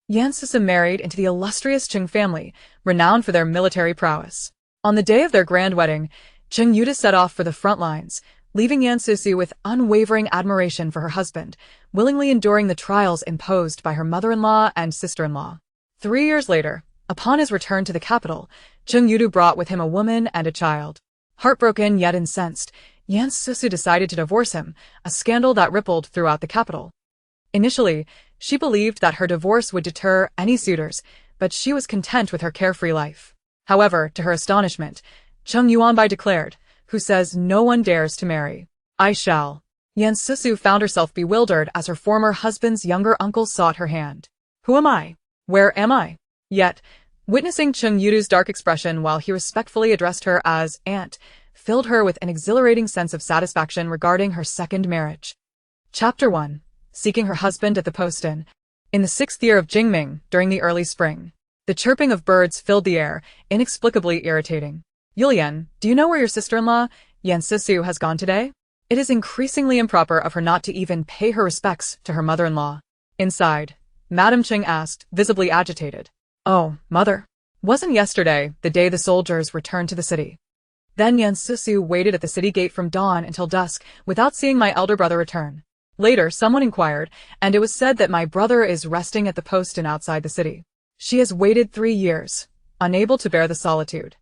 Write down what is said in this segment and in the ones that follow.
Yan Susu married into the illustrious Cheng family, renowned for their military prowess. On the day of their grand wedding, Cheng Yudu set off for the front lines, leaving Yan Susu with unwavering admiration for her husband, willingly enduring the trials imposed by her mother-in-law and sister-in-law. 3 years later, upon his return to the capital, Cheng Yudu brought with him a woman and a child. Heartbroken yet incensed, Yan Susu decided to divorce him, a scandal that rippled throughout the capital. Initially, she believed that her divorce would deter any suitors, but she was content with her carefree life. However, to her astonishment, Cheng Yuanbai declared, "Who says no one dares to marry? I shall." Yan Susu found herself bewildered as her former husband's younger uncle sought her hand. "Who am I? Where am I?" Yet, witnessing Cheng Yudu's dark expression while he respectfully addressed her as aunt, filled her with an exhilarating sense of satisfaction regarding her second marriage. Chapter 1. Seeking her husband at the post-inn. In the 6th year of Jingming, during the early spring, the chirping of birds filled the air, inexplicably irritating. "Yulian, do you know where your sister-in-law, Yan Susu, has gone today? It is increasingly improper of her not to even pay her respects to her mother-in-law." Inside, Madame Cheng asked, visibly agitated. "Oh, mother. Wasn't yesterday the day the soldiers returned to the city? Then Yan Susu waited at the city gate from dawn until dusk without seeing my elder brother return. Later, someone inquired, and it was said that my brother is resting at the post-inn outside the city. She has waited 3 years, unable to bear the solitude."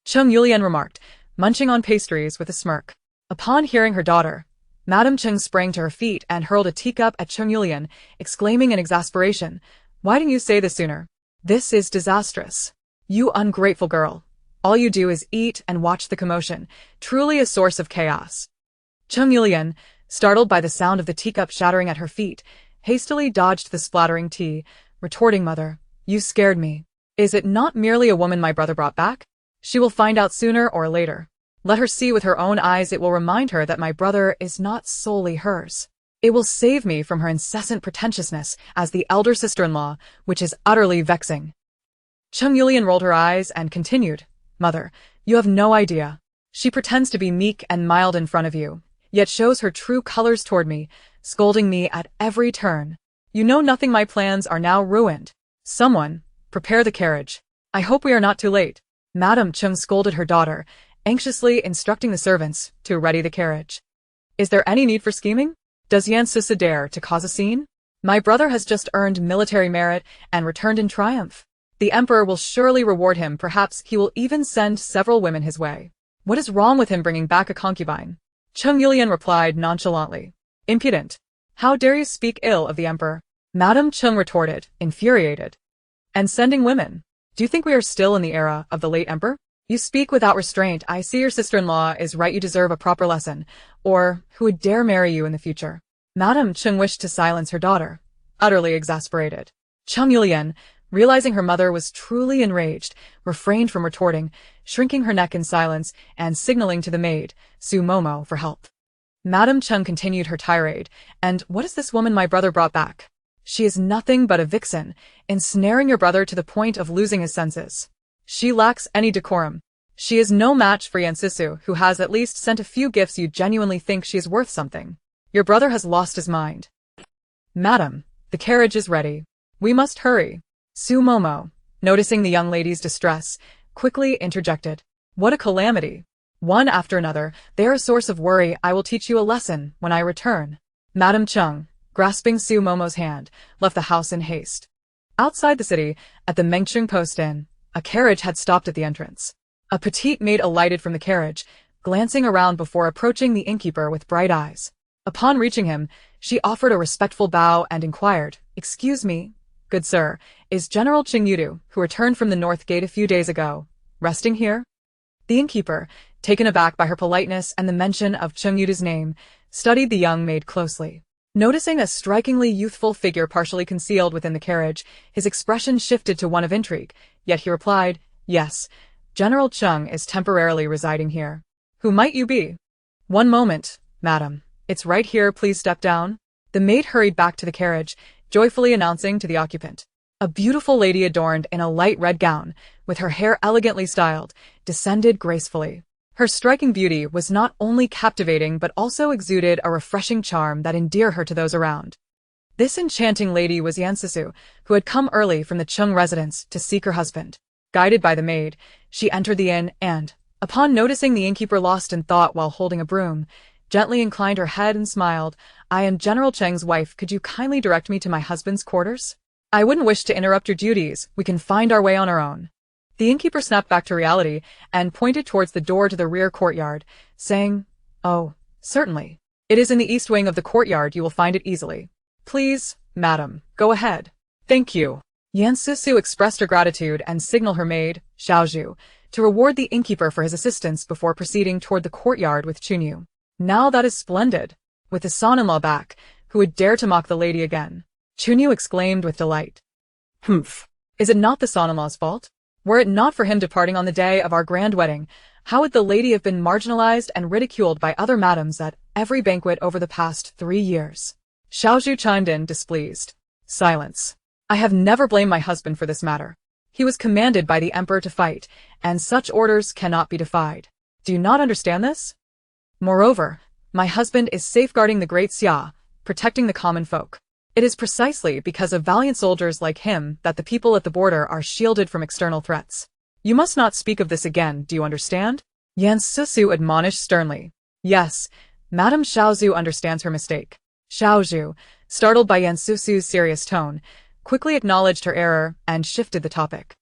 Cheng Yulian remarked, munching on pastries with a smirk. Upon hearing her daughter, Madame Cheng sprang to her feet and hurled a teacup at Cheng Yulian, exclaiming in exasperation, "Why didn't you say this sooner? This is disastrous. You ungrateful girl. All you do is eat and watch the commotion, truly a source of chaos." Cheng Yulian, startled by the sound of the teacup shattering at her feet, hastily dodged the splattering tea, retorting, "Mother, you scared me. Is it not merely a woman my brother brought back? She will find out sooner or later. Let her see with her own eyes. It will remind her that my brother is not solely hers. It will save me from her incessant pretentiousness as the elder sister-in-law, which is utterly vexing." Cheng Yulian rolled her eyes and continued, "Mother, you have no idea. She pretends to be meek and mild in front of you, yet shows her true colors toward me, scolding me at every turn. You know nothing. My plans are now ruined. Someone, prepare the carriage. I hope we are not too late." Madame Cheng scolded her daughter, anxiously instructing the servants to ready the carriage. "Is there any need for scheming? Does Yan Susu dare to cause a scene? My brother has just earned military merit and returned in triumph. The emperor will surely reward him. Perhaps he will even send several women his way. What is wrong with him bringing back a concubine?" Cheng Yulian replied nonchalantly, "Impudent! How dare you speak ill of the emperor?" Madame Cheng retorted, infuriated. "And sending women? Do you think we are still in the era of the late emperor? You speak without restraint. I see your sister-in-law is right. You deserve a proper lesson, or who would dare marry you in the future?" Madame Cheng wished to silence her daughter, utterly exasperated. Cheng Yulian, realizing her mother was truly enraged, refrained from retorting, shrinking her neck in silence and signaling to the maid, Su Momo, for help. Madame Cheng continued her tirade, "And what is this woman my brother brought back? She is nothing but a vixen, ensnaring your brother to the point of losing his senses. She lacks any decorum. She is no match for Yan Susu, who has at least sent a few gifts. You genuinely think she is worth something? Your brother has lost his mind." "Madam, the carriage is ready. We must hurry." Su Momo, noticing the young lady's distress, quickly interjected, "What a calamity! One after another, they are a source of worry. I will teach you a lesson when I return." Madame Cheng, grasping Su Momo's hand, left the house in haste. Outside the city, at the Mengcheng Post Inn, a carriage had stopped at the entrance. A petite maid alighted from the carriage, glancing around before approaching the innkeeper with bright eyes. Upon reaching him, she offered a respectful bow and inquired, "Excuse me, good sir, is General Cheng Yudu, who returned from the North Gate a few days ago, resting here?" The innkeeper, taken aback by her politeness and the mention of Cheng Yudu's name, studied the young maid closely. Noticing a strikingly youthful figure partially concealed within the carriage, his expression shifted to one of intrigue, yet he replied, "Yes, General Cheng is temporarily residing here. Who might you be?" "One moment, madam. It's right here. Please step down." The maid hurried back to the carriage, joyfully announcing to the occupant. A beautiful lady adorned in a light red gown, with her hair elegantly styled, descended gracefully. Her striking beauty was not only captivating but also exuded a refreshing charm that endeared her to those around. This enchanting lady was Yan Susu, who had come early from the Cheng residence to seek her husband. Guided by the maid, she entered the inn and, upon noticing the innkeeper lost in thought while holding a broom, gently inclined her head and smiled. "I am General Cheng's wife. Could you kindly direct me to my husband's quarters? I wouldn't wish to interrupt your duties. We can find our way on our own." The innkeeper snapped back to reality and pointed towards the door to the rear courtyard, saying, "Oh, certainly. It is in the east wing of the courtyard. You will find it easily. Please, madam, go ahead." "Thank you." Yan Susu expressed her gratitude and signaled her maid, Xiaozhu, to reward the innkeeper for his assistance before proceeding toward the courtyard with Chunyu. "Now that is splendid. With the son-in-law back, who would dare to mock the lady again?" Chunyu exclaimed with delight. "Humph. Is it not the son-in-law's fault? Were it not for him departing on the day of our grand wedding, how would the lady have been marginalized and ridiculed by other madams at every banquet over the past 3 years?" Xiaozhu chimed in, displeased. "Silence. I have never blamed my husband for this matter. He was commanded by the emperor to fight, and such orders cannot be defied. Do you not understand this? Moreover, my husband is safeguarding the great Xia, protecting the common folk. It is precisely because of valiant soldiers like him that the people at the border are shielded from external threats. You must not speak of this again, do you understand?" Yan Susu admonished sternly. "Yes, Madame Xiaozhu understands her mistake." Xiaozhu, startled by Yan Susu's serious tone, quickly acknowledged her error and shifted the topic.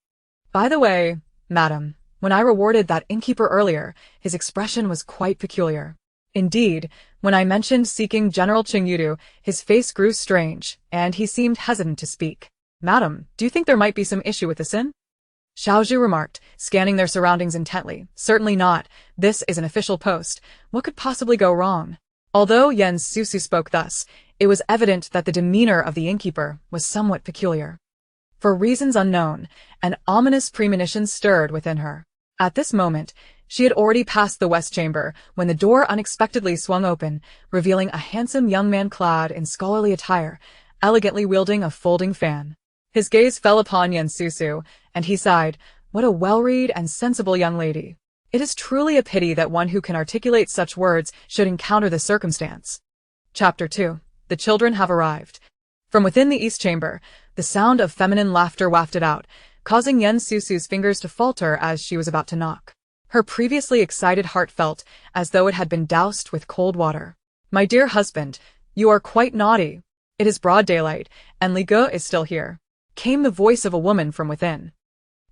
"By the way, madam, when I rewarded that innkeeper earlier, his expression was quite peculiar. Indeed, when I mentioned seeking General Cheng Yudu, his face grew strange, and he seemed hesitant to speak. Madam, do you think there might be some issue with this inn?" Xiaozhu remarked, scanning their surroundings intently. "Certainly not. This is an official post. What could possibly go wrong?" Although Yan Susu spoke thus, it was evident that the demeanor of the innkeeper was somewhat peculiar. For reasons unknown, an ominous premonition stirred within her. At this moment, she had already passed the west chamber when the door unexpectedly swung open, revealing a handsome young man clad in scholarly attire, elegantly wielding a folding fan. His gaze fell upon Yan Susu, and he sighed, "What a well-read and sensible young lady. It is truly a pity that one who can articulate such words should encounter this circumstance." Chapter 2. The children have arrived. From within the east chamber, the sound of feminine laughter wafted out, causing Yan Susu's fingers to falter as she was about to knock. Her previously excited heart felt as though it had been doused with cold water. "My dear husband, you are quite naughty. It is broad daylight, and Li Ge is still here," came the voice of a woman from within.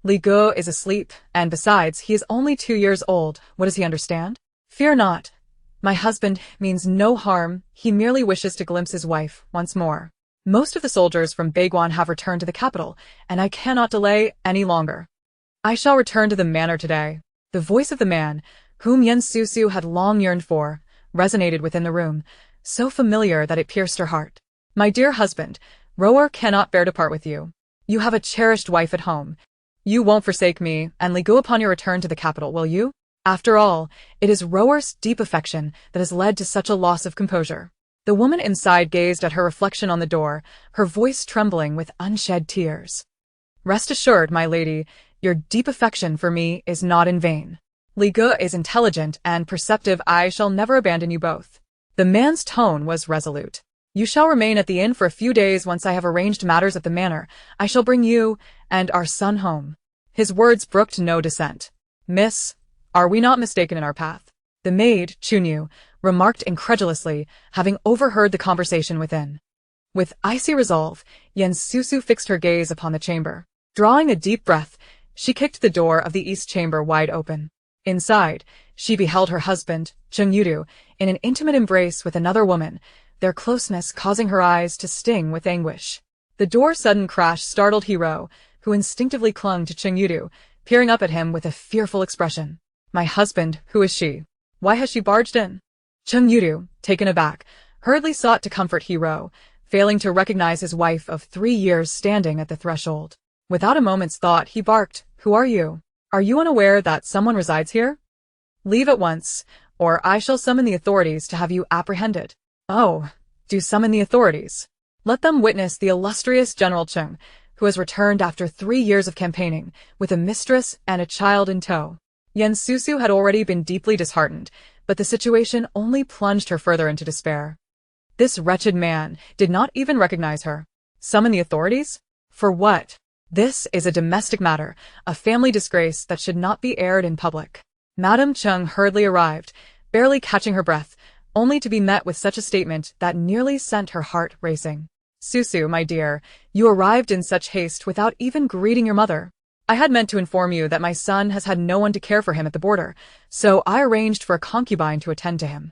"Li Ge is asleep, and besides, he is only 2 years old. What does he understand? Fear not. My husband means no harm. He merely wishes to glimpse his wife once more. Most of the soldiers from Beiguan have returned to the capital, and I cannot delay any longer. I shall return to the manor today." The voice of the man, whom Yan Susu had long yearned for, resonated within the room, so familiar that it pierced her heart. "My dear husband, Roer cannot bear to part with you. You have a cherished wife at home. You won't forsake me and Li Ge upon your return to the capital, will you? After all, it is Roer's deep affection that has led to such a loss of composure." The woman inside gazed at her reflection on the door, her voice trembling with unshed tears. "Rest assured, my lady, your deep affection for me is not in vain. Li Ge is intelligent and perceptive. I shall never abandon you both." The man's tone was resolute. "You shall remain at the inn for a few days. Once I have arranged matters at the manor, I shall bring you and our son home." His words brooked no dissent. "Miss, are we not mistaken in our path?" The maid, Chunyu, remarked incredulously, having overheard the conversation within. With icy resolve, Yan Susu fixed her gaze upon the chamber. Drawing a deep breath, she kicked the door of the east chamber wide open. Inside, she beheld her husband, Cheng Yudu, in an intimate embrace with another woman, their closeness causing her eyes to sting with anguish. The door's sudden crash startled Hiro, who instinctively clung to Cheng Yudu, peering up at him with a fearful expression. "My husband, who is she? Why has she barged in?" Cheng Yudu, taken aback, hurriedly sought to comfort Hiro, failing to recognize his wife of 3 years standing at the threshold. Without a moment's thought, he barked, "Who are you? Are you unaware that someone resides here? Leave at once, or I shall summon the authorities to have you apprehended." "Oh, do summon the authorities. Let them witness the illustrious General Cheng, who has returned after 3 years of campaigning, with a mistress and a child in tow." Yan Susu had already been deeply disheartened, but the situation only plunged her further into despair. This wretched man did not even recognize her. Summon the authorities? For what? This is a domestic matter, a family disgrace that should not be aired in public. Madame Cheng hurriedly arrived, barely catching her breath, only to be met with such a statement that nearly sent her heart racing. Susu, my dear, you arrived in such haste without even greeting your mother. I had meant to inform you that my son has had no one to care for him at the border, so I arranged for a concubine to attend to him.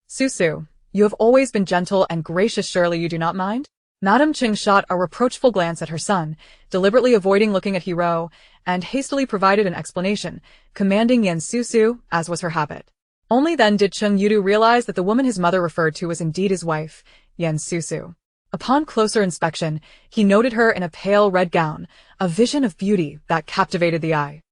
Susu, you have always been gentle and gracious, surely you do not mind? Madame Cheng shot a reproachful glance at her son, deliberately avoiding looking at Hiro, and hastily provided an explanation, commanding Yen Susu, as was her habit. Only then did Cheng Yudu realize that the woman his mother referred to was indeed his wife, Yen Susu. Upon closer inspection, he noted her in a pale red gown, a vision of beauty that captivated the eye.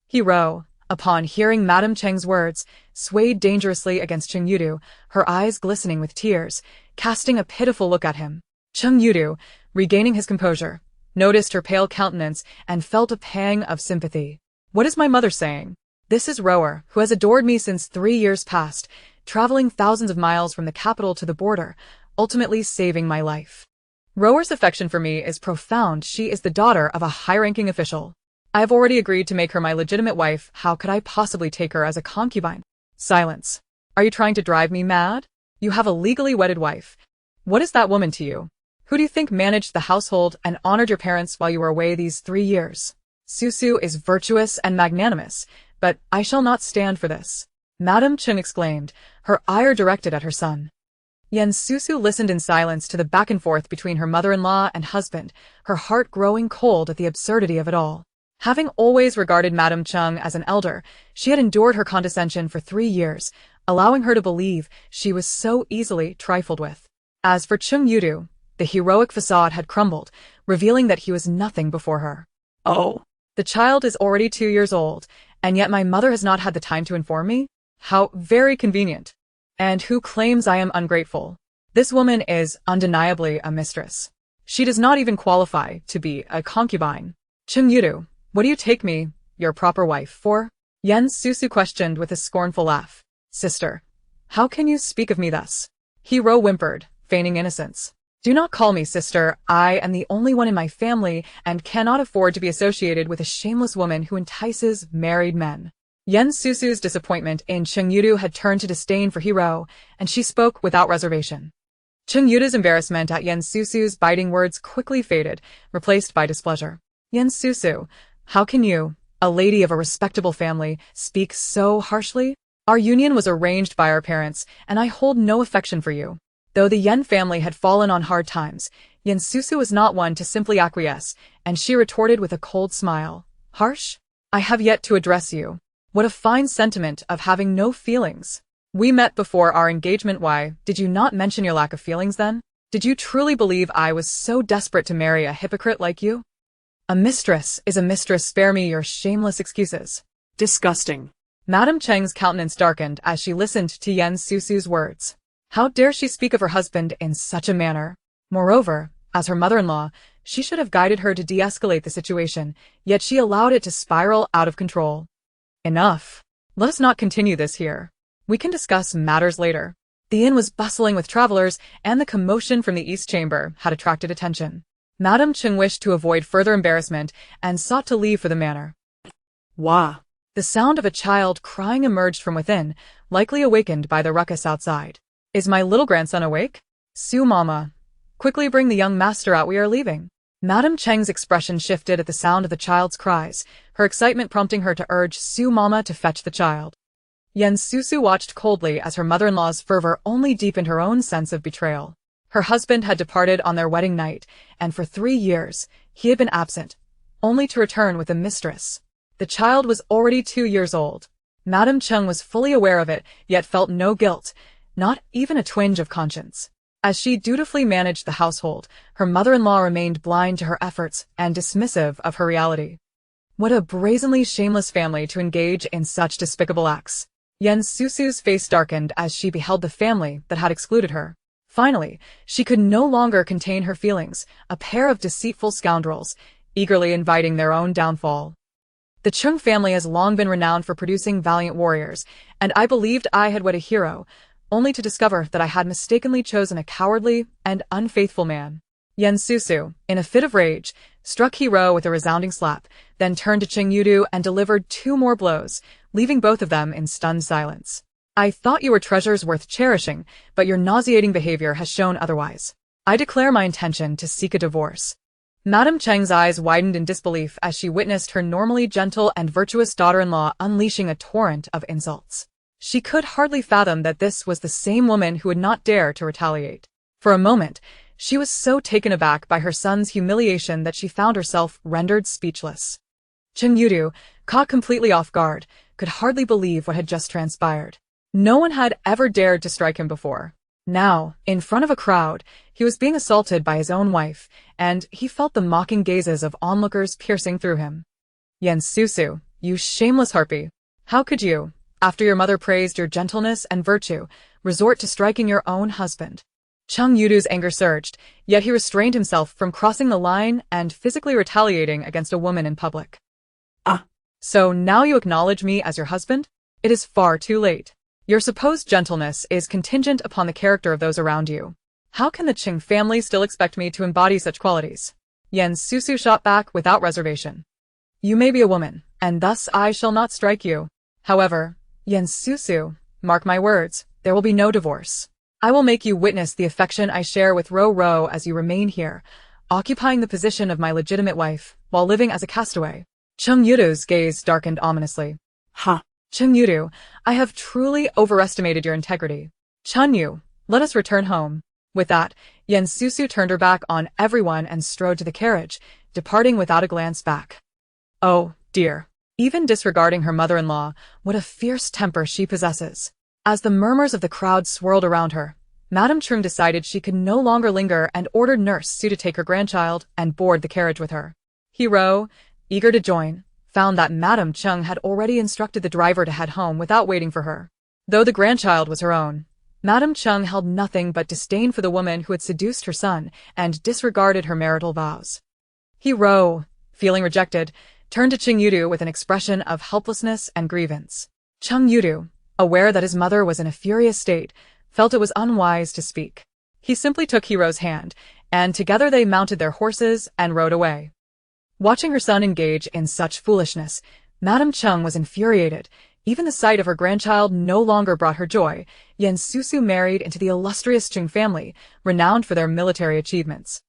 Hiro, upon hearing Madame Cheng's words, swayed dangerously against Cheng Yudu, her eyes glistening with tears, casting a pitiful look at him. Cheng Yudu, regaining his composure, noticed her pale countenance and felt a pang of sympathy. What is my mother saying? This is Rower, who has adored me since 3 years past, traveling thousands of miles from the capital to the border, ultimately saving my life. Rower's affection for me is profound. She is the daughter of a high-ranking official. I have already agreed to make her my legitimate wife. How could I possibly take her as a concubine? Silence. Are you trying to drive me mad? You have a legally wedded wife. What is that woman to you? Who do you think managed the household and honored your parents while you were away these 3 years? Susu is virtuous and magnanimous, but I shall not stand for this. Madame Cheng exclaimed, her ire directed at her son. Yen Susu listened in silence to the back and forth between her mother-in-law and husband, her heart growing cold at the absurdity of it all. Having always regarded Madame Cheng as an elder, she had endured her condescension for 3 years, allowing her to believe she was so easily trifled with. As for Cheng Yudu, the heroic facade had crumbled, revealing that he was nothing before her. Oh, the child is already 2 years old, and yet my mother has not had the time to inform me? How very convenient. And who claims I am ungrateful? This woman is undeniably a mistress. She does not even qualify to be a concubine. Cheng Yudu, what do you take me, your proper wife, for? Yen Susu questioned with a scornful laugh. Sister, how can you speak of me thus? Hiro whimpered, feigning innocence. Do not call me sister. I am the only one in my family and cannot afford to be associated with a shameless woman who entices married men. Yen Susu's disappointment in Cheng Yudu had turned to disdain for Hiro, and she spoke without reservation. Cheng Yudu's embarrassment at Yen Susu's biting words quickly faded, replaced by displeasure. Yen Susu, how can you, a lady of a respectable family, speak so harshly? Our union was arranged by our parents, and I hold no affection for you. Though the Yen family had fallen on hard times, Yen Susu was not one to simply acquiesce, and she retorted with a cold smile. Harsh? I have yet to address you. What a fine sentiment of having no feelings. We met before our engagement. Why did you not mention your lack of feelings then? Did you truly believe I was so desperate to marry a hypocrite like you? A mistress is a mistress. Spare me your shameless excuses. Disgusting. Madame Cheng's countenance darkened as she listened to Yen Susu's words. How dare she speak of her husband in such a manner? Moreover, as her mother-in-law, she should have guided her to de-escalate the situation, yet she allowed it to spiral out of control. Enough. Let us not continue this here. We can discuss matters later. The inn was bustling with travelers, and the commotion from the East Chamber had attracted attention. Madame Cheng wished to avoid further embarrassment and sought to leave for the manor. Wah! The sound of a child crying emerged from within, likely awakened by the ruckus outside. Is my little grandson awake? Su Mama. Quickly bring the young master out. We are leaving. Madame Cheng's expression shifted at the sound of the child's cries, her excitement prompting her to urge Su Mama to fetch the child. Yen Susu watched coldly as her mother-in-law's fervor only deepened her own sense of betrayal. Her husband had departed on their wedding night, and for 3 years, he had been absent, only to return with a mistress. The child was already 2 years old. Madame Cheng was fully aware of it, yet felt no guilt, not even a twinge of conscience. As she dutifully managed the household, her mother-in-law remained blind to her efforts and dismissive of her reality. What a brazenly shameless family to engage in such despicable acts. Yen Susu's face darkened as she beheld the family that had excluded her. Finally, she could no longer contain her feelings, a pair of deceitful scoundrels, eagerly inviting their own downfall. The Cheng family has long been renowned for producing valiant warriors, and I believed I had wed a hero, only to discover that I had mistakenly chosen a cowardly and unfaithful man. Susu, in a fit of rage, struck Hiro with a resounding slap, then turned to Cheng Yudu and delivered 2 more blows, leaving both of them in stunned silence. I thought you were treasures worth cherishing, but your nauseating behavior has shown otherwise. I declare my intention to seek a divorce. Madame Cheng's eyes widened in disbelief as she witnessed her normally gentle and virtuous daughter-in-law unleashing a torrent of insults. She could hardly fathom that this was the same woman who would not dare to retaliate. For a moment, she was so taken aback by her son's humiliation that she found herself rendered speechless. Cheng Yudu, caught completely off guard, could hardly believe what had just transpired. No one had ever dared to strike him before. Now, in front of a crowd, he was being assaulted by his own wife, and he felt the mocking gazes of onlookers piercing through him. Susu, you shameless harpy. How could you, after your mother praised your gentleness and virtue, resort to striking your own husband? Cheng Yudu's anger surged, yet he restrained himself from crossing the line and physically retaliating against a woman in public. So now you acknowledge me as your husband? It is far too late. Your supposed gentleness is contingent upon the character of those around you. How can the Cheng family still expect me to embody such qualities? Susu shot back without reservation. You may be a woman, and thus I shall not strike you. However, Susu, mark my words, there will be no divorce. I will make you witness the affection I share with Ro as you remain here, occupying the position of my legitimate wife, while living as a castaway. Cheng Yudu's gaze darkened ominously. Cheng Yudu, I have truly overestimated your integrity. Cheng Yu, let us return home. With that, Susu turned her back on everyone and strode to the carriage, departing without a glance back. Oh, dear. Even disregarding her mother-in-law, what a fierce temper she possesses. As the murmurs of the crowd swirled around her, Madame Cheng decided she could no longer linger and ordered Nurse Su to take her grandchild and board the carriage with her. Hiro, eager to join, found that Madame Cheng had already instructed the driver to head home without waiting for her. Though the grandchild was her own, Madame Cheng held nothing but disdain for the woman who had seduced her son and disregarded her marital vows. Hiro, feeling rejected, turned to Cheng Yudu with an expression of helplessness and grievance. Cheng Yudu, aware that his mother was in a furious state, felt it was unwise to speak. He simply took Hiro's hand, and together they mounted their horses and rode away. Watching her son engage in such foolishness, Madame Cheng was infuriated. Even the sight of her grandchild no longer brought her joy. Susu married into the illustrious Cheng family, renowned for their military achievements.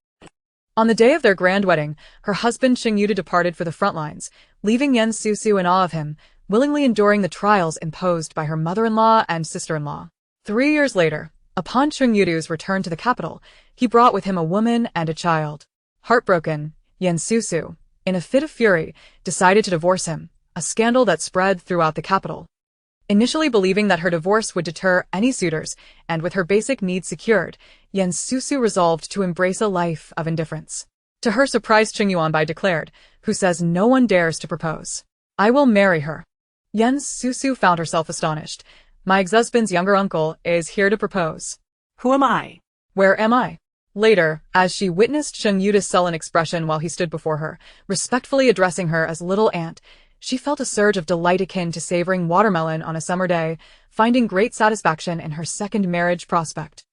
On the day of their grand wedding, her husband Cheng Yudu departed for the front lines, leaving Susu in awe of him, willingly enduring the trials imposed by her mother-in-law and sister-in-law. 3 years later, upon Cheng Yudu's return to the capital, he brought with him a woman and a child. Heartbroken, Susu, in a fit of fury, decided to divorce him, a scandal that spread throughout the capital. Initially believing that her divorce would deter any suitors, and with her basic needs secured, Susu resolved to embrace a life of indifference. To her surprise, Cheng Yuanbai declared, who says no one dares to propose. I will marry her. Susu found herself astonished. My ex-husband's younger uncle is here to propose. Who am I? Where am I? Later, as she witnessed Cheng Yudu's sullen expression while he stood before her, respectfully addressing her as little aunt, she felt a surge of delight akin to savoring watermelon on a summer day, finding great satisfaction in her second marriage prospect.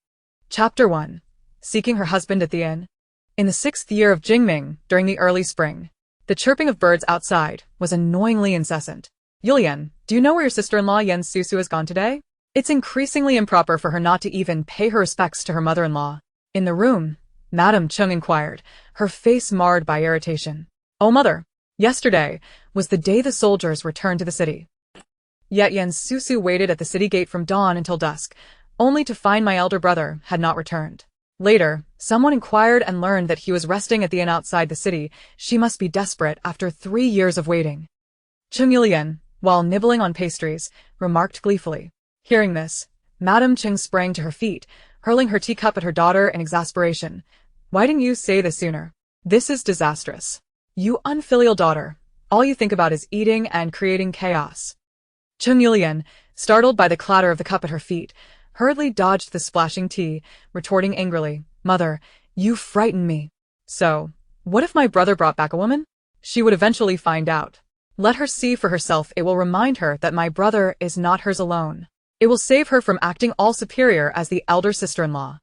Chapter 1. Seeking her husband at the inn. In the 6th year of Jingming, during the early spring, the chirping of birds outside was annoyingly incessant. Yulian, do you know where your sister-in-law Susu has gone today? It's increasingly improper for her not to even pay her respects to her mother-in-law. In the room, Madame Cheng inquired, her face marred by irritation. Oh, mother, yesterday was the day the soldiers returned to the city. Yet Susu waited at the city gate from dawn until dusk, only to find my elder brother had not returned. Later, someone inquired and learned that he was resting at the inn outside the city. She must be desperate after 3 years of waiting. Cheng Yulian, while nibbling on pastries, remarked gleefully. Hearing this, Madame Cheng sprang to her feet, hurling her teacup at her daughter in exasperation. Why didn't you say this sooner? This is disastrous. You unfilial daughter, all you think about is eating and creating chaos. Cheng Yulian, startled by the clatter of the cup at her feet, hurriedly dodged the splashing tea, retorting angrily, Mother, you frighten me. So, what if my brother brought back a woman? She would eventually find out. Let her see for herself. It will remind her that my brother is not hers alone. It will save her from acting all superior as the elder sister-in-law.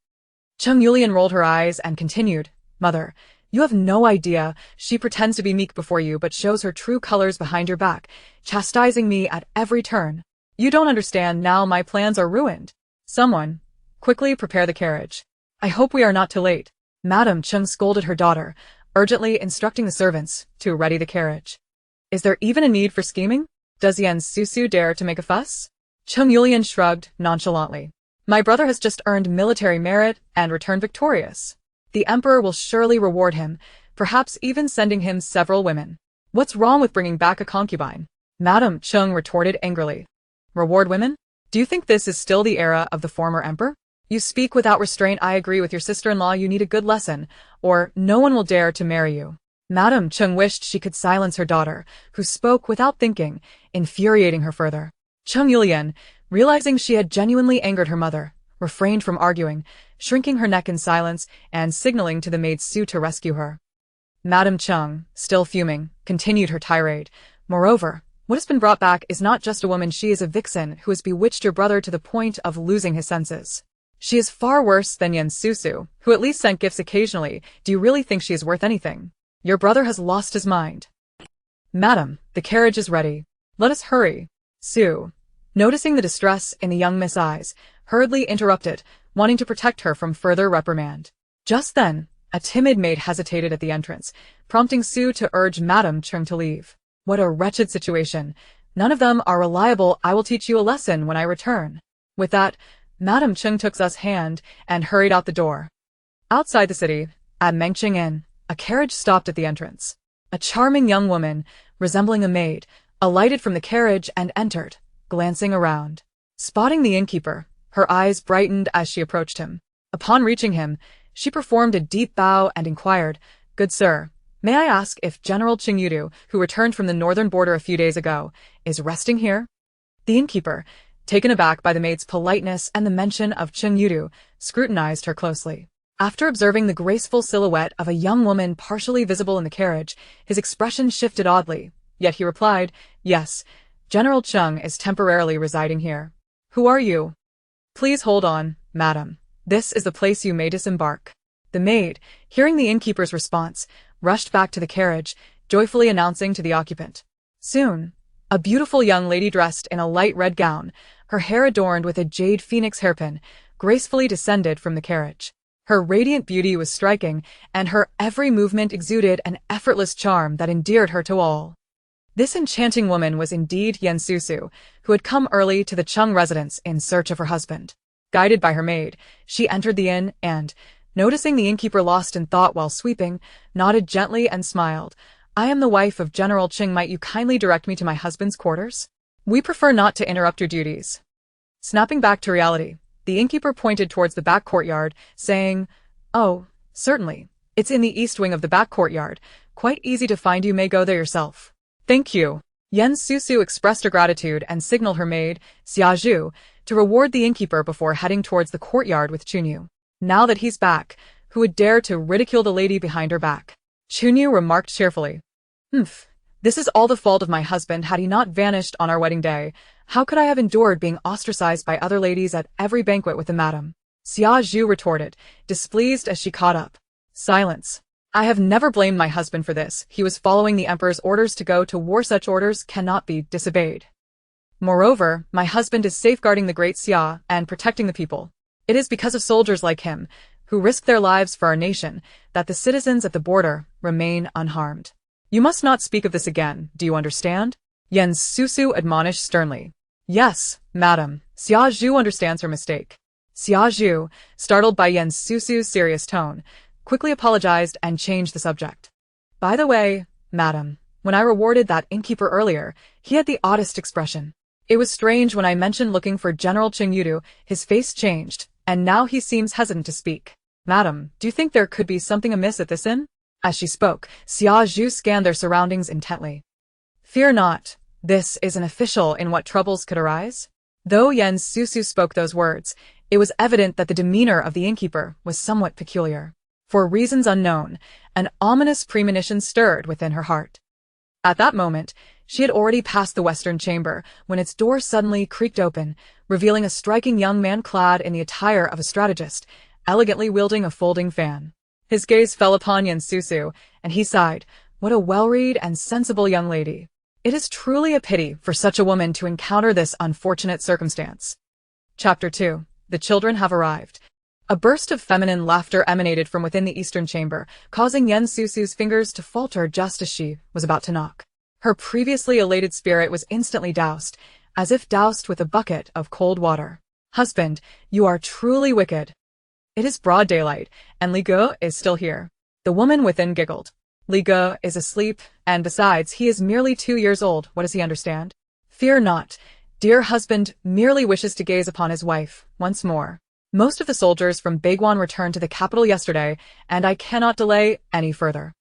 Cheng Yulian rolled her eyes and continued, Mother, you have no idea. She pretends to be meek before you but shows her true colors behind your back, chastising me at every turn. You don't understand now my plans are ruined. Someone, quickly prepare the carriage. I hope we are not too late. Madam Cheng scolded her daughter, urgently instructing the servants to ready the carriage. Is there even a need for scheming? Does Yan Susu dare to make a fuss? Cheng Yulian shrugged nonchalantly. My brother has just earned military merit and returned victorious. The emperor will surely reward him, perhaps even sending him several women. What's wrong with bringing back a concubine? Madam Cheng retorted angrily. Reward women? Do you think this is still the era of the former emperor? You speak without restraint. I agree with your sister-in-law. You need a good lesson, or no one will dare to marry you. Madam Cheng wished she could silence her daughter, who spoke without thinking, infuriating her further. Cheng Yulian, realizing she had genuinely angered her mother, refrained from arguing, shrinking her neck in silence and signaling to the maid Su to rescue her. Madam Cheng, still fuming, continued her tirade. Moreover, what has been brought back is not just a woman, she is a vixen who has bewitched your brother to the point of losing his senses. She is far worse than Yan Susu, who at least sent gifts occasionally. Do you really think she is worth anything? Your brother has lost his mind. Madam, the carriage is ready. Let us hurry. Su, noticing the distress in the young Miss eyes, hurriedly interrupted, wanting to protect her from further reprimand. Just then, a timid maid hesitated at the entrance, prompting Su to urge Madam Cheng to leave. What a wretched situation. None of them are reliable. I will teach you a lesson when I return. With that, Madam Cheng took Su's hand and hurried out the door. Outside the city, at Mengqing Inn, a carriage stopped at the entrance. A charming young woman, resembling a maid, alighted from the carriage and entered, glancing around. Spotting the innkeeper, her eyes brightened as she approached him. Upon reaching him, she performed a deep bow and inquired, Good sir, may I ask if General Cheng Yudu, who returned from the northern border a few days ago, is resting here? The innkeeper, taken aback by the maid's politeness and the mention of Cheng Yudu, scrutinized her closely. After observing the graceful silhouette of a young woman partially visible in the carriage, his expression shifted oddly, yet he replied, Yes, General Cheng is temporarily residing here. Who are you? Please hold on, madam. This is the place you may disembark. The maid, hearing the innkeeper's response, rushed back to the carriage, joyfully announcing to the occupant. Soon, a beautiful young lady dressed in a light red gown, her hair adorned with a jade phoenix hairpin, gracefully descended from the carriage. Her radiant beauty was striking, and her every movement exuded an effortless charm that endeared her to all. This enchanting woman was indeed Yan Susu, who had come early to the Cheng residence in search of her husband. Guided by her maid, she entered the inn and, noticing the innkeeper lost in thought while sweeping, nodded gently and smiled. I am the wife of General Cheng. Might you kindly direct me to my husband's quarters? We prefer not to interrupt your duties. Snapping back to reality, the innkeeper pointed towards the back courtyard, saying, Oh, certainly. It's in the east wing of the back courtyard. Quite easy to find. You may go there yourself. Thank you. Yan Susu expressed her gratitude and signaled her maid, Xiazhu, to reward the innkeeper before heading towards the courtyard with Chunyu. Now that he's back, who would dare to ridicule the lady behind her back? Chunyu remarked cheerfully. This is all the fault of my husband. Had he not vanished on our wedding day, how could I have endured being ostracized by other ladies at every banquet with the madam? Xiazhu retorted, displeased as she caught up. Silence. I have never blamed my husband for this. He was following the emperor's orders to go to war. Such orders cannot be disobeyed. Moreover, my husband is safeguarding the great Xia and protecting the people. It is because of soldiers like him, who risk their lives for our nation, that the citizens at the border remain unharmed. You must not speak of this again, do you understand? Yan Susu admonished sternly. Yes, madam. Xiazhu understands her mistake. Xiazhu, startled by Yan Susu's serious tone, quickly apologized and changed the subject. By the way, madam, when I rewarded that innkeeper earlier, he had the oddest expression. It was strange when I mentioned looking for General Cheng Yudu, his face changed, and now he seems hesitant to speak. Madam, do you think there could be something amiss at this inn? As she spoke, Xiazhu scanned their surroundings intently. Fear not, this is an official. In what troubles could arise? Though Yan Susu spoke those words, it was evident that the demeanor of the innkeeper was somewhat peculiar. For reasons unknown, an ominous premonition stirred within her heart. At that moment, She had already passed the western chamber when its door suddenly creaked open, revealing a striking young man clad in the attire of a strategist, elegantly wielding a folding fan. His gaze fell upon Susu, and he sighed, "What a well-read and sensible young lady. It is truly a pity for such a woman to encounter this unfortunate circumstance." Chapter 2. The children have arrived. A burst of feminine laughter emanated from within the eastern chamber, causing Susu's fingers to falter just as she was about to knock. Her previously elated spirit was instantly doused, as if doused with a bucket of cold water. "Husband, you are truly wicked." "It is broad daylight, and Li Ge is still here." The woman within giggled. "Li Ge is asleep, and besides, he is merely 2 years old. What does he understand?" "Fear not. Dear husband merely wishes to gaze upon his wife once more. Most of the soldiers from Baiguan returned to the capital yesterday, and I cannot delay any further.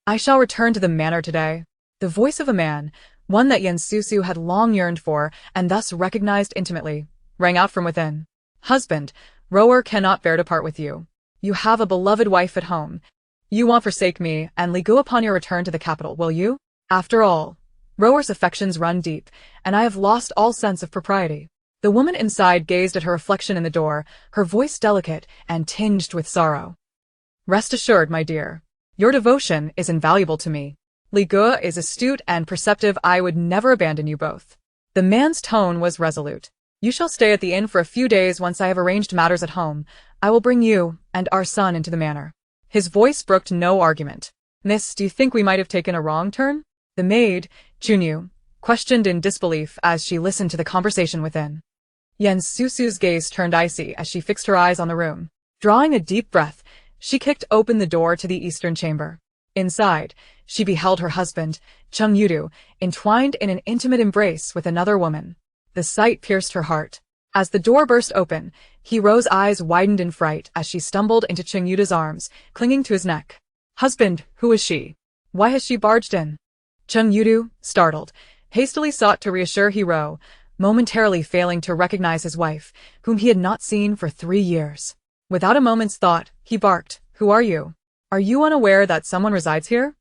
I shall return to the manor today." The voice of a man, one that Susu had long yearned for and thus recognized intimately, rang out from within. "Husband, Rower cannot bear to part with you. You have a beloved wife at home. You won't forsake me and Li Ge upon your return to the capital, will you? After all, Rower's affections run deep, and I have lost all sense of propriety." The woman inside gazed at her reflection in the door, her voice delicate and tinged with sorrow. "Rest assured, my dear, your devotion is invaluable to me. Li Ge is astute and perceptive. I would never abandon you both." The man's tone was resolute. "You shall stay at the inn for a few days. Once I have arranged matters at home, I will bring you and our son into the manor." His voice brooked no argument. "Miss, do you think we might have taken a wrong turn?" The maid, Chunyu, questioned in disbelief as she listened to the conversation within. Susu's gaze turned icy as she fixed her eyes on the room. Drawing a deep breath, she kicked open the door to the eastern chamber. Inside, she beheld her husband, Cheng Yudu, entwined in an intimate embrace with another woman. The sight pierced her heart. As the door burst open, Hiro's eyes widened in fright as she stumbled into Cheng Yudu's arms, clinging to his neck. "Husband, who is she? Why has she barged in?" Cheng Yudu, startled, hastily sought to reassure Hiro, momentarily failing to recognize his wife, whom he had not seen for 3 years. Without a moment's thought, he barked, "Who are you? Are you unaware that someone resides here?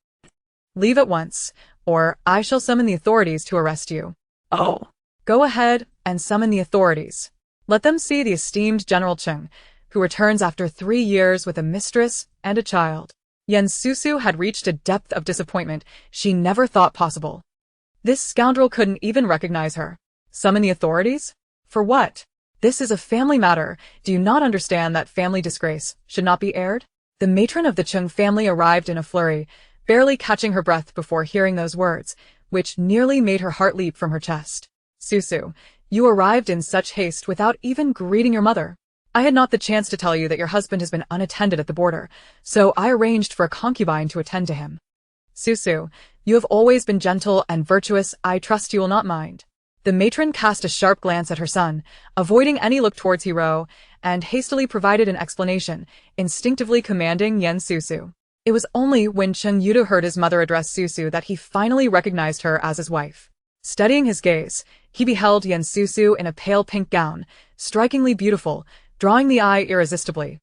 Leave at once, or I shall summon the authorities to arrest you." "Oh." "Go ahead and summon the authorities. Let them see the esteemed General Cheng, who returns after 3 years with a mistress and a child." Susu had reached a depth of disappointment she never thought possible. This scoundrel couldn't even recognize her. Summon the authorities? For what? This is a family matter. Do you not understand that family disgrace should not be aired? The matron of the Cheng family arrived in a flurry, barely catching her breath before hearing those words, which nearly made her heart leap from her chest. "Susu, you arrived in such haste without even greeting your mother. I had not the chance to tell you that your husband has been unattended at the border, so I arranged for a concubine to attend to him. Susu, you have always been gentle and virtuous. I trust you will not mind." The matron cast a sharp glance at her son, avoiding any look towards Hiro, and hastily provided an explanation, instinctively commanding Susu. It was only when Cheng Yudu heard his mother address Susu that he finally recognized her as his wife. Steadying his gaze, he beheld Susu in a pale pink gown, strikingly beautiful, drawing the eye irresistibly.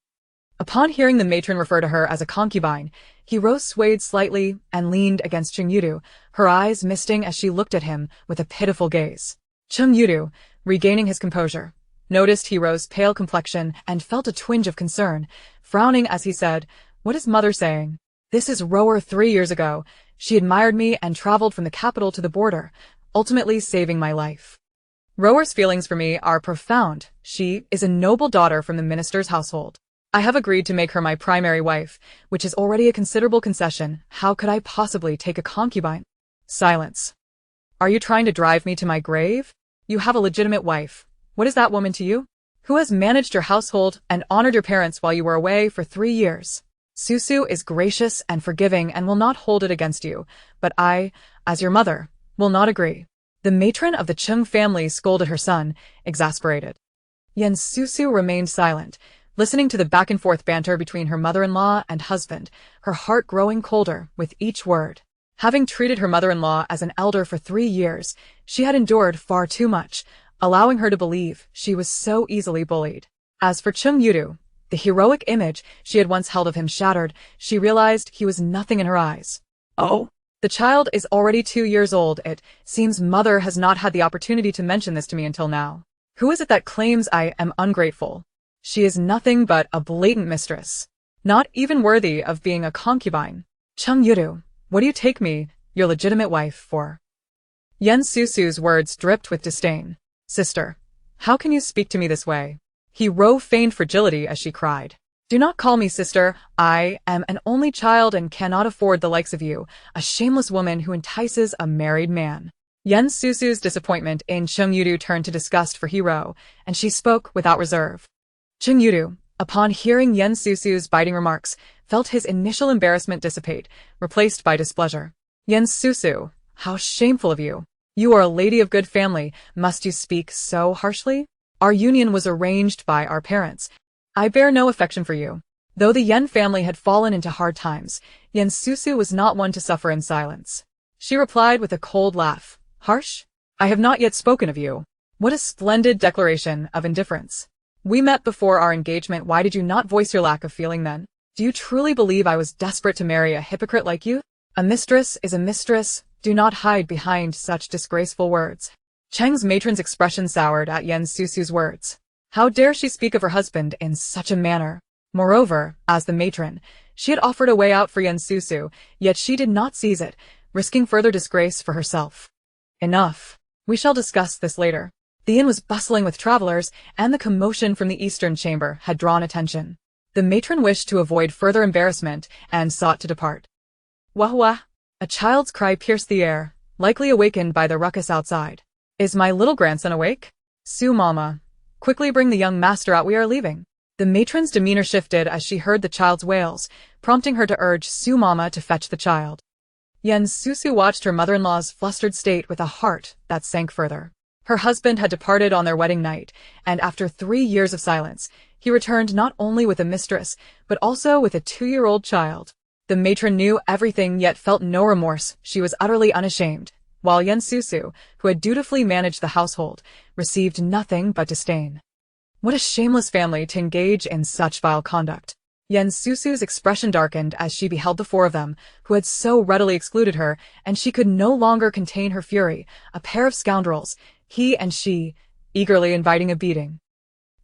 Upon hearing the matron refer to her as a concubine, Hiro swayed slightly and leaned against Cheng Yudu, her eyes misting as she looked at him with a pitiful gaze. Cheng Yudu, regaining his composure, noticed Hiro's pale complexion and felt a twinge of concern, frowning as he said, "What is mother saying?" "This is Rower 3 years ago. She admired me and traveled from the capital to the border, ultimately saving my life. Rower's feelings for me are profound. She is a noble daughter from the minister's household. I have agreed to make her my primary wife, which is already a considerable concession. How could I possibly take a concubine?" Silence. "Are you trying to drive me to my grave? You have a legitimate wife. What is that woman to you? Who has managed your household and honored your parents while you were away for 3 years? Susu is gracious and forgiving and will not hold it against you, but I, as your mother, will not agree." The matron of the Cheng family scolded her son, exasperated. Susu remained silent, listening to the back-and-forth banter between her mother-in-law and husband, her heart growing colder with each word. Having treated her mother-in-law as an elder for 3 years, she had endured far too much, allowing her to believe she was so easily bullied. As for Cheng Yudu, the heroic image she had once held of him shattered, she realized he was nothing in her eyes. "Oh, The child is already 2 years old. It seems mother has not had the opportunity to mention this to me until now. Who is it that claims I am ungrateful? She is nothing but a blatant mistress. Not even worthy of being a concubine. Cheng Yudu, what do you take me, your legitimate wife, for? Yen Susu's words dripped with disdain. Sister, how can you speak to me this way? Hiro feigned fragility as she cried. Do not call me sister. I am an only child and cannot afford the likes of you, a shameless woman who entices a married man. Yen Susu's disappointment in Cheng Yudu turned to disgust for Hiro, and she spoke without reserve. Cheng Yudu, upon hearing Yen Susu's biting remarks, felt his initial embarrassment dissipate, replaced by displeasure. Yen Susu, how shameful of you. You are a lady of good family. Must you speak so harshly? Our union was arranged by our parents. I bear no affection for you. Though the Yen family had fallen into hard times, Yen Susu was not one to suffer in silence. She replied with a cold laugh. Harsh? I have not yet spoken of you. What a splendid declaration of indifference. We met before our engagement. Why did you not voice your lack of feeling then? Do you truly believe I was desperate to marry a hypocrite like you? A mistress is a mistress. Do not hide behind such disgraceful words. Cheng's matron's expression soured at Yen Susu's words. How dare she speak of her husband in such a manner? Moreover, as the matron, she had offered a way out for Yen Susu, yet she did not seize it, risking further disgrace for herself. Enough. We shall discuss this later. The inn was bustling with travelers, and the commotion from the eastern chamber had drawn attention. The matron wished to avoid further embarrassment and sought to depart. Wah wah! A child's cry pierced the air, likely awakened by the ruckus outside. Is my little grandson awake? Su mama. Quickly bring the young master out, we are leaving. The matron's demeanor shifted as she heard the child's wails, prompting her to urge Su mama to fetch the child. Yen Susu watched her mother-in-law's flustered state with a heart that sank further. Her husband had departed on their wedding night, and after 3 years of silence, he returned not only with a mistress, but also with a 2-year-old child. The matron knew everything yet felt no remorse. She was utterly unashamed, while Yen Susu, who had dutifully managed the household, received nothing but disdain. What a shameless family to engage in such vile conduct. Yen Susu's expression darkened as she beheld the 4 of them, who had so readily excluded her, and she could no longer contain her fury. A pair of scoundrels, he and she, eagerly inviting a beating.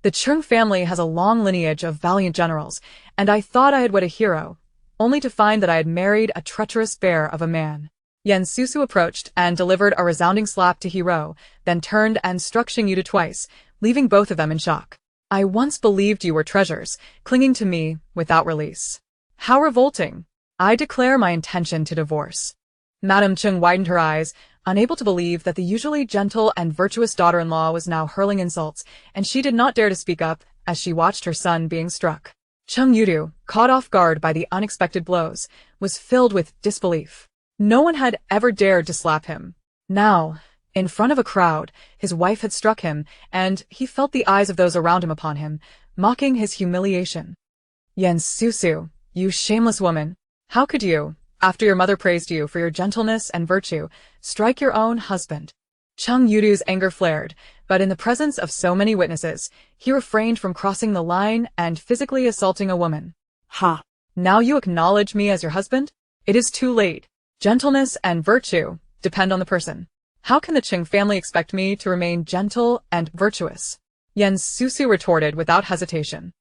The Cheng family has a long lineage of valiant generals, and I thought I had wed a hero, only to find that I had married a treacherous bear of a man. Yen Susu approached and delivered a resounding slap to Hiro, then turned and struck Cheng Yudu twice, leaving both of them in shock. I once believed you were treasures, clinging to me without release. How revolting! I declare my intention to divorce. Madame Cheng widened her eyes, unable to believe that the usually gentle and virtuous daughter-in-law was now hurling insults, and she did not dare to speak up as she watched her son being struck. Cheng Yudu, caught off guard by the unexpected blows, was filled with disbelief. No one had ever dared to slap him. Now, in front of a crowd, his wife had struck him, and he felt the eyes of those around him upon him, mocking his humiliation. Yen Susu, you shameless woman, how could you, after your mother praised you for your gentleness and virtue, strike your own husband? Cheng Yudu's anger flared, but in the presence of so many witnesses, he refrained from crossing the line and physically assaulting a woman. Ha! Now you acknowledge me as your husband? It is too late. Gentleness and virtue depend on the person. How can the Cheng family expect me to remain gentle and virtuous? Yen Susu retorted without hesitation.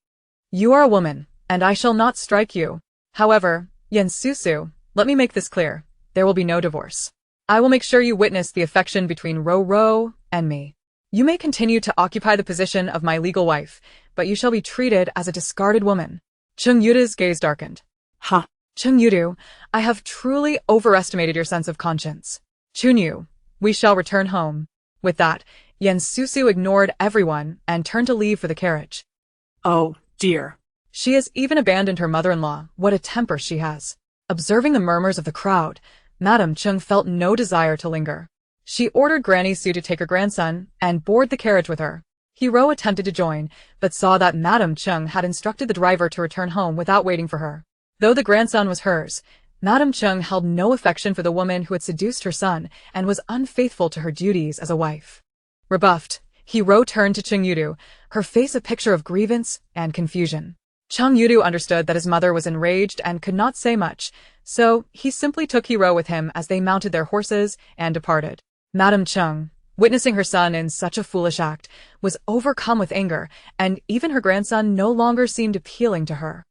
You are a woman, and I shall not strike you. However, Yen Susu, let me make this clear. There will be no divorce. I will make sure you witness the affection between Ro and me. You may continue to occupy the position of my legal wife, but you shall be treated as a discarded woman. Cheng Yudu's gaze darkened. Ha! Cheng Yudu, I have truly overestimated your sense of conscience. Chunyu, we shall return home. With that, Yen Susu ignored everyone and turned to leave for the carriage. Oh, dear. She has even abandoned her mother-in-law. What a temper she has. Observing the murmurs of the crowd, Madame Cheng felt no desire to linger. She ordered Granny Su to take her grandson and board the carriage with her. Hiro attempted to join, but saw that Madame Cheng had instructed the driver to return home without waiting for her. Though the grandson was hers, Madame Cheng held no affection for the woman who had seduced her son and was unfaithful to her duties as a wife. Rebuffed, Hiro turned to Cheng Yudu, her face a picture of grievance and confusion. Cheng Yudu understood that his mother was enraged and could not say much, so he simply took Hero with him as they mounted their horses and departed. Madame Cheng, witnessing her son in such a foolish act, was overcome with anger, and even her grandson no longer seemed appealing to her.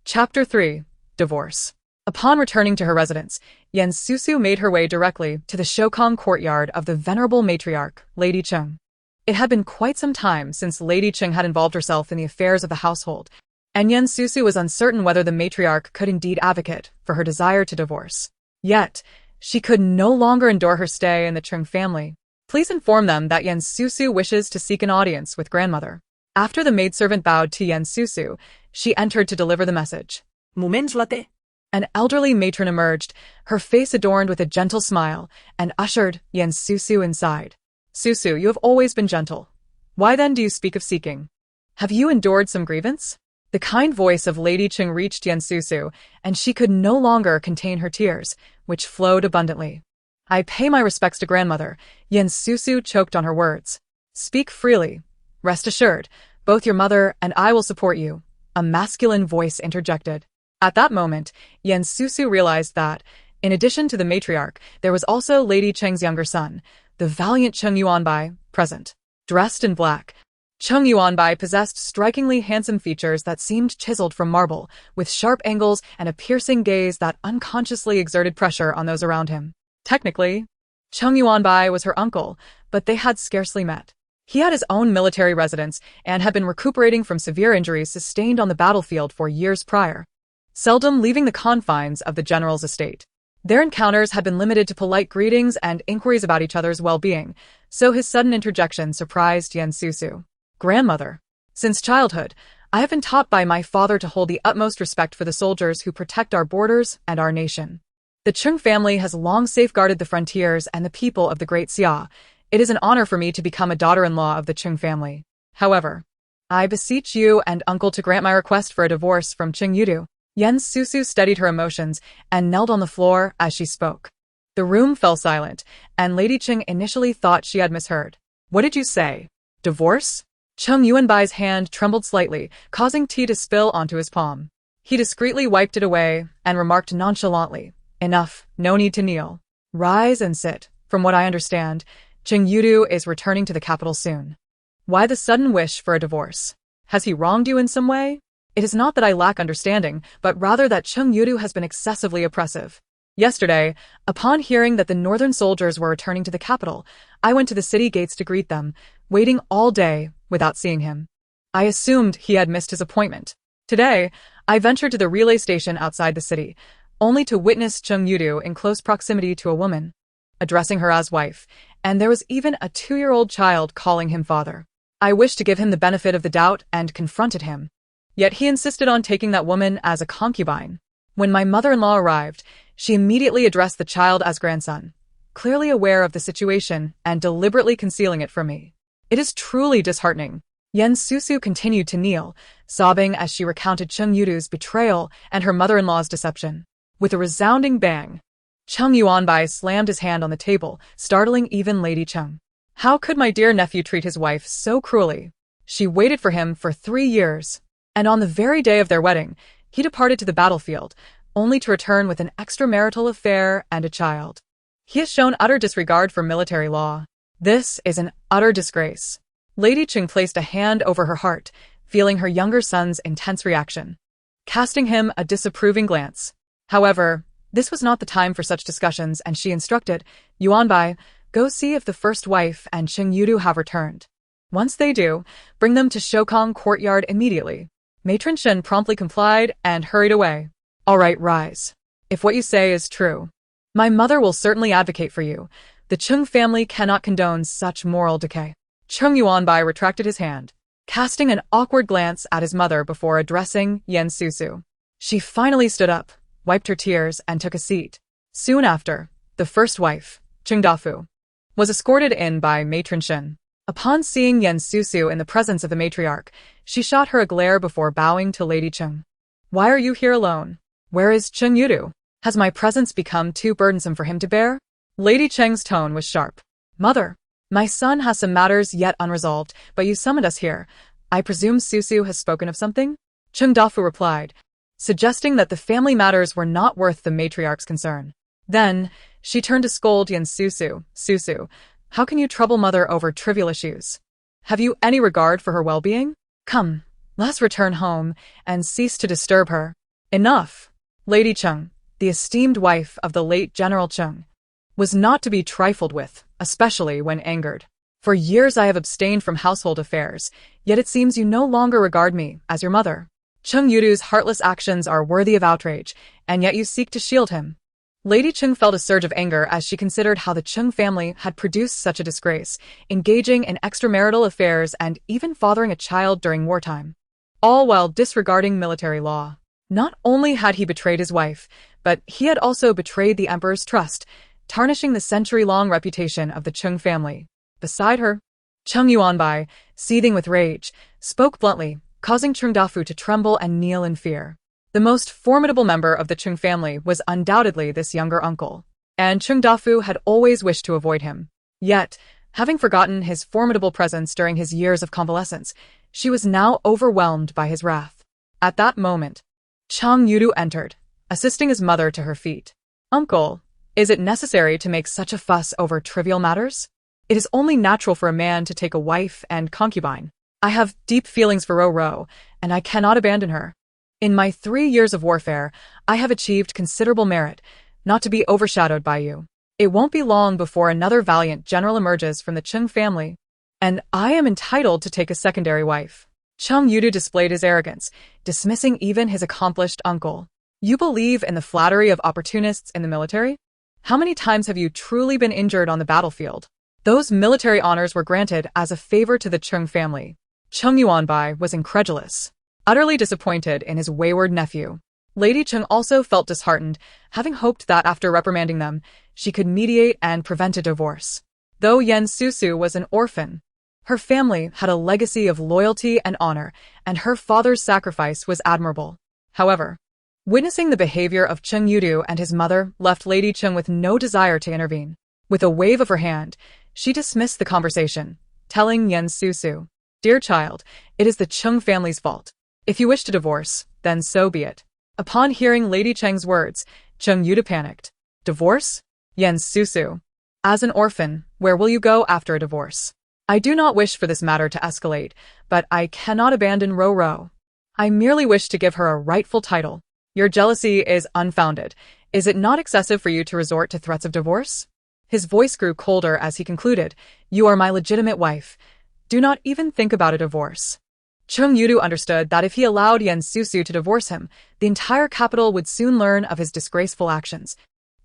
Chapter 3. Divorce. Upon returning to her residence, Susu made her way directly to the Shokong courtyard of the venerable matriarch, Lady Cheng. It had been quite some time since Lady Cheng had involved herself in the affairs of the household, and Susu was uncertain whether the matriarch could indeed advocate for her desire to divorce. Yet, she could no longer endure her stay in the Cheng family. Please inform them that Susu wishes to seek an audience with grandmother. After the maidservant bowed to Susu, she entered to deliver the message. Moments later, an elderly matron emerged, her face adorned with a gentle smile, and ushered Susu inside. Susu, you have always been gentle. Why then do you speak of seeking? Have you endured some grievance? The kind voice of Lady Cheng reached Susu, and she could no longer contain her tears, which flowed abundantly. I pay my respects to grandmother. Susu choked on her words. Speak freely. Rest assured, both your mother and I will support you, a masculine voice interjected. At that moment, Susu realized that, in addition to the matriarch, there was also Lady Cheng's younger son, the valiant Cheng Yuanbai, present. Dressed in black, Cheng Yuanbai possessed strikingly handsome features that seemed chiseled from marble, with sharp angles and a piercing gaze that unconsciously exerted pressure on those around him. Technically, Cheng Yuanbai was her uncle, but they had scarcely met. He had his own military residence and had been recuperating from severe injuries sustained on the battlefield for years prior, seldom leaving the confines of the general's estate. Their encounters had been limited to polite greetings and inquiries about each other's well-being, so his sudden interjection surprised Susu. Grandmother, since childhood, I have been taught by my father to hold the utmost respect for the soldiers who protect our borders and our nation. The Cheng family has long safeguarded the frontiers and the people of the Great Xia. It is an honor for me to become a daughter-in-law of the Cheng family. However, I beseech you and uncle to grant my request for a divorce from Cheng Yudu. Susu steadied her emotions and knelt on the floor as she spoke. The room fell silent, and Lady Cheng initially thought she had misheard. What did you say? Divorce? Cheng Yuanbai's hand trembled slightly, causing tea to spill onto his palm. He discreetly wiped it away and remarked nonchalantly, Enough, no need to kneel. Rise and sit. From what I understand, Cheng Yudu is returning to the capital soon. Why the sudden wish for a divorce? Has he wronged you in some way? It is not that I lack understanding, but rather that Cheng Yudu has been excessively oppressive. Yesterday, upon hearing that the northern soldiers were returning to the capital, I went to the city gates to greet them, waiting all day without seeing him. I assumed he had missed his appointment. Today, I ventured to the relay station outside the city, only to witness Cheng Yudu in close proximity to a woman, addressing her as wife, and there was even a 2-year-old child calling him father. I wished to give him the benefit of the doubt and confronted him. Yet he insisted on taking that woman as a concubine. When my mother-in-law arrived, she immediately addressed the child as grandson, clearly aware of the situation and deliberately concealing it from me. It is truly disheartening. Susu continued to kneel, sobbing as she recounted Cheng Yudu's betrayal and her mother-in-law's deception. With a resounding bang, Cheng Yuanbai slammed his hand on the table, startling even Lady Cheng. How could my dear nephew treat his wife so cruelly? She waited for him for 3 years. And on the very day of their wedding, he departed to the battlefield, only to return with an extramarital affair and a child. He has shown utter disregard for military law. This is an utter disgrace. Lady Cheng placed a hand over her heart, feeling her younger son's intense reaction, casting him a disapproving glance. However, this was not the time for such discussions, and she instructed, Yuanbai, go see if the first wife and Cheng Yudu have returned. Once they do, bring them to Shokong courtyard immediately. Matron Shen promptly complied and hurried away. All right, rise. If what you say is true, my mother will certainly advocate for you. The Cheng family cannot condone such moral decay. Cheng Yuanbai retracted his hand, casting an awkward glance at his mother before addressing Susu. She finally stood up, wiped her tears, and took a seat. Soon after, the first wife, Cheng Dafu, was escorted in by Matron Shen. Upon seeing Susu in the presence of the matriarch, she shot her a glare before bowing to Lady Cheng. Why are you here alone? Where is Cheng Yudu? Has my presence become too burdensome for him to bear? Lady Cheng's tone was sharp. Mother, my son has some matters yet unresolved, but you summoned us here. I presume Susu has spoken of something? Cheng Dafu replied, suggesting that the family matters were not worth the matriarch's concern. Then, she turned to scold Yan Susu. Susu, how can you trouble mother over trivial issues? Have you any regard for her well-being? Come, let's return home and cease to disturb her. Enough. Lady Cheng, the esteemed wife of the late General Cheng, was not to be trifled with, especially when angered. For years I have abstained from household affairs, yet it seems you no longer regard me as your mother. Cheng Yudu's heartless actions are worthy of outrage, and yet you seek to shield him. Lady Cheng felt a surge of anger as she considered how the Cheng family had produced such a disgrace, engaging in extramarital affairs and even fathering a child during wartime, all while disregarding military law. Not only had he betrayed his wife, but he had also betrayed the emperor's trust, tarnishing the century-long reputation of the Cheng family. Beside her, Cheng Yuanbai, seething with rage, spoke bluntly, causing Cheng Dafu to tremble and kneel in fear. The most formidable member of the Cheng family was undoubtedly this younger uncle, and Cheng Dafu had always wished to avoid him. Yet, having forgotten his formidable presence during his years of convalescence, she was now overwhelmed by his wrath. At that moment, Cheng Yudu entered, assisting his mother to her feet. Uncle, is it necessary to make such a fuss over trivial matters? It is only natural for a man to take a wife and concubine. I have deep feelings for Ro, and I cannot abandon her. In my 3 years of warfare, I have achieved considerable merit, not to be overshadowed by you. It won't be long before another valiant general emerges from the Cheng family, and I am entitled to take a secondary wife. Cheng Yudu displayed his arrogance, dismissing even his accomplished uncle. You believe in the flattery of opportunists in the military? How many times have you truly been injured on the battlefield? Those military honors were granted as a favor to the Cheng family. Cheng Yuanbai was incredulous, utterly disappointed in his wayward nephew. Lady Cheng also felt disheartened, having hoped that after reprimanding them, she could mediate and prevent a divorce. Though Yan Susu was an orphan, her family had a legacy of loyalty and honor, and her father's sacrifice was admirable. However, witnessing the behavior of Cheng Yudu and his mother left Lady Cheng with no desire to intervene. With a wave of her hand, she dismissed the conversation, telling Yan Susu, "Dear child, it is the Cheng family's fault. If you wish to divorce, then so be it." Upon hearing Lady Cheng's words, Cheng Yudu panicked. Divorce? Yan Susu. As an orphan, where will you go after a divorce? I do not wish for this matter to escalate, but I cannot abandon Ro. I merely wish to give her a rightful title. Your jealousy is unfounded. Is it not excessive for you to resort to threats of divorce? His voice grew colder as he concluded, You are my legitimate wife. Do not even think about a divorce. Cheng Yudu understood that if he allowed Yan Susu to divorce him, the entire capital would soon learn of his disgraceful actions,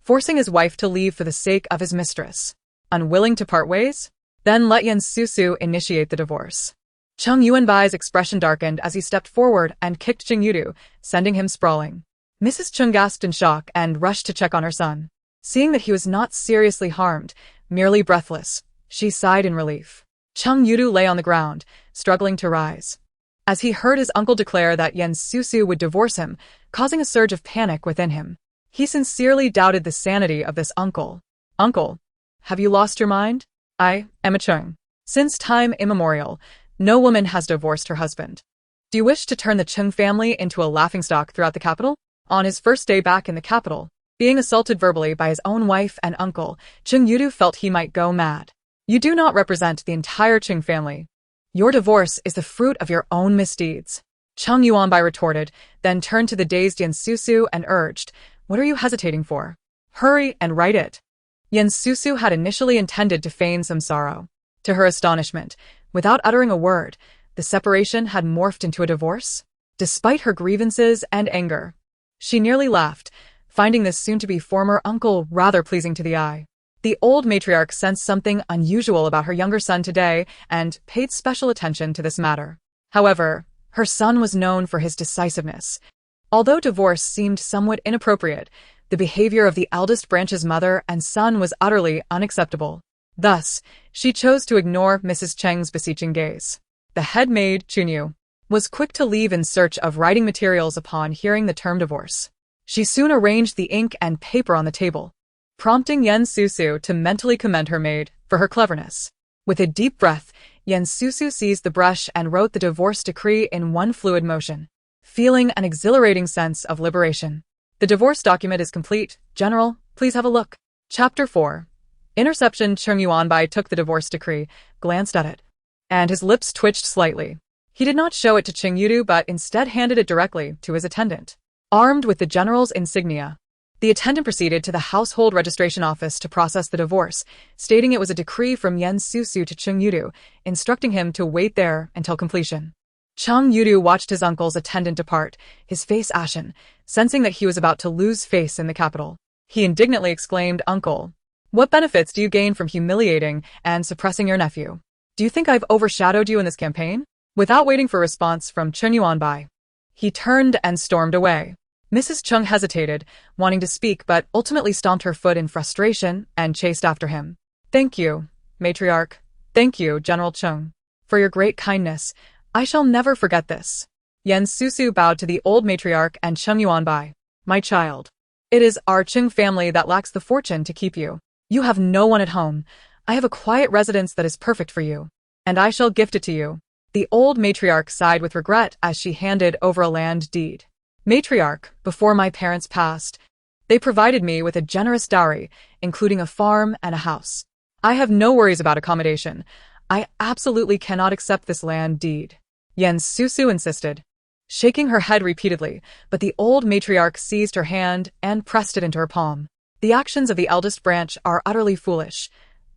forcing his wife to leave for the sake of his mistress. Unwilling to part ways? Then let Yan Susu initiate the divorce. Cheng Yuanbai's expression darkened as he stepped forward and kicked Cheng Yudu, sending him sprawling. Mrs. Cheng gasped in shock and rushed to check on her son. Seeing that he was not seriously harmed, merely breathless, she sighed in relief. Cheng Yudu lay on the ground, struggling to rise, as he heard his uncle declare that Yan Susu would divorce him, causing a surge of panic within him. He sincerely doubted the sanity of this uncle. Uncle, have you lost your mind? I am a Cheng. Since time immemorial, no woman has divorced her husband. Do you wish to turn the Cheng family into a laughingstock throughout the capital? On his first day back in the capital, being assaulted verbally by his own wife and uncle, Cheng Yudu felt he might go mad. You do not represent the entire Cheng family. Your divorce is the fruit of your own misdeeds. Cheng Yuanbai retorted, then turned to the dazed Yan Susu and urged, What are you hesitating for? Hurry and write it. Yan Susu had initially intended to feign some sorrow. To her astonishment, without uttering a word, the separation had morphed into a divorce. Despite her grievances and anger, she nearly laughed, finding this soon-to-be former uncle rather pleasing to the eye. The old matriarch sensed something unusual about her younger son today and paid special attention to this matter. However, her son was known for his decisiveness. Although divorce seemed somewhat inappropriate, the behavior of the eldest branch's mother and son was utterly unacceptable. Thus, she chose to ignore Mrs. Cheng's beseeching gaze. The head maid, Chunyu, was quick to leave in search of writing materials upon hearing the term divorce. She soon arranged the ink and paper on the table, prompting Yan Susu to mentally commend her maid for her cleverness. With a deep breath, Yan Susu seized the brush and wrote the divorce decree in one fluid motion. feeling an exhilarating sense of liberation. The divorce document is complete. General, please have a look. Chapter 4. Interception. Cheng Yuanbai took the divorce decree, glanced at it, and his lips twitched slightly. He did not show it to Cheng Yudu but instead handed it directly to his attendant. Armed with the general's insignia, the attendant proceeded to the household registration office to process the divorce, stating it was a decree from Susu to Cheng Yudu, instructing him to wait there until completion. Cheng Yudu watched his uncle's attendant depart, his face ashen, sensing that he was about to lose face in the capital. He indignantly exclaimed, "Uncle, what benefits do you gain from humiliating and suppressing your nephew? Do you think I've overshadowed you in this campaign?" Without waiting for a response from Cheng Yuanbai, he turned and stormed away. Mrs. Cheng hesitated, wanting to speak, but ultimately stomped her foot in frustration and chased after him. "Thank you, matriarch. Thank you, General Cheng, for your great kindness. I shall never forget this." Susu bowed to the old matriarch and Cheng Yuanbai. "My child, it is our Cheng family that lacks the fortune to keep you. You have no one at home. I have a quiet residence that is perfect for you, and I shall gift it to you." The old matriarch sighed with regret as she handed over a land deed. "Matriarch, before my parents passed, they provided me with a generous dowry, including a farm and a house. I have no worries about accommodation. I absolutely cannot accept this land deed," Susu insisted, shaking her head repeatedly, but the old matriarch seized her hand and pressed it into her palm. "The actions of the eldest branch are utterly foolish.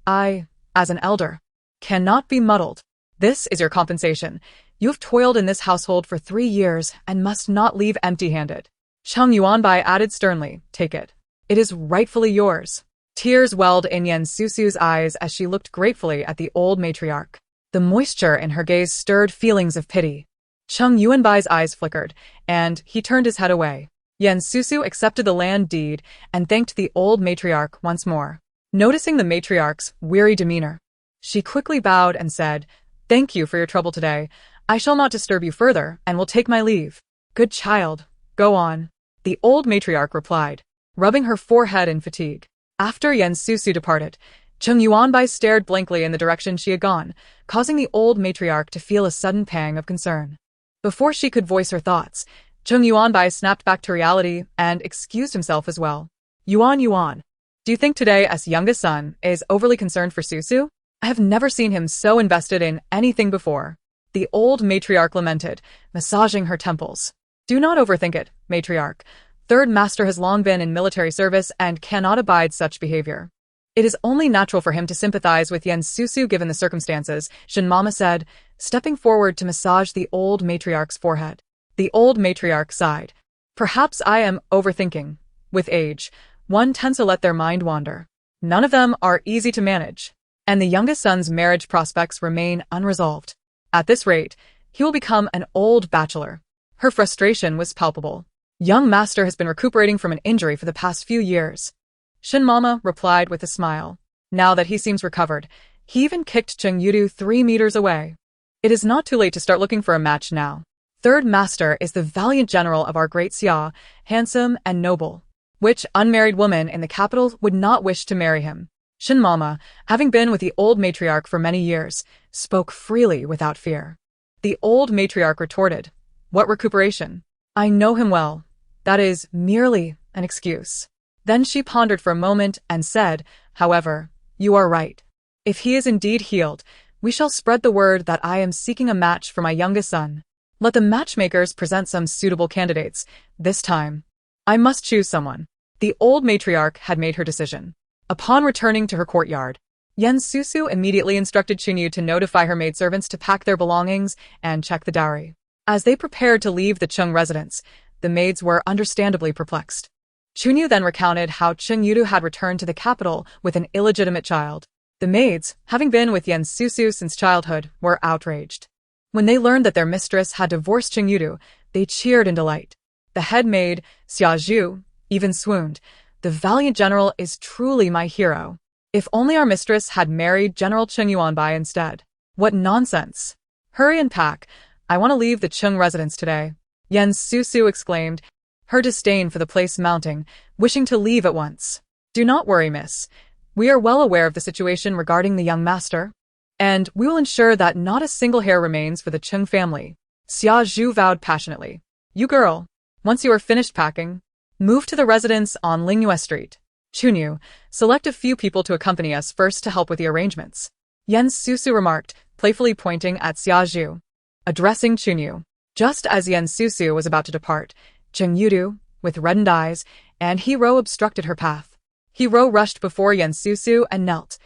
I, as an elder, cannot be muddled. This is your compensation. You have toiled in this household for 3 years and must not leave empty-handed." Cheng Yuanbai added sternly, "Take it. It is rightfully yours." Tears welled in Susu's eyes as she looked gratefully at the old matriarch. The moisture in her gaze stirred feelings of pity. Cheng Yuanbai's eyes flickered, and he turned his head away. Susu accepted the land deed and thanked the old matriarch once more. Noticing the matriarch's weary demeanor, she quickly bowed and said, "Thank you for your trouble today. I shall not disturb you further and will take my leave." "Good child, go on," the old matriarch replied, rubbing her forehead in fatigue. After Susu departed, Cheng Yuanbai stared blankly in the direction she had gone, causing the old matriarch to feel a sudden pang of concern. Before she could voice her thoughts, Cheng Yuanbai snapped back to reality and excused himself as well. Yuan, do you think today as youngest son is overly concerned for Susu? I have never seen him so invested in anything before." The old matriarch lamented, massaging her temples. "Do not overthink it, matriarch. Third Master has long been in military service and cannot abide such behavior. It is only natural for him to sympathize with Susu given the circumstances," Shin Mama said, stepping forward to massage the old matriarch's forehead. The old matriarch sighed. "Perhaps I am overthinking. With age, one tends to let their mind wander. None of them are easy to manage, and the youngest son's marriage prospects remain unresolved. At this rate, he will become an old bachelor." Her frustration was palpable. "Young master has been recuperating from an injury for the past few years," Shin Mama replied with a smile. "Now that he seems recovered, he even kicked Cheng Yudu 3 meters away. It is not too late to start looking for a match now. Third Master is the valiant general of our great Xia, handsome and noble. Which unmarried woman in the capital would not wish to marry him?" Shin Mama, having been with the old matriarch for many years, spoke freely without fear. The old matriarch retorted, "What recuperation? I know him well. That is merely an excuse." Then she pondered for a moment and said, "However, you are right. If he is indeed healed, we shall spread the word that I am seeking a match for my youngest son. Let the matchmakers present some suitable candidates. This time, I must choose someone." The old matriarch had made her decision. Upon returning to her courtyard, Susu immediately instructed Chunyu to notify her maidservants to pack their belongings and check the dowry. As they prepared to leave the Cheng residence, the maids were understandably perplexed. Chunyu then recounted how Cheng Yudu had returned to the capital with an illegitimate child. The maids, having been with Susu since childhood, were outraged. When they learned that their mistress had divorced Cheng Yudu, they cheered in delight. The head maid, Xia Zhu, even swooned. "The valiant general is truly my hero. If only our mistress had married General Cheng Yuanbai instead. What nonsense! Hurry and pack. I want to leave the Cheng residence today," Susu exclaimed, her disdain for the place mounting, wishing to leave at once. "Do not worry, miss. We are well aware of the situation regarding the young master, and we will ensure that not a single hair remains for the Cheng family," Xia Zhu vowed passionately. You girl. Once you are finished packing, move to the residence on Lingyue Street. Chunyu, select a few people to accompany us first to help with the arrangements. Susu remarked, playfully pointing at Xiaozhu. Addressing Chunyu. Just as Susu was about to depart, Cheng Yudu, with reddened eyes, and Hiro obstructed her path. Hiro rushed before Susu and knelt,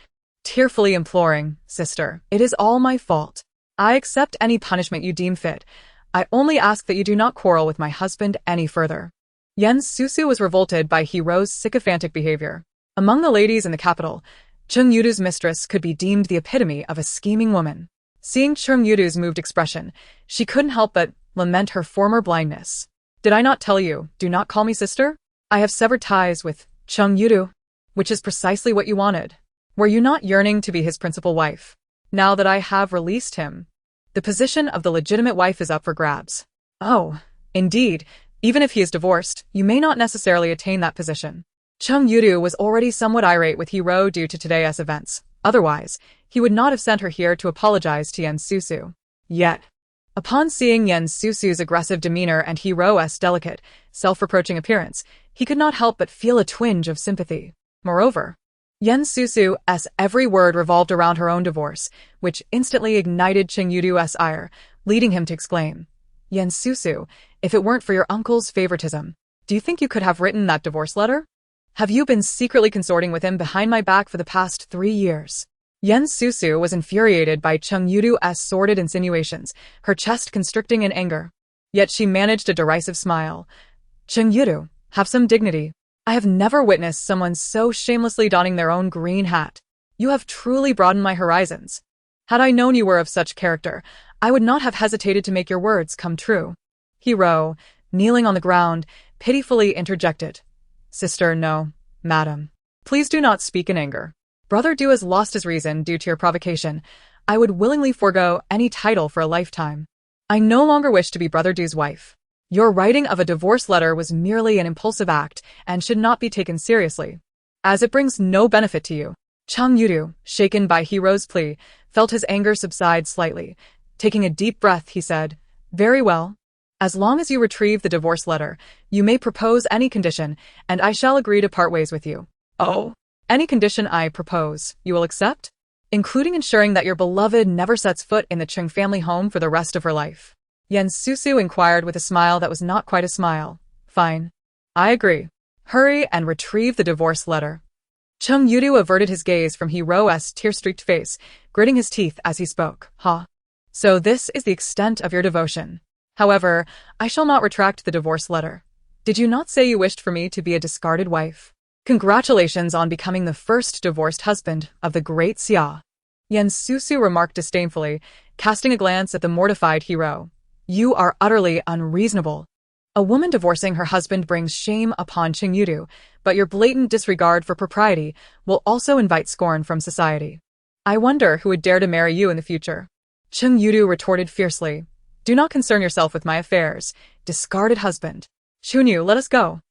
tearfully imploring, "Sister, it is all my fault. I accept any punishment you deem fit. I only ask that you do not quarrel with my husband any further." Susu was revolted by Hiro's sycophantic behavior. Among the ladies in the capital, Cheng Yudu's mistress could be deemed the epitome of a scheming woman. Seeing Cheng Yudu's moved expression, she couldn't help but lament her former blindness. "Did I not tell you, do not call me sister? I have severed ties with Cheng Yudu, which is precisely what you wanted. Were you not yearning to be his principal wife? Now that I have released him, the position of the legitimate wife is up for grabs." "Oh, indeed, even if he is divorced, you may not necessarily attain that position." Cheng Yudu was already somewhat irate with Hiro due to today's events. Otherwise, he would not have sent her here to apologize to Susu. Yet, upon seeing Susu's aggressive demeanor and Hiro's delicate, self-reproaching appearance, he could not help but feel a twinge of sympathy. Moreover, Susu's every word revolved around her own divorce, which instantly ignited Cheng Yudu's ire, leading him to exclaim, "Susu, if it weren't for your uncle's favoritism, do you think you could have written that divorce letter? Have you been secretly consorting with him behind my back for the past 3 years?" Susu was infuriated by Cheng Yudu's sordid insinuations, her chest constricting in anger. Yet she managed a derisive smile. "Cheng Yudu, have some dignity. I have never witnessed someone so shamelessly donning their own green hat. You have truly broadened my horizons. Had I known you were of such character, I would not have hesitated to make your words come true." Hiro, kneeling on the ground, pitifully interjected, "Sister, no, madam. Please do not speak in anger. Brother Du has lost his reason due to your provocation. I would willingly forego any title for a lifetime. I no longer wish to be Brother Du's wife. Your writing of a divorce letter was merely an impulsive act and should not be taken seriously, as it brings no benefit to you." Cheng Yudu, shaken by Hiro's plea, felt his anger subside slightly. Taking a deep breath, he said, "Very well. As long as you retrieve the divorce letter, you may propose any condition, and I shall agree to part ways with you." "Oh, any condition I propose, you will accept? Including ensuring that your beloved never sets foot in the Cheng family home for the rest of her life?" Susu inquired with a smile that was not quite a smile. "Fine. I agree. Hurry and retrieve the divorce letter." Cheng Yudu averted his gaze from Hiro's tear-streaked face, gritting his teeth as he spoke. "Huh. So this is the extent of your devotion. However, I shall not retract the divorce letter. Did you not say you wished for me to be a discarded wife? Congratulations on becoming the first divorced husband of the great Xia." Susu remarked disdainfully, casting a glance at the mortified Hiro. "You are utterly unreasonable. A woman divorcing her husband brings shame upon Cheng Yudu, but your blatant disregard for propriety will also invite scorn from society. I wonder who would dare to marry you in the future." Cheng Yudu retorted fiercely, "Do not concern yourself with my affairs, discarded husband. Chunyu, let us go."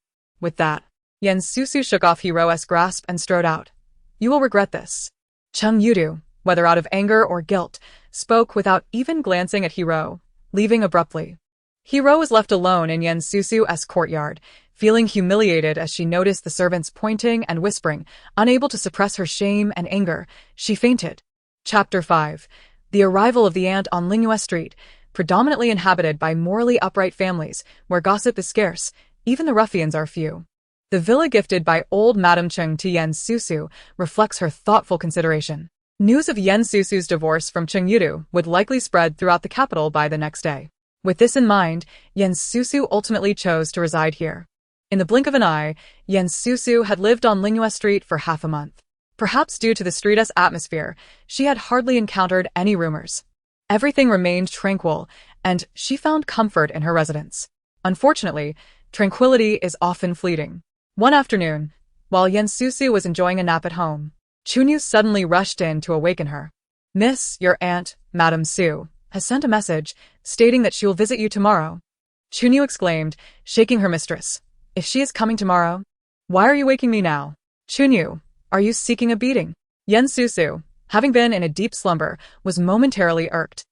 With that, Susu shook off Hiro's grasp and strode out. "You will regret this." Cheng Yudu, whether out of anger or guilt, spoke without even glancing at Hiro, leaving abruptly. Hiro was left alone in Susu's courtyard, feeling humiliated as she noticed the servants pointing and whispering. Unable to suppress her shame and anger, she fainted. Chapter 5. The arrival of the aunt on Lingyue Street, predominantly inhabited by morally upright families, where gossip is scarce, even the ruffians are few. The villa gifted by old Madame Cheng to Susu reflects her thoughtful consideration. News of Susu's divorce from Cheng Yudu would likely spread throughout the capital by the next day. With this in mind, Susu ultimately chose to reside here. In the blink of an eye, Susu had lived on Lingyue Street for half a month. Perhaps due to the street's atmosphere, she had hardly encountered any rumors. Everything remained tranquil, and she found comfort in her residence. Unfortunately, tranquility is often fleeting. One afternoon, while Susu was enjoying a nap at home, Chunyu suddenly rushed in to awaken her. "Miss, your aunt, Madame Su, has sent a message stating that she will visit you tomorrow." Chunyu exclaimed, shaking her mistress. "If she is coming tomorrow, why are you waking me now? Chunyu, are you seeking a beating?" Susu, having been in a deep slumber, was momentarily irked.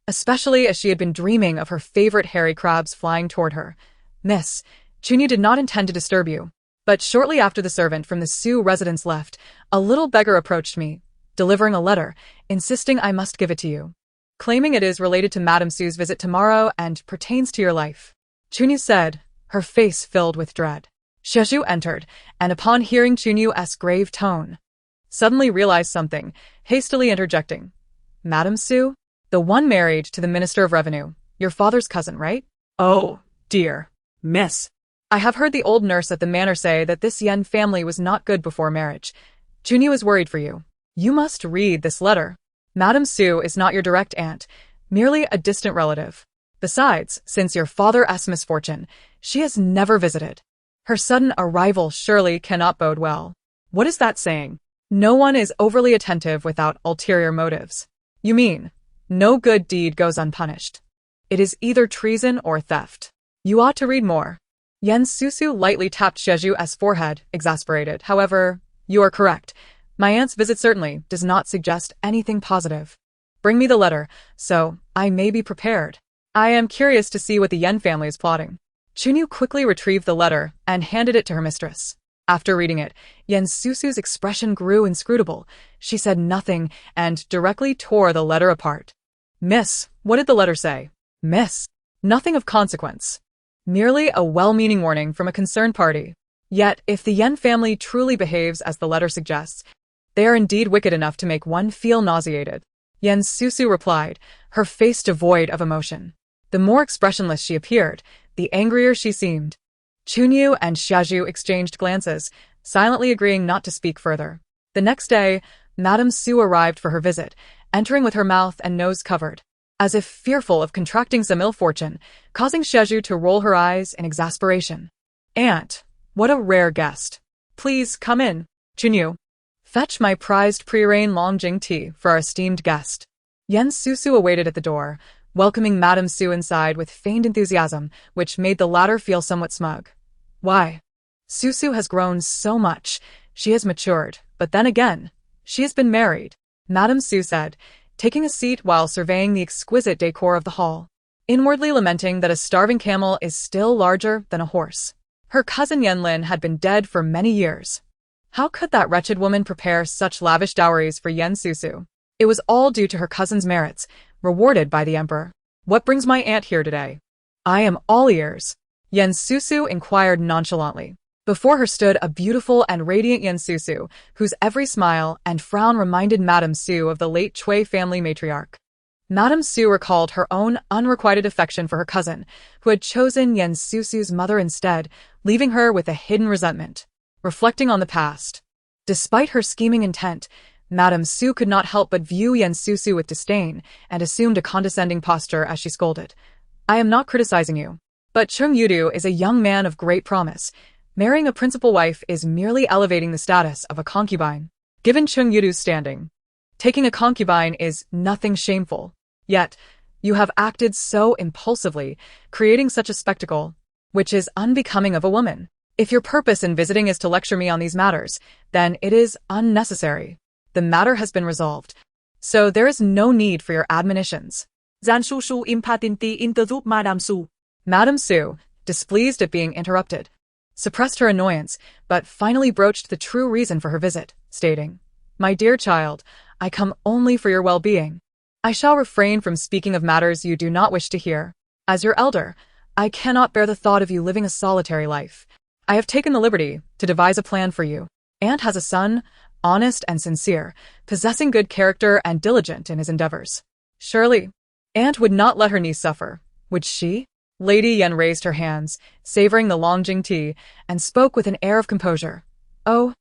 especially as she had been dreaming of her favorite hairy crabs flying toward her. Miss, Chunyu did not intend to disturb you. But shortly after the servant from the Su residence left, a little beggar approached me, delivering a letter, insisting I must give it to you, claiming it is related to Madame Su's visit tomorrow and pertains to your life. Chunyu said, her face filled with dread. Shezhu entered, and upon hearing Chunyu's grave tone, suddenly realized something, hastily interjecting. Madame Su? The one married to the Minister of Revenue, your father's cousin, right? Oh, dear. Miss. I have heard the old nurse at the manor say that this Yen family was not good before marriage. Chunyu is worried for you. You must read this letter. Madame Su is not your direct aunt, merely a distant relative. Besides, since your father's misfortune, she has never visited. Her sudden arrival surely cannot bode well. What is that saying? No one is overly attentive without ulterior motives. You mean, no good deed goes unpunished. It is either treason or theft. You ought to read more. Susu lightly tapped Shezhu's forehead, exasperated. However, you are correct. My aunt's visit certainly does not suggest anything positive. Bring me the letter, so I may be prepared. I am curious to see what the Yen family is plotting. Chunyu quickly retrieved the letter and handed it to her mistress. After reading it, Susu's expression grew inscrutable. She said nothing and directly tore the letter apart. Miss, what did the letter say? Miss, nothing of consequence. Merely a well-meaning warning from a concerned party. Yet, if the Yen family truly behaves as the letter suggests, they are indeed wicked enough to make one feel nauseated. Susu replied, her face devoid of emotion. The more expressionless she appeared, the angrier she seemed. Chunyu and Shezhu exchanged glances, silently agreeing not to speak further. The next day, Madame Su arrived for her visit, entering with her mouth and nose covered, as if fearful of contracting some ill fortune, causing Shezhu to roll her eyes in exasperation. Aunt, what a rare guest. Please come in. Chunyu, fetch my prized pre-rain Longjing tea for our esteemed guest. Susu awaited at the door, welcoming Madame Su inside with feigned enthusiasm, which made the latter feel somewhat smug. Why? Susu has grown so much. She has matured, but then again, she has been married, Madame Su said, taking a seat while surveying the exquisite decor of the hall, inwardly lamenting that a starving camel is still larger than a horse. Her cousin Yenlin had been dead for many years. How could that wretched woman prepare such lavish dowries for Susu? It was all due to her cousin's merits, rewarded by the emperor. What brings my aunt here today? I am all ears. Susu inquired nonchalantly. Before her stood a beautiful and radiant Susu, whose every smile and frown reminded Madame Su of the late Chui family matriarch. Madame Su recalled her own unrequited affection for her cousin, who had chosen Susu's mother instead, leaving her with a hidden resentment. Reflecting on the past, despite her scheming intent, Madame Su could not help but view Susu with disdain and assumed a condescending posture as she scolded. I am not criticizing you, but Cheng Yudu is a young man of great promise. Marrying a principal wife is merely elevating the status of a concubine. Given Cheng Yudu's standing, taking a concubine is nothing shameful. Yet, you have acted so impulsively, creating such a spectacle, which is unbecoming of a woman. If your purpose in visiting is to lecture me on these matters, then it is unnecessary. The matter has been resolved, so there is no need for your admonitions. Susu impatiently interrupted Madame Su. Madame Su, displeased at being interrupted, suppressed her annoyance, but finally broached the true reason for her visit, stating, My dear child, I come only for your well-being. I shall refrain from speaking of matters you do not wish to hear. As your elder, I cannot bear the thought of you living a solitary life. I have taken the liberty to devise a plan for you. Aunt has a son, honest and sincere, possessing good character and diligent in his endeavors. Surely, Aunt would not let her niece suffer, would she? Lady Yen raised her hands, savoring the Longjing tea, and spoke with an air of composure. Oh,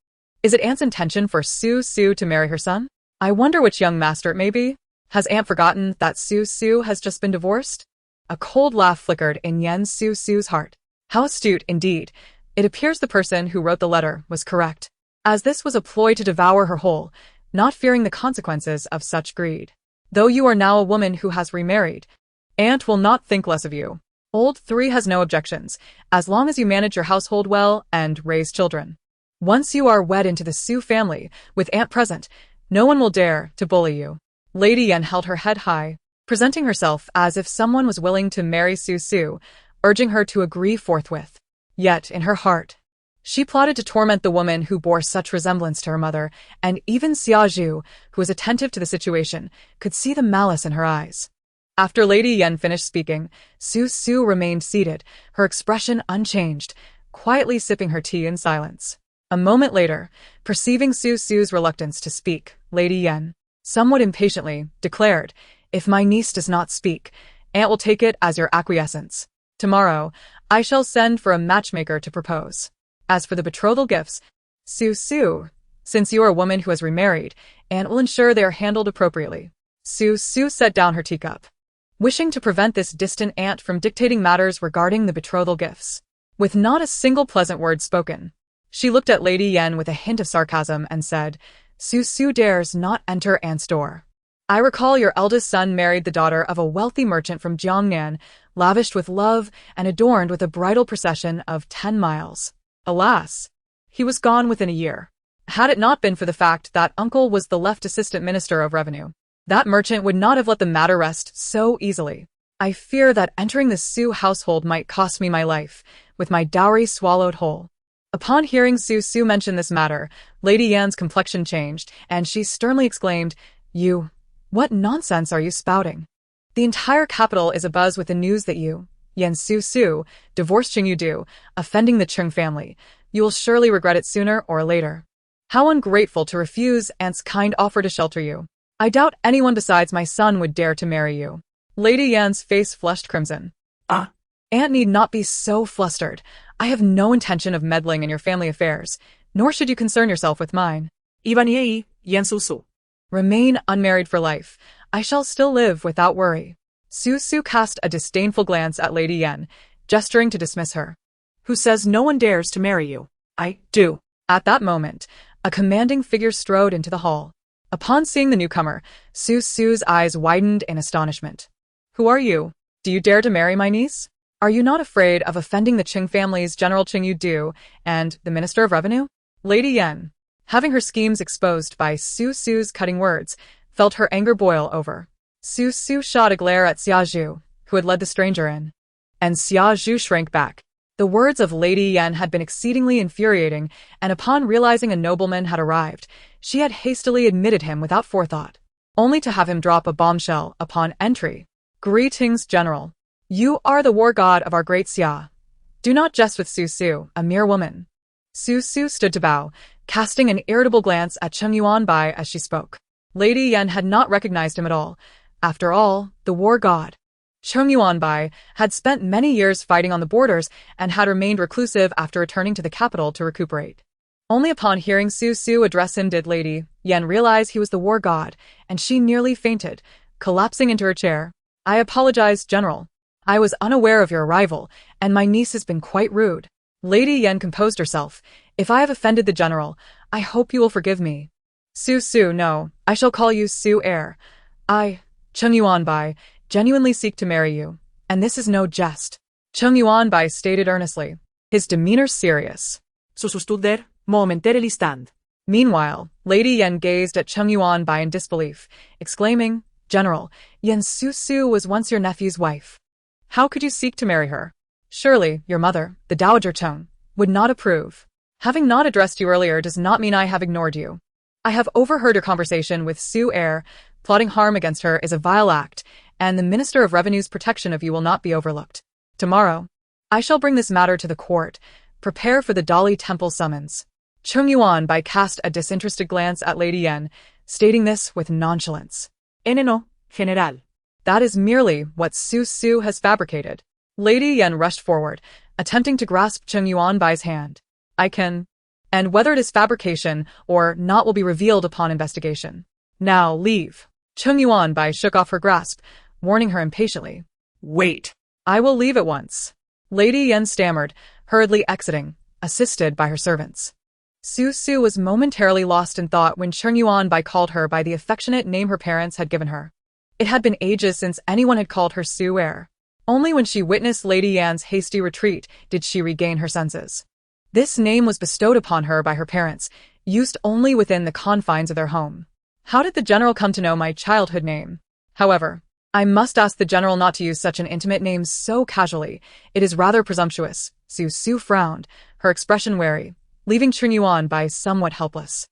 is it Aunt's intention for Susu to marry her son? I wonder which young master it may be. Has Aunt forgotten that Susu has just been divorced? A cold laugh flickered in Susu's heart. How astute, indeed. It appears the person who wrote the letter was correct, as this was a ploy to devour her whole, not fearing the consequences of such greed. Though you are now a woman who has remarried, Aunt will not think less of you. Old 3 has no objections, as long as you manage your household well and raise children. Once you are wed into the Su family, with Aunt present, no one will dare to bully you. Lady Yen held her head high. presenting herself as if someone was willing to marry Susu, urging her to agree forthwith. Yet, in her heart, she plotted to torment the woman who bore such resemblance to her mother, and even Xiaozhu, who was attentive to the situation, could see the malice in her eyes. After Lady Yan finished speaking, Susu remained seated, her expression unchanged, quietly sipping her tea in silence. A moment later, perceiving Susu's reluctance to speak, Lady Yan, somewhat impatiently, declared, "If my niece does not speak, Aunt will take it as your acquiescence. Tomorrow, I shall send for a matchmaker to propose. As for the betrothal gifts, Susu, since you are a woman who has remarried, Aunt will ensure they are handled appropriately." Susu set down her teacup, wishing to prevent this distant aunt from dictating matters regarding the betrothal gifts. With not a single pleasant word spoken, she looked at Lady Yan with a hint of sarcasm and said, "Susu dares not enter Aunt's door. I recall your eldest son married the daughter of a wealthy merchant from Jiangnan, lavished with love and adorned with a bridal procession of 10 miles. Alas, he was gone within a year. Had it not been for the fact that uncle was the left assistant minister of revenue, that merchant would not have let the matter rest so easily. I fear that entering the Su household might cost me my life, with my dowry swallowed whole." Upon hearing Susu mention this matter, Lady Yan's complexion changed, and she sternly exclaimed, What nonsense are you spouting? The entire capital is abuzz with the news that you, Yan Susu, divorced Cheng Yudu, offending the Cheng family. You will surely regret it sooner or later. How ungrateful to refuse Aunt's kind offer to shelter you. I doubt anyone besides my son would dare to marry you. Lady Yan's face flushed crimson. Aunt need not be so flustered. I have no intention of meddling in your family affairs, nor should you concern yourself with mine. Yan Susu. Remain unmarried for life. I shall still live without worry. Susu cast a disdainful glance at Lady Yan, gesturing to dismiss her. Who says no one dares to marry you? I do. At that moment, a commanding figure strode into the hall. Upon seeing the newcomer, Susu's eyes widened in astonishment. Who are you? Do you dare to marry my niece? Are you not afraid of offending the Cheng family's General Cheng Yudu and the Minister of Revenue? Lady Yan, having her schemes exposed by Susu's cutting words, felt her anger boil over. Susu shot a glare at Xiaozhu, who had led the stranger in, and Xiaozhu shrank back. The words of Lady Yan had been exceedingly infuriating, and upon realizing a nobleman had arrived, she had hastily admitted him without forethought, only to have him drop a bombshell upon entry. "Greetings, General. You are the war god of our great Xia. Do not jest with Susu, a mere woman." Susu stood to bow, casting an irritable glance at Cheng Yuanbai as she spoke. Lady Yan had not recognized him at all. After all, the war god, Cheng Yuanbai, had spent many years fighting on the borders and had remained reclusive after returning to the capital to recuperate. Only upon hearing Susu address him did Lady Yan realize he was the war god, and she nearly fainted, collapsing into her chair. "I apologize, General. I was unaware of your arrival, and my niece has been quite rude." Lady Yan composed herself. "If I have offended the General, I hope you will forgive me." "Susu, no, I shall call you Su Heir. I, Cheng Yuanbai, genuinely seek to marry you, and this is no jest," Cheng Yuanbai stated earnestly, his demeanor serious. Susu stood there, momentarily stunned. Meanwhile, Lady Yan gazed at Cheng Yuanbai in disbelief, exclaiming, "General, Yan Susu was once your nephew's wife. How could you seek to marry her? Surely, your mother, the Dowager Cheng, would not approve. Having not addressed you earlier does not mean I have ignored you. I have overheard your conversation with Su Heir. Plotting harm against her is a vile act, and the Minister of Revenue's protection of you will not be overlooked. Tomorrow, I shall bring this matter to the court. Prepare for the Dali Temple summons." Cheng Yuanbai cast a disinterested glance at Lady Yan, stating this with nonchalance. No, General. "That is merely what Susu has fabricated." Lady Yan rushed forward, attempting to grasp Cheng Yuanbai's hand. "I can," and whether it is fabrication or not will be revealed upon investigation. "Now leave." Cheng Yuanbai shook off her grasp, warning her impatiently. "Wait." "I will leave at once." Lady Yan stammered, hurriedly exiting, assisted by her servants. Susu was momentarily lost in thought when Cheng Yuanbai called her by the affectionate name her parents had given her. It had been ages since anyone had called her Su Heir. Only when she witnessed Lady Yan's hasty retreat did she regain her senses. This name was bestowed upon her by her parents, used only within the confines of their home. How did the General come to know my childhood name? However, I must ask the general not to use such an intimate name so casually. It is rather presumptuous. Susu frowned, her expression wary, leaving Cheng Yuanbai somewhat helpless.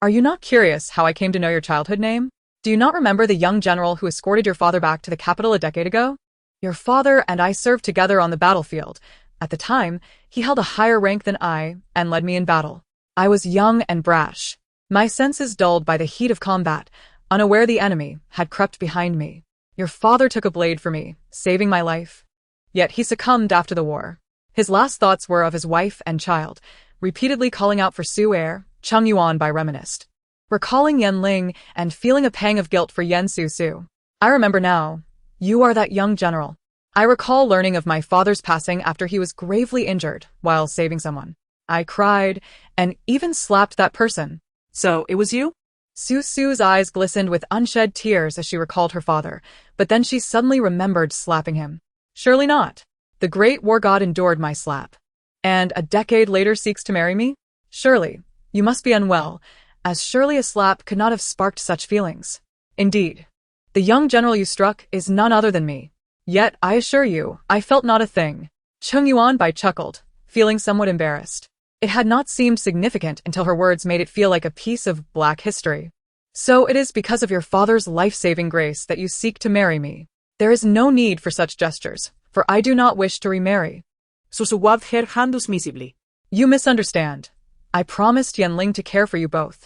Are you not curious how I came to know your childhood name? Do you not remember the young general who escorted your father back to the capital a decade ago? Your father and I served together on the battlefield. At the time, he held a higher rank than I and led me in battle. I was young and brash, my senses dulled by the heat of combat, unaware the enemy had crept behind me. Your father took a blade for me, saving my life. Yet he succumbed after the war. His last thoughts were of his wife and child, repeatedly calling out for Su heir. Cheng Yuanbai reminisced, recalling Yan Ling and feeling a pang of guilt for Yan Susu. I remember now. You are that young general. I recall learning of my father's passing after he was gravely injured while saving someone. I cried and even slapped that person. So, it was you? Susu's eyes glistened with unshed tears as she recalled her father, but then she suddenly remembered slapping him. Surely not. The great war god endured my slap. And a decade later seeks to marry me? Surely. You must be unwell, as surely a slap could not have sparked such feelings. Indeed. The young general you struck is none other than me. Yet, I assure you, I felt not a thing. Cheng Yuanbai chuckled, feeling somewhat embarrassed. It had not seemed significant until her words made it feel like a piece of black history. So it is because of your father's life-saving grace that you seek to marry me. There is no need for such gestures, for I do not wish to remarry. Susu waved her hand submissively. You misunderstand. I promised Yan Ling to care for you both.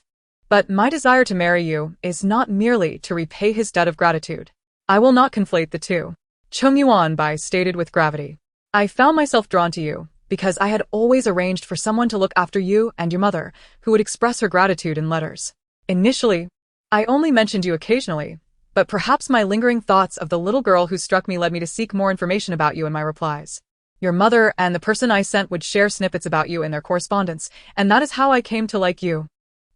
But my desire to marry you is not merely to repay his debt of gratitude. I will not conflate the two. Cheng Yuanbai stated with gravity. I found myself drawn to you because I had always arranged for someone to look after you and your mother, who would express her gratitude in letters. Initially, I only mentioned you occasionally, but perhaps my lingering thoughts of the little girl who struck me led me to seek more information about you in my replies. Your mother and the person I sent would share snippets about you in their correspondence, and that is how I came to like you.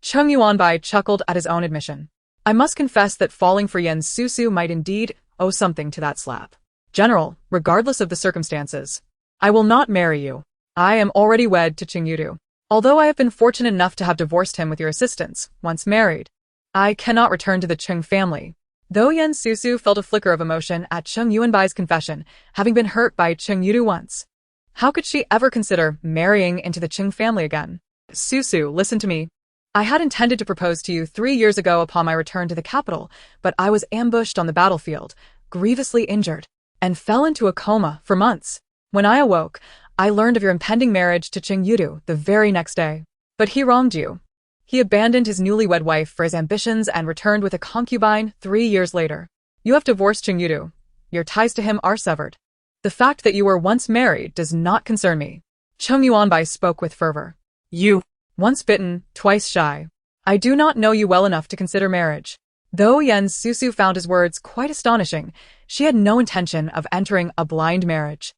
Cheng Yuanbai chuckled at his own admission. I must confess that falling for Yan Susu might indeed owe something to that slap. General, regardless of the circumstances, I will not marry you. I am already wed to Cheng Yudu. Although I have been fortunate enough to have divorced him with your assistance, once married, I cannot return to the Cheng family. Though Yan Susu felt a flicker of emotion at Cheng Yuanbai's confession, having been hurt by Cheng Yudu once, how could she ever consider marrying into the Cheng family again? Susu, listen to me. I had intended to propose to you 3 years ago upon my return to the capital, but I was ambushed on the battlefield, grievously injured, and fell into a coma for months. When I awoke, I learned of your impending marriage to Cheng Yudu the very next day. But he wronged you. He abandoned his newlywed wife for his ambitions and returned with a concubine 3 years later. You have divorced Cheng Yudu. Your ties to him are severed. The fact that you were once married does not concern me. Cheng Yuanbai spoke with fervor. You, once bitten, twice shy. I do not know you well enough to consider marriage. Though Yan Susu found his words quite astonishing, she had no intention of entering a blind marriage.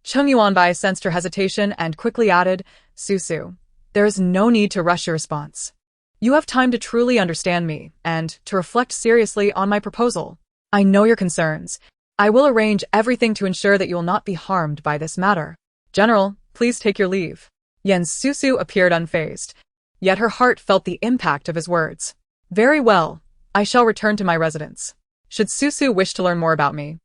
Cheng Yuanbai sensed her hesitation and quickly added, Susu, there is no need to rush your response. You have time to truly understand me and to reflect seriously on my proposal. I know your concerns. I will arrange everything to ensure that you will not be harmed by this matter. General, please take your leave. Yan Susu appeared unfazed, yet her heart felt the impact of his words. Very well, I shall return to my residence. Should Susu wish to learn more about me,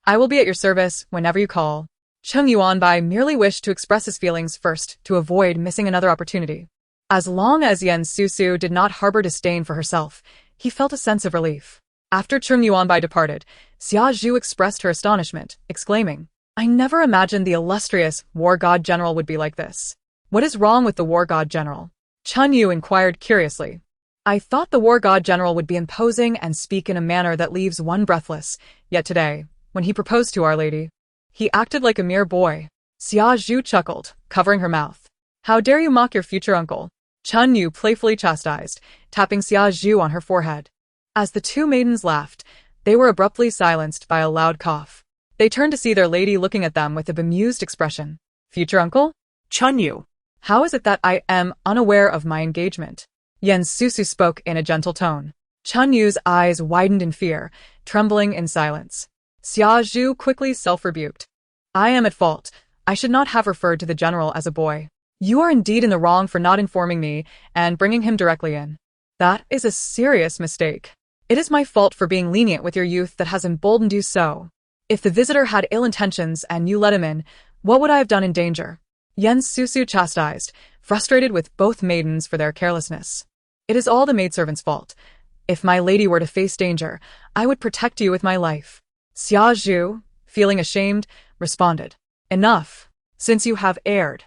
I will be at your service whenever you call. Cheng Yuanbai merely wished to express his feelings first to avoid missing another opportunity. As long as Yan Susu did not harbor disdain for herself, he felt a sense of relief. After Cheng Yuanbai departed, Xia Zhu expressed her astonishment, exclaiming, I never imagined the illustrious war god general would be like this. What is wrong with the war god general? Chun Yu inquired curiously. I thought the war god general would be imposing and speak in a manner that leaves one breathless, yet today, when he proposed to Our Lady, he acted like a mere boy. Xia Zhu chuckled, covering her mouth. How dare you mock your future uncle? Chun Yu playfully chastised, tapping Xia Zhu on her forehead. As the two maidens laughed, they were abruptly silenced by a loud cough. They turned to see their lady looking at them with a bemused expression. Future uncle? Chun Yu. How is it that I am unaware of my engagement? Yan Susu spoke in a gentle tone. Chun Yu's eyes widened in fear, trembling in silence. Xia Zhu quickly self-rebuked. I am at fault. I should not have referred to the general as a boy. You are indeed in the wrong for not informing me and bringing him directly in. That is a serious mistake. It is my fault for being lenient with your youth that has emboldened you so. If the visitor had ill intentions and you let him in, what would I have done in danger? Susu chastised, frustrated with both maidens for their carelessness. It is all the maidservant's fault. If my lady were to face danger, I would protect you with my life. Xiaozhu, feeling ashamed, responded. Enough. Since you have erred,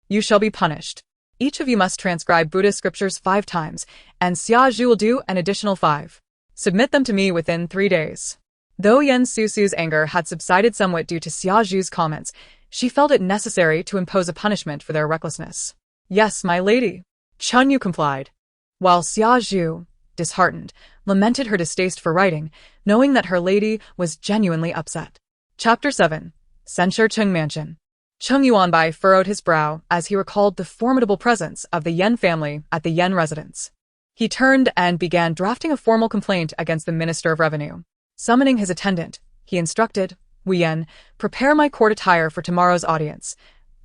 you shall be punished. Each of you must transcribe Buddhist scriptures 5 times, and Xiaozhu will do an additional 5. Submit them to me within 3 days. Though Susu's anger had subsided somewhat due to Xiaozhu's comments, she felt it necessary to impose a punishment for their recklessness. Yes, my lady. Cheng Yuanbai complied, while Xiaozhu, disheartened, lamented her distaste for writing, knowing that her lady was genuinely upset. Chapter 7. Censure Cheng Mansion. Cheng Yuanbai furrowed his brow as he recalled the formidable presence of the Yan family at the Yan residence. He turned and began drafting a formal complaint against the Minister of Revenue. Summoning his attendant, he instructed, Wu Yan, prepare my court attire for tomorrow's audience.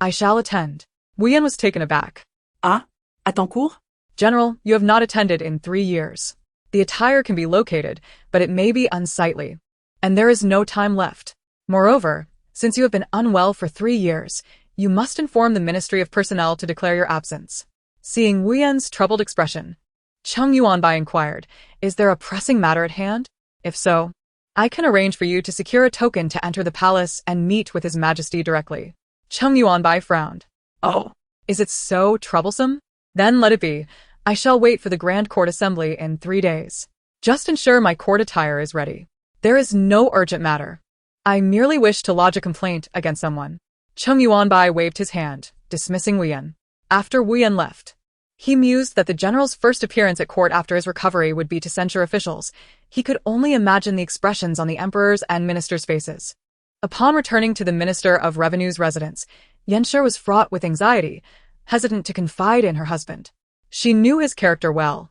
I shall attend. Wu Yan was taken aback. Ah, attends. General, you have not attended in 3 years. The attire can be located, but it may be unsightly. And there is no time left. Moreover, since you have been unwell for 3 years, you must inform the Ministry of Personnel to declare your absence. Seeing Wu Yan's troubled expression, Cheng Yuanbai inquired, is there a pressing matter at hand? If so, I can arrange for you to secure a token to enter the palace and meet with His Majesty directly. Cheng Yuanbai frowned. Oh, is it so troublesome? Then let it be. I shall wait for the Grand Court Assembly in 3 days. Just ensure my court attire is ready. There is no urgent matter. I merely wish to lodge a complaint against someone. Cheng Yuanbai waved his hand, dismissing Wu Yan. After Wu Yan left, he mused that the general's first appearance at court after his recovery would be to censure officials. He could only imagine the expressions on the emperor's and ministers' faces. Upon returning to the Minister of Revenue's residence, Yanshi was fraught with anxiety, hesitant to confide in her husband. She knew his character well.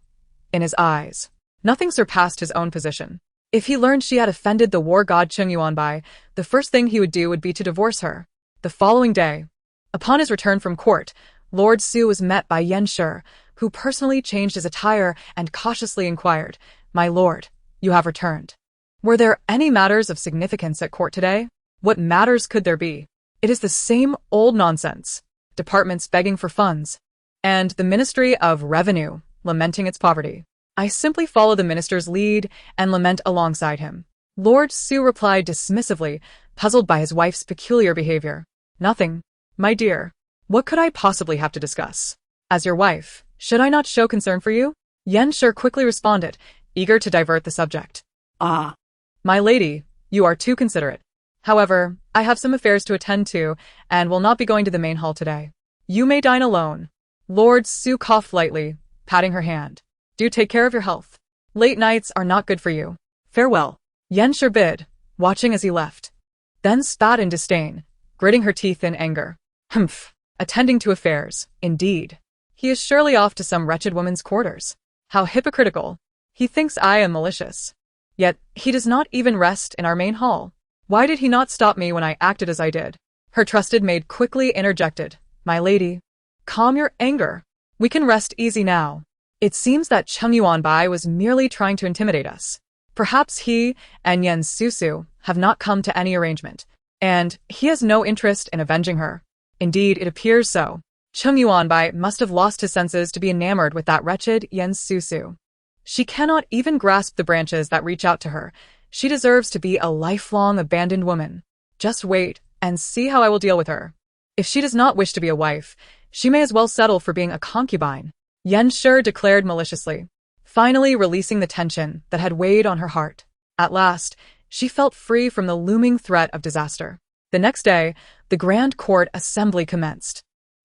In his eyes, nothing surpassed his own position. If he learned she had offended the war god Cheng Yuanbai, the first thing he would do would be to divorce her. The following day, upon his return from court, Lord Su was met by Yanshi, who personally changed his attire and cautiously inquired, My lord, you have returned. Were there any matters of significance at court today? What matters could there be? It is the same old nonsense. Departments begging for funds, and the Ministry of Revenue lamenting its poverty. I simply follow the minister's lead and lament alongside him. Lord Su replied dismissively, puzzled by his wife's peculiar behavior. Nothing, my dear. What could I possibly have to discuss? As your wife, should I not show concern for you? Yanshi quickly responded, eager to divert the subject. Ah, my lady, you are too considerate. However, I have some affairs to attend to and will not be going to the main hall today. You may dine alone. Lord Su coughed lightly, patting her hand. Do take care of your health. Late nights are not good for you. Farewell. Yanshi bid, watching as he left. Then spat in disdain, gritting her teeth in anger. Humph. Attending to affairs, indeed. He is surely off to some wretched woman's quarters. How hypocritical. He thinks I am malicious. Yet, he does not even rest in our main hall. Why did he not stop me when I acted as I did? Her trusted maid quickly interjected. My lady, calm your anger. We can rest easy now. It seems that Cheng Yuanbai was merely trying to intimidate us. Perhaps he and Susu have not come to any arrangement, and he has no interest in avenging her. Indeed, it appears so. Cheng Yuanbai must have lost his senses to be enamored with that wretched Susu. She cannot even grasp the branches that reach out to her. She deserves to be a lifelong abandoned woman. Just wait and see how I will deal with her. If she does not wish to be a wife, she may as well settle for being a concubine. Yanshi declared maliciously, finally releasing the tension that had weighed on her heart. At last, she felt free from the looming threat of disaster. The next day, the Grand Court Assembly commenced.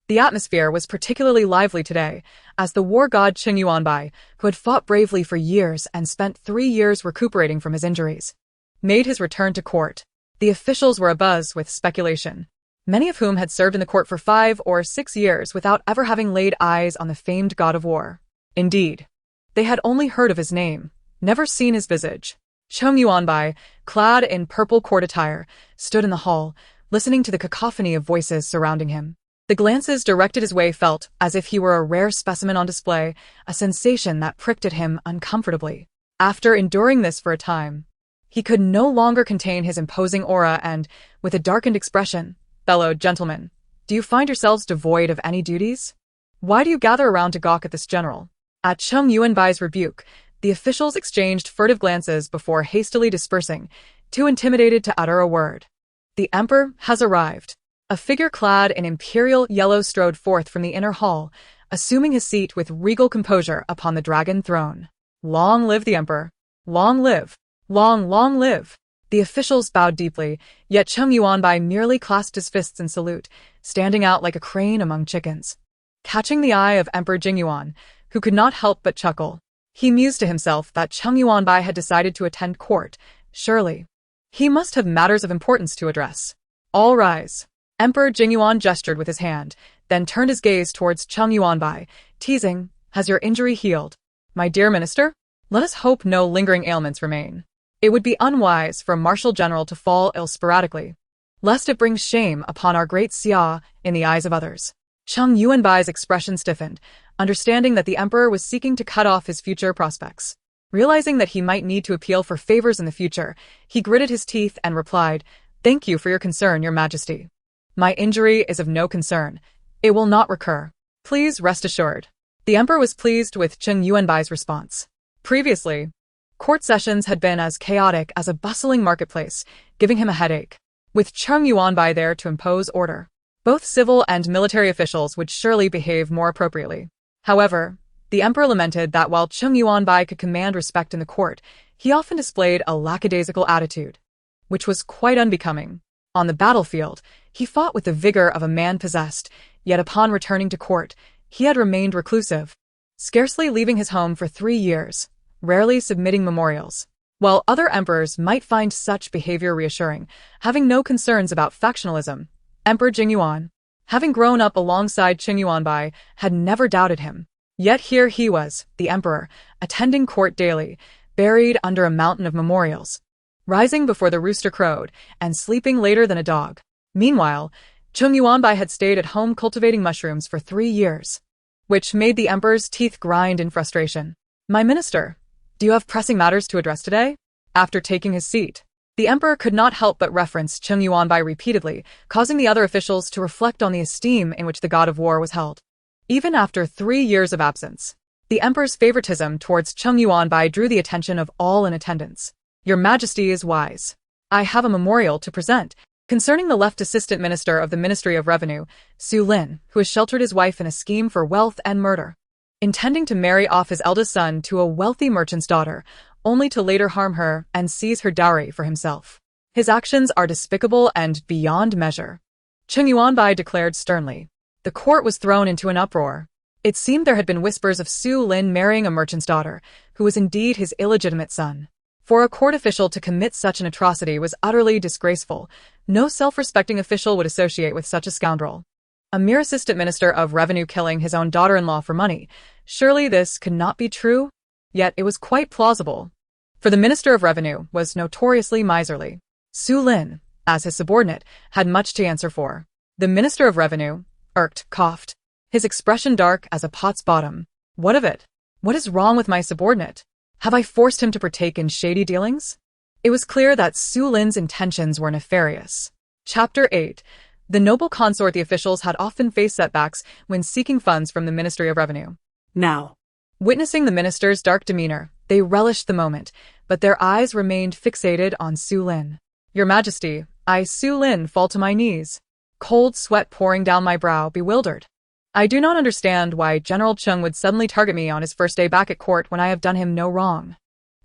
The atmosphere was particularly lively today, as the war god Cheng Yuanbai, who had fought bravely for years and spent 3 years recuperating from his injuries, made his return to court. The officials were abuzz with speculation, many of whom had served in the court for 5 or 6 years without ever having laid eyes on the famed god of war. Indeed, they had only heard of his name, never seen his visage. Cheng Yuanbai, clad in purple court attire, stood in the hall, listening to the cacophony of voices surrounding him. The glances directed his way felt as if he were a rare specimen on display, a sensation that pricked at him uncomfortably. After enduring this for a time, he could no longer contain his imposing aura and, with a darkened expression, bellowed, "Gentlemen, do you find yourselves devoid of any duties? Why do you gather around to gawk at this general?" At Cheng Yuanbai's rebuke, the officials exchanged furtive glances before hastily dispersing, too intimidated to utter a word. "The emperor has arrived." A figure clad in imperial yellow strode forth from the inner hall, assuming his seat with regal composure upon the dragon throne. "Long live the emperor! Long live! Long live!" The officials bowed deeply, yet Cheng Yuanbai merely clasped his fists in salute, standing out like a crane among chickens. Catching the eye of Emperor Jingyuan, who could not help but chuckle, he mused to himself that Cheng Yuanbai had decided to attend court. Surely, he must have matters of importance to address. "All rise." Emperor Jingyuan gestured with his hand, then turned his gaze towards Cheng Yuanbai, teasing, "Has your injury healed? My dear minister? Let us hope no lingering ailments remain. It would be unwise for a martial general to fall ill sporadically, lest it brings shame upon our great Xia in the eyes of others." Cheng Yuanbai's expression stiffened, understanding that the emperor was seeking to cut off his future prospects. Realizing that he might need to appeal for favors in the future, he gritted his teeth and replied, "Thank you for your concern, your majesty. My injury is of no concern. It will not recur. Please rest assured." The emperor was pleased with Cheng Yuanbai's response. Previously, court sessions had been as chaotic as a bustling marketplace, giving him a headache. With Cheng Yuanbai there to impose order, both civil and military officials would surely behave more appropriately. However, the emperor lamented that while Cheng Yuanbai could command respect in the court, he often displayed a lackadaisical attitude, which was quite unbecoming. On the battlefield, he fought with the vigor of a man possessed, yet upon returning to court, he had remained reclusive, scarcely leaving his home for 3 years, rarely submitting memorials. While other emperors might find such behavior reassuring, having no concerns about factionalism, Emperor Jingyuan, having grown up alongside Cheng Yuanbai, had never doubted him. Yet here he was, the emperor, attending court daily, buried under a mountain of memorials, rising before the rooster crowed, and sleeping later than a dog. Meanwhile, Cheng Yuanbai had stayed at home cultivating mushrooms for 3 years, which made the emperor's teeth grind in frustration. "My minister, do you have pressing matters to address today?" After taking his seat, the emperor could not help but reference Cheng Yuanbai repeatedly, causing the other officials to reflect on the esteem in which the god of war was held. Even after 3 years of absence, the emperor's favoritism towards Cheng Yuanbai drew the attention of all in attendance. "Your Majesty is wise. I have a memorial to present concerning the left assistant minister of the Ministry of Revenue, Su Lin, who has sheltered his wife in a scheme for wealth and murder, intending to marry off his eldest son to a wealthy merchant's daughter, only to later harm her and seize her dowry for himself. His actions are despicable and beyond measure," Cheng Yuanbai declared sternly. The court was thrown into an uproar. It seemed there had been whispers of Su Lin marrying a merchant's daughter, who was indeed his illegitimate son. For a court official to commit such an atrocity was utterly disgraceful. No self-respecting official would associate with such a scoundrel. A mere assistant minister of revenue killing his own daughter-in-law for money. Surely this could not be true? Yet it was quite plausible. For the minister of revenue was notoriously miserly. Su Lin, as his subordinate, had much to answer for. The minister of revenue, irked, coughed, his expression dark as a pot's bottom. "What of it? What is wrong with my subordinate? Have I forced him to partake in shady dealings?" It was clear that Su Lin's intentions were nefarious. Chapter 8. The noble consort. The officials had often faced setbacks when seeking funds from the Ministry of Revenue. Now, Witnessing the minister's dark demeanor, they relished the moment, but their eyes remained fixated on Su Lin. "Your Majesty, I, Su Lin, fall to my knees, cold sweat pouring down my brow, bewildered. I do not understand why General Cheng would suddenly target me on his first day back at court when I have done him no wrong."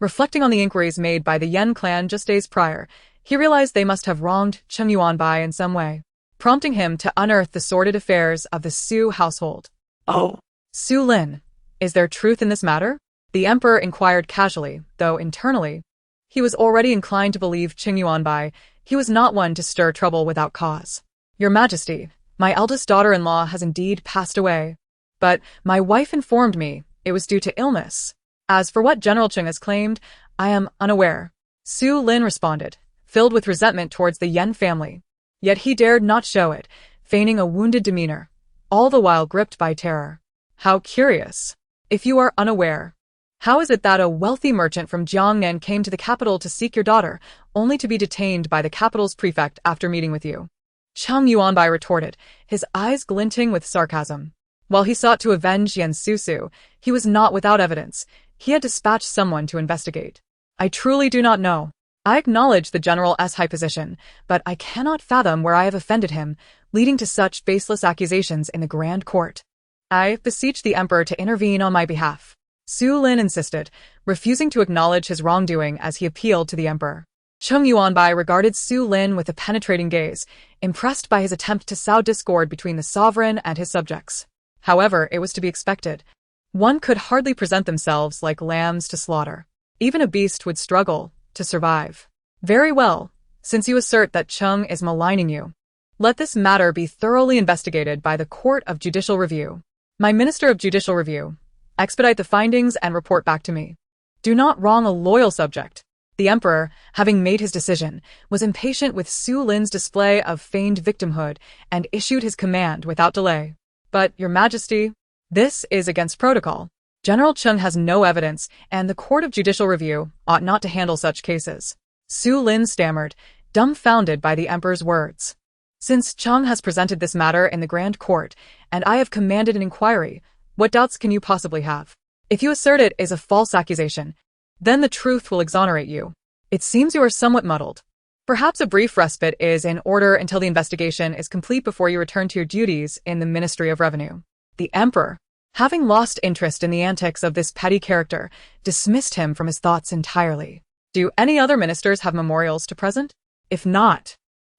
Reflecting on the inquiries made by the Yen clan just days prior, he realized they must have wronged Cheng Yuanbai in some way, prompting him to unearth the sordid affairs of the Su household. "Oh, "Su Lin, is there truth in this matter?" the emperor inquired casually, though internally, he was already inclined to believe Cheng Yuanbai. He was not one to stir trouble without cause. "Your Majesty, my eldest daughter-in-law has indeed passed away, but my wife informed me it was due to illness. As for what General Cheng has claimed, I am unaware," Su Lin responded, filled with resentment towards the Yen family. Yet he dared not show it, feigning a wounded demeanor, all the while gripped by terror. "How curious. If you are unaware, How is it that a wealthy merchant from Jiangnan came to the capital to seek your daughter, only to be detained by the capital's prefect after meeting with you? Cheng Yuanbai retorted, his eyes glinting with sarcasm. While he sought to avenge Susu, he was not without evidence. He had dispatched someone to investigate. I truly do not know. I acknowledge the general's high position, but I cannot fathom where I have offended him, leading to such baseless accusations in the grand court. I beseech the emperor to intervene on my behalf. Su Lin insisted, refusing to acknowledge his wrongdoing as he appealed to the emperor. Cheng Yuanbai regarded Su Lin with a penetrating gaze, impressed by his attempt to sow discord between the sovereign and his subjects. However, it was to be expected. One could hardly present themselves like lambs to slaughter. Even a beast would struggle to survive. Very well, since you assert that Cheng is maligning you, let this matter be thoroughly investigated by the Court of Judicial Review. My Minister of Judicial Review, expedite the findings and report back to me. Do not wrong a loyal subject. The emperor, having made his decision, was impatient with Su Lin's display of feigned victimhood and issued his command without delay. But, Your Majesty, this is against protocol. General Cheng has no evidence, and the Court of Judicial Review ought not to handle such cases. Su Lin stammered, dumbfounded by the emperor's words. Since Cheng has presented this matter in the Grand Court, and I have commanded an inquiry, what doubts can you possibly have? If you assert it is a false accusation, then the truth will exonerate you. It seems you are somewhat muddled. Perhaps a brief respite is in order until the investigation is complete before you return to your duties in the Ministry of Revenue. The emperor, having lost interest in the antics of this petty character, dismissed him from his thoughts entirely. Do any other ministers have memorials to present? If not,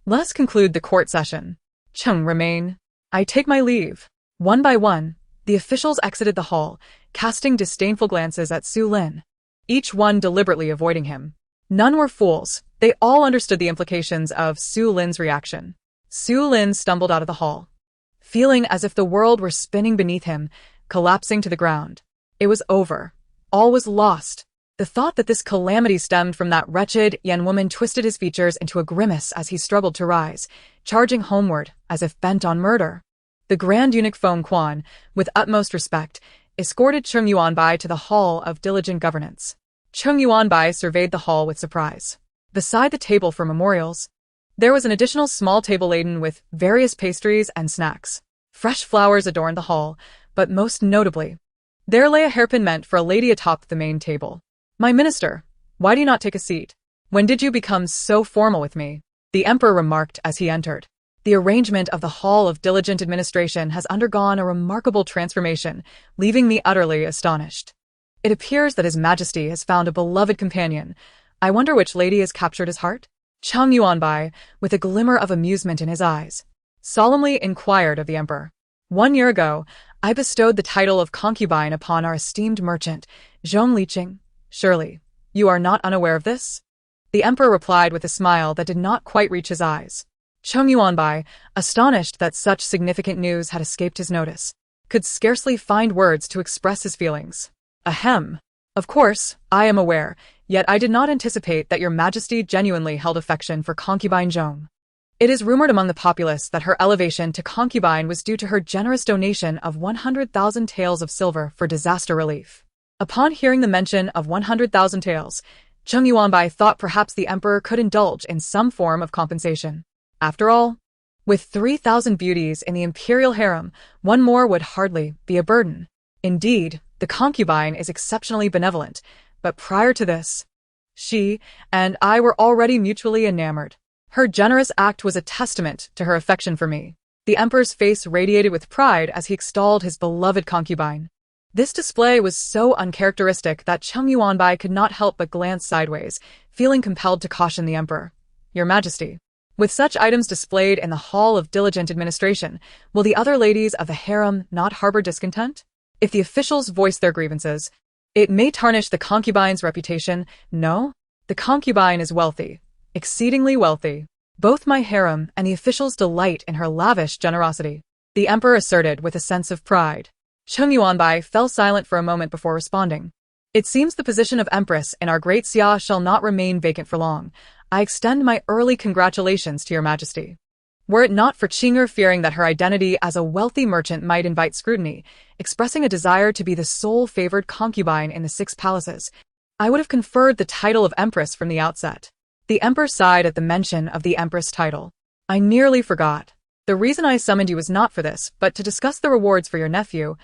let us conclude the court session. Cheng, remain. I take my leave. One by one, the officials exited the hall, casting disdainful glances at Su Lin, each one deliberately avoiding him. None were fools. They all understood the implications of Su Lin's reaction. Su Lin stumbled out of the hall, feeling as if the world were spinning beneath him, collapsing to the ground. It was over. All was lost. The thought that this calamity stemmed from that wretched Yan woman twisted his features into a grimace as he struggled to rise, charging homeward as if bent on murder. The Grand Eunuch Feng Quan, with utmost respect, escorted Cheng Yuanbai to the Hall of Diligent Governance. Cheng Yuanbai surveyed the hall with surprise. Beside the table for memorials, there was an additional small table laden with various pastries and snacks. Fresh flowers adorned the hall, but most notably, there lay a hairpin meant for a lady atop the main table. My minister, why do you not take a seat? When did you become so formal with me? The emperor remarked as he entered. The arrangement of the Hall of Diligent Administration has undergone a remarkable transformation, leaving me utterly astonished. It appears that His Majesty has found a beloved companion. I wonder which lady has captured his heart? Cheng Yuanbai, with a glimmer of amusement in his eyes, solemnly inquired of the emperor. 1 year ago, I bestowed the title of concubine upon our esteemed merchant, Zhong Liqing. Surely, you are not unaware of this? The emperor replied with a smile that did not quite reach his eyes. Cheng Yuanbai, astonished that such significant news had escaped his notice, could scarcely find words to express his feelings. Ahem. Of course, I am aware, yet I did not anticipate that your majesty genuinely held affection for concubine Zhong. It is rumored among the populace that her elevation to concubine was due to her generous donation of 100,000 taels of silver for disaster relief. Upon hearing the mention of 100,000 taels, Cheng Yuanbai thought perhaps the emperor could indulge in some form of compensation. After all, with 3,000 beauties in the imperial harem, one more would hardly be a burden. Indeed, the concubine is exceptionally benevolent, but prior to this, she and I were already mutually enamored. Her generous act was a testament to her affection for me. The emperor's face radiated with pride as he extolled his beloved concubine. This display was so uncharacteristic that Cheng Yuanbai could not help but glance sideways, feeling compelled to caution the emperor. Your Majesty, with such items displayed in the Hall of Diligent Administration, will the other ladies of the harem not harbor discontent? If the officials voice their grievances, it may tarnish the concubine's reputation. No, the concubine is wealthy, exceedingly wealthy. Both my harem and the officials delight in her lavish generosity, the emperor asserted with a sense of pride. Cheng Yuanbai fell silent for a moment before responding. It seems the position of empress in our great Xia shall not remain vacant for long. I extend my early congratulations to your majesty. Were it not for Qinger fearing that her identity as a wealthy merchant might invite scrutiny, expressing a desire to be the sole favored concubine in the 6 palaces. I would have conferred the title of Empress from the outset. The Emperor sighed at the mention of the Empress title. I nearly forgot. The reason I summoned you was not for this, but to discuss the rewards for your nephew,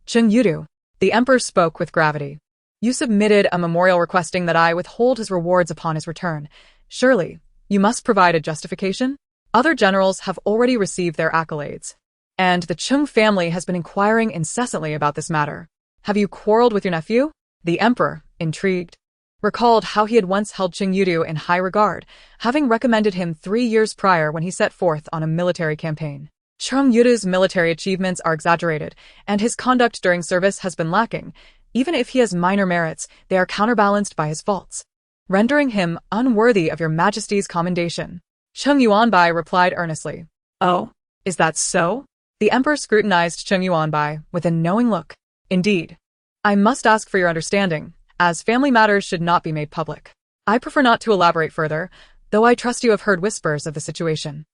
Cheng Yudu. The Emperor spoke with gravity. You submitted a memorial requesting that I withhold his rewards upon his return. Surely, you must provide a justification? Other generals have already received their accolades. And the Cheng family has been inquiring incessantly about this matter. Have you quarreled with your nephew? The Emperor, intrigued, recalled how he had once held Cheng Yudu in high regard, having recommended him 3 years prior when he set forth on a military campaign. Cheng Yudu's military achievements are exaggerated, and his conduct during service has been lacking. Even if he has minor merits, they are counterbalanced by his faults, rendering him unworthy of your Majesty's commendation. Cheng Yuanbai replied earnestly. Oh, is that so? The Emperor scrutinized Cheng Yuanbai with a knowing look. Indeed. I must ask for your understanding, as family matters should not be made public. I prefer not to elaborate further, though I trust you have heard whispers of the situation.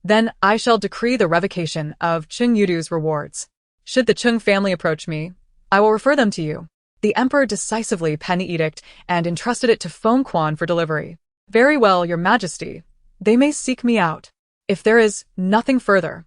Then I shall decree the revocation of Cheng Yudu's rewards. Should the Cheng family approach me, I will refer them to you. The Emperor decisively penned the edict and entrusted it to Feng Quan for delivery. Very well, your Majesty. They may seek me out. If there is nothing further,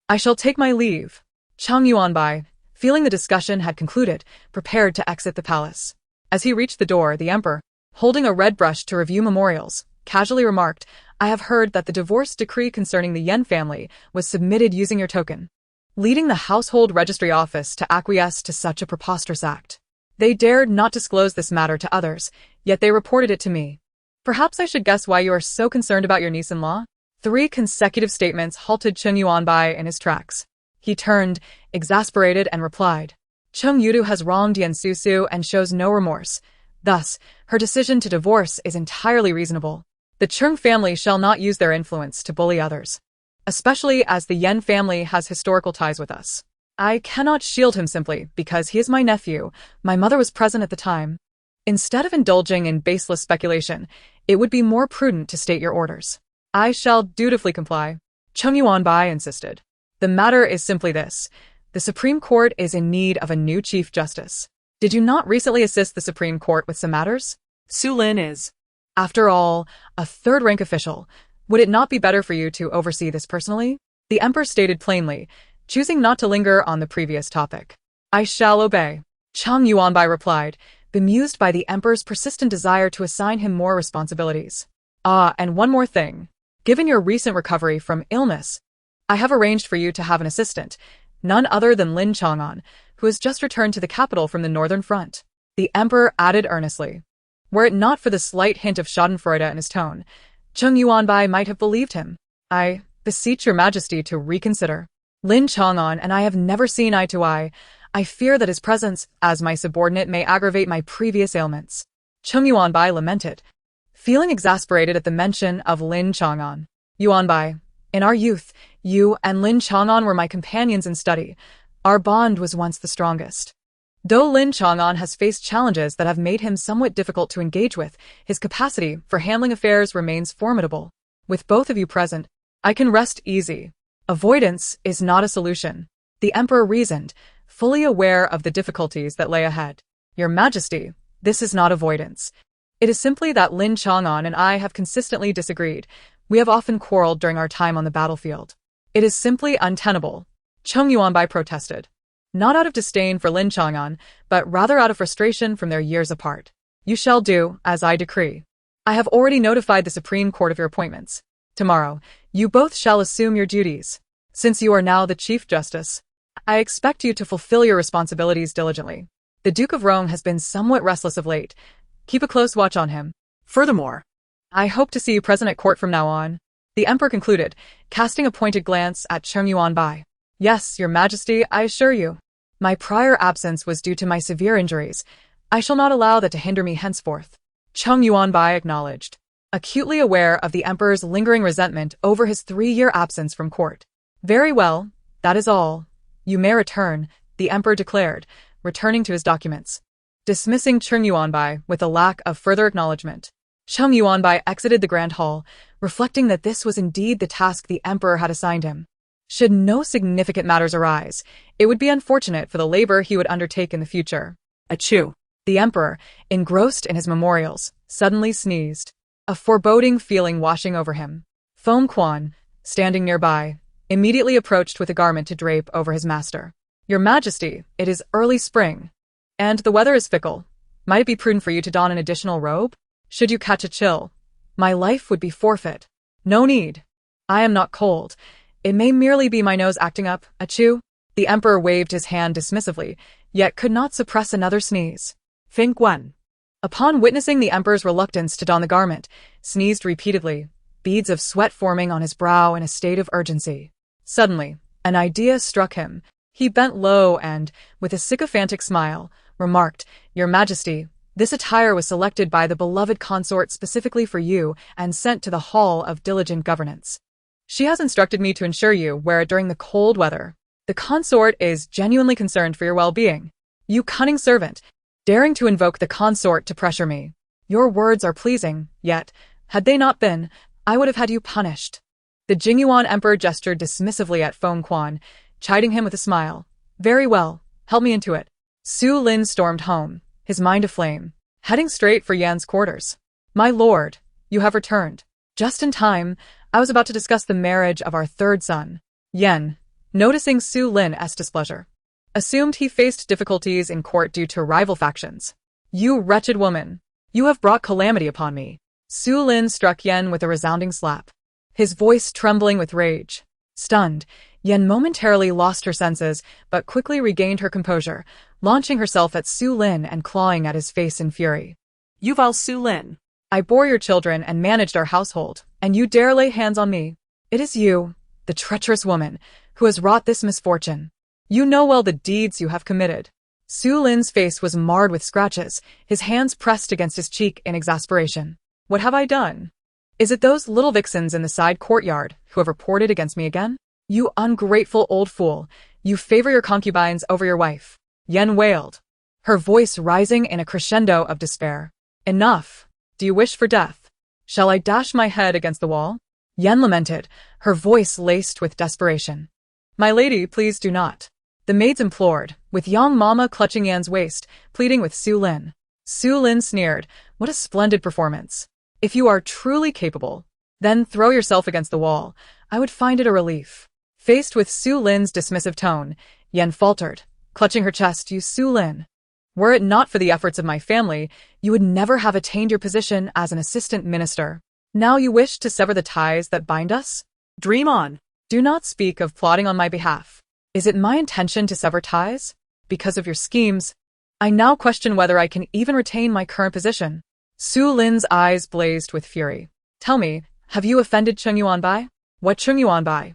I shall take my leave. Cheng Yuanbai, feeling the discussion had concluded, prepared to exit the palace. As he reached the door, the Emperor, holding a red brush to review memorials, casually remarked, I have heard that the divorce decree concerning the Yen family was submitted using your token, leading the Household Registry Office to acquiesce to such a preposterous act. They dared not disclose this matter to others, yet they reported it to me. Perhaps I should guess why you are so concerned about your niece-in-law? 3 consecutive statements halted Cheng Yuanbai in his tracks. He turned, exasperated, and replied, Cheng Yudu has wronged Yen Susu and shows no remorse. Thus, her decision to divorce is entirely reasonable. The Cheng family shall not use their influence to bully others, especially as the Yen family has historical ties with us. I cannot shield him simply because he is my nephew. My mother was present at the time. Instead of indulging in baseless speculation, it would be more prudent to state your orders. I shall dutifully comply. Cheng Yuanbai insisted. The matter is simply this. The Supreme Court is in need of a new Chief Justice. Did you not recently assist the Supreme Court with some matters? Su Lin is. After all, a third-rank official. Would it not be better for you to oversee this personally? The Emperor stated plainly, choosing not to linger on the previous topic. I shall obey. Cheng Yuanbai replied, bemused by the Emperor's persistent desire to assign him more responsibilities. Ah, and one more thing. Given your recent recovery from illness, I have arranged for you to have an assistant, none other than Lin Chang'an, who has just returned to the capital from the northern front. The Emperor added earnestly. Were it not for the slight hint of schadenfreude in his tone, Cheng Yuanbai might have believed him. I beseech your Majesty to reconsider. Lin Chang'an and I have never seen eye to eye. I fear that his presence as my subordinate may aggravate my previous ailments. Cheng Yuanbai lamented, feeling exasperated at the mention of Lin Chang'an. Yuanbai, in our youth, you and Lin Chang'an were my companions in study. Our bond was once the strongest. Though Lin Chang'an has faced challenges that have made him somewhat difficult to engage with, his capacity for handling affairs remains formidable. With both of you present, I can rest easy. Avoidance is not a solution. The Emperor reasoned, fully aware of the difficulties that lay ahead. Your Majesty, this is not avoidance. It is simply that Lin Chang'an and I have consistently disagreed. We have often quarreled during our time on the battlefield. It is simply untenable. Cheng Yuanbai protested. Not out of disdain for Lin Chang'an, but rather out of frustration from their years apart. You shall do as I decree. I have already notified the Supreme Court of your appointments. Tomorrow, you both shall assume your duties. Since you are now the Chief Justice, I expect you to fulfill your responsibilities diligently. The Duke of Rome has been somewhat restless of late. Keep a close watch on him. Furthermore, I hope to see you present at court from now on. The Emperor concluded, casting a pointed glance at Cheng Yuanbai. Yes, your Majesty, I assure you. My prior absence was due to my severe injuries. I shall not allow that to hinder me henceforth. Cheng Yuanbai acknowledged, acutely aware of the Emperor's lingering resentment over his 3-year absence from court. Very well, that is all. You may return, the Emperor declared, returning to his documents, dismissing Cheng Yuanbai with a lack of further acknowledgement. Cheng Yuanbai exited the Grand Hall, reflecting that this was indeed the task the Emperor had assigned him. Should no significant matters arise, it would be unfortunate for the labor he would undertake in the future. Achoo. The emperor, engrossed in his memorials, suddenly sneezed, a foreboding feeling washing over him. Foam Quan, standing nearby, immediately approached with a garment to drape over his master. Your Majesty, it is early spring, and the weather is fickle. Might it be prudent for you to don an additional robe? Should you catch a chill, my life would be forfeit. No need. I am not cold. It may merely be my nose acting up, achoo. The emperor waved his hand dismissively, yet could not suppress another sneeze. Feng Guan. Upon witnessing the emperor's reluctance to don the garment, sneezed repeatedly, beads of sweat forming on his brow in a state of urgency. Suddenly, an idea struck him. He bent low and, with a sycophantic smile, remarked, Your Majesty, this attire was selected by the beloved consort specifically for you and sent to the Hall of Diligent Governance. She has instructed me to ensure you wear it during the cold weather. The consort is genuinely concerned for your well-being. You cunning servant, daring to invoke the consort to pressure me. Your words are pleasing, yet, had they not been, I would have had you punished. The Jingyuan emperor gestured dismissively at Feng Quan, chiding him with a smile. Very well, help me into it. Su Lin stormed home, his mind aflame, heading straight for Yan's quarters. My lord, you have returned. Just in time, I was about to discuss the marriage of our third son. Yan, noticing Su Lin's displeasure, assumed he faced difficulties in court due to rival factions. You wretched woman, you have brought calamity upon me. Su Lin struck Yan with a resounding slap, his voice trembling with rage. Stunned, Yan momentarily lost her senses, but quickly regained her composure, launching herself at Su Lin and clawing at his face in fury. You vile Su Lin. I bore your children and managed our household, and you dare lay hands on me. It is you, the treacherous woman, who has wrought this misfortune. You know well the deeds you have committed. Su Lin's face was marred with scratches, his hands pressed against his cheek in exasperation. What have I done? Is it those little vixens in the side courtyard who have reported against me again? You ungrateful old fool, you favor your concubines over your wife. Yen wailed, her voice rising in a crescendo of despair. Enough. Do you wish for death? Shall I dash my head against the wall? Yen lamented, her voice laced with desperation. My lady, please do not. The maids implored, with young Mama clutching Yan's waist, pleading with Su Lin. Su Lin sneered, what a splendid performance. If you are truly capable, then throw yourself against the wall. I would find it a relief. Faced with Su Lin's dismissive tone, Yen faltered, clutching her chest. You Su Lin. Were it not for the efforts of my family, you would never have attained your position as an assistant minister. Now you wish to sever the ties that bind us? Dream on. Do not speak of plotting on my behalf. Is it my intention to sever ties? Because of your schemes, I now question whether I can even retain my current position. Su Lin's eyes blazed with fury. Tell me, have you offended Cheng Yuanbai? What Cheng Yuanbai?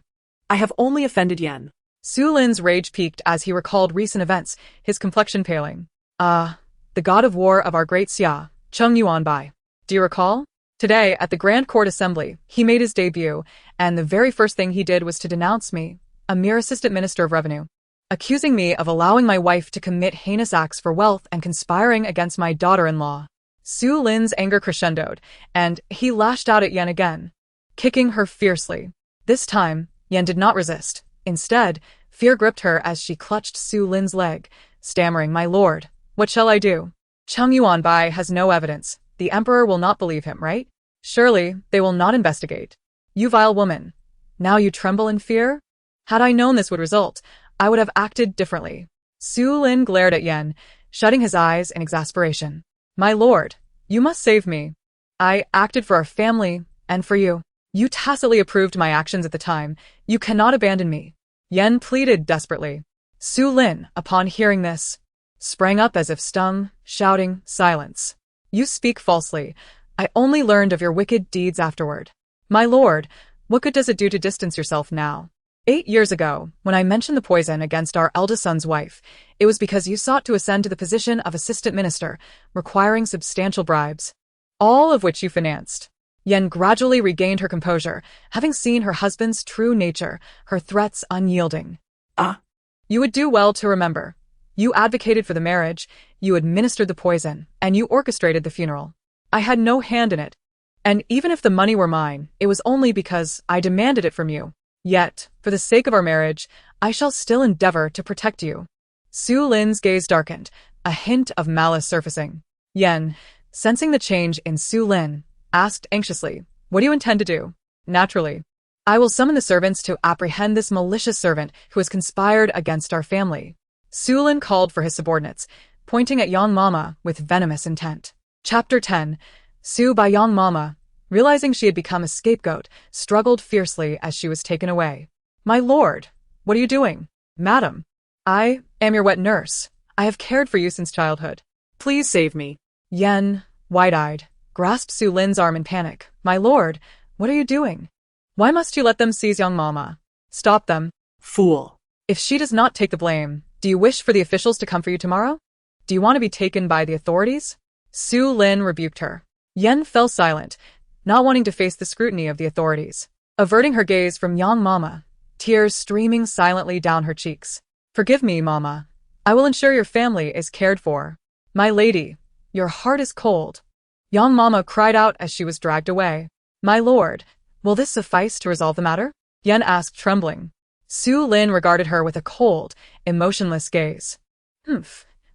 I have only offended Yan. Su Lin's rage peaked as he recalled recent events, his complexion paling. The god of war of our great Xia, Cheng Yuanbai. Do you recall? Today, at the Grand Court Assembly, he made his debut, and the very first thing he did was to denounce me, a mere assistant minister of revenue, accusing me of allowing my wife to commit heinous acts for wealth and conspiring against my daughter-in-law. Su Lin's anger crescendoed, and he lashed out at Yan again, kicking her fiercely. This time, Yan did not resist. Instead, fear gripped her as she clutched Su Lin's leg, stammering, My lord, what shall I do? Cheng Yuanbai has no evidence. The emperor will not believe him, right? Surely, they will not investigate. You vile woman. Now you tremble in fear? Had I known this would result, I would have acted differently. Su Lin glared at Yan, shutting his eyes in exasperation. My lord, you must save me. I acted for our family, and for you. You tacitly approved my actions at the time. You cannot abandon me. Yan pleaded desperately. Su Lin, upon hearing this, sprang up as if stung, shouting, Silence. You speak falsely. I only learned of your wicked deeds afterward. My lord, what good does it do to distance yourself now? 8 years ago, when I mentioned the poison against our eldest son's wife, it was because you sought to ascend to the position of assistant minister, requiring substantial bribes, all of which you financed. Yen gradually regained her composure, having seen her husband's true nature, her threats unyielding. You would do well to remember. You advocated for the marriage, you administered the poison, and you orchestrated the funeral. I had no hand in it. And even if the money were mine, it was only because I demanded it from you. Yet, for the sake of our marriage, I shall still endeavor to protect you. Su Lin's gaze darkened, a hint of malice surfacing. Yan, sensing the change in Su Lin, asked anxiously, what do you intend to do? Naturally, I will summon the servants to apprehend this malicious servant who has conspired against our family. Su Lin called for his subordinates, pointing at Yang Mama with venomous intent. Chapter 10. Su by Yang Mama, realizing she had become a scapegoat, struggled fiercely as she was taken away. My lord, what are you doing? Madam, I am your wet nurse. I have cared for you since childhood. Please save me. Yen, wide-eyed, grasped Su Lin's arm in panic. My lord, what are you doing? Why must you let them seize Yang Mama? Stop them. Fool. If she does not take the blame, do you wish for the officials to come for you tomorrow? Do you want to be taken by the authorities? Su Lin rebuked her. Yen fell silent, not wanting to face the scrutiny of the authorities. Averting her gaze from Yang Mama, tears streaming silently down her cheeks. Forgive me, Mama. I will ensure your family is cared for. My lady, your heart is cold. Yang Mama cried out as she was dragged away. My lord, will this suffice to resolve the matter? Yen asked, trembling. Su Lin regarded her with a cold, emotionless gaze.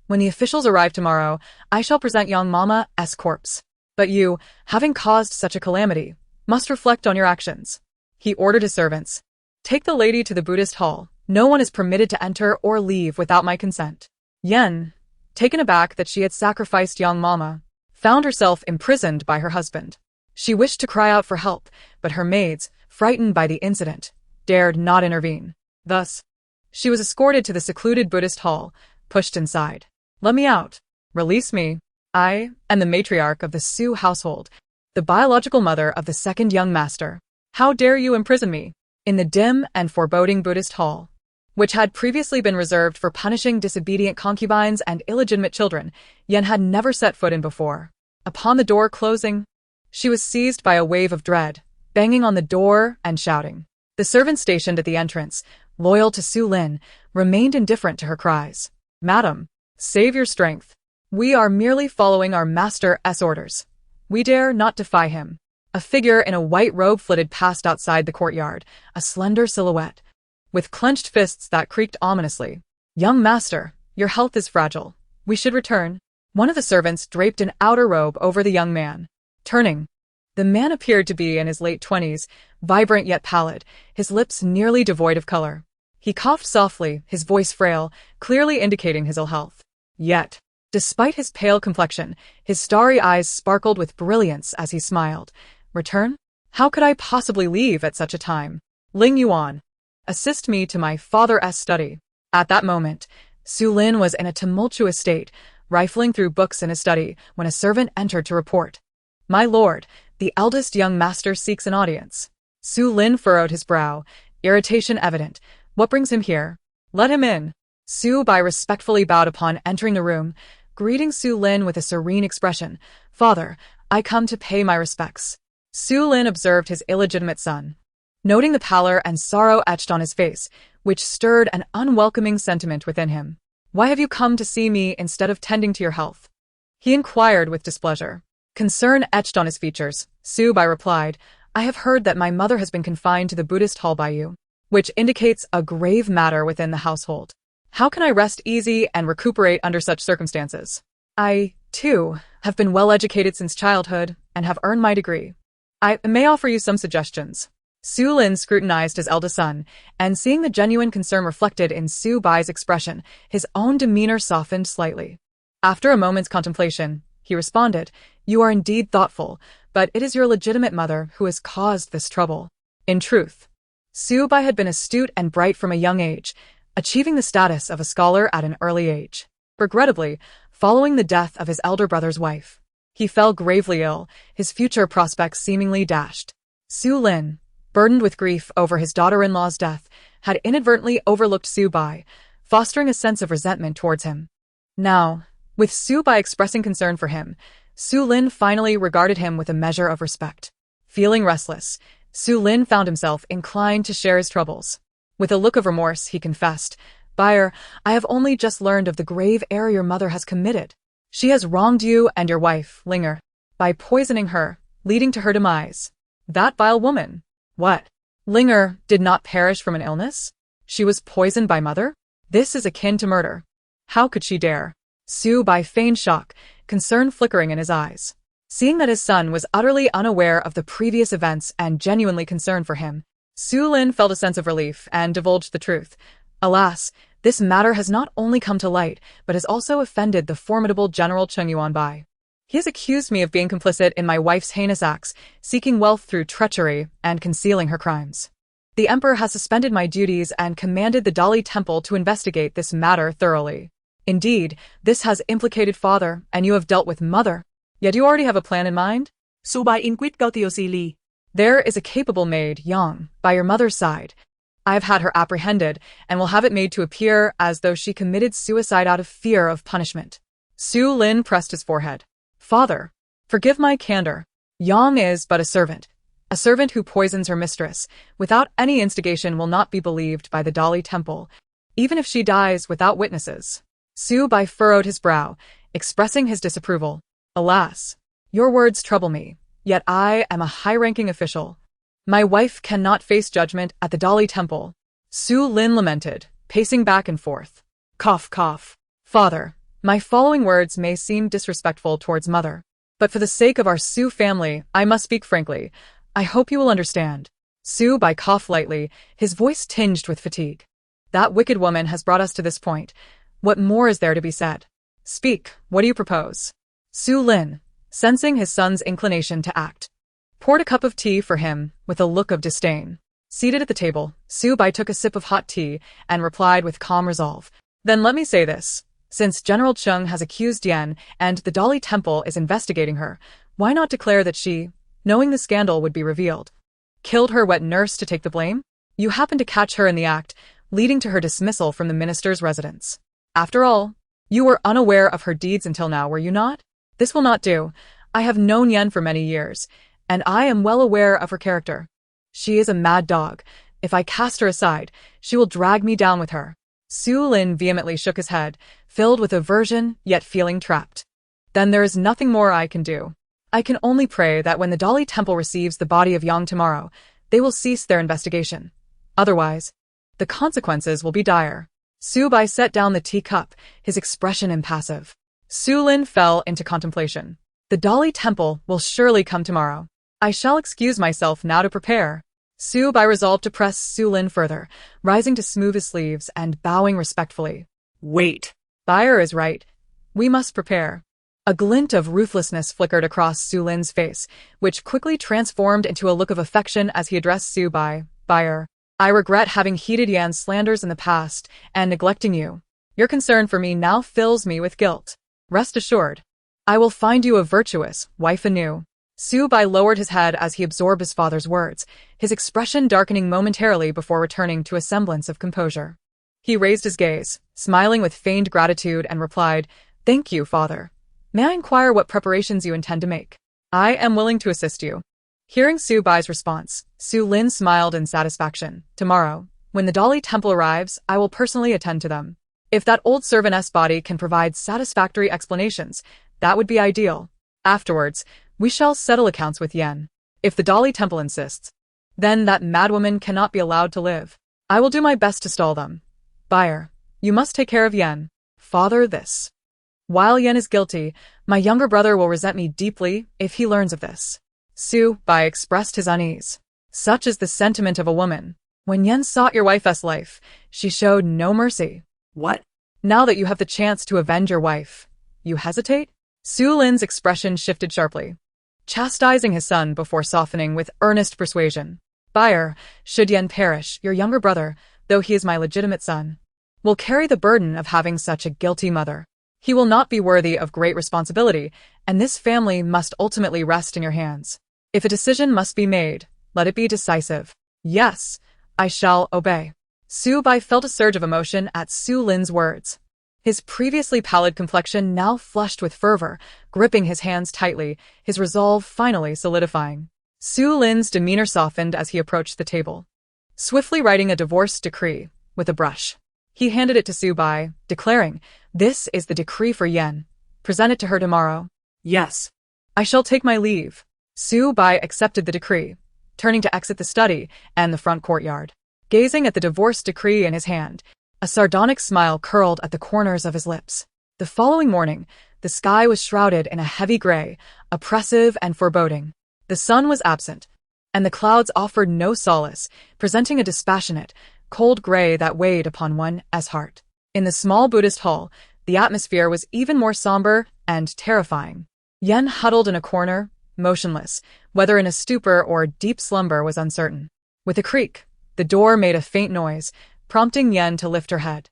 When the officials arrive tomorrow, I shall present Yang Mama as corpse. But you, having caused such a calamity, must reflect on your actions. He ordered his servants. Take the lady to the Buddhist hall. No one is permitted to enter or leave without my consent. Yen, taken aback that she had sacrificed Yang Mama, found herself imprisoned by her husband. She wished to cry out for help, but her maids, frightened by the incident, dared not intervene. Thus, she was escorted to the secluded Buddhist hall, pushed inside. Let me out. Release me. I am the matriarch of the Su household, the biological mother of the second young master. How dare you imprison me? In the dim and foreboding Buddhist hall, which had previously been reserved for punishing disobedient concubines and illegitimate children, Yen had never set foot in before. Upon the door closing, she was seized by a wave of dread, banging on the door and shouting. The servants stationed at the entrance, loyal to Su Lin, remained indifferent to her cries. Madam, save your strength. We are merely following our master's orders. We dare not defy him. A figure in a white robe flitted past outside the courtyard, a slender silhouette, with clenched fists that creaked ominously. Young master, your health is fragile. We should return. One of the servants draped an outer robe over the young man. Turning, the man appeared to be in his late 20s, vibrant yet pallid, his lips nearly devoid of color. He coughed softly, his voice frail, clearly indicating his ill health. Yet, despite his pale complexion, his starry eyes sparkled with brilliance as he smiled. Return? How could I possibly leave at such a time? Ling Yuan, assist me to my father's study. At that moment, Su Lin was in a tumultuous state, rifling through books in his study when a servant entered to report. My lord, the eldest young master seeks an audience. Su Lin furrowed his brow, irritation evident. What brings him here? Let him in. Su Bai respectfully bowed upon entering the room, greeting Su Lin with a serene expression. Father, I come to pay my respects. Su Lin observed his illegitimate son, noting the pallor and sorrow etched on his face, which stirred an unwelcoming sentiment within him. Why have you come to see me instead of tending to your health? He inquired with displeasure. Concern etched on his features, Su Bai replied, I have heard that my mother has been confined to the Buddhist hall by you, which indicates a grave matter within the household. How can I rest easy and recuperate under such circumstances? I, too, have been well educated since childhood and have earned my degree. I may offer you some suggestions. Su Lin scrutinized his eldest son, and seeing the genuine concern reflected in Su Bai's expression, his own demeanor softened slightly. After a moment's contemplation, he responded, You are indeed thoughtful, but it is your legitimate mother who has caused this trouble. In truth, Su Bai had been astute and bright from a young age, achieving the status of a scholar at an early age. Regrettably, following the death of his elder brother's wife, he fell gravely ill, his future prospects seemingly dashed. Su Lin, burdened with grief over his daughter-in-law's death, had inadvertently overlooked Su Bai, fostering a sense of resentment towards him. Now, with Su Bai expressing concern for him, Su Lin finally regarded him with a measure of respect. Feeling restless, Su Lin found himself inclined to share his troubles. With a look of remorse, he confessed, Buyer, I have only just learned of the grave error your mother has committed. She has wronged you and your wife, Linger, by poisoning her, leading to her demise. That vile woman. What? Linger did not perish from an illness? She was poisoned by mother? This is akin to murder. How could she dare? Su Bai feigned shock, concern flickering in his eyes. Seeing that his son was utterly unaware of the previous events and genuinely concerned for him, Su Lin felt a sense of relief and divulged the truth. Alas, this matter has not only come to light, but has also offended the formidable General Cheng Yuanbai. He has accused me of being complicit in my wife's heinous acts, seeking wealth through treachery and concealing her crimes. The emperor has suspended my duties and commanded the Dali Temple to investigate this matter thoroughly. Indeed, this has implicated father, and you have dealt with mother. Yet you already have a plan in mind? Su Bai inquit gautiosily. There is a capable maid, Yang, by your mother's side. I have had her apprehended, and will have it made to appear as though she committed suicide out of fear of punishment. Su Lin pressed his forehead. Father, forgive my candor. Yang is but a servant. A servant who poisons her mistress, without any instigation, will not be believed by the Dali Temple, even if she dies without witnesses. Su Bai furrowed his brow, expressing his disapproval. Alas, your words trouble me, yet I am a high-ranking official. My wife cannot face judgment at the Dali Temple. Su Lin lamented, pacing back and forth. Cough, cough. Father, my following words may seem disrespectful towards mother, but for the sake of our Su family, I must speak frankly. I hope you will understand. Su Bai coughed lightly, his voice tinged with fatigue. That wicked woman has brought us to this point. What more is there to be said? Speak, what do you propose? Su Lin, sensing his son's inclination to act, poured a cup of tea for him with a look of disdain. Seated at the table, Su Bai took a sip of hot tea and replied with calm resolve. Then let me say this. Since General Cheng has accused Yan and the Dali Temple is investigating her, why not declare that she, knowing the scandal would be revealed, killed her wet nurse to take the blame? You happened to catch her in the act, leading to her dismissal from the minister's residence. After all, you were unaware of her deeds until now, were you not? This will not do. I have known Yan for many years, and I am well aware of her character. She is a mad dog. If I cast her aside, she will drag me down with her. Su Lin vehemently shook his head, filled with aversion, yet feeling trapped. Then there is nothing more I can do. I can only pray that when the Dali Temple receives the body of Yang tomorrow, they will cease their investigation. Otherwise, the consequences will be dire. Su Bai set down the teacup, his expression impassive. Su Lin fell into contemplation. The Dali Temple will surely come tomorrow. I shall excuse myself now to prepare. Su Bai resolved to press Su Lin further, rising to smooth his sleeves and bowing respectfully. Wait. Buyer is right. We must prepare. A glint of ruthlessness flickered across Su Lin's face, which quickly transformed into a look of affection as he addressed Su Bai. Buyer, I regret having heeded Yan's slanders in the past and neglecting you. Your concern for me now fills me with guilt. Rest assured, I will find you a virtuous wife anew. Su Bai lowered his head as he absorbed his father's words, his expression darkening momentarily before returning to a semblance of composure. He raised his gaze, smiling with feigned gratitude, and replied, Thank you, father. May I inquire what preparations you intend to make? I am willing to assist you. Hearing Su Bai's response, Su Lin smiled in satisfaction. Tomorrow, when the Dali Temple arrives, I will personally attend to them. If that old servantess body can provide satisfactory explanations, that would be ideal. Afterwards, we shall settle accounts with Yan. If the Dali Temple insists, then that madwoman cannot be allowed to live. I will do my best to stall them. Buyer, you must take care of Yan. Father, this. While Yan is guilty, my younger brother will resent me deeply if he learns of this. Su Bai expressed his unease. Such is the sentiment of a woman. When Yan sought your wife's life, she showed no mercy. What? Now that you have the chance to avenge your wife, you hesitate? Su Lin's expression shifted sharply, chastising his son before softening with earnest persuasion. Buyer, should Yan perish, your younger brother, though he is my legitimate son, will carry the burden of having such a guilty mother. He will not be worthy of great responsibility, and this family must ultimately rest in your hands. If a decision must be made, let it be decisive. Yes, I shall obey. Su Bai felt a surge of emotion at Su Lin's words. His previously pallid complexion now flushed with fervor, gripping his hands tightly, his resolve finally solidifying. Su Lin's demeanor softened as he approached the table. Swiftly writing a divorce decree with a brush, he handed it to Su Bai, declaring, This is the decree for Yan. Present it to her tomorrow. Yes. I shall take my leave. Su Bai accepted the decree. turning to exit the study and the front courtyard. Gazing at the divorce decree in his hand, a sardonic smile curled at the corners of his lips. The following morning, the sky was shrouded in a heavy gray, oppressive and foreboding. The sun was absent, and the clouds offered no solace, presenting a dispassionate, cold gray that weighed upon one's heart. In the small Buddhist hall, the atmosphere was even more somber and terrifying. Yen huddled in a corner, motionless, whether in a stupor or deep slumber was uncertain. With a creak, the door made a faint noise, prompting Yen to lift her head.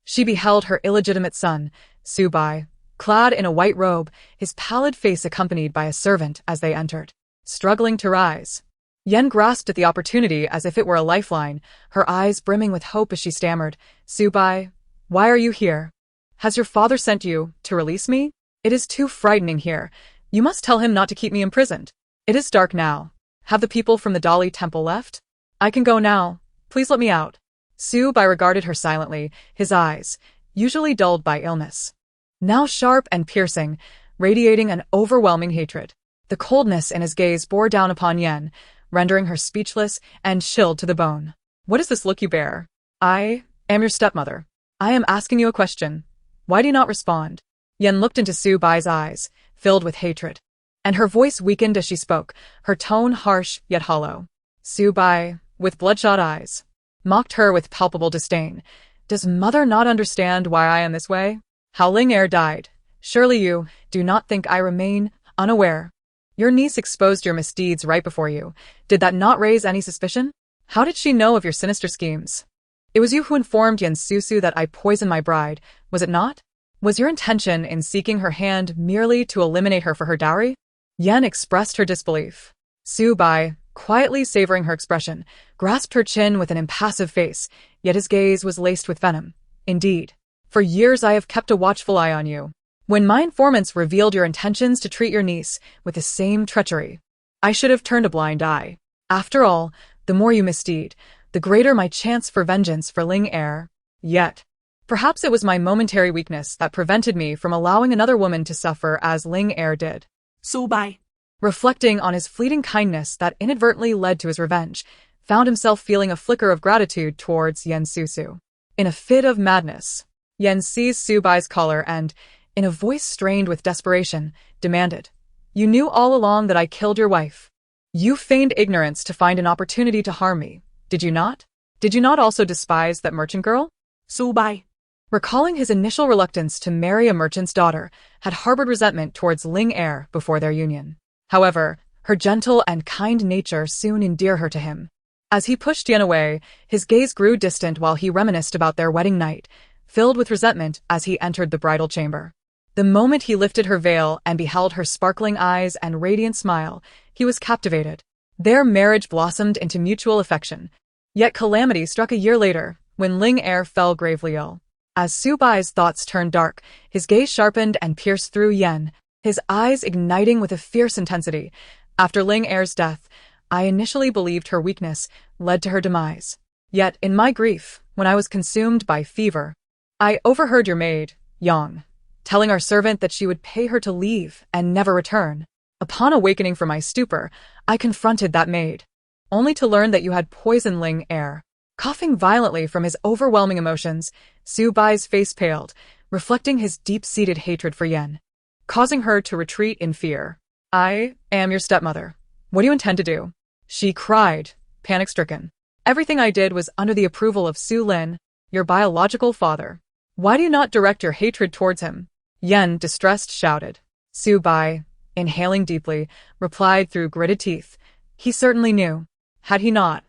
She beheld her illegitimate son, Subai, clad in a white robe, his pallid face accompanied by a servant as they entered. Struggling to rise, Yen grasped at the opportunity as if it were a lifeline, her eyes brimming with hope as she stammered, "Subai, why are you here? Has your father sent you to release me? It is too frightening here. You must tell him not to keep me imprisoned. It is dark now. Have the people from the Dali temple left? I can go now. Please let me out." Subai regarded her silently, his eyes, usually dulled by illness, now sharp and piercing, radiating an overwhelming hatred. The coldness in his gaze bore down upon Yen, rendering her speechless and chilled to the bone. "What is this look you bear? I am your stepmother. I am asking you a question. Why do you not respond?" Yen looked into Subai's eyes, filled with hatred, and her voice weakened as she spoke, her tone harsh yet hollow. Subai, with bloodshot eyes, mocked her with palpable disdain. "Does mother not understand why I am this way? How Ling Er died. Surely you do not think I remain unaware. Your niece exposed your misdeeds right before you. Did that not raise any suspicion? How did she know of your sinister schemes? It was you who informed Yen Susu that I poisoned my bride, was it not? Was your intention in seeking her hand merely to eliminate her for her dowry?" Yen expressed her disbelief. Subai, quietly savoring her expression, grasped her chin with an impassive face, yet his gaze was laced with venom. "Indeed, for years I have kept a watchful eye on you. When my informants revealed your intentions to treat your niece with the same treachery, I should have turned a blind eye. After all, the more you misdeed, the greater my chance for vengeance for Ling Er. Yet, perhaps it was my momentary weakness that prevented me from allowing another woman to suffer as Ling Er did." Subai, reflecting on his fleeting kindness that inadvertently led to his revenge, found himself feeling a flicker of gratitude towards Yen Susu. In a fit of madness, Yen seized Subai's collar and, in a voice strained with desperation, demanded, "You knew all along that I killed your wife. You feigned ignorance to find an opportunity to harm me, did you not? Did you not also despise that merchant girl?" Subai, recalling his initial reluctance to marry a merchant's daughter, had harbored resentment towards Ling Er before their union. However, her gentle and kind nature soon endeared her to him. As he pushed Yen away, his gaze grew distant while he reminisced about their wedding night, filled with resentment as he entered the bridal chamber. The moment he lifted her veil and beheld her sparkling eyes and radiant smile, he was captivated. Their marriage blossomed into mutual affection. Yet calamity struck a year later, when Ling Er fell gravely ill. As Subai's thoughts turned dark, his gaze sharpened and pierced through Yen, his eyes igniting with a fierce intensity. "After Ling Er's death, I initially believed her weakness led to her demise. Yet, in my grief, when I was consumed by fever, I overheard your maid, Yang, telling our servant that she would pay her to leave and never return. Upon awakening from my stupor, I confronted that maid, only to learn that you had poisoned Ling Er." Coughing violently from his overwhelming emotions, Subai's face paled, reflecting his deep-seated hatred for Yen, causing her to retreat in fear. "I am your stepmother. What do you intend to do?" she cried, panic-stricken. "Everything I did was under the approval of Su Lin, your biological father. Why do you not direct your hatred towards him?" Yen, distressed, shouted. Subai, inhaling deeply, replied through gritted teeth. He certainly knew. Had he not?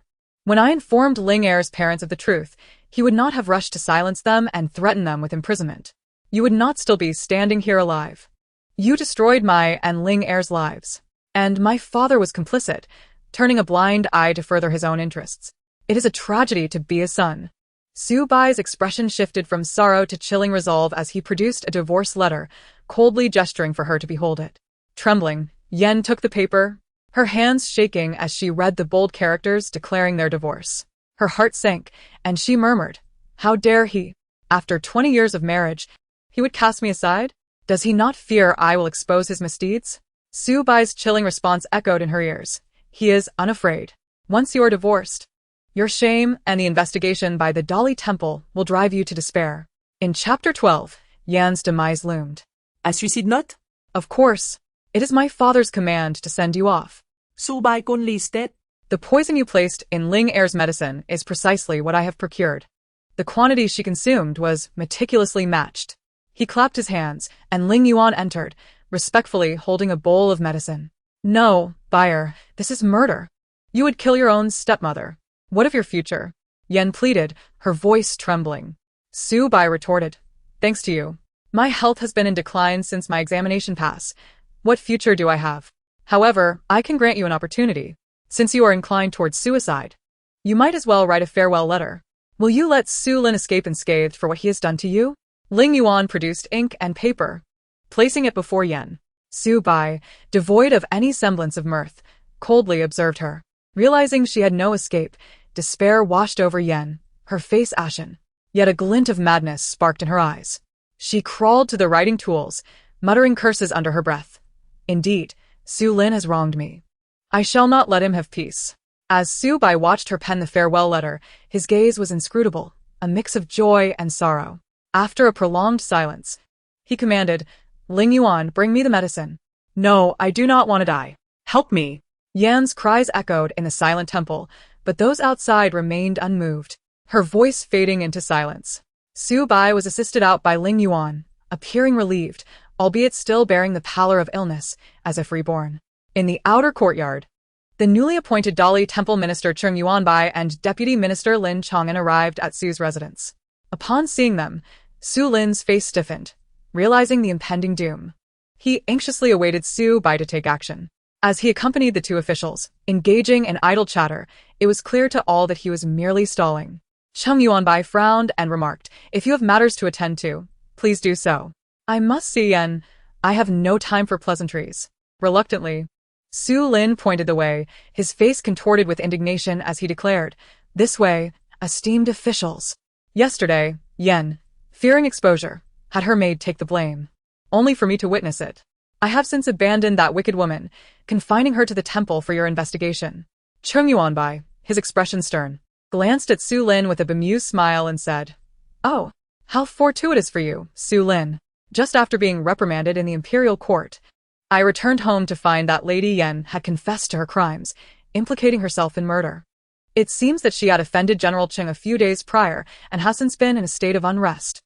When I informed Ling Er's parents of the truth, he would not have rushed to silence them and threaten them with imprisonment. You would not still be standing here alive. You destroyed my and Ling Er's lives. And my father was complicit, turning a blind eye to further his own interests. It is a tragedy to be a son. Subai's expression shifted from sorrow to chilling resolve as he produced a divorce letter, coldly gesturing for her to behold it. Trembling, Yen took the paper, her hands shaking as she read the bold characters declaring their divorce. Her heart sank, and she murmured, "How dare he? After 20 years of marriage, he would cast me aside? Does he not fear I will expose his misdeeds?" Subai's chilling response echoed in her ears. "He is unafraid. Once you are divorced, your shame and the investigation by the Dali Temple will drive you to despair. In Chapter 12, Yan's demise loomed. A suicide note? Of course. It is my father's command to send you off. Subai kun listed. The poison you placed in Ling Er's medicine is precisely what I have procured. The quantity she consumed was meticulously matched. He clapped his hands, and Ling Yuan entered, respectfully holding a bowl of medicine. No, buyer, this is murder. You would kill your own stepmother. What of your future? Yan pleaded, her voice trembling. Su Bai retorted. Thanks to you. My health has been in decline since my examination pass. What future do I have? However, I can grant you an opportunity. Since you are inclined towards suicide, you might as well write a farewell letter. Will you let Su Lin escape unscathed for what he has done to you? Ling Yuan produced ink and paper, placing it before Yan. Su Bai, devoid of any semblance of mirth, coldly observed her. Realizing she had no escape, despair washed over Yan, her face ashen. Yet a glint of madness sparked in her eyes. She crawled to the writing tools, muttering curses under her breath. Indeed, Su Lin has wronged me. I shall not let him have peace. As Su Bai watched her pen the farewell letter, his gaze was inscrutable, a mix of joy and sorrow. After a prolonged silence, he commanded, Ling Yuan, bring me the medicine. No, I do not want to die. Help me. Yan's cries echoed in the silent temple, but those outside remained unmoved, her voice fading into silence. Su Bai was assisted out by Ling Yuan, appearing relieved, albeit still bearing the pallor of illness, as if reborn. In the outer courtyard, the newly appointed Dali Temple Minister Cheng Yuanbai and Deputy Minister Lin Chang'an arrived at Su's residence. Upon seeing them, Su Lin's face stiffened, realizing the impending doom. He anxiously awaited Su Bai to take action. As he accompanied the two officials, engaging in idle chatter, it was clear to all that he was merely stalling. Cheng Yuanbai frowned and remarked, If you have matters to attend to, please do so. I must see Yan. I have no time for pleasantries. Reluctantly, Su Lin pointed the way, his face contorted with indignation as he declared, This way, esteemed officials. Yesterday, Yan, fearing exposure, had her maid take the blame, only for me to witness it. I have since abandoned that wicked woman, confining her to the temple for your investigation. Cheng Yuanbai, his expression stern, glanced at Su Lin with a bemused smile and said, Oh, how fortuitous for you, Su Lin. Just after being reprimanded in the imperial court, I returned home to find that Lady Yan had confessed to her crimes, implicating herself in murder. It seems that she had offended General Cheng a few days prior and has since been in a state of unrest,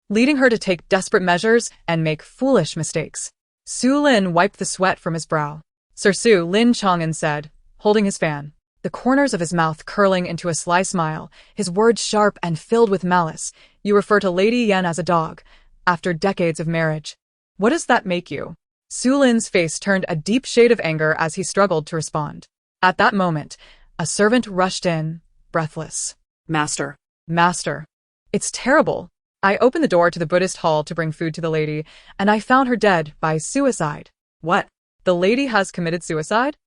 leading her to take desperate measures and make foolish mistakes. Su Lin wiped the sweat from his brow. Sir Su, Lin Chang'an said, holding his fan, the corners of his mouth curling into a sly smile, his words sharp and filled with malice. You refer to Lady Yan as a dog, after decades of marriage. What does that make you? Su Lin's face turned a deep shade of anger as he struggled to respond. At that moment, a servant rushed in, breathless. Master. Master. It's terrible. I opened the door to the Buddhist hall to bring food to the lady, and I found her dead by suicide. What? The lady has committed suicide?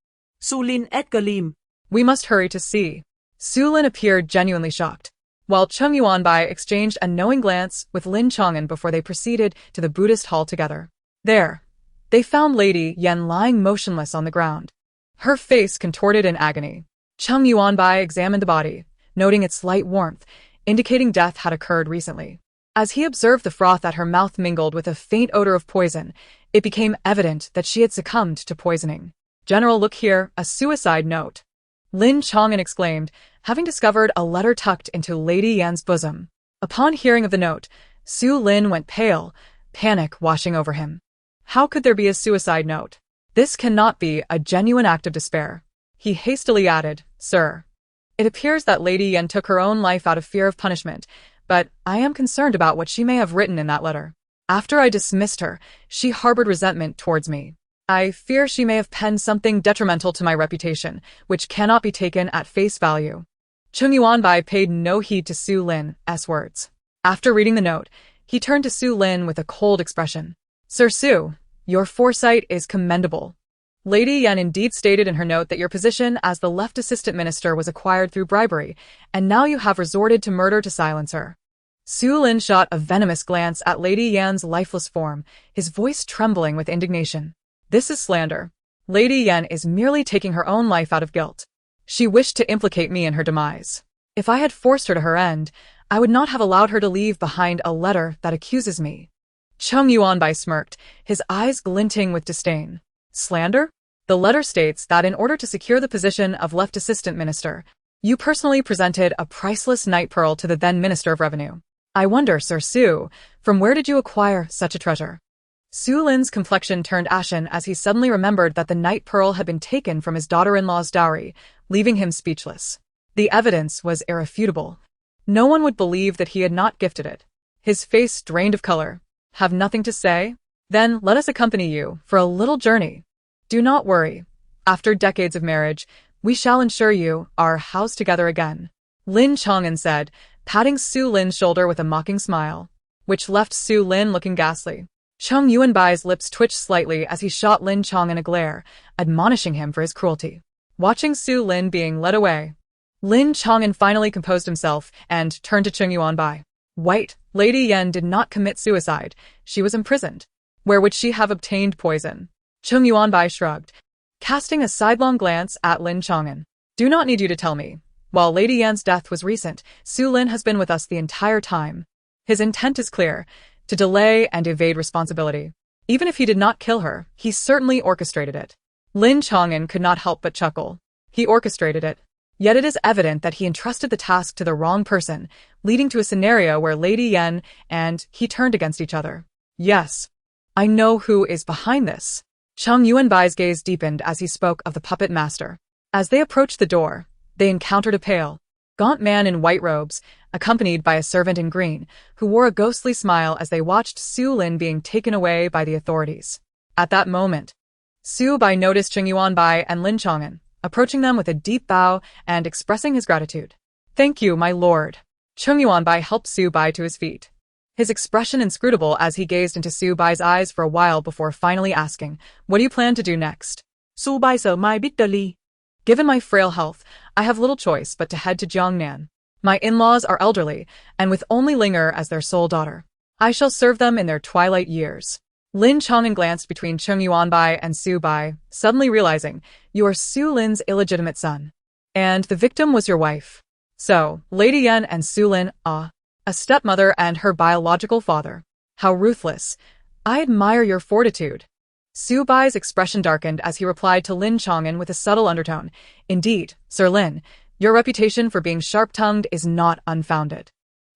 Su Lin Edgar Lim. We must hurry to see. Su Lin appeared genuinely shocked, while Cheng Yuanbai exchanged a knowing glance with Lin Chang'an before they proceeded to the Buddhist hall together. There, they found Lady Yan lying motionless on the ground, her face contorted in agony. Cheng Yuanbai examined the body, noting its slight warmth, indicating death had occurred recently. As he observed the froth at her mouth mingled with a faint odor of poison, it became evident that she had succumbed to poisoning. General, look here, a suicide note. Lin Chang'an exclaimed, having discovered a letter tucked into Lady Yan's bosom. Upon hearing of the note, Su Lin went pale, panic washing over him. How could there be a suicide note? This cannot be a genuine act of despair. He hastily added, Sir, it appears that Lady Yan took her own life out of fear of punishment, but I am concerned about what she may have written in that letter. After I dismissed her, she harbored resentment towards me. I fear she may have penned something detrimental to my reputation, which cannot be taken at face value. Cheng Yuanbai paid no heed to Su Lin's words. After reading the note, he turned to Su Lin with a cold expression. Sir Su, your foresight is commendable. Lady Yan indeed stated in her note that your position as the left assistant minister was acquired through bribery, and now you have resorted to murder to silence her. Su Lin shot a venomous glance at Lady Yan's lifeless form, his voice trembling with indignation. This is slander. Lady Yan is merely taking her own life out of guilt. She wished to implicate me in her demise. If I had forced her to her end, I would not have allowed her to leave behind a letter that accuses me. Cheng Yuanbai smirked, his eyes glinting with disdain. Slander? The letter states that in order to secure the position of left assistant minister, you personally presented a priceless night pearl to the then Minister of Revenue. I wonder, Sir Su, from where did you acquire such a treasure? Su Lin's complexion turned ashen as he suddenly remembered that the night pearl had been taken from his daughter-in-law's dowry, leaving him speechless. The evidence was irrefutable. No one would believe that he had not gifted it. His face drained of color. Have nothing to say? Then let us accompany you for a little journey. Do not worry. After decades of marriage, we shall ensure you are housed together again. Lin Chang'an said, patting Su Lin's shoulder with a mocking smile, which left Su Lin looking ghastly. Cheng Yuanbai's lips twitched slightly as he shot Lin Chang'an a glare, admonishing him for his cruelty. Watching Su Lin being led away, Lin Chang'an finally composed himself and turned to Cheng Yuanbai. Wait, Lady Yan did not commit suicide. She was imprisoned. Where would she have obtained poison? Cheng Yuanbai shrugged, casting a sidelong glance at Lin Chang'an. Do not need you to tell me. While Lady Yan's death was recent, Su Lin has been with us the entire time. His intent is clear, to delay and evade responsibility. Even if he did not kill her, he certainly orchestrated it. Lin Chang'an could not help but chuckle. He orchestrated it. Yet it is evident that he entrusted the task to the wrong person, leading to a scenario where Lady Yan and he turned against each other. Yes, I know who is behind this. Cheng Yuanbai's gaze deepened as he spoke of the puppet master. As they approached the door, they encountered a pale, gaunt man in white robes, accompanied by a servant in green, who wore a ghostly smile as they watched Su Lin being taken away by the authorities. At that moment, Su Bai noticed Cheng Yuanbai and Lin Chang'an, approaching them with a deep bow and expressing his gratitude. Thank you, my lord. Cheng Yuanbai helped Su Bai to his feet, his expression inscrutable as he gazed into Su Bai's eyes for a while before finally asking, what do you plan to do next? Su Bai smiled bitterly. Given my frail health, I have little choice but to head to Jiangnan. My in-laws are elderly, and with only Linger as their sole daughter, I shall serve them in their twilight years. Lin Chang'an glanced between Cheng Yuanbai and Su Bai, suddenly realizing, you are Su Lin's illegitimate son. And the victim was your wife. So, Lady Yan and Su Lin, a stepmother and her biological father. How ruthless. I admire your fortitude. Su Bai's expression darkened as he replied to Lin Chang'an with a subtle undertone. Indeed, Sir Lin, your reputation for being sharp-tongued is not unfounded.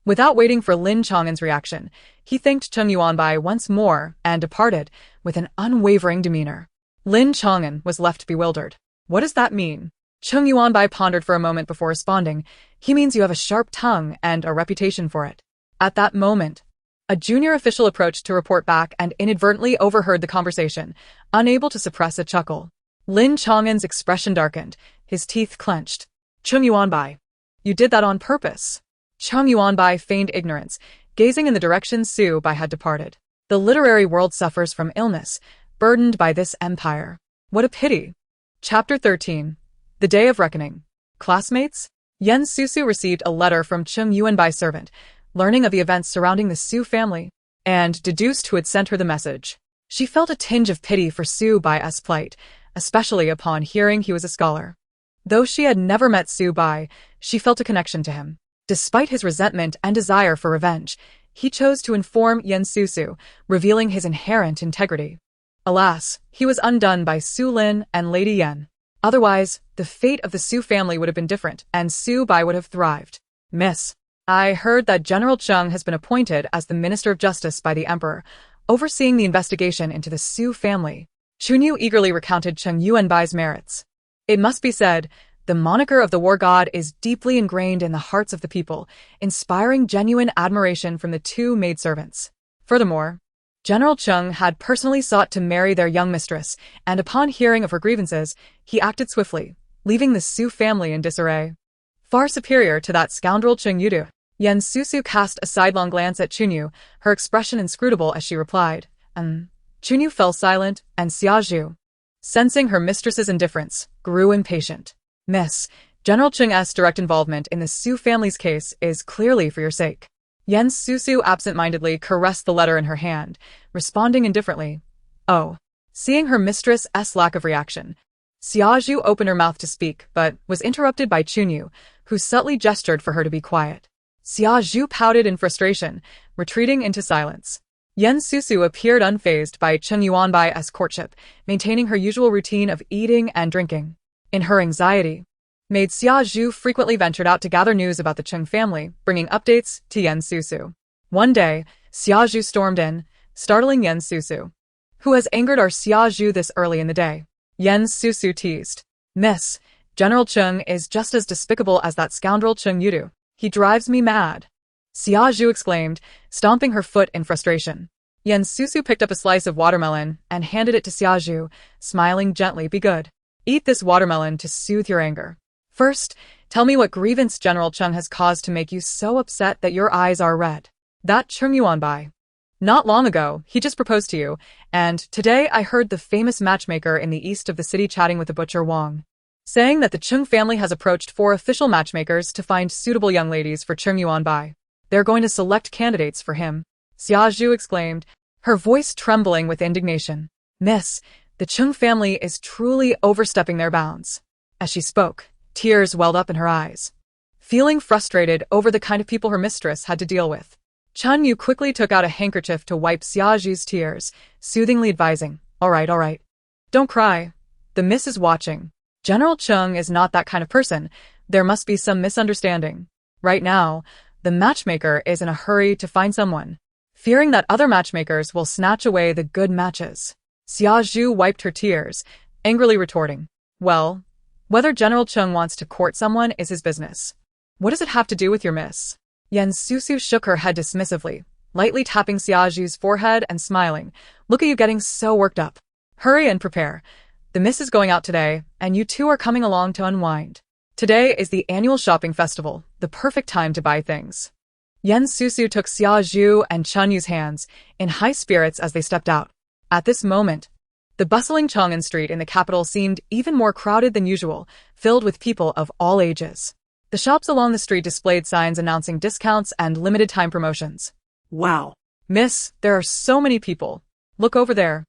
Without waiting for Lin Chang'an's reaction, he thanked Cheng Yuanbai once more and departed with an unwavering demeanor. Lin Chang'an was left bewildered. What does that mean? Cheng Yuanbai pondered for a moment before responding. He means you have a sharp tongue and a reputation for it. At that moment, a junior official approached to report back and inadvertently overheard the conversation, unable to suppress a chuckle. Lin Chang'an's expression darkened, his teeth clenched. Cheng Yuanbai, you did that on purpose. Cheng Yuanbai feigned ignorance, gazing in the direction Su Bai had departed. The literary world suffers from illness, burdened by this empire. What a pity. Chapter 13. The Day of Reckoning. Classmates? Yen Susu received a letter from Cheng Yuanbai's servant, learning of the events surrounding the Su family, and deduced who had sent her the message. She felt a tinge of pity for Su Bai's plight, especially upon hearing he was a scholar. Though she had never met Su Bai, she felt a connection to him. Despite his resentment and desire for revenge, he chose to inform Yen Susu, revealing his inherent integrity. Alas, he was undone by Su Lin and Lady Yan. Otherwise, the fate of the Su family would have been different, and Su Bai would have thrived. Miss, I heard that General Cheng has been appointed as the Minister of Justice by the Emperor, overseeing the investigation into the Su family. Chunyu eagerly recounted Cheng Yuanbai's merits. It must be said, the moniker of the war god is deeply ingrained in the hearts of the people, inspiring genuine admiration from the two maidservants. Furthermore, General Cheng had personally sought to marry their young mistress, and upon hearing of her grievances, he acted swiftly, leaving the Su family in disarray. Far superior to that scoundrel Cheng Yudu. Yen Susu cast a sidelong glance at Chunyu, her expression inscrutable as she replied, Chunyu fell silent, and Xiaozhu, sensing her mistress's indifference, grew impatient. Miss, General Cheng's direct involvement in the Su family's case is clearly for your sake. Yen Susu absent-mindedly caressed the letter in her hand, responding indifferently. Oh. Seeing her mistress's lack of reaction, Xiaozhu opened her mouth to speak, but was interrupted by Chunyu, who subtly gestured for her to be quiet. Xiaozhu pouted in frustration, retreating into silence. Yen Susu appeared unfazed by Cheng Yuanbai's courtship, maintaining her usual routine of eating and drinking. In her anxiety, maid Xiaozhu frequently ventured out to gather news about the Cheng family, bringing updates to Yen Susu. One day, Xiaozhu stormed in, startling Yen Susu. Who has angered our Xiaozhu this early in the day? Yen Susu teased. Miss, General Cheng is just as despicable as that scoundrel Cheng Yudu. He drives me mad. Xiaozhu exclaimed, stomping her foot in frustration. Yen Susu picked up a slice of watermelon and handed it to Xiaozhu, smiling gently. Be good. Eat this watermelon to soothe your anger. First, tell me what grievance General Cheng has caused to make you so upset that your eyes are red. That Cheng Yuanbai. Not long ago, he just proposed to you, and today I heard the famous matchmaker in the east of the city chatting with the butcher Wang, saying that the Cheng family has approached 4 official matchmakers to find suitable young ladies for Cheng Yuanbai. They're going to select candidates for him. Xiaozhu exclaimed, her voice trembling with indignation. Miss, the Cheng family is truly overstepping their bounds. As she spoke, tears welled up in her eyes. Feeling frustrated over the kind of people her mistress had to deal with, Cheng Yu quickly took out a handkerchief to wipe Xiaozhu's tears, soothingly advising, all right. Don't cry. The miss is watching. General Cheng is not that kind of person. There must be some misunderstanding. Right now, the matchmaker is in a hurry to find someone, fearing that other matchmakers will snatch away the good matches. Xiaozhu wiped her tears, angrily retorting, well, whether General Cheng wants to court someone is his business. What does it have to do with your miss? Yen Susu shook her head dismissively, lightly tapping Xiaozhu's forehead and smiling. Look at you getting so worked up. Hurry and prepare. The miss is going out today, and you two are coming along to unwind. Today is the annual shopping festival, the perfect time to buy things. Yen Susu took Xiaozhu and Cheng Yu's hands, in high spirits as they stepped out. At this moment, the bustling Chang'an Street in the capital seemed even more crowded than usual, filled with people of all ages. The shops along the street displayed signs announcing discounts and limited-time promotions. Wow. Miss, there are so many people. Look over there.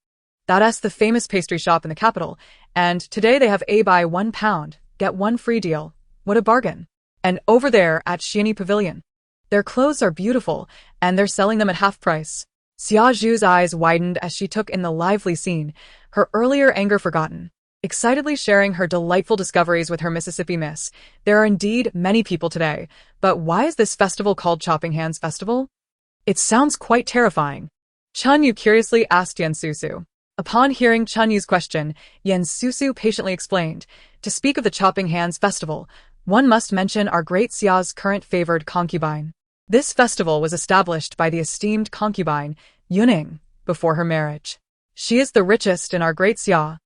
That's the famous pastry shop in the capital, and today they have a buy £1, get one free deal. What a bargain. And over there at Xiani Pavilion. Their clothes are beautiful, and they're selling them at half price. Xiaozhu's eyes widened as she took in the lively scene, her earlier anger forgotten. Excitedly sharing her delightful discoveries with her Mississippi miss. There are indeed many people today, but why is this festival called Chopping Hands Festival? It sounds quite terrifying. Cheng Yu curiously asked Yen Susu. Upon hearing Cheng Yu's question, Yen Susu patiently explained, to speak of the Chopping Hands Festival, one must mention our great Xia's current favored concubine. This festival was established by the esteemed concubine, Yuning, before her marriage. She is the richest in our great Xia,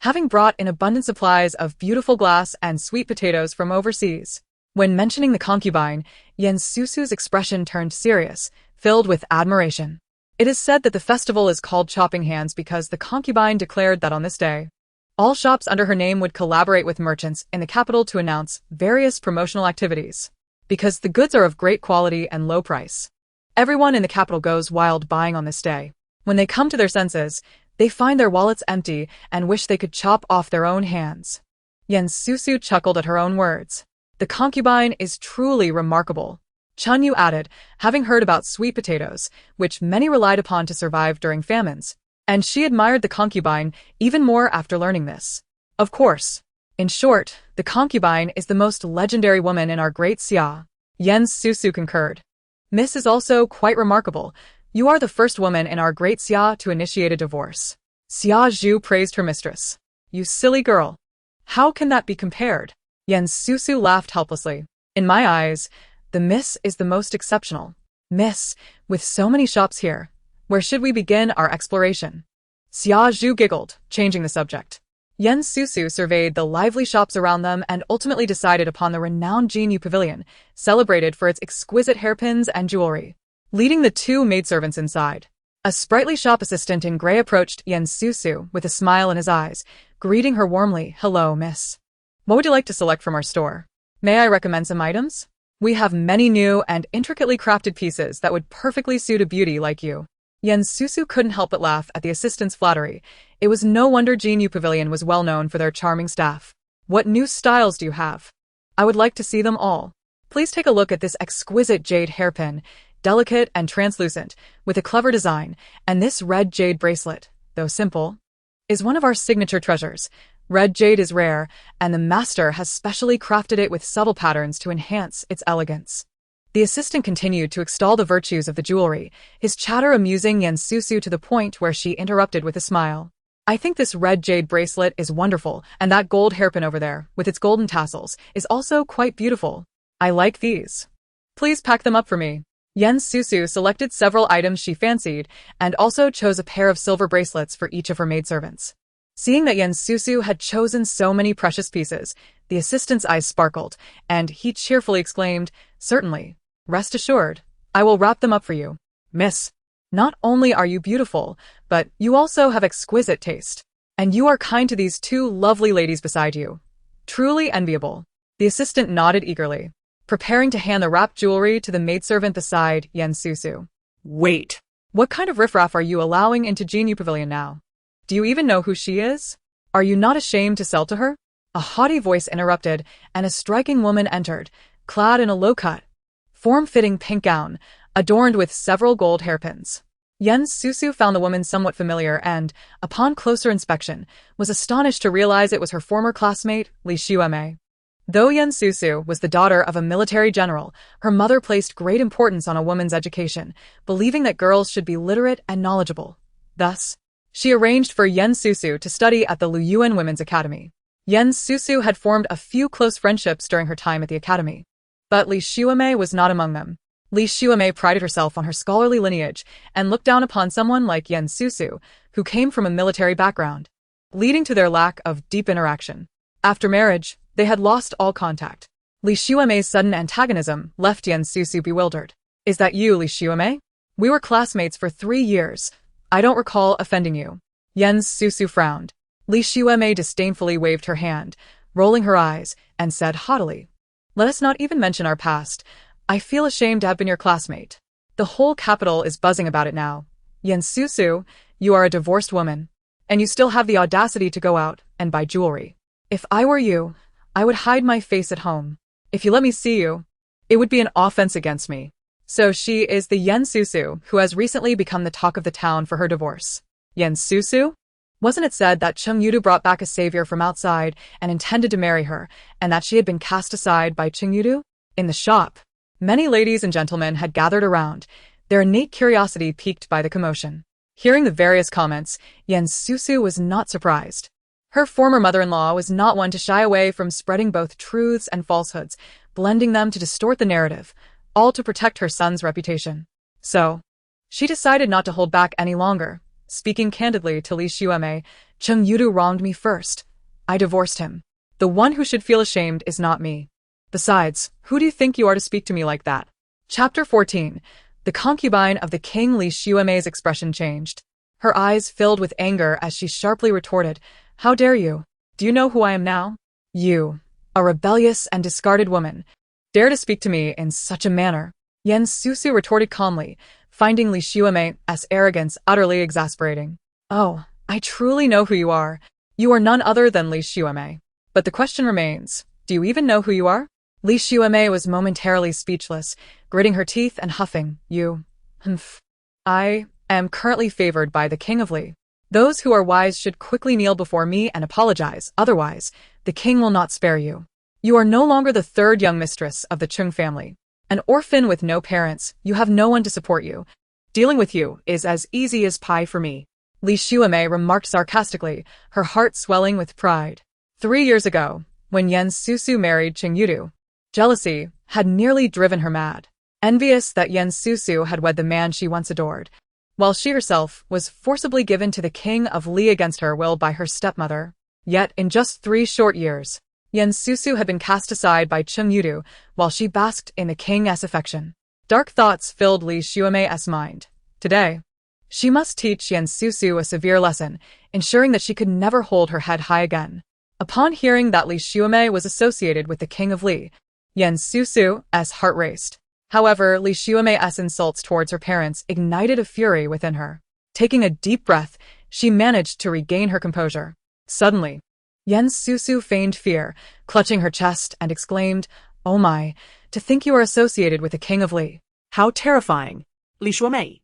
having brought in abundant supplies of beautiful glass and sweet potatoes from overseas. When mentioning the concubine, Yen Susu's expression turned serious, filled with admiration. It is said that the festival is called Chopping Hands because the concubine declared that on this day, all shops under her name would collaborate with merchants in the capital to announce various promotional activities. Because the goods are of great quality and low price, everyone in the capital goes wild buying on this day. When they come to their senses, they find their wallets empty and wish they could chop off their own hands. Yen Susu chuckled at her own words. The concubine is truly remarkable. Cheng Yu added, having heard about sweet potatoes, which many relied upon to survive during famines, and she admired the concubine even more after learning this. Of course. In short, the concubine is the most legendary woman in our great Xia. Yen Susu concurred. Miss is also quite remarkable. You are the first woman in our great Xia to initiate a divorce. Xiaozhu praised her mistress. You silly girl. How can that be compared? Yen Susu laughed helplessly. In my eyes, the miss is the most exceptional. Miss, with so many shops here, where should we begin our exploration? Xiaozhu giggled, changing the subject. Yen Susu surveyed the lively shops around them and ultimately decided upon the renowned Jinyu Pavilion, celebrated for its exquisite hairpins and jewelry. Leading the 2 maidservants inside, a sprightly shop assistant in gray approached Yen Susu with a smile in his eyes, greeting her warmly. Hello, miss. What would you like to select from our store? May I recommend some items? We have many new and intricately crafted pieces that would perfectly suit a beauty like you. Yen Susu couldn't help but laugh at the assistant's flattery, It was no wonder Jingyu Pavilion was well known for their charming staff. What new styles do you have? I would like to see them all. Please take a look at this exquisite jade hairpin, delicate and translucent, with a clever design, and this red jade bracelet, though simple, is one of our signature treasures. Red jade is rare, and the master has specially crafted it with subtle patterns to enhance its elegance. The assistant continued to extol the virtues of the jewelry, his chatter amusing Susu to the point where she interrupted with a smile. I think this red jade bracelet is wonderful, and that gold hairpin over there, with its golden tassels, is also quite beautiful. I like these. Please pack them up for me. Susu selected several items she fancied, and also chose a pair of silver bracelets for each of her maidservants. Seeing that Susu had chosen so many precious pieces, the assistant's eyes sparkled, and he cheerfully exclaimed, "Certainly. Rest assured, I will wrap them up for you. Miss, not only are you beautiful, but you also have exquisite taste. And you are kind to these two lovely ladies beside you. Truly enviable." The assistant nodded eagerly, preparing to hand the wrapped jewelry to the maidservant beside Susu. Wait. What kind of riffraff are you allowing into Jingyu Pavilion now? Do you even know who she is? Are you not ashamed to sell to her? A haughty voice interrupted, and a striking woman entered, clad in a low-cut, form-fitting pink gown, adorned with several gold hairpins. Susu found the woman somewhat familiar and, upon closer inspection, was astonished to realize it was her former classmate, Li Xuemei. Though Susu was the daughter of a military general, her mother placed great importance on a woman's education, believing that girls should be literate and knowledgeable. Thus, she arranged for Susu to study at the Luyuan Women's Academy. Susu had formed a few close friendships during her time at the academy, but Li Xuemei was not among them. Li Xuemei prided herself on her scholarly lineage and looked down upon someone like Susu, who came from a military background, leading to their lack of deep interaction. After marriage, they had lost all contact. Li Xuemei's sudden antagonism left Susu bewildered. "Is that you, Li Xuemei? We were classmates for 3 years. I don't recall offending you." Susu frowned. Li Xuemei disdainfully waved her hand, rolling her eyes, and said haughtily, "Let us not even mention our past. I feel ashamed to have been your classmate. The whole capital is buzzing about it now. Susu, you are a divorced woman, and you still have the audacity to go out and buy jewelry. If I were you, I would hide my face at home. If you let me see you, it would be an offense against me." So she is the Susu who has recently become the talk of the town for her divorce. Susu? Wasn't it said that Cheng Yudu brought back a savior from outside and intended to marry her, and that she had been cast aside by Cheng Yudu? In the shop, many ladies and gentlemen had gathered around, their innate curiosity piqued by the commotion. Hearing the various comments, Susu was not surprised. Her former mother-in-law was not one to shy away from spreading both truths and falsehoods, blending them to distort the narrative, all to protect her son's reputation. So, she decided not to hold back any longer. Speaking candidly to Li Xuemei, "Cheng Yudu wronged me first. I divorced him. The one who should feel ashamed is not me. Besides, who do you think you are to speak to me like that?" Chapter 14. The concubine of the king. Li Xuemei's expression changed. Her eyes filled with anger as she sharply retorted, "How dare you? Do you know who I am now? You, a rebellious and discarded woman, dare to speak to me in such a manner?" Susu retorted calmly, finding Li Xuemei's arrogance utterly exasperating. "Oh, I truly know who you are. You are none other than Li Xuemei. But the question remains, do you even know who you are?" Li Xuemei was momentarily speechless, gritting her teeth and huffing, "Humph. I am currently favored by the king of Li. Those who are wise should quickly kneel before me and apologize, otherwise, the king will not spare you. You are no longer the third young mistress of the Cheng family. An orphan with no parents, you have no one to support you. Dealing with you is as easy as pie for me." Li Xuemei remarked sarcastically, her heart swelling with pride. 3 years ago, when Susu married Cheng Yudu, jealousy had nearly driven her mad. Envious that Susu had wed the man she once adored, while she herself was forcibly given to the king of Li against her will by her stepmother. Yet in just 3 short years, Susu had been cast aside by Cheng Yudu while she basked in the king's affection. Dark thoughts filled Li Xuemei's mind. Today, she must teach Susu a severe lesson, ensuring that she could never hold her head high again. Upon hearing that Li Xuemei was associated with the king of Li, Susu's heart raced. However, Li Xuemei's insults towards her parents ignited a fury within her. Taking a deep breath, she managed to regain her composure. Suddenly, Susu feigned fear, clutching her chest, and exclaimed, "Oh my, to think you are associated with the king of Li." How terrifying. Li Shuomei.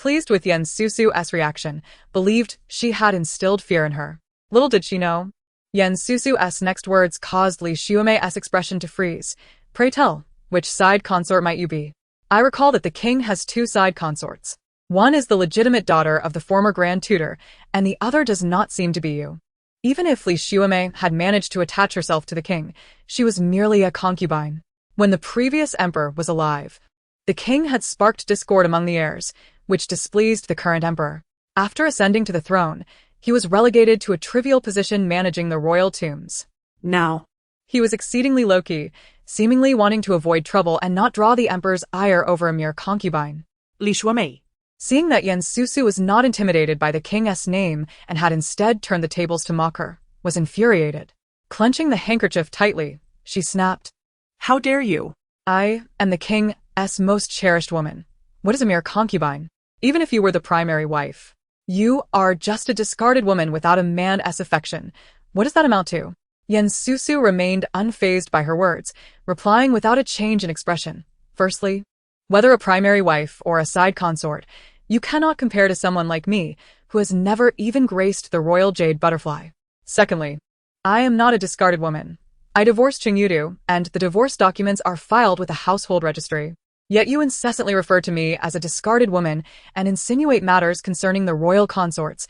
Pleased with Susu's reaction, believed she had instilled fear in her. Little did she know. Susu's next words caused Li Shuomei's expression to freeze. "Pray tell, which side consort might you be? I recall that the king has two side consorts. One is the legitimate daughter of the former Grand Tutor, and the other does not seem to be you." Even if Li Shuomei had managed to attach herself to the king, she was merely a concubine. When the previous emperor was alive, the king had sparked discord among the heirs, which displeased the current emperor. After ascending to the throne, he was relegated to a trivial position managing the royal tombs. Now, He was exceedingly low-key, seemingly wanting to avoid trouble and not draw the emperor's ire over a mere concubine. Li Shuomei. Seeing that Susu was not intimidated by the king's name and had instead turned the tables to mock her, was infuriated. Clenching the handkerchief tightly, she snapped, How dare you? "I am the king's most cherished woman. What is a mere concubine? Even if you were the primary wife, you are just a discarded woman without a man's affection. What does that amount to?" Susu remained unfazed by her words, replying without a change in expression. "Firstly, whether a primary wife or a side consort, you cannot compare to someone like me, who has never even graced the royal jade butterfly. Secondly, I am not a discarded woman. I divorced Cheng Yudu, and the divorce documents are filed with the household registry. Yet you incessantly refer to me as a discarded woman and insinuate matters concerning the royal consorts.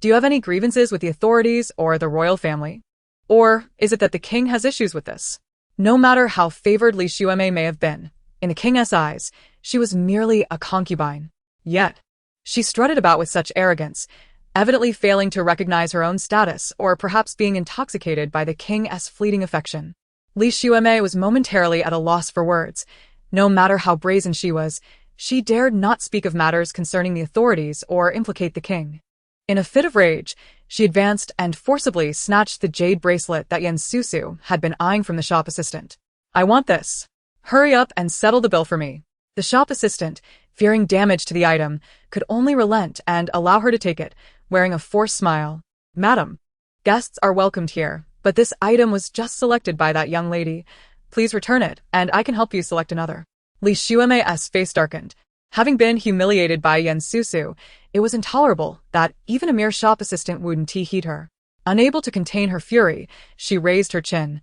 Do you have any grievances with the authorities or the royal family? Or is it that the king has issues with this?" No matter how favored Li Shuomei may have been, in the king's eyes, she was merely a concubine. Yet, she strutted about with such arrogance, evidently failing to recognize her own status or perhaps being intoxicated by the king's fleeting affection. Li Shuomei was momentarily at a loss for words. No matter how brazen she was, she dared not speak of matters concerning the authorities or implicate the king. In a fit of rage, she advanced and forcibly snatched the jade bracelet that Susu had been eyeing from the shop assistant. "I want this. Hurry up and settle the bill for me." The shop assistant, fearing damage to the item, could only relent and allow her to take it, wearing a forced smile. "Madam, guests are welcomed here, but this item was just selected by that young lady. Please return it, and I can help you select another." Li Shuomei's face darkened. Having been humiliated by Susu, it was intolerable that even a mere shop assistant wouldn't heed her. Unable to contain her fury, she raised her chin,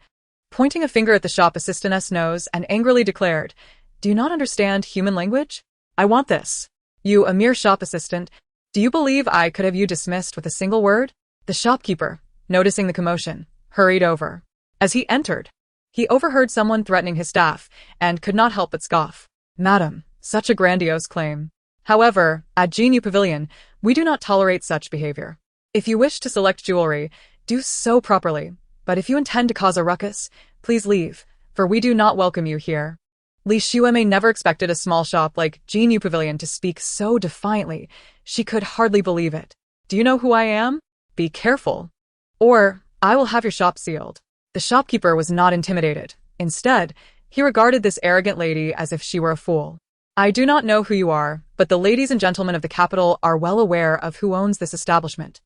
pointing a finger at the shop assistant's nose, and angrily declared, "Do you not understand human language? I want this. You, a mere shop assistant, do you believe I could have you dismissed with a single word?" The shopkeeper, noticing the commotion, hurried over. As he entered, he overheard someone threatening his staff and could not help but scoff. "Madam, such a grandiose claim. However, at Jingming Pavilion, we do not tolerate such behavior. If you wish to select jewelry, do so properly, but if you intend to cause a ruckus, please leave, for we do not welcome you here." Li Shuomei never expected a small shop like Jingming Pavilion to speak so defiantly. She could hardly believe it. "Do you know who I am? Be careful, or I will have your shop sealed." The shopkeeper was not intimidated. Instead, he regarded this arrogant lady as if she were a fool. "I do not know who you are, but the ladies and gentlemen of the capital are well aware of who owns this establishment.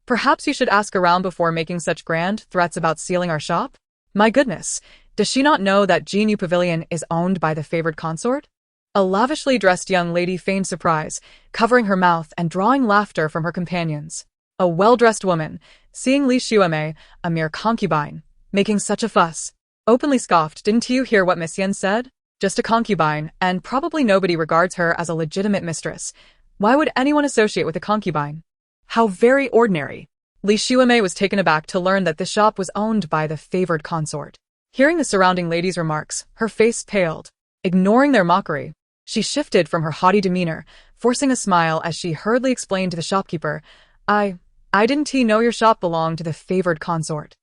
Perhaps you should ask around before making such grand threats about sealing our shop? My goodness, does she not know that Jingming Pavilion is owned by the favored consort?" A lavishly dressed young lady feigned surprise, covering her mouth and drawing laughter from her companions. A well-dressed woman, seeing Li Shuomei, a mere concubine, making such a fuss, openly scoffed. "Didn't you hear what Miss Yen said? Just a concubine, and probably nobody regards her as a legitimate mistress. Why would anyone associate with a concubine?" How very ordinary. Li Shuomei was taken aback to learn that the shop was owned by the favored consort. Hearing the surrounding ladies' remarks, her face paled. Ignoring their mockery, she shifted from her haughty demeanor, forcing a smile as she hurriedly explained to the shopkeeper, I didn't know your shop belonged to the favored consort.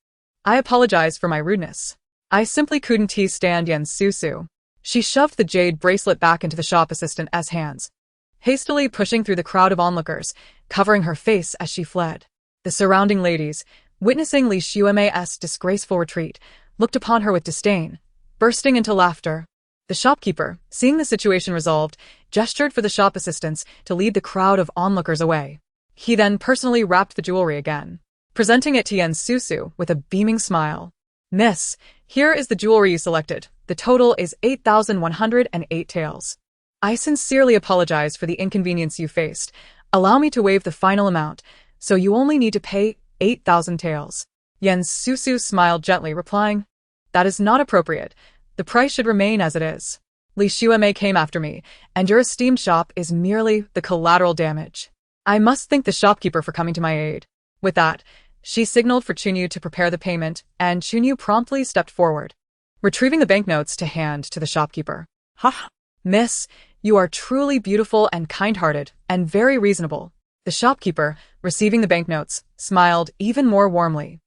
I apologize for my rudeness. I simply couldn't stand Susu." She shoved the jade bracelet back into the shop assistant's hands, hastily pushing through the crowd of onlookers, covering her face as she fled. The surrounding ladies, witnessing Li Shuomei's disgraceful retreat, looked upon her with disdain, bursting into laughter. The shopkeeper, seeing the situation resolved, gestured for the shop assistants to lead the crowd of onlookers away. He then personally wrapped the jewelry again, presenting it to Susu with a beaming smile. Miss, here is the jewelry you selected. The total is 8,108 taels. I sincerely apologize for the inconvenience you faced. Allow me to waive the final amount, so you only need to pay 8,000 taels. Susu smiled gently, replying, that is not appropriate. The price should remain as it is. Li Xuemei came after me, and your esteemed shop is merely the collateral damage. I must thank the shopkeeper for coming to my aid. With that, she signaled for Cheng Yudu to prepare the payment, and Cheng Yudu promptly stepped forward, retrieving the banknotes to hand to the shopkeeper. Ha! Miss, you are truly beautiful and kind-hearted, and very reasonable. The shopkeeper, receiving the banknotes, smiled even more warmly.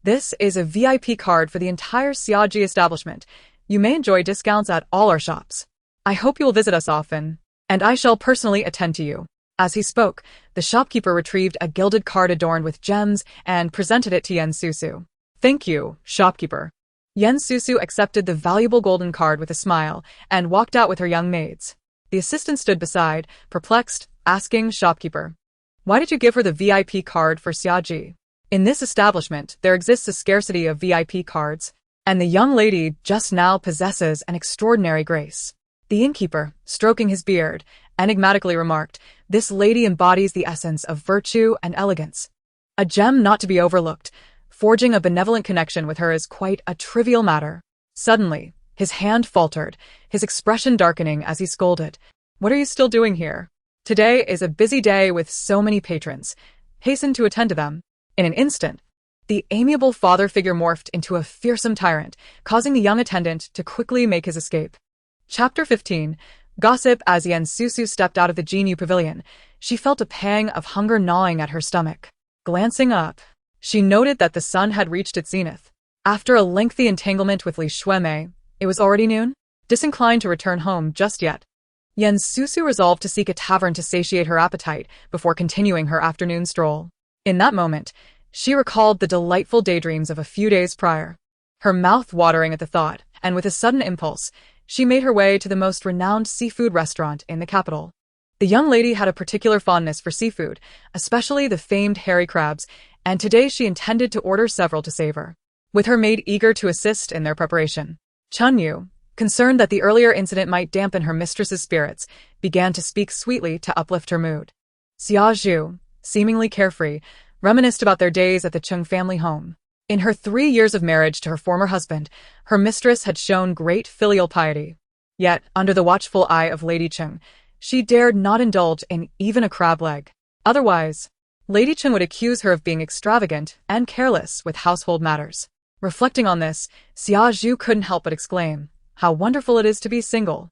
This is a VIP card for the entire Xiaoji establishment. You may enjoy discounts at all our shops. I hope you will visit us often, and I shall personally attend to you. As he spoke, the shopkeeper retrieved a gilded card adorned with gems and presented it to Susu. Thank you, shopkeeper. Susu accepted the valuable golden card with a smile and walked out with her young maids. The assistant stood beside, perplexed, asking shopkeeper, why did you give her the VIP card for Xiaoji? In this establishment, there exists a scarcity of VIP cards, and the young lady just now possesses an extraordinary grace. The innkeeper, stroking his beard, enigmatically remarked, this lady embodies the essence of virtue and elegance. A gem not to be overlooked. Forging a benevolent connection with her is quite a trivial matter. Suddenly, his hand faltered, his expression darkening as he scolded. What are you still doing here? Today is a busy day with so many patrons. Hasten to attend to them. In an instant, the amiable father figure morphed into a fearsome tyrant, causing the young attendant to quickly make his escape. Chapter 15. Gossip. As Susu stepped out of the Jinyu pavilion, she felt a pang of hunger gnawing at her stomach. Glancing up, she noted that the sun had reached its zenith. After a lengthy entanglement with Li Xuemei, it was already noon. Disinclined to return home just yet, Susu resolved to seek a tavern to satiate her appetite before continuing her afternoon stroll. In that moment, she recalled the delightful daydreams of a few days prior. Her mouth watering at the thought, and with a sudden impulse, she made her way to the most renowned seafood restaurant in the capital. The young lady had a particular fondness for seafood, especially the famed hairy crabs, and today she intended to order several to savor, with her maid eager to assist in their preparation. Cheng Yudu, concerned that the earlier incident might dampen her mistress's spirits, began to speak sweetly to uplift her mood. Xiaoju, seemingly carefree, reminisced about their days at the Cheng family home. In her 3 years of marriage to her former husband, her mistress had shown great filial piety. Yet, under the watchful eye of Lady Cheng, she dared not indulge in even a crab leg. Otherwise, Lady Cheng would accuse her of being extravagant and careless with household matters. Reflecting on this, Xiaoju couldn't help but exclaim, how wonderful it is to be single.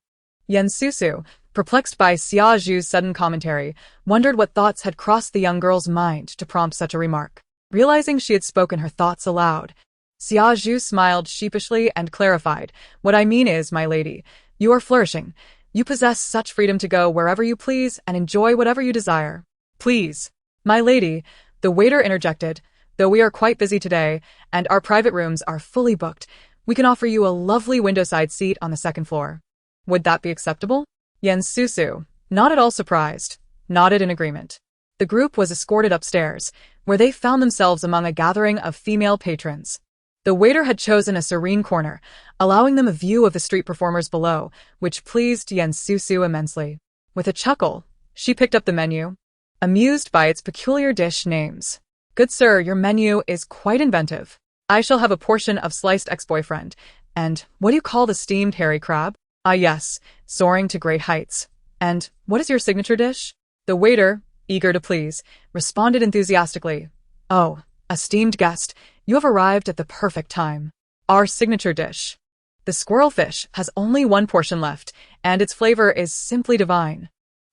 Susu, perplexed by Xiaoju's sudden commentary, wondered what thoughts had crossed the young girl's mind to prompt such a remark. Realizing she had spoken her thoughts aloud, Xiaoju smiled sheepishly and clarified, what I mean is, my lady, you are flourishing. You possess such freedom to go wherever you please and enjoy whatever you desire. Please, my lady, the waiter interjected, though we are quite busy today, and our private rooms are fully booked, we can offer you a lovely window-side seat on the second floor. Would that be acceptable? Susu, not at all surprised, nodded in agreement. The group was escorted upstairs, where they found themselves among a gathering of female patrons. The waiter had chosen a serene corner, allowing them a view of the street performers below, which pleased Susu immensely. With a chuckle, she picked up the menu, amused by its peculiar dish names. Good sir, your menu is quite inventive. I shall have a portion of sliced ex-boyfriend, and what do you call the steamed hairy crab? Ah yes, soaring to great heights. And what is your signature dish? The waiter, eager to please, responded enthusiastically. Oh, esteemed guest, you have arrived at the perfect time. Our signature dish. The squirrelfish has only one portion left, and its flavor is simply divine.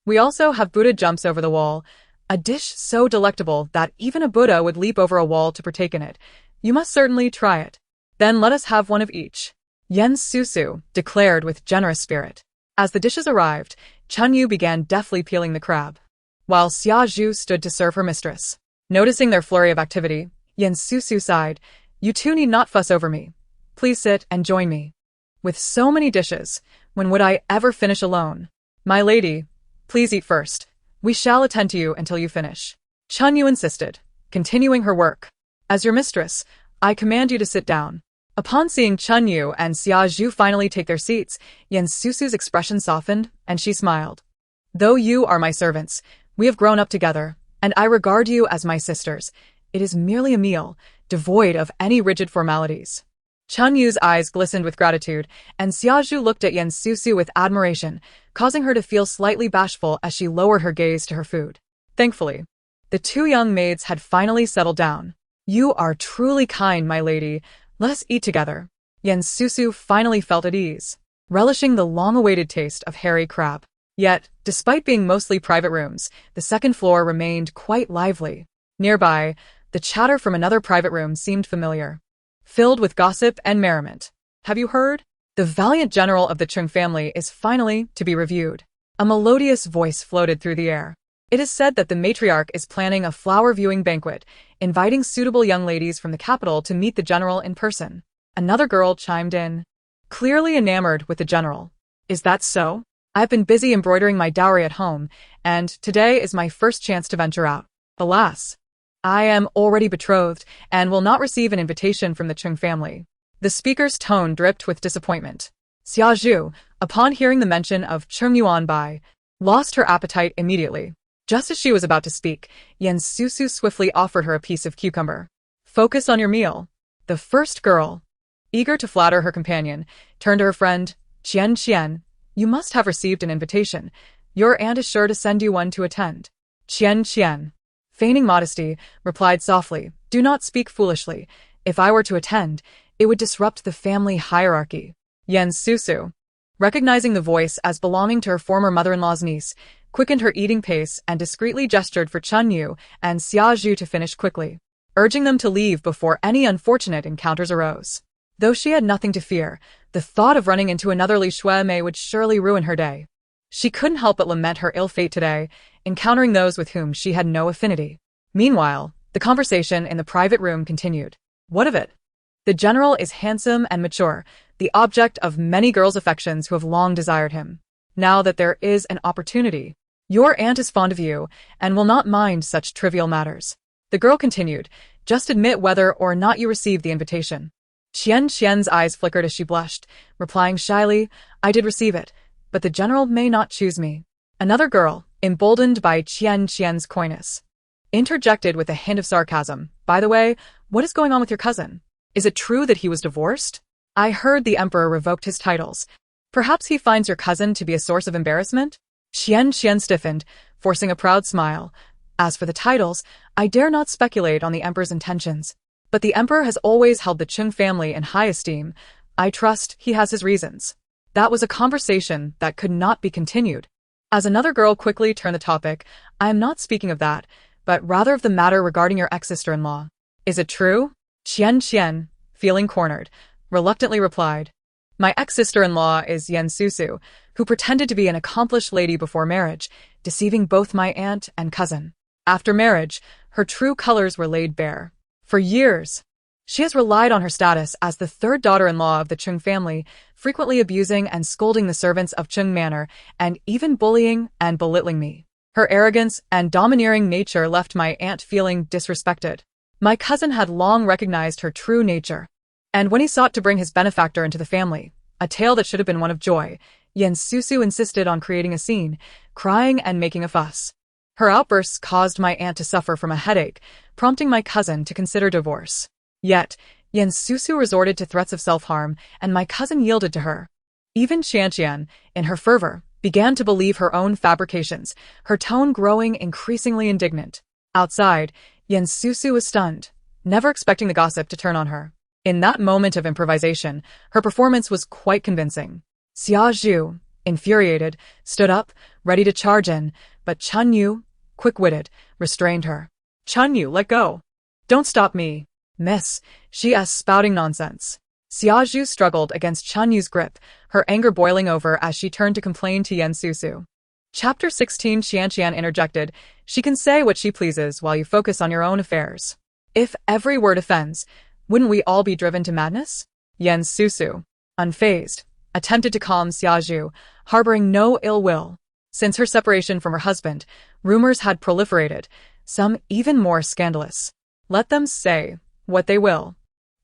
We also have Buddha jumps over the wall, a dish so delectable that even a Buddha would leap over a wall to partake in it. You must certainly try it. Then let us have one of each. Susu declared with generous spirit. As the dishes arrived, Cheng Yudu began deftly peeling the crab, while Xiaoju stood to serve her mistress. Noticing their flurry of activity, Susu sighed, you two need not fuss over me. Please sit and join me. With so many dishes, when would I ever finish alone? My lady, please eat first. We shall attend to you until you finish. Cheng Yu insisted, continuing her work. As your mistress, I command you to sit down. Upon seeing Cheng Yu and Xia Zhu finally take their seats, Yan Susu's expression softened, and she smiled. Though you are my servants, we have grown up together, and I regard you as my sisters. It is merely a meal, devoid of any rigid formalities. Cheng Yu's eyes glistened with gratitude, and Xia Zhu looked at Yan Susu with admiration, causing her to feel slightly bashful as she lowered her gaze to her food. Thankfully, the two young maids had finally settled down. You are truly kind, my lady. Let us eat together. Yan Susu finally felt at ease, relishing the long-awaited taste of hairy crab. Yet, despite being mostly private rooms, the second floor remained quite lively. Nearby, the chatter from another private room seemed familiar, filled with gossip and merriment. Have you heard? The valiant general of the Cheng family is finally to be reviewed. A melodious voice floated through the air. It is said that the matriarch is planning a flower-viewing banquet, inviting suitable young ladies from the capital to meet the general in person. Another girl chimed in, clearly enamored with the general. Is that so? I've been busy embroidering my dowry at home, and today is my first chance to venture out. Alas, I am already betrothed and will not receive an invitation from the Cheng family. The speaker's tone dripped with disappointment. Xia Zhu, upon hearing the mention of Cheng Yuanbai, lost her appetite immediately. Just as she was about to speak, Yan Susu swiftly offered her a piece of cucumber. Focus on your meal. The first girl, eager to flatter her companion, turned to her friend, Qian. You must have received an invitation. Your aunt is sure to send you one to attend. Qian, feigning modesty, replied softly, do not speak foolishly. If I were to attend, it would disrupt the family hierarchy. Yan Susu, recognizing the voice as belonging to her former mother-in-law's niece, quickened her eating pace and discreetly gestured for Cheng Yu and Xia Zhu to finish quickly, urging them to leave before any unfortunate encounters arose. Though she had nothing to fear, the thought of running into another Li Shuemei would surely ruin her day. She couldn't help but lament her ill fate today, encountering those with whom she had no affinity. Meanwhile, the conversation in the private room continued. What of it? The general is handsome and mature, the object of many girls' affections who have long desired him. Now that there is an opportunity, your aunt is fond of you and will not mind such trivial matters. The girl continued, just admit whether or not you received the invitation. Qian's eyes flickered as she blushed, replying shyly, I did receive it, but the general may not choose me. Another girl, emboldened by Qian's coyness, interjected with a hint of sarcasm. By the way, what is going on with your cousin? Is it true that he was divorced? I heard the emperor revoked his titles. Perhaps he finds your cousin to be a source of embarrassment? Qian stiffened, forcing a proud smile. As for the titles, I dare not speculate on the emperor's intentions. But the emperor has always held the Cheng family in high esteem. I trust he has his reasons. That was a conversation that could not be continued. As another girl quickly turned the topic, I am not speaking of that, but rather of the matter regarding your ex-sister-in-law. Is it true? Qian, feeling cornered, reluctantly replied. My ex-sister-in-law is Yan Susu, who pretended to be an accomplished lady before marriage, deceiving both my aunt and cousin. After marriage, her true colors were laid bare. For years, she has relied on her status as the third daughter-in-law of the Cheng family, frequently abusing and scolding the servants of Cheng Manor, and even bullying and belittling me. Her arrogance and domineering nature left my aunt feeling disrespected. My cousin had long recognized her true nature, and when he sought to bring his benefactor into the family, a tale that should have been one of joy, Yan Susu insisted on creating a scene, crying and making a fuss. Her outbursts caused my aunt to suffer from a headache, prompting my cousin to consider divorce. Yet, Yan Susu resorted to threats of self-harm, and my cousin yielded to her. Even Qian, in her fervor, began to believe her own fabrications, her tone growing increasingly indignant. Outside, Yan Susu was stunned, never expecting the gossip to turn on her. In that moment of improvisation, her performance was quite convincing. Xia Zhu, infuriated, stood up, ready to charge in, but Cheng Yu, quick-witted, restrained her. Cheng Yu, let go. Don't stop me. Miss, she is spouting nonsense. Xia Zhu struggled against Cheng Yu's grip, her anger boiling over as she turned to complain to Yan Susu. Chapter 16 Qian interjected, she can say what she pleases while you focus on your own affairs. If every word offends, wouldn't we all be driven to madness? Yan Susu, unfazed, attempted to calm Xia Zhu, harboring no ill will. Since her separation from her husband, rumors had proliferated, some even more scandalous. Let them say what they will.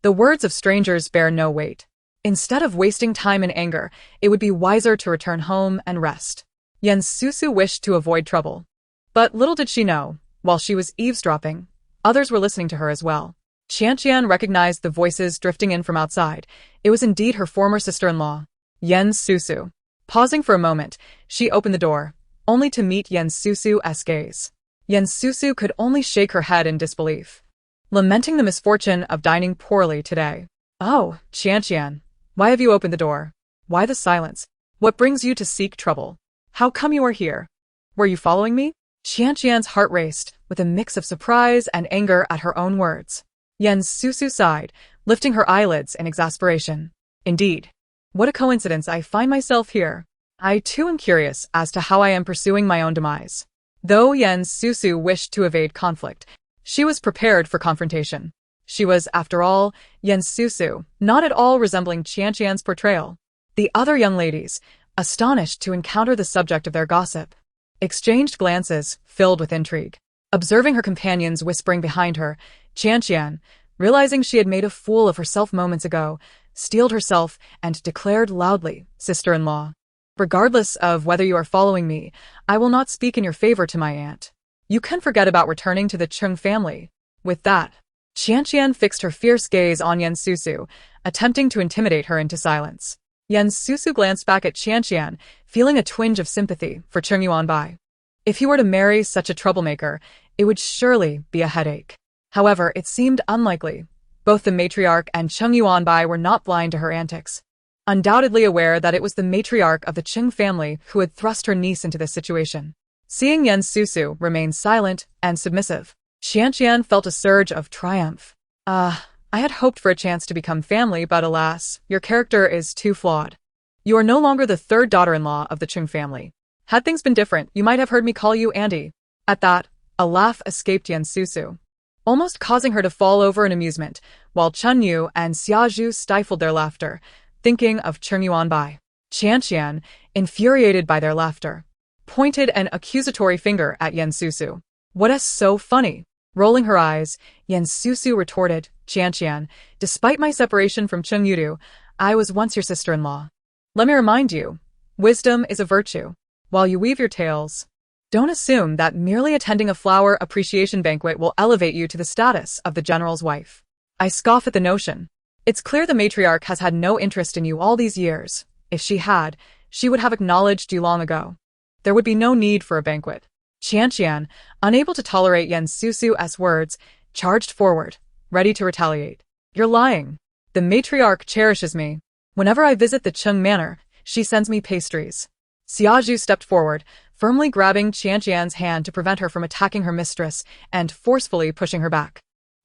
The words of strangers bear no weight. Instead of wasting time in anger, it would be wiser to return home and rest. Susu wished to avoid trouble. But little did she know, while she was eavesdropping, others were listening to her as well. Qian recognized the voices drifting in from outside. It was indeed her former sister-in-law, Susu. Pausing for a moment, she opened the door, only to meet Susu's gaze. Susu could only shake her head in disbelief, lamenting the misfortune of dining poorly today. Oh, Qian, why have you opened the door? Why the silence? What brings you to seek trouble? How come you are here? Were you following me? Qian's heart raced, with a mix of surprise and anger at her own words. Susu sighed, lifting her eyelids in exasperation. Indeed. What a coincidence I find myself here. I too am curious as to how I am pursuing my own demise. Though Susu wished to evade conflict, she was prepared for confrontation. She was, after all, Susu, not at all resembling Qian's portrayal. The other young ladies, astonished to encounter the subject of their gossip, exchanged glances filled with intrigue. Observing her companions whispering behind her, Qian, realizing she had made a fool of herself moments ago, steeled herself and declared loudly, "Sister-in-law, regardless of whether you are following me, I will not speak in your favor to my aunt. You can forget about returning to the Cheng family." With that, Qian fixed her fierce gaze on Susu, attempting to intimidate her into silence. Susu glanced back at Qian, feeling a twinge of sympathy for Cheng Yuanbai. If he were to marry such a troublemaker, it would surely be a headache. However, it seemed unlikely. Both the matriarch and Cheng Yuanbai were not blind to her antics, undoubtedly aware that it was the matriarch of the Cheng family who had thrust her niece into this situation. Seeing Susu remain silent and submissive, Qian felt a surge of triumph. I had hoped for a chance to become family, but alas, your character is too flawed. You are no longer the third daughter-in-law of the Cheng family. Had things been different, you might have heard me call you Andy. At that, a laugh escaped Susu, almost causing her to fall over in amusement, while Chun Yu and Xiazhu stifled their laughter, thinking of Cheng Yuanbai. Qian, infuriated by their laughter, pointed an accusatory finger at Susu. What is so funny? Rolling her eyes, Susu retorted, Qian, despite my separation from Cheng Yudu, I was once your sister-in-law. Let me remind you, wisdom is a virtue. While you weave your tales, don't assume that merely attending a flower appreciation banquet will elevate you to the status of the general's wife. I scoff at the notion. It's clear the matriarch has had no interest in you all these years. If she had, she would have acknowledged you long ago. There would be no need for a banquet. Qian, unable to tolerate Susu's words, charged forward, ready to retaliate. You're lying. The matriarch cherishes me. Whenever I visit the Cheng manor, she sends me pastries. Xiazhu stepped forward, firmly grabbing Qian's hand to prevent her from attacking her mistress and forcefully pushing her back.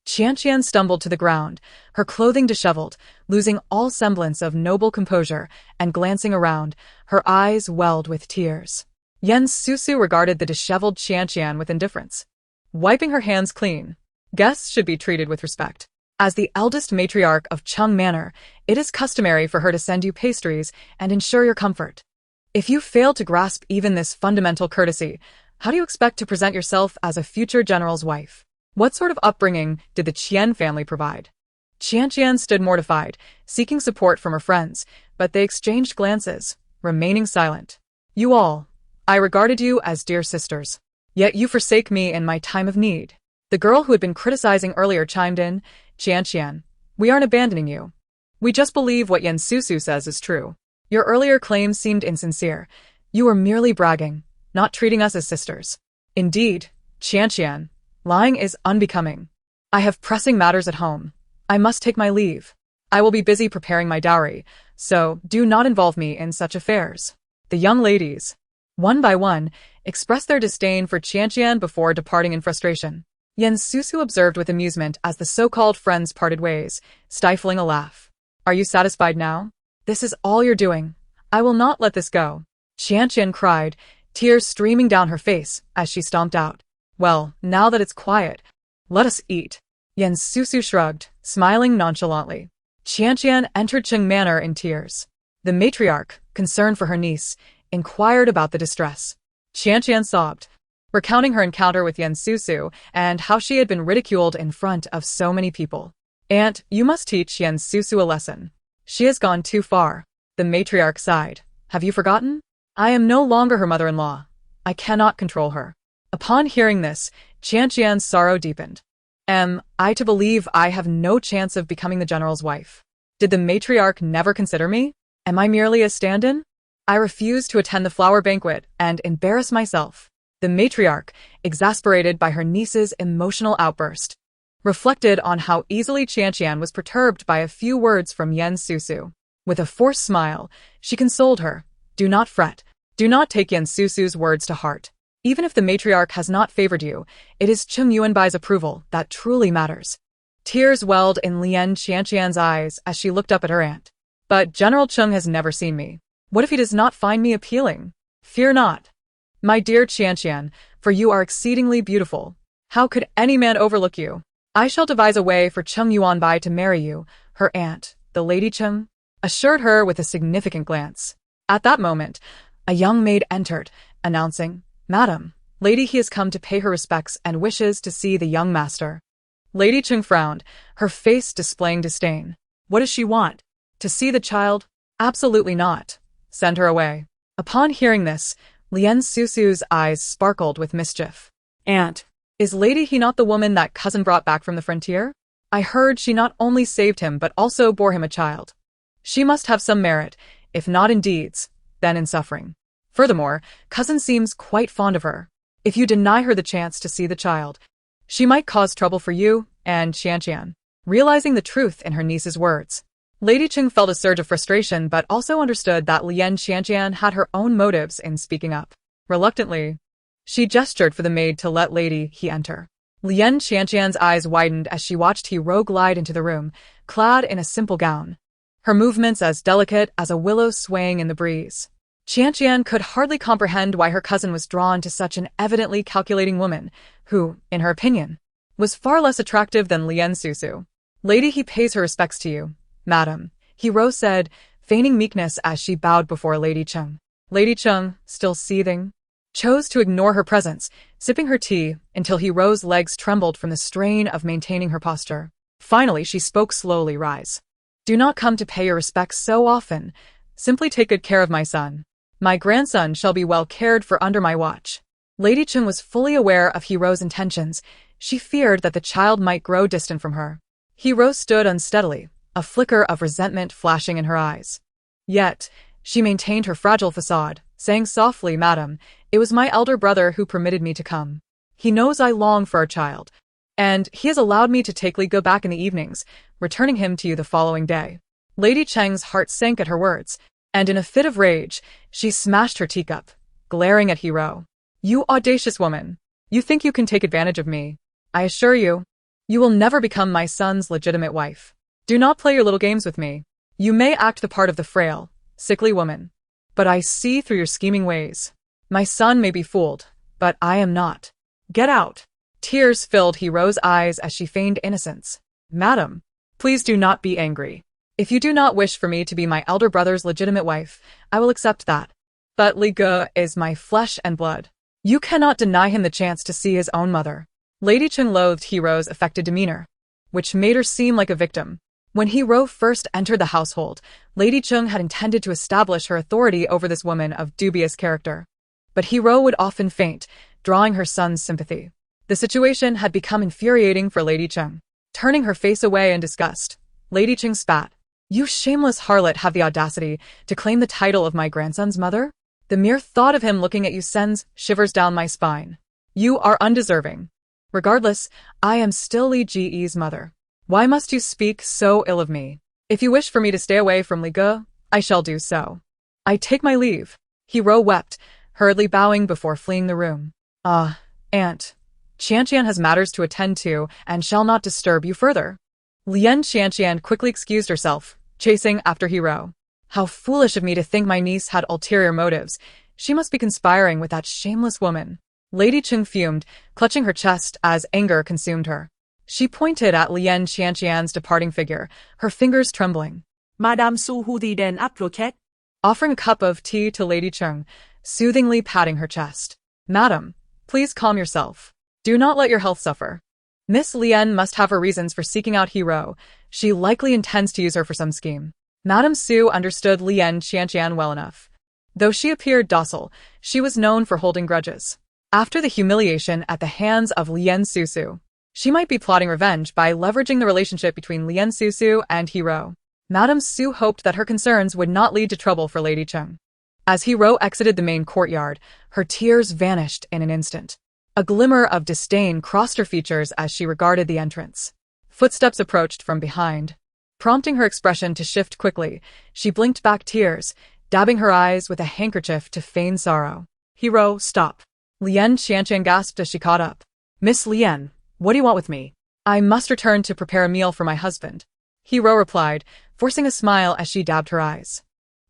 Qian stumbled to the ground, her clothing disheveled, losing all semblance of noble composure, and glancing around, her eyes welled with tears. Susu regarded the disheveled Qian with indifference, wiping her hands clean. Guests should be treated with respect. As the eldest matriarch of Cheng Manor, it is customary for her to send you pastries and ensure your comfort. If you fail to grasp even this fundamental courtesy, how do you expect to present yourself as a future general's wife? What sort of upbringing did the Qian family provide? Qian stood mortified, seeking support from her friends, but they exchanged glances, remaining silent. You all, I regarded you as dear sisters. Yet you forsake me in my time of need. The girl who had been criticizing earlier chimed in, Qian, we aren't abandoning you. We just believe what Susu says is true. Your earlier claims seemed insincere. You were merely bragging, not treating us as sisters. Indeed, Qian, lying is unbecoming. I have pressing matters at home. I must take my leave. I will be busy preparing my dowry, so do not involve me in such affairs. The young ladies, one by one, expressed their disdain for Qian before departing in frustration. Susu observed with amusement as the so-called friends parted ways, stifling a laugh. Are you satisfied now? This is all you're doing. I will not let this go. Qian cried, tears streaming down her face as she stomped out. Well, now that it's quiet, let us eat. Susu shrugged, smiling nonchalantly. Qian entered Cheng Manor in tears. The matriarch, concerned for her niece, inquired about the distress. Qian sobbed. recounting her encounter with Susu and how she had been ridiculed in front of so many people. "Aunt, you must teach Susu a lesson. She has gone too far." The matriarch sighed. "Have you forgotten? I am no longer her mother-in-law. I cannot control her." Upon hearing this, Qianqian's sorrow deepened. "Am I to believe I have no chance of becoming the general's wife? Did the matriarch never consider me? Am I merely a stand-in? I refuse to attend the flower banquet and embarrass myself." The matriarch, exasperated by her niece's emotional outburst, reflected on how easily Qianqian was perturbed by a few words from Susu. With a forced smile, she consoled her. "Do not fret. Do not take Susu's words to heart. Even if the matriarch has not favored you, it is Cheng Yuanbai's approval that truly matters." Tears welled in Qianqian's eyes as she looked up at her aunt. "But General Cheng has never seen me. What if he does not find me appealing?" "Fear not, my dear Qianqian, for you are exceedingly beautiful. How could any man overlook you? I shall devise a way for Cheng Yuanbai to marry you," her aunt, the Lady Cheng, assured her with a significant glance. At that moment, a young maid entered, announcing, "Madam, Lady He has come to pay her respects and wishes to see the young master." Lady Cheng frowned, her face displaying disdain. "What does she want? To see the child? Absolutely not. Send her away." Upon hearing this, Susu's eyes sparkled with mischief. "Aunt, is Lady He not the woman that cousin brought back from the frontier? I heard she not only saved him but also bore him a child. She must have some merit, if not in deeds, then in suffering. Furthermore, cousin seems quite fond of her. If you deny her the chance to see the child, she might cause trouble for you and Qianqian." Realizing the truth in her niece's words, Lady Cheng felt a surge of frustration but also understood that Qianqian had her own motives in speaking up. Reluctantly, she gestured for the maid to let Lady He enter. Qianqian's eyes widened as she watched He glide into the room, clad in a simple gown, her movements as delicate as a willow swaying in the breeze. Qianqian could hardly comprehend why her cousin was drawn to such an evidently calculating woman, who, in her opinion, was far less attractive than Susu. "Lady He pays her respects to you, madam," He said, feigning meekness as she bowed before Lady Cheng. Lady Cheng, still seething, chose to ignore her presence, sipping her tea until Hero's legs trembled from the strain of maintaining her posture. Finally, she spoke slowly. "Rise. Do not come to pay your respects so often. Simply take good care of my son. My grandson shall be well cared for under my watch." Lady Cheng was fully aware of Hero's intentions. She feared that the child might grow distant from her. Hero stood unsteadily, a flicker of resentment flashing in her eyes. Yet, she maintained her fragile facade, saying softly, "Madam, it was my elder brother who permitted me to come. He knows I long for our child, and he has allowed me to take Go back in the evenings, returning him to you the following day." Lady Cheng's heart sank at her words, and in a fit of rage, she smashed her teacup, glaring at Hero. "You audacious woman! You think you can take advantage of me. I assure you, you will never become my son's legitimate wife. Do not play your little games with me. You may act the part of the frail, sickly woman, but I see through your scheming ways. My son may be fooled, but I am not. Get out." Tears filled Hero's eyes as she feigned innocence. "Madam, please do not be angry. If you do not wish for me to be my elder brother's legitimate wife, I will accept that. But Li Ge is my flesh and blood. You cannot deny him the chance to see his own mother." Lady Cheng loathed Hero's affected demeanor, which made her seem like a victim. When Hero first entered the household, Lady Cheng had intended to establish her authority over this woman of dubious character. But Hero would often faint, drawing her son's sympathy. The situation had become infuriating for Lady Cheng. Turning her face away in disgust, Lady Cheng spat. "You shameless harlot have the audacity to claim the title of my grandson's mother? The mere thought of him looking at you sends shivers down my spine. You are undeserving. Regardless, I am still Li Ge's mother. Why must you speak so ill of me? If you wish for me to stay away from Li Ge, I shall do so. I take my leave." Hero wept, hurriedly bowing before fleeing the room. Aunt, Qianqian has matters to attend to and shall not disturb you further." Qianqian quickly excused herself, chasing after Hero. How foolish of me to think my niece had ulterior motives. She must be conspiring with that shameless woman. Lady Cheng fumed, clutching her chest as anger consumed her. She pointed at Qianqian's departing figure, her fingers trembling. "Madame Suhu den appliquet?" Offering a cup of tea to Lady Cheng, soothingly patting her chest. "Madam, Please calm yourself. Do not let your health suffer. Miss Lien must have her reasons for seeking out Hero. She likely intends to use her for some scheme. Madame Su understood Lien Qianqian well enough. Though she appeared docile, she was known for holding grudges. After the humiliation at the hands of Lien Susu, she might be plotting revenge by leveraging the relationship between Lien Susu and Hero. Madame Su hoped that her concerns would not lead to trouble for Lady Cheng. As Hero exited the main courtyard, her tears vanished in an instant. A glimmer of disdain crossed her features as she regarded the entrance. Footsteps approached from behind. Prompting her expression to shift quickly, she blinked back tears, dabbing her eyes with a handkerchief to feign sorrow. Hero, stop. Lien Qianqian gasped as she caught up. Miss Lien, what do you want with me? I must return to prepare a meal for my husband. Hero replied, forcing a smile as she dabbed her eyes.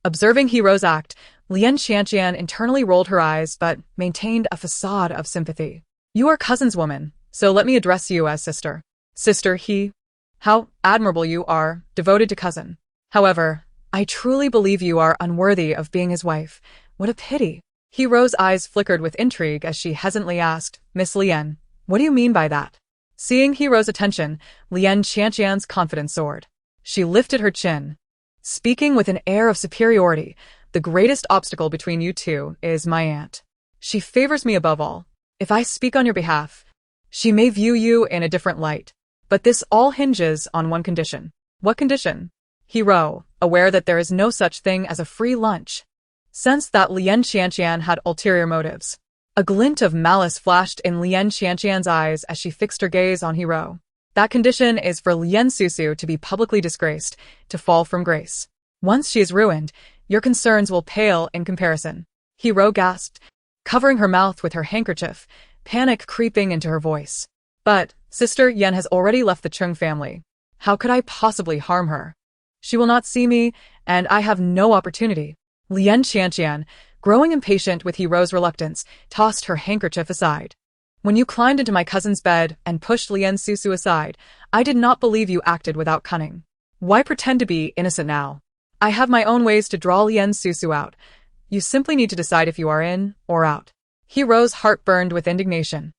Observing Hero's act, Lien Qianqian internally rolled her eyes but maintained a facade of sympathy. You are cousin's woman, so let me address you as sister. Sister, How admirable you are, devoted to cousin. However, I truly believe you are unworthy of being his wife. What a pity. Hero's eyes flickered with intrigue as she hesitantly asked, Miss Lien, what do you mean by that? Seeing Hero's attention, Lien Qianqian's confidence soared. She lifted her chin. Speaking with an air of superiority, the greatest obstacle between you two is my aunt. She favors me above all. If I speak on your behalf, she may view you in a different light. But this all hinges on one condition. What condition? Hero, aware that there is no such thing as a free lunch, sensed that Lien Qianqian had ulterior motives. A glint of malice flashed in Lien Qianqian's eyes as she fixed her gaze on Hero. That condition is for Lien Susu to be publicly disgraced, to fall from grace. Once she is ruined, your concerns will pale in comparison. Hero gasped, covering her mouth with her handkerchief, panic creeping into her voice. But, Sister Yen has already left the Cheng family. How could I possibly harm her? She will not see me, and I have no opportunity. Lien Qianqian, growing impatient with Hero's reluctance, tossed her handkerchief aside. When you climbed into my cousin's bed and pushed Lien Susu aside, I did not believe you acted without cunning. Why pretend to be innocent now? I have my own ways to draw Lien Susu out. You simply need to decide if you are in or out. Hero's heart burned with indignation.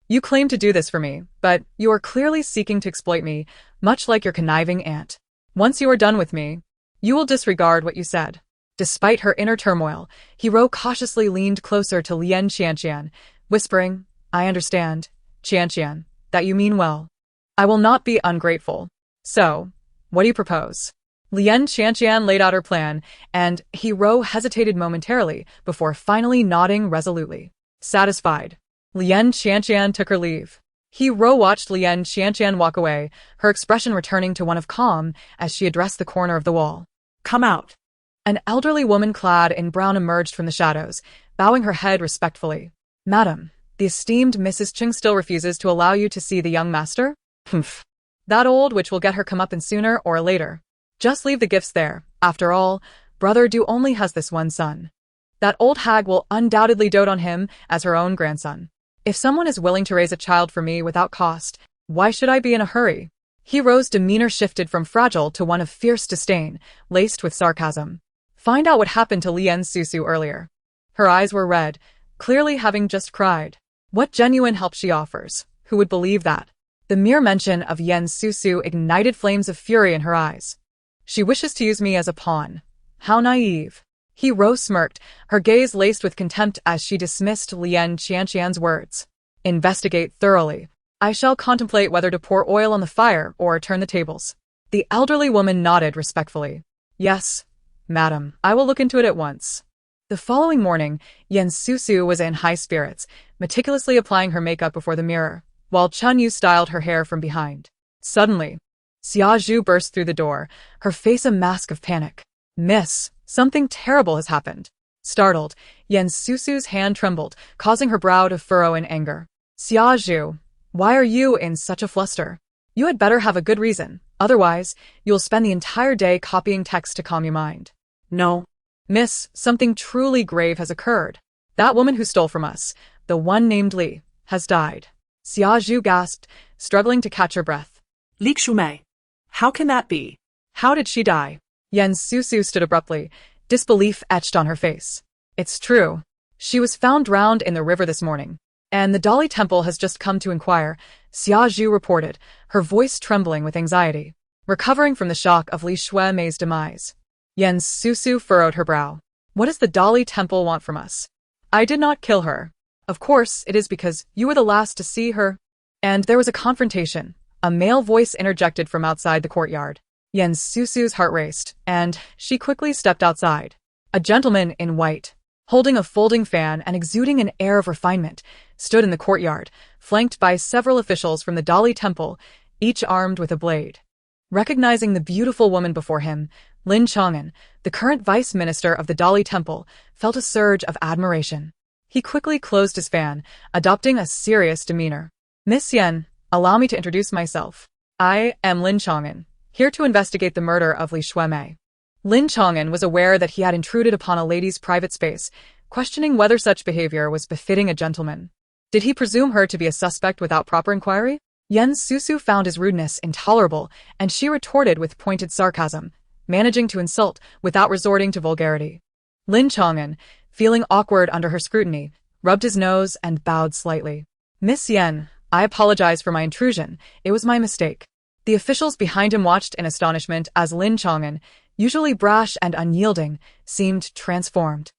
You claim to do this for me, but you are clearly seeking to exploit me, much like your conniving aunt. Once you are done with me, you will disregard what you said. Despite her inner turmoil, Hero cautiously leaned closer to Lien Qianqian, whispering, I understand, Qianqian, that you mean well. I will not be ungrateful. So, what do you propose? Lien Qianqian laid out her plan, and Hero hesitated momentarily before finally nodding resolutely. Satisfied, Lien Qianqian took her leave. Hero watched Lien Qianqian walk away, her expression returning to one of calm as she addressed the corner of the wall. Come out. An elderly woman clad in brown emerged from the shadows, bowing her head respectfully. Madam, the esteemed Mrs. Cheng still refuses to allow you to see the young master? Humph. That old witch will get her comeuppance sooner or later. Just leave the gifts there. After all, Brother Du only has this one son. That old hag will undoubtedly dote on him as her own grandson. If someone is willing to raise a child for me without cost, why should I be in a hurry? Hero's demeanor shifted from fragile to one of fierce disdain, laced with sarcasm. Find out what happened to Lien Susu earlier. Her eyes were red, clearly having just cried. What genuine help she offers? Who would believe that? The mere mention of Yen Susu ignited flames of fury in her eyes. She wishes to use me as a pawn. How naive. Hero smirked, her gaze laced with contempt as she dismissed Lien Qianqian's words. Investigate thoroughly. I shall contemplate whether to pour oil on the fire or turn the tables. The elderly woman nodded respectfully. Yes, madam, I will look into it at once. The following morning, Yen Susu was in high spirits, meticulously applying her makeup before the mirror, while Cheng Yudu styled her hair from behind. Suddenly, Xia Zhu burst through the door, her face a mask of panic. Miss, something terrible has happened. Startled, Yen Susu's hand trembled, causing her brow to furrow in anger. Xia Zhu, why are you in such a fluster? You had better have a good reason, otherwise, you'll spend the entire day copying text to calm your mind. No. Miss, something truly grave has occurred. That woman who stole from us, the one named Li, has died. Xia Zhu gasped, struggling to catch her breath. Li Shumei. How can that be? How did she die? Yen Susu stood abruptly, disbelief etched on her face. It's true. She was found drowned in the river this morning. And the Dali Temple has just come to inquire, Xia Zhu reported, her voice trembling with anxiety. Recovering from the shock of Li Shuemei's demise, Yan Susu furrowed her brow. What does the Dali Temple want from us? I did not kill her. Of course, it is because you were the last to see her. And there was a confrontation. A male voice interjected from outside the courtyard. Yan Susu's heart raced, and she quickly stepped outside. A gentleman in white, holding a folding fan and exuding an air of refinement, stood in the courtyard, flanked by several officials from the Dali Temple, each armed with a blade. Recognizing the beautiful woman before him, Lin Chang'an, the current vice minister of the Dali Temple, felt a surge of admiration. He quickly closed his fan, adopting a serious demeanor. Miss Yan, allow me to introduce myself. I am Lin Chang'an, here to investigate the murder of Li Shuemei. Lin Chang'an was aware that he had intruded upon a lady's private space, questioning whether such behavior was befitting a gentleman. Did he presume her to be a suspect without proper inquiry? Yan Susu found his rudeness intolerable, and she retorted with pointed sarcasm, managing to insult without resorting to vulgarity. Lin Chang'an, feeling awkward under her scrutiny, rubbed his nose and bowed slightly. Miss Yan, I apologize for my intrusion. It was my mistake. The officials behind him watched in astonishment as Lin Chang'an, usually brash and unyielding, seemed transformed.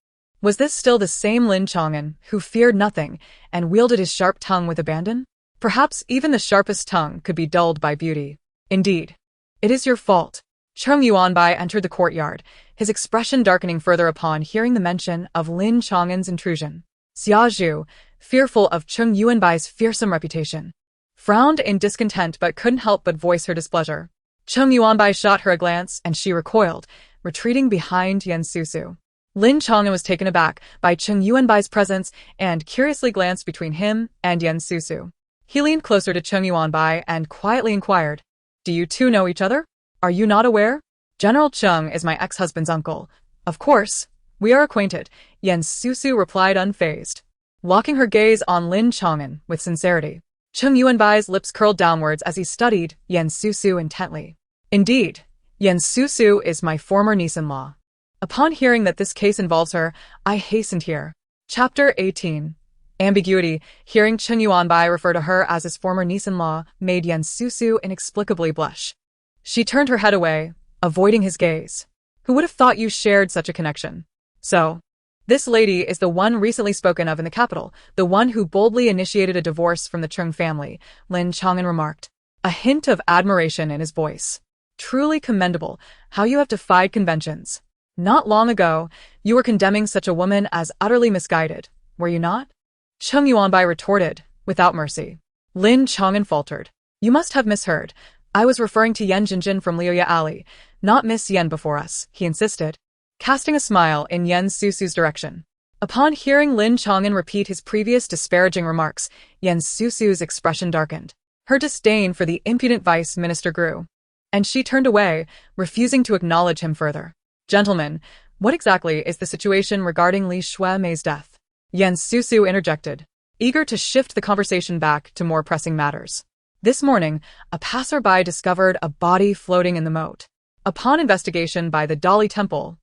Was this still the same Lin Chang'an who feared nothing and wielded his sharp tongue with abandon? Perhaps even the sharpest tongue could be dulled by beauty. Indeed. It is your fault. Cheng Yuanbai entered the courtyard, his expression darkening further upon hearing the mention of Lin Chang'an's intrusion. Xia Zhu, fearful of Cheng Yuanbai's fearsome reputation, frowned in discontent but couldn't help but voice her displeasure. Cheng Yuanbai shot her a glance and she recoiled, retreating behind Yan Susu. Lin Chang'an was taken aback by Cheng Yuanbai's presence and curiously glanced between him and Yan Susu. He leaned closer to Cheng Yuanbai and quietly inquired, Do you two know each other? Are you not aware? General Cheng is my ex-husband's uncle. Of course, we are acquainted, Yan Susu replied unfazed, locking her gaze on Lin Chang'an with sincerity. Cheng Yuanbai's lips curled downwards as he studied Yan Susu intently. Indeed, Yan Susu is my former niece-in-law. Upon hearing that this case involves her, I hastened here. Chapter 18. Ambiguity. Hearing Cheng Yuanbai refer to her as his former niece-in-law made Yan Susu inexplicably blush. She turned her head away, avoiding his gaze. Who would have thought you shared such a connection? So, this lady is the one recently spoken of in the capital, the one who boldly initiated a divorce from the Cheng family, Lin Chang'an remarked, a hint of admiration in his voice. Truly commendable, how you have defied conventions. Not long ago, you were condemning such a woman as utterly misguided, were you not? Cheng Yuanbai retorted, without mercy. Lin Chang'an faltered. You must have misheard. I was referring to Yan Jinjin from Liuya Alley, not Miss Yan before us, he insisted, casting a smile in Yan Susu's direction. Upon hearing Lin Chang'an repeat his previous disparaging remarks, Yan Susu's expression darkened. Her disdain for the impudent vice minister grew, and she turned away, refusing to acknowledge him further. Gentlemen, what exactly is the situation regarding Li Shuemei's death? Yan Susu interjected, eager to shift the conversation back to more pressing matters. This morning, a passerby discovered a body floating in the moat. Upon investigation by the Dali Temple,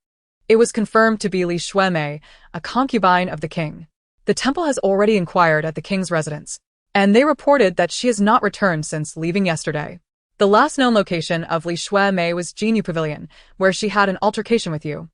it was confirmed to be Li Shuemei, a concubine of the king. The temple has already inquired at the king's residence, and they reported that she has not returned since leaving yesterday. The last known location of Li Shuemei was Jingming Pavilion, where she had an altercation with you.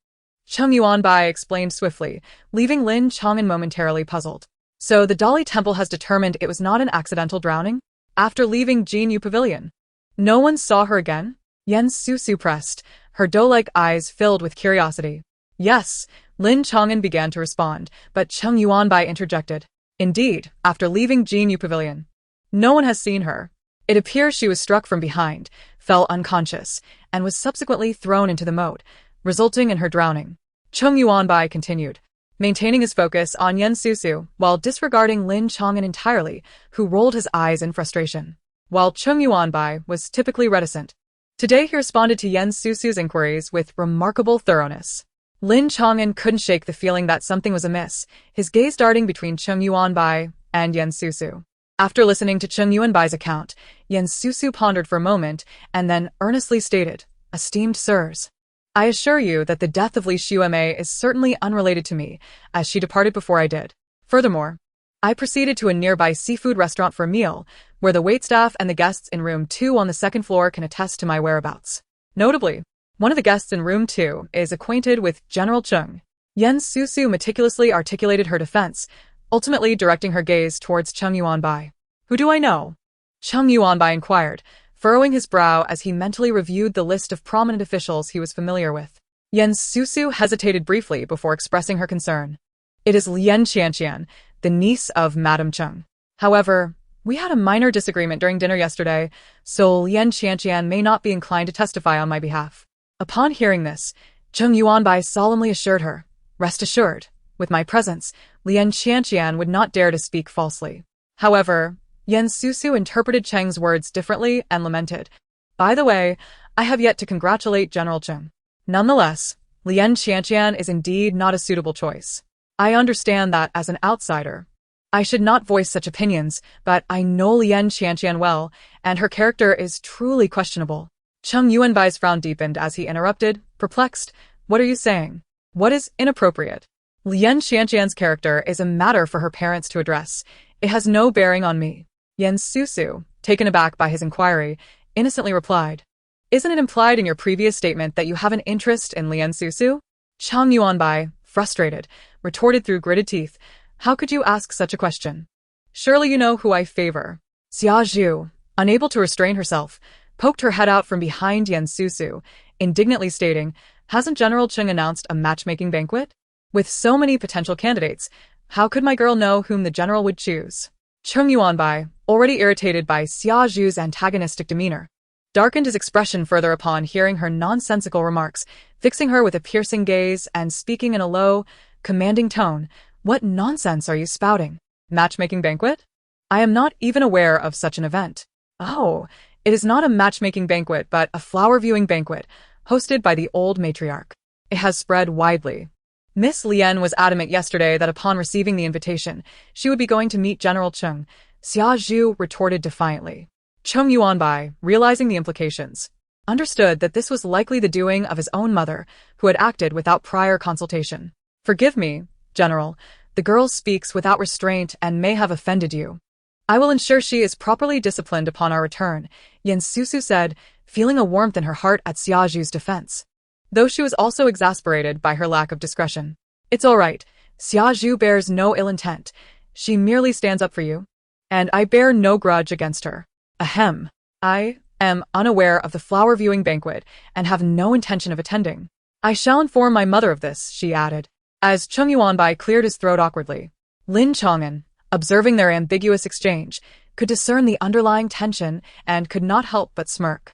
Cheng Yuanbai explained swiftly, leaving Lin Chang'an momentarily puzzled. So the Dali Temple has determined it was not an accidental drowning? After leaving Jingming Pavilion, no one saw her again? Yan Susu pressed, her doe-like eyes filled with curiosity. Yes, Lin Chang'an began to respond, but Cheng Yuanbai interjected. Indeed, after leaving Jingming Pavilion, no one has seen her. It appears she was struck from behind, fell unconscious, and was subsequently thrown into the moat, resulting in her drowning. Cheng Yuanbai continued, maintaining his focus on Yan Susu while disregarding Lin Chang'an entirely, who rolled his eyes in frustration. While Cheng Yuanbai was typically reticent, today he responded to Yan Susu's inquiries with remarkable thoroughness. Lin Chang'an couldn't shake the feeling that something was amiss, his gaze darting between Cheng Yuanbai and Yan Susu. After listening to Cheng Yuanbai's account, Yan Susu pondered for a moment and then earnestly stated, Esteemed sirs, I assure you that the death of Li Shuemei is certainly unrelated to me, as she departed before I did. Furthermore, I proceeded to a nearby seafood restaurant for a meal, where the waitstaff and the guests in room 2 on the second floor can attest to my whereabouts. Notably, one of the guests in room 2 is acquainted with General Cheng. Susu meticulously articulated her defense, ultimately directing her gaze towards Cheng Yuanbai. Who do I know? Cheng Yuanbai inquired, furrowing his brow as he mentally reviewed the list of prominent officials he was familiar with. Susu hesitated briefly before expressing her concern. It is Lien Qianqian, the niece of Madame Cheng. However, we had a minor disagreement during dinner yesterday, so Lien Qianqian may not be inclined to testify on my behalf. Upon hearing this, Cheng Yuanbai solemnly assured her, "Rest assured, with my presence, Lien Qianqian would not dare to speak falsely." However, Susu interpreted Cheng's words differently and lamented, "By the way, I have yet to congratulate General Cheng. Nonetheless, Lien Qianqian is indeed not a suitable choice. I understand that as an outsider, I should not voice such opinions, but I know Lien Qianqian well, and her character is truly questionable." Cheng Yuanbai's frown deepened as he interrupted, perplexed. "What are you saying? What is inappropriate?" "Lien Qianqian's character is a matter for her parents to address. It has no bearing on me." Susu, taken aback by his inquiry, innocently replied, "Isn't it implied in your previous statement that you have an interest in Lien Susu?" Cheng Yuanbai, frustrated, retorted through gritted teeth, "How could you ask such a question? Surely you know who I favor." Xia Zhu, unable to restrain herself, poked her head out from behind Susu, indignantly stating, "Hasn't General Cheng announced a matchmaking banquet? With so many potential candidates, how could my girl know whom the general would choose?" Cheng Yuanbai, already irritated by Xia Zhu's antagonistic demeanor, darkened his expression further upon hearing her nonsensical remarks, fixing her with a piercing gaze and speaking in a low, commanding tone. "What nonsense are you spouting? Matchmaking banquet? I am not even aware of such an event." "Oh, it is not a matchmaking banquet but a flower-viewing banquet, hosted by the old matriarch. It has spread widely. Miss Lien was adamant yesterday that upon receiving the invitation, she would be going to meet General Cheng," Xia Zhu retorted defiantly. Cheng Yuanbai, realizing the implications, understood that this was likely the doing of his own mother, who had acted without prior consultation. "Forgive me, General, the girl speaks without restraint and may have offended you. I will ensure she is properly disciplined upon our return," Susu said, feeling a warmth in her heart at Xia Zhu's defense, though she was also exasperated by her lack of discretion. "It's all right. Xia Zhu bears no ill intent. She merely stands up for you, and I bear no grudge against her. Ahem. I am unaware of the flower-viewing banquet and have no intention of attending. I shall inform my mother of this," she added, as Cheng Yuanbai cleared his throat awkwardly. Lin Chang'an, observing their ambiguous exchange, could discern the underlying tension and could not help but smirk.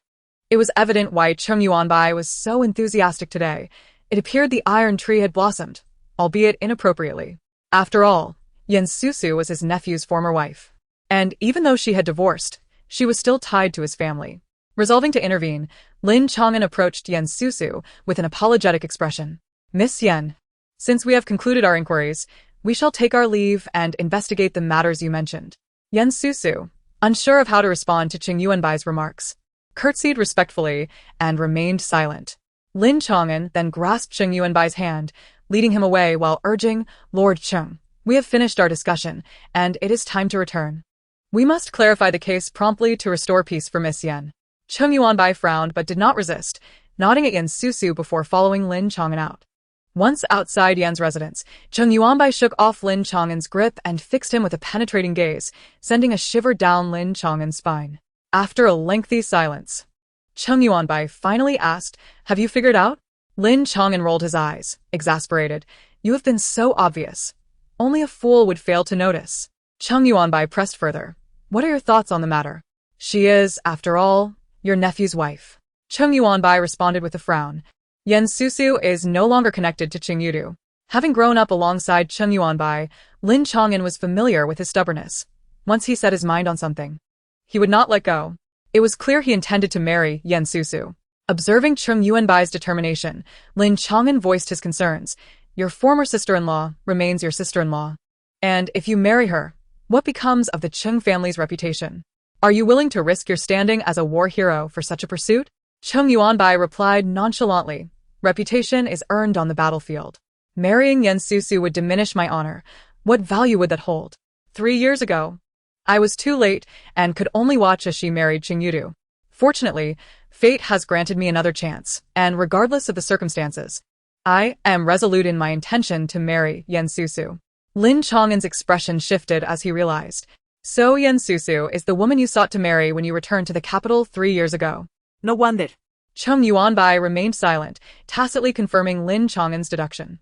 It was evident why Cheng Yuanbai was so enthusiastic today. It appeared the iron tree had blossomed, albeit inappropriately. After all, Susu was his nephew's former wife, and even though she had divorced, she was still tied to his family. Resolving to intervene, Lin Chang'an approached Susu with an apologetic expression. "Miss Yen, since we have concluded our inquiries, we shall take our leave and investigate the matters you mentioned." Susu, unsure of how to respond to Cheng Yuanbai's remarks, curtsied respectfully and remained silent. Lin Chang'an then grasped Cheng Yuanbai's hand, leading him away while urging, "Lord Cheng, we have finished our discussion, and it is time to return. We must clarify the case promptly to restore peace for Miss Yen." Cheng Yuanbai frowned but did not resist, nodding at Susu before following Lin Chang'an out. Once outside Yan's residence, Cheng Yuanbai shook off Lin Chang'an's grip and fixed him with a penetrating gaze, sending a shiver down Lin Chang'an's spine. After a lengthy silence, Cheng Yuanbai finally asked, "Have you figured out?" Lin Chang'an rolled his eyes, exasperated. "You have been so obvious. Only a fool would fail to notice." Cheng Yuanbai pressed further. "What are your thoughts on the matter? She is, after all, your nephew's wife." Cheng Yuanbai responded with a frown. Susu is no longer connected to Cheng Yudu. Having grown up alongside Cheng Yuanbai, Lin Chang'an was familiar with his stubbornness. Once he set his mind on something, he would not let go. It was clear he intended to marry Susu. Observing Cheng Yuanbai's determination, Lin Chang'an voiced his concerns. "Your former sister-in-law remains your sister-in-law. And if you marry her, what becomes of the Cheng family's reputation? Are you willing to risk your standing as a war hero for such a pursuit?" Cheng Yuanbai replied nonchalantly, "Reputation is earned on the battlefield. Marrying Susu would diminish my honor. What value would that hold? 3 years ago. I was too late and could only watch as she married Cheng Yudu. Fortunately, fate has granted me another chance, and regardless of the circumstances, I am resolute in my intention to marry Yan Susu. Lin Chang'an's expression shifted as he realized. So Yan Susu is the woman you sought to marry when you returned to the capital 3 years ago. No wonder. Cheng Yuanbai remained silent, tacitly confirming Lin Chang'an's deduction.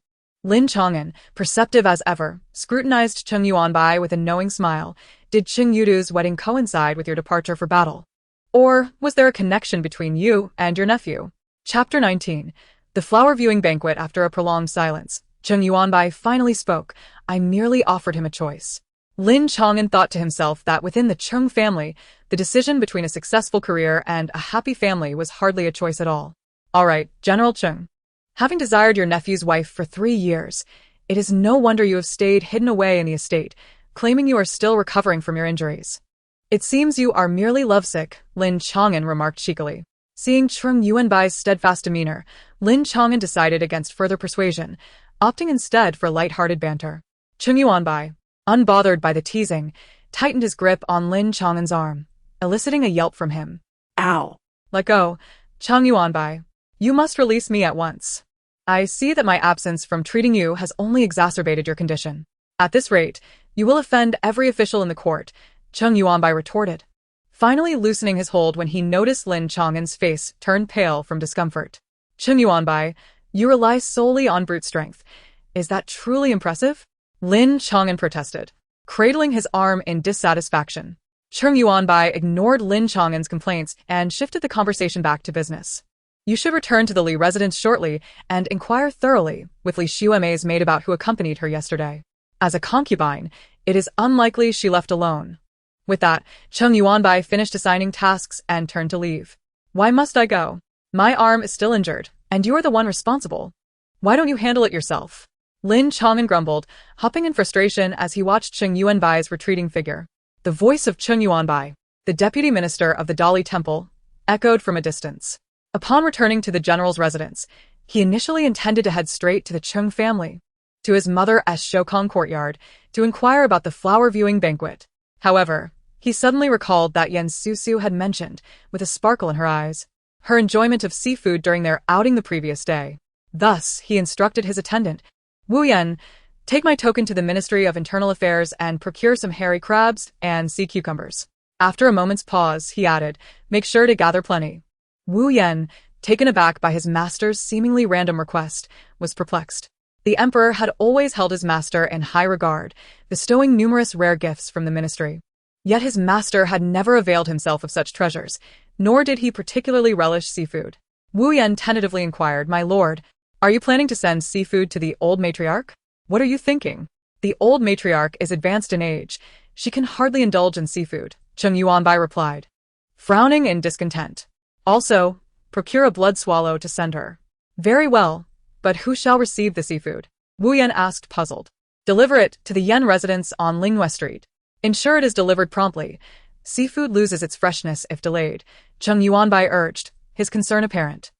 Lin Chang'an, perceptive as ever, scrutinized Cheng Yuanbai with a knowing smile. Did Cheng Yudu's wedding coincide with your departure for battle? Or was there a connection between you and your nephew? Chapter 19. The flower viewing banquet. After a prolonged silence, Cheng Yuanbai finally spoke. I merely offered him a choice. Lin Chang'an thought to himself that within the Cheng family, the decision between a successful career and a happy family was hardly a choice at all. All right, General Cheng. Having desired your nephew's wife for 3 years, it is no wonder you have stayed hidden away in the estate, claiming you are still recovering from your injuries. It seems you are merely lovesick, Lin Chang'an remarked cheekily. Seeing Cheng Yuanbai's steadfast demeanor, Lin Chang'an decided against further persuasion, opting instead for light-hearted banter. Cheng Yuanbai, unbothered by the teasing, tightened his grip on Lin Chang'an's arm, eliciting a yelp from him. Ow. Let go, Cheng Yuanbai. You must release me at once. I see that my absence from treating you has only exacerbated your condition. At this rate, you will offend every official in the court, Cheng Yuanbai retorted, finally loosening his hold when he noticed Lin Chang'an's face turn pale from discomfort. Cheng Yuanbai, you rely solely on brute strength. Is that truly impressive? Lin Chang'an protested, cradling his arm in dissatisfaction. Cheng Yuanbai ignored Lin Chang'an's complaints and shifted the conversation back to business. You should return to the Li residence shortly and inquire thoroughly with Li Xuemei's maid about who accompanied her yesterday. As a concubine, it is unlikely she left alone. With that, Cheng Yuanbai finished assigning tasks and turned to leave. Why must I go? My arm is still injured, and you are the one responsible. Why don't you handle it yourself? Lin Chang'an grumbled, hopping in frustration as he watched Cheng Yuanbai's retreating figure. The voice of Cheng Yuanbai, the deputy minister of the Dali Temple, echoed from a distance. Upon returning to the general's residence, he initially intended to head straight to the Cheng family, to his mother's Shokong courtyard, to inquire about the flower viewing banquet. However, he suddenly recalled that Yan Susu had mentioned, with a sparkle in her eyes, her enjoyment of seafood during their outing the previous day. Thus, he instructed his attendant, Wu Yan, take my token to the Ministry of Internal Affairs and procure some hairy crabs and sea cucumbers. After a moment's pause, he added, make sure to gather plenty. Wu Yan, taken aback by his master's seemingly random request, was perplexed. The emperor had always held his master in high regard, bestowing numerous rare gifts from the ministry. Yet his master had never availed himself of such treasures, nor did he particularly relish seafood. Wu Yan tentatively inquired, my lord, are you planning to send seafood to the old matriarch? What are you thinking? The old matriarch is advanced in age. She can hardly indulge in seafood, Cheng Yuanbai replied, frowning in discontent. Also, procure a blood swallow to send her. Very well, but who shall receive the seafood? Wu Yan asked, puzzled. Deliver it to the Yan residence on Linghua Street. Ensure it is delivered promptly. Seafood loses its freshness if delayed, Cheng Yuanbai urged, his concern apparent.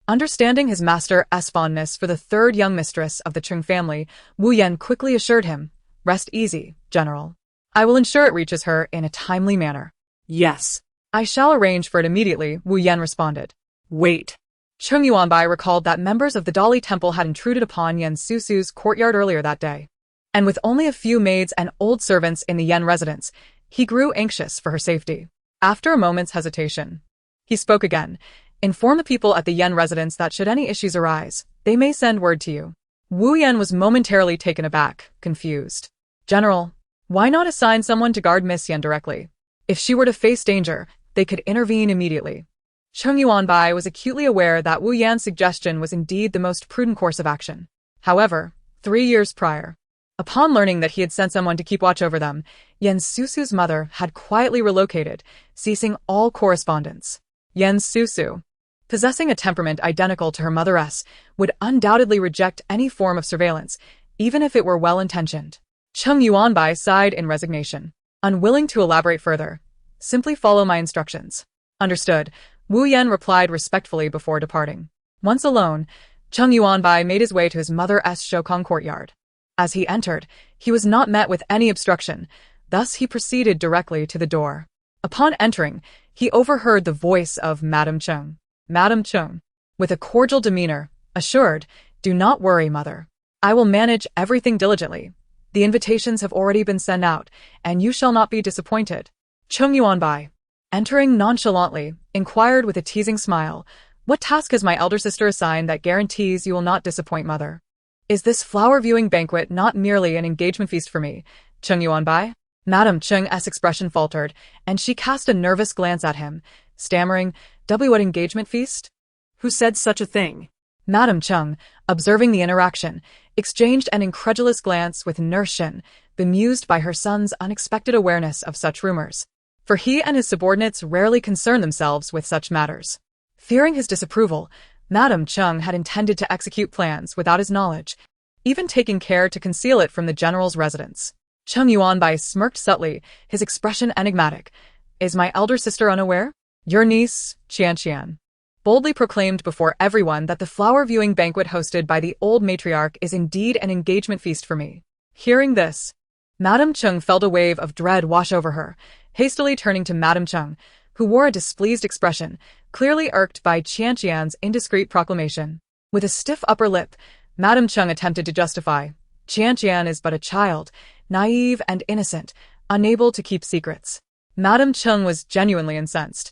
Understanding his master's fondness for the third young mistress of the Cheng family, Wu Yan quickly assured him, rest easy, General. I will ensure it reaches her in a timely manner. Yes. I shall arrange for it immediately, Wu Yan responded. Wait. Cheng Yuanbai recalled that members of the Dali Temple had intruded upon Yan Susu's courtyard earlier that day. And with only a few maids and old servants in the Yan residence, he grew anxious for her safety. After a moment's hesitation, he spoke again. Inform the people at the Yan residence that should any issues arise, they may send word to you. Wu Yan was momentarily taken aback, confused. General, why not assign someone to guard Miss Yan directly? If she were to face danger, they could intervene immediately. Cheng Yuanbai was acutely aware that Wu Yan's suggestion was indeed the most prudent course of action. However, 3 years prior, upon learning that he had sent someone to keep watch over them, Yan Susu's mother had quietly relocated, ceasing all correspondence. Yan Susu, possessing a temperament identical to her mother's, would undoubtedly reject any form of surveillance, even if it were well-intentioned. Cheng Yuanbai sighed in resignation, unwilling to elaborate further. Simply follow my instructions. Understood, Wu Yan replied respectfully before departing. Once alone, Cheng Yuanbai made his way to his mother's Shokong courtyard. As he entered, he was not met with any obstruction, Thus he proceeded directly to the door. Upon entering, he overheard the voice of Madame Cheng. Madame Cheng, with a cordial demeanor, assured, "Do not worry, mother. I will manage everything diligently. The invitations have already been sent out, and you shall not be disappointed." Cheng Yuanbai, entering nonchalantly, inquired with a teasing smile, "What task has my elder sister assigned that guarantees you will not disappoint, mother? Is this flower-viewing banquet not merely an engagement feast for me, Cheng Yuanbai?" Madame Cheng's expression faltered, and she cast a nervous glance at him, stammering, "What engagement feast? Who said such a thing?" Madame Cheng, observing the interaction, exchanged an incredulous glance with Nurse Shen, bemused by her son's unexpected awareness of such rumors. For he and his subordinates rarely concern themselves with such matters. Fearing his disapproval, Madame Cheng had intended to execute plans without his knowledge, even taking care to conceal it from the general's residence. Cheng Yuanbai smirked subtly, his expression enigmatic. "Is my elder sister unaware? Your niece, Qian, boldly proclaimed before everyone that the flower-viewing banquet hosted by the old matriarch is indeed an engagement feast for me." Hearing this, Madame Cheng felt a wave of dread wash over her, hastily turning to Madame Cheng, who wore a displeased expression, clearly irked by Qian's indiscreet proclamation. With a stiff upper lip, Madame Cheng attempted to justify. Qian is but a child, naive and innocent, unable to keep secrets. Madame Cheng was genuinely incensed,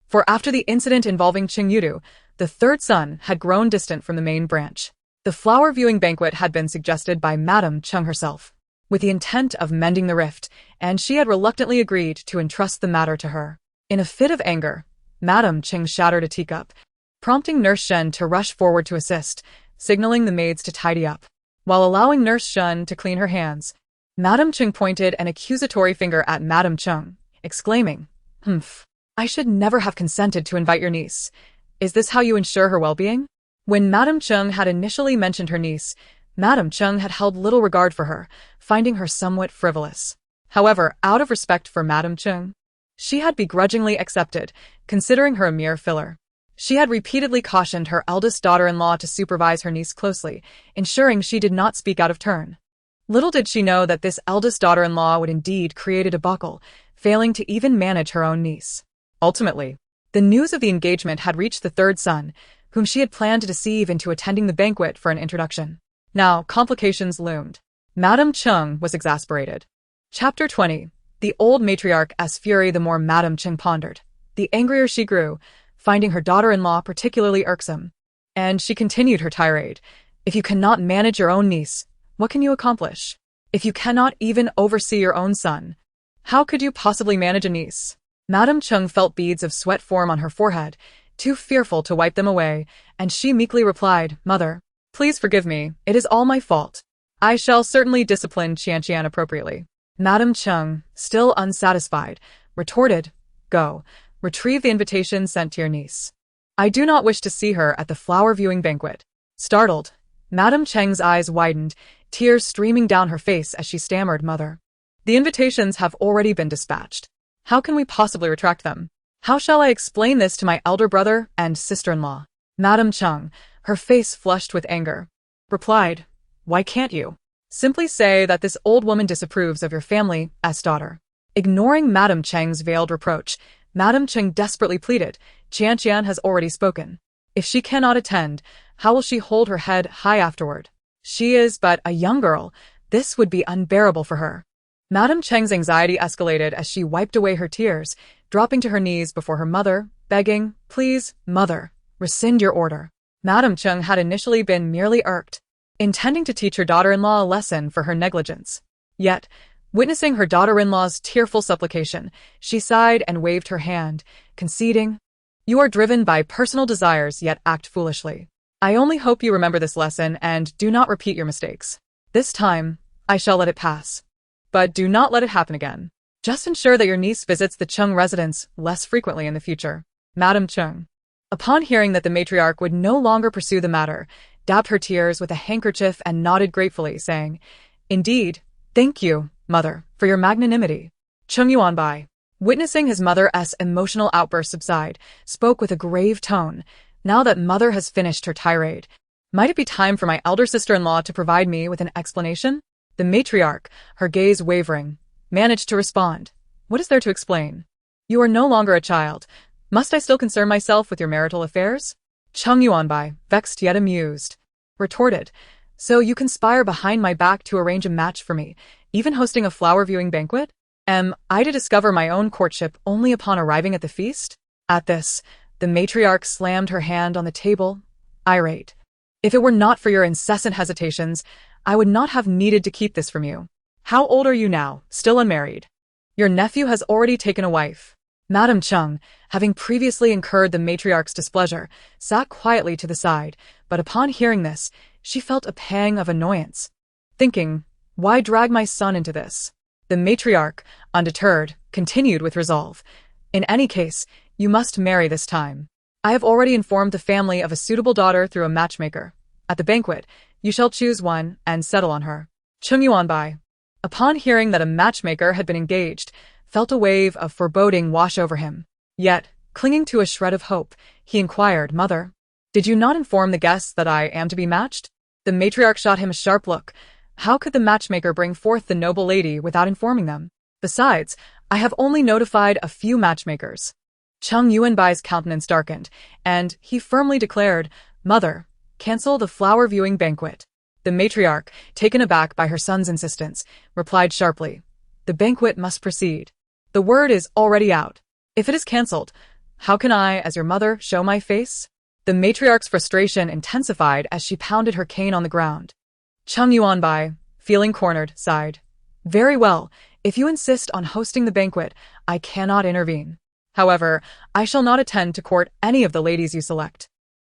for after the incident involving Cheng Yudu, the third son had grown distant from the main branch. The flower-viewing banquet had been suggested by Madame Cheng herself, with the intent of mending the rift, and she had reluctantly agreed to entrust the matter to her. In a fit of anger, Madame Cheng shattered a teacup, prompting Nurse Shen to rush forward to assist, signaling the maids to tidy up. While allowing Nurse Shen to clean her hands, Madame Cheng pointed an accusatory finger at Madame Cheng, exclaiming, "Humph, I should never have consented to invite your niece. Is this how you ensure her well-being?" When Madame Cheng had initially mentioned her niece, Madame Cheng had held little regard for her, finding her somewhat frivolous. However, out of respect for Madame Cheng, she had begrudgingly accepted, considering her a mere filler. She had repeatedly cautioned her eldest daughter-in-law to supervise her niece closely, ensuring she did not speak out of turn. Little did she know that this eldest daughter-in-law would indeed create a debacle, failing to even manage her own niece. Ultimately, the news of the engagement had reached the third son, whom she had planned to deceive into attending the banquet for an introduction. Now, complications loomed. Madame Cheng was exasperated. Chapter 20. The old matriarch's fury. The more Madame Cheng pondered, the angrier she grew, finding her daughter-in-law particularly irksome. And she continued her tirade. "If you cannot manage your own niece, what can you accomplish? If you cannot even oversee your own son, how could you possibly manage a niece?" Madame Cheng felt beads of sweat form on her forehead, too fearful to wipe them away, and she meekly replied, "Mother, please forgive me, it is all my fault. I shall certainly discipline Qian appropriately." Madame Cheng, still unsatisfied, retorted, "Go, retrieve the invitation sent to your niece. I do not wish to see her at the flower-viewing banquet." Startled, Madame Cheng's eyes widened, tears streaming down her face as she stammered, "Mother, the invitations have already been dispatched. How can we possibly retract them? How shall I explain this to my elder brother and sister-in-law?" Madame Cheng, her face flushed with anger, replied, "Why can't you simply say that this old woman disapproves of your family as daughter?" Ignoring Madame Cheng's veiled reproach, Madame Cheng desperately pleaded, "Qian has already spoken. If she cannot attend, how will she hold her head high afterward? She is but a young girl. This would be unbearable for her." Madame Cheng's anxiety escalated as she wiped away her tears, dropping to her knees before her mother, begging, "Please, mother, rescind your order." Madame Cheng had initially been merely irked, intending to teach her daughter-in-law a lesson for her negligence. Yet, witnessing her daughter-in-law's tearful supplication, she sighed and waved her hand, conceding, "You are driven by personal desires yet act foolishly. I only hope you remember this lesson and do not repeat your mistakes. This time, I shall let it pass. But do not let it happen again. Just ensure that your niece visits the Cheng residence less frequently in the future." Madame Cheng, upon hearing that the matriarch would no longer pursue the matter, dabbed her tears with a handkerchief and nodded gratefully, saying, "Indeed, thank you, mother, for your magnanimity." Cheng Yuanbai, witnessing his mother's emotional outburst subside, spoke with a grave tone. "Now that mother has finished her tirade, might it be time for my elder sister-in-law to provide me with an explanation?" The matriarch, her gaze wavering, managed to respond. What is there to explain? You are no longer a child. Must I still concern myself with your marital affairs? Cheng Yuanbai, vexed yet amused, retorted. So you conspire behind my back to arrange a match for me, even hosting a flower-viewing banquet? Am I to discover my own courtship only upon arriving at the feast? At this, the matriarch slammed her hand on the table, irate. If it were not for your incessant hesitations, I would not have needed to keep this from you. How old are you now, still unmarried? Your nephew has already taken a wife. Madame Cheng, having previously incurred the matriarch's displeasure, sat quietly to the side, but upon hearing this, she felt a pang of annoyance. Thinking, why drag my son into this? The matriarch, undeterred, continued with resolve. In any case, you must marry this time. I have already informed the family of a suitable daughter through a matchmaker. At the banquet, you shall choose one and settle on her. Cheng Yuanbai, upon hearing that a matchmaker had been engaged, felt a wave of foreboding wash over him. Yet, clinging to a shred of hope, he inquired, Mother, did you not inform the guests that I am to be matched? The matriarch shot him a sharp look. How could the matchmaker bring forth the noble lady without informing them? Besides, I have only notified a few matchmakers. Cheng Yuanbai's countenance darkened, and he firmly declared, Mother, cancel the flower-viewing banquet. The matriarch, taken aback by her son's insistence, replied sharply, the banquet must proceed. The word is already out. If it is cancelled, how can I, as your mother, show my face? The matriarch's frustration intensified as she pounded her cane on the ground. Cheng Yuanbai, feeling cornered, sighed. Very well, if you insist on hosting the banquet, I cannot intervene. However, I shall not attend to court any of the ladies you select.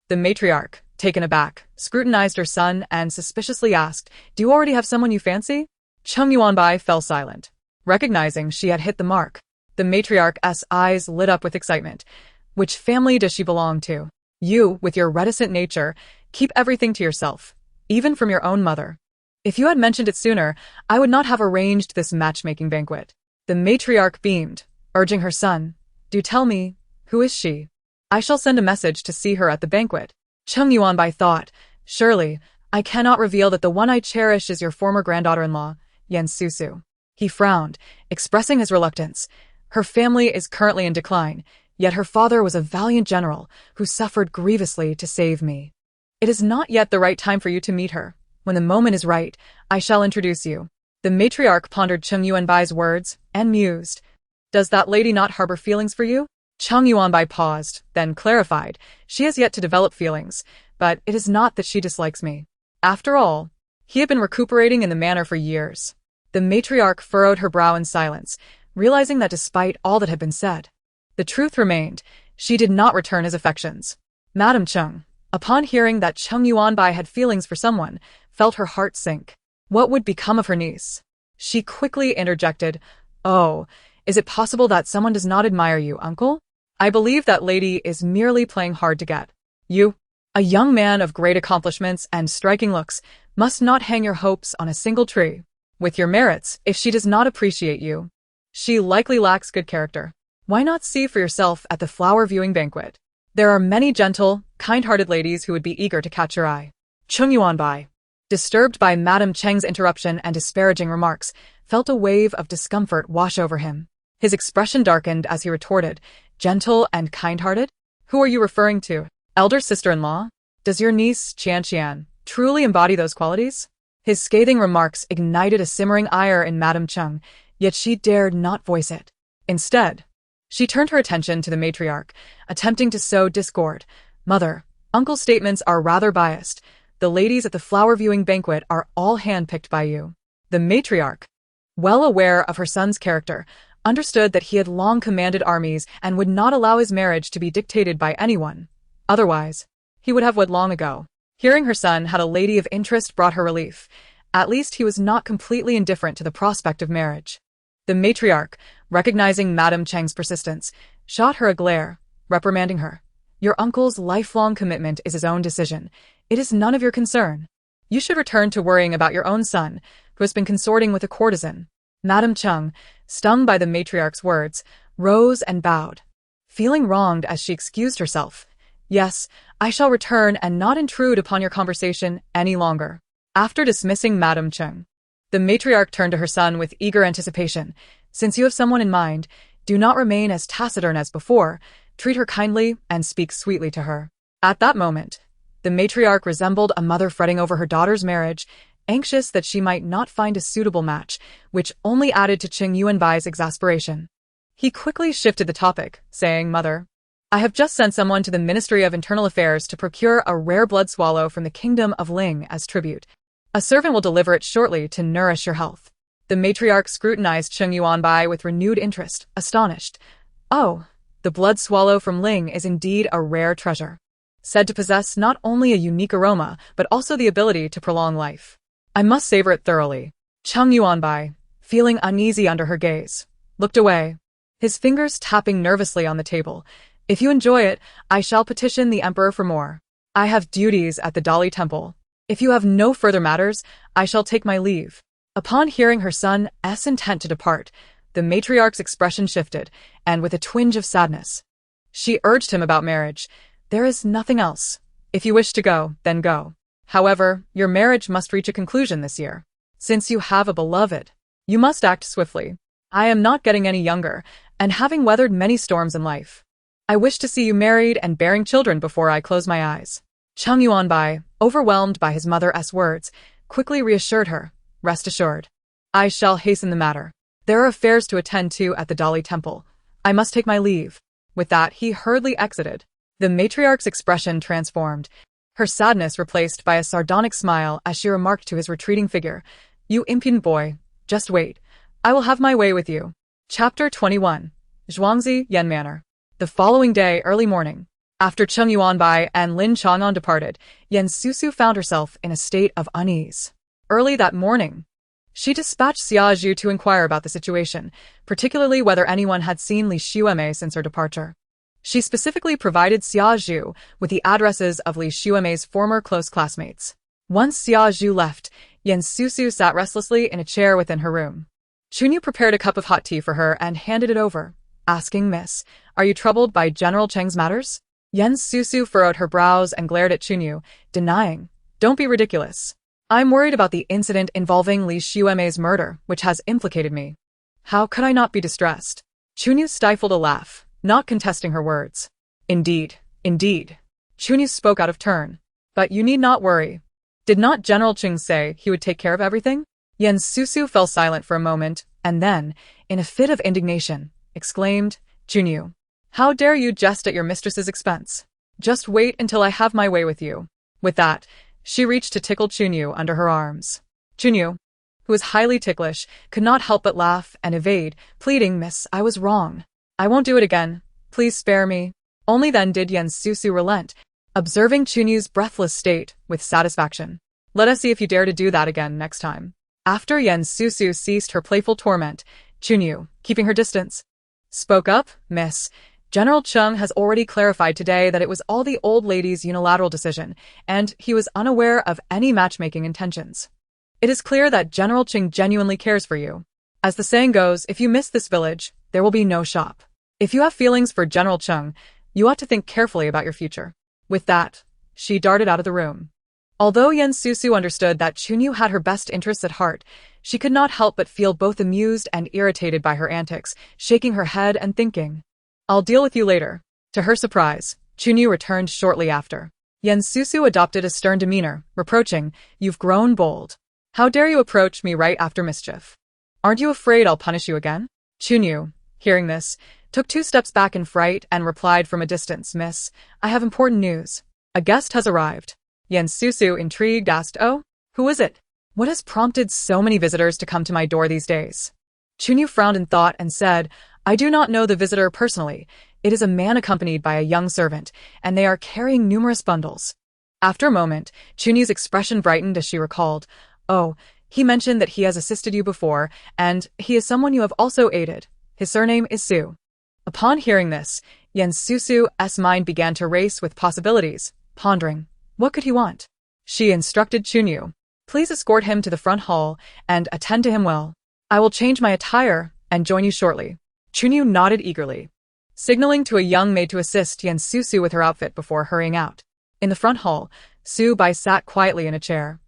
The matriarch, taken aback, scrutinized her son and suspiciously asked, Do you already have someone you fancy? Cheng Yuanbai fell silent. Recognizing she had hit the mark, the matriarch's eyes lit up with excitement. Which family does she belong to? You, with your reticent nature, keep everything to yourself, even from your own mother. If you had mentioned it sooner, I would not have arranged this matchmaking banquet. The matriarch beamed, urging her son, Do tell me, who is she? I shall send a message to see her at the banquet. Cheng Yuanbai thought, Surely, I cannot reveal that the one I cherish is your former granddaughter-in-law, Susu. He frowned, expressing his reluctance. Her family is currently in decline, yet her father was a valiant general who suffered grievously to save me. It is not yet the right time for you to meet her. When the moment is right, I shall introduce you. The matriarch pondered Cheng Yuanbai's words and mused. Does that lady not harbor feelings for you? Cheng Yuanbai paused, then clarified. She has yet to develop feelings, but it is not that she dislikes me. After all, he had been recuperating in the manor for years. The matriarch furrowed her brow in silence, realizing that despite all that had been said, the truth remained. She did not return his affections. Madame Cheng, upon hearing that Cheng Yuanbai had feelings for someone, felt her heart sink. What would become of her niece? She quickly interjected, Oh, is it possible that someone does not admire you, uncle? I believe that lady is merely playing hard to get. You, a young man of great accomplishments and striking looks, must not hang your hopes on a single tree. With your merits, if she does not appreciate you, she likely lacks good character. Why not see for yourself at the flower-viewing banquet? There are many gentle, kind-hearted ladies who would be eager to catch your eye. Cheng Yuanbai, disturbed by Madame Cheng's interruption and disparaging remarks, felt a wave of discomfort wash over him. His expression darkened as he retorted, Gentle and kind-hearted? Who are you referring to? Elder sister-in-law? Does your niece, Qian, truly embody those qualities? His scathing remarks ignited a simmering ire in Madame Cheng, yet she dared not voice it. Instead, she turned her attention to the matriarch, attempting to sow discord. Mother, uncle's statements are rather biased. The ladies at the flower-viewing banquet are all hand-picked by you. The matriarch, well aware of her son's character, understood that he had long commanded armies and would not allow his marriage to be dictated by anyone. Otherwise, he would have wed long ago. Hearing her son had a lady of interest brought her relief. At least he was not completely indifferent to the prospect of marriage. The matriarch, recognizing Madame Cheng's persistence, shot her a glare, reprimanding her. Your uncle's lifelong commitment is his own decision. It is none of your concern. You should return to worrying about your own son, who has been consorting with a courtesan. Madame Cheng, stung by the matriarch's words, rose and bowed, feeling wronged as she excused herself. Yes, I shall return and not intrude upon your conversation any longer. After dismissing Madame Cheng, The matriarch turned to her son with eager anticipation. Since you have someone in mind, do not remain as taciturn as before. Treat her kindly and speak sweetly to her. At that moment, the matriarch resembled a mother fretting over her daughter's marriage, anxious that she might not find a suitable match, which only added to Cheng Yuanbai's exasperation. He quickly shifted the topic, saying, "Mother, I have just sent someone to the Ministry of Internal Affairs to procure a rare blood swallow from the kingdom of Ling as tribute. A servant will deliver it shortly to nourish your health." The matriarch scrutinized Cheng Yuanbai with renewed interest, astonished. "Oh, the blood swallow from Ling is indeed a rare treasure, said to possess not only a unique aroma, but also the ability to prolong life. I must savor it thoroughly." Cheng Yuanbai, feeling uneasy under her gaze, looked away, his fingers tapping nervously on the table. "If you enjoy it, I shall petition the emperor for more. I have duties at the Dali temple. If you have no further matters, I shall take my leave." Upon hearing her son's intent to depart, the matriarch's expression shifted, and with a twinge of sadness, she urged him about marriage. "There is nothing else. If you wish to go, then go. However, your marriage must reach a conclusion this year. Since you have a beloved, you must act swiftly. I am not getting any younger, and having weathered many storms in life, I wish to see you married and bearing children before I close my eyes." Cheng Yuanbai, overwhelmed by his mother's words, quickly reassured her, "Rest assured. I shall hasten the matter. There are affairs to attend to at the Dali temple. I must take my leave." With that, he hurriedly exited. The matriarch's expression transformed, her sadness replaced by a sardonic smile as she remarked to his retreating figure, "You impudent boy, just wait. I will have my way with you." Chapter 21. Zhuangzi Yan Manor. The following day, early morning, after Cheng Yuanbai and Lin Chang'an departed, Susu found herself in a state of unease. Early that morning, she dispatched Xiaozhu to inquire about the situation, particularly whether anyone had seen Li Xuemei since her departure. She specifically provided Xiaozhu with the addresses of Li Xuemei's former close classmates. Once Xiaozhu left, Susu sat restlessly in a chair within her room. Chunyu prepared a cup of hot tea for her and handed it over, asking, "Miss, are you troubled by General Cheng's matters?" Susu furrowed her brows and glared at Chunyu, denying, "Don't be ridiculous. I'm worried about the incident involving Li Xuemei's murder, which has implicated me." "How could I not be distressed?" Chunyu stifled a laugh, not contesting her words. Indeed. Chunyu spoke out of turn. "But you need not worry. Did not General Cheng say he would take care of everything?" Susu fell silent for a moment, and then, in a fit of indignation, exclaimed, "Chunyu, how dare you jest at your mistress's expense? Just wait until I have my way with you." With that, she reached to tickle Chunyu under her arms. Chunyu, who was highly ticklish, could not help but laugh and evade, pleading, "Miss, I was wrong. I won't do it again. Please spare me." Only then did Susu relent, observing Chunyu's breathless state with satisfaction. "Let us see if you dare to do that again next time." After Susu ceased her playful torment, Chunyu, keeping her distance, spoke up, "Miss, General Cheng has already clarified today that it was all the old lady's unilateral decision, and he was unaware of any matchmaking intentions. It is clear that General Cheng genuinely cares for you. As the saying goes, if you miss this village, there will be no shop. If you have feelings for General Cheng, you ought to think carefully about your future." With that, she darted out of the room. Although Susu understood that Chunyu had her best interests at heart, she could not help but feel both amused and irritated by her antics, shaking her head and thinking, "I'll deal with you later." To her surprise, Chunyu returned shortly after. Susu adopted a stern demeanor, reproaching, "You've grown bold. How dare you approach me right after mischief? Aren't you afraid I'll punish you again?" Chunyu, hearing this, took 2 steps back in fright and replied from a distance, "Miss, I have important news. A guest has arrived." Susu, intrigued, asked, "Oh, who is it? What has prompted so many visitors to come to my door these days?" Chunyu frowned in thought and said, "I do not know the visitor personally. It is a man accompanied by a young servant, and they are carrying numerous bundles." After a moment, Chunyu's expression brightened as she recalled, "Oh, he mentioned that he has assisted you before, and he is someone you have also aided. His surname is Su." Upon hearing this, Susu's mind began to race with possibilities, pondering, what could he want? She instructed Chunyu, "Please escort him to the front hall and attend to him well. I will change my attire and join you shortly." Chunyu nodded eagerly, signaling to a young maid to assist Susu with her outfit before hurrying out. In the front hall, Su Bai sat quietly in a chair,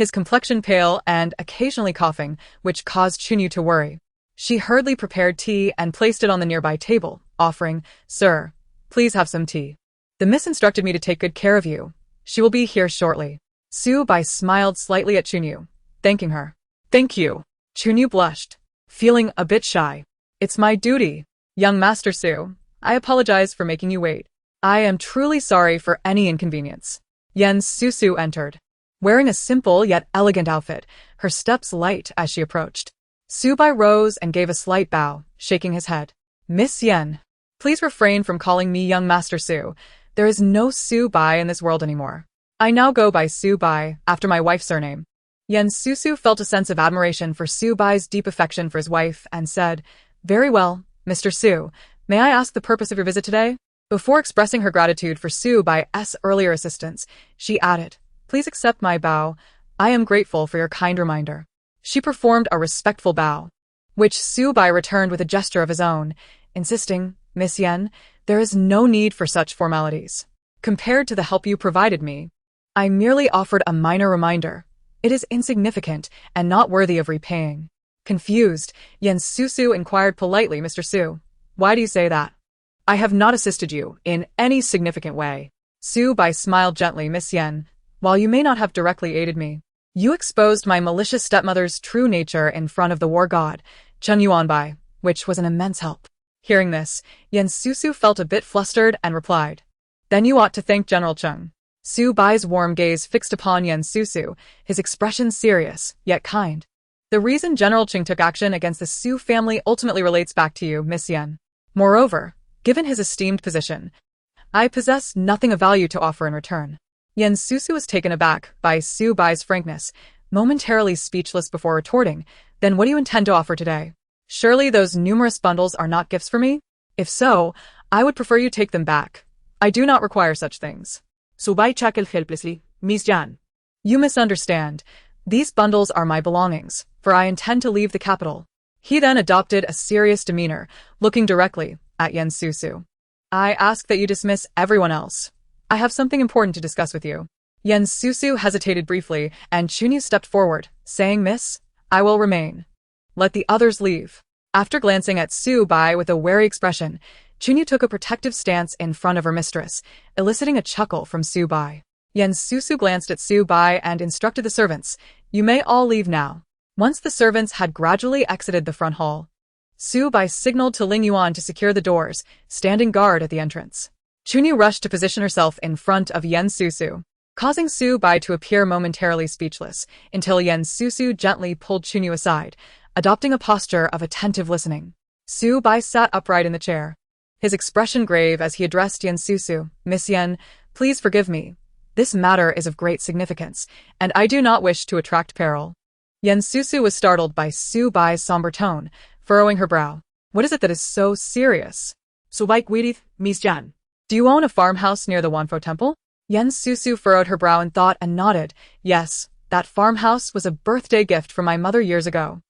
his complexion pale and occasionally coughing, which caused Chunyu to worry. She hurriedly prepared tea and placed it on the nearby table, offering, "Sir, please have some tea. The miss instructed me to take good care of you. She will be here shortly." Subai smiled slightly at Chunyu, thanking her. Thank you. Chunyu blushed, feeling a bit shy. "It's my duty. Young Master Su, I apologize for making you wait. I am truly sorry for any inconvenience." Susu entered, wearing a simple yet elegant outfit, her steps light as she approached. Subai rose and gave a slight bow, shaking his head. "Miss Yen, please refrain from calling me young Master Su. There is no Subai in this world anymore. I now go by Subai, after my wife's surname." Susu felt a sense of admiration for Subai's deep affection for his wife and said, "Very well, Mr. Su, may I ask the purpose of your visit today?" Before expressing her gratitude for Subai's earlier assistance, she added, "Please accept my bow. I am grateful for your kind reminder." She performed a respectful bow, which Subai returned with a gesture of his own, insisting, "Miss Yen, there is no need for such formalities. Compared to the help you provided me, I merely offered a minor reminder. It is insignificant and not worthy of repaying." Confused, Susu inquired politely, "Mr. Su, why do you say that?" "I have not assisted you in any significant way." Subai smiled gently, "Miss Yen, while you may not have directly aided me, you exposed my malicious stepmother's true nature in front of the war god, Cheng Yuanbai, which was an immense help." Hearing this, Susu felt a bit flustered and replied, "Then you ought to thank General Cheng." Subai's warm gaze fixed upon Susu, his expression serious, yet kind. "The reason General Cheng took action against the Su family ultimately relates back to you, Miss Yen. Moreover, given his esteemed position, I possess nothing of value to offer in return." Susu was taken aback by Subai's frankness, momentarily speechless before retorting, "Then what do you intend to offer today? Surely those numerous bundles are not gifts for me? If so, I would prefer you take them back. I do not require such things." Subai chuckled helplessly. "Miss Yen, "You misunderstand. These bundles are my belongings, for I intend to leave the capital." He then adopted a serious demeanor, looking directly at Susu. "I ask that you dismiss everyone else. I have something important to discuss with you." Susu hesitated briefly, and Chunyu stepped forward, saying, "Miss, I will remain. Let the others leave." After glancing at Subai with a wary expression, Chunyu took a protective stance in front of her mistress, eliciting a chuckle from Subai. Susu glanced at Subai and instructed the servants, "You may all leave now." Once the servants had gradually exited the front hall, Subai signaled to Ling Yuan to secure the doors, standing guard at the entrance. Chunyu rushed to position herself in front of Susu, causing Subai to appear momentarily speechless, until Susu gently pulled Chunyu aside, adopting a posture of attentive listening. Subai sat upright in the chair, his expression grave as he addressed Susu, "Miss Yen, please forgive me. This matter is of great significance, and I do not wish to attract peril." Susu was startled by Subai's somber tone, furrowing her brow. "What is it that is so serious?" Subai queried, "Miss Yen, "Do you own a farmhouse near the Wanfo temple?" Susu furrowed her brow in thought and nodded. "Yes, that farmhouse was a birthday gift from my mother years ago."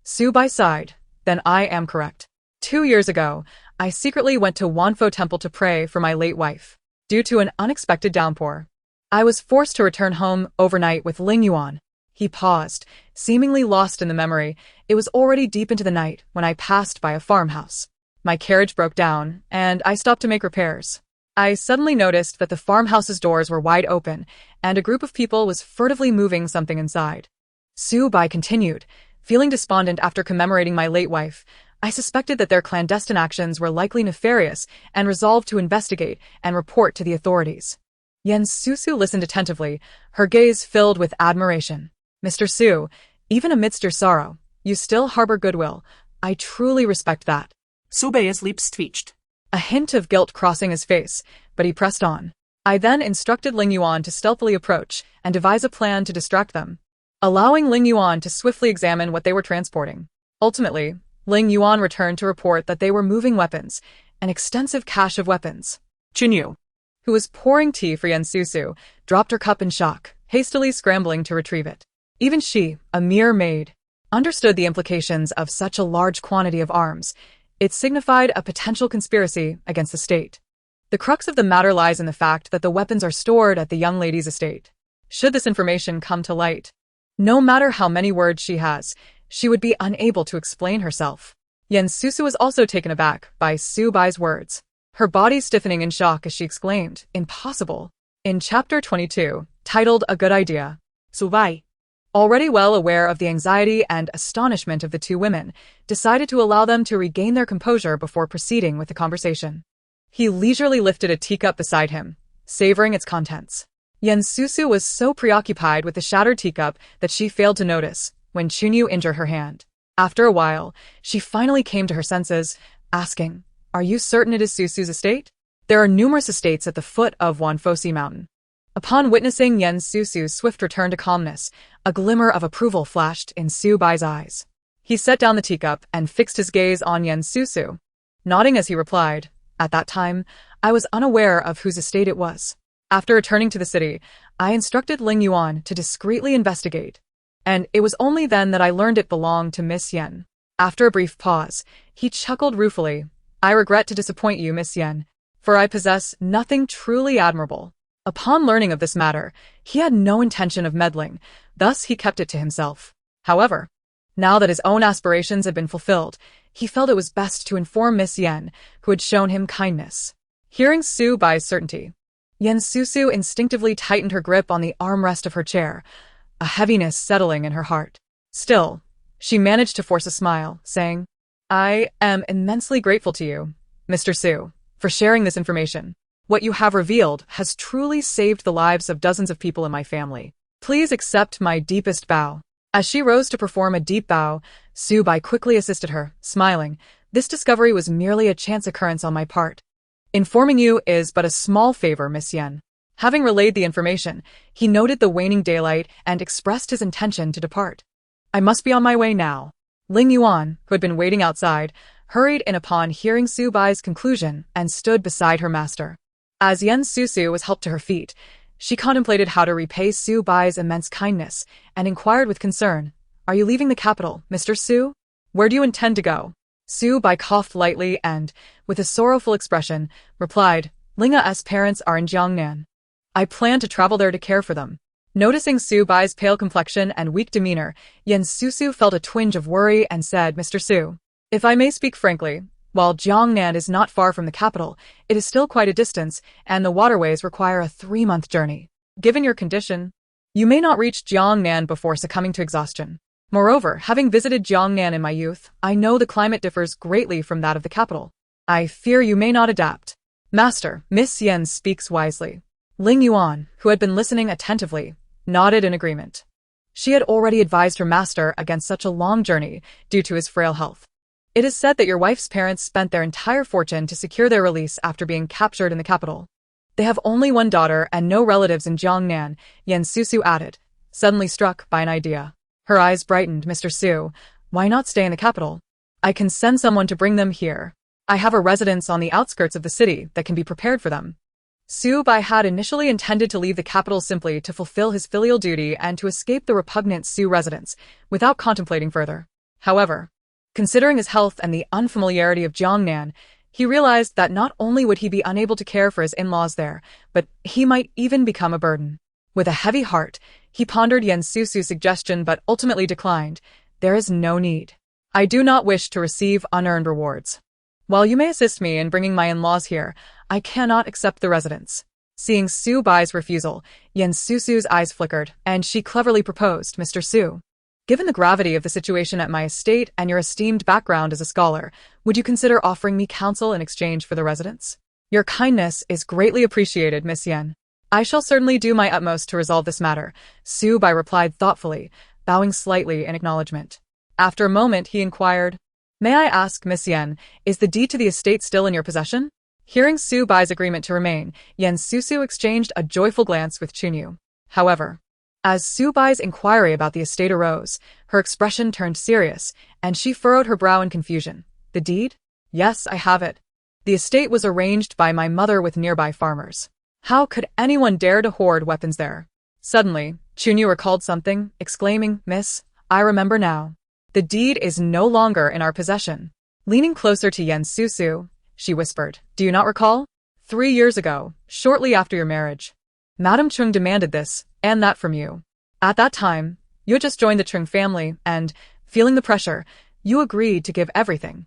Subai sighed. "Then I am correct. 2 years ago, I secretly went to Wanfo temple to pray for my late wife. Due to an unexpected downpour, I was forced to return home overnight with Ling Yuan." He paused, seemingly lost in the memory. "It was already deep into the night when I passed by a farmhouse. My carriage broke down, and I stopped to make repairs. I suddenly noticed that the farmhouse's doors were wide open, and a group of people was furtively moving something inside." Subai continued, "Feeling despondent after commemorating my late wife, I suspected that their clandestine actions were likely nefarious and resolved to investigate and report to the authorities." Susu listened attentively, her gaze filled with admiration. "Mr. Su, even amidst your sorrow, you still harbor goodwill. I truly respect that." Subai's lips twitched, a hint of guilt crossing his face, but he pressed on. "I then instructed Ling Yuan to stealthily approach and devise a plan to distract them, allowing Ling Yuan to swiftly examine what they were transporting. Ultimately, Ling Yuan returned to report that they were moving weapons, an extensive cache of weapons." Chunyu, who was pouring tea for Susu, dropped her cup in shock, hastily scrambling to retrieve it. Even she, a mere maid, understood the implications of such a large quantity of arms. It signified a potential conspiracy against the state. The crux of the matter lies in the fact that the weapons are stored at the young lady's estate. Should this information come to light, No matter how many words she has, she would be unable to explain herself. Susu was also taken aback by Su Bai's words, her body stiffening in shock as she exclaimed, "Impossible." In Chapter 22, titled A Good Idea, Su Bai. already well aware of the anxiety and astonishment of the two women, decided to allow them to regain their composure before proceeding with the conversation. He leisurely lifted a teacup beside him, savoring its contents. Susu was so preoccupied with the shattered teacup that she failed to notice when Cheng Yudu injured her hand. After a while, she finally came to her senses, asking, "Are you certain it is Susu's estate? There are numerous estates at the foot of Wanfosi Mountain." Upon witnessing Susu's swift return to calmness, a glimmer of approval flashed in Su Bai's eyes. He set down the teacup and fixed his gaze on Susu, nodding as he replied, "At that time, I was unaware of whose estate it was. After returning to the city, I instructed Ling Yuan to discreetly investigate, and it was only then that I learned it belonged to Miss Yen." After a brief pause, he chuckled ruefully, "I regret to disappoint you, Miss Yen, for I possess nothing truly admirable." Upon learning of this matter, he had no intention of meddling, thus he kept it to himself. However, now that his own aspirations had been fulfilled, he felt it was best to inform Miss Yen, who had shown him kindness. Hearing Su Bai's certainty, Susu instinctively tightened her grip on the armrest of her chair, a heaviness settling in her heart. Still, she managed to force a smile, saying, "I am immensely grateful to you, Mr. Su, for sharing this information. What you have revealed has truly saved the lives of dozens of people in my family. Please accept my deepest bow." As she rose to perform a deep bow, Su Bai quickly assisted her, smiling, "This discovery was merely a chance occurrence on my part. Informing you is but a small favor, Miss Yen." Having relayed the information, he noted the waning daylight and expressed his intention to depart. "I must be on my way now." Ling Yuan, who had been waiting outside, hurried in upon hearing Su Bai's conclusion and stood beside her master. As Susu was helped to her feet, she contemplated how to repay Su Bai's immense kindness and inquired with concern, "Are you leaving the capital, Mr. Su? Where do you intend to go?" Su Bai coughed lightly and, with a sorrowful expression, replied, "Linga's parents are in Jiangnan. I plan to travel there to care for them." Noticing Su Bai's pale complexion and weak demeanor, Susu felt a twinge of worry and said, "Mr. Su, if I may speak frankly, while Jiangnan is not far from the capital, it is still quite a distance, and the waterways require a 3-month journey. Given your condition, you may not reach Jiangnan before succumbing to exhaustion. Moreover, having visited Jiangnan in my youth, I know the climate differs greatly from that of the capital. I fear you may not adapt." "Master, Miss Yen speaks wisely." Ling Yuan, who had been listening attentively, nodded in agreement. She had already advised her master against such a long journey due to his frail health. "It is said that your wife's parents spent their entire fortune to secure their release after being captured in the capital. They have only one daughter and no relatives in Jiangnan," Susu added, suddenly struck by an idea. Her eyes brightened. "Mr. Su, why not stay in the capital? I can send someone to bring them here. I have a residence on the outskirts of the city that can be prepared for them." Su Bai had initially intended to leave the capital simply to fulfill his filial duty and to escape the repugnant Su residence, without contemplating further. However, considering his health and the unfamiliarity of Jiangnan, he realized that not only would he be unable to care for his in-laws there, but he might even become a burden. With a heavy heart, he pondered Susu's suggestion but ultimately declined. "There is no need. I do not wish to receive unearned rewards. While you may assist me in bringing my in-laws here, I cannot accept the residence." Seeing Su Bai's refusal, Susu's eyes flickered, and she cleverly proposed, "Mr. Su, given the gravity of the situation at my estate and your esteemed background as a scholar, would you consider offering me counsel in exchange for the residence? Your kindness is greatly appreciated, Miss Yen." "I shall certainly do my utmost to resolve this matter," Su Bai replied thoughtfully, bowing slightly in acknowledgement. After a moment, he inquired, "May I ask, Miss Yen, is the deed to the estate still in your possession?" Hearing Su Bai's agreement to remain, Susu exchanged a joyful glance with Cheng Yudu. However, as Su Bai's inquiry about the estate arose, her expression turned serious, and she furrowed her brow in confusion. "The deed? Yes, I have it. The estate was arranged by my mother with nearby farmers. How could anyone dare to hoard weapons there?" Suddenly, Cheng Yudu recalled something, exclaiming, "Miss, I remember now. The deed is no longer in our possession." Leaning closer to Susu, she whispered, "Do you not recall? 3 years ago, shortly after your marriage, Madame Cheng demanded this and that from you. At that time, You had just joined the Cheng family and, feeling the pressure, you agreed to give everything.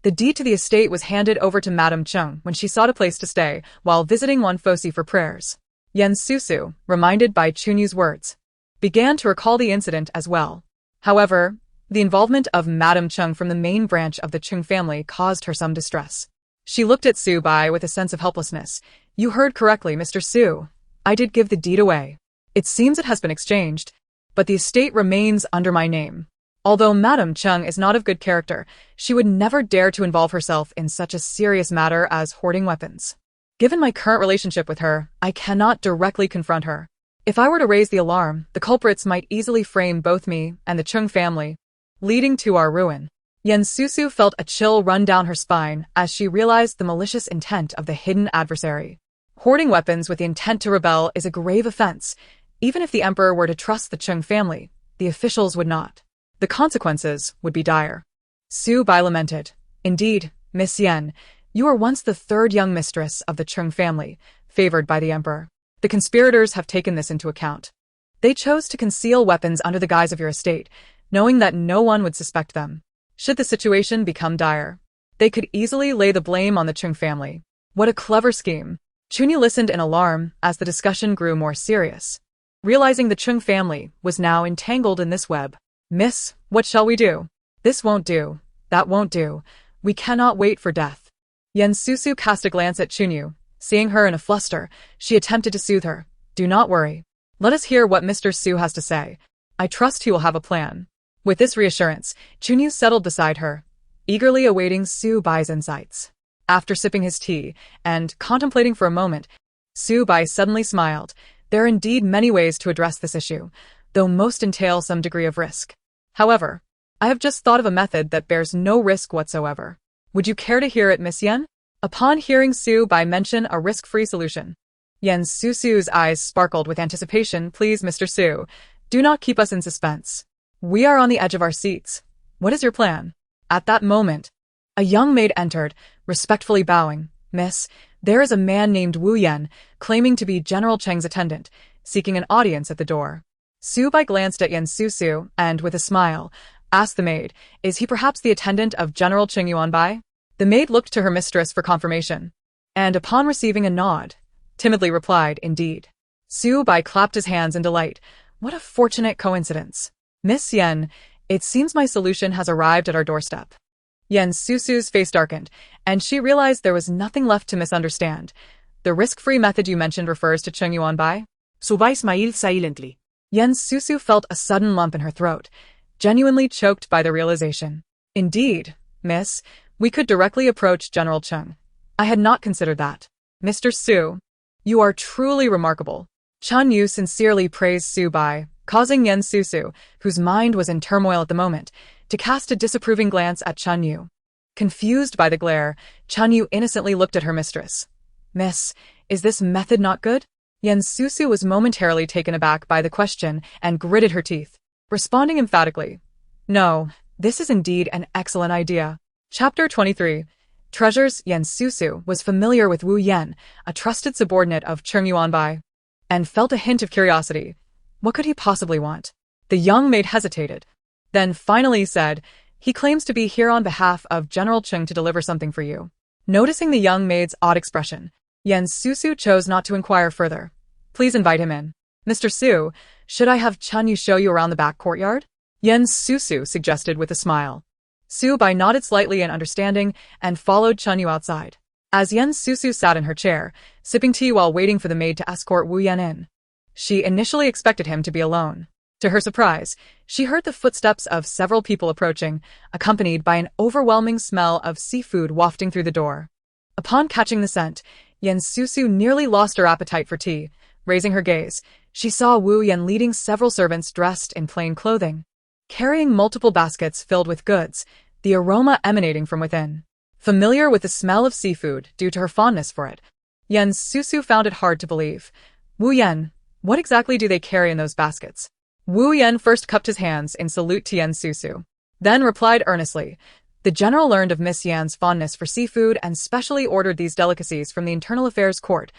The deed to the estate was handed over to Madame Cheng when she sought a place to stay while visiting Wanfosi for prayers. Susu, reminded by Chunyu's words, began to recall the incident as well. However, the involvement of Madame Cheng from the main branch of the Cheng family caused her some distress. She looked at Su Bai with a sense of helplessness. You heard correctly, Mr. Su. I did give the deed away. It seems it has been exchanged, but the estate remains under my name. Although Madame Cheng is not of good character, she would never dare to involve herself in such a serious matter as hoarding weapons. Given my current relationship with her, I cannot directly confront her. If I were to raise the alarm, the culprits might easily frame both me and the Cheng family, leading to our ruin. Susu felt a chill run down her spine as she realized the malicious intent of the hidden adversary. Hoarding weapons with the intent to rebel is a grave offense. Even if the emperor were to trust the Cheng family, the officials would not. The consequences would be dire. Su Bai lamented. Indeed, Miss Yen, you were once the third young mistress of the Cheng family, favored by the emperor. The conspirators have taken this into account. They chose to conceal weapons under the guise of your estate, knowing that no one would suspect them. Should the situation become dire, they could easily lay the blame on the Cheng family. What a clever scheme. Chunyu listened in alarm as the discussion grew more serious. Realizing the Cheng family was now entangled in this web. Miss, what shall we do? This won't do. That won't do. We cannot wait for death. Susu cast a glance at Chunyu. Seeing her in a fluster, she attempted to soothe her. Do not worry. Let us hear what Mr. Su has to say. I trust he will have a plan. With this reassurance, Chunyu settled beside her, eagerly awaiting Su Bai's insights. After sipping his tea and contemplating for a moment, Su Bai suddenly smiled. There are indeed many ways to address this issue, though most entail some degree of risk. However, I have just thought of a method that bears no risk whatsoever. Would you care to hear it, Miss Yen? Upon hearing Su Bai mention a risk-free solution, Susu's eyes sparkled with anticipation. Please, Mr. Su, do not keep us in suspense. We are on the edge of our seats. What is your plan? At that moment, a young maid entered, respectfully bowing. Miss, there is a man named Wu Yen, claiming to be General Cheng's attendant, seeking an audience at the door. Su Bai glanced at Susu and, with a smile, asked the maid, is he perhaps the attendant of General Cheng Yuanbai? The maid looked to her mistress for confirmation, and upon receiving a nod, timidly replied, indeed. Su Bai clapped his hands in delight. What a fortunate coincidence. Miss Yen, it seems my solution has arrived at our doorstep. Susu's face darkened, and she realized there was nothing left to misunderstand. The risk-free method you mentioned refers to Cheng Yuanbai? Su Bai smiled silently. Susu felt a sudden lump in her throat, genuinely choked by the realization. Indeed, miss, we could directly approach General Cheng. I had not considered that. Mr. Su, you are truly remarkable. Chun Yu sincerely praised Su Bai, causing Susu, whose mind was in turmoil at the moment, to cast a disapproving glance at Chun Yu. Confused by the glare, Chun Yu innocently looked at her mistress. Miss, is this method not good? Susu was momentarily taken aback by the question and gritted her teeth, responding emphatically. No, this is indeed an excellent idea. Chapter 23. Treasures. Susu was familiar with Wu Yen, a trusted subordinate of Cheng Yuanbai, and felt a hint of curiosity. What could he possibly want? The young maid hesitated, then finally said, he claims to be here on behalf of General Cheng to deliver something for you. Noticing the young maid's odd expression, Susu chose not to inquire further. Please invite him in. Mr. Su, should I have Chun Yu show you around the back courtyard? Susu suggested with a smile. Su Bai nodded slightly in understanding and followed Chun Yu outside. As Susu sat in her chair, sipping tea while waiting for the maid to escort Wu Yen in, she initially expected him to be alone. To her surprise, she heard the footsteps of several people approaching, accompanied by an overwhelming smell of seafood wafting through the door. Upon catching the scent, Susu nearly lost her appetite for tea. Raising her gaze, she saw Wu Yen leading several servants dressed in plain clothing, carrying multiple baskets filled with goods, the aroma emanating from within. Familiar with the smell of seafood due to her fondness for it, Susu found it hard to believe. Wu Yen, what exactly do they carry in those baskets? Wu Yen first cupped his hands in salute to Susu, then replied earnestly. The general learned of Miss Yan's fondness for seafood and specially ordered these delicacies from the Internal Affairs Court,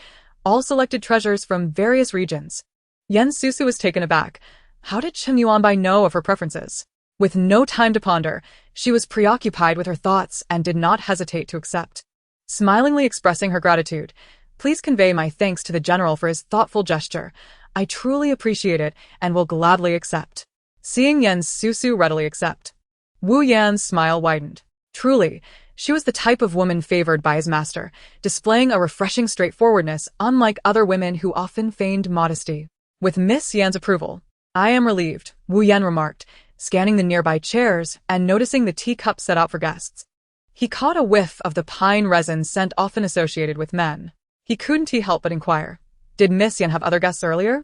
all selected treasures from various regions. Susu was taken aback. How did Cheng Yuanbai know of her preferences? With no time to ponder, she was preoccupied with her thoughts and did not hesitate to accept. Smilingly expressing her gratitude, "Please convey my thanks to the general for his thoughtful gesture. I truly appreciate it and will gladly accept." Seeing Yen's Susu readily accept, Wu Yan's smile widened. Truly, she was the type of woman favored by his master, displaying a refreshing straightforwardness unlike other women who often feigned modesty. With Miss Yan's approval, "I am relieved," Wu Yan remarked, scanning the nearby chairs and noticing the teacups set out for guests. He caught a whiff of the pine resin scent often associated with men. He couldn't help but inquire, "Did Miss Yan have other guests earlier?"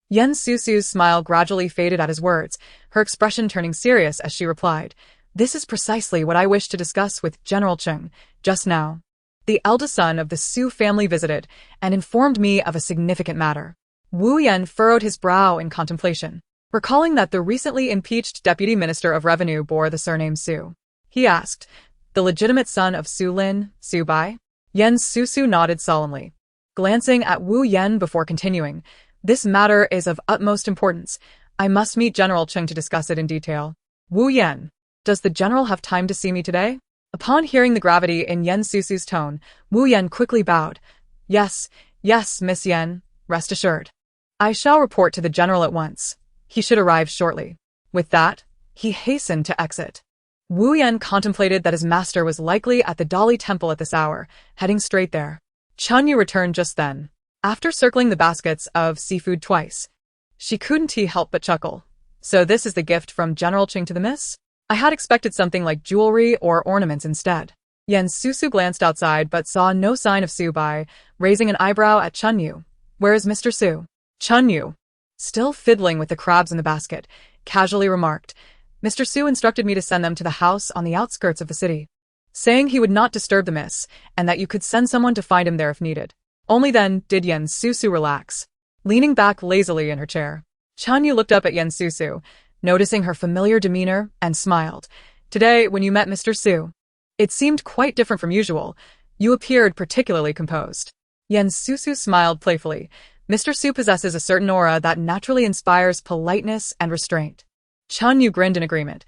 Yen Susu's smile gradually faded at his words, her expression turning serious as she replied, "This is precisely what I wish to discuss with General Cheng just now. The eldest son of the Su family visited and informed me of a significant matter." Wu Yan furrowed his brow in contemplation, recalling that the recently impeached Deputy Minister of Revenue bore the surname Su. He asked, "The legitimate son of Su Lin, Su Bai?" Yen Susu nodded solemnly, glancing at Wu Yan before continuing, "This matter is of utmost importance. I must meet General Cheng to discuss it in detail." "Wu Yan, does the general have time to see me today?" Upon hearing the gravity in Yen Susu's tone, Wu Yan quickly bowed. Yes, Miss Yen, rest assured. I shall report to the general at once. He should arrive shortly." With that, he hastened to exit. Wu Yan contemplated that his master was likely at the Dali Temple at this hour, heading straight there. Cheng Yu returned just then. After circling the baskets of seafood twice, she couldn't help but chuckle. "So this is the gift from General Cheng to the miss? I had expected something like jewelry or ornaments instead." Yen Susu glanced outside but saw no sign of Su Bai, raising an eyebrow at Cheng Yu. "Where is Mr. Su?" Cheng Yu, still fiddling with the crabs in the basket, casually remarked, "Mr. Su instructed me to send them to the house on the outskirts of the city, saying he would not disturb the miss and that you could send someone to find him there if needed." Only then did Yen Susu relax, leaning back lazily in her chair. Cheng Yu looked up at Yen Susu, noticing her familiar demeanor, and smiled. "Today, when you met Mr. Su, it seemed quite different from usual. You appeared particularly composed." Yen Susu smiled playfully. "Mr. Su possesses a certain aura that naturally inspires politeness and restraint." Cheng Yu grinned in agreement.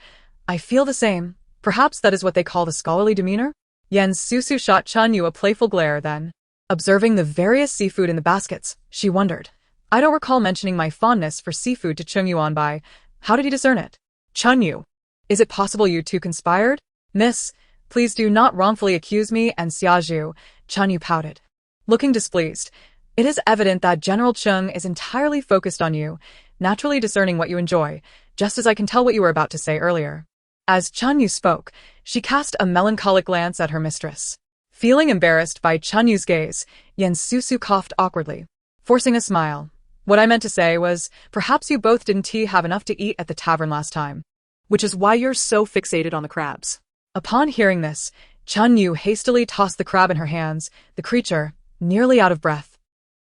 "I feel the same. Perhaps that is what they call the scholarly demeanor?" Yen Susu shot Cheng Yu a playful glare, then, observing the various seafood in the baskets, she wondered, "I don't recall mentioning my fondness for seafood to Cheng Yuanbai. How did he discern it?" "Cheng Yu, is it possible you two conspired?" "Miss, please do not wrongfully accuse me and Xiaozhu," Cheng Yu pouted, looking displeased. "It is evident that General Cheng is entirely focused on you, naturally discerning what you enjoy, just as I can tell what you were about to say earlier." As Cheng Yu spoke, she cast a melancholic glance at her mistress. Feeling embarrassed by Cheng Yu's gaze, Yen Susu coughed awkwardly, forcing a smile. "What I meant to say was, perhaps you both didn't have enough to eat at the tavern last time, Which is why you're so fixated on the crabs." Upon hearing this, Cheng Yu hastily tossed the crab in her hands. The creature, nearly out of breath,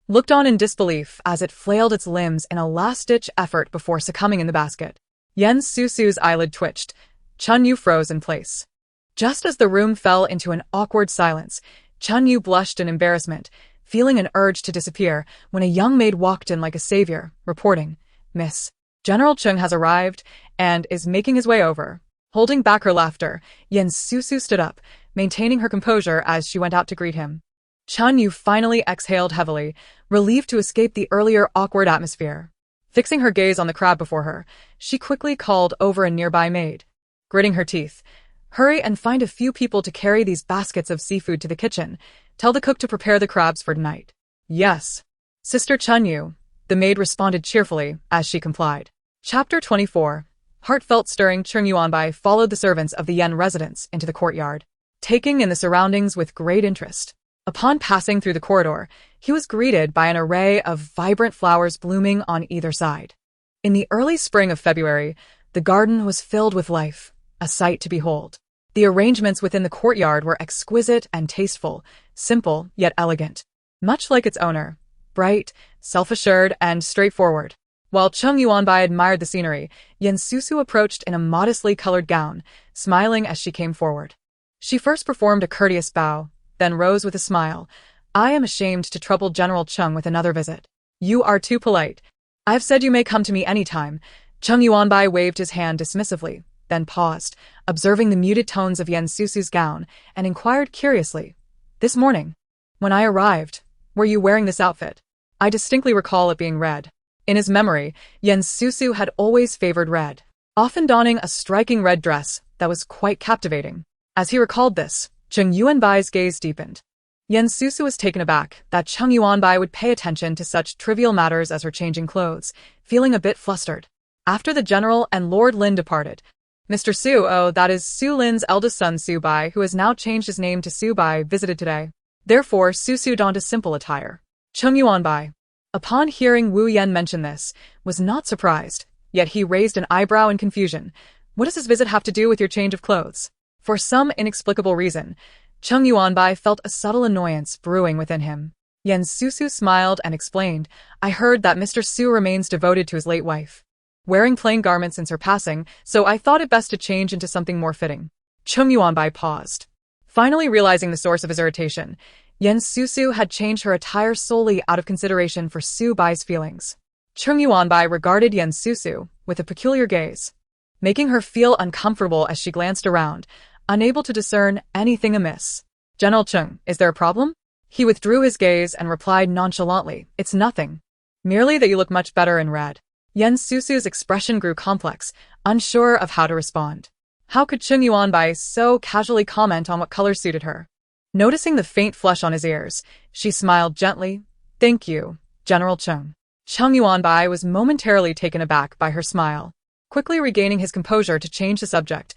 looked on in disbelief as it flailed its limbs in a last-ditch effort before succumbing in the basket. Yen Susu's eyelid twitched. Cheng Yu froze in place. Just as the room fell into an awkward silence, Cheng Yu blushed in embarrassment, feeling an urge to disappear, when a young maid walked in like a savior, reporting, "Miss, General Cheng has arrived and is making his way over." Holding back her laughter, Yen Susu stood up, maintaining her composure as she went out to greet him. Cheng Yu finally exhaled heavily, relieved to escape the earlier awkward atmosphere. Fixing her gaze on the crab before her, she quickly called over a nearby maid. Gritting her teeth, "Hurry and find a few people to carry these baskets of seafood to the kitchen. Tell the cook to prepare the crabs for tonight." "Yes, Sister Cheng Yu," the maid responded cheerfully as she complied. Chapter 24. Heartfelt stirring. Cheng Yuanbai followed the servants of the Yen residence into the courtyard, taking in the surroundings with great interest. Upon passing through the corridor, he was greeted by an array of vibrant flowers blooming on either side. In the early spring of February, the garden was filled with life, a sight to behold. The arrangements within the courtyard were exquisite and tasteful, simple yet elegant, much like its owner, bright, self-assured, and straightforward. While Cheng Yuanbai admired the scenery, Yen Susu approached in a modestly colored gown, smiling as she came forward. She first performed a courteous bow, then rose with a smile. "I am ashamed to trouble General Cheng with another visit. You are too polite. I've said you may come to me any time. Cheng Yuanbai waved his hand dismissively, then paused, observing the muted tones of Yen Susu's gown, and inquired curiously, "This morning, when I arrived, were you wearing this outfit?" I distinctly recall it being red. In his memory, Yen Susu had always favored red, often donning a striking red dress that was quite captivating. As he recalled this, Cheng Yuanbai's gaze deepened. Yen Susu was taken aback that Cheng Yuanbai would pay attention to such trivial matters as her changing clothes, feeling a bit flustered. After the general and Lord Lin departed, Mr. Su, that is Su Lin's eldest son Su Bai, who has now changed his name to Su Bai, visited today. Therefore, Susu donned a simple attire. Cheng Yuanbai, upon hearing Wu Yan mention this, was not surprised, yet he raised an eyebrow in confusion. What does his visit have to do with your change of clothes? For some inexplicable reason, Cheng Yuanbai felt a subtle annoyance brewing within him. Yen Susu smiled and explained, "I heard that Mr. Su remains devoted to his late wife, wearing plain garments since her passing, so I thought it best to change into something more fitting." Cheng Yuanbai paused. Finally realizing the source of his irritation, Yen Susu had changed her attire solely out of consideration for Su Bai's feelings. Cheng Yuanbai regarded Yen Susu with a peculiar gaze, making her feel uncomfortable as she glanced around, unable to discern anything amiss. "General Cheng, is there a problem?" He withdrew his gaze and replied nonchalantly, "It's nothing. Merely that you look much better in red." Yen Susu's expression grew complex, unsure of how to respond. How could Cheng Yuanbai so casually comment on what color suited her? Noticing the faint flush on his ears, she smiled gently. "Thank you, General Cheng." Cheng Yuanbai was momentarily taken aback by her smile. Quickly regaining his composure to change the subject,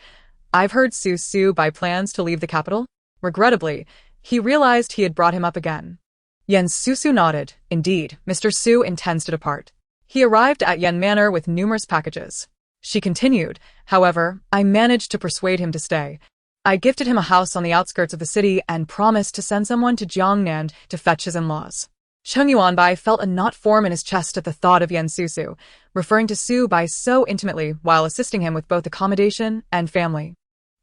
"I've heard Su Bai plans to leave the capital?" Regrettably, he realized he had brought him up again. Yen Susu nodded. "Indeed, Mr. Su intends to depart. He arrived at Yen Manor with numerous packages." She continued, "However, I managed to persuade him to stay. I gifted him a house on the outskirts of the city and promised to send someone to Jiangnan to fetch his in-laws." Cheng Yuanbai felt a knot form in his chest at the thought of Yen Susu, referring to Su Bai so intimately while assisting him with both accommodation and family.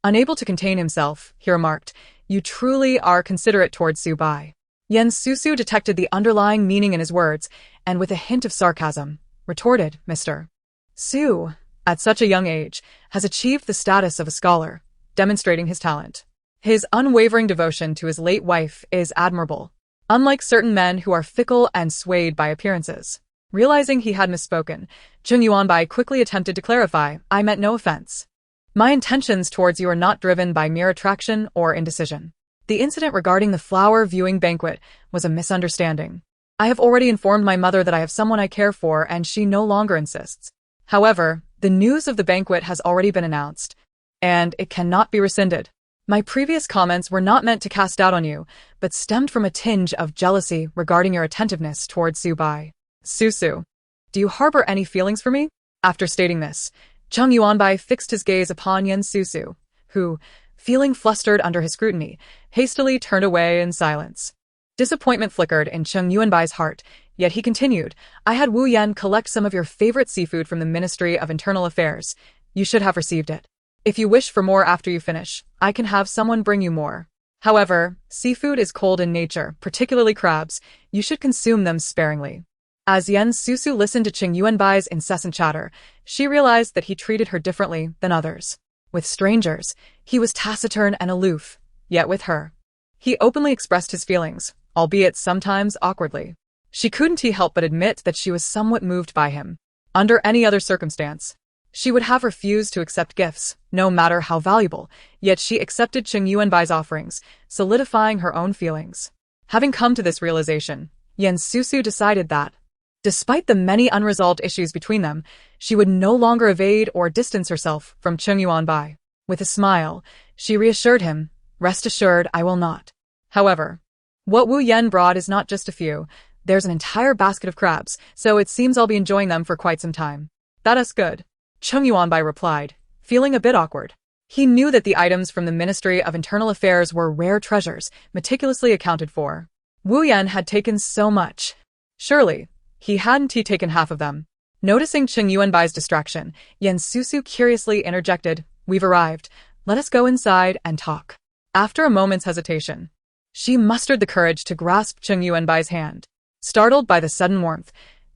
Unable to contain himself, he remarked, "You truly are considerate towards Su Bai." Yen Susu detected the underlying meaning in his words, and with a hint of sarcasm, retorted, "Mr. Su, at such a young age, has achieved the status of a scholar, demonstrating his talent. His unwavering devotion to his late wife is admirable, unlike certain men who are fickle and swayed by appearances." Realizing he had misspoken, Cheng Yuanbai quickly attempted to clarify, "I meant no offense. My intentions towards you are not driven by mere attraction or indecision. The incident regarding the flower viewing banquet was a misunderstanding. I have already informed my mother that I have someone I care for and she no longer insists. However, the news of the banquet has already been announced, and it cannot be rescinded. My previous comments were not meant to cast doubt on you, but stemmed from a tinge of jealousy regarding your attentiveness towards Su Bai. Susu, do you harbor any feelings for me?" After stating this, Cheng Yuanbai fixed his gaze upon Yen Susu, who, feeling flustered under his scrutiny, hastily turned away in silence. Disappointment flickered in Cheng Yuanbai's heart, yet he continued, "I had Wu Yan collect some of your favorite seafood from the Ministry of Internal Affairs. You should have received it. If you wish for more after you finish, I can have someone bring you more. However, seafood is cold in nature, particularly crabs. You should consume them sparingly." As Yen Susu listened to Cheng Yuanbai's incessant chatter, she realized that he treated her differently than others. With strangers, he was taciturn and aloof, yet with her, he openly expressed his feelings, albeit sometimes awkwardly. She couldn't help but admit that she was somewhat moved by him. Under any other circumstance, she would have refused to accept gifts, no matter how valuable, yet she accepted Cheng Yuanbai's offerings, solidifying her own feelings. Having come to this realization, Yen Susu decided that, despite the many unresolved issues between them, she would no longer evade or distance herself from Cheng Yuanbai. With a smile, she reassured him, "Rest assured, I will not." However, what Wu Yan brought is not just a few. There's an entire basket of crabs, so it seems I'll be enjoying them for quite some time. "That's good," Cheng Yuanbai replied, feeling a bit awkward. He knew that the items from the Ministry of Internal Affairs were rare treasures, meticulously accounted for. Wu Yan had taken so much. Surely, he hadn't taken half of them. Noticing Cheng Yuanbai's distraction, Yen Susu curiously interjected, "We've arrived. Let us go inside and talk." After a moment's hesitation, she mustered the courage to grasp Cheng Yuanbai's hand. Startled by the sudden warmth,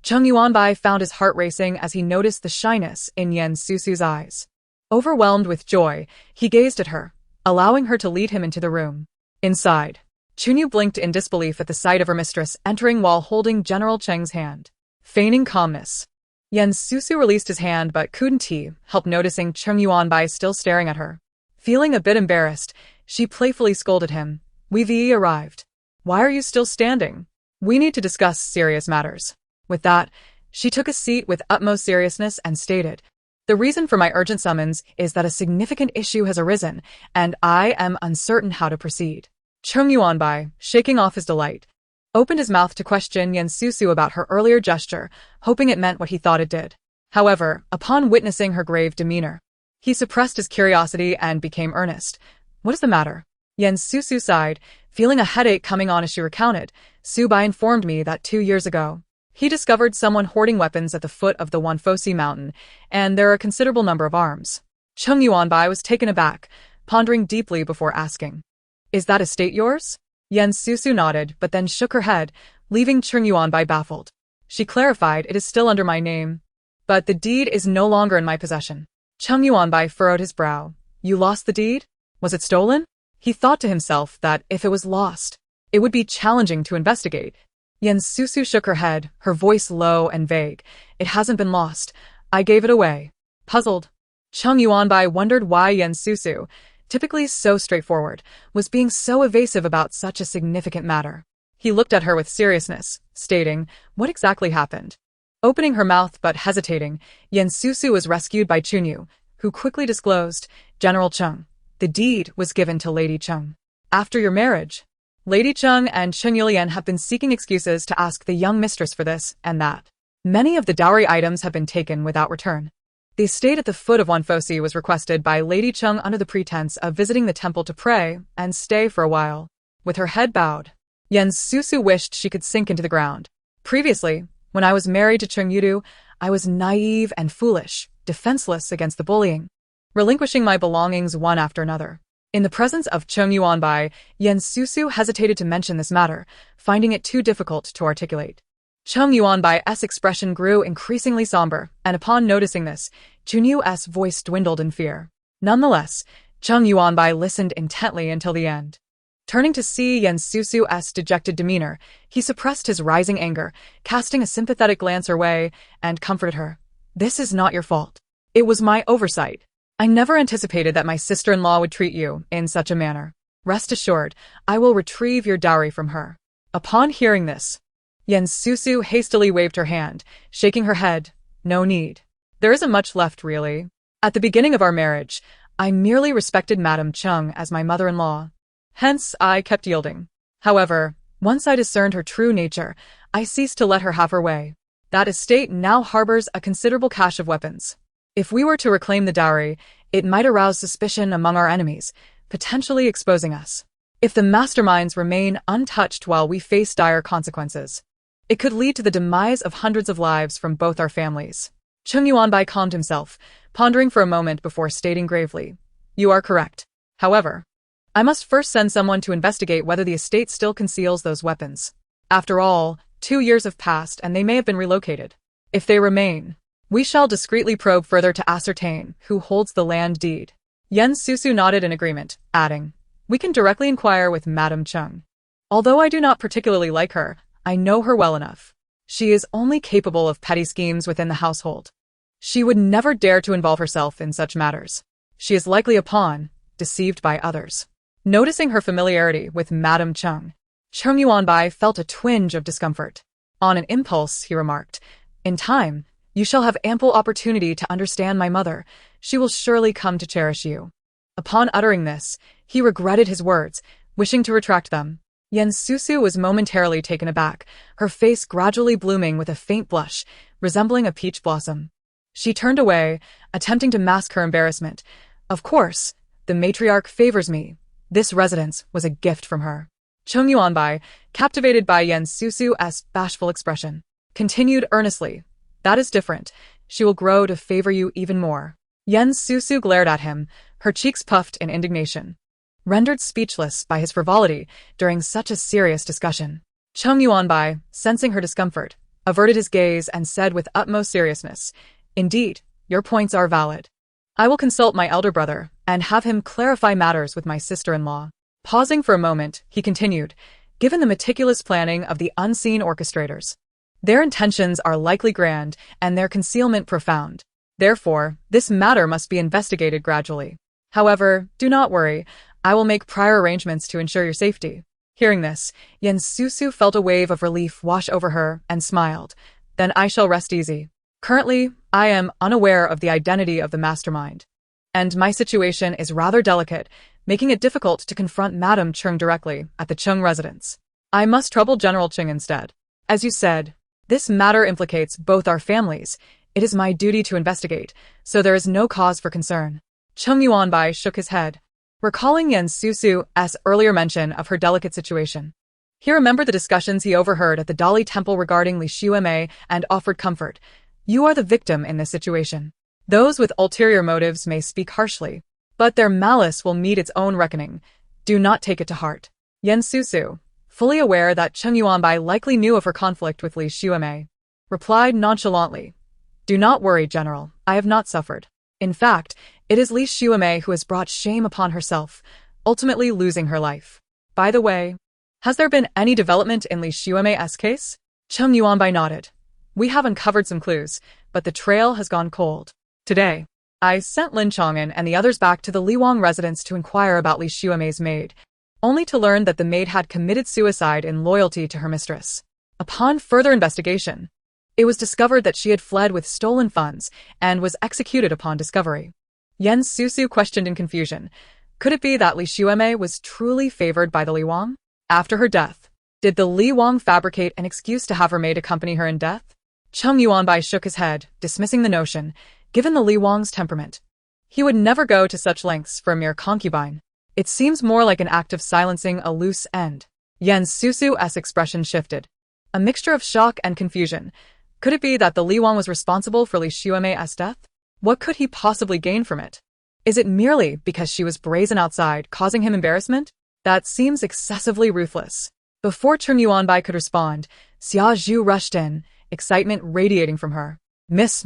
Cheng Yuanbai found his heart racing as he noticed the shyness in Yan Susu's eyes. Overwhelmed with joy, he gazed at her, allowing her to lead him into the room. Inside, Chunyu blinked in disbelief at the sight of her mistress entering while holding General Cheng's hand. Feigning calmness, Yan Susu released his hand but couldn't help noticing Cheng Yuanbai still staring at her. Feeling a bit embarrassed, she playfully scolded him. "We've arrived. Why are you still standing? We need to discuss serious matters." With that, she took a seat with utmost seriousness and stated, "The reason for my urgent summons is that a significant issue has arisen, and I am uncertain how to proceed." Cheng Yuanbai, shaking off his delight, opened his mouth to question Yan Susu about her earlier gesture, hoping it meant what he thought it did. However, upon witnessing her grave demeanor, he suppressed his curiosity and became earnest. "What is the matter?" Yan Susu sighed, feeling a headache coming on as she recounted. "Subai informed me that 2 years ago, he discovered someone hoarding weapons at the foot of the Wanfosi mountain, and there are a considerable number of arms." Cheng Yuanbai was taken aback, pondering deeply before asking, "Is that estate yours?" Yan Susu nodded but then shook her head, leaving Cheng Yuanbai baffled. She clarified, "It is still under my name, but the deed is no longer in my possession." Cheng Yuanbai furrowed his brow. "You lost the deed? Was it stolen?" He thought to himself that if it was lost, it would be challenging to investigate. Yan Susu shook her head, her voice low and vague. "It hasn't been lost. I gave it away." Puzzled, Cheng Yuanbai wondered why Yan Susu, typically so straightforward, was being so evasive about such a significant matter. He looked at her with seriousness, stating, "What exactly happened?" Opening her mouth but hesitating, Yan Susu was rescued by Chunyu, who quickly disclosed, "General Cheng, the deed was given to Lady Cheng. After your marriage, Lady Cheng and Cheng Yulian have been seeking excuses to ask the young mistress for this and that. Many of the dowry items have been taken without return. The estate at the foot of Wanfosi was requested by Lady Cheng under the pretense of visiting the temple to pray and stay for a while." With her head bowed, Yan Susu wished she could sink into the ground. "Previously, when I was married to Cheng Yudu, I was naive and foolish, defenseless against the bullying, relinquishing my belongings one after another." In the presence of Cheng Yuanbai, Yan Susu hesitated to mention this matter, finding it too difficult to articulate. Cheng Yuanbai's expression grew increasingly somber, and upon noticing this, Chunyu's voice dwindled in fear. Nonetheless, Cheng Yuanbai listened intently until the end. Turning to see Yan Susu's dejected demeanor, he suppressed his rising anger, casting a sympathetic glance her way, and comforted her. "This is not your fault. It was my oversight. I never anticipated that my sister-in-law would treat you in such a manner. Rest assured, I will retrieve your dowry from her." Upon hearing this, Yan Susu hastily waved her hand, shaking her head. "No need. There isn't much left, really. At the beginning of our marriage, I merely respected Madame Cheng as my mother-in-law. Hence, I kept yielding. However, once I discerned her true nature, I ceased to let her have her way. That estate now harbors a considerable cache of weapons. If we were to reclaim the dowry, it might arouse suspicion among our enemies, potentially exposing us. If the masterminds remain untouched while we face dire consequences, it could lead to the demise of hundreds of lives from both our families." Cheng Yuanbai calmed himself, pondering for a moment before stating gravely, "You are correct. However, I must first send someone to investigate whether the estate still conceals those weapons. After all, 2 years have passed and they may have been relocated. If they remain, we shall discreetly probe further to ascertain who holds the land deed." Yan Susu nodded in agreement, adding, "We can directly inquire with Madame Cheng. Although I do not particularly like her, I know her well enough. She is only capable of petty schemes within the household. She would never dare to involve herself in such matters. She is likely a pawn, deceived by others." Noticing her familiarity with Madame Cheng, Cheng Yuanbai felt a twinge of discomfort. On an impulse, he remarked, "In time, you shall have ample opportunity to understand my mother. She will surely come to cherish you." Upon uttering this, he regretted his words, wishing to retract them. Yan Susu was momentarily taken aback, her face gradually blooming with a faint blush, resembling a peach blossom. She turned away, attempting to mask her embarrassment. "Of course, the matriarch favors me. This residence was a gift from her." Cheng Yuanbai, captivated by Yan Susu's bashful expression, continued earnestly, "That is different. She will grow to favor you even more." Yan Susu glared at him, her cheeks puffed in indignation. Rendered speechless by his frivolity during such a serious discussion, Cheng Yuanbai, sensing her discomfort, averted his gaze and said with utmost seriousness, "Indeed, your points are valid. I will consult my elder brother and have him clarify matters with my sister-in-law." Pausing for a moment, he continued, "Given the meticulous planning of the unseen orchestrators, their intentions are likely grand and their concealment profound. Therefore, this matter must be investigated gradually. However, do not worry, I will make prior arrangements to ensure your safety." Hearing this, Susu felt a wave of relief wash over her and smiled. "Then I shall rest easy. Currently, I am unaware of the identity of the mastermind, and my situation is rather delicate, making it difficult to confront Madame Cheng directly at the Cheng residence. I must trouble General Cheng instead. As you said, this matter implicates both our families. It is my duty to investigate, so there is no cause for concern." Cheng Yuanbai shook his head, recalling Susu's earlier mention of her delicate situation. He remembered the discussions he overheard at the Dali Temple regarding Li Xuemei and offered comfort. "You are the victim in this situation. Those with ulterior motives may speak harshly, but their malice will meet its own reckoning. Do not take it to heart." Susu, fully aware that Cheng Yuanbai likely knew of her conflict with Li Xuemei, replied nonchalantly, "Do not worry, General, I have not suffered. In fact, it is Li Xuemei who has brought shame upon herself, ultimately losing her life. By the way, has there been any development in Li Xuemei's case?" Cheng Yuanbai nodded. "We have uncovered some clues, but the trail has gone cold. Today, I sent Lin Chong'an and the others back to the Liwang residence to inquire about Li Xuemei's maid, only to learn that the maid had committed suicide in loyalty to her mistress. Upon further investigation, it was discovered that she had fled with stolen funds and was executed upon discovery." Susu questioned in confusion. Could it be that Li Xuemei was truly favored by the Liwang? After her death, did the Liwang fabricate an excuse to have her maid accompany her in death? Cheng Yuanbai shook his head, dismissing the notion. Given the Liwang's temperament, he would never go to such lengths for a mere concubine. It seems more like an act of silencing a loose end. Susu's expression shifted, a mixture of shock and confusion. Could it be that the Liwang was responsible for Li Xuemei's death? What could he possibly gain from it? Is it merely because she was brazen outside, causing him embarrassment? That seems excessively ruthless. Before Cheng Yuanbai could respond, Xia Zhu rushed in, excitement radiating from her. Miss,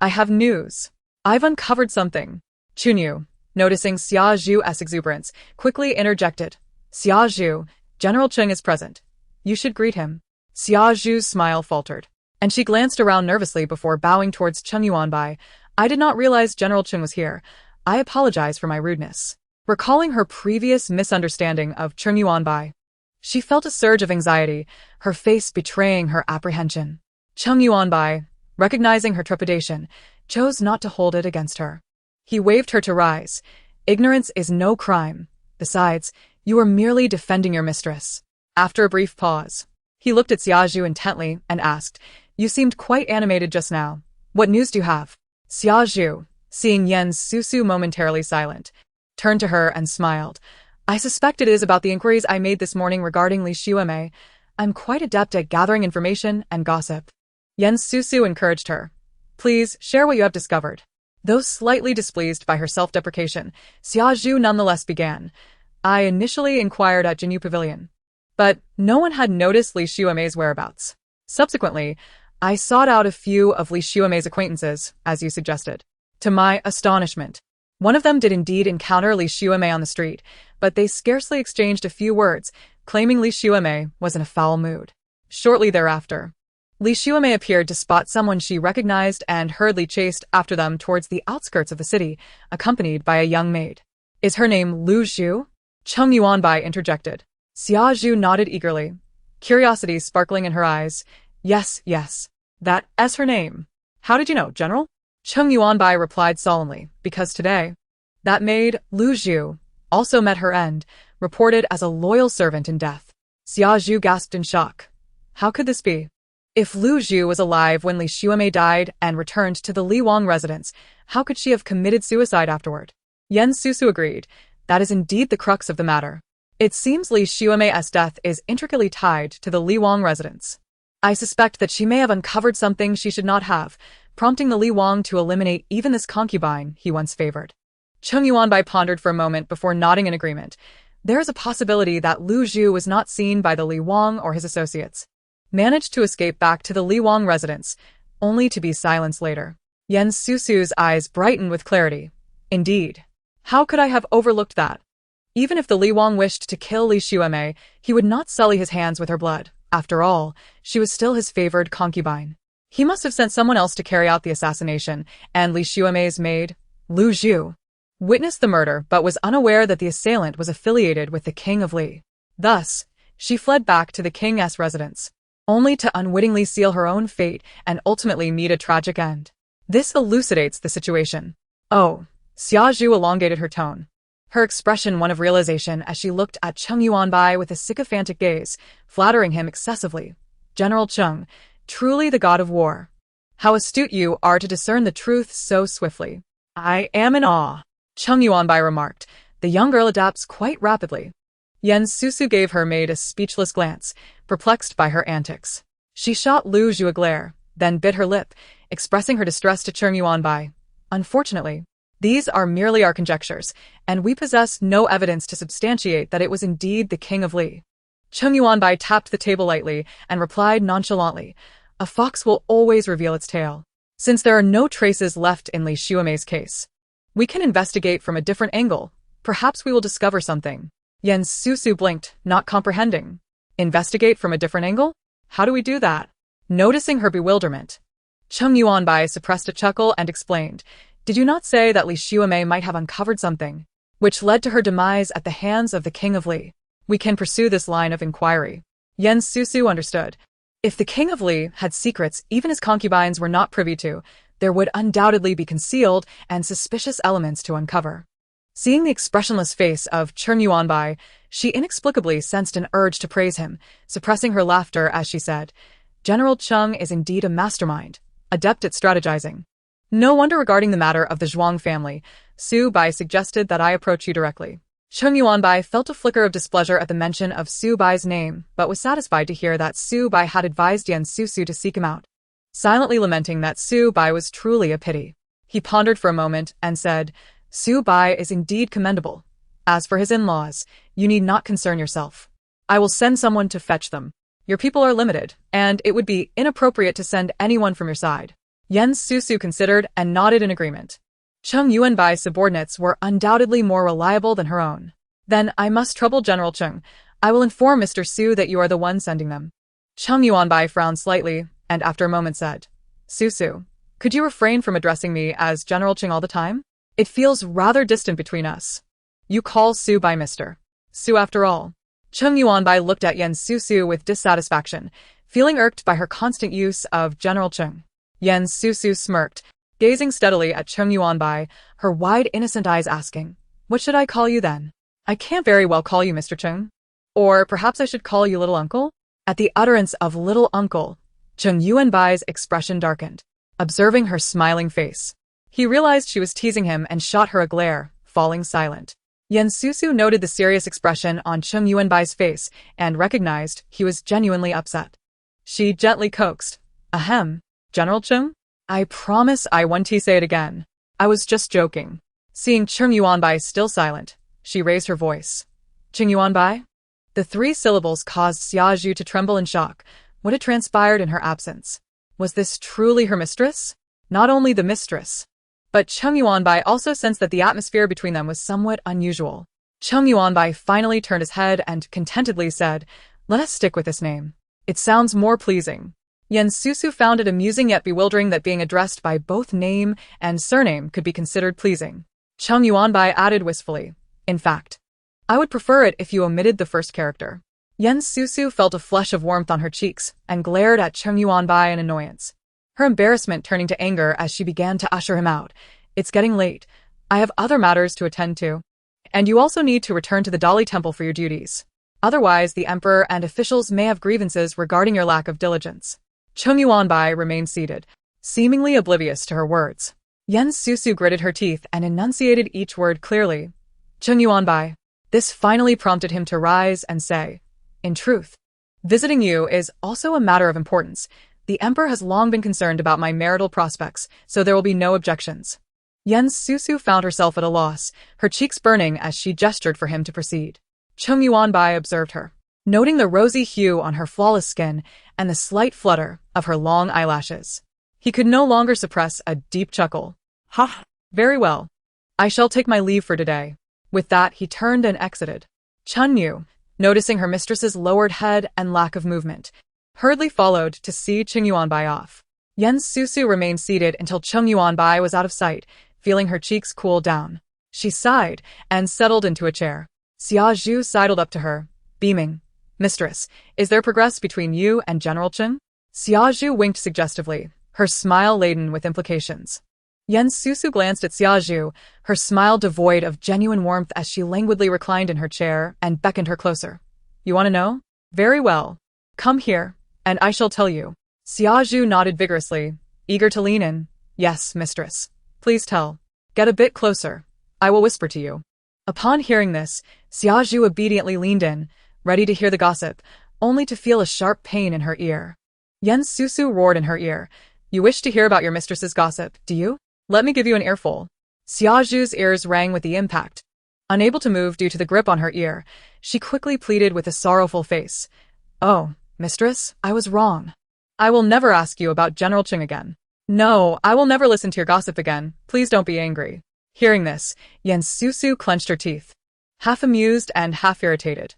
I have news. I've uncovered something." Chunyu, noticing Xia Zhu's exuberance, quickly interjected. "Xia Zhu, General Cheng is present. You should greet him." Xia Zhu's smile faltered, and she glanced around nervously before bowing towards Cheng Yuanbai. "I did not realize General Cheng was here. I apologize for my rudeness." Recalling her previous misunderstanding of Cheng Yuanbai, she felt a surge of anxiety, her face betraying her apprehension. Cheng Yuanbai, recognizing her trepidation, chose not to hold it against her. He waved her to rise. "Ignorance is no crime. Besides, you are merely defending your mistress." After a brief pause, he looked at Xia Zhu intently and asked, "You seemed quite animated just now. What news do you have?" Xia Zhu, seeing Susu momentarily silent, turned to her and smiled. "I suspect it is about the inquiries I made this morning regarding Li Xuemei. I'm quite adept at gathering information and gossip." Susu encouraged her. "Please, share what you have discovered." Though slightly displeased by her self-deprecation, Xia Zhu nonetheless began. "I initially inquired at Jinyu Pavilion, but no one had noticed Li Xuemei's whereabouts. Subsequently, I sought out a few of Li Xuemei's acquaintances, as you suggested. To my astonishment, one of them did indeed encounter Li Xuemei on the street, but they scarcely exchanged a few words, claiming Li Xuemei was in a foul mood. Shortly thereafter, Li Xuemei appeared to spot someone she recognized and hurriedly chased after them towards the outskirts of the city, accompanied by a young maid." "Is her name Lu Zhu?" Cheng Yuanbai interjected. Xia Zhu nodded eagerly, curiosity sparkling in her eyes. Yes, that's her name." "How did you know, General?" Cheng Yuanbai replied solemnly, "Because today, that maid, Lu Zhu, also met her end, reported as a loyal servant in death." Xia Zhu gasped in shock. How could this be? If Lu Zhu was alive when Li Xuemei died and returned to the Liwang residence, how could she have committed suicide afterward? Susu agreed. That is indeed the crux of the matter. It seems Li Xuemei's death is intricately tied to the Liwang residence. I suspect that she may have uncovered something she should not have, prompting the Liwang to eliminate even this concubine he once favored. Cheng Yuanbai pondered for a moment before nodding in agreement. There is a possibility that Lu Zhu was not seen by the Liwang or his associates. managed to escape back to the Li Wang residence, only to be silenced later. Yan Susu's eyes brightened with clarity. Indeed. How could I have overlooked that? Even if the Li Wang wished to kill Li Xuemei, he would not sully his hands with her blood. After all, she was still his favored concubine. He must have sent someone else to carry out the assassination, and Li Xuemei's maid, Lu Zhu, witnessed the murder but was unaware that the assailant was affiliated with the King of Li. Thus, she fled back to the king's residence, only to unwittingly seal her own fate and ultimately meet a tragic end. This elucidates the situation. Oh, Xia Zhu elongated her tone, her expression one of realization as she looked at Cheng Yuanbai with a sycophantic gaze, flattering him excessively. General Cheng, truly the god of war. How astute you are to discern the truth so swiftly. I am in awe, Cheng Yuanbai remarked. The young girl adapts quite rapidly. Yan Susu gave her maid a speechless glance, perplexed by her antics. She shot Lu Zhu a glare, then bit her lip, expressing her distress to Cheng Yuanbai. Unfortunately, these are merely our conjectures, and we possess no evidence to substantiate that it was indeed the King of Li. Cheng Yuanbai tapped the table lightly and replied nonchalantly, a fox will always reveal its tail. Since there are no traces left in Li Xuemei's case, we can investigate from a different angle. Perhaps we will discover something. Yan Susu blinked, not comprehending. Investigate from a different angle? How do we do that? Noticing her bewilderment, Cheng Yuanbai suppressed a chuckle and explained, did you not say that Li Xuemei might have uncovered something, which led to her demise at the hands of the King of Li? We can pursue this line of inquiry. Yan Susu understood. If the King of Li had secrets even his concubines were not privy to, there would undoubtedly be concealed and suspicious elements to uncover. Seeing the expressionless face of Cheng Yuanbai, she inexplicably sensed an urge to praise him, suppressing her laughter as she said, General Cheng is indeed a mastermind, adept at strategizing. No wonder regarding the matter of the Zhuang family, Su Bai suggested that I approach you directly. Cheng Yuanbai felt a flicker of displeasure at the mention of Su Bai's name, but was satisfied to hear that Su Bai had advised Yan Susu to seek him out, silently lamenting that Su Bai was truly a pity. He pondered for a moment and said, Su Bai is indeed commendable. As for his in-laws, you need not concern yourself. I will send someone to fetch them. Your people are limited, and it would be inappropriate to send anyone from your side. Yan Susu considered and nodded in agreement. Cheng Yuanbai's subordinates were undoubtedly more reliable than her own. Then I must trouble General Cheng. I will inform Mr. Su that you are the one sending them. Cheng Yuanbai frowned slightly, and after a moment said, Susu, could you refrain from addressing me as General Cheng all the time? It feels rather distant between us. You call Su by Mr. Su after all. Cheng Yuanbai looked at Yan Susu with dissatisfaction, feeling irked by her constant use of General Cheng. Yan Susu smirked, gazing steadily at Cheng Yuanbai, her wide innocent eyes asking, what should I call you then? I can't very well call you Mr. Cheng. Or perhaps I should call you Little Uncle? At the utterance of Little Uncle, Cheng Yuanbai's expression darkened, observing her smiling face. He realized she was teasing him and shot her a glare, falling silent. Yan Susu noted the serious expression on Cheng Yuanbai's face and recognized he was genuinely upset. She gently coaxed, ahem, General Cheng? I promise I won't say it again. I was just joking. Seeing Cheng Yuanbai still silent, she raised her voice. Cheng Yuanbai? The three syllables caused Xia Zhu to tremble in shock. What had transpired in her absence? Was this truly her mistress? Not only the mistress, but Cheng Yuanbai also sensed that the atmosphere between them was somewhat unusual. Cheng Yuanbai finally turned his head and contentedly said, let us stick with this name. It sounds more pleasing. Yan Susu found it amusing yet bewildering that being addressed by both name and surname could be considered pleasing. Cheng Yuanbai added wistfully, in fact, I would prefer it if you omitted the first character. Yan Susu felt a flush of warmth on her cheeks and glared at Cheng Yuanbai in annoyance, her embarrassment turning to anger as she began to usher him out. It's getting late. I have other matters to attend to. And you also need to return to the Dali Temple for your duties. Otherwise, the Emperor and officials may have grievances regarding your lack of diligence. Cheng Yuanbai remained seated, seemingly oblivious to her words. Yan Susu gritted her teeth and enunciated each word clearly. Cheng Yuanbai. This finally prompted him to rise and say, in truth, visiting you is also a matter of importance. The Emperor has long been concerned about my marital prospects, so there will be no objections. Yan Susu found herself at a loss, her cheeks burning as she gestured for him to proceed. Cheng Yuanbai observed her, noting the rosy hue on her flawless skin and the slight flutter of her long eyelashes. He could no longer suppress a deep chuckle. Ha! Very well. I shall take my leave for today. With that, he turned and exited. Cheng Yu, noticing her mistress's lowered head and lack of movement, hurriedly followed to see Cheng Yuanbai off. Susu remained seated until Cheng Yuanbai was out of sight, feeling her cheeks cool down. She sighed and settled into a chair. Zhu sidled up to her, beaming. Mistress, is there progress between you and General Cheng? Zhu winked suggestively, her smile laden with implications. Susu glanced at Zhu, her smile devoid of genuine warmth as she languidly reclined in her chair and beckoned her closer. You want to know? Very well. Come here, and I shall tell you. Zhu nodded vigorously, eager to lean in. Yes, mistress. Please tell. Get a bit closer. I will whisper to you. Upon hearing this, Zhu obediently leaned in, ready to hear the gossip, only to feel a sharp pain in her ear. Susu roared in her ear. You wish to hear about your mistress's gossip, do you? Let me give you an earful. Zhu's ears rang with the impact. Unable to move due to the grip on her ear, she quickly pleaded with a sorrowful face. Oh, mistress, I was wrong. I will never ask you about General Cheng again. No, I will never listen to your gossip again. Please don't be angry. Hearing this, Susu clenched her teeth, half amused and half irritated.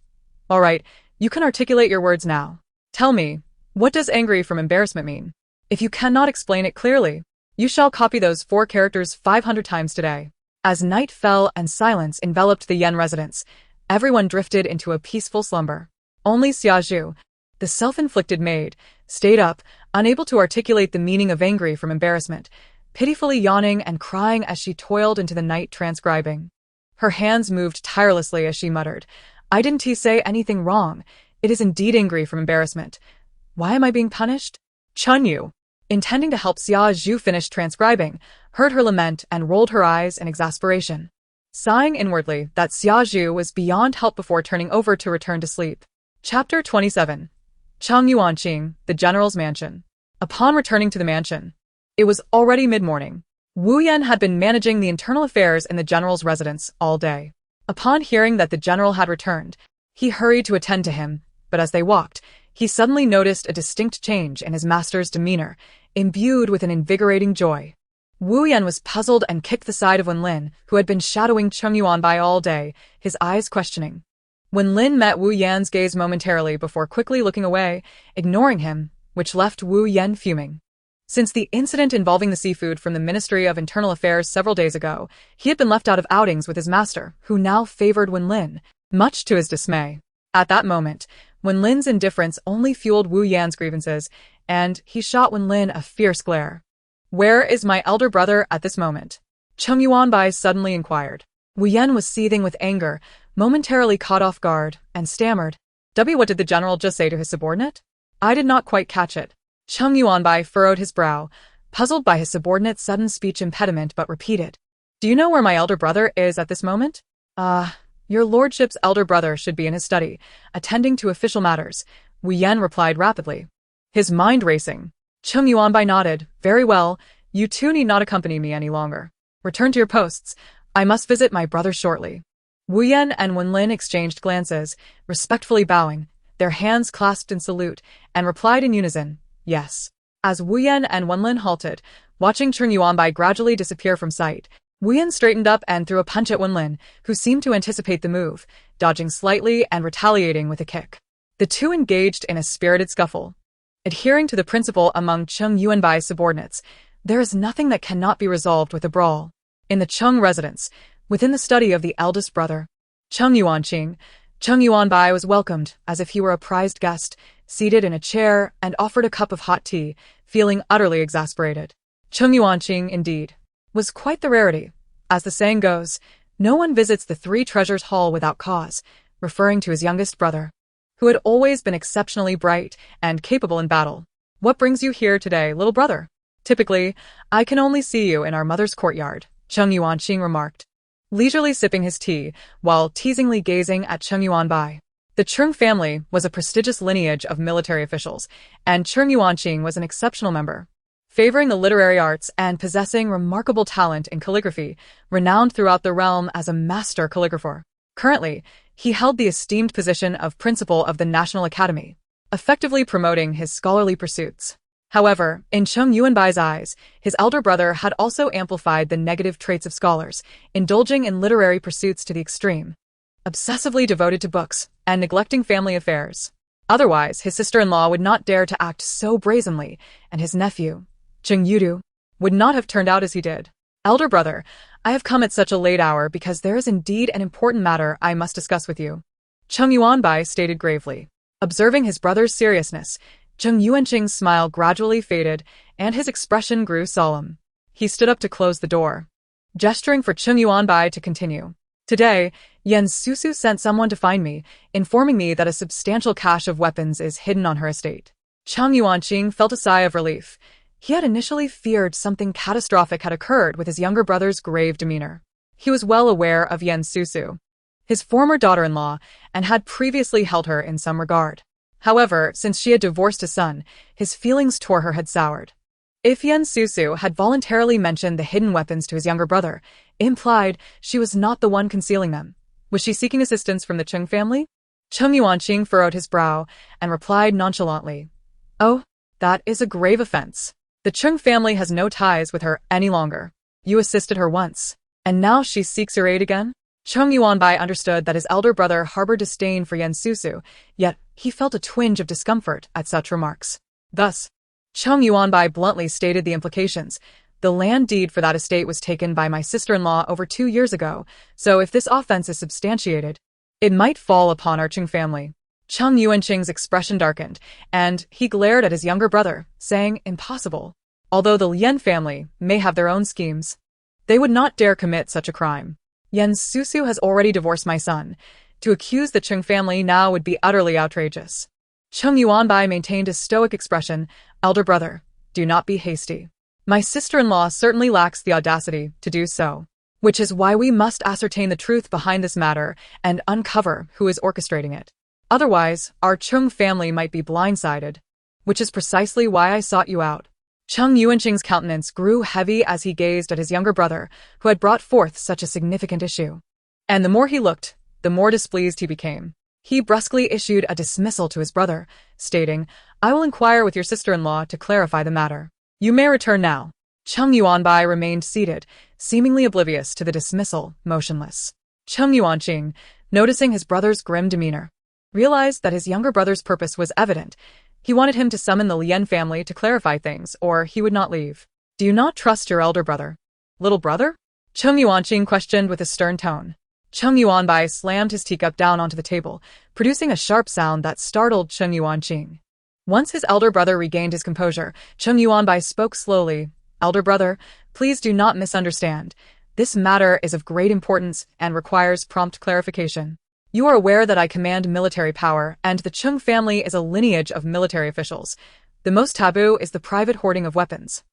All right, you can articulate your words now. Tell me, what does angry from embarrassment mean? If you cannot explain it clearly, you shall copy those 4 characters 500 times today. As night fell and silence enveloped the Yen residence, everyone drifted into a peaceful slumber. Only Zhu, the self-inflicted maid, stayed up, unable to articulate the meaning of angry from embarrassment, pitifully yawning and crying as she toiled into the night transcribing. Her hands moved tirelessly as she muttered, I didn't say anything wrong. It is indeed angry from embarrassment. Why am I being punished? Cheng Yu, intending to help Zhu finish transcribing, heard her lament and rolled her eyes in exasperation, sighing inwardly that Zhu was beyond help before turning over to return to sleep. Chapter 27. Cheng Yuanqing, the general's mansion. Upon returning to the mansion, it was already mid-morning. Wu Yan had been managing the internal affairs in the general's residence all day. Upon hearing that the general had returned, he hurried to attend to him, but as they walked, he suddenly noticed a distinct change in his master's demeanor, imbued with an invigorating joy. Wu Yan was puzzled and kicked the side of Wenlin, who had been shadowing Cheng Yuanbai all day, his eyes questioning. Wenlin met Wu Yan's gaze momentarily before quickly looking away, ignoring him, which left Wu Yan fuming. Since the incident involving the seafood from the Ministry of Internal Affairs several days ago, he had been left out of outings with his master, who now favored Wenlin, much to his dismay. At that moment, Wenlin's indifference only fueled Wu Yan's grievances, and he shot Wenlin a fierce glare. Where is my elder brother at this moment? Cheng Yuanbai suddenly inquired. Wu Yan was seething with anger, momentarily caught off guard, and stammered. What did the general just say to his subordinate? I did not quite catch it. Cheng Yuanbai furrowed his brow, puzzled by his subordinate's sudden speech impediment, but repeated. Do you know where my elder brother is at this moment? Your lordship's elder brother should be in his study, attending to official matters, Wu Yan replied rapidly. His mind racing. Cheng Yuanbai nodded. Very well, you two need not accompany me any longer. Return to your posts. I must visit my brother shortly. Wu Yan and Wenlin exchanged glances, respectfully bowing, their hands clasped in salute, and replied in unison. Yes. As Wu Yan and Wenlin halted, watching Cheng Yuanbai gradually disappear from sight, Wu Yan straightened up and threw a punch at Wenlin, who seemed to anticipate the move, dodging slightly and retaliating with a kick. The two engaged in a spirited scuffle. Adhering to the principle among Cheng Yuanbai's subordinates, there is nothing that cannot be resolved with a brawl. In the Cheng residence, within the study of the eldest brother, Cheng Yuanqing, Cheng Yuanbai was welcomed as if he were a prized guest, seated in a chair and offered a cup of hot tea, feeling utterly exasperated. Cheng Yuanqing, indeed, was quite the rarity. As the saying goes, no one visits the Three Treasures Hall without cause, referring to his youngest brother, who had always been exceptionally bright and capable in battle. What brings you here today, little brother? Typically, I can only see you in our mother's courtyard, Cheng Yuanqing remarked, leisurely sipping his tea while teasingly gazing at Cheng Yuanbai. The Cheng family was a prestigious lineage of military officials, and Cheng Yuanqing was an exceptional member, favoring the literary arts and possessing remarkable talent in calligraphy, renowned throughout the realm as a master calligrapher. Currently, he held the esteemed position of principal of the National Academy, effectively promoting his scholarly pursuits. However, in Cheng Yuanbai's eyes, his elder brother had also amplified the negative traits of scholars, indulging in literary pursuits to the extreme, obsessively devoted to books and neglecting family affairs. Otherwise, his sister-in-law would not dare to act so brazenly, and his nephew, Cheng Yudu, would not have turned out as he did. Elder brother, I have come at such a late hour because there is indeed an important matter I must discuss with you, Cheng Yuanbai stated gravely. Observing his brother's seriousness, Cheng Yuanqing's smile gradually faded, and his expression grew solemn. He stood up to close the door, gesturing for Cheng Yuanbai to continue. Today, Susu sent someone to find me, informing me that a substantial cache of weapons is hidden on her estate. Cheng Yuanqing felt a sigh of relief. He had initially feared something catastrophic had occurred with his younger brother's grave demeanor. He was well aware of Susu, his former daughter-in-law, and had previously held her in some regard. However, since she had divorced his son, his feelings toward her had soured. If Susu had voluntarily mentioned the hidden weapons to his younger brother, it implied she was not the one concealing them. Was she seeking assistance from the Cheng family? Cheng Yuanqing furrowed his brow and replied nonchalantly, "Oh, that is a grave offense. The Cheng family has no ties with her any longer. You assisted her once, and now she seeks your aid again?" Cheng Yuanbai understood that his elder brother harbored disdain for Susu, yet he felt a twinge of discomfort at such remarks. Thus, Cheng Yuanbai bluntly stated the implications. The land deed for that estate was taken by my sister-in-law over 2 years ago, so if this offense is substantiated, it might fall upon our Cheng family. Cheng Yuanqing's expression darkened, and he glared at his younger brother, saying, "Impossible. Although the Lien family may have their own schemes, they would not dare commit such a crime. Susu has already divorced my son. To accuse the Cheng family now would be utterly outrageous." Cheng Yuanbai maintained a stoic expression. "Elder brother, do not be hasty. My sister-in-law certainly lacks the audacity to do so, which is why we must ascertain the truth behind this matter and uncover who is orchestrating it. Otherwise, our Cheng family might be blindsided, which is precisely why I sought you out." Cheng Yuanqing's countenance grew heavy as he gazed at his younger brother, who had brought forth such a significant issue. And the more he looked, the more displeased he became. He brusquely issued a dismissal to his brother, stating, "I will inquire with your sister-in-law to clarify the matter. You may return now." Cheng Yuanbai remained seated, seemingly oblivious to the dismissal, motionless. Cheng Yuanqing, noticing his brother's grim demeanor, realized that his younger brother's purpose was evident. He wanted him to summon the Lien family to clarify things, or he would not leave. "Do you not trust your elder brother, little brother?" Cheng Yuanqing questioned with a stern tone. Cheng Yuanbai slammed his teacup down onto the table, producing a sharp sound that startled Cheng Yuanqing. Once his elder brother regained his composure, Cheng Yuanbai spoke slowly. "Elder brother, please do not misunderstand. This matter is of great importance and requires prompt clarification. You are aware that I command military power, and the Cheng family is a lineage of military officials. The most taboo is the private hoarding of weapons."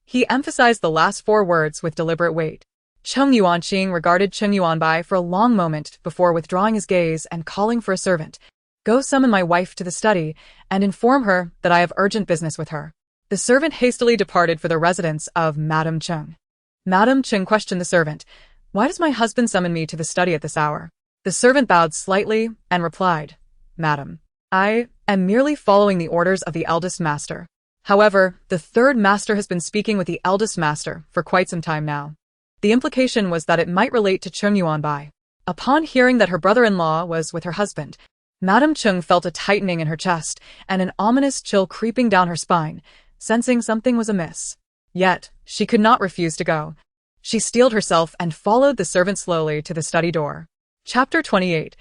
He emphasized the last 4 words with deliberate weight. Cheng Yuanqing regarded Cheng Yuanbai for a long moment before withdrawing his gaze and calling for a servant. "Go summon my wife to the study and inform her that I have urgent business with her." The servant hastily departed for the residence of Madame Cheng. Madame Cheng questioned the servant, "Why does my husband summon me to the study at this hour?" The servant bowed slightly and replied, "Madam, I am merely following the orders of the eldest master. However, the 3rd master has been speaking with the eldest master for quite some time now." The implication was that it might relate to Cheng Yuanbai. Upon hearing that her brother-in-law was with her husband, Madame Cheng felt a tightening in her chest and an ominous chill creeping down her spine, sensing something was amiss. Yet, she could not refuse to go. She steeled herself and followed the servant slowly to the study door. Chapter 28.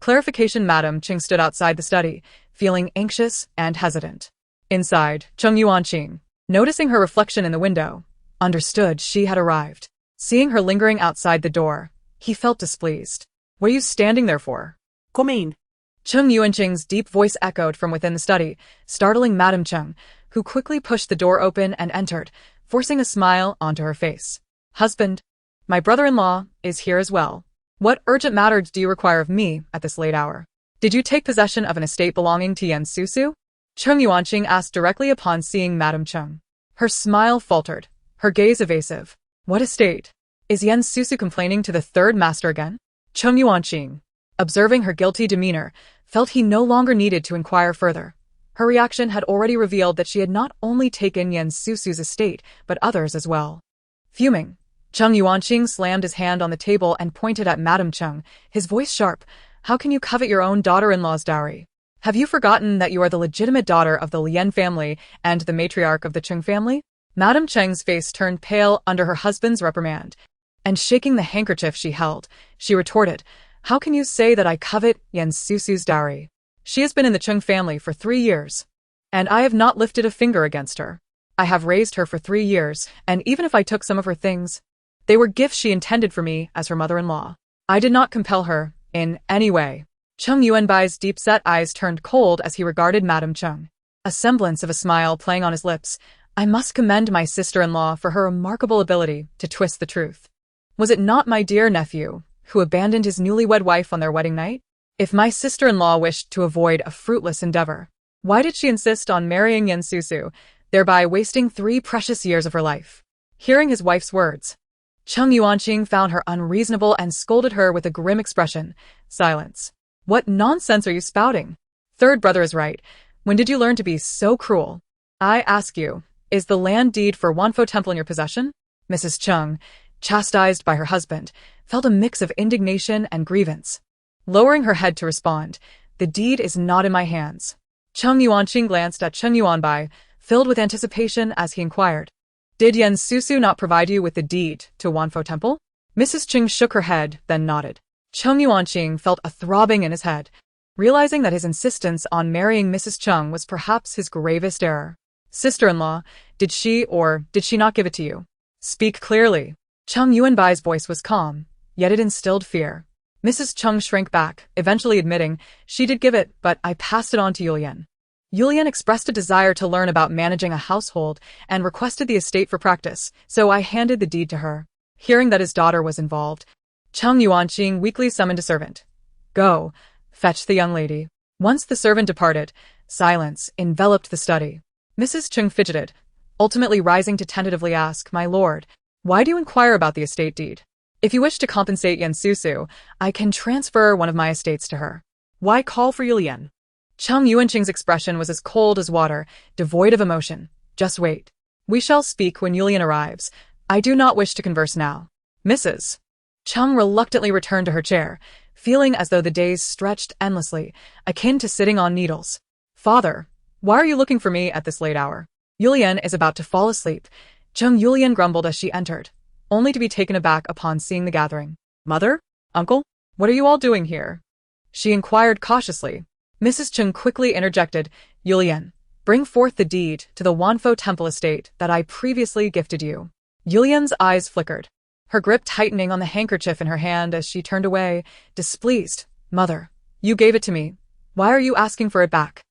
Clarification. Madame Cheng stood outside the study, feeling anxious and hesitant. Inside, Cheng Yuanqing, noticing her reflection in the window, understood she had arrived. Seeing her lingering outside the door, he felt displeased. "What are you standing there for?" Come in. Cheng Yuanqing's deep voice echoed from within the study, startling Madame Cheng, who quickly pushed the door open and entered, forcing a smile onto her face. "Husband, my brother-in-law is here as well. What urgent matters do you require of me at this late hour? Did you take possession of an estate belonging to Susu?" Cheng Yuanqing asked directly upon seeing Madame Cheng. Her smile faltered, her gaze evasive. "What estate? Is Susu complaining to the 3rd master again?" Cheng Yuanqing, observing her guilty demeanor, felt he no longer needed to inquire further. Her reaction had already revealed that she had not only taken Susu's estate, but others as well. Fuming, Cheng Yuanbai slammed his hand on the table and pointed at Madame Cheng, his voice sharp. How can you covet your own daughter-in-law's dowry? Have you forgotten that you are the legitimate daughter of the Lian family and the matriarch of the Cheng family? Madame Cheng's face turned pale under her husband's reprimand, and shaking the handkerchief she held, she retorted, How can you say that I covet Susu's dowry? She has been in the Cheng family for 3 years, and I have not lifted a finger against her. I have raised her for 3 years, and even if I took some of her things, they were gifts she intended for me as her mother-in-law. I did not compel her in any way. Cheng Yuanbai's deep-set eyes turned cold as he regarded Madame Cheng, a semblance of a smile playing on his lips. I must commend my sister-in-law for her remarkable ability to twist the truth. Was it not my dear nephew who abandoned his newlywed wife on their wedding night? If my sister-in-law wished to avoid a fruitless endeavor, why did she insist on marrying Susu, thereby wasting 3 precious years of her life? Hearing his wife's words, Cheng Yuanbai found her unreasonable and scolded her with a grim expression. Silence. What nonsense are you spouting? Third brother is right. When did you learn to be so cruel? I ask you, is the land deed for Wanfo Temple in your possession? Mrs. Cheng, chastised by her husband, felt a mix of indignation and grievance. Lowering her head to respond, the deed is not in my hands. Cheng Yuanbai glanced at Cheng Yuanbai, filled with anticipation as he inquired. Did Susu not provide you with the deed to Wanfo Temple? Mrs. Cheng shook her head, then nodded. Cheng Yuanbai felt a throbbing in his head, realizing that his insistence on marrying Mrs. Cheng was perhaps his gravest error. Sister-in-law, did she or did she not give it to you? Speak clearly. Cheng Yuanbai's voice was calm, yet it instilled fear. Mrs. Cheng shrank back, eventually admitting, she did give it, but I passed it on to Yulian. Yulian expressed a desire to learn about managing a household and requested the estate for practice, so I handed the deed to her. Hearing that his daughter was involved, Cheng Yuanbai weakly summoned a servant. Go, fetch the young lady. Once the servant departed, silence enveloped the study. Mrs. Cheng fidgeted, ultimately rising to tentatively ask, My lord, why do you inquire about the estate deed? If you wish to compensate Susu, I can transfer one of my estates to her. Why call for Yulian? Cheng Yuanqing's expression was as cold as water, devoid of emotion. Just wait. We shall speak when Yulian arrives. I do not wish to converse now. Mrs. Cheng reluctantly returned to her chair, feeling as though the days stretched endlessly, akin to sitting on needles. Father, why are you looking for me at this late hour? Yulian is about to fall asleep. Cheng Yulian grumbled as she entered, only to be taken aback upon seeing the gathering. Mother? Uncle? What are you all doing here? She inquired cautiously. Mrs. Cheng quickly interjected, Yulian, bring forth the deed to the Wanfo Temple estate that I previously gifted you. Yulian's eyes flickered, her grip tightening on the handkerchief in her hand as she turned away, displeased. Mother, you gave it to me. Why are you asking for it back?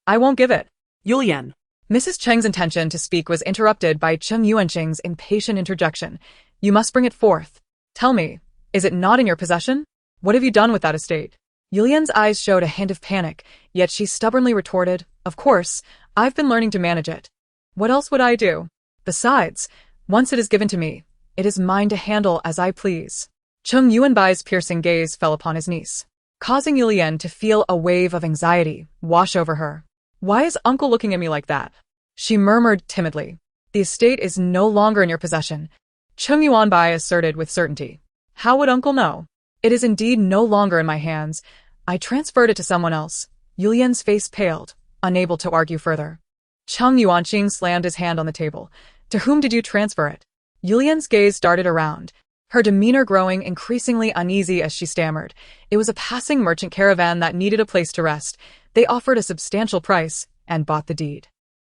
I won't give it. Yulian. Mrs. Cheng's intention to speak was interrupted by Cheng Yuanqing's impatient interjection. You must bring it forth. Tell me, is it not in your possession? What have you done with that estate? Yulian's eyes showed a hint of panic, yet she stubbornly retorted, Of course, I've been learning to manage it. What else would I do? Besides, once it is given to me, it is mine to handle as I please. Cheng Yuanbai's piercing gaze fell upon his niece, causing Yulian to feel a wave of anxiety wash over her. Why is uncle looking at me like that? She murmured timidly. The estate is no longer in your possession, Cheng Yuanbai asserted with certainty. How would uncle know? It is indeed no longer in my hands. I transferred it to someone else. Yulian's face paled, unable to argue further. Cheng Yuanbai slammed his hand on the table. To whom did you transfer it? Yulian's gaze darted around, her demeanor growing increasingly uneasy as she stammered. It was a passing merchant caravan that needed a place to rest. They offered a substantial price and bought the deed.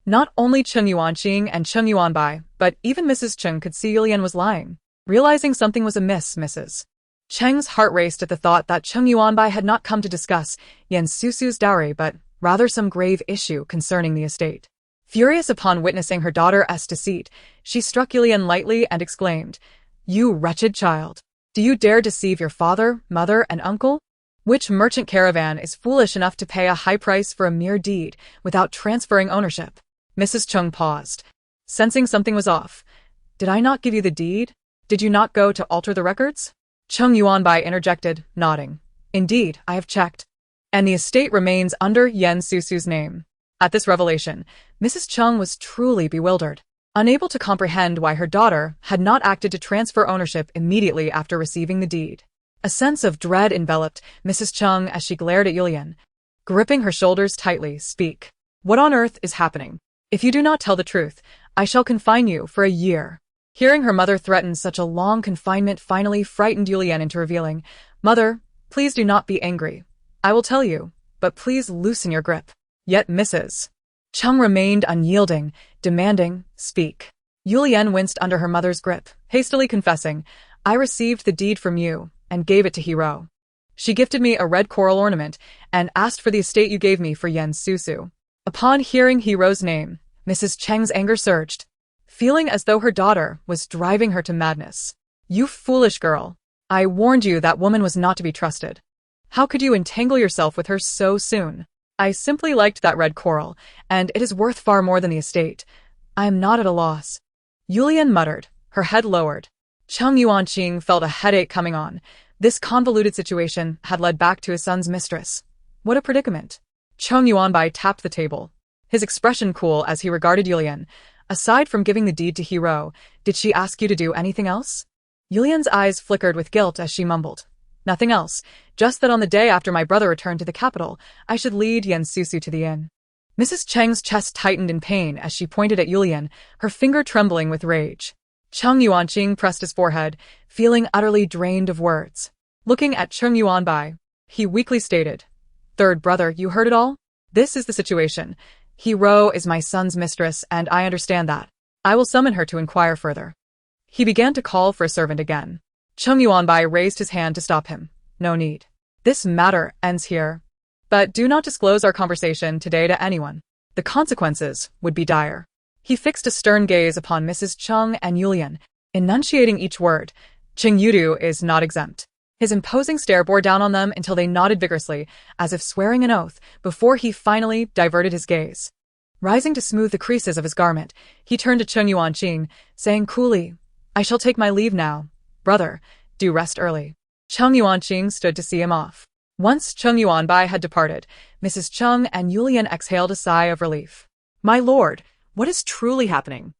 Not only Cheng Yuanbai and Cheng Yuanbai, but even Mrs. Cheng could see Yulian was lying. Realizing something was amiss, Mrs. Cheng's heart raced at the thought that Cheng Yuanbai had not come to discuss Susu's dowry but rather some grave issue concerning the estate. Furious upon witnessing her daughter's deceit, she struck Yulian lightly and exclaimed, You wretched child! Do you dare deceive your father, mother, and uncle? Which merchant caravan is foolish enough to pay a high price for a mere deed without transferring ownership? Mrs. Cheng paused, sensing something was off. Did I not give you the deed? Did you not go to alter the records? Cheng Yuanbai interjected, nodding. Indeed, I have checked. And the estate remains under Yan Susu's name. At this revelation, Mrs. Cheng was truly bewildered, unable to comprehend why her daughter had not acted to transfer ownership immediately after receiving the deed. A sense of dread enveloped Mrs. Cheng as she glared at Yulian, gripping her shoulders tightly. Speak. What on earth is happening? If you do not tell the truth, I shall confine you for a year. Hearing her mother threaten such a long confinement finally frightened Yulian into revealing, Mother, please do not be angry. I will tell you, but please loosen your grip. Yet Mrs. Cheng remained unyielding, demanding, Speak. Yulian winced under her mother's grip, hastily confessing, I received the deed from you and gave it to Hiro. She gifted me a red coral ornament and asked for the estate you gave me for Yan Susu. Upon hearing Hiro's name, Mrs. Cheng's anger surged, feeling as though her daughter was driving her to madness. You foolish girl. I warned you that woman was not to be trusted. How could you entangle yourself with her so soon? I simply liked that red coral, and it is worth far more than the estate. I am not at a loss. Yulian muttered, her head lowered. Cheng Yuanqing felt a headache coming on. This convoluted situation had led back to his son's mistress. What a predicament. Cheng Yuanbai tapped the table, his expression cool as he regarded Yulian. Aside from giving the deed to Hiro, did she ask you to do anything else? Yulian's eyes flickered with guilt as she mumbled. Nothing else, just that on the day after my brother returned to the capital, I should lead Yan Susu to the inn. Mrs. Cheng's chest tightened in pain as she pointed at Yulian, her finger trembling with rage. Cheng Yuanqing pressed his forehead, feeling utterly drained of words. Looking at Cheng Yuanbai, he weakly stated, Third brother, you heard it all? This is the situation. Hiro is my son's mistress, and I understand that. I will summon her to inquire further. He began to call for a servant again. Cheng Yuanbai raised his hand to stop him. No need. This matter ends here. But do not disclose our conversation today to anyone. The consequences would be dire. He fixed a stern gaze upon Mrs. Cheng and Yulian, enunciating each word. Cheng Yudu is not exempt. His imposing stare bore down on them until they nodded vigorously, as if swearing an oath, before he finally diverted his gaze. Rising to smooth the creases of his garment, he turned to Cheng Yuanqing, saying coolly, I shall take my leave now. Brother, do rest early. Cheng Yuanqing stood to see him off. Once Cheng Yuanbai had departed, Mrs. Cheng and Yulian exhaled a sigh of relief. My lord, what is truly happening?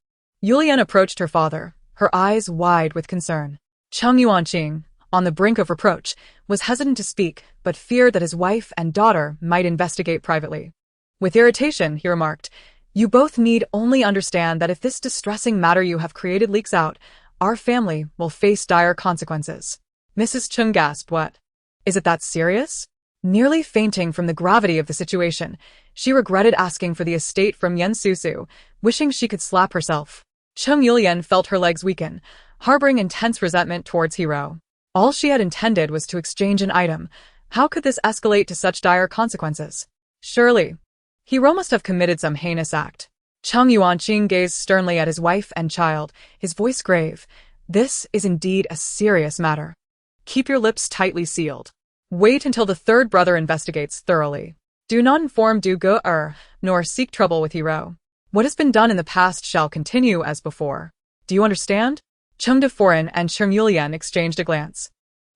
Yulian approached her father, her eyes wide with concern. Cheng Yuanqing, on the brink of reproach, was hesitant to speak, but feared that his wife and daughter might investigate privately. With irritation, he remarked, You both need only understand that if this distressing matter you have created leaks out, our family will face dire consequences. Mrs. Cheng gasped, What? Is it that serious? Nearly fainting from the gravity of the situation, she regretted asking for the estate from Yan Susu, wishing she could slap herself. Cheng Yulian felt her legs weaken, harboring intense resentment towards Hiro. All she had intended was to exchange an item. How could this escalate to such dire consequences? Surely, Hiro must have committed some heinous act. Cheng Yuanqing gazed sternly at his wife and child, his voice grave. This is indeed a serious matter. Keep your lips tightly sealed. Wait until the third brother investigates thoroughly. Do not inform Du Ge nor seek trouble with Hiro. What has been done in the past shall continue as before. Do you understand? Cheng Duforen and Cheng Yulian exchanged a glance.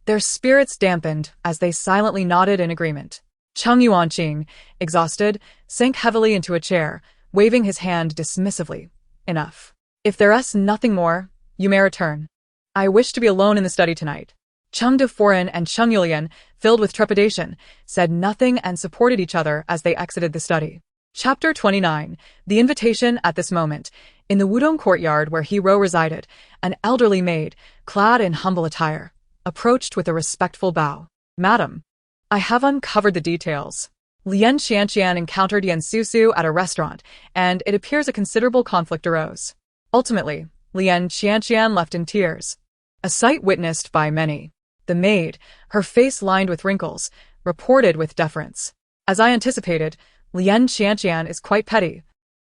Their spirits dampened as they silently nodded in agreement. Cheng Yuanqing, exhausted, sank heavily into a chair, waving his hand dismissively. Enough. If there is nothing more, you may return. I wish to be alone in the study tonight. Cheng Duforen and Cheng Yulian, filled with trepidation, said nothing and supported each other as they exited the study. Chapter 29. The invitation at this moment. In the Wudong courtyard where Hiro resided, an elderly maid, clad in humble attire, approached with a respectful bow. Madam, I have uncovered the details. Lian Xianqian encountered Yan Susu at a restaurant, and it appears a considerable conflict arose. Ultimately, Lian Xianqian left in tears. A sight witnessed by many. The maid, her face lined with wrinkles, reported with deference. As I anticipated, Lian Xianqian is quite petty.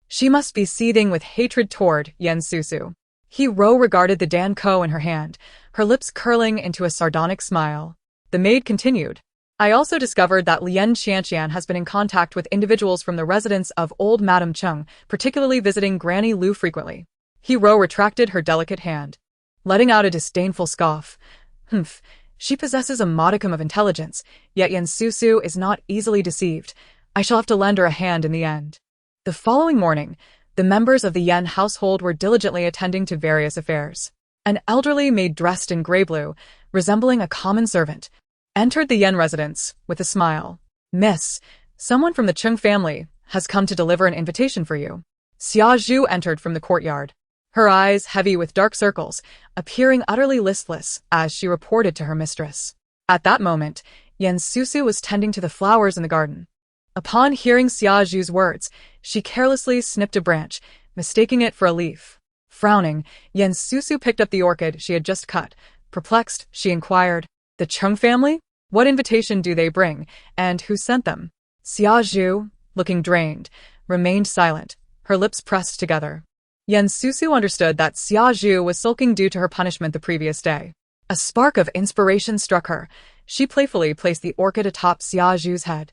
She must be seething with hatred toward Yan Susu. Hiro regarded the danko in her hand, her lips curling into a sardonic smile. The maid continued. I also discovered that Lian Xianqian has been in contact with individuals from the residence of old Madame Cheng, particularly visiting Granny Lu frequently. Hiro retracted her delicate hand, letting out a disdainful scoff. Humph, She possesses a modicum of intelligence, yet Yan Susu is not easily deceived. I shall have to lend her a hand in the end. The following morning, the members of the Yan household were diligently attending to various affairs. An elderly maid dressed in grey-blue, resembling a common servant, entered the Yan residence with a smile. "Miss, someone from the Cheng family has come to deliver an invitation for you." Xia Zhu entered from the courtyard, her eyes heavy with dark circles, appearing utterly listless as she reported to her mistress. At that moment, Yan Susu was tending to the flowers in the garden. Upon hearing Xia Zhu's words, she carelessly snipped a branch, mistaking it for a leaf. Frowning, Yan Susu picked up the orchid she had just cut. Perplexed, she inquired, "The Cheng family? What invitation do they bring, and who sent them?" Xia Zhu, looking drained, remained silent, her lips pressed together. Yan Susu understood that Xia Zhu was sulking due to her punishment the previous day. A spark of inspiration struck her. She playfully placed the orchid atop Xia Zhu's head,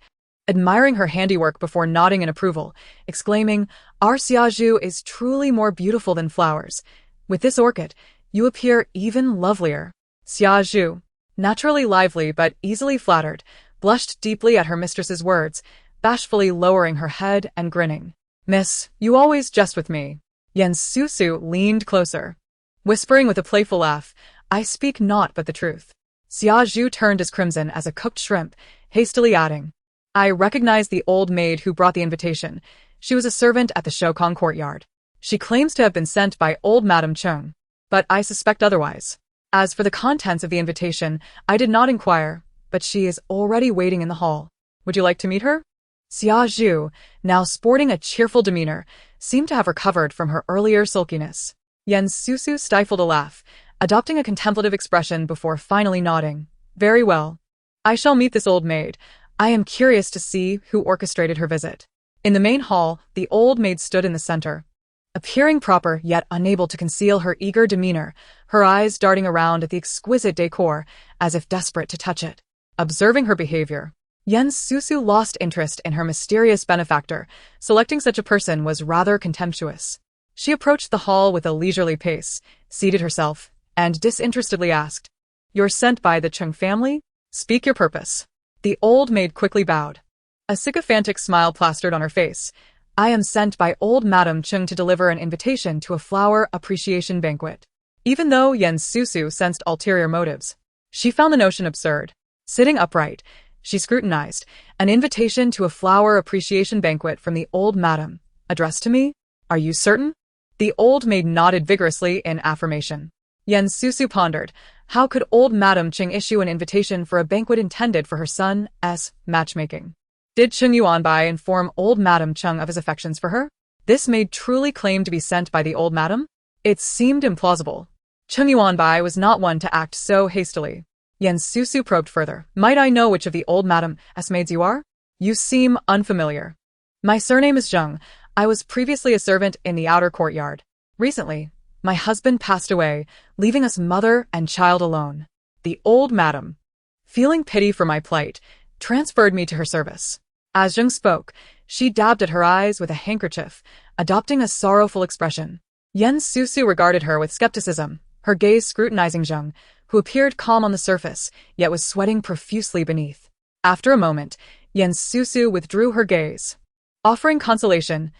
admiring her handiwork before nodding in approval, exclaiming, "Our Xia Zhu is truly more beautiful than flowers. With this orchid, you appear even lovelier." Xia Zhu, naturally lively but easily flattered, blushed deeply at her mistress's words, bashfully lowering her head and grinning. "Miss, you always jest with me." Yan Susu leaned closer, whispering with a playful laugh, "I speak naught but the truth." Xia Zhu turned as crimson as a cooked shrimp, hastily adding, "I recognize the old maid who brought the invitation. She was a servant at the Shoukong courtyard. She claims to have been sent by old Madame Cheng, but I suspect otherwise. As for the contents of the invitation, I did not inquire, but she is already waiting in the hall. Would you like to meet her?" Xia Zhu, now sporting a cheerful demeanor, seemed to have recovered from her earlier sulkiness. Yan Susu stifled a laugh, adopting a contemplative expression before finally nodding. "Very well. I shall meet this old maid. I am curious to see who orchestrated her visit." In the main hall, the old maid stood in the center, appearing proper yet unable to conceal her eager demeanor, her eyes darting around at the exquisite decor, as if desperate to touch it. Observing her behavior, Yan Susu lost interest in her mysterious benefactor. Selecting such a person was rather contemptuous. She approached the hall with a leisurely pace, seated herself, and disinterestedly asked, "You're sent by the Cheng family? Speak your purpose." The old maid quickly bowed. A sycophantic smile plastered on her face. "I am sent by old Madame Cheng to deliver an invitation to a flower appreciation banquet." Even though Yan Susu sensed ulterior motives, she found the notion absurd. Sitting upright, she scrutinized an invitation to a flower appreciation banquet from the old madam, addressed to me? "Are you certain?" The old maid nodded vigorously in affirmation. Yan Susu pondered, how could old Madame Cheng issue an invitation for a banquet intended for her son's matchmaking? Did Cheng Yuanbai inform old Madame Cheng of his affections for her? This maid truly claimed to be sent by the old madam? It seemed implausible. Cheng Yuanbai was not one to act so hastily. Yan Susu probed further. "Might I know which of the old madam's maids you are? You seem unfamiliar." "My surname is Zheng. I was previously a servant in the outer courtyard. Recently, my husband passed away, leaving us mother and child alone. The old madam, feeling pity for my plight, transferred me to her service." As Zheng spoke, she dabbed at her eyes with a handkerchief, adopting a sorrowful expression. Yan Susu regarded her with skepticism, her gaze scrutinizing Zheng, who appeared calm on the surface, yet was sweating profusely beneath. After a moment, Yan Susu withdrew her gaze, offering consolation.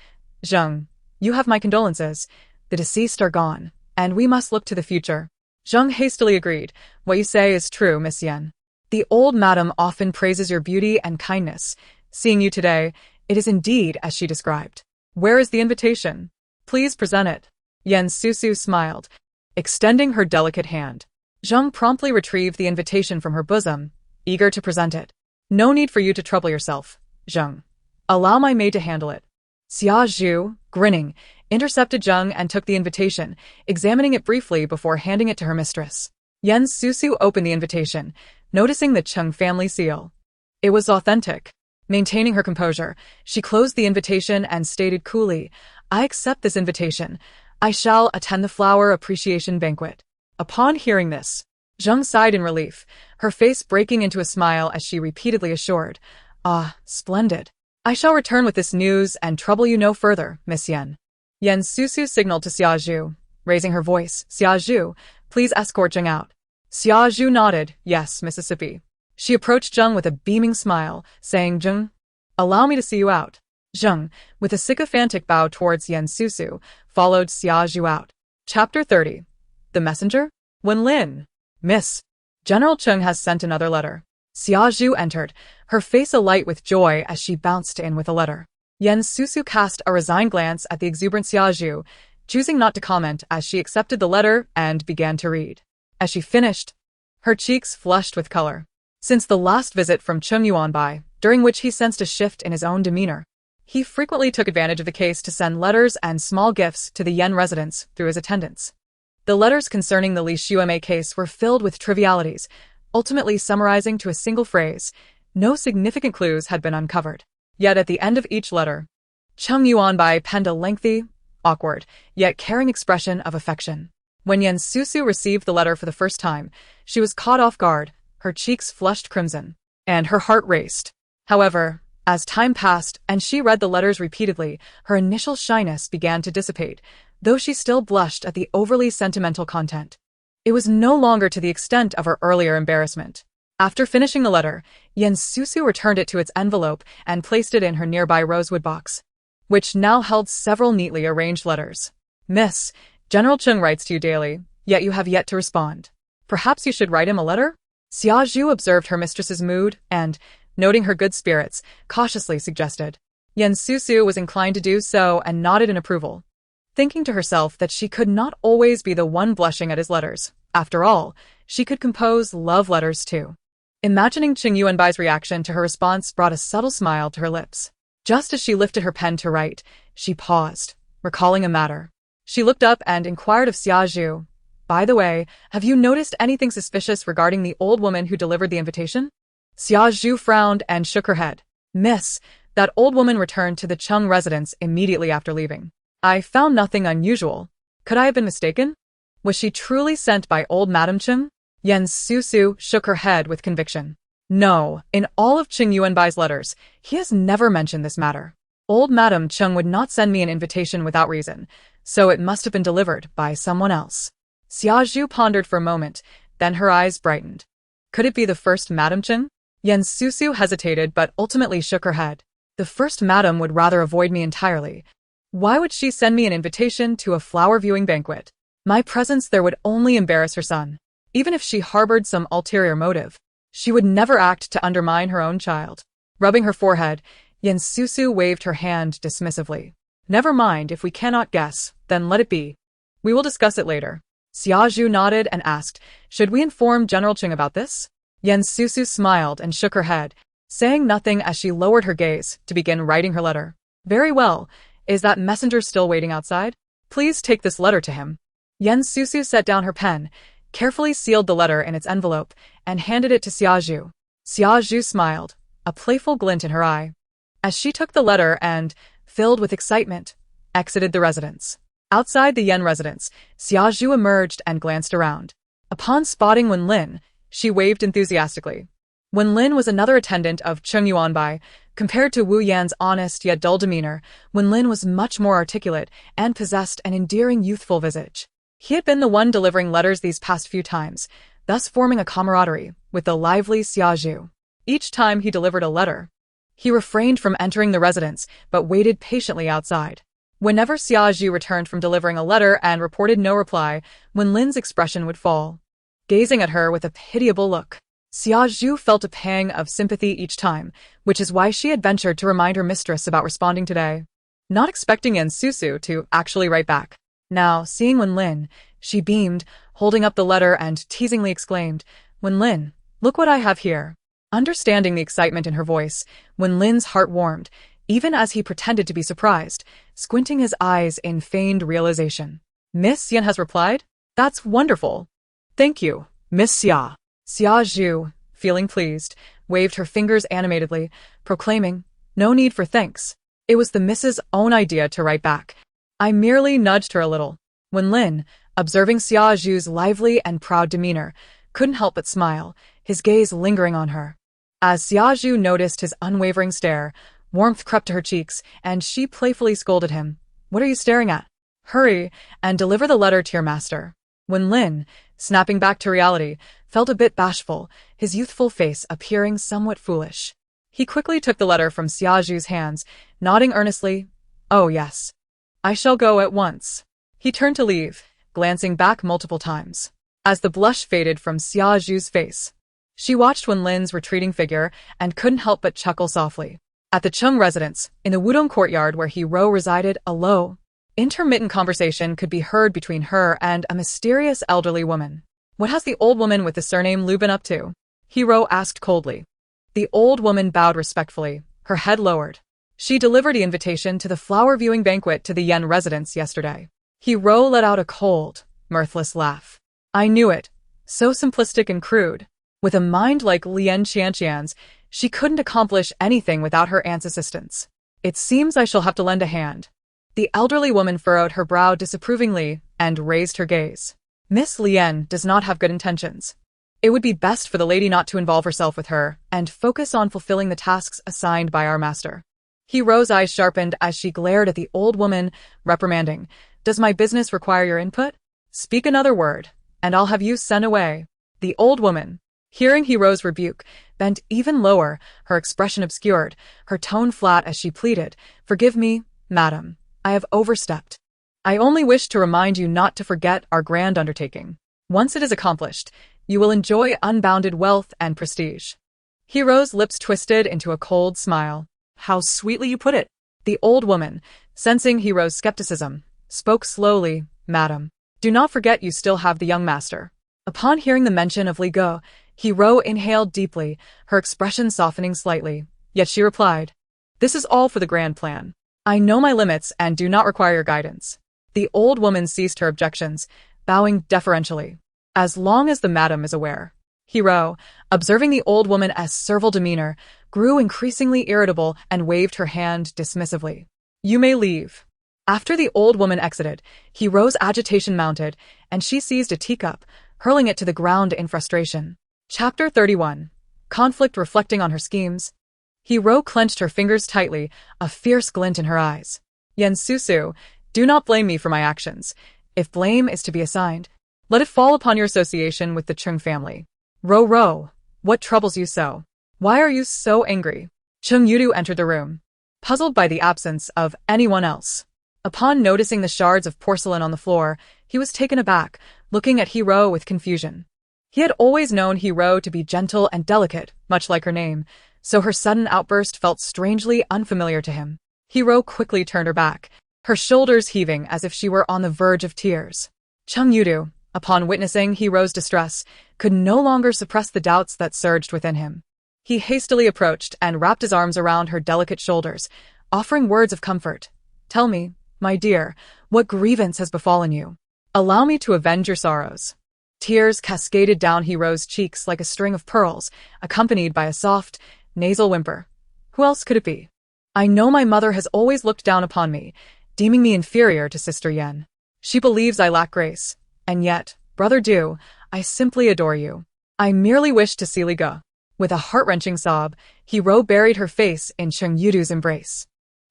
"Zheng, you have my condolences. The deceased are gone, and we must look to the future." Zheng hastily agreed. "What you say is true, Miss Yan. The old madam often praises your beauty and kindness. Seeing you today, it is indeed as she described. Where is the invitation? Please present it." Yan Susu smiled, extending her delicate hand. Zheng promptly retrieved the invitation from her bosom, eager to present it. "No need for you to trouble yourself, Zheng. Allow my maid to handle it." Xia Zhu, grinning, intercepted Zheng and took the invitation, examining it briefly before handing it to her mistress. Yan Susu opened the invitation, noticing the Cheng family seal. It was authentic. Maintaining her composure, she closed the invitation and stated coolly, "I accept this invitation. I shall attend the flower appreciation banquet." Upon hearing this, Zheng sighed in relief, her face breaking into a smile as she repeatedly assured, "Ah, splendid. I shall return with this news and trouble you no further, Miss Yan." Yan Susu signaled to Xia Zhu, raising her voice, "Xia Zhu, please escort Zheng out." Xia Zhu nodded, yes, Mississippi. She approached Zheng with a beaming smile, saying, Zheng, allow me to see you out. Zheng, with a sycophantic bow towards Yan Susu, followed Xia Zhu out. Chapter 30. The Messenger? Wenlin. Miss. General Cheng has sent another letter. Xia Zhu entered, her face alight with joy as she bounced in with a letter. Yan Susu cast a resigned glance at the exuberant Xia Zhu, choosing not to comment as she accepted the letter and began to read. As she finished, her cheeks flushed with color. Since the last visit from Cheng Yuanbai, during which he sensed a shift in his own demeanor, he frequently took advantage of the case to send letters and small gifts to the Yan residents through his attendants. The letters concerning the Li Xuemei case were filled with trivialities, ultimately summarizing to a single phrase. No significant clues had been uncovered. Yet at the end of each letter, Cheng Yuanbai penned a lengthy, awkward, yet caring expression of affection. When Yan Susu received the letter for the first time, she was caught off guard, her cheeks flushed crimson, and her heart raced. However, as time passed and she read the letters repeatedly, her initial shyness began to dissipate, though she still blushed at the overly sentimental content. It was no longer to the extent of her earlier embarrassment. After finishing the letter, Yan Susu returned it to its envelope and placed it in her nearby rosewood box, which now held several neatly arranged letters. Miss, General Cheng writes to you daily, yet you have yet to respond. Perhaps you should write him a letter? Xia Zhu observed her mistress's mood and, noting her good spirits, cautiously suggested. Yan Susu was inclined to do so and nodded in approval, thinking to herself that she could not always be the one blushing at his letters. After all, she could compose love letters too. Imagining Cheng Yuanbai's reaction to her response brought a subtle smile to her lips. Just as she lifted her pen to write, she paused, recalling a matter. She looked up and inquired of Xia Zhu, by the way, have you noticed anything suspicious regarding the old woman who delivered the invitation? Xia Zhu frowned and shook her head. Miss, that old woman returned to the Cheng residence immediately after leaving. I found nothing unusual. Could I have been mistaken? Was she truly sent by old Madame Cheng? Yan Susu shook her head with conviction. No, in all of Cheng Yuanbai's letters, he has never mentioned this matter. Old Madame Cheng would not send me an invitation without reason, so it must have been delivered by someone else. Xia Zhu pondered for a moment, then her eyes brightened. Could it be the first Madame Cheng? Yan Susu hesitated but ultimately shook her head. The first Madame would rather avoid me entirely. Why would she send me an invitation to a flower-viewing banquet? My presence there would only embarrass her son. Even if she harbored some ulterior motive, she would never act to undermine her own child. Rubbing her forehead, Yan Susu waved her hand dismissively. Never mind, if we cannot guess, then let it be. We will discuss it later. Xia Zhu nodded and asked, should we inform General Cheng about this? Yan Susu smiled and shook her head, saying nothing as she lowered her gaze to begin writing her letter. Very well. Is that messenger still waiting outside? Please take this letter to him. Yan Susu set down her pen, carefully sealed the letter in its envelope, and handed it to Xia Zhu. Xia Zhu smiled, a playful glint in her eye, as she took the letter and, filled with excitement, exited the residence. Outside the Yan residence, Xia Zhu emerged and glanced around. Upon spotting Wenlin, she waved enthusiastically. Wenlin was another attendant of Cheng Yuanbai. Compared to Wu Yan's honest yet dull demeanor, Wenlin was much more articulate and possessed an endearing youthful visage. He had been the one delivering letters these past few times, thus forming a camaraderie with the lively Xia Zhu. Each time he delivered a letter, he refrained from entering the residence but waited patiently outside. Whenever Xia Zhu returned from delivering a letter and reported no reply, Wenlin's expression would fall, gazing at her with a pitiable look. Xia Zhu felt a pang of sympathy each time, which is why she had ventured to remind her mistress about responding today, not expecting Yan Susu to actually write back. Now, seeing Wenlin, she beamed, holding up the letter and teasingly exclaimed, Wenlin, look what I have here. Understanding the excitement in her voice, Wenlin's heart warmed, even as he pretended to be surprised, squinting his eyes in feigned realization. Miss Yan has replied? That's wonderful. Thank you, Miss Xia. Xia Zhu, feeling pleased, waved her fingers animatedly, proclaiming, no need for thanks. It was the Miss's own idea to write back. I merely nudged her a little. Wenlin, observing Xia Zhu's lively and proud demeanor, couldn't help but smile, his gaze lingering on her. As Xia Zhu noticed his unwavering stare, warmth crept to her cheeks, and she playfully scolded him. What are you staring at? Hurry, and deliver the letter to your master. Wenlin, snapping back to reality, felt a bit bashful, his youthful face appearing somewhat foolish. He quickly took the letter from Xiaoju's hands, nodding earnestly. "Oh yes. I shall go at once." He turned to leave, glancing back multiple times. As the blush faded from Xiaoju's face, she watched Wen Lin's retreating figure and couldn't help but chuckle softly. At the Cheng residence, in the Wudong courtyard where He Ro resided, a low, intermittent conversation could be heard between her and a mysterious elderly woman. "What has the old woman with the surname Liu been up to?" He Ro asked coldly. The old woman bowed respectfully, her head lowered. She delivered the invitation to the flower viewing banquet to the Yan residence yesterday. He Ro let out a cold, mirthless laugh. "I knew it. So simplistic and crude. With a mind like Lian Qianqian's, she couldn't accomplish anything without her aunt's assistance. It seems I shall have to lend a hand." The elderly woman furrowed her brow disapprovingly and raised her gaze. "Miss Lian does not have good intentions. It would be best for the lady not to involve herself with her and focus on fulfilling the tasks assigned by our master." He Ro's eyes sharpened as she glared at the old woman, reprimanding. "Does my business require your input? Speak another word, and I'll have you sent away." The old woman, hearing He Ro's rebuke, bent even lower, her expression obscured, her tone flat as she pleaded. "Forgive me, madam. I have overstepped. I only wish to remind you not to forget our grand undertaking. Once it is accomplished, you will enjoy unbounded wealth and prestige." He Ro's lips twisted into a cold smile. How sweetly you put it. The old woman, sensing He Ro's skepticism, spoke slowly. "Madam, do not forget you still have the young master." Upon hearing the mention of Li Go, He Ro inhaled deeply, her expression softening slightly. Yet she replied, "This is all for the grand plan. I know my limits and do not require your guidance." The old woman ceased her objections, bowing deferentially. "As long as the madam is aware." He Ro, observing the old woman as servile demeanor, grew increasingly irritable and waved her hand dismissively. "You may leave." After the old woman exited, He Ro's agitation mounted, and she seized a teacup, hurling it to the ground in frustration. Chapter 31. Conflict reflecting on her schemes. He Ro clenched her fingers tightly, a fierce glint in her eyes. "Yan Susu, do not blame me for my actions. If blame is to be assigned, let it fall upon your association with the Cheng family." Ro, what troubles you so? Why are you so angry?" Cheng Yudu entered the room, puzzled by the absence of anyone else. Upon noticing the shards of porcelain on the floor, he was taken aback, looking at He Ro with confusion. He had always known He Ro to be gentle and delicate, much like her name, so her sudden outburst felt strangely unfamiliar to him. He Ro quickly turned her back, her shoulders heaving as if she were on the verge of tears. Cheng Yudu, upon witnessing He Ro's distress, could no longer suppress the doubts that surged within him. He hastily approached and wrapped his arms around her delicate shoulders, offering words of comfort. "Tell me, my dear, what grievance has befallen you? Allow me to avenge your sorrows." Tears cascaded down He Ro's cheeks like a string of pearls, accompanied by a soft, nasal whimper. "Who else could it be? I know my mother has always looked down upon me, deeming me inferior to Sister Yan. She believes I lack grace. And yet, Brother Du, I simply adore you. I merely wish to see Li Go." With a heart-wrenching sob, He Ro buried her face in Cheng Yudu's embrace.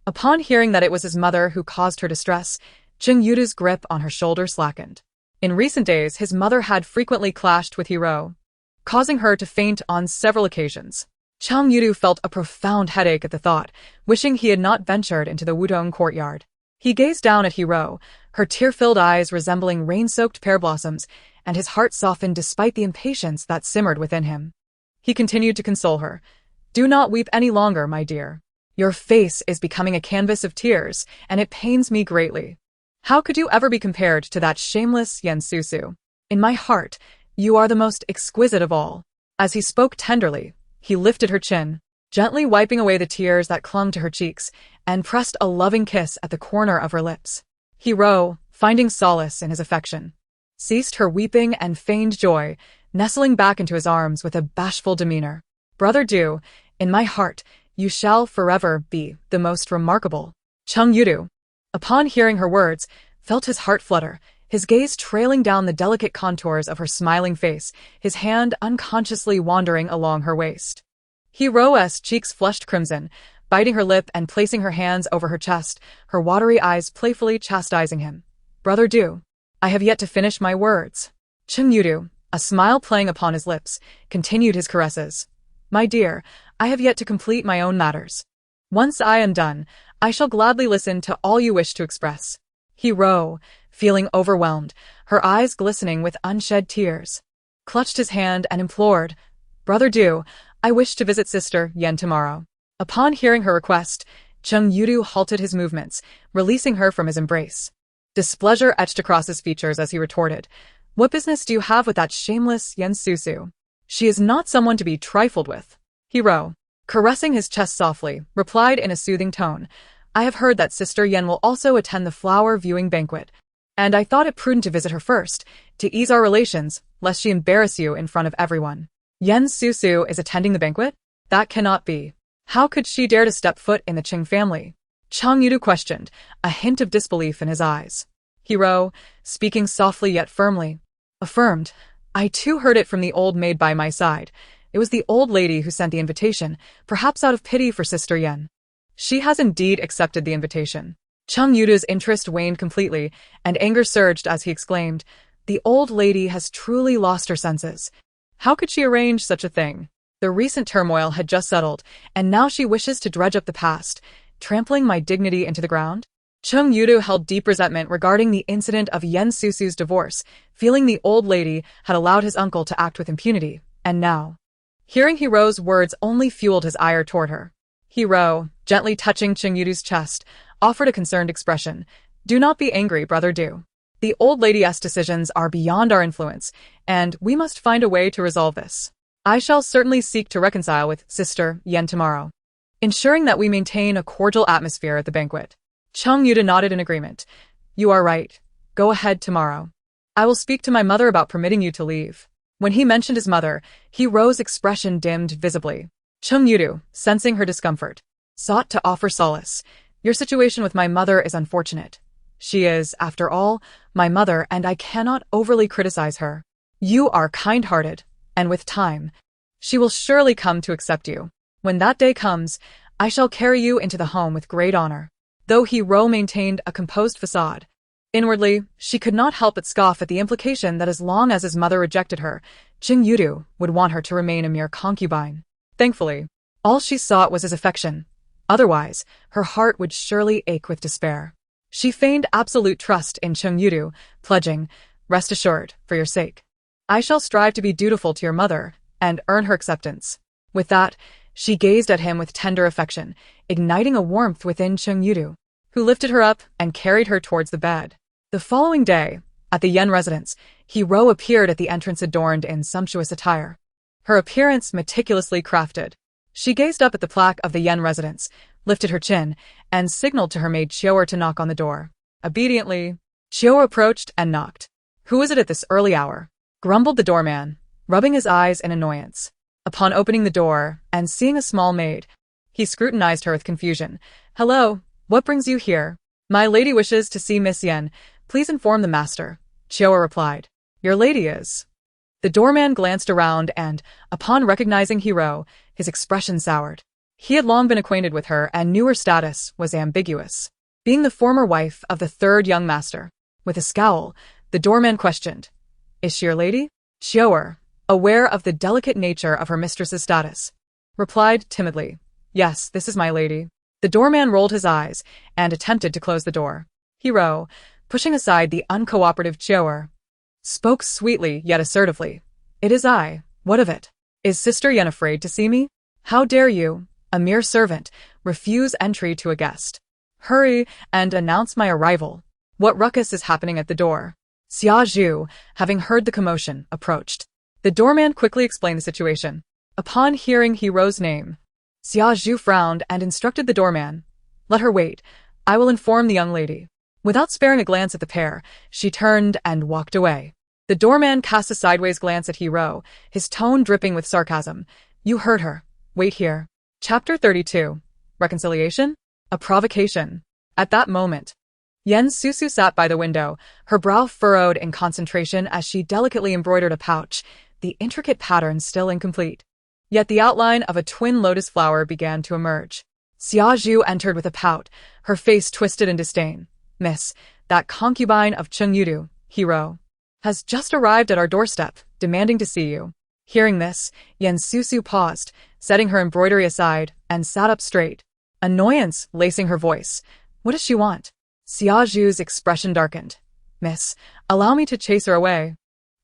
Upon hearing that it was his mother who caused her distress, Cheng Yudu's grip on her shoulder slackened. In recent days, his mother had frequently clashed with He Ro, causing her to faint on several occasions. Cheng Yudu felt a profound headache at the thought, wishing he had not ventured into the Wudong courtyard. He gazed down at He Ro, her tear-filled eyes resembling rain-soaked pear blossoms, and his heart softened despite the impatience that simmered within him. He continued to console her. "Do not weep any longer, my dear. Your face is becoming a canvas of tears, and it pains me greatly. How could you ever be compared to that shameless Yan Susu? In my heart, you are the most exquisite of all." As he spoke tenderly, he lifted her chin, gently wiping away the tears that clung to her cheeks, and pressed a loving kiss at the corner of her lips. He Ro, finding solace in his affection, ceased her weeping and feigned joy, nestling back into his arms with a bashful demeanor. "Brother Du, in my heart, you shall forever be the most remarkable." Cheng Yudu, upon hearing her words, felt his heart flutter, his gaze trailing down the delicate contours of her smiling face, his hand unconsciously wandering along her waist. He Ro's cheeks flushed crimson, biting her lip and placing her hands over her chest, her watery eyes playfully chastising him. "Brother Du, I have yet to finish my words." Cheng Yudu, a smile playing upon his lips, continued his caresses. My dear, I have yet to complete my own matters. Once I am done, I shall gladly listen to all you wish to express. He rose, feeling overwhelmed, her eyes glistening with unshed tears. Clutched his hand and implored, Brother Du, I wish to visit Sister Yen tomorrow. Upon hearing her request, Cheng Yudu halted his movements, releasing her from his embrace. Displeasure etched across his features as he retorted, What business do you have with that shameless Yen Susu? She is not someone to be trifled with. Hero, caressing his chest softly, replied in a soothing tone, I have heard that Sister Yen will also attend the flower viewing banquet, and I thought it prudent to visit her first, to ease our relations, lest she embarrass you in front of everyone. Yen Susu is attending the banquet? That cannot be. How could she dare to step foot in the Cheng family? Cheng Yudu questioned, a hint of disbelief in his eyes. Hero, speaking softly yet firmly, affirmed, I too heard it from the old maid by my side. It was the old lady who sent the invitation, perhaps out of pity for Sister Yen. She has indeed accepted the invitation. Cheng Yudu's interest waned completely, and anger surged as he exclaimed, The old lady has truly lost her senses. How could she arrange such a thing? The recent turmoil had just settled, and now she wishes to dredge up the past, trampling my dignity into the ground? Cheng Yudu held deep resentment regarding the incident of Yen Susu's divorce, feeling the old lady had allowed his uncle to act with impunity, and now. Hearing Hero's words only fueled his ire toward her. Hero, gently touching Cheng Yudu's chest, offered a concerned expression. Do not be angry, Brother Du. The old lady's decisions are beyond our influence, and we must find a way to resolve this. I shall certainly seek to reconcile with Sister Yen tomorrow, ensuring that we maintain a cordial atmosphere at the banquet. Cheng Yudu nodded in agreement. You are right. Go ahead tomorrow. I will speak to my mother about permitting you to leave. When he mentioned his mother, Hero's expression dimmed visibly. Cheng Yudu, sensing her discomfort, sought to offer solace. Your situation with my mother is unfortunate. She is, after all, my mother, and I cannot overly criticize her. You are kind-hearted, and with time, she will surely come to accept you. When that day comes, I shall carry you into the home with great honor. Though Hero maintained a composed facade, inwardly, she could not help but scoff at the implication that as long as his mother rejected her, Cheng Yudu would want her to remain a mere concubine. Thankfully, all she sought was his affection. Otherwise, her heart would surely ache with despair. She feigned absolute trust in Cheng Yudu, pledging, Rest assured, for your sake, I shall strive to be dutiful to your mother and earn her acceptance. With that, she gazed at him with tender affection, igniting a warmth within Cheng Yudu, who lifted her up and carried her towards the bed. The following day, at the Yen residence, Hero appeared at the entrance adorned in sumptuous attire. Her appearance meticulously crafted. She gazed up at the plaque of the Yen residence, lifted her chin, and signaled to her maid Chiao to knock on the door. Obediently, Chiao approached and knocked. Who is it at this early hour? Grumbled the doorman, rubbing his eyes in annoyance. Upon opening the door and seeing a small maid, he scrutinized her with confusion. Hello, what brings you here? My lady wishes to see Miss Yen. Please inform the master, Chiao replied. Your lady is. The doorman glanced around and, upon recognizing Hero, his expression soured. He had long been acquainted with her and knew her status was ambiguous, being the former wife of the third young master. With a scowl, the doorman questioned, Is she your lady? Chiao, aware of the delicate nature of her mistress's status, replied timidly, Yes, this is my lady. The doorman rolled his eyes and attempted to close the door. Hero, pushing aside the uncooperative Chiao, spoke sweetly yet assertively. It is I. What of it? Is Sister Yen afraid to see me? How dare you, a mere servant, refuse entry to a guest? Hurry and announce my arrival. What ruckus is happening at the door? Xia Zhu, having heard the commotion, approached. The doorman quickly explained the situation. Upon hearing Hero's name, Xia Zhu frowned and instructed the doorman, Let her wait. I will inform the young lady. Without sparing a glance at the pair, she turned and walked away. The doorman cast a sideways glance at Hero, his tone dripping with sarcasm. You heard her. Wait here. Chapter 32. Reconciliation? A provocation. At that moment, Yen Susu sat by the window, her brow furrowed in concentration as she delicately embroidered a pouch, the intricate pattern still incomplete. Yet the outline of a twin lotus flower began to emerge. Xia Zhu entered with a pout, her face twisted in disdain. Miss, that concubine of Cheng Yudu, Hero, has just arrived at our doorstep, demanding to see you. Hearing this, Susu paused, setting her embroidery aside, and sat up straight. Annoyance lacing her voice. What does she want? Xiaoju's expression darkened. Miss, allow me to chase her away.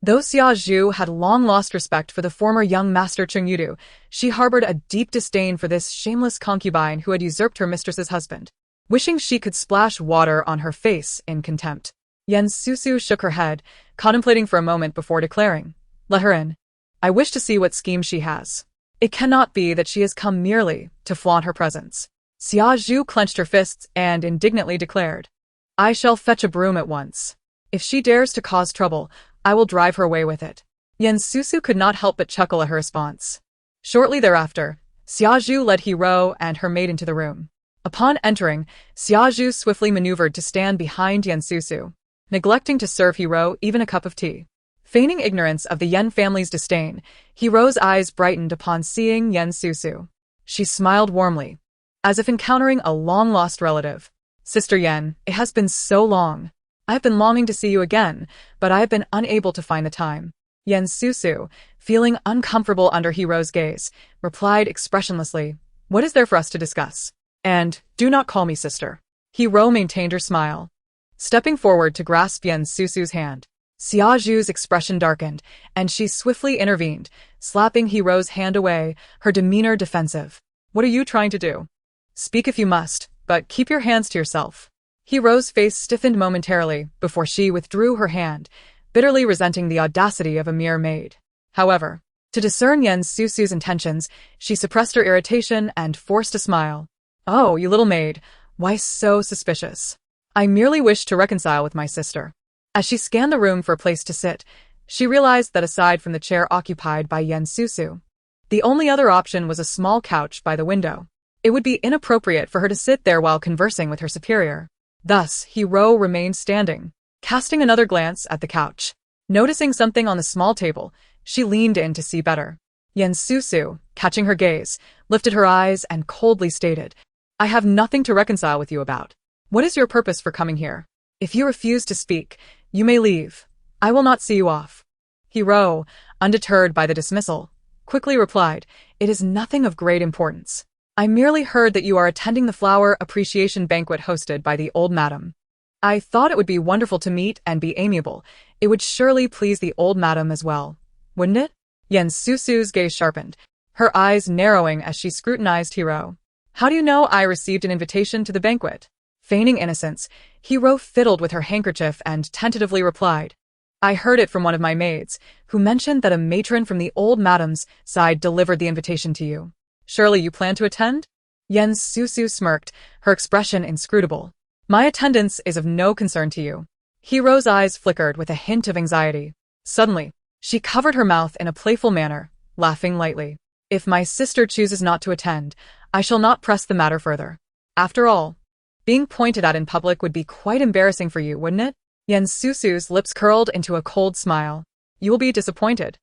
Though Xiaoju had long lost respect for the former young master Cheng Yudu, she harbored a deep disdain for this shameless concubine who had usurped her mistress's husband. Wishing she could splash water on her face in contempt, Susu shook her head, contemplating for a moment before declaring, "Let her in. I wish to see what scheme she has. It cannot be that she has come merely to flaunt her presence." Xiaoju clenched her fists and indignantly declared, "I shall fetch a broom at once. If she dares to cause trouble, I will drive her away with it." Susu could not help but chuckle at her response. Shortly thereafter, Xiaoju led Hiro and her maid into the room. Upon entering, Xiaoju swiftly maneuvered to stand behind Susu, neglecting to serve Hiro even a cup of tea. Feigning ignorance of the Yen family's disdain, Hiro's eyes brightened upon seeing Susu. She smiled warmly, as if encountering a long-lost relative. "Sister Yen, it has been so long. I have been longing to see you again, but I have been unable to find the time." Susu, feeling uncomfortable under Hiro's gaze, replied expressionlessly, "What is there for us to discuss? And do not call me sister." Hiro maintained her smile, stepping forward to grasp Susu's hand. Xiaoju's expression darkened, and she swiftly intervened, slapping Hiro's hand away, her demeanor defensive. "What are you trying to do? Speak if you must, but keep your hands to yourself." Hiro's face stiffened momentarily before she withdrew her hand, bitterly resenting the audacity of a mere maid. However, to discern Susu's intentions, she suppressed her irritation and forced a smile. "Oh, you little maid, why so suspicious? I merely wish to reconcile with my sister." As she scanned the room for a place to sit, she realized that aside from the chair occupied by Susu, the only other option was a small couch by the window. It would be inappropriate for her to sit there while conversing with her superior. Thus, Hiro remained standing, casting another glance at the couch. Noticing something on the small table, she leaned in to see better. Susu, catching her gaze, lifted her eyes and coldly stated, "I have nothing to reconcile with you about. What is your purpose for coming here? If you refuse to speak, you may leave. I will not see you off." Hiro, undeterred by the dismissal, quickly replied, "It is nothing of great importance. I merely heard that you are attending the flower appreciation banquet hosted by the old madam. I thought it would be wonderful to meet and be amiable. It would surely please the old madam as well, wouldn't it?" Susu's gaze sharpened, her eyes narrowing as she scrutinized Hiro. "How do you know I received an invitation to the banquet?" Feigning innocence, Hiro fiddled with her handkerchief and tentatively replied, "I heard it from one of my maids, who mentioned that a matron from the old madam's side delivered the invitation to you. Surely you plan to attend?" Susu smirked, her expression inscrutable. "My attendance is of no concern to you." Hiro's eyes flickered with a hint of anxiety. Suddenly, she covered her mouth in a playful manner, laughing lightly. "If my sister chooses not to attend, I shall not press the matter further. After all, being pointed at in public would be quite embarrassing for you, wouldn't it?" Susu's lips curled into a cold smile. "You will be disappointed.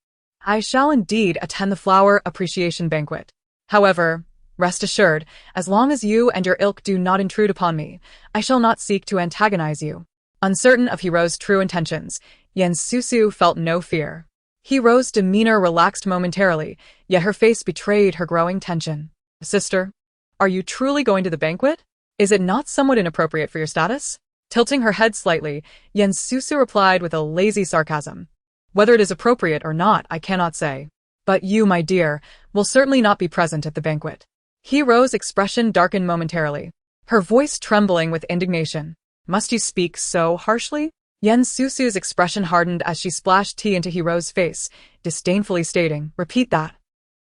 I shall indeed attend the flower appreciation banquet. However, rest assured, as long as you and your ilk do not intrude upon me, I shall not seek to antagonize you." Uncertain of Hiro's true intentions, Susu felt no fear. Hiro's demeanor relaxed momentarily, yet her face betrayed her growing tension. "Sister, are you truly going to the banquet? Is it not somewhat inappropriate for your status?" Tilting her head slightly, Susu replied with a lazy sarcasm. "Whether it is appropriate or not, I cannot say. But you, my dear, will certainly not be present at the banquet." Hiro's expression darkened momentarily, her voice trembling with indignation. "Must you speak so harshly?" Susu's expression hardened as she splashed tea into Hiro's face, disdainfully stating, "Repeat that.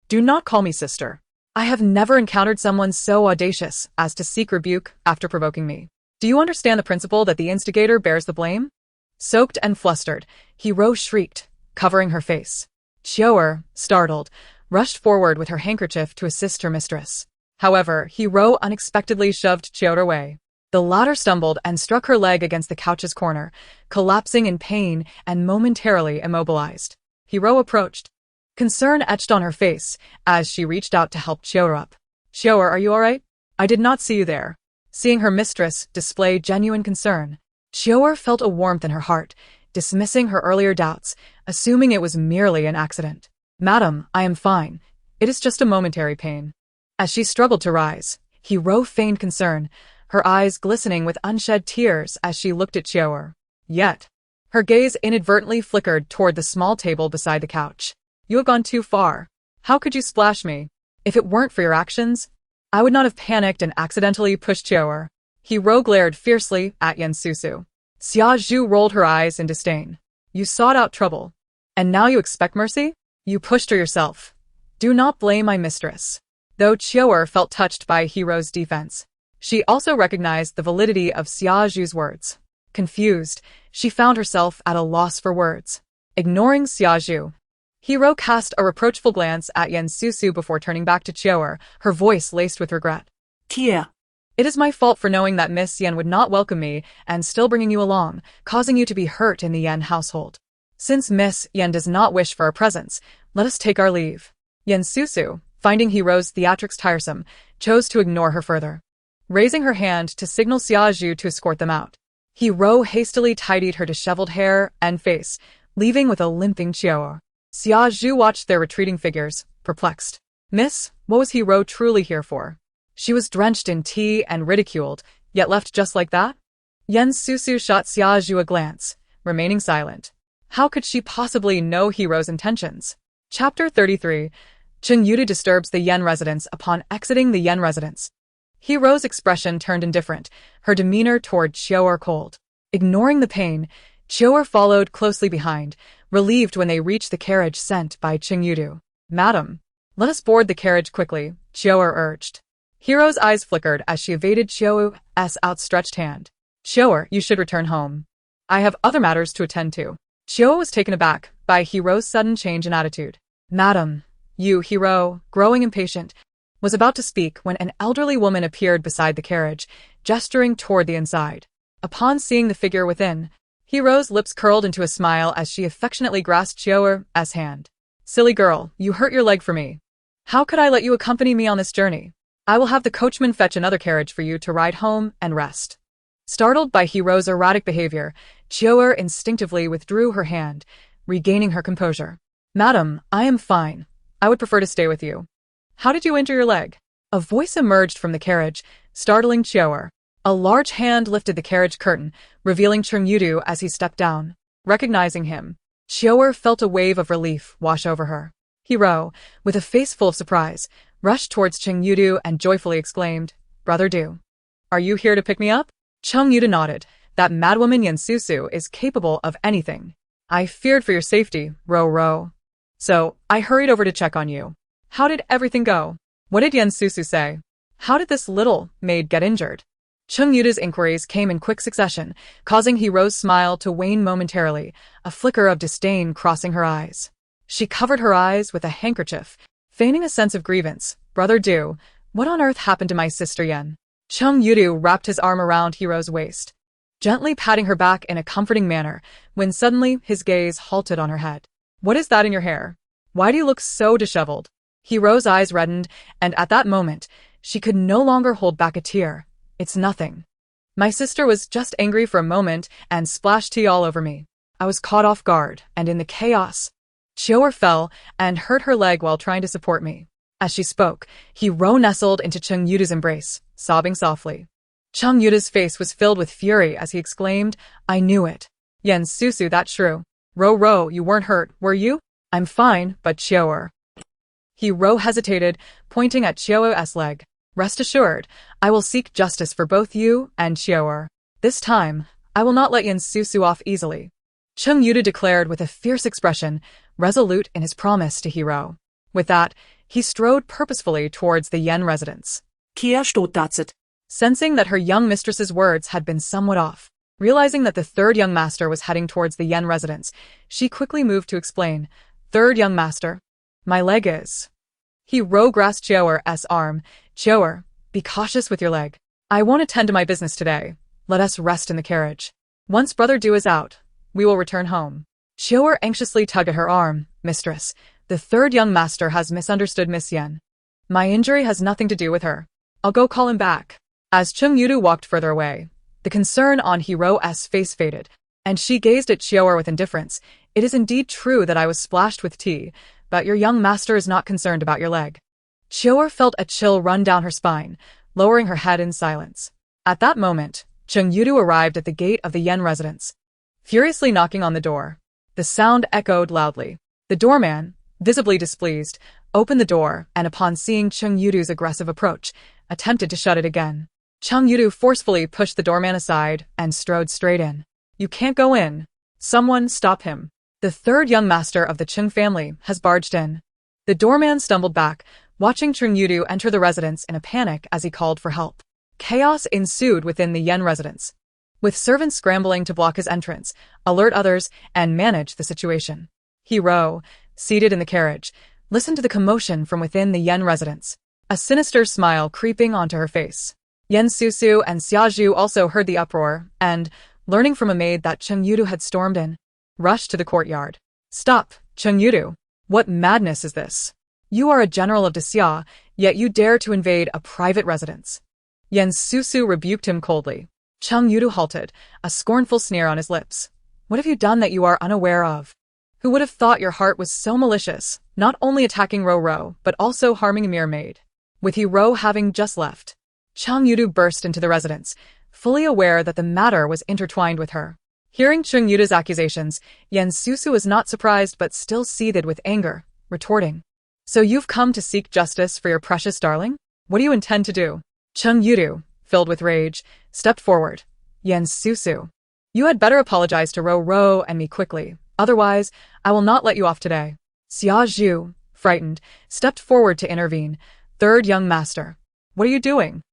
Do not call me sister. I have never encountered someone so audacious as to seek rebuke after provoking me. Do you understand the principle that the instigator bears the blame?" Soaked and flustered, Hiro shrieked, covering her face. Chioer, startled, rushed forward with her handkerchief to assist her mistress. However, Hiro unexpectedly shoved Chioer away. The latter stumbled and struck her leg against the couch's corner, collapsing in pain and momentarily immobilized. Hiro approached. Concern etched on her face as she reached out to help Chioer up. "Chioer, are you all right? I did not see you there." Seeing her mistress display genuine concern, Chioer felt a warmth in her heart, dismissing her earlier doubts, assuming it was merely an accident. "Madam, I am fine. It is just a momentary pain." As she struggled to rise, Hiro feigned concern, her eyes glistening with unshed tears as she looked at Chioer. Yet, her gaze inadvertently flickered toward the small table beside the couch. "You have gone too far. How could you splash me? If it weren't for your actions, I would not have panicked and accidentally pushed Chioer." Hiro glared fiercely at Susu. Xia Zhu rolled her eyes in disdain. "You sought out trouble. And now you expect mercy? You pushed her yourself. Do not blame my mistress." Though Chioer felt touched by Hiro's defense, she also recognized the validity of Xia Zhu's words. Confused, she found herself at a loss for words. Ignoring Xia Zhu, Hiro cast a reproachful glance at Susu before turning back to Chioer, her voice laced with regret. "Tia. It is my fault for knowing that Miss Yen would not welcome me and still bringing you along, causing you to be hurt in the Yen household. Since Miss Yen does not wish for our presence, let us take our leave." Susu, finding Hiro's theatrics tiresome, chose to ignore her further. Raising her hand to signal Xia Zhu to escort them out, Hiro hastily tidied her disheveled hair and face, leaving with a limping Chioer. Xia Zhu watched their retreating figures, perplexed. "Miss, what was Hiro truly here for? She was drenched in tea and ridiculed, yet left just like that?" Susu shot Xia Zhu a glance, remaining silent. How could she possibly know Hiro's intentions? Chapter 33. Cheng Yudu disturbs the Yen residence upon exiting the Yen residence. Hiro's expression turned indifferent, her demeanor toward Chioer cold. Ignoring the pain, Chioer followed closely behind, relieved when they reached the carriage sent by Cheng Yudu. "Madam, let us board the carriage quickly," Chioer urged. Hiro's eyes flickered as she evaded Chioer's outstretched hand. "Chioer, you should return home. I have other matters to attend to." Chioer was taken aback by Hiro's sudden change in attitude. "Madam, you," Hiro, growing impatient, was about to speak when an elderly woman appeared beside the carriage, gesturing toward the inside. Upon seeing the figure within, Hiro's lips curled into a smile as she affectionately grasped Chioer's hand. "Silly girl, you hurt your leg for me. How could I let you accompany me on this journey? I will have the coachman fetch another carriage for you to ride home and rest." Startled by Hiro's erratic behavior, Chioer instinctively withdrew her hand, regaining her composure. "Madam, I am fine. I would prefer to stay with you. How did you injure your leg?" A voice emerged from the carriage, startling Chioer. A large hand lifted the carriage curtain, revealing Cheng Yudu as he stepped down. Recognizing him, Chioer felt a wave of relief wash over her. Hiro, with a face full of surprise, rushed towards Cheng Yudu and joyfully exclaimed, "Brother Du, are you here to pick me up?" Cheng Yudu nodded. "That madwoman Susu is capable of anything. I feared for your safety, Ro. So, I hurried over to check on you. How did everything go? What did Susu say? How did this little maid get injured?" Cheng Yudu's inquiries came in quick succession, causing Hiro's smile to wane momentarily, a flicker of disdain crossing her eyes. She covered her eyes with a handkerchief, feigning a sense of grievance. "Brother Du, what on earth happened to my sister Yen?" Cheng Yudu wrapped his arm around Hiro's waist, gently patting her back in a comforting manner, when suddenly his gaze halted on her head. "What is that in your hair? Why do you look so disheveled?" Hiro's eyes reddened, and at that moment, she could no longer hold back a tear. "It's nothing. My sister was just angry for a moment and splashed tea all over me. I was caught off guard, and in the chaos, Chioer fell and hurt her leg while trying to support me." As she spoke, Hiro nestled into Cheng Yudu's embrace, sobbing softly. Cheng Yudu's face was filled with fury as he exclaimed, "I knew it. Susu, that's true. Ro, you weren't hurt, were you?" "I'm fine, but Chioer." Hiro hesitated, pointing at Chioer's leg. "Rest assured, I will seek justice for both you and Chioer. This time, I will not let Susu off easily," Cheng Yudu declared with a fierce expression, resolute in his promise to Hiro. With that, he strode purposefully towards the Yen residence. "Kia steht das? Sensing that her young mistress's words had been somewhat off, realizing that the third young master was heading towards the Yen residence, she quickly moved to explain. "Third young master, my leg is..." Hiro grasped Chioer's arm. "Chioer, be cautious with your leg. I won't attend to my business today. Let us rest in the carriage. Once Brother Du is out, we will return home." Chioer anxiously tugged at her arm. "Mistress, the third young master has misunderstood Miss Yen. My injury has nothing to do with her. I'll go call him back." As Cheng Yudu walked further away, the concern on Hiro's face faded, And she gazed at Xiaoer with indifference. It is indeed true that I was splashed with tea, but your young master is not concerned about your leg. Xiaoer felt a chill run down her spine, lowering her head in silence. At that moment, Cheng Yudu arrived at the gate of the Yen residence, furiously knocking on the door. The sound echoed loudly. The doorman, visibly displeased, opened the door and upon seeing Cheng Yudu's aggressive approach, attempted to shut it again. Cheng Yudu forcefully pushed the doorman aside and strode straight in. You can't go in. Someone stop him. The third young master of the Cheng family has barged in. The doorman stumbled back, watching Cheng Yudu enter the residence in a panic as he called for help. Chaos ensued within the Yen residence, with servants scrambling to block his entrance, alert others, and manage the situation. Hero, seated in the carriage, listened to the commotion from within the Yen residence, a sinister smile creeping onto her face. Yen Susu and Xiaozhu also heard the uproar and, learning from a maid that Cheng Yudu had stormed in, rushed to the courtyard. Stop, Cheng Yudu. What madness is this? You are a general of Xia, yet you dare to invade a private residence. Yen Susu rebuked him coldly. Cheng Yudu halted, a scornful sneer on his lips. What have you done that you are unaware of? Who would have thought your heart was so malicious, not only attacking Ro, but also harming a mere maid? With Ro having just left, Cheng Yudu burst into the residence, fully aware that the matter was intertwined with her. Hearing Cheng Yudu's accusations, Yen Susu was not surprised but still seethed with anger, retorting. So you've come to seek justice for your precious darling? What do you intend to do? Cheng Yudu, filled with rage, stepped forward. Yen Susu, you had better apologize to Ro and me quickly, otherwise I will not let you off today. Xiaozhu, frightened, stepped forward to intervene. Third young master. What are you doing?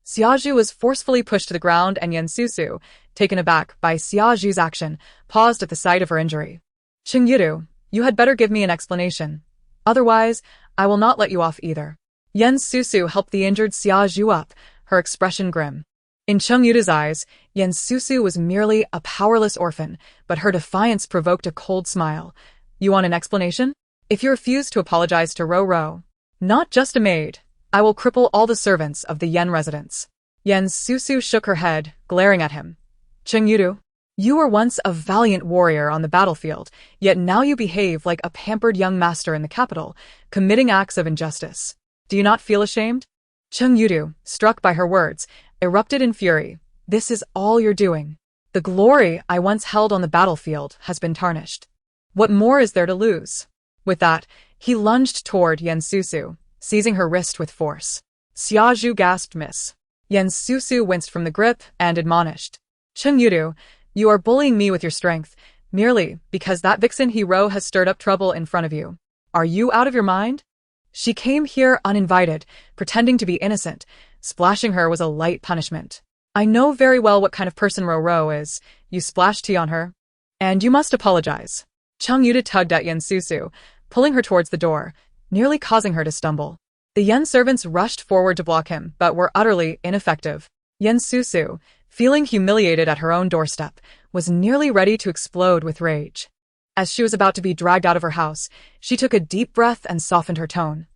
Xiaozhu was forcefully pushed to the ground and Yen Susu, taken aback by Xiaozhu's action, paused at the sight of her injury. Cheng Yudu, you had better give me an explanation. Otherwise, I will not let you off either. Yen Susu helped the injured Xiaozhu up, her expression grim. In Cheng Yudu's eyes, Yen Susu was merely a powerless orphan, but her defiance provoked a cold smile. You want an explanation? If you refuse to apologize to Ro, not just a maid, I will cripple all the servants of the Yen residence. Yen Susu shook her head, glaring at him. Cheng Yudu, you were once a valiant warrior on the battlefield, yet now you behave like a pampered young master in the capital, committing acts of injustice. Do you not feel ashamed? Cheng Yudu, struck by her words, erupted in fury. This is all you're doing. The glory I once held on the battlefield has been tarnished. What more is there to lose? With that, he lunged toward Yen Susu, seizing her wrist with force. Xiaozhu gasped miss. Yen Susu winced from the grip and admonished. Cheng Yudu, you are bullying me with your strength, merely because that vixen Hero has stirred up trouble in front of you. Are you out of your mind? She came here uninvited, pretending to be innocent. Splashing her was a light punishment. I know very well what kind of person Ro is. You splashed tea on her. And you must apologize. Cheng Yudu tugged at Yen Susu, pulling her towards the door, nearly causing her to stumble. The Yen servants rushed forward to block him, but were utterly ineffective. Yen Susu, feeling humiliated at her own doorstep, was nearly ready to explode with rage. As she was about to be dragged out of her house, she took a deep breath and softened her tone.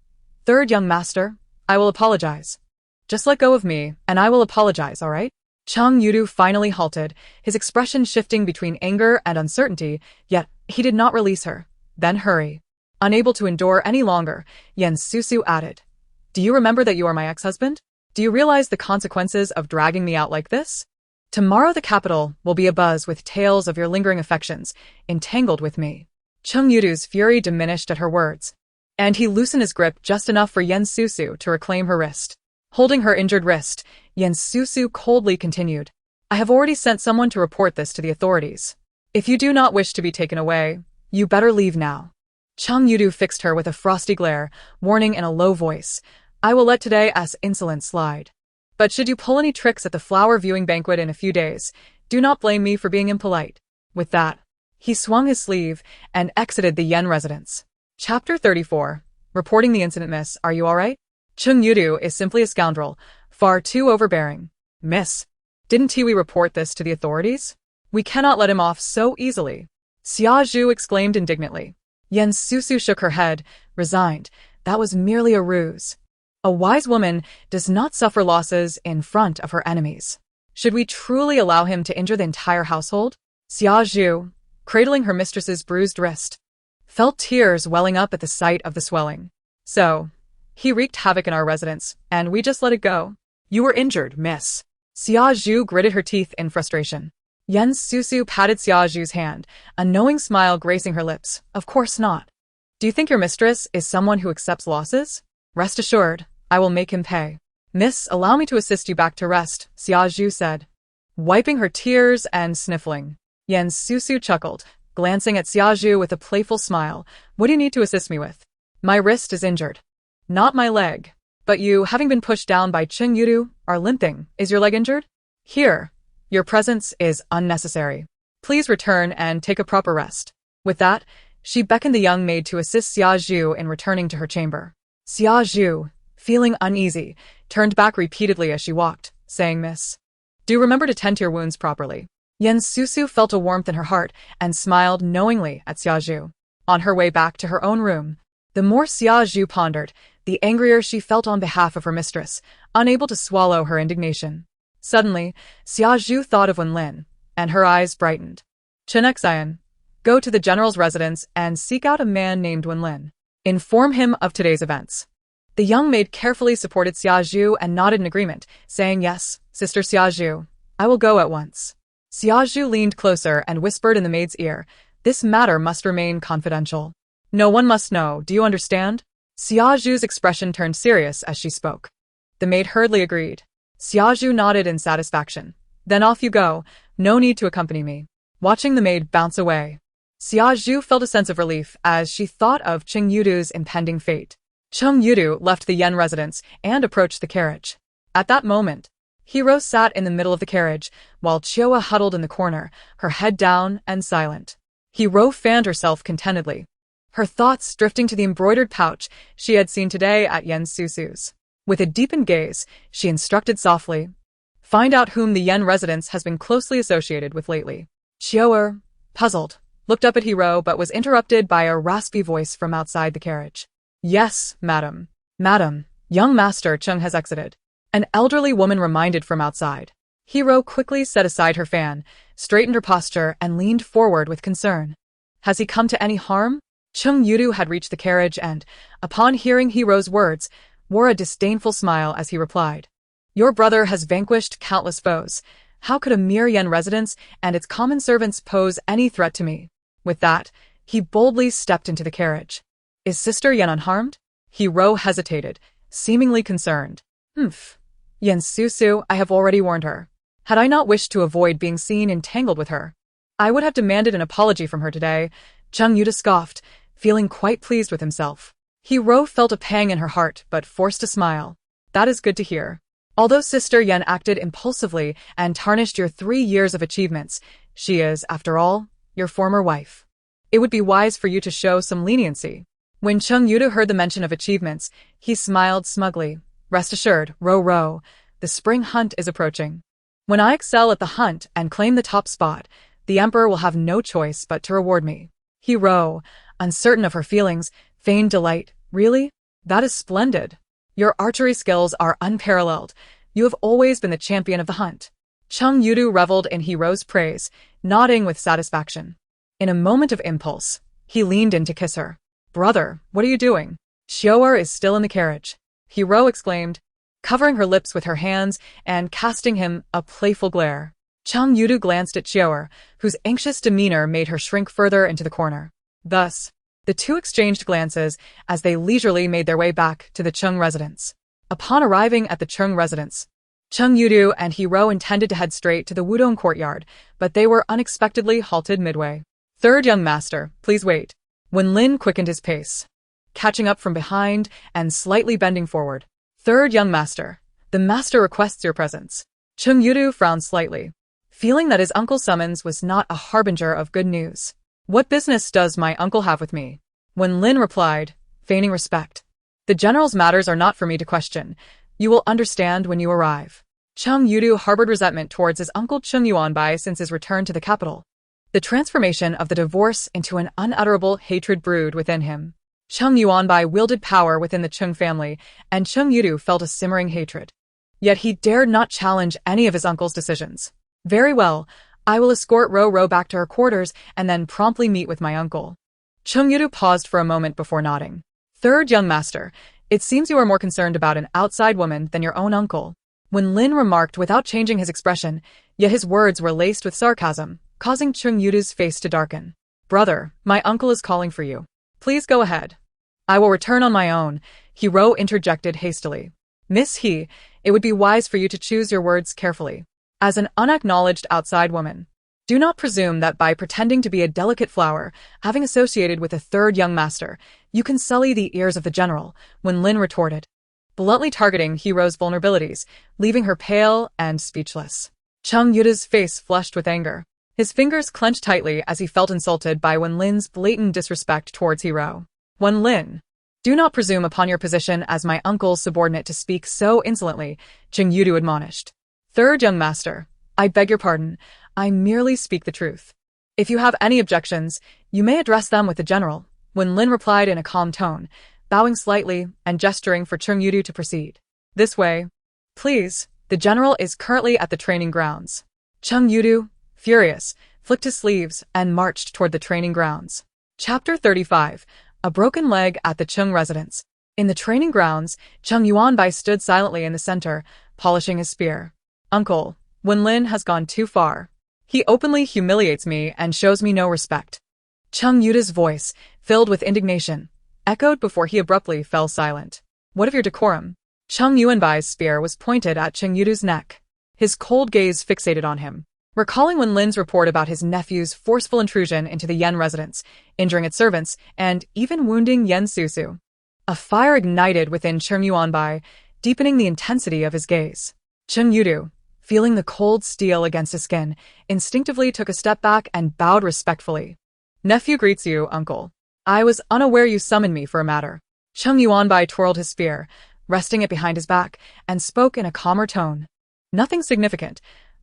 Third young master, I will apologize. Just let go of me, and I will apologize, all right? Cheng Yudu finally halted, his expression shifting between anger and uncertainty, yet he did not release her. Then hurry. Unable to endure any longer, Yen Susu added. Do you remember that you are my ex-husband? Do you realize the consequences of dragging me out like this? Tomorrow the capital will be abuzz with tales of your lingering affections, entangled with me. Cheng Yudu's fury diminished at her words, and he loosened his grip just enough for Yen Susu to reclaim her wrist. Holding her injured wrist, Yen Susu coldly continued. I have already sent someone to report this to the authorities. If you do not wish to be taken away, you better leave now. Cheng Yudu fixed her with a frosty glare, warning in a low voice, I will let today's insolence slide. But should you pull any tricks at the flower viewing banquet in a few days, do not blame me for being impolite. With that, he swung his sleeve and exited the Yen residence. Chapter 34. Reporting the incident, miss. Are you alright? Cheng Yudu is simply a scoundrel, far too overbearing. Miss, didn't we report this to the authorities? We cannot let him off so easily. Xiaozhu exclaimed indignantly. Yen Susu shook her head, resigned. That was merely a ruse. A wise woman does not suffer losses in front of her enemies. Should we truly allow him to injure the entire household? Xia Zhu, cradling her mistress's bruised wrist, felt tears welling up at the sight of the swelling. So, he wreaked havoc in our residence, and we just let it go. You were injured, miss. Xia Zhu gritted her teeth in frustration. Susu patted Xia Zhu's hand, a knowing smile gracing her lips. Of course not. Do you think your mistress is someone who accepts losses? Rest assured, I will make him pay. Miss, allow me to assist you back to rest, Xia Zhu said, wiping her tears and sniffling. Susu chuckled, glancing at Xia Zhu with a playful smile. What do you need to assist me with? My wrist is injured. Not my leg. But you, having been pushed down by Cheng Yudu, are limping. Is your leg injured? Here. Your presence is unnecessary. Please return and take a proper rest. With that, she beckoned the young maid to assist Xia Zhu in returning to her chamber. Xia Zhu, feeling uneasy, turned back repeatedly as she walked, saying, Miss, do remember to tend to your wounds properly. Susu felt a warmth in her heart and smiled knowingly at Xia Zhu. On her way back to her own room, the more Xia Zhu pondered, the angrier she felt on behalf of her mistress, unable to swallow her indignation. Suddenly, Xia Zhu thought of Wenlin, and her eyes brightened. Chen Xian, go to the general's residence and seek out a man named Wenlin. Inform him of today's events. The young maid carefully supported Xia Zhu and nodded in agreement, saying, Yes, Sister Xia Zhu, I will go at once. Xia Zhu leaned closer and whispered in the maid's ear, This matter must remain confidential. No one must know, do you understand? Xia Zhu's expression turned serious as she spoke. The maid hurriedly agreed. Xia Zhu nodded in satisfaction. Then off you go, no need to accompany me. Watching the maid bounce away, Xia Zhu felt a sense of relief as she thought of Cheng Yudu's impending fate. Cheng Yudu left the Yen residence and approached the carriage. At that moment, Hero sat in the middle of the carriage, while Chioa huddled in the corner, her head down and silent. Hero fanned herself contentedly, her thoughts drifting to the embroidered pouch she had seen today at Yen Susu's. With a deepened gaze, she instructed softly, Find out whom the Yen residence has been closely associated with lately. Chioa, puzzled, looked up at Hero but was interrupted by a raspy voice from outside the carriage. Yes, madam. Madam, young master Cheng has exited. An elderly woman reminded from outside. Hero quickly set aside her fan, straightened her posture, and leaned forward with concern. Has he come to any harm? Cheng Yudu had reached the carriage and, upon hearing Hero's words, wore a disdainful smile as he replied. Your brother has vanquished countless foes. How could a mere Yen residence and its common servants pose any threat to me? With that, he boldly stepped into the carriage. Is Sister Yen unharmed? Hero hesitated, seemingly concerned. Yen Susu, I have already warned her. Had I not wished to avoid being seen entangled with her, I would have demanded an apology from her today. Cheng Yudu scoffed, feeling quite pleased with himself. Hero felt a pang in her heart but forced a smile. That is good to hear. Although Sister Yen acted impulsively and tarnished your 3 years of achievements, she is, after all, your former wife. It would be wise for you to show some leniency. When Cheng Yudu heard the mention of achievements, he smiled smugly. Rest assured, row, the spring hunt is approaching. When I excel at the hunt and claim the top spot, the Emperor will have no choice but to reward me. Hero, uncertain of her feelings, feigned delight. Really? That is splendid. Your archery skills are unparalleled. You have always been the champion of the hunt. Cheng Yudu reveled in Hero's praise, nodding with satisfaction. In a moment of impulse, he leaned in to kiss her. Brother, what are you doing? Chioa is still in the carriage. Hero exclaimed, covering her lips with her hands and casting him a playful glare. Cheng Yudu glanced at Chioa, whose anxious demeanor made her shrink further into the corner. Thus, the two exchanged glances as they leisurely made their way back to the Cheng residence. Upon arriving at the Cheng residence, Cheng Yudu and Hero intended to head straight to the Wudong courtyard, but they were unexpectedly halted midway. Third young master, please wait. Wenlin quickened his pace, catching up from behind and slightly bending forward. Third young master, the master requests your presence. Cheng Yudu frowned slightly, feeling that his uncle's summons was not a harbinger of good news. What business does my uncle have with me? Wenlin replied, feigning respect. The general's matters are not for me to question. You will understand when you arrive. Cheng Yudu harbored resentment towards his uncle Cheng Yuanbai since his return to the capital. The transformation of the divorce into an unutterable hatred brewed within him. Cheng Yuanbai wielded power within the Cheng family, and Cheng Yudu felt a simmering hatred. Yet he dared not challenge any of his uncle's decisions. Very well, I will escort Ro back to her quarters and then promptly meet with my uncle. Cheng Yudu paused for a moment before nodding. Third young master, it seems you are more concerned about an outside woman than your own uncle. Wen Lin remarked without changing his expression, yet his words were laced with sarcasm, causing Cheng Yudu's face to darken. Brother, my uncle is calling for you. Please go ahead. I will return on my own, Ro interjected hastily. Miss He, it would be wise for you to choose your words carefully. As an unacknowledged outside woman, do not presume that by pretending to be a delicate flower, having associated with a third young master, you can sully the ears of the general, Wen Lin retorted, bluntly targeting Hero's vulnerabilities, leaving her pale and speechless. Cheng Yudu's face flushed with anger. His fingers clenched tightly as he felt insulted by Wen Lin's blatant disrespect towards Hero. Wen Lin, do not presume upon your position as my uncle's subordinate to speak so insolently, Cheng Yudu admonished. Third young master, I beg your pardon, I merely speak the truth. If you have any objections, you may address them with the general, Wen Lin replied in a calm tone, bowing slightly and gesturing for Cheng Yudu to proceed. This way. Please, the general is currently at the training grounds. Cheng Yudu, furious, flicked his sleeves and marched toward the training grounds. Chapter 35, A Broken Leg at the Cheng Residence. In the training grounds, Cheng Yuanbai stood silently in the center, polishing his spear. Uncle, Wen Lin has gone too far. He openly humiliates me and shows me no respect. Cheng Yudu's voice, filled with indignation, echoed before he abruptly fell silent. What of your decorum? Cheng Yuanbai's spear was pointed at Cheng Yudu's neck. His cold gaze fixated on him. Recalling Wen Lin's report about his nephew's forceful intrusion into the Yen residence, injuring its servants, and even wounding Yen Susu. A fire ignited within Cheng Yuanbai, deepening the intensity of his gaze. Cheng Yudu, feeling the cold steel against his skin, instinctively took a step back and bowed respectfully. Nephew greets you, uncle. I was unaware you summoned me for a matter. Cheng Yuanbai twirled his spear, resting it behind his back, and spoke in a calmer tone. Nothing significant.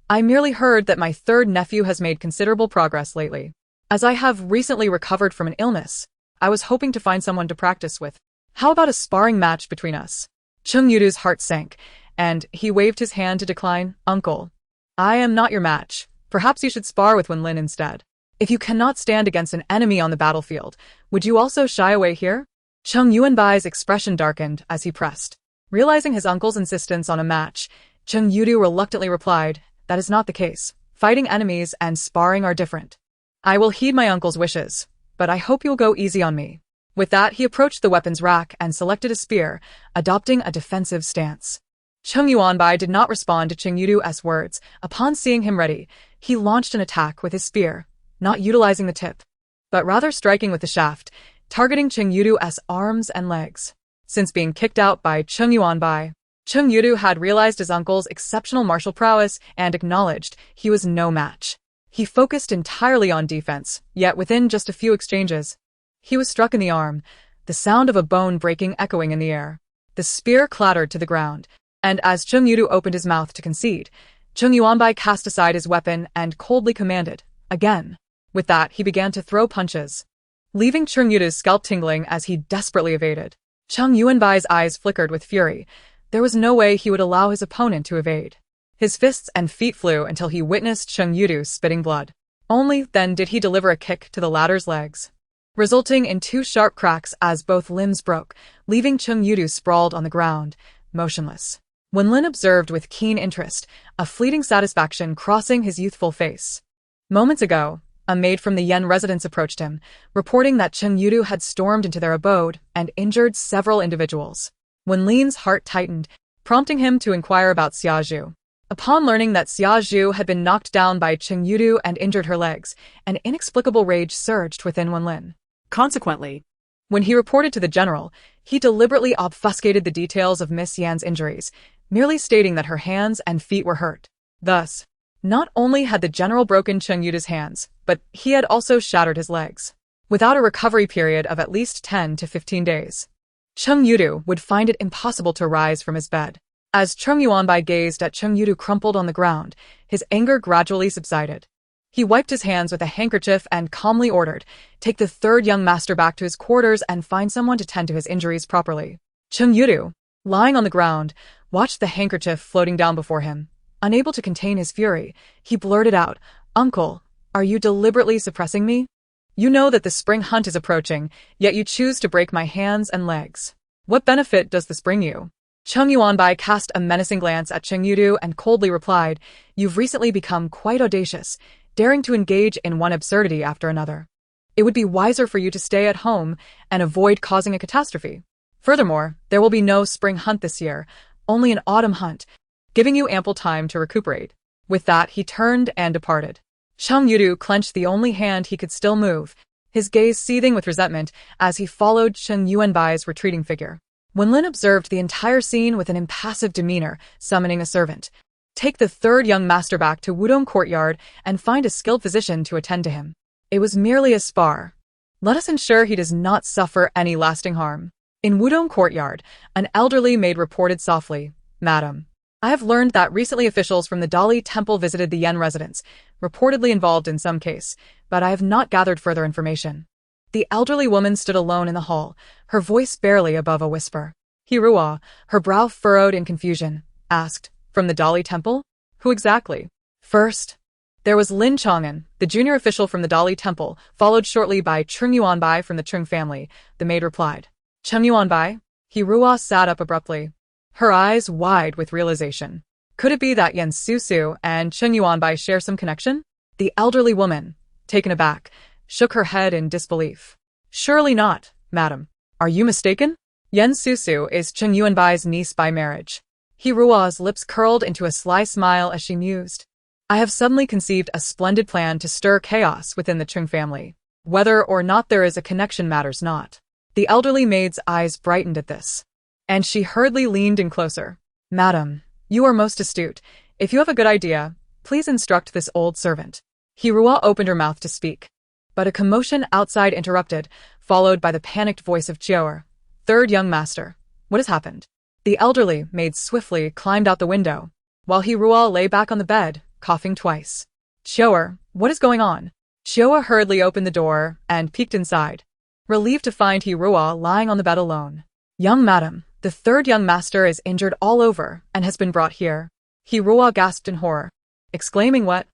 I merely heard that my third nephew has made considerable progress lately. As I have recently recovered from an illness, I was hoping to find someone to practice with. How about a sparring match between us? Cheng Yudu's heart sank, and he waved his hand to decline. Uncle, I am not your match. Perhaps you should spar with Wen Lin instead. If you cannot stand against an enemy on the battlefield, would you also shy away here? Cheng Yuanbai's expression darkened as he pressed. Realizing his uncle's insistence on a match, Cheng Yudu reluctantly replied, that is not the case. Fighting enemies and sparring are different. I will heed my uncle's wishes, but I hope you'll go easy on me. With that, he approached the weapons rack and selected a spear, adopting a defensive stance. Cheng Yuanbai did not respond to Cheng Yudu's words. Upon seeing him ready, he launched an attack with his spear, not utilizing the tip, but rather striking with the shaft, targeting Cheng Yudu's arms and legs. Since being kicked out by Cheng Yuanbai, Cheng Yudu had realized his uncle's exceptional martial prowess and acknowledged he was no match. He focused entirely on defense, yet within just a few exchanges, he was struck in the arm, the sound of a bone breaking echoing in the air. The spear clattered to the ground, and as Cheng Yudu opened his mouth to concede, Cheng Yuanbai cast aside his weapon and coldly commanded, again. With that, he began to throw punches, leaving Cheng Yudu's scalp tingling as he desperately evaded. Cheng Yuanbai's eyes flickered with fury. There was no way he would allow his opponent to evade. His fists and feet flew until he witnessed Cheng Yudu spitting blood. Only then did he deliver a kick to the latter's legs, resulting in two sharp cracks as both limbs broke, leaving Cheng Yudu sprawled on the ground, motionless. Wen Lin observed with keen interest, a fleeting satisfaction crossing his youthful face. Moments ago, a maid from the Yen residence approached him, reporting that Cheng Yudu had stormed into their abode and injured several individuals. Wen Lin's heart tightened, prompting him to inquire about Xia Zhu. Upon learning that Xia Zhu had been knocked down by Cheng Yudu and injured her legs, an inexplicable rage surged within Wen Lin. Consequently, when he reported to the general, he deliberately obfuscated the details of Miss Yan's injuries, merely stating that her hands and feet were hurt. Thus, not only had the general broken Cheng Yudu's hands, but he had also shattered his legs. Without a recovery period of at least 10 to 15 days, Cheng Yudu would find it impossible to rise from his bed. As Cheng Yuanbai gazed at Cheng Yudu crumpled on the ground, his anger gradually subsided. He wiped his hands with a handkerchief and calmly ordered, take the third young master back to his quarters and find someone to tend to his injuries properly. Cheng Yudu, lying on the ground, watched the handkerchief floating down before him. Unable to contain his fury, he blurted out, Uncle, are you deliberately suppressing me? You know that the spring hunt is approaching, yet you choose to break my hands and legs. What benefit does this bring you? Cheng Yuanbai cast a menacing glance at Cheng Yudu and coldly replied, You've recently become quite audacious, daring to engage in one absurdity after another. It would be wiser for you to stay at home and avoid causing a catastrophe. Furthermore, there will be no spring hunt this year, only an autumn hunt, giving you ample time to recuperate. With that, he turned and departed. Cheng Yudu clenched the only hand he could still move, his gaze seething with resentment as he followed Cheng Yuanbai's retreating figure. Wen Lin observed the entire scene with an impassive demeanor, summoning a servant. Take the third young master back to Wudong Courtyard and find a skilled physician to attend to him. It was merely a spar. Let us ensure he does not suffer any lasting harm. In Wudong Courtyard, an elderly maid reported softly, Madam, I have learned that recently officials from the Dali Temple visited the Yen residence, reportedly involved in some case, but I have not gathered further information. The elderly woman stood alone in the hall, her voice barely above a whisper. Hirua, her brow furrowed in confusion, asked, From the Dali Temple? Who exactly? First, there was Lin Chang'an, the junior official from the Dali Temple, followed shortly by Cheng Yuanbai from the Cheng family, the maid replied. Cheng Yuanbai? Hirua sat up abruptly, her eyes wide with realization. Could it be that Yen Susu and Cheng Yuanbai share some connection? The elderly woman, taken aback, shook her head in disbelief. Surely not, madam. Are you mistaken? Yen Susu is Cheng Yuanbai's niece by marriage. Hirua's lips curled into a sly smile as she mused. I have suddenly conceived a splendid plan to stir chaos within the Cheng family. Whether or not there is a connection matters not. The elderly maid's eyes brightened at this, and she hurriedly leaned in closer. Madam, you are most astute. If you have a good idea, please instruct this old servant. Hirua opened her mouth to speak, but a commotion outside interrupted, followed by the panicked voice of Chior, third young master. What has happened? The elderly maid swiftly climbed out the window, while Hirua lay back on the bed, coughing twice. Chior, what is going on? Chior hurriedly opened the door and peeked inside, relieved to find Hirua lying on the bed alone. Young madam, the third young master is injured all over and has been brought here. Hirua gasped in horror, exclaiming What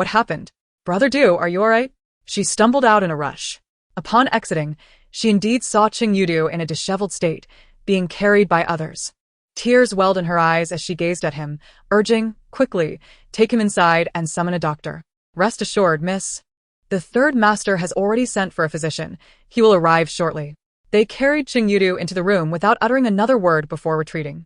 happened? Brother Du, are you alright? She stumbled out in a rush. Upon exiting, she indeed saw Cheng Yudu in a disheveled state, being carried by others. Tears welled in her eyes as she gazed at him, urging, quickly, take him inside and summon a doctor. Rest assured, miss. The third master has already sent for a physician. He will arrive shortly. They carried Cheng Yudu into the room without uttering another word before retreating.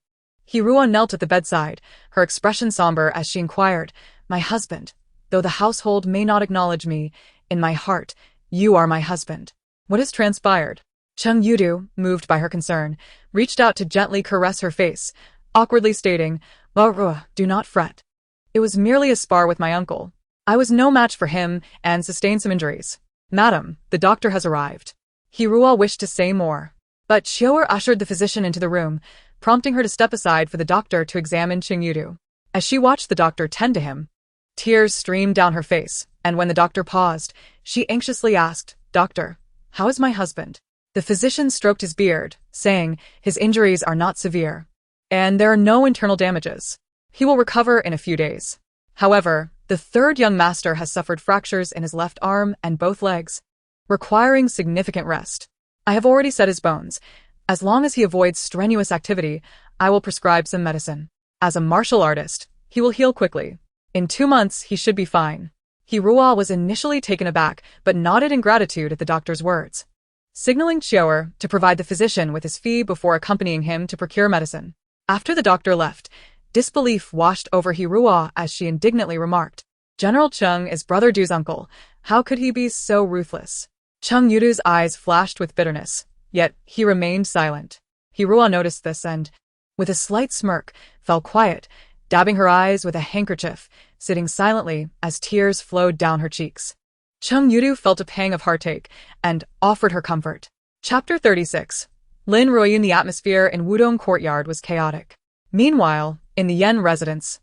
Hirua knelt at the bedside, her expression somber as she inquired, My husband, though the household may not acknowledge me, in my heart, you are my husband. What has transpired? Cheng Yudu, moved by her concern, reached out to gently caress her face, awkwardly stating, do not fret. It was merely a spar with my uncle. I was no match for him and sustained some injuries. Madam, the doctor has arrived. Hirua wished to say more, but Chior ushered the physician into the room, prompting her to step aside for the doctor to examine Cheng Yudu. As she watched the doctor tend to him, tears streamed down her face, and when the doctor paused, she anxiously asked, Doctor, how is my husband? The physician stroked his beard, saying, His injuries are not severe, and there are no internal damages. He will recover in a few days. However, the third young master has suffered fractures in his left arm and both legs, requiring significant rest. I have already set his bones. As long as he avoids strenuous activity, I will prescribe some medicine. As a martial artist, he will heal quickly. In 2 months, he should be fine. Hirua was initially taken aback, but nodded in gratitude at the doctor's words, signaling Chior to provide the physician with his fee before accompanying him to procure medicine. After the doctor left, disbelief washed over Hirua as she indignantly remarked, General Cheng is Brother Du's uncle. How could he be so ruthless? Cheng Yudu's eyes flashed with bitterness, yet he remained silent. Hirua noticed this and, with a slight smirk, fell quiet, dabbing her eyes with a handkerchief, sitting silently as tears flowed down her cheeks. Cheng Yudu felt a pang of heartache and offered her comfort. Chapter 36. Lin Ruoyun. The atmosphere in Wudong Courtyard was chaotic. Meanwhile, in the Yen residence,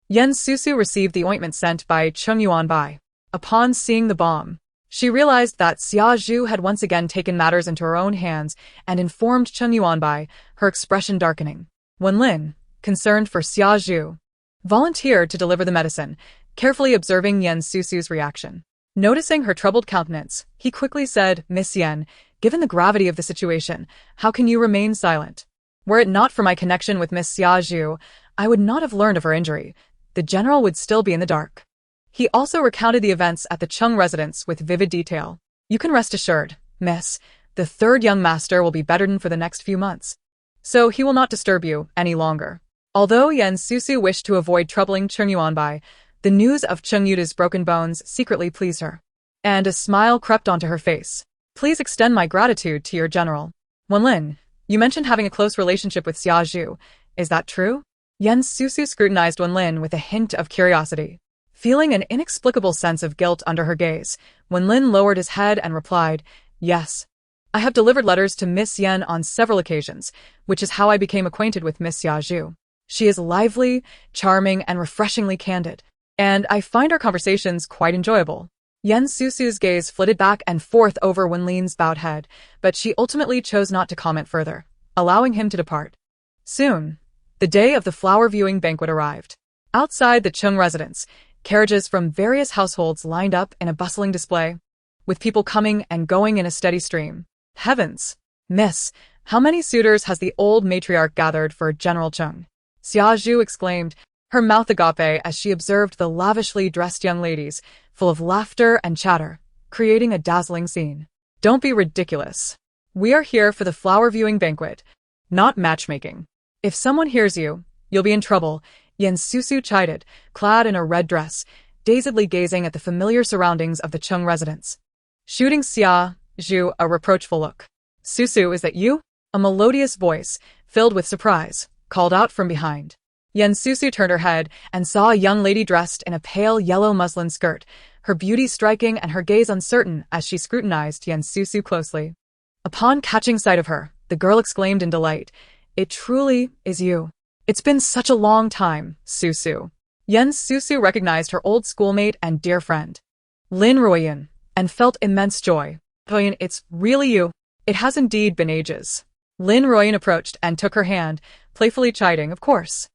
Yen Susu received the ointment sent by Cheng Yuanbai. Upon seeing the bomb, she realized that Xia Zhu had once again taken matters into her own hands and informed Cheng Yuanbai, her expression darkening. When Lin, concerned for Xia Zhu, volunteered to deliver the medicine, carefully observing Yan Susu's reaction. Noticing her troubled countenance, he quickly said, Miss Yan, given the gravity of the situation, how can you remain silent? Were it not for my connection with Miss Xiaozhu, I would not have learned of her injury. The general would still be in the dark. He also recounted the events at the Cheng residence with vivid detail. You can rest assured, miss, the third young master will be bedridden for the next few months. So he will not disturb you any longer. Although Yan Susu wished to avoid troubling Cheng Yuanbai, the news of Cheng Yudu's broken bones secretly pleased her. And a smile crept onto her face. Please extend my gratitude to your general. Wenlin, you mentioned having a close relationship with Xiaozhu. Is that true? Yan Susu scrutinized Wenlin with a hint of curiosity. Feeling an inexplicable sense of guilt under her gaze, Wenlin lowered his head and replied, Yes. I have delivered letters to Miss Yan on several occasions, which is how I became acquainted with Miss Xiaozhu. She is lively, charming, and refreshingly candid, and I find our conversations quite enjoyable. Yan Susu's gaze flitted back and forth over Wenlin's bowed head, but she ultimately chose not to comment further, allowing him to depart. Soon, the day of the flower viewing banquet arrived. Outside the Cheng residence, carriages from various households lined up in a bustling display, with people coming and going in a steady stream. Heavens! Miss, how many suitors has the old matriarch gathered for General Cheng? Xiaozhu exclaimed, her mouth agape as she observed the lavishly dressed young ladies, full of laughter and chatter, creating a dazzling scene. Don't be ridiculous. We are here for the flower viewing banquet, not matchmaking. If someone hears you, you'll be in trouble, Yan Susu chided, clad in a red dress, dazedly gazing at the familiar surroundings of the Cheng residence. Shooting Xiaozhu a reproachful look. Susu, is that you? A melodious voice, filled with surprise, called out from behind. Yan Susu turned her head and saw a young lady dressed in a pale yellow muslin skirt, her beauty striking and her gaze uncertain as she scrutinized Yan Susu closely. Upon catching sight of her, the girl exclaimed in delight, It truly is you. It's been such a long time, Susu. Yan Susu recognized her old schoolmate and dear friend, Lin Ruoyan, and felt immense joy. Ruoyan, it's really you. It has indeed been ages. Lin Ruoyan approached and took her hand, playfully chiding, Of course.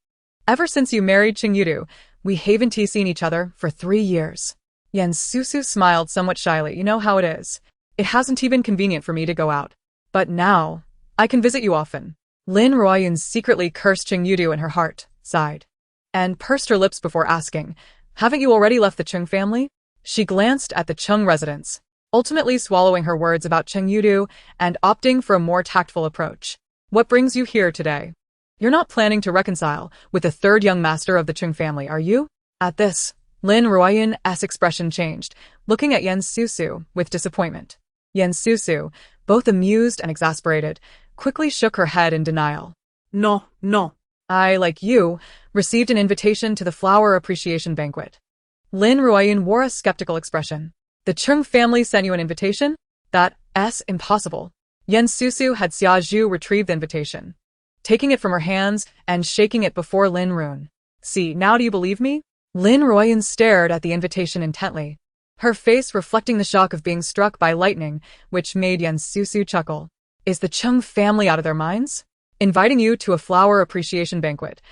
Ever since you married Cheng Yudu, we haven't seen each other for 3 years. Yan Susu smiled somewhat shyly. You know how it is. It hasn't even been convenient for me to go out. But now, I can visit you often. Lin Ruoyan secretly cursed Cheng Yudu in her heart, sighed, and pursed her lips before asking, Haven't you already left the Cheng family? She glanced at the Cheng residence, ultimately swallowing her words about Cheng Yudu and opting for a more tactful approach. What brings you here today? You're not planning to reconcile with the third young master of the Cheng family, are you? At this, Lin Ruoyan's expression changed, looking at Yan Susu with disappointment. Yan Susu, both amused and exasperated, quickly shook her head in denial. No. I, like you, received an invitation to the flower appreciation banquet. Lin Ruoyan wore a skeptical expression. The Cheng family sent you an invitation? That's impossible. Yan Susu had Xiaozhu retrieve the invitation, taking it from her hands and shaking it before Lin Ruoyan. See, now do you believe me? Lin Ruoyan stared at the invitation intently, her face reflecting the shock of being struck by lightning, which made Yan Susu chuckle. Is the Cheng family out of their minds? Inviting you to a flower appreciation banquet.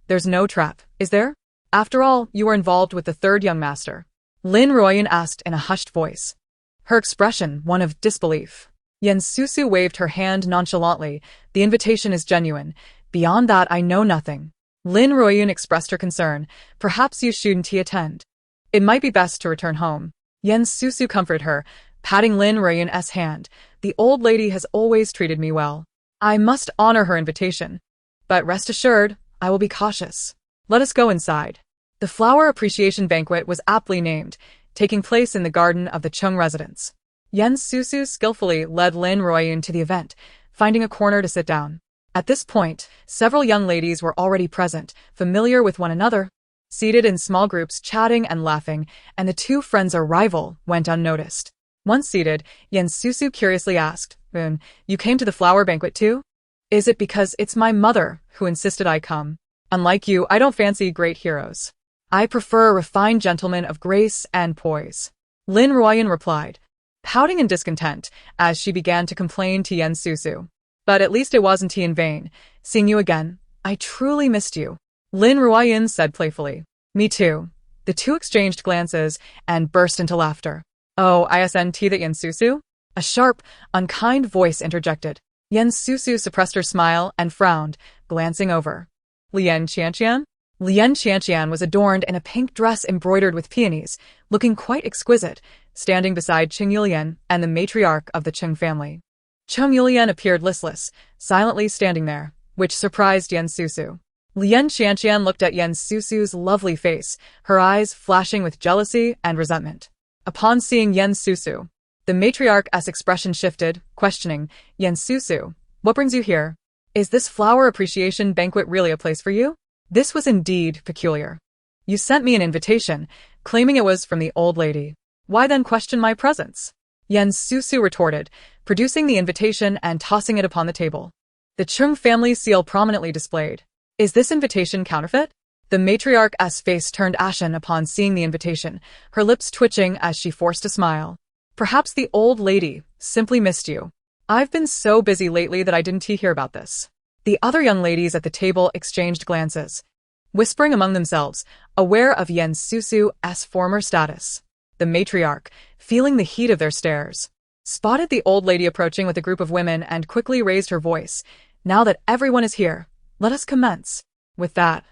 There's no trap, is there? After all, you are involved with the third young master. Lin Ruoyan asked in a hushed voice, her expression one of disbelief. Yan Susu waved her hand nonchalantly. The invitation is genuine. Beyond that, I know nothing. Lin Ruoyan expressed her concern. Perhaps you shouldn't attend. It might be best to return home. Yan Susu comforted her, patting Lin Ruoyan's hand. The old lady has always treated me well. I must honor her invitation. But rest assured, I will be cautious. Let us go inside. The flower appreciation banquet was aptly named, taking place in the garden of the Cheng residence. Yan Susu skillfully led Lin Ruoyan to the event, finding a corner to sit down. At this point, several young ladies were already present, familiar with one another, seated in small groups chatting and laughing, and the two friends' arrival went unnoticed. Once seated, Yan Susu curiously asked, You came to the flower banquet too? Is it because it's my mother who insisted I come? Unlike you, I don't fancy great heroes. I prefer a refined gentleman of grace and poise. Lin Ruoyan replied, pouting in discontent as she began to complain to Yan Susu. But at least it wasn't in vain. Seeing you again, I truly missed you. Lin Ruoyan said playfully. Me too. The two exchanged glances and burst into laughter. Oh, isn't that Yen Susu? A sharp, unkind voice interjected. Yen Susu suppressed her smile and frowned, glancing over. Lian Qianqian? Lian Qianqian was adorned in a pink dress embroidered with peonies, looking quite exquisite, standing beside Cheng Yulian and the matriarch of the Cheng family. Cheng Yulian appeared listless, silently standing there, which surprised Yen Susu. Lian Qianqian looked at Yen Susu's lovely face, her eyes flashing with jealousy and resentment. Upon seeing Yen Susu, the matriarch's expression shifted, questioning, Yen Susu, what brings you here? Is this flower appreciation banquet really a place for you? This was indeed peculiar. You sent me an invitation, claiming it was from the old lady. Why then question my presence? Yen Susu retorted, producing the invitation and tossing it upon the table. The Cheng family seal prominently displayed. Is this invitation counterfeit? The matriarch's face turned ashen upon seeing the invitation, her lips twitching as she forced a smile. Perhaps the old lady simply missed you. I've been so busy lately that I didn't hear about this. The other young ladies at the table exchanged glances, whispering among themselves, aware of Yen Susu's former status. The matriarch, feeling the heat of their stares, spotted the old lady approaching with a group of women and quickly raised her voice. Now that everyone is here, let us commence. With that,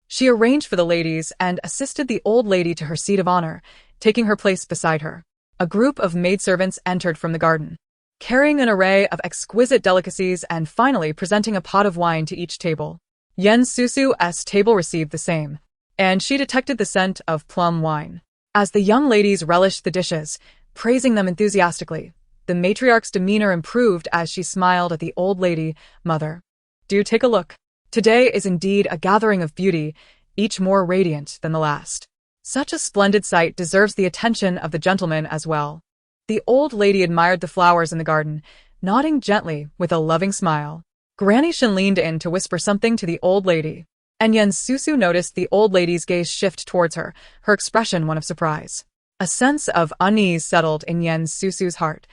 she arranged for the ladies and assisted the old lady to her seat of honor, taking her place beside her. A group of maidservants entered from the garden, carrying an array of exquisite delicacies and finally presenting a pot of wine to each table. Yen Susu's table received the same, and she detected the scent of plum wine. As the young ladies relished the dishes, praising them enthusiastically, the matriarch's demeanor improved as she smiled at the old lady. Mother, do take a look. Today is indeed a gathering of beauty, each more radiant than the last. Such a splendid sight deserves the attention of the gentleman as well. The old lady admired the flowers in the garden, nodding gently with a loving smile. Granny Shen leaned in to whisper something to the old lady, and Yen Susu noticed the old lady's gaze shift towards her, her expression one of surprise. A sense of unease settled in Yen Susu's heart.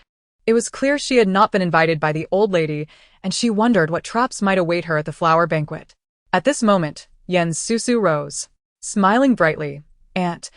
It was clear she had not been invited by the old lady, and she wondered what traps might await her at the flower banquet. At this moment, Yen Susu rose, smiling brightly. Aunt,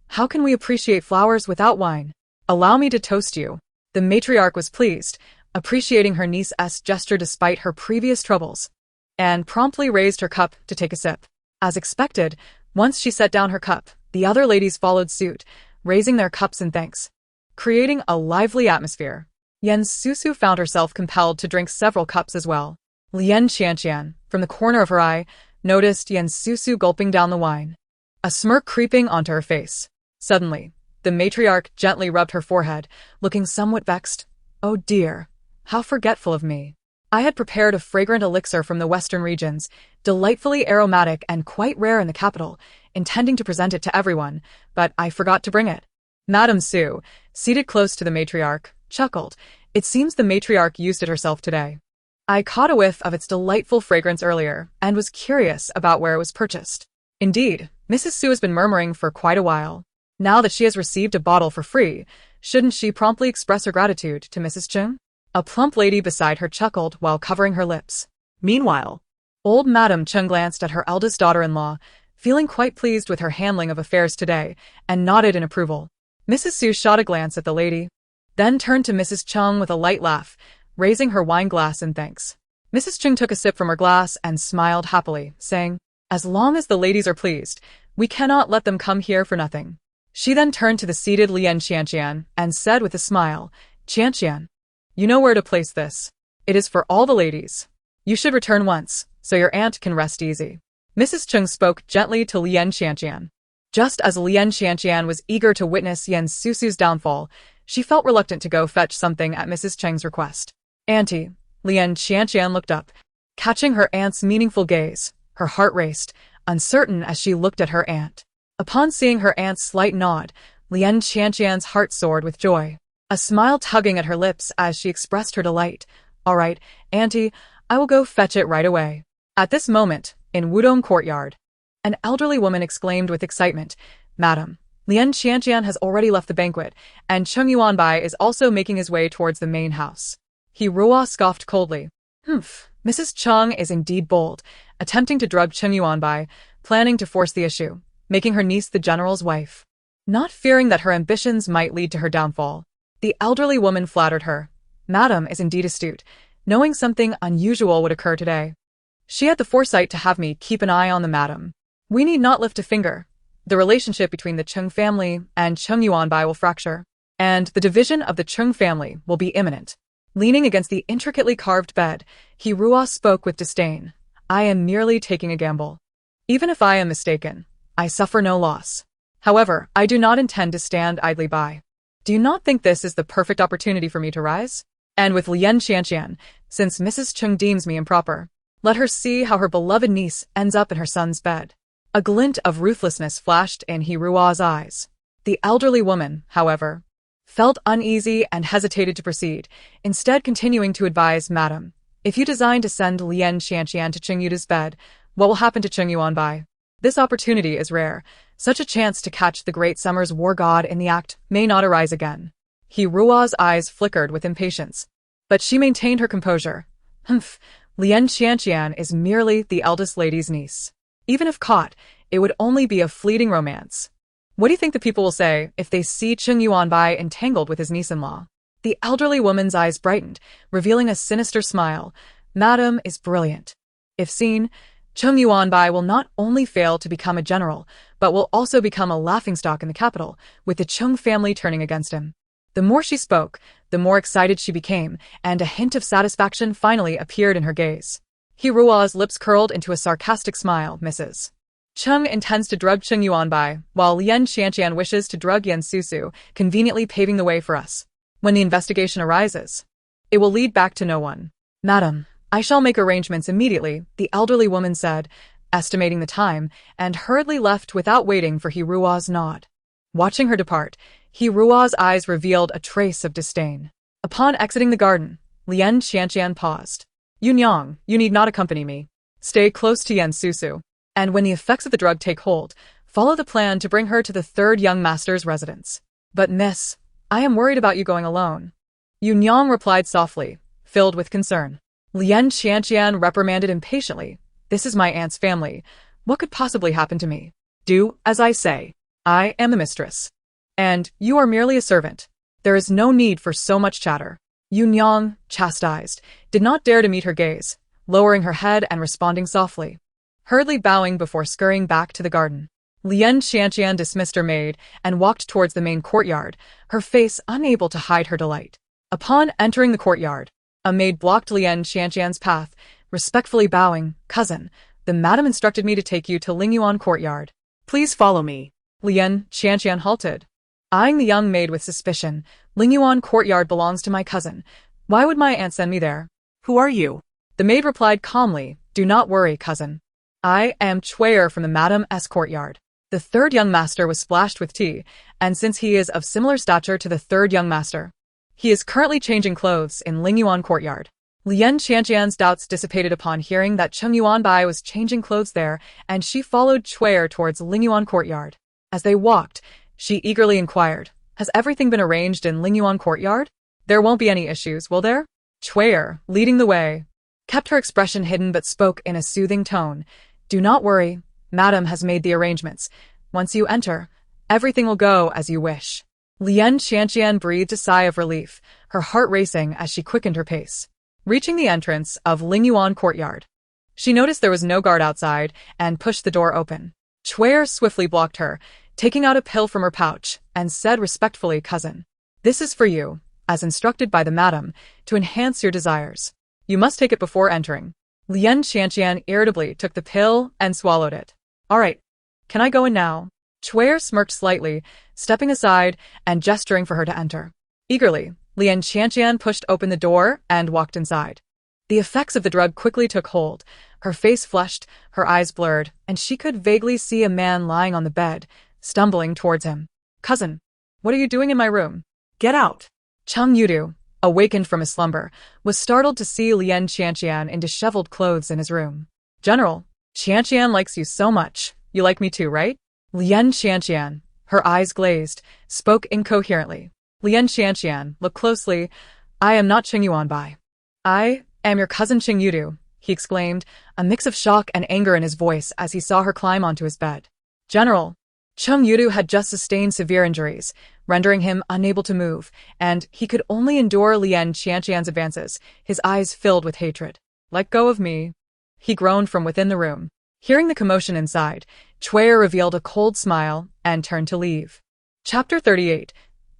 how can we appreciate flowers without wine? Allow me to toast you. The matriarch was pleased, appreciating her niece's gesture despite her previous troubles, and promptly raised her cup to take a sip. As expected, once she set down her cup, the other ladies followed suit, raising their cups in thanks, creating a lively atmosphere. Yen Susu found herself compelled to drink several cups as well. Lian Qianqian, from the corner of her eye, noticed Yen Susu gulping down the wine, a smirk creeping onto her face. Suddenly, the matriarch gently rubbed her forehead, looking somewhat vexed. Oh dear, how forgetful of me. I had prepared a fragrant elixir from the western regions, delightfully aromatic and quite rare in the capital, intending to present it to everyone, but I forgot to bring it. Madame Su, seated close to the matriarch, chuckled. It seems the matriarch used it herself today. I caught a whiff of its delightful fragrance earlier and was curious about where it was purchased. Indeed, Mrs. Su has been murmuring for quite a while. Now that she has received a bottle for free, shouldn't she promptly express her gratitude to Mrs. Cheng? A plump lady beside her chuckled while covering her lips. Meanwhile, old Madame Cheng glanced at her eldest daughter-in-law, feeling quite pleased with her handling of affairs today, and nodded in approval. Mrs. Su shot a glance at the lady, then turned to Mrs. Cheng with a light laugh, raising her wine glass in thanks. Mrs. Cheng took a sip from her glass and smiled happily, saying, as long as the ladies are pleased, we cannot let them come here for nothing. She then turned to the seated Lian Qianqian and said with a smile, Qianqian, you know where to place this. It is for all the ladies. You should return once, so your aunt can rest easy. Mrs. Cheng spoke gently to Lian Qianqian. Just as Lian Qianqian was eager to witness Yen Susu's downfall, she felt reluctant to go fetch something at Mrs. Cheng's request. Auntie, Lian Qianqian looked up, catching her aunt's meaningful gaze. Her heart raced, uncertain as she looked at her aunt. Upon seeing her aunt's slight nod, Lian Qianqian's heart soared with joy, a smile tugging at her lips as she expressed her delight. All right, Auntie, I will go fetch it right away. At this moment, in Wudong courtyard, an elderly woman exclaimed with excitement, Madam, Lian Qianqian has already left the banquet, and Cheng Yuanbai is also making his way towards the main house. Ruo scoffed coldly. Humph, Mrs. Cheng is indeed bold, attempting to drug Cheng Yuanbai, planning to force the issue. making her niece the general's wife. Not fearing that her ambitions might lead to her downfall, the elderly woman flattered her. Madam is indeed astute, knowing something unusual would occur today. She had the foresight to have me keep an eye on the madam. We need not lift a finger. The relationship between the Cheng family and Cheng Yuanbai will fracture, and the division of the Cheng family will be imminent. Leaning against the intricately carved bed, Hirua spoke with disdain. I am merely taking a gamble. Even if I am mistaken, I suffer no loss. However, I do not intend to stand idly by. Do you not think this is the perfect opportunity for me to rise? And with Lian Qianqian, since Mrs. Cheng deems me improper, let her see how her beloved niece ends up in her son's bed. A glint of ruthlessness flashed in Hirua's eyes. The elderly woman, however, felt uneasy and hesitated to proceed, instead continuing to advise, Madam, if you design to send Lian Qianqian to Cheng Yudu's bed, what will happen to Cheng Yuanbai? This opportunity is rare. Such a chance to catch the great summer's war god in the act may not arise again. Hirua's eyes flickered with impatience, but she maintained her composure. Humph, Lian Qianqian is merely the eldest lady's niece. Even if caught, it would only be a fleeting romance. What do you think the people will say if they see Cheng Yuanbai entangled with his niece-in-law? The elderly woman's eyes brightened, revealing a sinister smile. Madam is brilliant. If seen, Cheng Yuanbai will not only fail to become a general, but will also become a laughingstock in the capital, with the Cheng family turning against him. The more she spoke, the more excited she became, and a hint of satisfaction finally appeared in her gaze. Hirua's lips curled into a sarcastic smile. Mrs. Cheng intends to drug Cheng Yuanbai, while Lian Qianqian wishes to drug Yan Susu, conveniently paving the way for us. When the investigation arises, it will lead back to no one. Madam, I shall make arrangements immediately, the elderly woman said, estimating the time, and hurriedly left without waiting for Hirua's nod. Watching her depart, Hirua's eyes revealed a trace of disdain. Upon exiting the garden, Lian Qianqian paused. Yunyang, you need not accompany me. Stay close to Yan Susu, and when the effects of the drug take hold, follow the plan to bring her to the third young master's residence. But miss, I am worried about you going alone. Yunyang replied softly, filled with concern. Lian Qianqian reprimanded impatiently. This is my aunt's family. What could possibly happen to me? Do as I say. I am the mistress. And you are merely a servant. There is no need for so much chatter. Yunyang, chastised, did not dare to meet her gaze, lowering her head and responding softly, hurriedly bowing before scurrying back to the garden. Lian Qianqian dismissed her maid and walked towards the main courtyard, her face unable to hide her delight. Upon entering the courtyard, a maid blocked Lian Qianqian's path, respectfully bowing. Cousin, the madam instructed me to take you to Lingyuan courtyard. Please follow me. Lian Qianqian halted, eyeing the young maid with suspicion. Lingyuan courtyard belongs to my cousin. Why would my aunt send me there? Who are you? The maid replied calmly. Do not worry, cousin. I am Chuier from the Madam's courtyard. The third young master was splashed with tea, and since he is of similar stature to the third young master, he is currently changing clothes in Lingyuan courtyard. Lian Qianqian's doubts dissipated upon hearing that Cheng Yuanbai was changing clothes there, and she followed Chuier towards Lingyuan courtyard. As they walked, she eagerly inquired, has everything been arranged in Lingyuan courtyard? There won't be any issues, will there? Chuier, leading the way, kept her expression hidden but spoke in a soothing tone. Do not worry, Madam has made the arrangements. Once you enter, everything will go as you wish. Lian Qianqian breathed a sigh of relief, her heart racing as she quickened her pace. Reaching the entrance of Lingyuan courtyard, she noticed there was no guard outside and pushed the door open. Chuier swiftly blocked her, taking out a pill from her pouch, and said respectfully, Cousin, this is for you, as instructed by the madam, to enhance your desires. You must take it before entering. Lian Qianqian irritably took the pill and swallowed it. All right, can I go in now? Chuier smirked slightly, stepping aside and gesturing for her to enter. Eagerly, Lian Qianqian pushed open the door and walked inside. The effects of the drug quickly took hold. Her face flushed, her eyes blurred, and she could vaguely see a man lying on the bed, stumbling towards him. Cousin, what are you doing in my room? Get out. Cheng Yudu, awakened from his slumber, was startled to see Lian Qianqian in disheveled clothes in his room. General, Qianqian likes you so much. You like me too, right? Lian Qianqian, her eyes glazed, spoke incoherently. Lian Qianqian, look closely. I am not Cheng Yuanbai. I am your cousin Cheng Yudu, he exclaimed, a mix of shock and anger in his voice as he saw her climb onto his bed. General, Cheng Yudu had just sustained severe injuries, rendering him unable to move, and he could only endure Lien Qianqian's advances, his eyes filled with hatred. "Let go of me," he groaned from within the room. Hearing the commotion inside, Chuer revealed a cold smile and turned to leave. Chapter 38.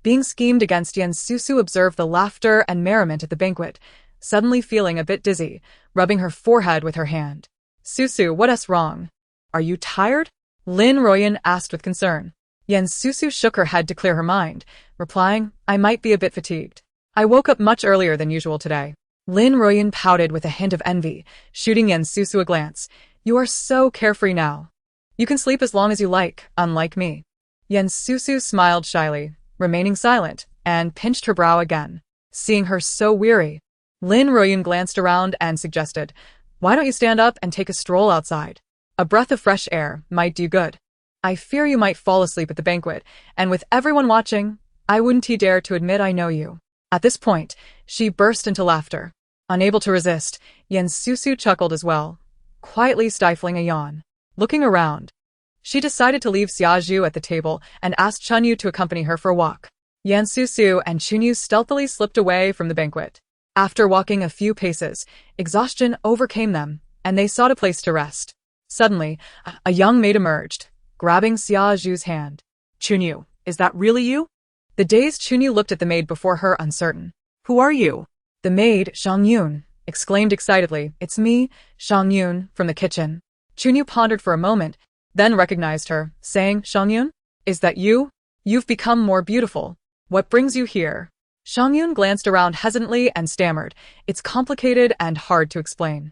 Being schemed against, Yen Susu observed the laughter and merriment at the banquet, suddenly feeling a bit dizzy, rubbing her forehead with her hand. "Susu, what's wrong? Are you tired?" Lin Royan asked with concern. Yen Susu shook her head to clear her mind, replying, "I might be a bit fatigued. I woke up much earlier than usual today." Lin Royan pouted with a hint of envy, shooting Yen Susu a glance. "You are so carefree now. You can sleep as long as you like, unlike me." Yen Susu smiled shyly, remaining silent, and pinched her brow again. Seeing her so weary, Lin Royan glanced around and suggested, "Why don't you stand up and take a stroll outside? A breath of fresh air might do good. I fear you might fall asleep at the banquet, and with everyone watching, I wouldn't dare to admit I know you." At this point, she burst into laughter. Unable to resist, Yen Susu chuckled as well, quietly stifling a yawn. Looking around, she decided to leave Xiaozhu at the table and asked Chunyu to accompany her for a walk. Yen Susu and Chunyu stealthily slipped away from the banquet. After walking a few paces, exhaustion overcame them, and they sought a place to rest. Suddenly, a young maid emerged, grabbing Xiaozhu's hand. "Chunyu, is that really you?" The dazed Chunyu looked at the maid before her, uncertain. "Who are you?" The maid, Shang Yun, exclaimed excitedly, "It's me, Shang Yun, from the kitchen." Chunyu pondered for a moment, then recognized her, saying, "Shang Yun? Is that you? You've become more beautiful. What brings you here?" Shang Yun glanced around hesitantly and stammered, "It's complicated and hard to explain."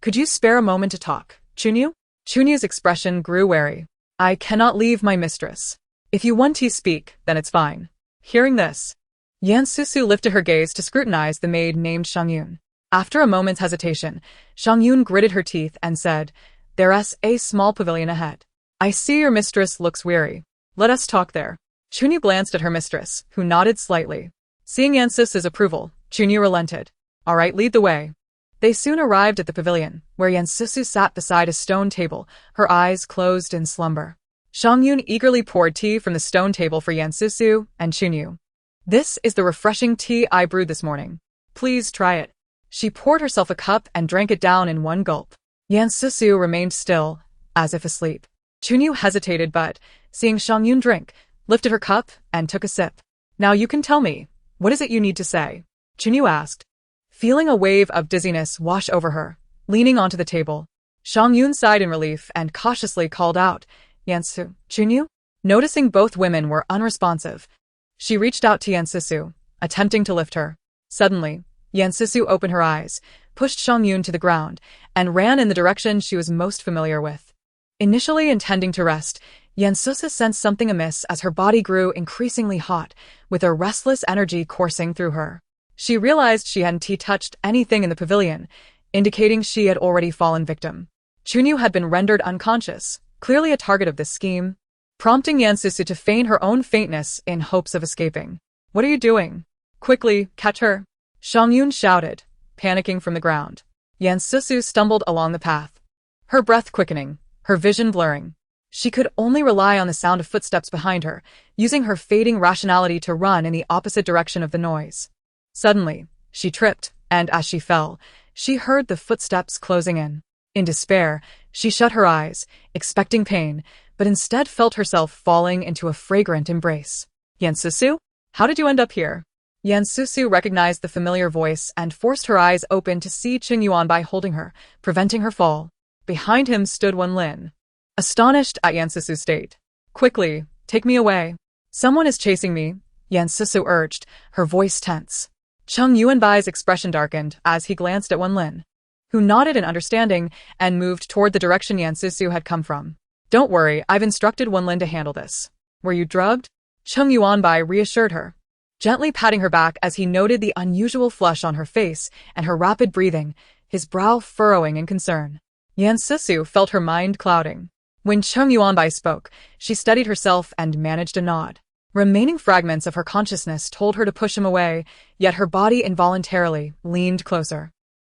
"Could you spare a moment to talk, Chunyu?" Chunyu's expression grew wary. "I cannot leave my mistress. If you want to speak, then it's fine." Hearing this, Yen Susu lifted her gaze to scrutinize the maid named Shang Yun. After a moment's hesitation, Shang Yun gritted her teeth and said, "There's a small pavilion ahead. I see your mistress looks weary. Let us talk there." Chunyu glanced at her mistress, who nodded slightly. Seeing Yen Susu's approval, Chunyu relented. "All right, lead the way." They soon arrived at the pavilion, where Yen Susu sat beside a stone table, her eyes closed in slumber. Shang Yun eagerly poured tea from the stone table for Yen Susu and Chunyu. "This is the refreshing tea I brewed this morning. Please try it." She poured herself a cup and drank it down in one gulp. Yen Susu remained still, as if asleep. Chunyu hesitated but, seeing Shang Yun drink, lifted her cup and took a sip. "Now you can tell me, what is it you need to say?" Chunyu asked. Feeling a wave of dizziness wash over her, leaning onto the table, Shang Yun sighed in relief and cautiously called out, "Yen Susu, Chunyu?" Noticing both women were unresponsive, she reached out to Yen Susu, attempting to lift her. Suddenly, Yen Susu opened her eyes, pushed Shang Yun to the ground, and ran in the direction she was most familiar with. Initially intending to rest, Yen Susu sensed something amiss as her body grew increasingly hot, with a restless energy coursing through her. She realized she hadn't touched anything in the pavilion, indicating she had already fallen victim. Chunyu had been rendered unconscious, clearly a target of this scheme, prompting Yen Susu to feign her own faintness in hopes of escaping. "What are you doing? Quickly, catch her!" Shang Yun shouted, panicking from the ground. Yen Susu stumbled along the path, her breath quickening, her vision blurring. She could only rely on the sound of footsteps behind her, using her fading rationality to run in the opposite direction of the noise. Suddenly, she tripped, and as she fell, she heard the footsteps closing in. In despair, she shut her eyes, expecting pain, but instead felt herself falling into a fragrant embrace. "Yen Susu? How did you end up here?" Yen Susu recognized the familiar voice and forced her eyes open to see Cheng Yuanbai holding her, preventing her fall. Behind him stood Wenlin, astonished at Yen Susu's state. "Quickly, take me away. Someone is chasing me," Yen Susu urged, her voice tense. Cheng Yuanbai's expression darkened as he glanced at Wenlin, who nodded in understanding and moved toward the direction Yen Susu had come from. "Don't worry, I've instructed Wenlin to handle this." "Were you drugged?" Cheng Yuanbai reassured her, gently patting her back as he noted the unusual flush on her face and her rapid breathing, his brow furrowing in concern. Yen Susu felt her mind clouding. When Cheng Yuanbai spoke, she steadied herself and managed a nod. Remaining fragments of her consciousness told her to push him away, yet her body involuntarily leaned closer.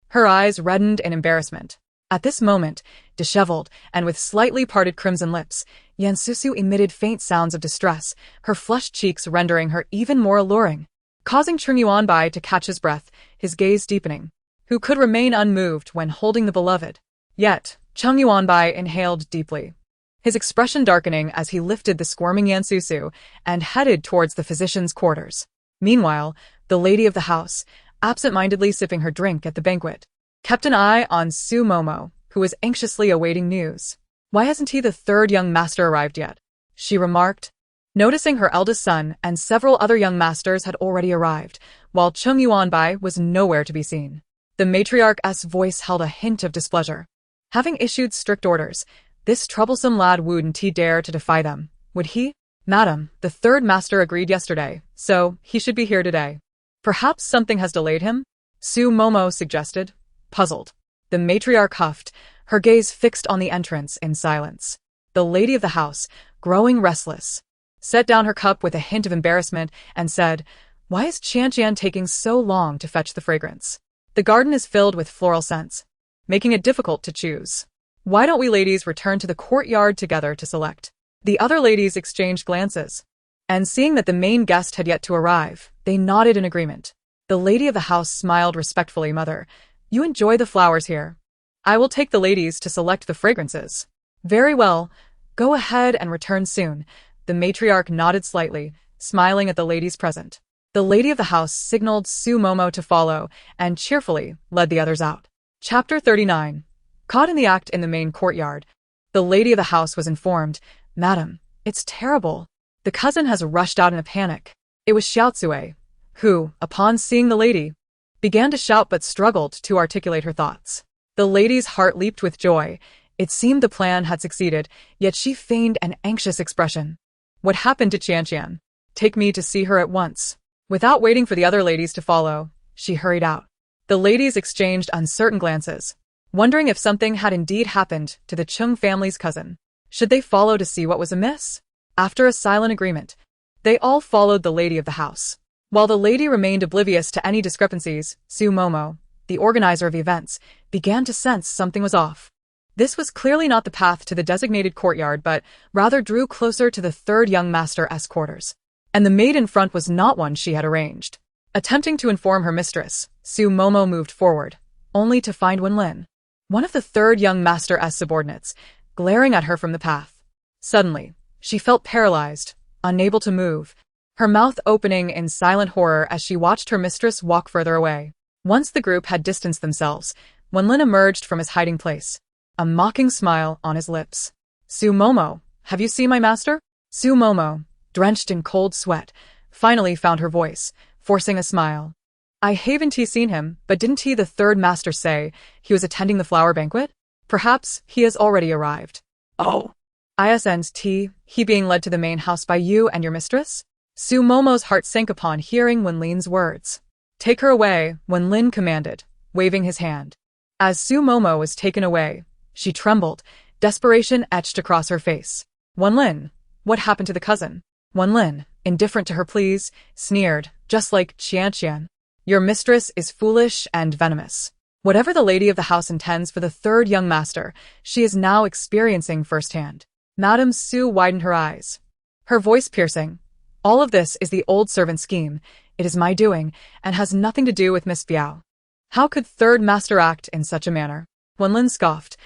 Her eyes reddened in embarrassment. At this moment, disheveled and with slightly parted crimson lips, Susu emitted faint sounds of distress, her flushed cheeks rendering her even more alluring, causing Cheng Yuanbai to catch his breath, his gaze deepening. Who could remain unmoved when holding the beloved? Yet, Cheng Yuanbai inhaled deeply, his expression darkening as he lifted the squirming Susu and headed towards the physician's quarters. Meanwhile, the lady of the house, absent-mindedly sipping her drink at the banquet, kept an eye on Su Momo, who was anxiously awaiting news. "Why hasn't the third young master arrived yet?" she remarked, noticing her eldest son and several other young masters had already arrived, while Cheng Yuanbai was nowhere to be seen. The matriarch's voice held a hint of displeasure. Having issued strict orders, this troublesome lad wouldn't dare to defy them, would he? "Madam, the third master agreed yesterday, so he should be here today." "Perhaps something has delayed him?" Su Momo suggested, puzzled. The matriarch huffed, her gaze fixed on the entrance in silence. The lady of the house, growing restless, set down her cup with a hint of embarrassment and said, "Why is Qian taking so long to fetch the fragrance? The garden is filled with floral scents, making it difficult to choose. Why don't we ladies return to the courtyard together to select?" The other ladies exchanged glances, and seeing that the main guest had yet to arrive, they nodded in agreement. The lady of the house smiled respectfully. "Mother, you enjoy the flowers here. I will take the ladies to select the fragrances." "Very well, go ahead and return soon." The matriarch nodded slightly, smiling at the ladies present. The lady of the house signaled Su Momo to follow and cheerfully led the others out. Chapter 39. Caught in the act in the main courtyard, the lady of the house was informed, "Madam, it's terrible. The cousin has rushed out in a panic." It was Xiaotsue, who, upon seeing the lady, began to shout but struggled to articulate her thoughts. The lady's heart leaped with joy. It seemed the plan had succeeded, yet she feigned an anxious expression. "What happened to Qian? Take me to see her at once." Without waiting for the other ladies to follow, she hurried out. The ladies exchanged uncertain glances, wondering if something had indeed happened to the Cheng family's cousin. Should they follow to see what was amiss? After a silent agreement, they all followed the lady of the house. While the lady remained oblivious to any discrepancies, Su Momo, the organizer of events, began to sense something was off. This was clearly not the path to the designated courtyard, but rather drew closer to the third young master's quarters. And the maid in front was not one she had arranged. Attempting to inform her mistress, Su Momo moved forward, only to find Wenlin, one of the third young master's subordinates, glaring at her from the path. Suddenly, she felt paralyzed, unable to move, her mouth opening in silent horror as she watched her mistress walk further away. Once the group had distanced themselves, Wenlin emerged from his hiding place, a mocking smile on his lips. "Su Momo, have you seen my master?" Su Momo, drenched in cold sweat, finally found her voice, forcing a smile. "I haven't seen him, but didn't the third master say he was attending the flower banquet? Perhaps he has already arrived." Oh. "Isn't he being led to the main house by you and your mistress?" Su Momo's heart sank upon hearing Wenlin's words. "Take her away," Wenlin commanded, waving his hand. As Su Momo was taken away, she trembled, desperation etched across her face. "Wenlin, what happened to the cousin?" Wenlin, indifferent to her pleas, sneered, just like Qian. "Your mistress is foolish and venomous. Whatever the lady of the house intends for the third young master, she is now experiencing firsthand." Madame Su widened her eyes, her voice piercing. "All of this is the old servant scheme. It is my doing, and has nothing to do with Miss Biao. How could third master act in such a manner?" Wenlin scoffed.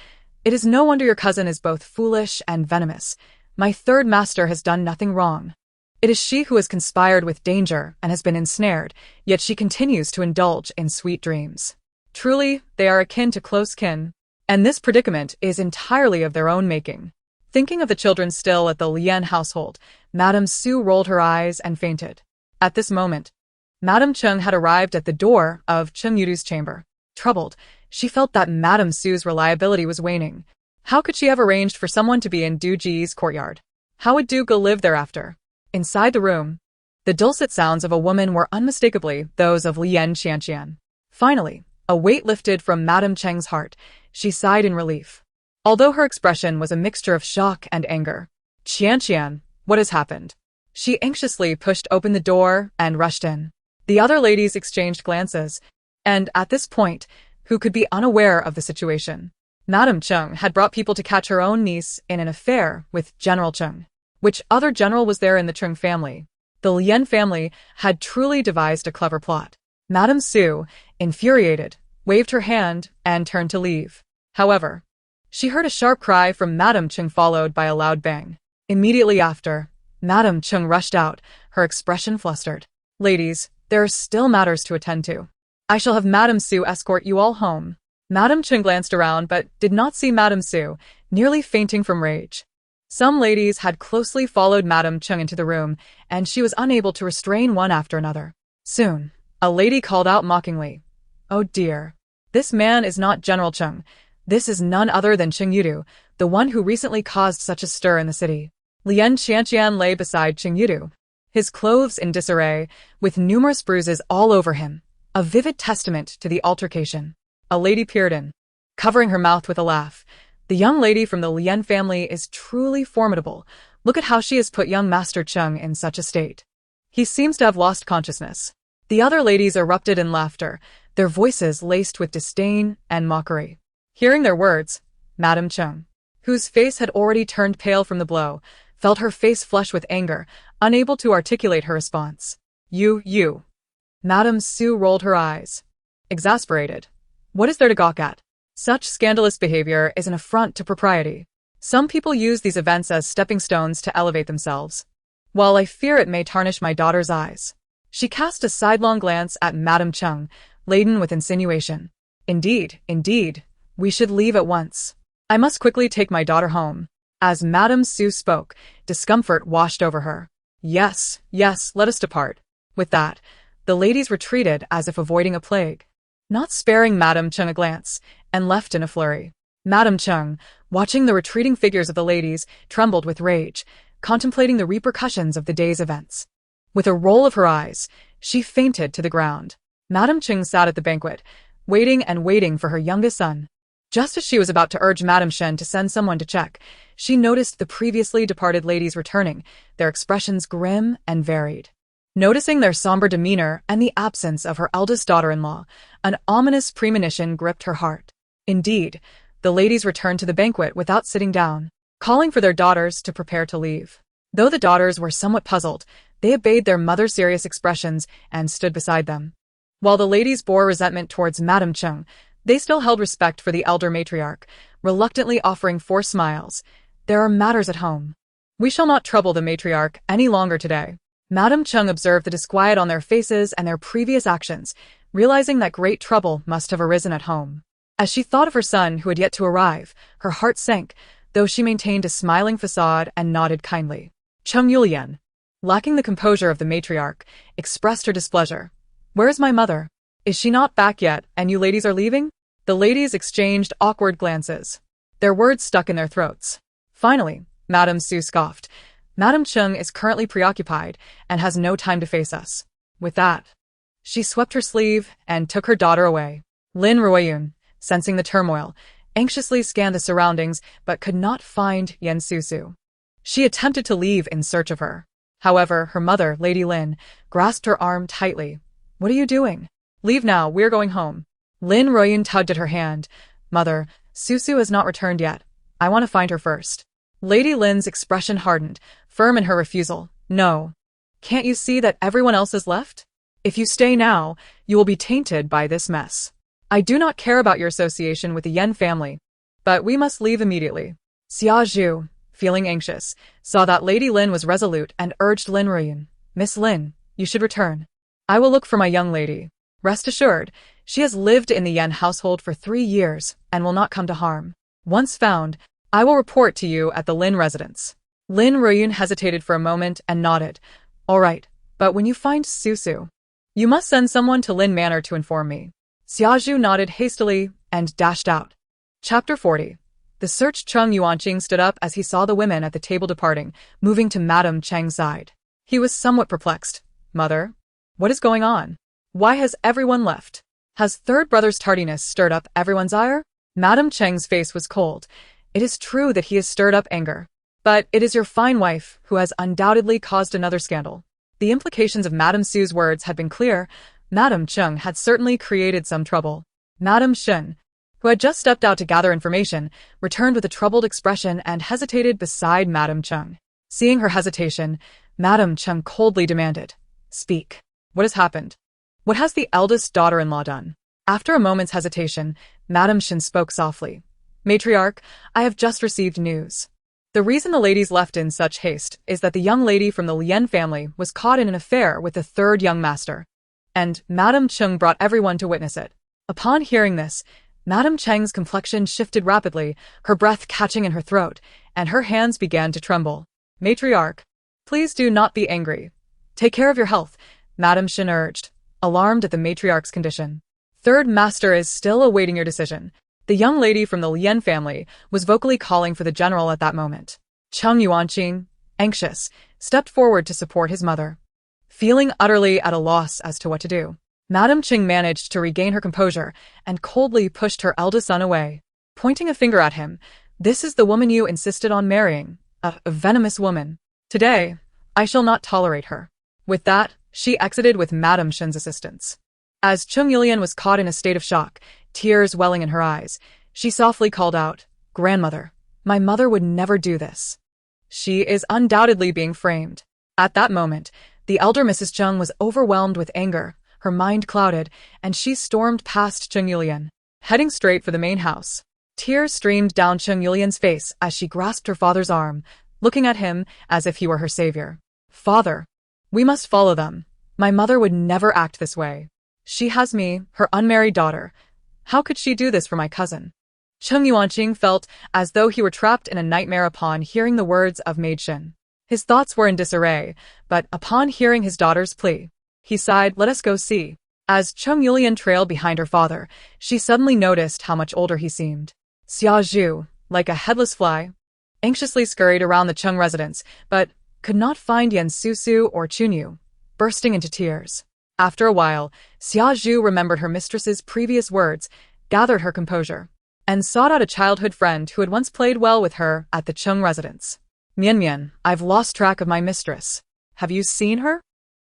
"It is no wonder your cousin is both foolish and venomous. My third master has done nothing wrong. It is she who has conspired with danger and has been ensnared, yet she continues to indulge in sweet dreams. Truly, they are akin to close kin. And this predicament is entirely of their own making." Thinking of the children still at the Lian household, Madame Su rolled her eyes and fainted. At this moment, Madame Cheng had arrived at the door of Cheng Yudu's chamber. Troubled, she felt that Madame Su's reliability was waning. How could she have arranged for someone to be in Du Ji's courtyard? How would Du Ge live thereafter? Inside the room, the dulcet sounds of a woman were unmistakably those of Lian Qian. Finally, a weight lifted from Madame Cheng's heart. She sighed in relief, although her expression was a mixture of shock and anger. "Qian, what has happened?" She anxiously pushed open the door and rushed in. The other ladies exchanged glances, and at this point, who could be unaware of the situation? Madame Cheng had brought people to catch her own niece in an affair with General Cheng. Which other general was there in the Cheng family? The Lien family had truly devised a clever plot. Madame Su, infuriated, waved her hand and turned to leave. However, she heard a sharp cry from Madame Cheng followed by a loud bang. Immediately after, Madame Cheng rushed out, her expression flustered. Ladies, there are still matters to attend to. I shall have Madame Su escort you all home. Madame Cheng glanced around but did not see Madame Su, nearly fainting from rage. Some ladies had closely followed Madame Cheng into the room, and she was unable to restrain one after another. Soon, a lady called out mockingly, "Oh dear. This man is not General Cheng. This is none other than Cheng Yudu, the one who recently caused such a stir in the city." Lien Qianqian lay beside Cheng Yudu, his clothes in disarray, with numerous bruises all over him, a vivid testament to the altercation. A lady peered in, covering her mouth with a laugh. "The young lady from the Lien family is truly formidable. Look at how she has put young Master Cheng in such a state. He seems to have lost consciousness." The other ladies erupted in laughter, their voices laced with disdain and mockery. Hearing their words, Madame Cheng, whose face had already turned pale from the blow, felt her face flush with anger, unable to articulate her response. You. Madame Su rolled her eyes. Exasperated. What is there to gawk at? Such scandalous behavior is an affront to propriety. Some people use these events as stepping stones to elevate themselves. While I fear it may tarnish my daughter's eyes. She cast a sidelong glance at Madame Cheng, laden with insinuation. Indeed, we should leave at once. I must quickly take my daughter home. As Madame Su spoke, discomfort washed over her. Yes, let us depart. With that, the ladies retreated as if avoiding a plague, not sparing Madame Cheng a glance, and left in a flurry. Madame Cheng, watching the retreating figures of the ladies, trembled with rage, contemplating the repercussions of the day's events. With a roll of her eyes, she fainted to the ground. Madame Cheng sat at the banquet, waiting for her youngest son. Just as she was about to urge Madame Shen to send someone to check, she noticed the previously departed ladies returning, their expressions grim and varied. Noticing their somber demeanor and the absence of her eldest daughter-in-law, an ominous premonition gripped her heart. Indeed, the ladies returned to the banquet without sitting down, calling for their daughters to prepare to leave. Though the daughters were somewhat puzzled, they obeyed their mother's serious expressions and stood beside them. While the ladies bore resentment towards Madame Cheng, they still held respect for the elder matriarch, reluctantly offering forced smiles. There are matters at home. We shall not trouble the matriarch any longer today. Madame Cheng observed the disquiet on their faces and their previous actions, realizing that great trouble must have arisen at home. As she thought of her son who had yet to arrive, her heart sank, though she maintained a smiling facade and nodded kindly. Cheng Yulian, lacking the composure of the matriarch, expressed her displeasure. Where is my mother? Is she not back yet, and you ladies are leaving? The ladies exchanged awkward glances. Their words stuck in their throats. Finally, Madame Su scoffed. Madame Cheng is currently preoccupied and has no time to face us. With that, she swept her sleeve and took her daughter away. Lin Ruoyun, sensing the turmoil, anxiously scanned the surroundings but could not find Yen Susu. She attempted to leave in search of her. However, her mother, Lady Lin, grasped her arm tightly. What are you doing? Leave now, we're going home. Lin Ruoyun tugged at her hand. Mother, Susu has not returned yet. I want to find her first. Lady Lin's expression hardened, firm in her refusal. No. Can't you see that everyone else has left? If you stay now, you will be tainted by this mess. I do not care about your association with the Yen family, but we must leave immediately. Xia Zhu, feeling anxious, saw that Lady Lin was resolute and urged Lin Ruoyun. Miss Lin, you should return. I will look for my young lady. Rest assured, she has lived in the Yen household for 3 years and will not come to harm. Once found, I will report to you at the Lin residence. Lin Ruoyun hesitated for a moment and nodded. All right, but when you find Susu, you must send someone to Lin Manor to inform me. Xiaozhu nodded hastily and dashed out. Chapter 40. The searched Cheng Yuanqing stood up as he saw the women at the table departing, moving to Madame Cheng's side. He was somewhat perplexed. Mother? What is going on? Why has everyone left? Has third brother's tardiness stirred up everyone's ire? Madame Cheng's face was cold. It is true that he has stirred up anger. But it is your fine wife who has undoubtedly caused another scandal. The implications of Madame Su's words had been clear. Madame Cheng had certainly created some trouble. Madame Shen, who had just stepped out to gather information, returned with a troubled expression and hesitated beside Madame Cheng. Seeing her hesitation, Madame Cheng coldly demanded, "Speak. What has happened? What has the eldest daughter-in-law done?" After a moment's hesitation, Madame Cheng spoke softly. "Matriarch, I have just received news. The reason the ladies left in such haste is that the young lady from the Lien family was caught in an affair with the third young master." And Madame Cheng brought everyone to witness it. Upon hearing this, Madame Cheng's complexion shifted rapidly, her breath catching in her throat, and her hands began to tremble. "Matriarch, please do not be angry. Take care of your health," Madame Cheng urged, alarmed at the matriarch's condition. "Third master is still awaiting your decision." The young lady from the Lien family was vocally calling for the general at that moment. Cheng Yuanbai, anxious, stepped forward to support his mother. Feeling utterly at a loss as to what to do, Madame Cheng managed to regain her composure and coldly pushed her eldest son away, pointing a finger at him. "This is the woman you insisted on marrying, a venomous woman. Today, I shall not tolerate her." With that, she exited with Madame Cheng's assistance. As Cheng Yulian was caught in a state of shock, tears welling in her eyes, she softly called out, "Grandmother, my mother would never do this. She is undoubtedly being framed." At that moment, the elder Mrs. Cheng was overwhelmed with anger, her mind clouded, and she stormed past Cheng Yulian, heading straight for the main house. Tears streamed down Cheng Yulian's face as she grasped her father's arm, looking at him as if he were her savior. "Father, we must follow them. My mother would never act this way. She has me, her unmarried daughter. How could she do this for my cousin?" Cheng Yuanbai felt as though he were trapped in a nightmare upon hearing the words of Maid Shen. His thoughts were in disarray, but upon hearing his daughter's plea, he sighed, "Let us go see." As Cheng Yulian trailed behind her father, she suddenly noticed how much older he seemed. Xia Zhu, like a headless fly, anxiously scurried around the Cheng residence, but could not find Yan Susu or Chunyu, bursting into tears. After a while, Xia Zhu remembered her mistress's previous words, gathered her composure, and sought out a childhood friend who had once played well with her at the Cheng residence. "Mian Mian, I've lost track of my mistress. Have you seen her?"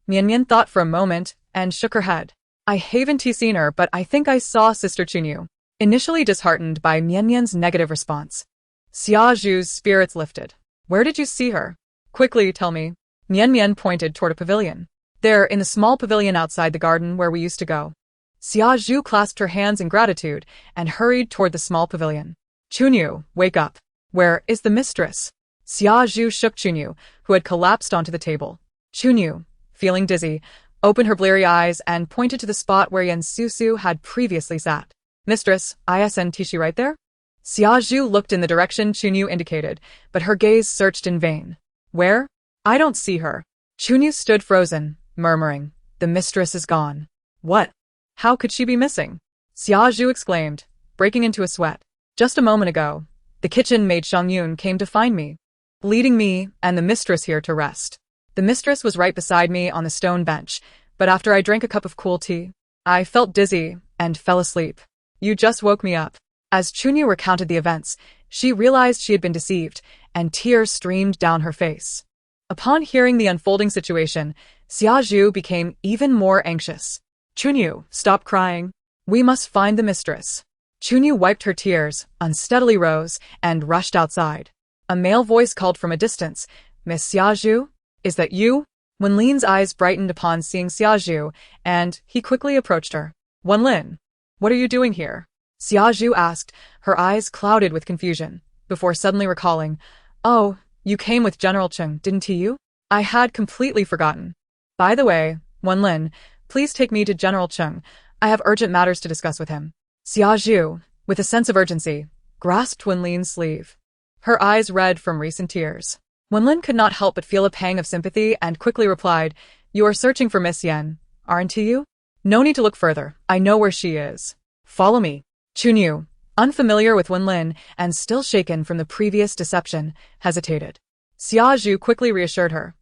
Mian Mian thought for a moment and shook her head. "I haven't seen her, but I think I saw Sister Chunyu." Initially disheartened by Mian Mian's negative response, Xia Zhu's spirits lifted. "Where did you see her? Quickly tell me." Mian Mian pointed toward a pavilion. "There, in the small pavilion outside the garden where we used to go." Xia Zhu clasped her hands in gratitude and hurried toward the small pavilion. "Chunyu, wake up. Where is the mistress?" Xia Zhu shook Chunyu, who had collapsed onto the table. Chunyu, feeling dizzy, opened her bleary eyes and pointed to the spot where Yan Susu had previously sat. "Mistress, isn't she right there?" Xia Zhu looked in the direction Chunyu indicated, but her gaze searched in vain. "Where? I don't see her." Chunyu stood frozen, murmuring, "The mistress is gone." "What? How could she be missing?" Xia Zhu exclaimed, breaking into a sweat. "Just a moment ago, the kitchen maid Shang Yun came to find me, leading me and the mistress here to rest. The mistress was right beside me on the stone bench, but after I drank a cup of cool tea, I felt dizzy and fell asleep. You just woke me up." As Chunyu recounted the events, she realized she had been deceived, and tears streamed down her face. Upon hearing the unfolding situation, Xia Zhu became even more anxious. "Chunyu, stop crying. We must find the mistress." Chunyu wiped her tears, unsteadily rose, and rushed outside. A male voice called from a distance, "Miss Xia Zhu? Is that you?" Wenlin's eyes brightened upon seeing Xia Zhu, and he quickly approached her. "Wenlin, what are you doing here?" Xia Zhu asked, her eyes clouded with confusion, before suddenly recalling, "Oh, you came with General Cheng, didn't you? I had completely forgotten. By the way, Wenlin, please take me to General Cheng. I have urgent matters to discuss with him." Xia Zhu, with a sense of urgency, grasped Wenlin's sleeve, her eyes red from recent tears. Wenlin could not help but feel a pang of sympathy and quickly replied, "You are searching for Miss Yan, aren't you? No need to look further. I know where she is. Follow me." Chunyu, unfamiliar with Wenlin and still shaken from the previous deception, hesitated. Xia Zhu quickly reassured her.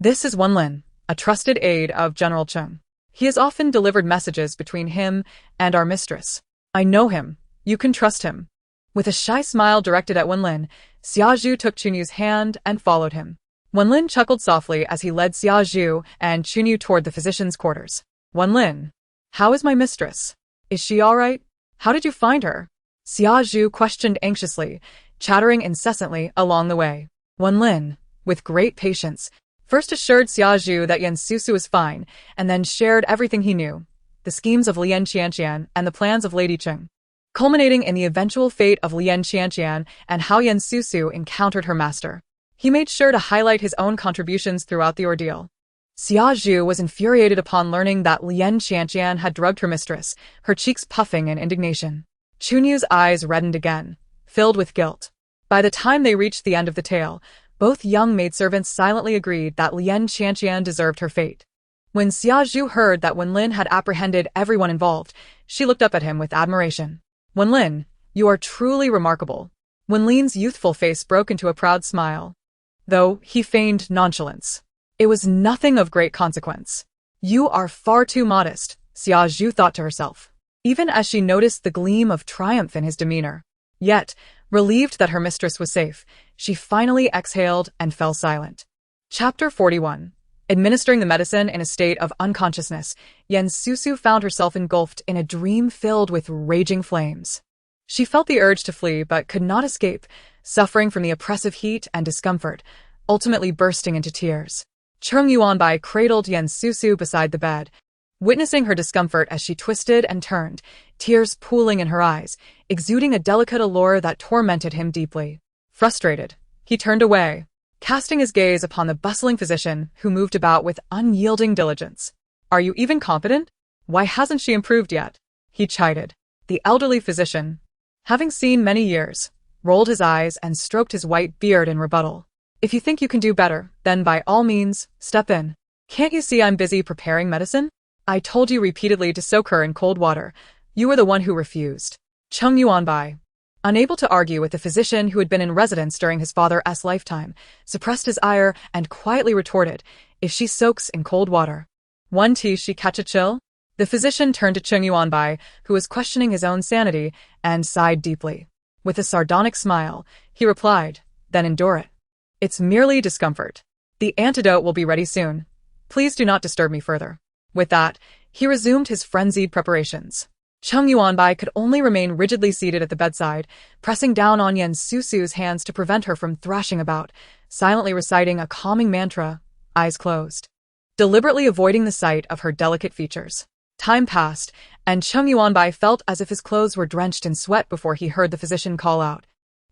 "This is Wenlin, a trusted aide of General Cheng. He has often delivered messages between him and our mistress. I know him. You can trust him." With a shy smile directed at Wenlin, Xia Zhu took Chunyu's hand and followed him. Wenlin chuckled softly as he led Xia Zhu and Chunyu toward the physician's quarters. "Wenlin, how is my mistress? Is she all right? How did you find her?" Xia Zhu questioned anxiously, chattering incessantly along the way. Wenlin, with great patience, first assured Xia Zhu that Yan Susu was fine, and then shared everything he knew, the schemes of Lian Qianqian and the plans of Lady Cheng, culminating in the eventual fate of Lian Qianqian and how Yan Susu encountered her master. He made sure to highlight his own contributions throughout the ordeal. Xia Zhu was infuriated upon learning that Lian Qianqian had drugged her mistress, her cheeks puffing in indignation. Chunyu's eyes reddened again, filled with guilt. By the time they reached the end of the tale, both young maidservants silently agreed that Lian Qianqian deserved her fate. When Xia Zhu heard that Wenlin had apprehended everyone involved, she looked up at him with admiration. Wenlin, you are truly remarkable. Wenlin's youthful face broke into a proud smile, though he feigned nonchalance. It was nothing of great consequence. You are far too modest, Xia Zhu thought to herself, even as she noticed the gleam of triumph in his demeanor. Yet, relieved that her mistress was safe, she finally exhaled and fell silent. Chapter 41. Administering the medicine in a state of unconsciousness, Yan Susu found herself engulfed in a dream filled with raging flames. She felt the urge to flee but could not escape, suffering from the oppressive heat and discomfort, ultimately bursting into tears. Cheng Yuanbai cradled Yan Susu beside the bed, witnessing her discomfort as she twisted and turned, tears pooling in her eyes, exuding a delicate allure that tormented him deeply. Frustrated, he turned away, casting his gaze upon the bustling physician who moved about with unyielding diligence. Are you even competent? Why hasn't she improved yet? He chided. The elderly physician, having seen many years, rolled his eyes and stroked his white beard in rebuttal. If you think you can do better, then by all means, step in. Can't you see I'm busy preparing medicine? I told you repeatedly to soak her in cold water. You were the one who refused. Cheng Yuanbai, unable to argue with the physician who had been in residence during his father's lifetime, suppressed his ire and quietly retorted, if she soaks in cold water, one tea she catch a chill? The physician turned to Cheng Yuanbai, who was questioning his own sanity, and sighed deeply. With a sardonic smile, he replied, then endure it. It's merely discomfort. The antidote will be ready soon. Please do not disturb me further. With that, he resumed his frenzied preparations. Cheng Yuanbai could only remain rigidly seated at the bedside, pressing down on Yan Susu's hands to prevent her from thrashing about, silently reciting a calming mantra, eyes closed, deliberately avoiding the sight of her delicate features. Time passed, and Cheng Yuanbai felt as if his clothes were drenched in sweat before he heard the physician call out,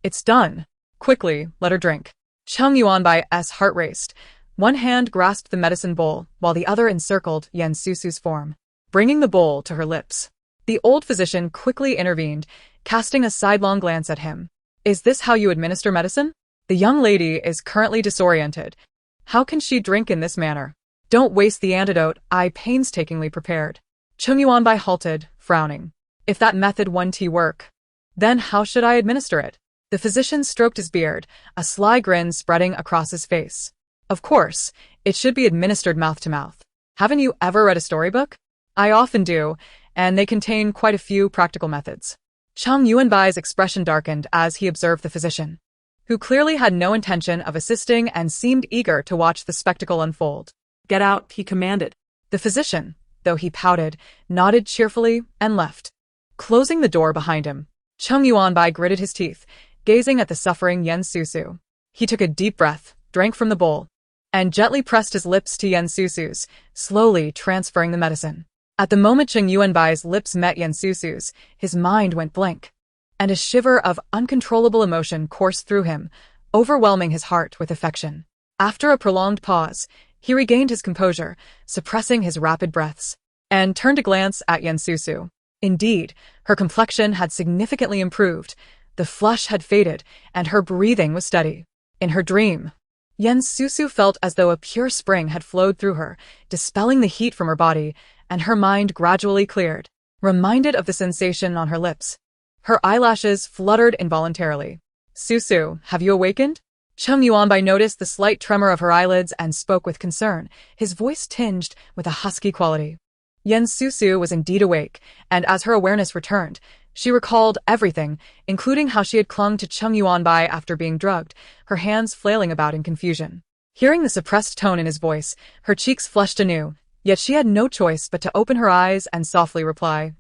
"It's done. Quickly, let her drink." Cheng Yuanbai's heart raced. One hand grasped the medicine bowl, while the other encircled Yan Susu's form, bringing the bowl to her lips. The old physician quickly intervened, casting a sidelong glance at him. Is this how you administer medicine? The young lady is currently disoriented. How can she drink in this manner? Don't waste the antidote I painstakingly prepared. Cheng Yuanbai halted, frowning. If that method won't work, then how should I administer it? The physician stroked his beard, a sly grin spreading across his face. Of course, it should be administered mouth to mouth. Haven't you ever read a storybook? I often do, and they contain quite a few practical methods. Cheng Yuanbai's expression darkened as he observed the physician, who clearly had no intention of assisting and seemed eager to watch the spectacle unfold. Get out, he commanded. The physician, though he pouted, nodded cheerfully and left, closing the door behind him. Cheng Yuanbai gritted his teeth, gazing at the suffering Yan Susu. He took a deep breath, drank from the bowl, and gently pressed his lips to Yan Susu's, slowly transferring the medicine. At the moment Cheng Yuanbai's lips met Yan Susu's, his mind went blank, and a shiver of uncontrollable emotion coursed through him, overwhelming his heart with affection. After a prolonged pause, he regained his composure, suppressing his rapid breaths, and turned to glance at Yan Susu. Indeed, her complexion had significantly improved, the flush had faded, and her breathing was steady. In her dream, Yan Susu felt as though a pure spring had flowed through her, dispelling the heat from her body, and her mind gradually cleared. Reminded of the sensation on her lips, her eyelashes fluttered involuntarily. Susu, have you awakened? Cheng Yuanbai noticed the slight tremor of her eyelids and spoke with concern, his voice tinged with a husky quality. Yan Susu was indeed awake, and as her awareness returned, she recalled everything, including how she had clung to Cheng Yuanbai after being drugged, her hands flailing about in confusion. Hearing the suppressed tone in his voice, her cheeks flushed anew, yet she had no choice but to open her eyes and softly reply,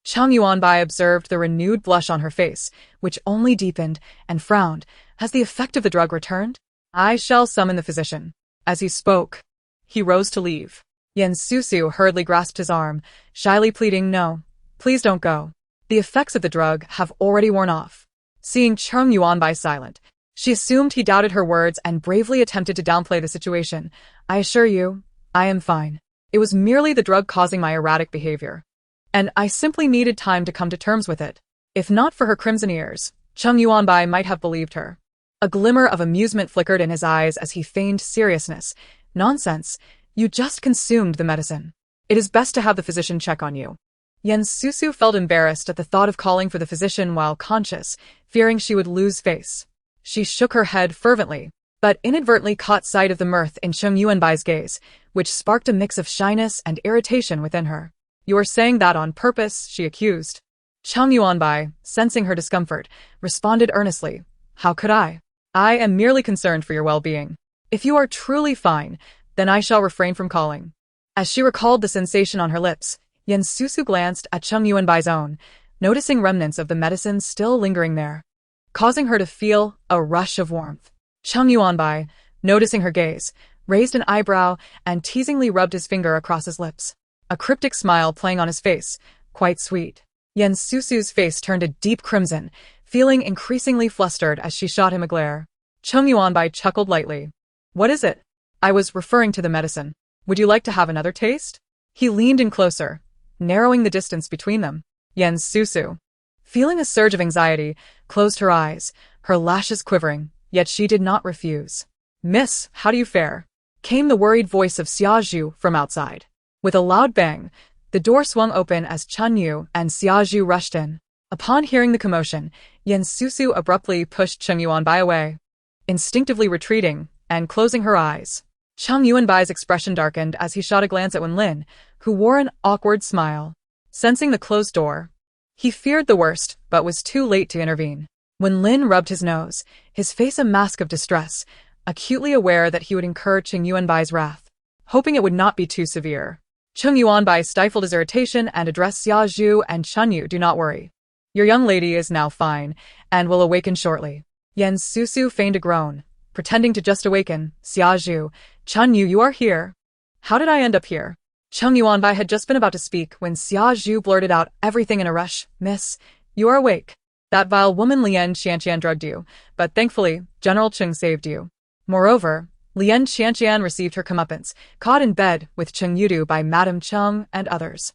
Cheng Yuanbai observed the renewed blush on her face, which only deepened, and frowned. Has the effect of the drug returned? I shall summon the physician. As he spoke, he rose to leave. Susu hurriedly grasped his arm, shyly pleading, no, please don't go. The effects of the drug have already worn off. Seeing Cheng Yuanbai silent, she assumed he doubted her words and bravely attempted to downplay the situation. I assure you, I am fine. It was merely the drug causing my erratic behavior. And I simply needed time to come to terms with it. If not for her crimson ears, Cheng Yuanbai might have believed her. A glimmer of amusement flickered in his eyes as he feigned seriousness. Nonsense. You just consumed the medicine. It is best to have the physician check on you. Susu felt embarrassed at the thought of calling for the physician while conscious, fearing she would lose face. She shook her head fervently, but inadvertently caught sight of the mirth in Cheng Yuanbai's gaze, which sparked a mix of shyness and irritation within her. You are saying that on purpose, she accused. Cheng Yuanbai, sensing her discomfort, responded earnestly. How could I? I am merely concerned for your well-being. If you are truly fine, then I shall refrain from calling. As she recalled the sensation on her lips, Susu glanced at Cheng Yuanbai's own, noticing remnants of the medicine still lingering there, causing her to feel a rush of warmth. Cheng Yuanbai, noticing her gaze, raised an eyebrow and teasingly rubbed his finger across his lips, a cryptic smile playing on his face, quite sweet. Susu's face turned a deep crimson, feeling increasingly flustered as she shot him a glare. Cheng Yuanbai chuckled lightly. What is it? I was referring to the medicine. Would you like to have another taste? He leaned in closer, narrowing the distance between them. Susu, feeling a surge of anxiety, closed her eyes, her lashes quivering, yet she did not refuse. Miss, how do you fare? Came the worried voice of Xiaozhu from outside. With a loud bang, the door swung open as Cheng Yu and Xiaozhu rushed in. Upon hearing the commotion, Susu abruptly pushed Cheng Yuanbai away, instinctively retreating and closing her eyes. Cheng Yuanbai's expression darkened as he shot a glance at Wenlin, who wore an awkward smile. Sensing the closed door, he feared the worst, but was too late to intervene. Wenlin rubbed his nose, his face a mask of distress, acutely aware that he would incur Cheng Yuanbai's wrath, hoping it would not be too severe. Cheng Yuanbai stifled his irritation and addressed Xiaozhu and Cheng Yu. Do not worry. Your young lady is now fine, and will awaken shortly. Susu feigned a groan, pretending to just awaken. Xiaozhu, Cheng Yu, you are here. How did I end up here? Cheng Yuanbai had just been about to speak when Xiaozhu blurted out everything in a rush. Miss, you are awake. That vile woman Lian Qianqian drugged you, but thankfully, General Cheng saved you. Moreover, Lian Qianqian received her comeuppance, caught in bed with Cheng Yudu by Madame Cheng and others.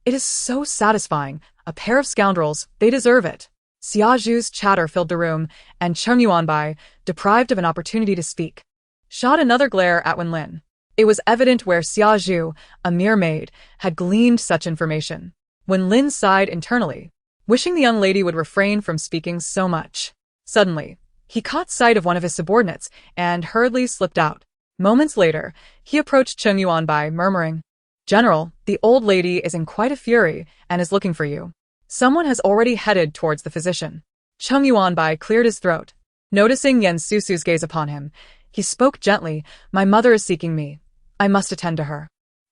It is so satisfying. A pair of scoundrels, they deserve it. Xiaozhu's chatter filled the room, and Cheng Yuanbai, deprived of an opportunity to speak, shot another glare at Wenlin. It was evident where Xiaozhu, a mere maid, had gleaned such information. Wenlin sighed internally, wishing the young lady would refrain from speaking so much. Suddenly, he caught sight of one of his subordinates and hurriedly slipped out. Moments later, he approached Cheng Yuanbai, murmuring, General, the old lady is in quite a fury and is looking for you. Someone has already headed towards the physician. Cheng Yuanbai cleared his throat. Noticing Susu's gaze upon him, he spoke gently. My mother is seeking me. I must attend to her.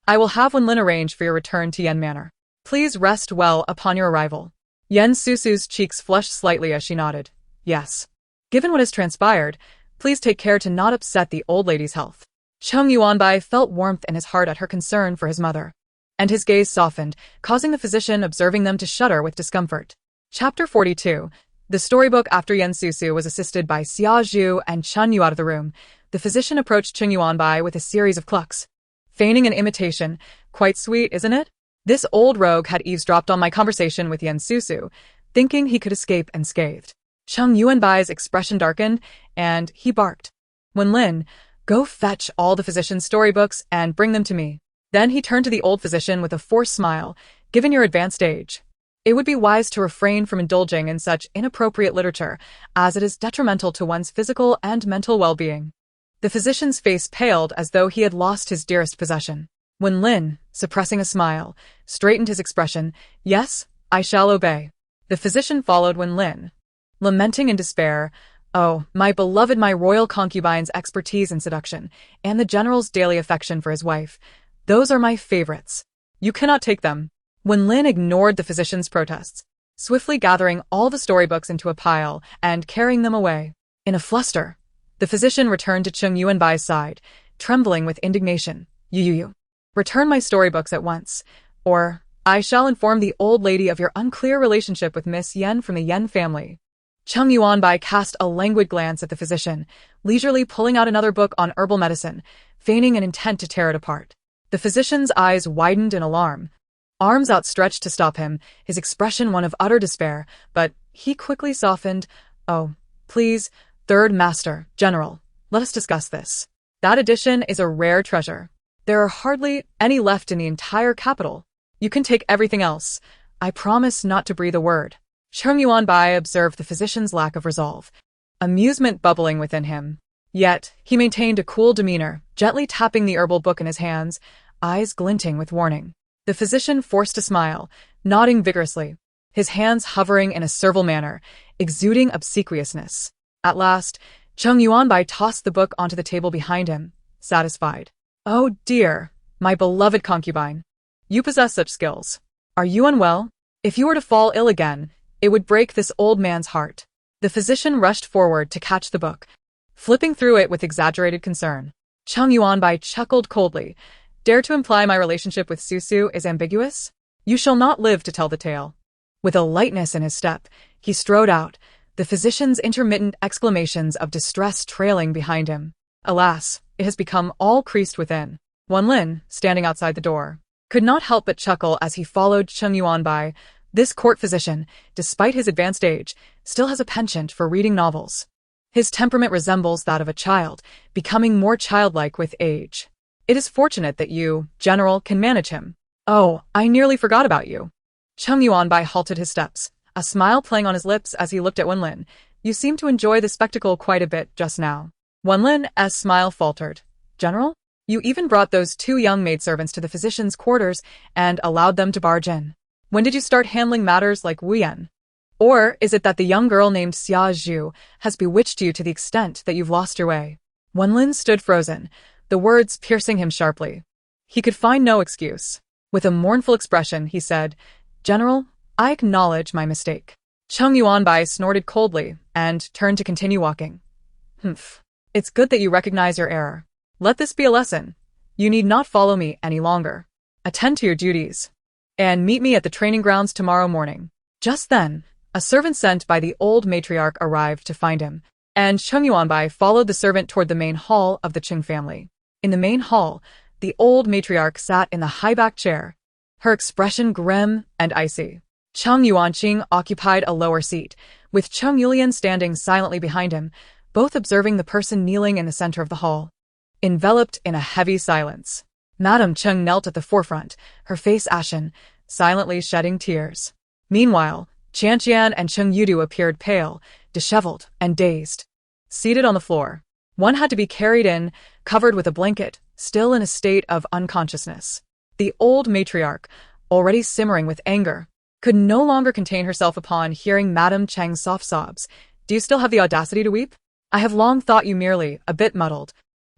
I will have Wenlin arrange for your return to Yen Manor. Please rest well upon your arrival. Susu's cheeks flushed slightly as she nodded. Yes. Given what has transpired, please take care to not upset the old lady's health. Cheng Yuanbai felt warmth in his heart at her concern for his mother, and his gaze softened, causing the physician observing them to shudder with discomfort. Chapter 42. The storybook. After Susu was assisted by Xiaozhu and Cheng Yu out of the room, the physician approached Cheng Yuanbai with a series of clucks, feigning an imitation. Quite sweet, isn't it? This old rogue had eavesdropped on my conversation with Susu, thinking he could escape unscathed. Cheng Yuanbai's expression darkened, and he barked. Wenlin, go fetch all the physician's storybooks and bring them to me. Then he turned to the old physician with a forced smile. Given your advanced age, it would be wise to refrain from indulging in such inappropriate literature, as it is detrimental to one's physical and mental well-being. The physician's face paled as though he had lost his dearest possession. Wenlin, suppressing a smile, straightened his expression. Yes, I shall obey. The physician followed Wenlin, lamenting in despair. Oh, my beloved, my royal concubine's expertise in seduction, and the general's daily affection for his wife. Those are my favorites. You cannot take them. Wenlin ignored the physician's protests, swiftly gathering all the storybooks into a pile and carrying them away. In a fluster, the physician returned to Cheng Yuanbai's side, trembling with indignation. You. Return my storybooks at once, or I shall inform the old lady of your unclear relationship with Miss Yen from the Yen family. Cheng Yuanbai cast a languid glance at the physician, leisurely pulling out another book on herbal medicine, feigning an intent to tear it apart. The physician's eyes widened in alarm, arms outstretched to stop him, his expression one of utter despair, but he quickly softened. Oh, please, Third Master, General, let us discuss this. That edition is a rare treasure. There are hardly any left in the entire capital. You can take everything else. I promise not to breathe a word. Cheng Yuanbai observed the physician's lack of resolve, amusement bubbling within him. Yet, he maintained a cool demeanor, gently tapping the herbal book in his hands, eyes glinting with warning. The physician forced a smile, nodding vigorously, his hands hovering in a servile manner, exuding obsequiousness. At last, Cheng Yuanbai tossed the book onto the table behind him, satisfied. Oh dear, my beloved concubine. You possess such skills. Are you unwell? If you were to fall ill again, it would break this old man's heart. The physician rushed forward to catch the book, flipping through it with exaggerated concern. Cheng Yuanbai chuckled coldly. Dare to imply my relationship with Susu is ambiguous? You shall not live to tell the tale. With a lightness in his step, he strode out, the physician's intermittent exclamations of distress trailing behind him. Alas, it has become all creased within. Wenlin, standing outside the door, could not help but chuckle as he followed Cheng Yuanbai. This court physician, despite his advanced age, still has a penchant for reading novels. His temperament resembles that of a child, becoming more childlike with age. It is fortunate that you, General, can manage him. Oh, I nearly forgot about you. Cheng Yuanbai halted his steps, a smile playing on his lips as he looked at Wenlin. You seem to enjoy the spectacle quite a bit just now. Wenlin's smile faltered. General? You even brought those 2 young maidservants to the physician's quarters and allowed them to barge in. When did you start handling matters like Wu Yan? Or is it that the young girl named Xia Zhu has bewitched you to the extent that you've lost your way? Wenlin stood frozen, the words piercing him sharply. He could find no excuse. With a mournful expression, he said, General, I acknowledge my mistake. Cheng Yuanbai snorted coldly and turned to continue walking. Humph. It's good that you recognize your error. Let this be a lesson. You need not follow me any longer. Attend to your duties. And meet me at the training grounds tomorrow morning. Just then, a servant sent by the old matriarch arrived to find him, and Cheng Yuanbai followed the servant toward the main hall of the Cheng family. In the main hall, the old matriarch sat in the high-backed chair, her expression grim and icy. Cheng Yuanqing occupied a lower seat, with Cheng Yulian standing silently behind him, both observing the person kneeling in the center of the hall. Enveloped in a heavy silence, Madame Cheng knelt at the forefront, her face ashen, silently shedding tears. Meanwhile, Qian and Cheng Yudu appeared pale, disheveled, and dazed. Seated on the floor, one had to be carried in, covered with a blanket, still in a state of unconsciousness. The old matriarch, already simmering with anger, could no longer contain herself upon hearing Madame Cheng's soft sobs. Do you still have the audacity to weep? I have long thought you merely a bit muddled.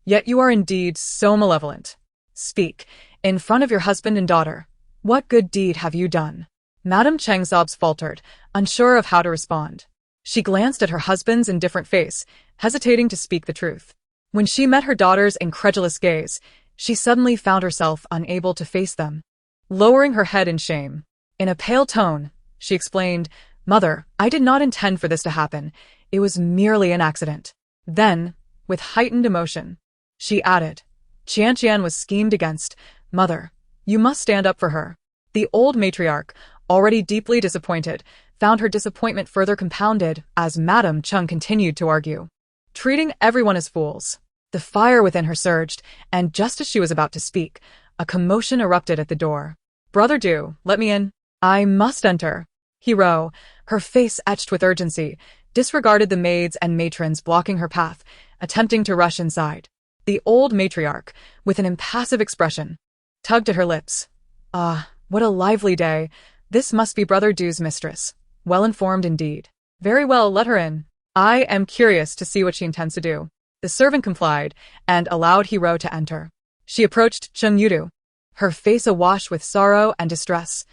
Yet you are indeed so malevolent. Speak, in front of your husband and daughter. What good deed have you done? Madame Cheng's sobs faltered, unsure of how to respond. She glanced at her husband's indifferent face, hesitating to speak the truth. When she met her daughter's incredulous gaze, she suddenly found herself unable to face them. Lowering her head in shame, in a pale tone, she explained, Mother, I did not intend for this to happen. It was merely an accident. Then, with heightened emotion, she added, Qian was schemed against. Mother, you must stand up for her. The old matriarch, already deeply disappointed, found her disappointment further compounded as Madame Cheng continued to argue, treating everyone as fools. The fire within her surged, and just as she was about to speak, a commotion erupted at the door. Brother Du, let me in. I must enter. Hero, her face etched with urgency, disregarded the maids and matrons blocking her path, attempting to rush inside. The old matriarch, with an impassive expression, tugged at her lips. Ah, what a lively day. This must be Brother Du's mistress. Well informed indeed. Very well, let her in. I am curious to see what she intends to do. The servant complied, and allowed Hero to enter. She approached Cheng Yudu, her face awash with sorrow and distress.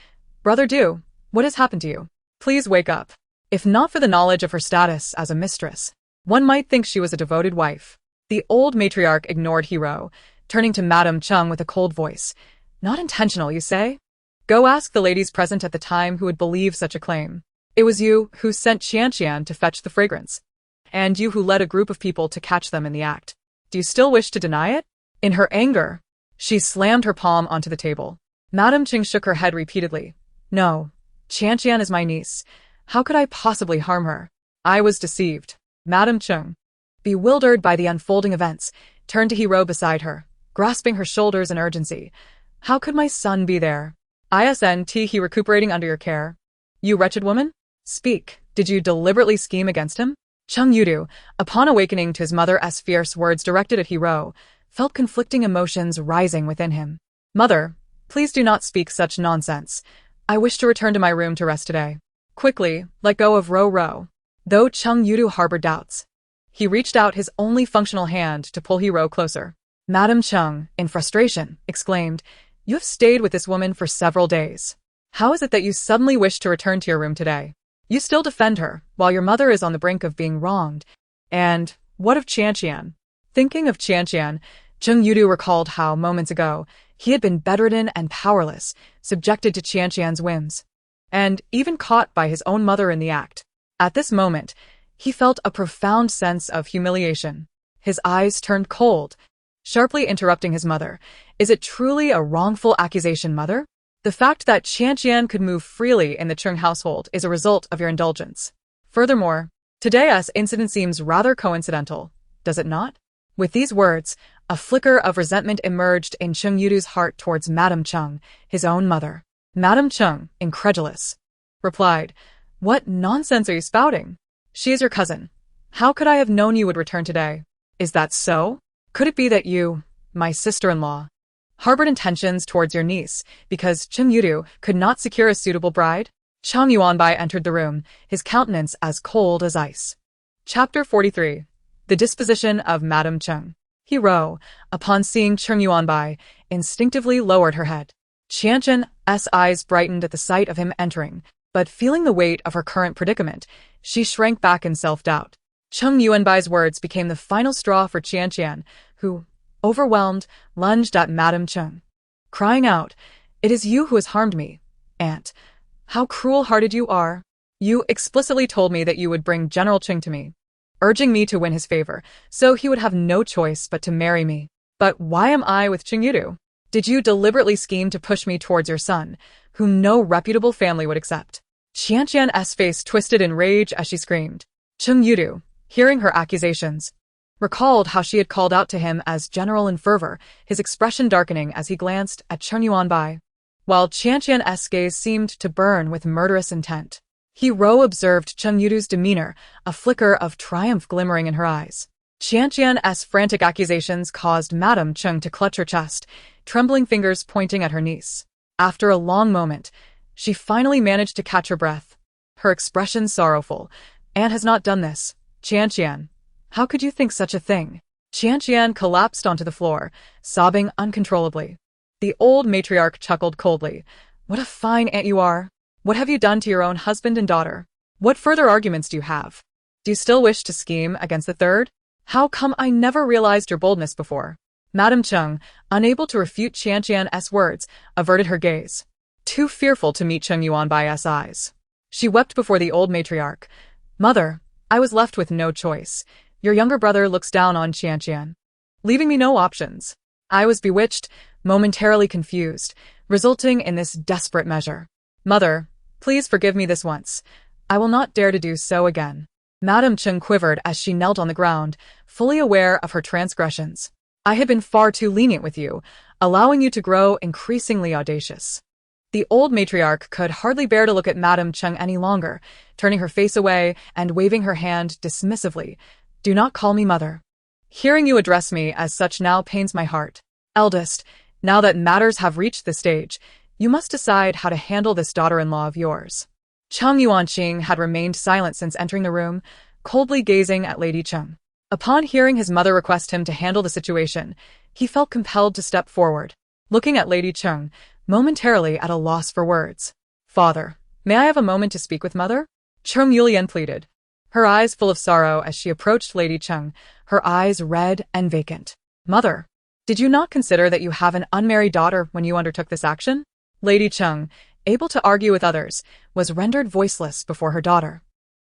Brother Du, what has happened to you? Please wake up. If not for the knowledge of her status as a mistress, one might think she was a devoted wife. The old matriarch ignored Hero, turning to Madame Cheng with a cold voice. Not intentional, you say? Go ask the ladies present at the time who would believe such a claim. It was you who sent Qianqian to fetch the fragrance, and you who led a group of people to catch them in the act. Do you still wish to deny it? In her anger, she slammed her palm onto the table. Madame Cheng shook her head repeatedly. No, Qianqian is my niece. How could I possibly harm her? I was deceived. Madame Cheng, bewildered by the unfolding events, turned to Hero beside her, grasping her shoulders in urgency. How could my son be there? Isn't he recuperating under your care? You wretched woman? Speak. Did you deliberately scheme against him? Cheng Yudu, upon awakening to his mother's fierce words directed at Hero, felt conflicting emotions rising within him. Mother, please do not speak such nonsense. I wish to return to my room to rest today. Quickly, let go of Ro. Though Cheng Yudu harbored doubts, he reached out his only functional hand to pull Hero closer. Madame Cheng, in frustration, exclaimed, You have stayed with this woman for several days. How is it that you suddenly wish to return to your room today? You still defend her, while your mother is on the brink of being wronged. And what of Qianqian? Thinking of Qianqian, Cheng Yudu recalled how, moments ago, he had been bedridden and powerless, subjected to Qianqian's whims, and even caught by his own mother in the act. At this moment, he felt a profound sense of humiliation. His eyes turned cold, sharply interrupting his mother. Is it truly a wrongful accusation, mother? The fact that Qianqian could move freely in the Cheng household is a result of your indulgence. Furthermore, today's incident seems rather coincidental, does it not? With these words, a flicker of resentment emerged in Cheng Yudu's heart towards Madame Cheng, his own mother. Madame Cheng, incredulous, replied, What nonsense are you spouting? She is your cousin. How could I have known you would return today? Is that so? Could it be that you, my sister-in-law, harbored intentions towards your niece because Cheng Yudu could not secure a suitable bride? Cheng Yuanbai entered the room, his countenance as cold as ice. Chapter 43. The Disposition of Madame Cheng. Hero, upon seeing Cheng Yuanbai, instinctively lowered her head. Qianqian's eyes brightened at the sight of him entering, but feeling the weight of her current predicament, she shrank back in self-doubt. Cheng Yuanbai's words became the final straw for Qianqian, who, overwhelmed, lunged at Madame Cheng, crying out, It is you who has harmed me, aunt. How cruel-hearted you are. You explicitly told me that you would bring General Cheng to me, urging me to win his favor, so he would have no choice but to marry me. But why am I with Cheng Yudu? Did you deliberately scheme to push me towards your son, whom no reputable family would accept? Qianqian's face twisted in rage as she screamed. Cheng Yudu, hearing her accusations, recalled how she had called out to him as general in fervor, his expression darkening as he glanced at Cheng Yuanbai. While Qianqian's gaze seemed to burn with murderous intent, Hero observed Cheng Yudu's demeanor, a flicker of triumph glimmering in her eyes. Qianqian's frantic accusations caused Madame Cheng to clutch her chest, trembling fingers pointing at her niece. After a long moment, she finally managed to catch her breath, her expression sorrowful. Anne has not done this. Qianqian, how could you think such a thing? Qianqian collapsed onto the floor, sobbing uncontrollably. The old matriarch chuckled coldly. What a fine aunt you are. What have you done to your own husband and daughter? What further arguments do you have? Do you still wish to scheme against the third? How come I never realized your boldness before? Madame Cheng, unable to refute Qianqian's words, averted her gaze, too fearful to meet Cheng Yuanbai's eyes. She wept before the old matriarch. Mother, I was left with no choice. Your younger brother looks down on Qianqian, leaving me no options. I was bewitched, momentarily confused, resulting in this desperate measure. Mother, please forgive me this once. I will not dare to do so again. Madame Cheng quivered as she knelt on the ground, fully aware of her transgressions. I had been far too lenient with you, allowing you to grow increasingly audacious. The old matriarch could hardly bear to look at Madame Cheng any longer, turning her face away and waving her hand dismissively. Do not call me mother. Hearing you address me as such now pains my heart. Eldest, now that matters have reached this stage, you must decide how to handle this daughter-in-law of yours. Cheng Yuanqing had remained silent since entering the room, coldly gazing at Lady Cheng. Upon hearing his mother request him to handle the situation, he felt compelled to step forward, looking at Lady Cheng, momentarily at a loss for words. Father, may I have a moment to speak with Mother? Cheng Yulian pleaded, her eyes full of sorrow as she approached Lady Cheng, her eyes red and vacant. Mother, did you not consider that you have an unmarried daughter when you undertook this action? Lady Cheng, able to argue with others, was rendered voiceless before her daughter,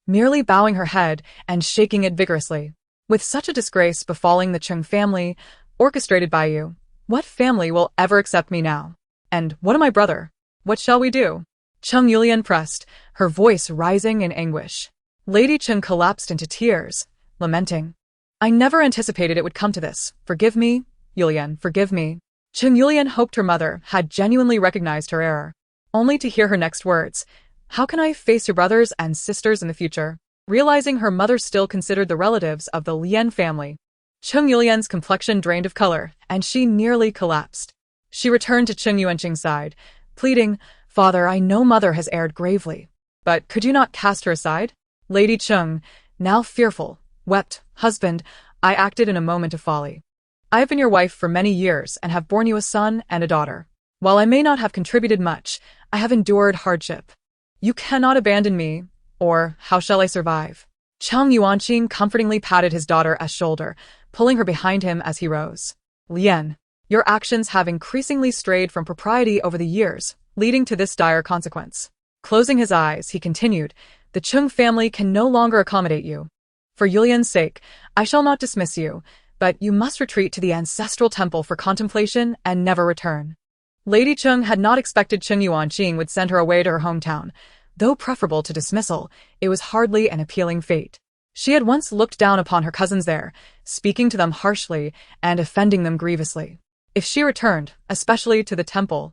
merely bowing her head and shaking it vigorously. With such a disgrace befalling the Cheng family, orchestrated by you, what family will ever accept me now? And what of my brother? What shall we do? Cheng Yulian pressed, her voice rising in anguish. Lady Cheng collapsed into tears, lamenting. I never anticipated it would come to this. Forgive me, Yulian, forgive me. Cheng Yulian hoped her mother had genuinely recognized her error, only to hear her next words. How can I face your brothers and sisters in the future? Realizing her mother still considered the relatives of the Lian family, Cheng Yulian's complexion drained of color, and she nearly collapsed. She returned to Cheng Yuanqing's side, pleading, Father, I know Mother has erred gravely, but could you not cast her aside? Lady Cheng, now fearful, wept, Husband, I acted in a moment of folly. I have been your wife for many years and have borne you a son and a daughter. While I may not have contributed much, I have endured hardship. You cannot abandon me, or how shall I survive? Cheng Yuanqing comfortingly patted his daughter's shoulder, pulling her behind him as he rose. Lian, your actions have increasingly strayed from propriety over the years, leading to this dire consequence. Closing his eyes, he continued, the Cheng family can no longer accommodate you. For Yulian's sake, I shall not dismiss you, but you must retreat to the ancestral temple for contemplation and never return. Lady Cheng had not expected Cheng Yuanqing would send her away to her hometown. Though preferable to dismissal, it was hardly an appealing fate. She had once looked down upon her cousins there, speaking to them harshly and offending them grievously. If she returned, especially to the temple,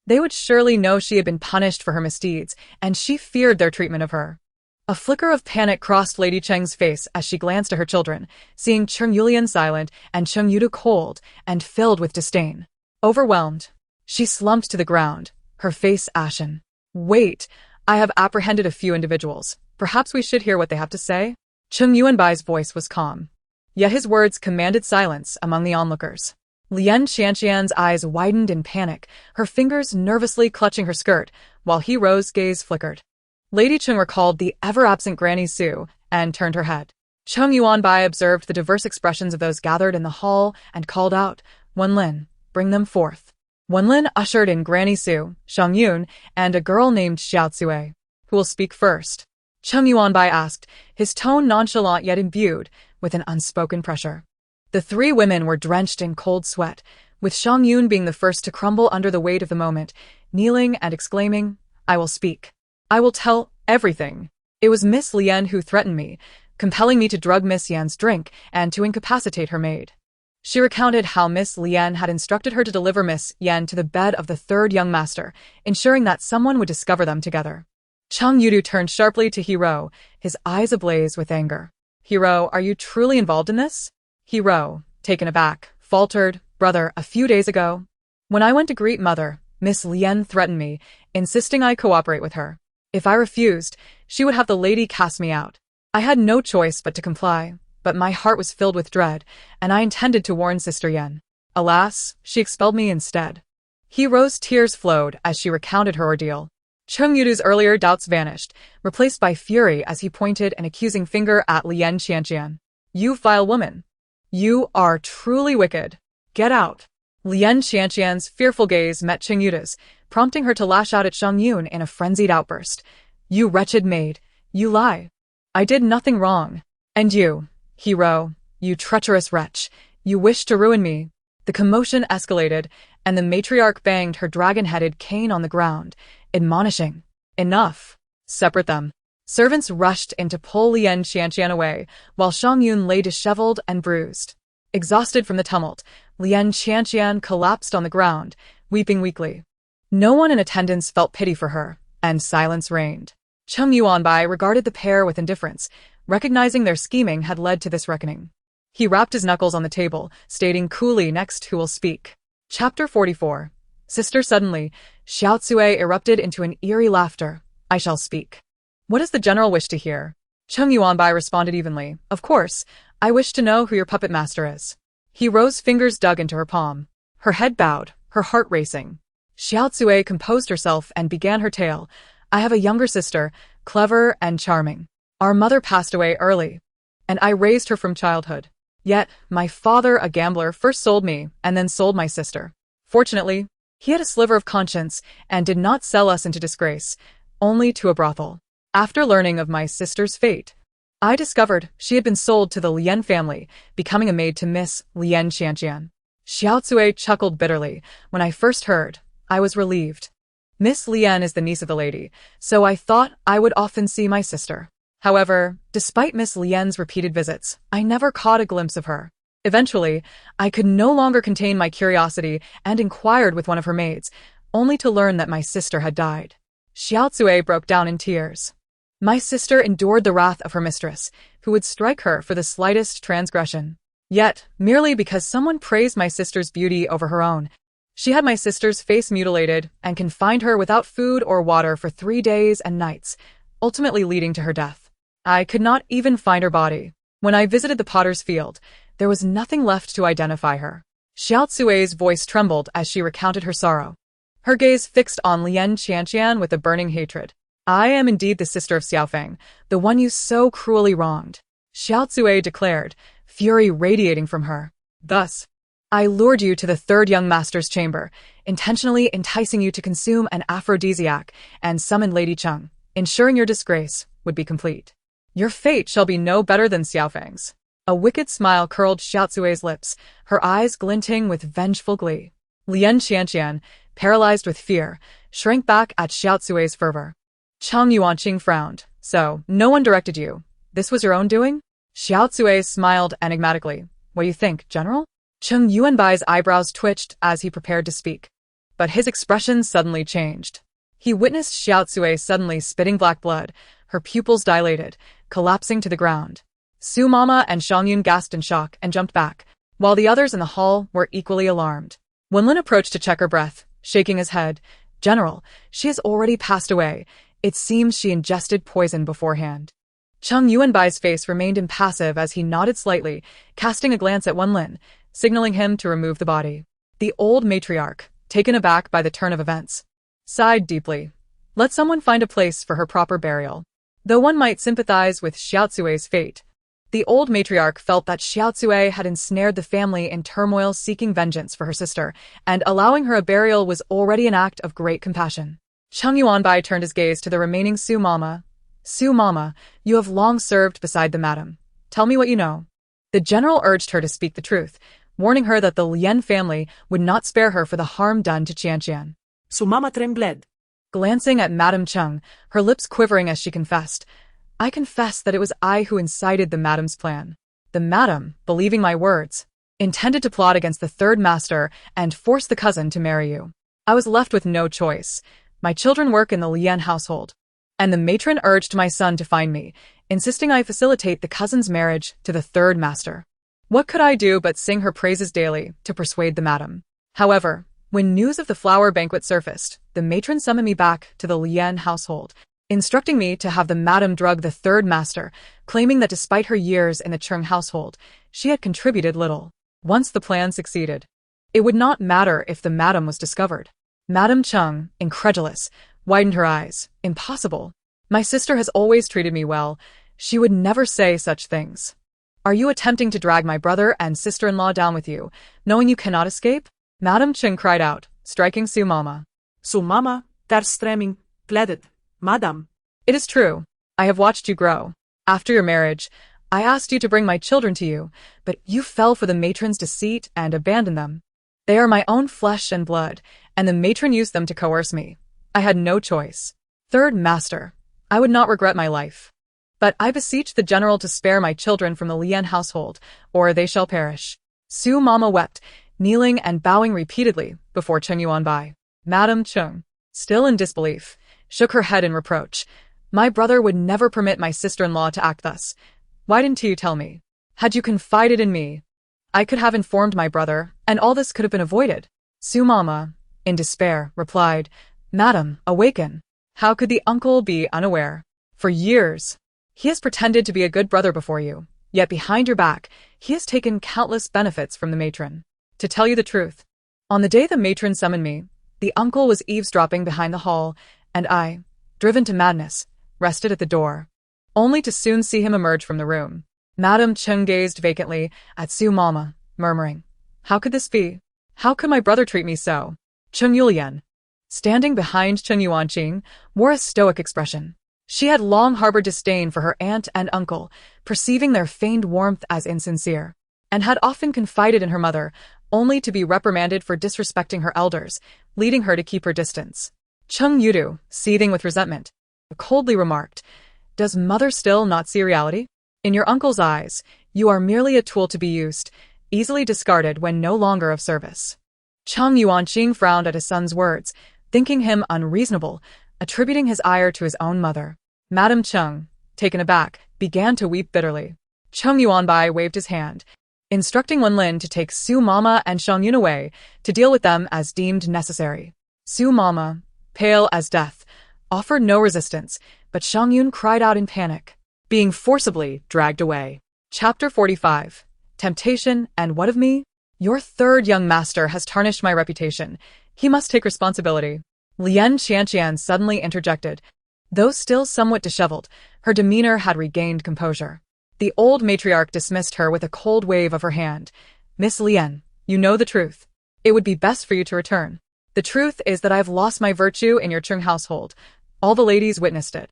they would surely know she had been punished for her misdeeds, and she feared their treatment of her. A flicker of panic crossed Lady Cheng's face as she glanced at her children, seeing Cheng Yulian silent and Cheng Yudu cold and filled with disdain. Overwhelmed, she slumped to the ground, her face ashen. Wait, I have apprehended a few individuals. Perhaps we should hear what they have to say? Cheng Yuanbai's voice was calm, yet his words commanded silence among the onlookers. Lian Qianqian's eyes widened in panic, her fingers nervously clutching her skirt, while he Ro's gaze flickered. Lady Cheng recalled the ever-absent Granny Su and turned her head. Cheng Yuanbai observed the diverse expressions of those gathered in the hall and called out, Wenlin, bring them forth. Wenlin ushered in Granny Su, Shang Yun, and a girl named Xiao Cui. Who will speak first? Cheng Yuanbai asked, his tone nonchalant yet imbued with an unspoken pressure. The three women were drenched in cold sweat, with Shang Yun being the first to crumble under the weight of the moment, kneeling and exclaiming, I will speak. I will tell everything. It was Miss Lian who threatened me, compelling me to drug Miss Yan's drink and to incapacitate her maid. She recounted how Miss Lian had instructed her to deliver Miss Yan to the bed of the third young master, ensuring that someone would discover them together. Cheng Yudu turned sharply to Hero, his eyes ablaze with anger. Hero, are you truly involved in this? Hero, taken aback, faltered, Brother, a few days ago, when I went to greet Mother, Miss Lian threatened me, insisting I cooperate with her. If I refused, she would have the lady cast me out. I had no choice but to comply, but my heart was filled with dread, and I intended to warn Sister Yan. Alas, she expelled me instead. Hero's tears flowed as she recounted her ordeal. Cheng Yudu's earlier doubts vanished, replaced by fury as he pointed an accusing finger at Lian Qianqian. You vile woman. You are truly wicked. Get out. Lian Qianqian's fearful gaze met Cheng Yudu's, prompting her to lash out at Shang Yun in a frenzied outburst. You wretched maid. You lie. I did nothing wrong. And you, Hero, you treacherous wretch, you wish to ruin me. The commotion escalated, and the matriarch banged her dragon-headed cane on the ground, admonishing, Enough. Separate them. Servants rushed in to pull Lian Qianqian away, while Shang Yun lay disheveled and bruised. Exhausted from the tumult, Lian Qianqian collapsed on the ground, weeping weakly. No one in attendance felt pity for her, and silence reigned. Cheng Yuanbai regarded the pair with indifference, recognizing their scheming had led to this reckoning. He rapped his knuckles on the table, stating coolly next who will speak. Chapter 44. Sister Suddenly, Xiao Cui erupted into an eerie laughter. I shall speak. What does the general wish to hear? Cheng Yuanbai responded evenly. Of course, I wish to know who your puppet master is. Hero's fingers dug into her palm. Her head bowed, her heart racing. Xiao Cui composed herself and began her tale. I have a younger sister, clever and charming. Our mother passed away early, and I raised her from childhood. Yet, my father, a gambler, first sold me and then sold my sister. Fortunately, he had a sliver of conscience and did not sell us into disgrace, only to a brothel. After learning of my sister's fate, I discovered she had been sold to the Lian family, becoming a maid to Miss Lian Xianqian. Xiao Cui chuckled bitterly. When I first heard, I was relieved. Miss Lian is the niece of the lady, so I thought I would often see my sister. However, despite Miss Lian's repeated visits, I never caught a glimpse of her. Eventually, I could no longer contain my curiosity and inquired with one of her maids, only to learn that my sister had died. Xiao Cui broke down in tears. My sister endured the wrath of her mistress, who would strike her for the slightest transgression. Yet, merely because someone praised my sister's beauty over her own, she had my sister's face mutilated and confined her without food or water for 3 days and nights, ultimately leading to her death. I could not even find her body. When I visited the potter's field, there was nothing left to identify her. Xiao Cui's voice trembled as she recounted her sorrow. Her gaze fixed on Lian Qianqian with a burning hatred. I am indeed the sister of Xiaofeng, the one you so cruelly wronged, Xiao Cui declared, fury radiating from her. Thus, I lured you to the third young master's chamber, intentionally enticing you to consume an aphrodisiac and summon Lady Cheng, ensuring your disgrace would be complete. Your fate shall be no better than Xiaofeng's. A wicked smile curled Xiao Cui's lips, her eyes glinting with vengeful glee. Lian Qianqian, paralyzed with fear, shrank back at Xiao Cui's fervor. Cheng Yuanbai frowned. So, no one directed you. This was your own doing? Xiao Cui smiled enigmatically. What do you think, General? Cheng Yuanbai's eyebrows twitched as he prepared to speak. But his expression suddenly changed. He witnessed Xiao Cui suddenly spitting black blood, her pupils dilated, collapsing to the ground. Su Mama and Shangyun gasped in shock and jumped back, while the others in the hall were equally alarmed. Wenlin approached to check her breath, shaking his head. General, she has already passed away. It seems she ingested poison beforehand. Cheng Yuanbai's face remained impassive as he nodded slightly, casting a glance at Wenlin, signaling him to remove the body. The old matriarch, taken aback by the turn of events, sighed deeply. Let someone find a place for her proper burial. Though one might sympathize with Xiao Cui's fate, the old matriarch felt that Xiao Cui had ensnared the family in turmoil seeking vengeance for her sister, and allowing her a burial was already an act of great compassion. Cheng Yuanbai turned his gaze to the remaining Su Mama. Su Mama, you have long served beside the madam. Tell me what you know. The general urged her to speak the truth, warning her that the Lian family would not spare her for the harm done to Qianqian. Su Mama trembled. Glancing at Madame Cheng, her lips quivering as she confessed, I confess that it was I who incited the madam's plan. The madam, believing my words, intended to plot against the third master and force the cousin to marry you. I was left with no choice. My children work in the Lian household, and the matron urged my son to find me, insisting I facilitate the cousin's marriage to the third master. What could I do but sing her praises daily to persuade the madam? However, when news of the flower banquet surfaced, the matron summoned me back to the Lian household, instructing me to have the madam drug the third master, claiming that despite her years in the Cheng household, she had contributed little. Once the plan succeeded, it would not matter if the madam was discovered. Madame Cheng, incredulous, widened her eyes. Impossible. My sister has always treated me well. She would never say such things. Are you attempting to drag my brother and sister-in-law down with you, knowing you cannot escape? Madame Cheng cried out, striking Su Mama. Su Mama, Darstreming, pleaded. Madam. It is true. I have watched you grow. After your marriage, I asked you to bring my children to you, but you fell for the matron's deceit and abandoned them. They are my own flesh and blood, and the matron used them to coerce me. I had no choice. Third master, I would not regret my life. But I beseech the general to spare my children from the Lian household, or they shall perish. Su Mama wept, kneeling and bowing repeatedly before Cheng Yuanbai. Madame Cheng, still in disbelief, shook her head in reproach. My brother would never permit my sister-in-law to act thus. Why didn't you tell me? Had you confided in me, I could have informed my brother, and all this could have been avoided. Su Mama, in despair, replied, Madam, awaken. How could the uncle be unaware? For years, he has pretended to be a good brother before you, yet behind your back, he has taken countless benefits from the matron. To tell you the truth, on the day the matron summoned me, the uncle was eavesdropping behind the hall, and I driven to madness, rested at the door, only to soon see him emerge from the room. Madame Cheng gazed vacantly at Su Mama, murmuring, "How could this be? How could my brother treat me so?" Cheng Yulian, standing behind Cheng Yuanqing, wore a stoic expression. She had long harbored disdain for her aunt and uncle, perceiving their feigned warmth as insincere, and had often confided in her mother, only to be reprimanded for disrespecting her elders, leading her to keep her distance. Cheng Yudu, seething with resentment, coldly remarked, "Does mother still not see reality? In your uncle's eyes, you are merely a tool to be used, easily discarded when no longer of service." Cheng Yuanqing frowned at his son's words, thinking him unreasonable, attributing his ire to his own mother. Madame Cheng, taken aback, began to weep bitterly. Cheng Yuanbai waved his hand, instructing Wenlin to take Su Mama and Cheng Yun away to deal with them as deemed necessary. Su Mama, pale as death, offered no resistance, but Cheng Yun cried out in panic, being forcibly dragged away. Chapter 45. Temptation and What of Me? Your third young master has tarnished my reputation. He must take responsibility. Lien Qianqian suddenly interjected. Though still somewhat disheveled, her demeanor had regained composure. The old matriarch dismissed her with a cold wave of her hand. "Miss Lien, you know the truth. It would be best for you to return. The truth is that I have lost my virtue in your Cheng household. All the ladies witnessed it.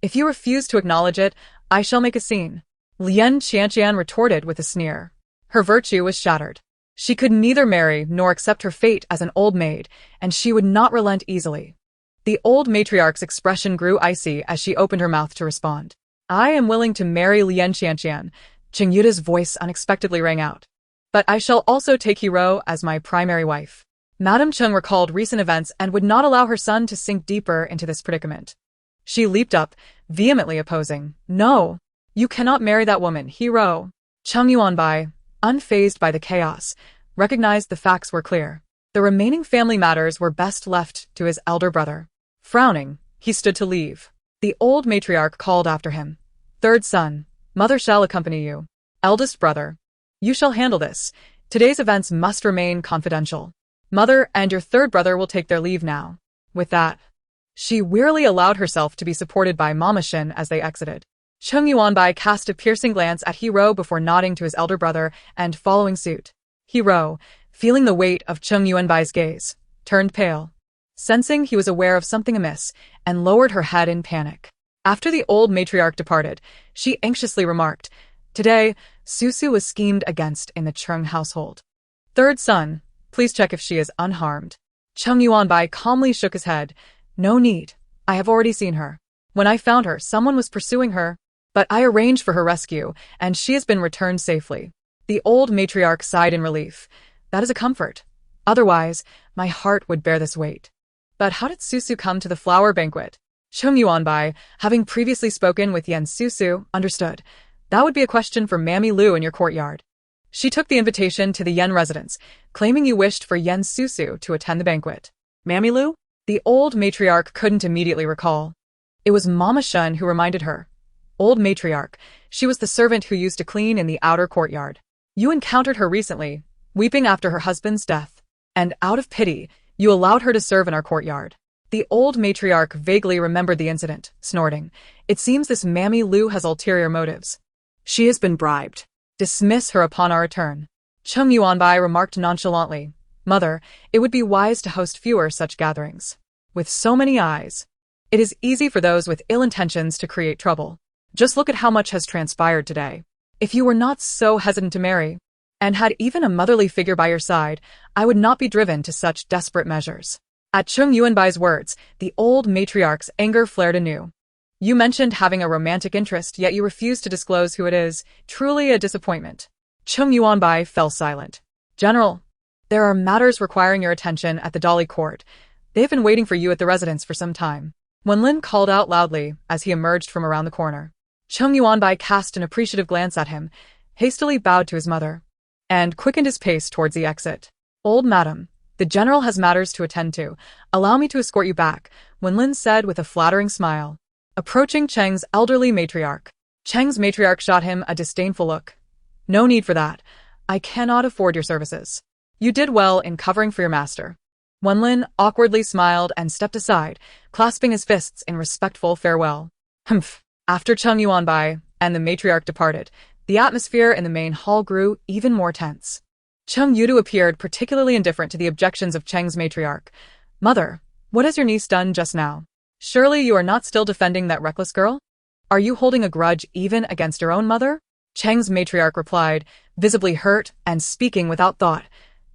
If you refuse to acknowledge it, I shall make a scene." Lien Qianqian retorted with a sneer. Her virtue was shattered. She could neither marry nor accept her fate as an old maid, and she would not relent easily. The old matriarch's expression grew icy as she opened her mouth to respond. "I am willing to marry Lien Qianqian," Cheng Yudu's voice unexpectedly rang out. "But I shall also take Hero as my primary wife." Madame Cheng recalled recent events and would not allow her son to sink deeper into this predicament. She leaped up, vehemently opposing. "No, you cannot marry that woman, Hero." Cheng Yuanbai, unfazed by the chaos, recognized the facts were clear. The remaining family matters were best left to his elder brother. Frowning, he stood to leave. The old matriarch called after him. "Third son, mother shall accompany you. Eldest brother, you shall handle this. Today's events must remain confidential. Mother and your third brother will take their leave now." With that, she wearily allowed herself to be supported by Mama Shin as they exited. Cheng Yuanbai cast a piercing glance at Hero before nodding to his elder brother and following suit. Hero, feeling the weight of Cheng Yuanbai's gaze, turned pale, sensing he was aware of something amiss, and lowered her head in panic. After the old matriarch departed, she anxiously remarked, "Today, Susu was schemed against in the Cheng household. Third son, please check if she is unharmed." Cheng Yuanbai calmly shook his head. "No need. I have already seen her. When I found her, someone was pursuing her, but I arranged for her rescue, and she has been returned safely." The old matriarch sighed in relief. "That is a comfort. Otherwise, my heart would bear this weight." But how did Susu come to the flower banquet? Cheng Yuanbai, having previously spoken with Yen Susu, understood. That would be a question for Mammy Lu in your courtyard. She took the invitation to the Yen residence, claiming you wished for Yen Susu to attend the banquet. Mammy Lu? The old matriarch couldn't immediately recall. It was Mama Shun who reminded her. Old matriarch, she was the servant who used to clean in the outer courtyard. You encountered her recently, weeping after her husband's death, and out of pity, you allowed her to serve in our courtyard. The old matriarch vaguely remembered the incident, snorting. It seems this Mammy Lu has ulterior motives. She has been bribed. Dismiss her upon our return. Cheng Yuanbai remarked nonchalantly. Mother, it would be wise to host fewer such gatherings. With so many eyes, it is easy for those with ill intentions to create trouble. Just look at how much has transpired today. If you were not so hesitant to marry, and had even a motherly figure by your side, I would not be driven to such desperate measures. At Cheng Yuanbai's words, the old matriarch's anger flared anew. You mentioned having a romantic interest, yet you refused to disclose who it is. Truly a disappointment. Cheng Yuanbai fell silent. General, there are matters requiring your attention at the Dolly Court. They have been waiting for you at the residence for some time. Wenlin called out loudly as he emerged from around the corner. Cheng Yuanbai cast an appreciative glance at him, hastily bowed to his mother, and quickened his pace towards the exit. Old madam, the general has matters to attend to. Allow me to escort you back, Wenlin said with a flattering smile. Approaching Cheng's elderly matriarch. Cheng's matriarch shot him a disdainful look. No need for that. I cannot afford your services. You did well in covering for your master. Wenlin awkwardly smiled and stepped aside, clasping his fists in respectful farewell. Humph. After Cheng Yuanbai and the matriarch departed, the atmosphere in the main hall grew even more tense. Cheng Yudu appeared particularly indifferent to the objections of Cheng's matriarch. Mother, what has your niece done just now? Surely you are not still defending that reckless girl? Are you holding a grudge even against your own mother? Cheng's matriarch replied, visibly hurt and speaking without thought.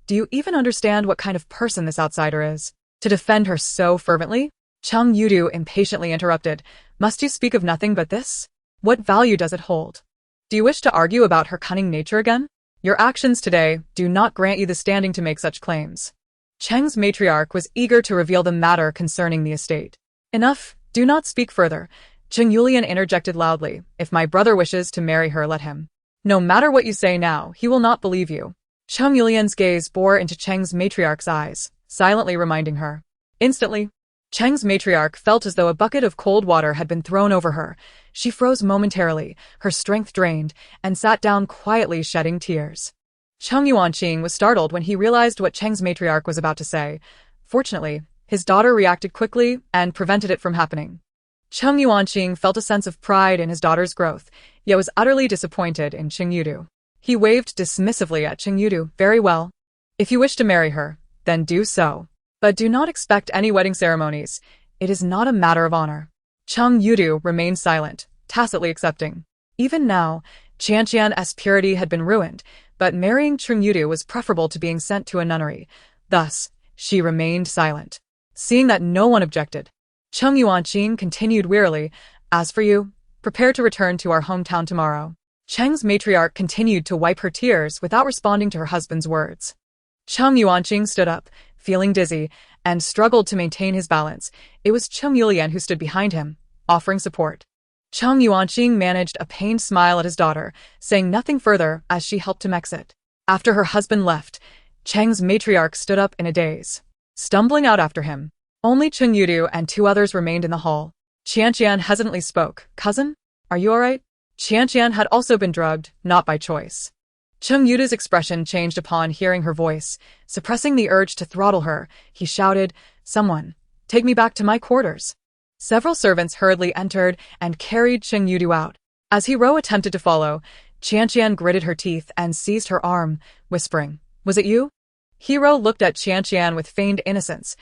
Do you even understand what kind of person this outsider is? To defend her so fervently? Cheng Yudu impatiently interrupted. Must you speak of nothing but this? What value does it hold? Do you wish to argue about her cunning nature again? Your actions today do not grant you the standing to make such claims. Cheng's matriarch was eager to reveal the matter concerning the estate. Enough, do not speak further. Cheng Yulian interjected loudly. If my brother wishes to marry her, let him. No matter what you say now, he will not believe you. Cheng Yulian's gaze bore into Cheng's matriarch's eyes, silently reminding her. Instantly, Cheng's matriarch felt as though a bucket of cold water had been thrown over her. She froze momentarily, her strength drained, and sat down quietly shedding tears. Cheng Yuanqing was startled when he realized what Cheng's matriarch was about to say. Fortunately, his daughter reacted quickly and prevented it from happening. Cheng Yuanqing felt a sense of pride in his daughter's growth, yet was utterly disappointed in Cheng Yudu. He waved dismissively at Cheng Yudu. Very well. If you wish to marry her, then do so. But do not expect any wedding ceremonies. It is not a matter of honor. Cheng Yudu remained silent, tacitly accepting. Even now, Qianqian's purity had been ruined, but marrying Cheng Yudu was preferable to being sent to a nunnery. Thus, she remained silent. Seeing that no one objected, Cheng Yuanqing continued wearily, as for you, prepare to return to our hometown tomorrow. Cheng's matriarch continued to wipe her tears without responding to her husband's words. Cheng Yuanqing stood up, feeling dizzy, and struggled to maintain his balance. It was Cheng Yulian who stood behind him, offering support. Cheng Yuanqing managed a pained smile at his daughter, saying nothing further as she helped him exit. After her husband left, Cheng's matriarch stood up in a daze, stumbling out after him. Only Cheng Yudu and two others remained in the hall. Qianqian hesitantly spoke. Cousin? Are you alright? Qianqian had also been drugged, not by choice. Cheng Yudu's expression changed upon hearing her voice. Suppressing the urge to throttle her, he shouted, Someone, take me back to my quarters. Several servants hurriedly entered and carried Cheng Yudu out. As Hiro attempted to follow, Qianqian gritted her teeth and seized her arm, whispering, Was it you? Hiro looked at Qianqian with feigned innocence.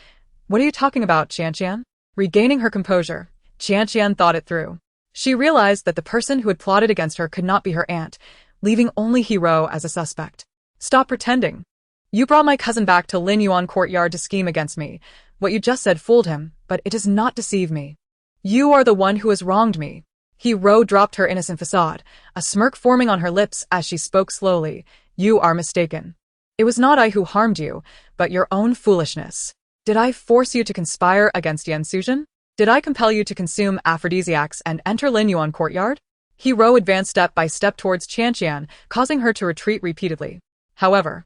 What are you talking about, Qianqian? Regaining her composure, Qianqian thought it through. She realized that the person who had plotted against her could not be her aunt, leaving only Hiro as a suspect. Stop pretending. You brought my cousin back to Lin Yuan courtyard to scheme against me. What you just said fooled him, but it does not deceive me. You are the one who has wronged me. Hiro dropped her innocent facade, a smirk forming on her lips as she spoke slowly. You are mistaken. It was not I who harmed you, but your own foolishness. Did I force you to conspire against Yan Suzhen? Did I compel you to consume aphrodisiacs and enter Lin Yuan courtyard? Hiro advanced step by step towards Qianqian, causing her to retreat repeatedly. However,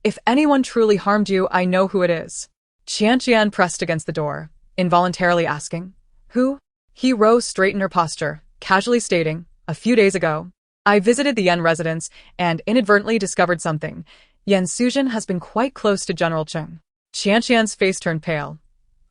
if anyone truly harmed you, I know who it is. Qianqian pressed against the door, involuntarily asking, Who? Hiro straightened her posture, casually stating, A few days ago, I visited the Yan residence and inadvertently discovered something. Yan Suzhen has been quite close to General Cheng. Qianqian's face turned pale.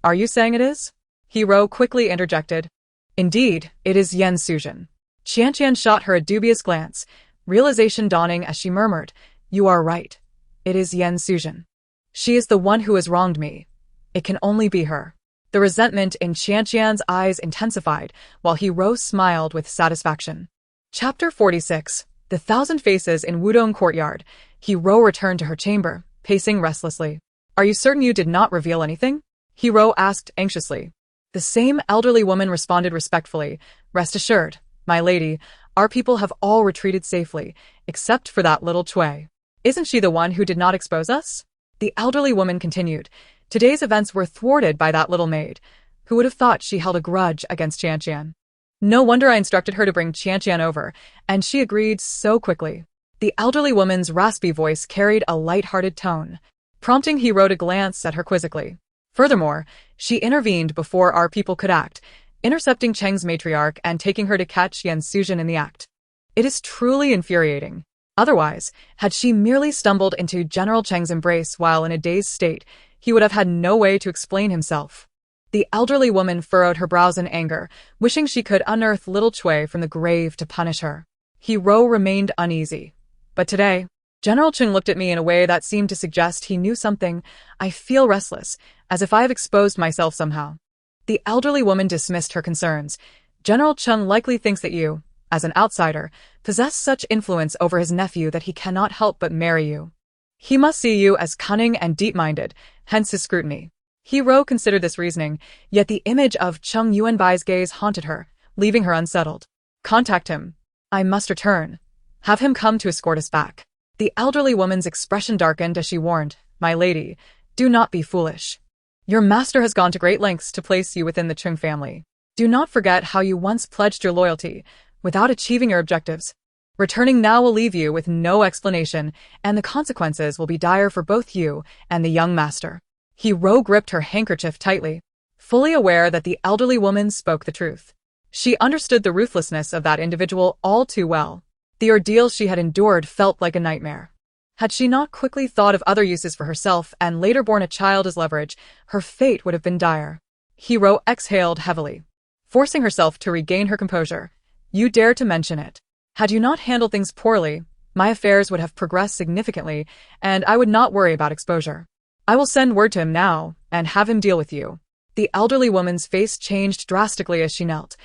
Are you saying it is? Hiro quickly interjected. Indeed, it is Yan Suzhen. Qianqian shot her a dubious glance, realization dawning as she murmured, You are right. It is Yan Suzhen. She is the one who has wronged me. It can only be her. The resentment in Qianqian's eyes intensified, while Hiro smiled with satisfaction. Chapter 46. The Thousand Faces in Wudong Courtyard. Hiro returned to her chamber, pacing restlessly. Are you certain you did not reveal anything? Hiro asked anxiously. The same elderly woman responded respectfully. Rest assured, my lady, our people have all retreated safely, except for that little Cui. Isn't she the one who did not expose us? The elderly woman continued. Today's events were thwarted by that little maid. Who would have thought she held a grudge against Qianqian? No wonder I instructed her to bring Qianqian over, and she agreed so quickly. The elderly woman's raspy voice carried a light-hearted tone, prompting Hiro to glance at her quizzically. Furthermore, she intervened before our people could act, intercepting Cheng's matriarch and taking her to catch Yan Suzhen in the act. It is truly infuriating. Otherwise, had she merely stumbled into General Cheng's embrace while in a dazed state, he would have had no way to explain himself. The elderly woman furrowed her brows in anger, wishing she could unearth little Cui from the grave to punish her. Hero remained uneasy. But today, General Cheng looked at me in a way that seemed to suggest he knew something. I feel restless, as if I have exposed myself somehow. The elderly woman dismissed her concerns. General Cheng likely thinks that you, as an outsider, possess such influence over his nephew that he cannot help but marry you. He must see you as cunning and deep-minded, hence his scrutiny. Hero considered this reasoning, yet the image of Cheng Yuanbai's gaze haunted her, leaving her unsettled. Contact him. I must return. Have him come to escort us back. The elderly woman's expression darkened as she warned, My lady, do not be foolish. Your master has gone to great lengths to place you within the Cheng family. Do not forget how you once pledged your loyalty, without achieving your objectives. Returning now will leave you with no explanation, and the consequences will be dire for both you and the young master. Hero gripped her handkerchief tightly, fully aware that the elderly woman spoke the truth. She understood the ruthlessness of that individual all too well. The ordeal she had endured felt like a nightmare. Had she not quickly thought of other uses for herself and later borne a child as leverage, her fate would have been dire. Hero exhaled heavily, forcing herself to regain her composure. You dare to mention it. Had you not handled things poorly, my affairs would have progressed significantly, and I would not worry about exposure. I will send word to him now, and have him deal with you. The elderly woman's face changed drastically as she knelt.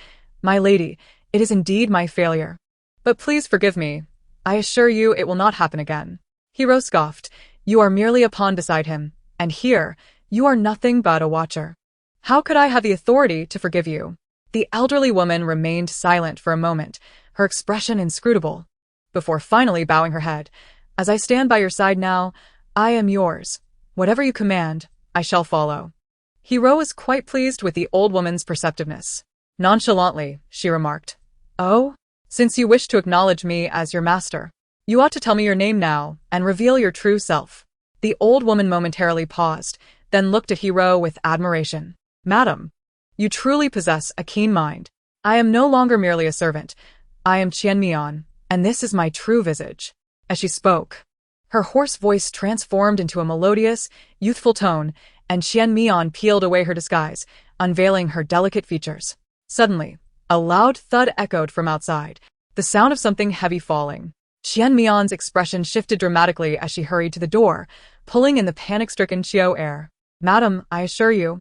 My lady, it is indeed my failure. But please forgive me. I assure you it will not happen again. Hero scoffed. You are merely a pawn beside him, and here, you are nothing but a watcher. How could I have the authority to forgive you? The elderly woman remained silent for a moment, her expression inscrutable, before finally bowing her head. As I stand by your side now, I am yours. Whatever you command, I shall follow. Hero was quite pleased with the old woman's perceptiveness. Nonchalantly, she remarked, Oh? Since you wish to acknowledge me as your master, you ought to tell me your name now and reveal your true self. The old woman momentarily paused, then looked at Hero with admiration. Madam, you truly possess a keen mind. I am no longer merely a servant. I am Qian Mian, and this is my true visage. As she spoke, her hoarse voice transformed into a melodious, youthful tone, and Qian Mian peeled away her disguise, unveiling her delicate features. Suddenly, a loud thud echoed from outside, the sound of something heavy falling. Qian Mian's expression shifted dramatically as she hurried to the door, pulling in the panic-stricken Qiu heir. Madam, I assure you,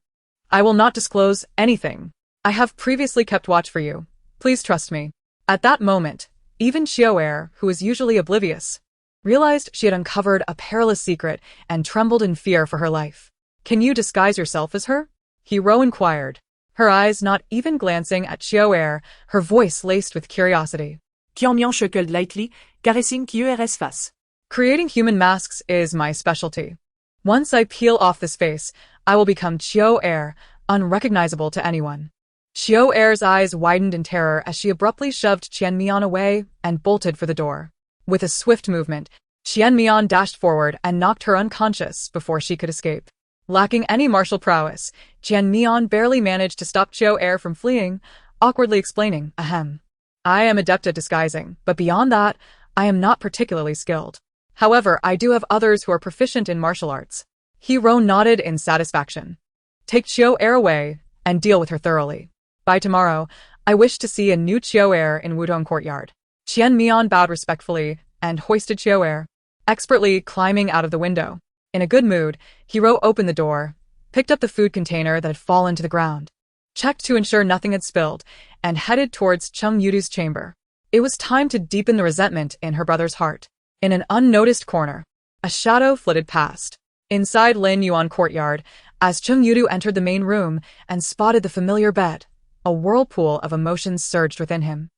I will not disclose anything. I have previously kept watch for you. Please trust me. At that moment, even Qiu heir, who was usually oblivious, realized she had uncovered a perilous secret and trembled in fear for her life. Can you disguise yourself as her? Hero inquired, her eyes not even glancing at Qiu heir, her voice laced with curiosity. Qian Mian chuckled lightly, caressing Qiu heir's face. Creating human masks is my specialty. Once I peel off this face, I will become Qiu heir, unrecognizable to anyone. Qiu heir's eyes widened in terror as she abruptly shoved Qian Mian away and bolted for the door. With a swift movement, Qian Mian dashed forward and knocked her unconscious before she could escape. Lacking any martial prowess, Qian Mian barely managed to stop Qiu heir from fleeing, awkwardly explaining, Ahem. I am adept at disguising, but beyond that, I am not particularly skilled. However, I do have others who are proficient in martial arts. Hero nodded in satisfaction. Take Qiu heir away and deal with her thoroughly. By tomorrow, I wish to see a new Qiu heir in Wudong Courtyard. Qian Mian bowed respectfully and hoisted Qiu heir, expertly climbing out of the window. In a good mood, Hero opened the door, picked up the food container that had fallen to the ground, checked to ensure nothing had spilled, and headed towards Cheng Yudu's chamber. It was time to deepen the resentment in her brother's heart. In an unnoticed corner, a shadow flitted past. Inside Lin Yuan Courtyard, as Cheng Yudu entered the main room and spotted the familiar bed, a whirlpool of emotions surged within him.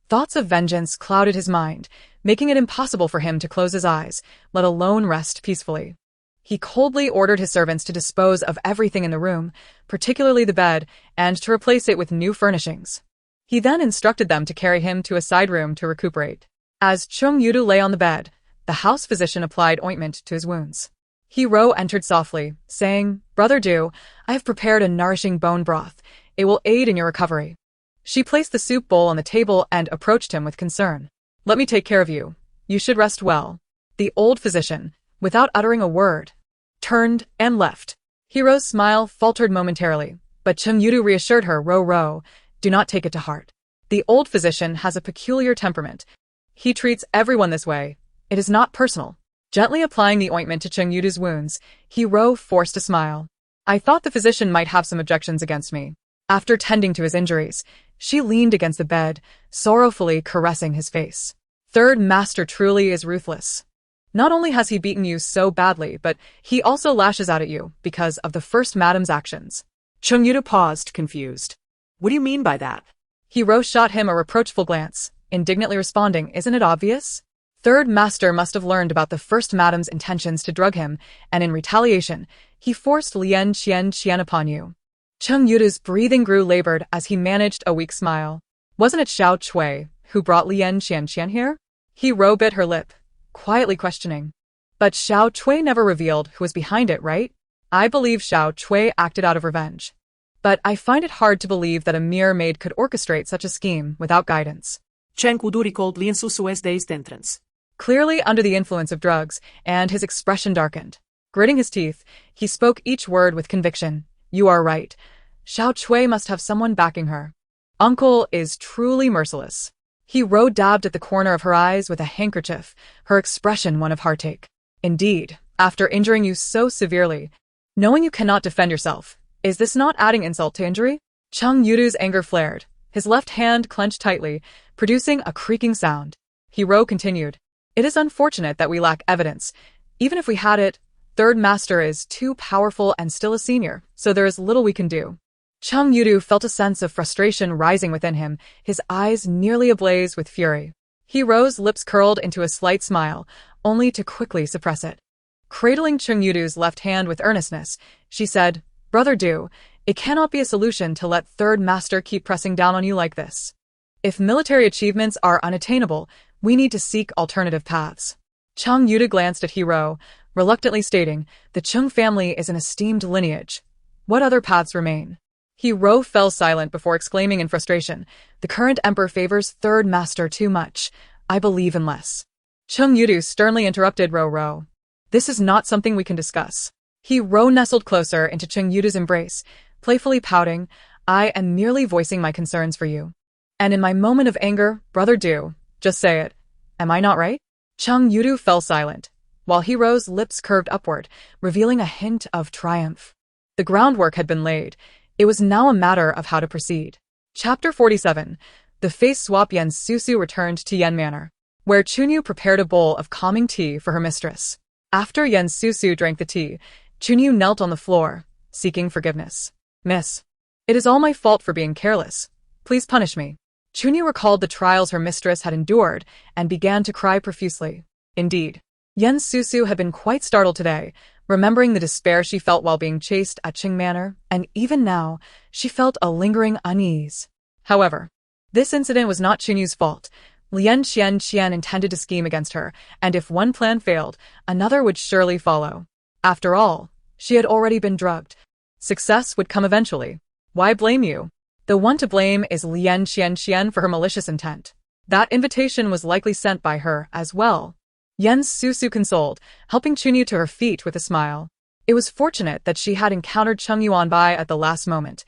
Thoughts of vengeance clouded his mind, making it impossible for him to close his eyes, let alone rest peacefully. He coldly ordered his servants to dispose of everything in the room, particularly the bed, and to replace it with new furnishings. He then instructed them to carry him to a side room to recuperate. As Cheng Yudu lay on the bed, the house physician applied ointment to his wounds. Hero entered softly, saying, Brother Du, I have prepared a nourishing bone broth. It will aid in your recovery. She placed the soup bowl on the table and approached him with concern. Let me take care of you. You should rest well. The old physician, without uttering a word, turned and left. Hero's smile faltered momentarily, But Cheng Yudu reassured her, Ro, do not take it to heart. The old physician has a peculiar temperament. He treats everyone this way. It is not personal. Gently applying the ointment to Cheng Yudu's wounds, Ro forced a smile. I thought the physician might have some objections against me. After tending to his injuries, she leaned against the bed, sorrowfully caressing his face. Third Master truly is ruthless. Not only has he beaten you so badly, but he also lashes out at you because of the First Madam's actions. Cheng Yudu paused, confused. What do you mean by that? Ro shot him a reproachful glance, indignantly responding, isn't it obvious? Third Master must have learned about the First Madam's intentions to drug him, and in retaliation, he forced Lien Qian upon you. Cheng Yudu's breathing grew labored as he managed a weak smile. Wasn't it Xiao Cui who brought Lien Qian here? Ro bit her lip, quietly questioning. But Xiao Cui never revealed who was behind it, right? I believe Xiao Cui acted out of revenge. But I find it hard to believe that a mere maid could orchestrate such a scheme without guidance. Cheng Yudu recalled Lien Susu's dazed entrance. Clearly under the influence of drugs, and his expression darkened. Gritting his teeth, he spoke each word with conviction. You are right. Xiao Cui must have someone backing her. Uncle is truly merciless. Ro dabbed at the corner of her eyes with a handkerchief, her expression one of heartache. Indeed, after injuring you so severely, knowing you cannot defend yourself, is this not adding insult to injury? Cheng Yudu's anger flared, his left hand clenched tightly, producing a creaking sound. Ro continued, it is unfortunate that we lack evidence. Even if we had it, Third Master is too powerful and still a senior, so there is little we can do. Cheng Yudu felt a sense of frustration rising within him, his eyes nearly ablaze with fury. Ro's lips curled into a slight smile, only to quickly suppress it. Cradling Cheng Yudu's left hand with earnestness, she said, Brother Du, it cannot be a solution to let Third Master keep pressing down on you like this. If military achievements are unattainable, we need to seek alternative paths. Cheng Yudu glanced at Ro, reluctantly stating, the Cheng family is an esteemed lineage. What other paths remain? Ro fell silent before exclaiming in frustration, the current emperor favors Third Master too much. I believe in less. Cheng Yudu sternly interrupted Ro. This is not something we can discuss. Ro nestled closer into Cheng Yudu's embrace, playfully pouting, I am merely voicing my concerns for you. And in my moment of anger, Brother Du, just say it. Am I not right? Cheng Yudu fell silent, while Ro's lips curved upward, revealing a hint of triumph. The groundwork had been laid. It was now a matter of how to proceed. Chapter 47. The face swap. Yen Susu returned to Yen Manor, where Chunyu prepared a bowl of calming tea for her mistress. After Yen Susu drank the tea, Chunyu knelt on the floor, seeking forgiveness. Miss, it is all my fault for being careless. Please punish me. Chunyu recalled the trials her mistress had endured and began to cry profusely. Indeed, Yen Susu had been quite startled today, remembering the despair she felt while being chased at Qing Manor, and even now, she felt a lingering unease. However, this incident was not Chunyu's fault. Lien Qian intended to scheme against her, and if one plan failed, another would surely follow. After all, she had already been drugged. Success would come eventually. Why blame you? The one to blame is Lien Qian for her malicious intent. That invitation was likely sent by her as well. Yen Susu consoled, helping Chunyu to her feet with a smile. It was fortunate that she had encountered Cheng Yuanbai at the last moment,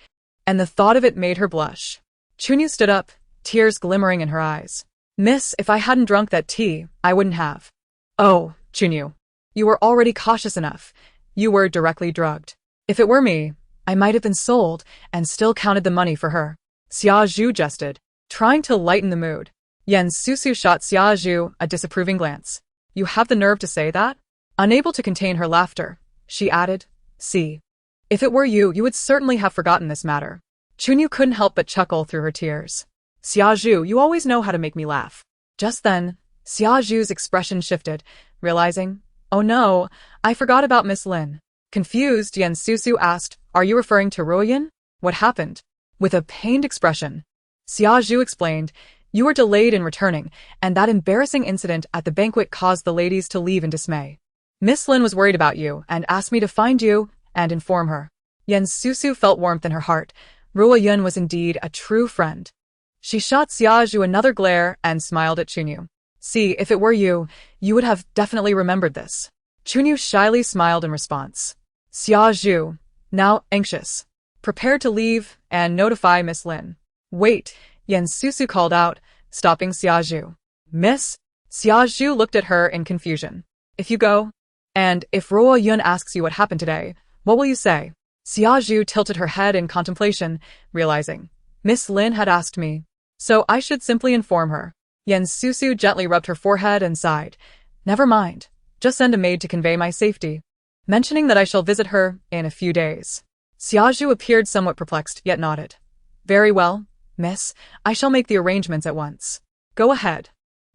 and the thought of it made her blush. Chunyu stood up, tears glimmering in her eyes. Miss, if I hadn't drunk that tea, I wouldn't have. Oh, Chunyu. You were already cautious enough. You were directly drugged. If it were me, I might have been sold and still counted the money for her. Xia Zhu jested, trying to lighten the mood. Yen Susu shot Xia Zhu a disapproving glance. You have the nerve to say that? Unable to contain her laughter, she added, see. If it were you, you would certainly have forgotten this matter. Chunyu couldn't help but chuckle through her tears. Xia Zhu, you always know how to make me laugh. Just then, Xia Zhu's expression shifted, realizing, oh no, I forgot about Miss Lin. Confused, Yen Susu asked, are you referring to Ruoyan? What happened? With a pained expression, Xia Zhu explained, you were delayed in returning, and that embarrassing incident at the banquet caused the ladies to leave in dismay. Miss Lin was worried about you and asked me to find you and inform her. Yen Susu felt warmth in her heart. Ruoyan was indeed a true friend. She shot Xia Zhu another glare and smiled at Chunyu. See, if it were you, you would have definitely remembered this. Chunyu shyly smiled in response. Xia Zhu, now anxious. prepared to leave and notify Miss Lin. Wait, Susu called out, stopping Xiaozhu. Miss? Xiaozhu looked at her in confusion. If you go, and if Ruo Yun asks you what happened today, what will you say? Xiaozhu tilted her head in contemplation, realizing. Miss Lin had asked me, so I should simply inform her. Susu gently rubbed her forehead and sighed. Never mind, just send a maid to convey my safety, mentioning that I shall visit her in a few days. Xiaozhu appeared somewhat perplexed, yet nodded. Very well, miss, I shall make the arrangements at once. Go ahead.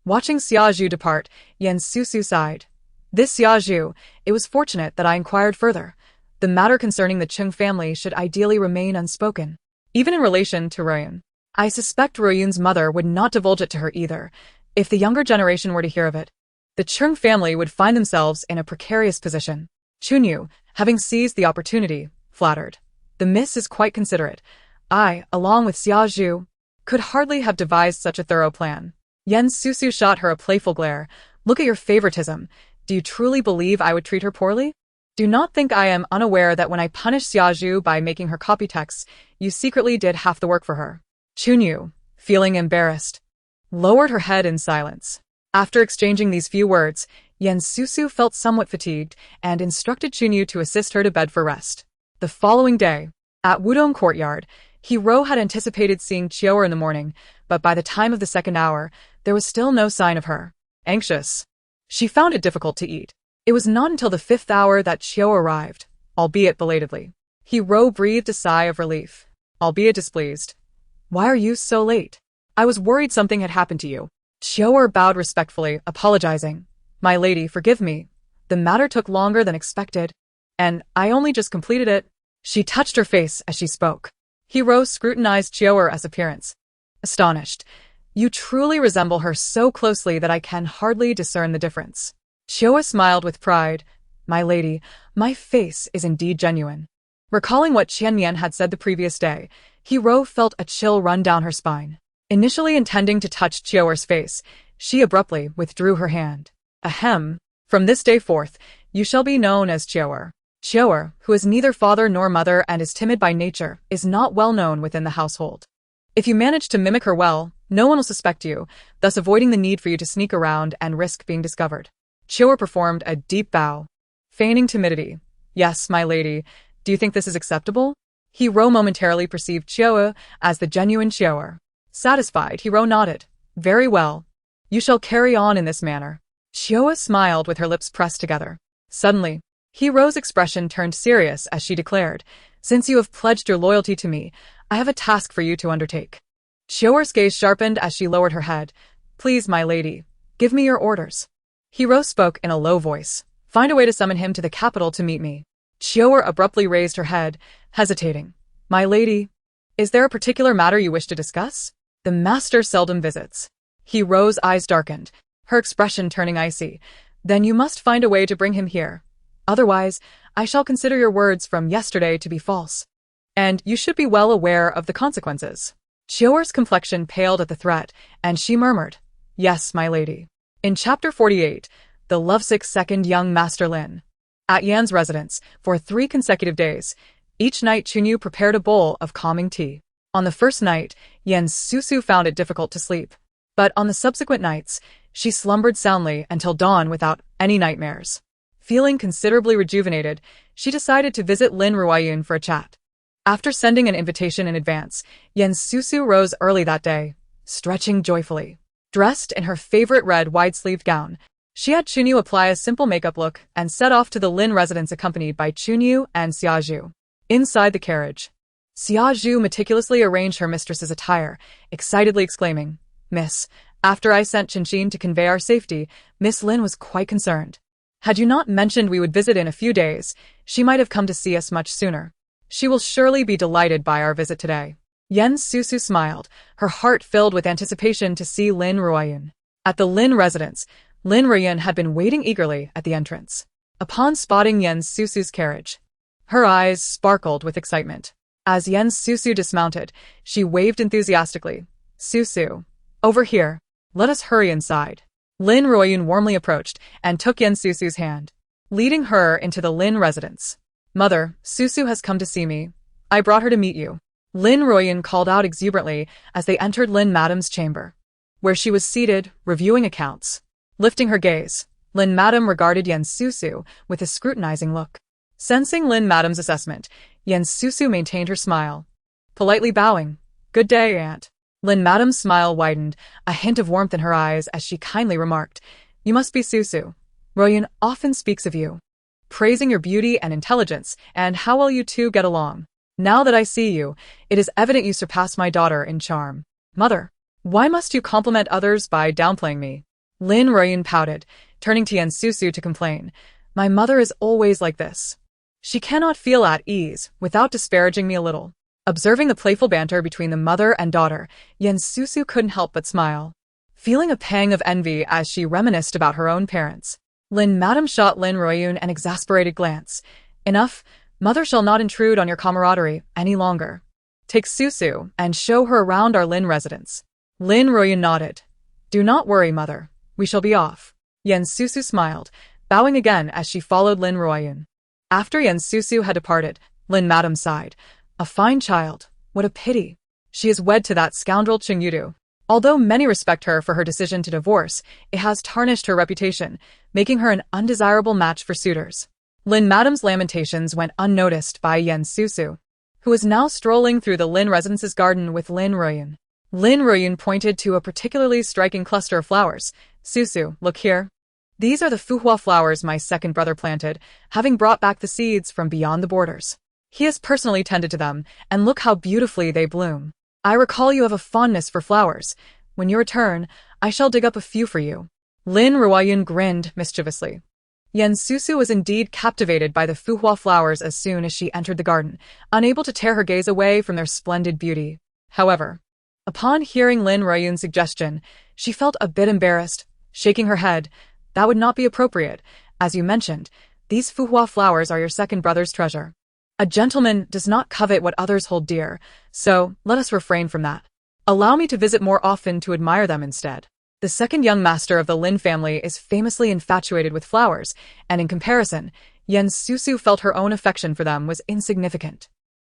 Watching Xiaozhu depart, Susu sighed. This Xiaozhu, it was fortunate that I inquired further. The matter concerning the Cheng family should ideally remain unspoken. Even in relation to Ruoyun, I suspect Ruoyun's mother would not divulge it to her either. If the younger generation were to hear of it, the Cheng family would find themselves in a precarious position. Chunyu, having seized the opportunity, flattered. The miss is quite considerate. I, along with Xiaozhu, could hardly have devised such a thorough plan. Susu shot her a playful glare. Look at your favoritism. Do you truly believe I would treat her poorly? Do not think I am unaware that when I punished Xiaozhu by making her copy texts, you secretly did half the work for her. Chunyu, feeling embarrassed, lowered her head in silence. After exchanging these few words, Susu felt somewhat fatigued and instructed Chunyu to assist her to bed for rest. The following day, at Wudong Courtyard, Hiro had anticipated seeing Chiaoer in the morning, but by the time of the second hour, there was still no sign of her. Anxious, she found it difficult to eat. It was not until the fifth hour that Chiaoer arrived, albeit belatedly. Hiro breathed a sigh of relief, albeit displeased. Why are you so late? I was worried something had happened to you. Chiaoer bowed respectfully, apologizing. My lady, forgive me. The matter took longer than expected, and I only just completed it. She touched her face as she spoke. Hiro scrutinized Chiaoer's appearance, astonished. You truly resemble her so closely that I can hardly discern the difference. Chiaoer smiled with pride. My lady, my face is indeed genuine. Recalling what Qianmian had said the previous day, Hiro felt a chill run down her spine. Initially intending to touch Chiaoer's face, she abruptly withdrew her hand. Ahem. From this day forth, you shall be known as Chiaoer. Chiaoer, who is neither father nor mother and is timid by nature, is not well known within the household. If you manage to mimic her well, no one will suspect you, thus avoiding the need for you to sneak around and risk being discovered. Chiaoer performed a deep bow, feigning timidity. Yes, my lady. Do you think this is acceptable? Hiro momentarily perceived Chiaoer as the genuine Chiaoer. Satisfied, Hiro nodded. Very well. You shall carry on in this manner. Chiaoer smiled with her lips pressed together. Suddenly, Hiro's expression turned serious as she declared, Since you have pledged your loyalty to me, I have a task for you to undertake. Chiaoer's gaze sharpened as she lowered her head. Please, my lady, give me your orders. Hiro spoke in a low voice. Find a way to summon him to the capital to meet me. Chiaoer abruptly raised her head, hesitating. My lady, is there a particular matter you wish to discuss? The master seldom visits. Hiro's eyes darkened, her expression turning icy. Then you must find a way to bring him here. Otherwise, I shall consider your words from yesterday to be false. And you should be well aware of the consequences. Chiaoer's complexion paled at the threat, and she murmured, Yes, my lady. In Chapter 48, the lovesick second young Master Lin. At Yan's residence, for 3 consecutive days, each night Chunyu prepared a bowl of calming tea. On the first night, Susu found it difficult to sleep. But on the subsequent nights, she slumbered soundly until dawn without any nightmares. Feeling considerably rejuvenated, she decided to visit Lin Ruoyun for a chat. After sending an invitation in advance, Susu rose early that day, stretching joyfully. Dressed in her favorite red wide-sleeved gown, she had Chunyu apply a simple makeup look and set off to the Lin residence accompanied by Chunyu and Xiaozhu. Inside the carriage, Xiaozhu meticulously arranged her mistress's attire, excitedly exclaiming, Miss, after I sent Qinshin to convey our safety, Miss Lin was quite concerned. Had you not mentioned we would visit in a few days, she might have come to see us much sooner. She will surely be delighted by our visit today. Susu smiled, her heart filled with anticipation to see Lin Ruoyun. At the Lin residence, Lin Ruoyun had been waiting eagerly at the entrance. Upon spotting Susu's carriage, her eyes sparkled with excitement. As Susu dismounted, she waved enthusiastically. Susu, over here. Let us hurry inside. Lin Ruoyun warmly approached and took Susu's hand, leading her into the Lin residence. Mother, Susu has come to see me. I brought her to meet you. Lin Ruoyan called out exuberantly as they entered Lin Madam's chamber, where she was seated, reviewing accounts. Lifting her gaze, Lin Madam regarded Yen Susu with a scrutinizing look. Sensing Lin Madam's assessment, Yen Susu maintained her smile, politely bowing. Good day, Aunt. Lin Madam's smile widened, a hint of warmth in her eyes as she kindly remarked, You must be Susu. Ruoyan often speaks of you, praising your beauty and intelligence, and how well you two get along. Now that I see you, it is evident you surpass my daughter in charm. Mother, why must you compliment others by downplaying me? Lin Ruoyan pouted, turning to Yen Susu to complain. My mother is always like this. She cannot feel at ease without disparaging me a little. Observing the playful banter between the mother and daughter, Yen Susu couldn't help but smile, feeling a pang of envy as she reminisced about her own parents. Lin Madam shot Lin Ruoyan an exasperated glance. Enough, mother shall not intrude on your camaraderie any longer. Take Susu and show her around our Lin residence. Lin Ruoyan nodded. Do not worry, mother. We shall be off. Yen Susu smiled, bowing again as she followed Lin Ruoyan. After Yen Susu had departed, Lin Madam sighed. A fine child. What a pity. She is wed to that scoundrel Cheng Yudu. Although many respect her for her decision to divorce, it has tarnished her reputation, making her an undesirable match for suitors. Lin Madam's lamentations went unnoticed by Yen Susu, who was now strolling through the Lin residence's garden with Lin Ruoyan. Lin Ruoyan pointed to a particularly striking cluster of flowers. Susu, look here. These are the fuhua flowers my second brother planted, having brought back the seeds from beyond the borders. He has personally tended to them, and look how beautifully they bloom. I recall you have a fondness for flowers. When you return, I shall dig up a few for you. Lin Ruoyan grinned mischievously. Yen Susu was indeed captivated by the fuhua flowers as soon as she entered the garden, unable to tear her gaze away from their splendid beauty. However, upon hearing Lin Ruoyan's suggestion, she felt a bit embarrassed, shaking her head. That would not be appropriate. As you mentioned, these fuhua flowers are your second brother's treasure. A gentleman does not covet what others hold dear, so let us refrain from that. Allow me to visit more often to admire them instead. The second young master of the Lin family is famously infatuated with flowers, and in comparison, Yen Susu felt her own affection for them was insignificant.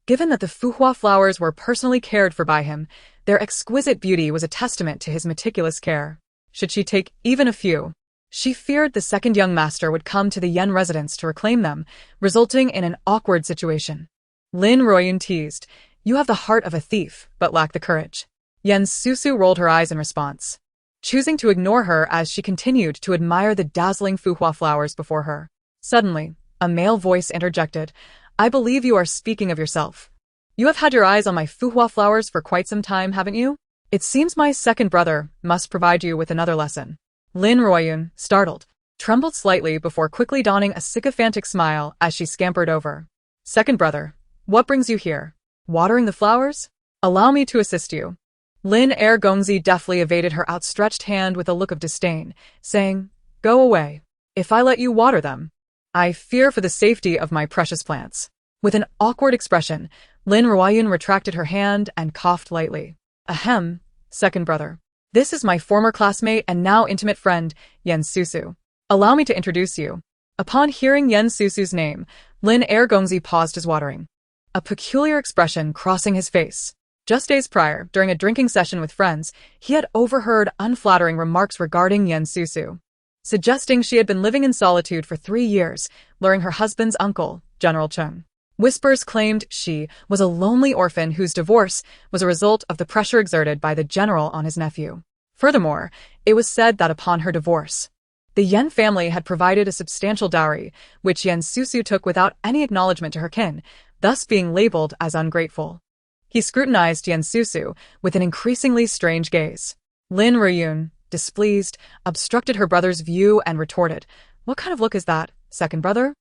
Given that the fuhua flowers were personally cared for by him, their exquisite beauty was a testament to his meticulous care. Should she take even a few, she feared the second young master would come to the Yen residence to reclaim them, resulting in an awkward situation. Lin Ruoyan teased, You have the heart of a thief, but lack the courage. Yen Susu rolled her eyes in response, choosing to ignore her as she continued to admire the dazzling fuhua flowers before her. Suddenly, a male voice interjected, I believe you are speaking of yourself. You have had your eyes on my fuhua flowers for quite some time, haven't you? It seems my second brother must provide you with another lesson. Lin Ruoyan, startled, trembled slightly before quickly donning a sycophantic smile as she scampered over. Second brother, what brings you here? Watering the flowers? Allow me to assist you. Lin Gongzi deftly evaded her outstretched hand with a look of disdain, saying, Go away. If I let you water them, I fear for the safety of my precious plants. With an awkward expression, Lin Ruoyan retracted her hand and coughed lightly. Ahem, second brother. This is my former classmate and now intimate friend, Yen Susu. Allow me to introduce you. Upon hearing Yen Susu's name, Lin Gongzi paused his watering, a peculiar expression crossing his face. Just days prior, during a drinking session with friends, he had overheard unflattering remarks regarding Yen Susu, suggesting she had been living in solitude for 3 years, luring her husband's uncle, General Cheng. Whispers claimed she was a lonely orphan whose divorce was a result of the pressure exerted by the general on his nephew. Furthermore, it was said that upon her divorce, the Yen family had provided a substantial dowry, which Yen Susu took without any acknowledgement to her kin, thus being labeled as ungrateful. He scrutinized Yen Susu with an increasingly strange gaze. Lin Ruoyan, displeased, obstructed her brother's view and retorted, What kind of look is that, second brother?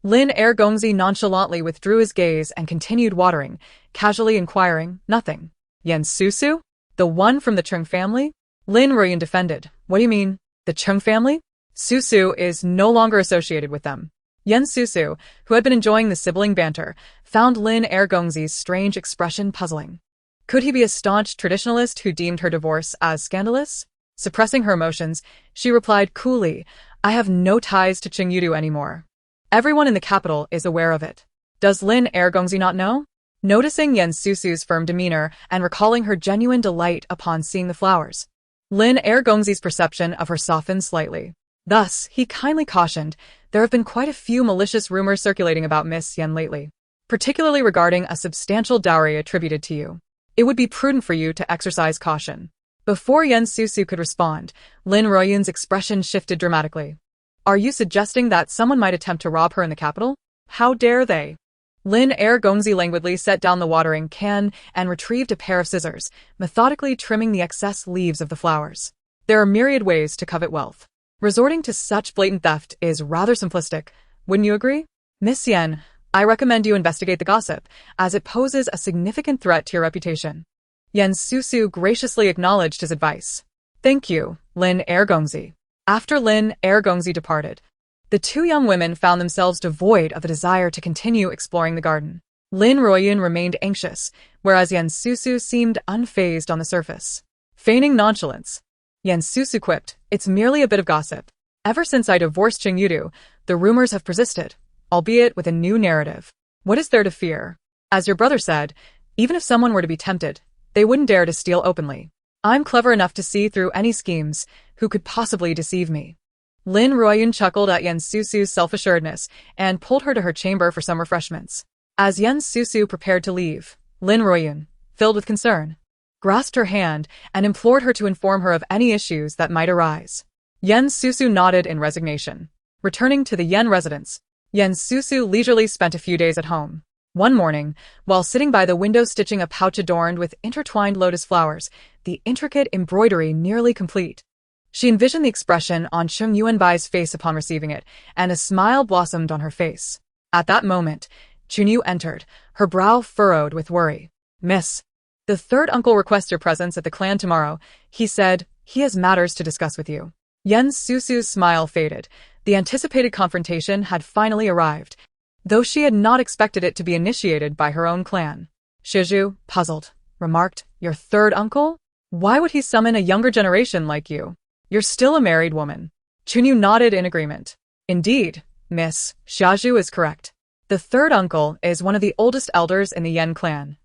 Lin Gongzi nonchalantly withdrew his gaze and continued watering, casually inquiring, Nothing. Yen Susu? The one from the Cheng family? Lin Ruoyan defended, What do you mean, the Cheng family? Susu is no longer associated with them. Yen Susu, who had been enjoying the sibling banter, found Lin Gongzi's strange expression puzzling. Could he be a staunch traditionalist who deemed her divorce as scandalous? Suppressing her emotions, she replied coolly, I have no ties to Cheng Yudu anymore. Everyone in the capital is aware of it. Does Lin Gongzi not know? Noticing Yan Susu's firm demeanor and recalling her genuine delight upon seeing the flowers, Lin Ergongzi's perception of her softened slightly. Thus, he kindly cautioned, there have been quite a few malicious rumors circulating about Miss Yan lately, particularly regarding a substantial dowry attributed to you. It would be prudent for you to exercise caution. Before Yan Susu could respond, Lin Ruoyun's expression shifted dramatically. Are you suggesting that someone might attempt to rob her in the capital? How dare they? Lin Ergongzi languidly set down the watering can and retrieved a pair of scissors, methodically trimming the excess leaves of the flowers. There are myriad ways to covet wealth. Resorting to such blatant theft is rather simplistic, wouldn't you agree? Miss Yan, I recommend you investigate the gossip, as it poses a significant threat to your reputation. Yan Susu graciously acknowledged his advice. Thank you, Lin Ergongzi. After Lin Ergongzi departed, the two young women found themselves devoid of the desire to continue exploring the garden. Lin Ruoyun remained anxious, whereas Yan Susu seemed unfazed on the surface. Feigning nonchalance, Yan Susu quipped, it's merely a bit of gossip. Ever since I divorced Cheng Yudu, the rumors have persisted, albeit with a new narrative. What is there to fear? As your brother said, even if someone were to be tempted, they wouldn't dare to steal openly. I'm clever enough to see through any schemes who could possibly deceive me. Lin Ruoyun chuckled at Yan Susu's self-assuredness and pulled her to her chamber for some refreshments. As Yan Susu prepared to leave, Lin Ruoyun, filled with concern, grasped her hand and implored her to inform her of any issues that might arise. Yan Susu nodded in resignation. Returning to the Yan residence, Yan Susu leisurely spent a few days at home. One morning, while sitting by the window stitching a pouch adorned with intertwined lotus flowers, the intricate embroidery nearly complete, she envisioned the expression on Cheng Yuanbai's face upon receiving it, and a smile blossomed on her face. At that moment, Chunyu entered, her brow furrowed with worry. Miss, the third uncle requests your presence at the clan tomorrow. He said, he has matters to discuss with you. Yan Susu's smile faded. The anticipated confrontation had finally arrived, though she had not expected it to be initiated by her own clan. Shiju, puzzled, remarked, your third uncle? Why would he summon a younger generation like you? You're still a married woman. Chunyu nodded in agreement. Indeed, Miss, Xiaju is correct. The third uncle is one of the oldest elders in the Yan clan.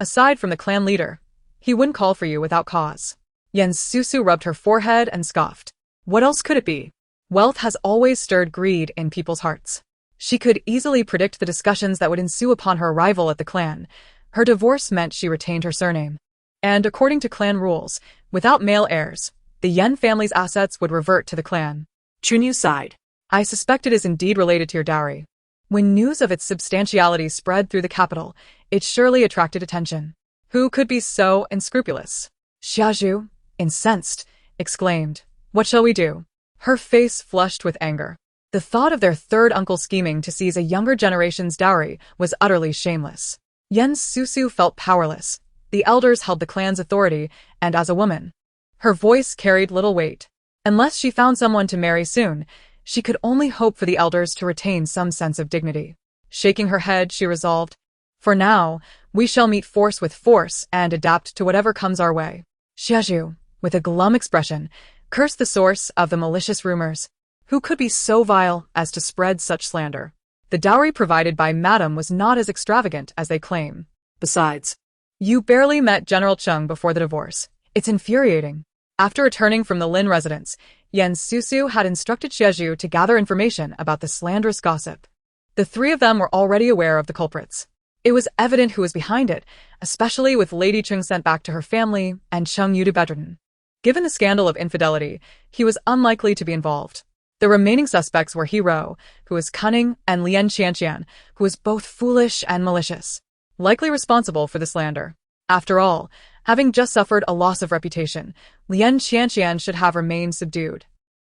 Aside from the clan leader, he wouldn't call for you without cause. Yan Susu rubbed her forehead and scoffed. What else could it be? Wealth has always stirred greed in people's hearts. She could easily predict the discussions that would ensue upon her arrival at the clan. Her divorce meant she retained her surname. And according to clan rules, without male heirs, the Yan family's assets would revert to the clan. Chunyu sighed. I suspect it is indeed related to your dowry. When news of its substantiality spread through the capital, it surely attracted attention. Who could be so unscrupulous? Xiaju, incensed, exclaimed, what shall we do? Her face flushed with anger. The thought of their third uncle scheming to seize a younger generation's dowry was utterly shameless. Yan Susu felt powerless. The elders held the clan's authority, and as a woman, her voice carried little weight. Unless she found someone to marry soon, she could only hope for the elders to retain some sense of dignity. Shaking her head, she resolved, for now, we shall meet force with force and adapt to whatever comes our way. Xiaju, with a glum expression, cursed the source of the malicious rumors. Who could be so vile as to spread such slander? The dowry provided by Madame was not as extravagant as they claim. Besides, you barely met General Cheng before the divorce. It's infuriating. After returning from the Lin residence, Yan Susu had instructed Xiaju to gather information about the slanderous gossip. The three of them were already aware of the culprits. It was evident who was behind it, especially with Lady Cheng sent back to her family and Cheng Yudu bedridden. Given the scandal of infidelity, he was unlikely to be involved. The remaining suspects were Hero, who was cunning, and Lian Qianqian, who was both foolish and malicious, likely responsible for the slander. After all, having just suffered a loss of reputation, Lian Qianqian should have remained subdued.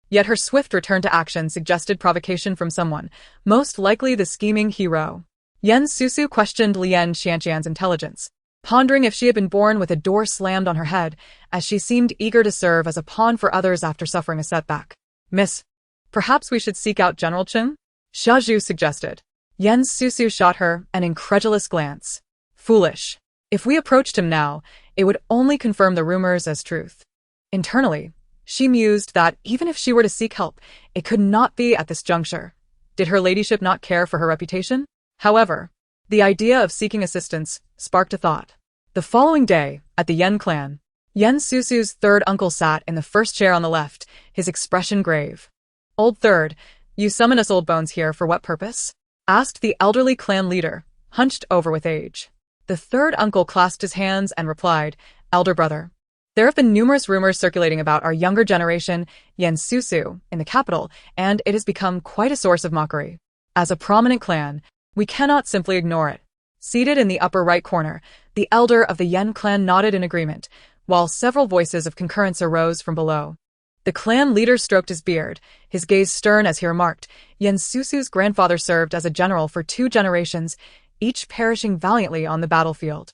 Yet her swift return to action suggested provocation from someone, most likely the scheming Hero. Yan Susu questioned Lian Qianqian's intelligence, pondering if she had been born with a door slammed on her head, as she seemed eager to serve as a pawn for others after suffering a setback. Miss, perhaps we should seek out General Cheng? Xiaju suggested. Yan Susu shot her an incredulous glance. Foolish. If we approached him now, it would only confirm the rumors as truth. Internally, she mused that even if she were to seek help, it could not be at this juncture. Did her ladyship not care for her reputation? However, The idea of seeking assistance sparked a thought. The following day, at the Yen clan, Yen Susu's third uncle sat in the first chair on the left, his expression grave. Old third, you summoned us old bones here for what purpose? Asked the elderly clan leader, hunched over with age. The third uncle clasped his hands and replied, Elder brother. There have been numerous rumors circulating about our younger generation, Yen Susu, in the capital, and it has become quite a source of mockery. As a prominent clan, we cannot simply ignore it. Seated in the upper right corner, the elder of the Yen clan nodded in agreement, while several voices of concurrence arose from below. The clan leader stroked his beard, his gaze stern as he remarked, Yen Susu's grandfather served as a general for 2 generations, each perishing valiantly on the battlefield.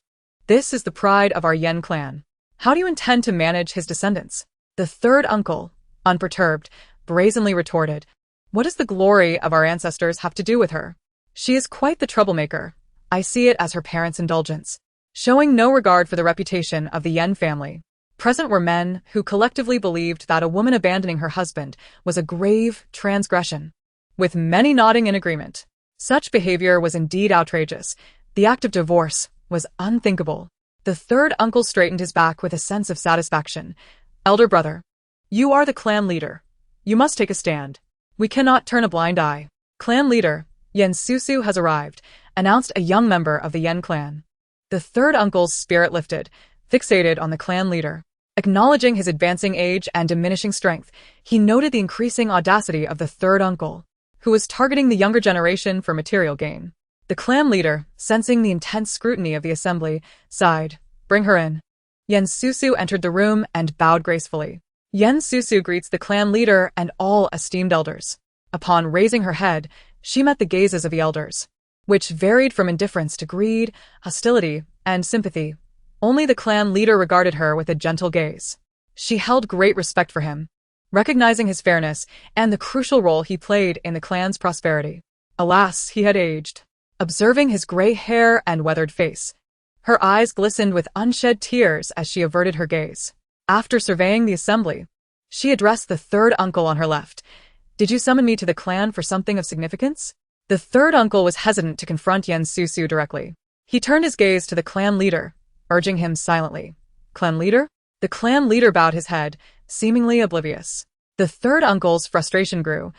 This is the pride of our Yen clan. How do you intend to manage his descendants? The third uncle, unperturbed, brazenly retorted, what does the glory of our ancestors have to do with her? She is quite the troublemaker. I see it as her parents' indulgence. Showing no regard for the reputation of the Yen family. Present were men who collectively believed that a woman abandoning her husband was a grave transgression, with many nodding in agreement. Such behavior was indeed outrageous. The act of divorce was unthinkable. The third uncle straightened his back with a sense of satisfaction. Elder brother, you are the clan leader. You must take a stand. We cannot turn a blind eye. Clan leader, Yen Susu has arrived, announced a young member of the Yen clan. The third uncle's spirit lifted, fixated on the clan leader. Acknowledging his advancing age and diminishing strength, he noted the increasing audacity of the third uncle, who was targeting the younger generation for material gain. The clan leader, sensing the intense scrutiny of the assembly, sighed, bring her in. Yen Susu entered the room and bowed gracefully. Yen Susu greets the clan leader and all esteemed elders. Upon raising her head, she met the gazes of the elders, which varied from indifference to greed, hostility, and sympathy. Only the clan leader regarded her with a gentle gaze. She held great respect for him, recognizing his fairness and the crucial role he played in the clan's prosperity. Alas, he had aged. Observing his gray hair and weathered face, her eyes glistened with unshed tears as she averted her gaze. After surveying the assembly, she addressed the third uncle on her left. Did you summon me to the clan for something of significance? The third uncle was hesitant to confront Yen Susu directly. He turned his gaze to the clan leader, urging him silently. Clan leader? The clan leader bowed his head, seemingly oblivious. The third uncle's frustration grew.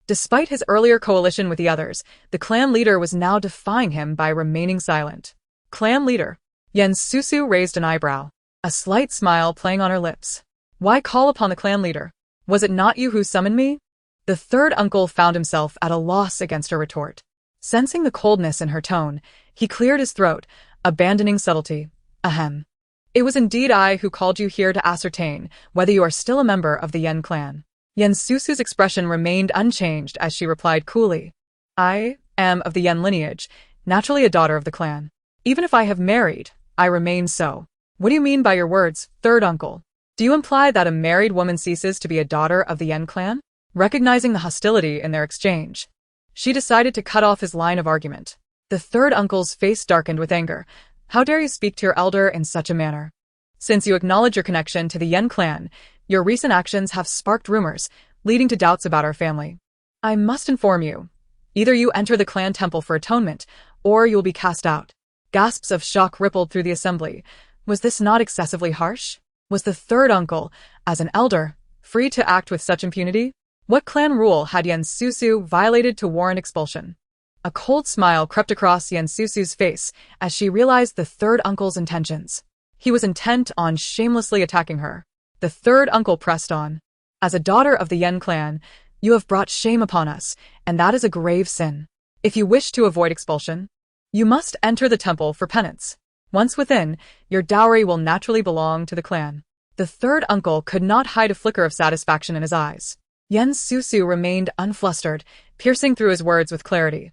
Despite his earlier coalition with the others, the clan leader was now defying him by remaining silent. Clan leader. Yen Susu raised an eyebrow, a slight smile playing on her lips. Why call upon the clan leader? Was it not you who summoned me? The third uncle found himself at a loss against her retort. Sensing the coldness in her tone, he cleared his throat, abandoning subtlety. Ahem. It was indeed I who called you here to ascertain whether you are still a member of the Yen clan. Yen Susu's expression remained unchanged as she replied coolly. I am of the Yen lineage, naturally a daughter of the clan. Even if I have married, I remain so. What do you mean by your words, third uncle? Do you imply that a married woman ceases to be a daughter of the Yen clan? Recognizing the hostility in their exchange, she decided to cut off his line of argument. The third uncle's face darkened with anger. How dare you speak to your elder in such a manner? Since you acknowledge your connection to the Yen clan, your recent actions have sparked rumors, leading to doubts about our family. I must inform you. Either you enter the clan temple for atonement, or you will be cast out. Gasps of shock rippled through the assembly. Was this not excessively harsh? Was the third uncle, as an elder, free to act with such impunity? What clan rule had Yen Susu violated to warrant expulsion? A cold smile crept across Yen Susu's face as she realized the third uncle's intentions. He was intent on shamelessly attacking her. The third uncle pressed on. As a daughter of the Yen clan, you have brought shame upon us, and that is a grave sin. If you wish to avoid expulsion, you must enter the temple for penance. Once within, your dowry will naturally belong to the clan. The third uncle could not hide a flicker of satisfaction in his eyes. Yen Susu remained unflustered, piercing through his words with clarity.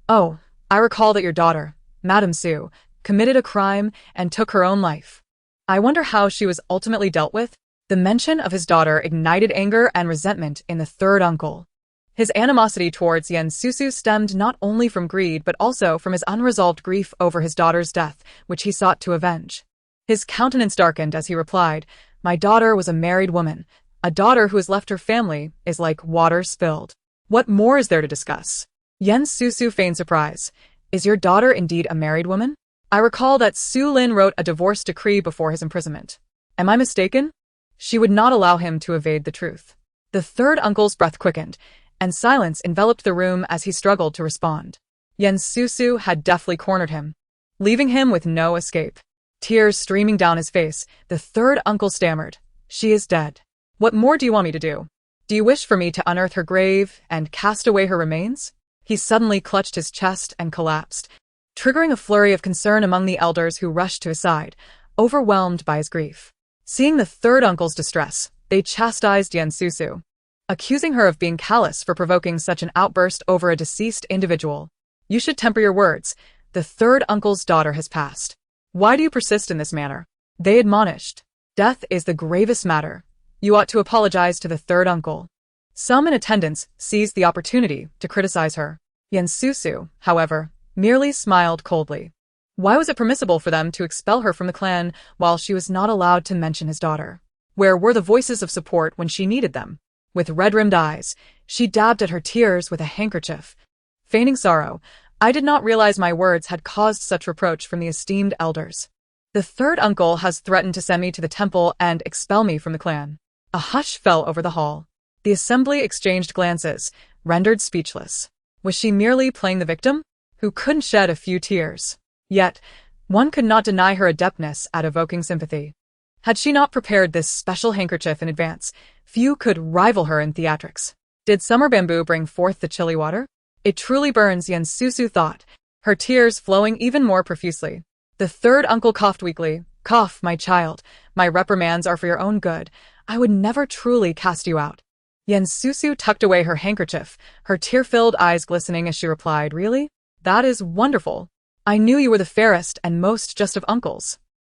Oh, I recall that your daughter, Madame Su, committed a crime and took her own life. I wonder how she was ultimately dealt with? The mention of his daughter ignited anger and resentment in the third uncle. His animosity towards Yen Susu stemmed not only from greed but also from his unresolved grief over his daughter's death, which he sought to avenge. His countenance darkened as he replied, My daughter was a married woman. A daughter who has left her family is like water spilled. What more is there to discuss? Yen Susu feigned surprise. Is your daughter indeed a married woman? I recall that Su Lin wrote a divorce decree before his imprisonment. Am I mistaken? She would not allow him to evade the truth. The third uncle's breath quickened, and silence enveloped the room as he struggled to respond. Susu had deftly cornered him, leaving him with no escape. Tears streaming down his face, the third uncle stammered, "She is dead. What more do you want me to do? Do you wish for me to unearth her grave and cast away her remains?" He suddenly clutched his chest and collapsed, triggering a flurry of concern among the elders who rushed to his side, overwhelmed by his grief. Seeing the third uncle's distress, they chastised Susu, accusing her of being callous for provoking such an outburst over a deceased individual. "You should temper your words. The third uncle's daughter has passed. Why do you persist in this manner?" They admonished. "Death is the gravest matter. You ought to apologize to the third uncle." Some in attendance seized the opportunity to criticize her. Susu, however, merely smiled coldly. Why was it permissible for them to expel her from the clan while she was not allowed to mention his daughter? Where were the voices of support when she needed them? With red-rimmed eyes, she dabbed at her tears with a handkerchief, feigning sorrow. "I did not realize my words had caused such reproach from the esteemed elders. The third uncle has threatened to send me to the temple and expel me from the clan." A hush fell over the hall. The assembly exchanged glances, rendered speechless. Was she merely playing the victim, who couldn't shed a few tears? Yet, one could not deny her adeptness at evoking sympathy. Had she not prepared this special handkerchief in advance, few could rival her in theatrics. Did summer bamboo bring forth the chilly water? It truly burns, Susu thought, her tears flowing even more profusely. The third uncle coughed weakly. "Cough, my child. My reprimands are for your own good. I would never truly cast you out." Susu tucked away her handkerchief, her tear-filled eyes glistening as she replied, "Really? That is wonderful. I knew you were the fairest and most just of uncles."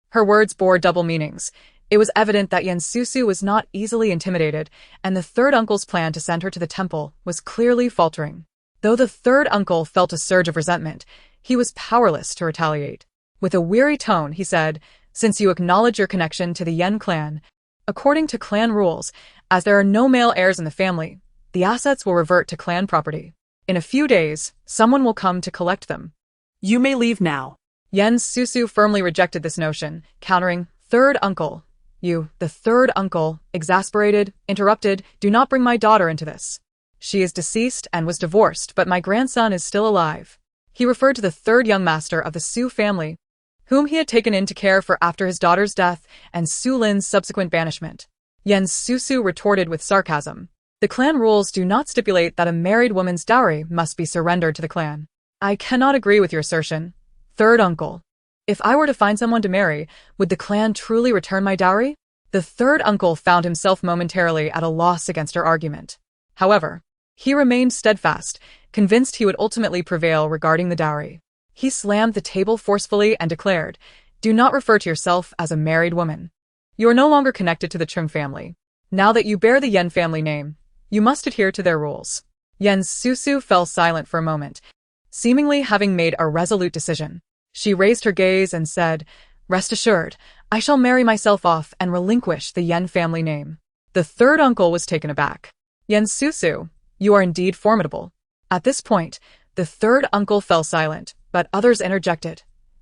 Her words bore double meanings. It was evident that Susu was not easily intimidated, and the third uncle's plan to send her to the temple was clearly faltering. Though the third uncle felt a surge of resentment, he was powerless to retaliate. With a weary tone, he said, "Since you acknowledge your connection to the Yen clan, according to clan rules, as there are no male heirs in the family, the assets will revert to clan property. In a few days, someone will come to collect them. You may leave now." Susu firmly rejected this notion, countering, "Third uncle. You, the third uncle," exasperated, interrupted, "do not bring my daughter into this. She is deceased and was divorced, but my grandson is still alive." He referred to the third young master of the Su family, whom he had taken in to care for after his daughter's death and Su Lin's subsequent banishment. Susu retorted with sarcasm. "The clan rules do not stipulate that a married woman's dowry must be surrendered to the clan. I cannot agree with your assertion, third uncle. If I were to find someone to marry, would the clan truly return my dowry?" The third uncle found himself momentarily at a loss against her argument. However, he remained steadfast, convinced he would ultimately prevail regarding the dowry. He slammed the table forcefully and declared, "Do not refer to yourself as a married woman. You are no longer connected to the Cheng family. Now that you bear the Yen family name, you must adhere to their rules." Susu fell silent for a moment, seemingly having made a resolute decision. She raised her gaze and said, "Rest assured, I shall marry myself off and relinquish the Yen family name." The third uncle was taken aback. "Susu, you are indeed formidable." At this point, the third uncle fell silent, but others interjected.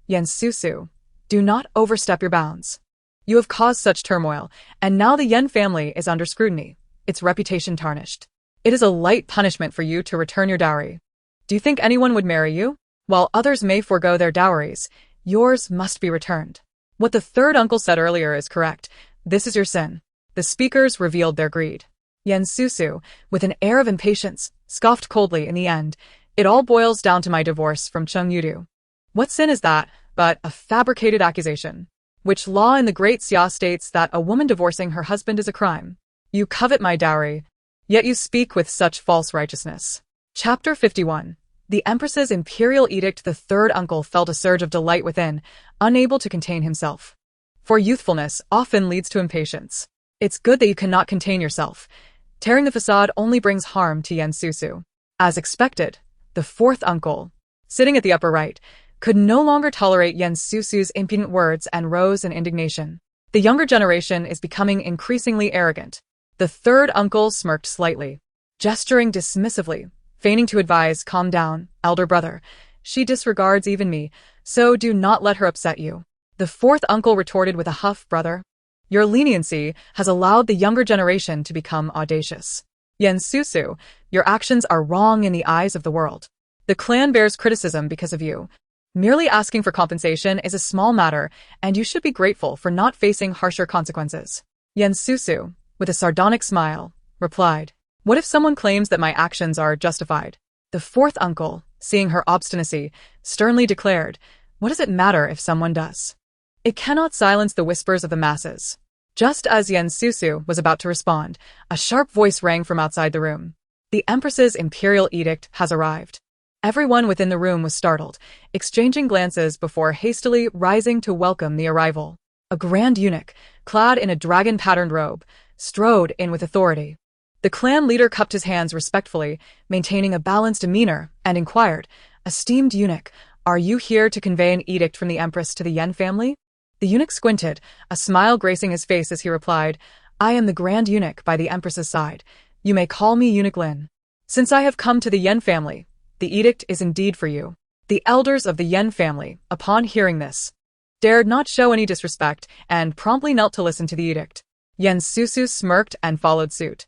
"Susu, do not overstep your bounds. You have caused such turmoil, and now the Yen family is under scrutiny, its reputation tarnished. It is a light punishment for you to return your dowry. Do you think anyone would marry you? While others may forego their dowries, yours must be returned." What the third uncle said earlier is correct. This is your sin. The speakers revealed their greed. Susu, with an air of impatience, scoffed coldly. "In the end, it all boils down to my divorce from Cheng Yudu. What sin is that but a fabricated accusation? Which law in the Great Xia states that a woman divorcing her husband is a crime? You covet my dowry, yet you speak with such false righteousness." Chapter 51. The Empress's Imperial Edict. The third uncle felt a surge of delight within, unable to contain himself. For youthfulness often leads to impatience. It's good that you cannot contain yourself. Tearing the facade only brings harm to Susu. As expected, the fourth uncle, sitting at the upper right, could no longer tolerate Susu's impudent words and rose in indignation. The younger generation is becoming increasingly arrogant. The third uncle smirked slightly, gesturing dismissively, feigning to advise, "Calm down, elder brother. She disregards even me, so do not let her upset you. The fourth uncle retorted with a huff, brother. Your leniency has allowed the younger generation to become audacious. Susu, your actions are wrong in the eyes of the world. The clan bears criticism because of you. Merely asking for compensation is a small matter, and you should be grateful for not facing harsher consequences. Susu, with a sardonic smile, replied, what if someone claims that my actions are justified? The fourth uncle, seeing her obstinacy, sternly declared, what does it matter if someone does? It cannot silence the whispers of the masses. Just as Susu was about to respond, a sharp voice rang from outside the room. The Empress's imperial edict has arrived. Everyone within the room was startled, exchanging glances before hastily rising to welcome the arrival. A grand eunuch, clad in a dragon-patterned robe, strode in with authority. The clan leader cupped his hands respectfully, maintaining a balanced demeanor, and inquired, esteemed eunuch, are you here to convey an edict from the Empress to the Yen family? The eunuch squinted, a smile gracing his face as he replied, I am the grand eunuch by the Empress's side. You may call me Eunuch Lin. Since I have come to the Yen family, the edict is indeed for you. The elders of the Yen family, upon hearing this, dared not show any disrespect and promptly knelt to listen to the edict. Susu smirked and followed suit.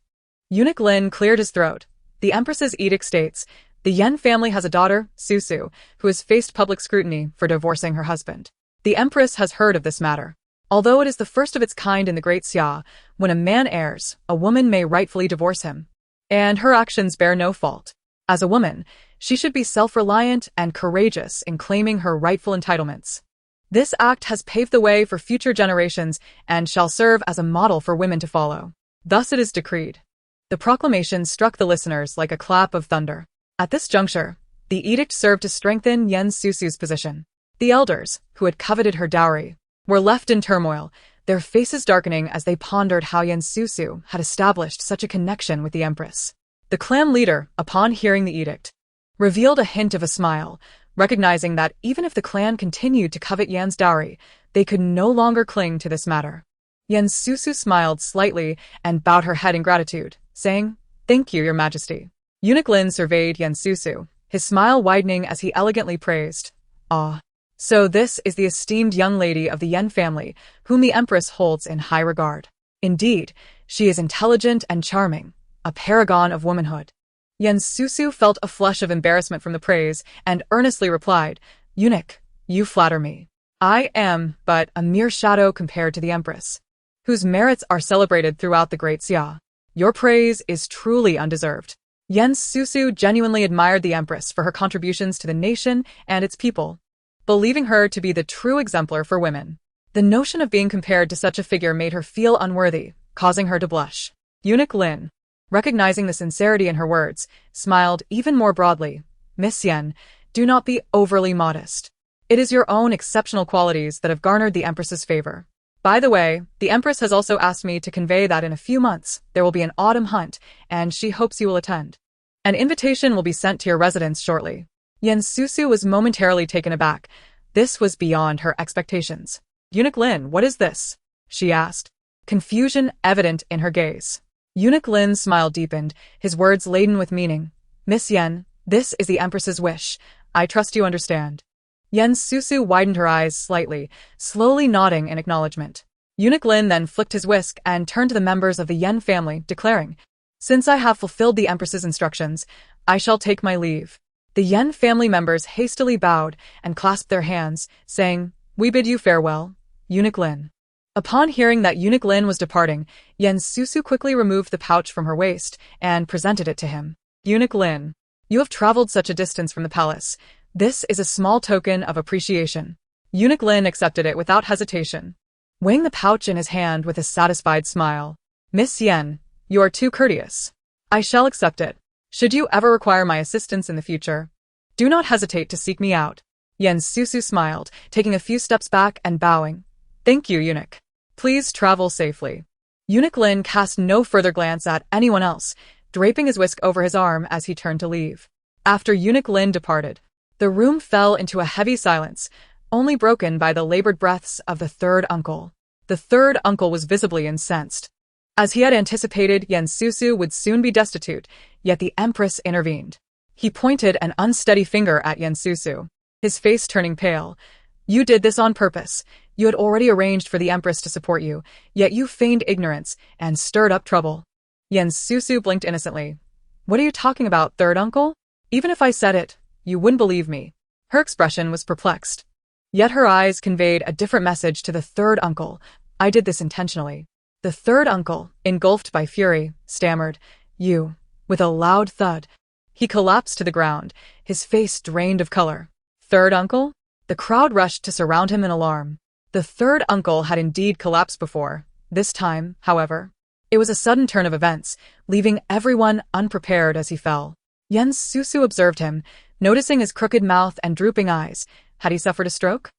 Eunuch Lin cleared his throat. The Empress's edict states, the Yen family has a daughter, Susu, who has faced public scrutiny for divorcing her husband. The Empress has heard of this matter. Although it is the first of its kind in the Great Xia, when a man errs, a woman may rightfully divorce him. And her actions bear no fault. As a woman, she should be self-reliant and courageous in claiming her rightful entitlements. This act has paved the way for future generations and shall serve as a model for women to follow. Thus it is decreed. The proclamation struck the listeners like a clap of thunder. At this juncture, the edict served to strengthen Susu's position. The elders, who had coveted her dowry, were left in turmoil, their faces darkening as they pondered how Susu had established such a connection with the Empress. The clan leader, upon hearing the edict, revealed a hint of a smile, recognizing that even if the clan continued to covet Yan's dowry, they could no longer cling to this matter. Susu smiled slightly and bowed her head in gratitude, saying, Thank you, Your Majesty. Eunuch Lin surveyed Susu, his smile widening as he elegantly praised, Ah. So this is the esteemed young lady of the Yen family, whom the Empress holds in high regard. Indeed, she is intelligent and charming, a paragon of womanhood. Susu felt a flush of embarrassment from the praise and earnestly replied, Eunuch, you flatter me. I am but a mere shadow compared to the Empress, whose merits are celebrated throughout the Great Xia. Your praise is truly undeserved. Susu genuinely admired the Empress for her contributions to the nation and its people, believing her to be the true exemplar for women. The notion of being compared to such a figure made her feel unworthy, causing her to blush. Eunuch Lin, recognizing the sincerity in her words, smiled even more broadly. Miss Yen, do not be overly modest. It is your own exceptional qualities that have garnered the Empress's favor. By the way, the Empress has also asked me to convey that in a few months there will be an autumn hunt, and she hopes you will attend. An invitation will be sent to your residence shortly. Susu was momentarily taken aback. This was beyond her expectations. Eunuch Lin, what is this? She asked, confusion evident in her gaze. Eunuch Lin's smile deepened, his words laden with meaning. Miss Yen, this is the Empress's wish. I trust you understand. Susu widened her eyes slightly, slowly nodding in acknowledgement. Eunuch Lin then flicked his whisk and turned to the members of the Yen family, declaring, Since I have fulfilled the Empress's instructions, I shall take my leave. The Yen family members hastily bowed and clasped their hands, saying, We bid you farewell, Eunuch Lin. Upon hearing that Eunuch Lin was departing, Susu quickly removed the pouch from her waist and presented it to him. Eunuch Lin, you have traveled such a distance from the palace. This is a small token of appreciation. Eunuch Lin accepted it without hesitation, weighing the pouch in his hand with a satisfied smile. Miss Yen, you are too courteous. I shall accept it. Should you ever require my assistance in the future, do not hesitate to seek me out. Susu smiled, taking a few steps back and bowing. Thank you, Eunuch. Please travel safely. Eunuch Lin cast no further glance at anyone else, draping his whisk over his arm as he turned to leave. After Eunuch Lin departed, the room fell into a heavy silence, only broken by the labored breaths of the third uncle. The third uncle was visibly incensed. As he had anticipated, Susu would soon be destitute, yet the Empress intervened. He pointed an unsteady finger at Susu, his face turning pale. You did this on purpose. You had already arranged for the Empress to support you, yet you feigned ignorance and stirred up trouble. Susu blinked innocently. What are you talking about, third uncle? Even if I said it, you wouldn't believe me. Her expression was perplexed. Yet her eyes conveyed a different message to the third uncle. I did this intentionally. The third uncle, engulfed by fury, stammered, You. With a loud thud. He collapsed to the ground, his face drained of color. Third uncle? The crowd rushed to surround him in alarm. The third uncle had indeed collapsed before. This time, however, it was a sudden turn of events, leaving everyone unprepared as he fell. Susu observed him, noticing his crooked mouth and drooping eyes. Had he suffered a stroke?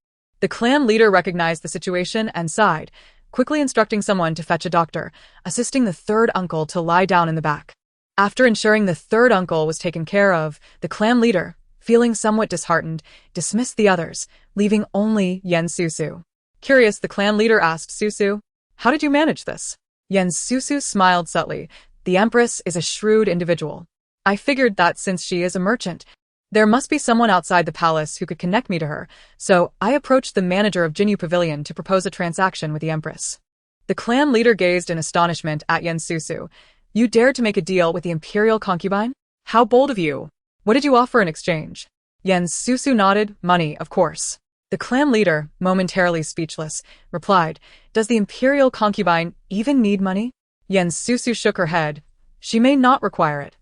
The clan leader recognized the situation and sighed, quickly instructing someone to fetch a doctor, assisting the third uncle to lie down in the back. After ensuring the third uncle was taken care of, the clan leader, feeling somewhat disheartened, dismissed the others, leaving only Susu. Curious, the clan leader asked Susu, How did you manage this? Susu smiled subtly. The Empress is a shrewd individual. I figured that since she is a merchant, there must be someone outside the palace who could connect me to her, so I approached the manager of Jinyu Pavilion to propose a transaction with the Empress. The clan leader gazed in astonishment at Susu. You dared to make a deal with the imperial concubine? How bold of you! What did you offer in exchange? Susu nodded. Money, of course. The clan leader, momentarily speechless, replied, Does the imperial concubine even need money? Susu shook her head. She may not require it.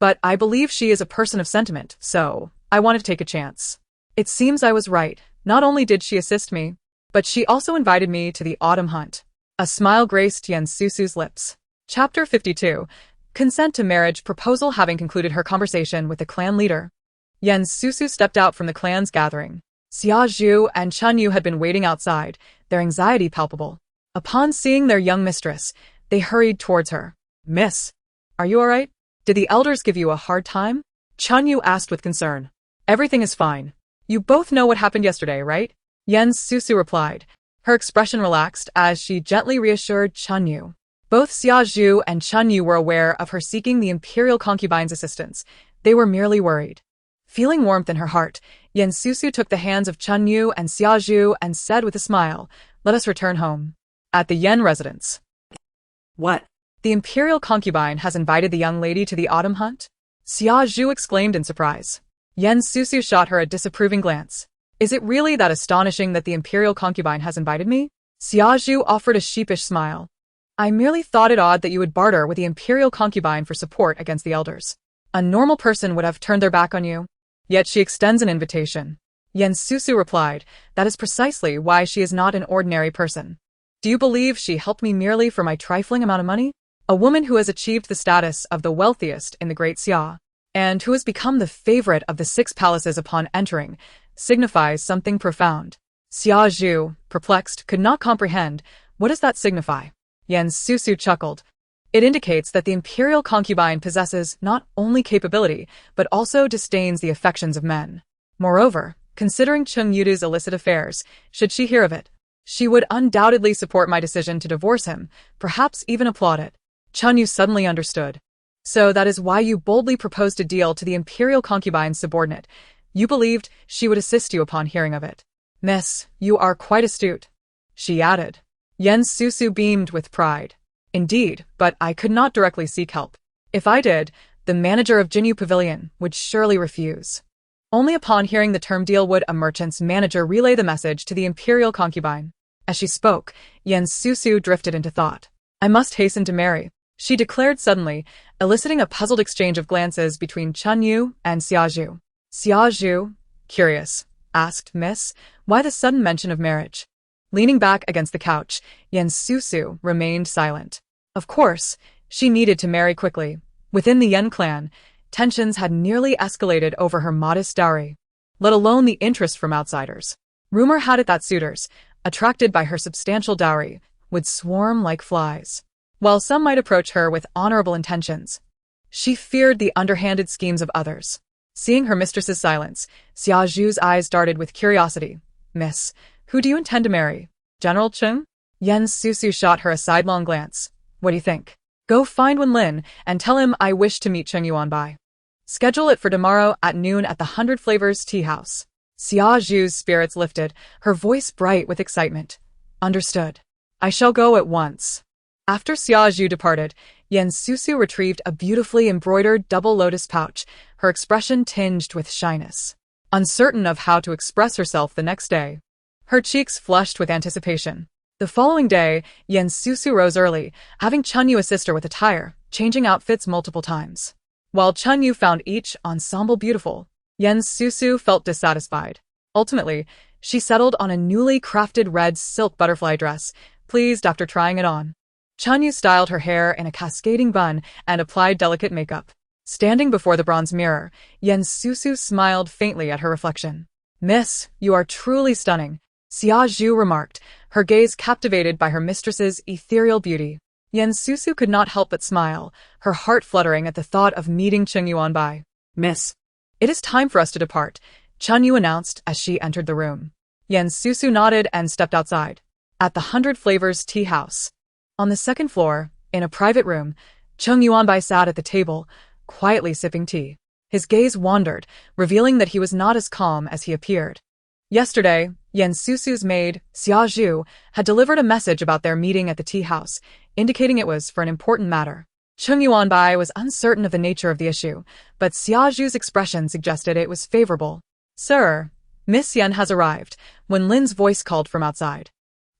But I believe she is a person of sentiment, so I wanted to take a chance. It seems I was right. Not only did she assist me, but she also invited me to the autumn hunt. A smile graced Susu's lips. Chapter 52. Consent to marriage proposal. Having concluded her conversation with the clan leader, Susu stepped out from the clan's gathering. Xia Zhu and Cheng Yudu had been waiting outside, their anxiety palpable. Upon seeing their young mistress, they hurried towards her. Miss, are you all right? Did the elders give you a hard time? Cheng Yudu asked with concern. Everything is fine. You both know what happened yesterday, right? Susu replied. Her expression relaxed as she gently reassured Cheng Yudu. Both Xia Zhu and Cheng Yudu were aware of her seeking the imperial concubine's assistance. They were merely worried. Feeling warmth in her heart, Susu took the hands of Cheng Yudu and Xia Zhu and said with a smile, Let us return home. At the Yen residence. What? The imperial concubine has invited the young lady to the autumn hunt? Xia Zhu exclaimed in surprise. Susu shot her a disapproving glance. Is it really that astonishing that the imperial concubine has invited me? Xia Zhu offered a sheepish smile. I merely thought it odd that you would barter with the imperial concubine for support against the elders. A normal person would have turned their back on you. Yet she extends an invitation. Susu replied, That is precisely why she is not an ordinary person. Do you believe she helped me merely for my trifling amount of money? A woman who has achieved the status of the wealthiest in the Great Xia, and who has become the favorite of the 6 palaces upon entering, signifies something profound. Xia Zhu, perplexed, could not comprehend. What does that signify? Susu chuckled. It indicates that the imperial concubine possesses not only capability, but also disdains the affections of men. Moreover, considering Cheng Yudu's illicit affairs, should she hear of it, she would undoubtedly support my decision to divorce him, perhaps even applaud it. Cheng Yudu suddenly understood. So that is why you boldly proposed a deal to the imperial concubine's subordinate. You believed she would assist you upon hearing of it. Miss, you are quite astute, she added. Susu beamed with pride. Indeed, but I could not directly seek help. If I did, the manager of Jinyu Pavilion would surely refuse. Only upon hearing the term deal would a merchant's manager relay the message to the imperial concubine. As she spoke, Susu drifted into thought. I must hasten to marry, she declared suddenly, eliciting a puzzled exchange of glances between Cheng Yudu and Xia Zhu. Xia Zhu, curious, asked, Miss, why the sudden mention of marriage? Leaning back against the couch, Susu remained silent. Of course, she needed to marry quickly. Within the Yen clan, tensions had nearly escalated over her modest dowry, let alone the interest from outsiders. Rumor had it that suitors, attracted by her substantial dowry, would swarm like flies. While some might approach her with honorable intentions, she feared the underhanded schemes of others. Seeing her mistress's silence, Xia Zhu's eyes darted with curiosity. Miss, who do you intend to marry? General Cheng? Susu shot her a sidelong glance. What do you think? Go find Wen Lin and tell him I wish to meet Cheng Yuanbai. Schedule it for tomorrow at noon at the 100 Flavors Tea House. Xia Zhu's spirits lifted, her voice bright with excitement. Understood. I shall go at once. After Xia Zhu departed, Susu retrieved a beautifully embroidered double lotus pouch, her expression tinged with shyness. Uncertain of how to express herself the next day. Her cheeks flushed with anticipation. The following day, Susu rose early, having Cheng Yu assist her with attire, changing outfits multiple times. While Cheng Yu found each ensemble beautiful, Susu felt dissatisfied. Ultimately, she settled on a newly crafted red silk butterfly dress, pleased after trying it on. Cheng Yu styled her hair in a cascading bun and applied delicate makeup. Standing before the bronze mirror, Susu smiled faintly at her reflection. Miss, you are truly stunning, Xia Zhu remarked, her gaze captivated by her mistress's ethereal beauty. Susu could not help but smile, her heart fluttering at the thought of meeting Cheng Yuanbai. Miss, it is time for us to depart, Cheng Yu announced as she entered the room. Susu nodded and stepped outside. At the 100 Flavors Tea House. On the second floor, in a private room, Cheng Yuanbai sat at the table, quietly sipping tea. His gaze wandered, revealing that he was not as calm as he appeared. Yesterday, Susu's maid, Xia Zhu, had delivered a message about their meeting at the tea house, indicating it was for an important matter. Cheng Yuanbai was uncertain of the nature of the issue, but Xia Zhu's expression suggested it was favorable. Sir, Miss Yen has arrived, when Lin's voice called from outside.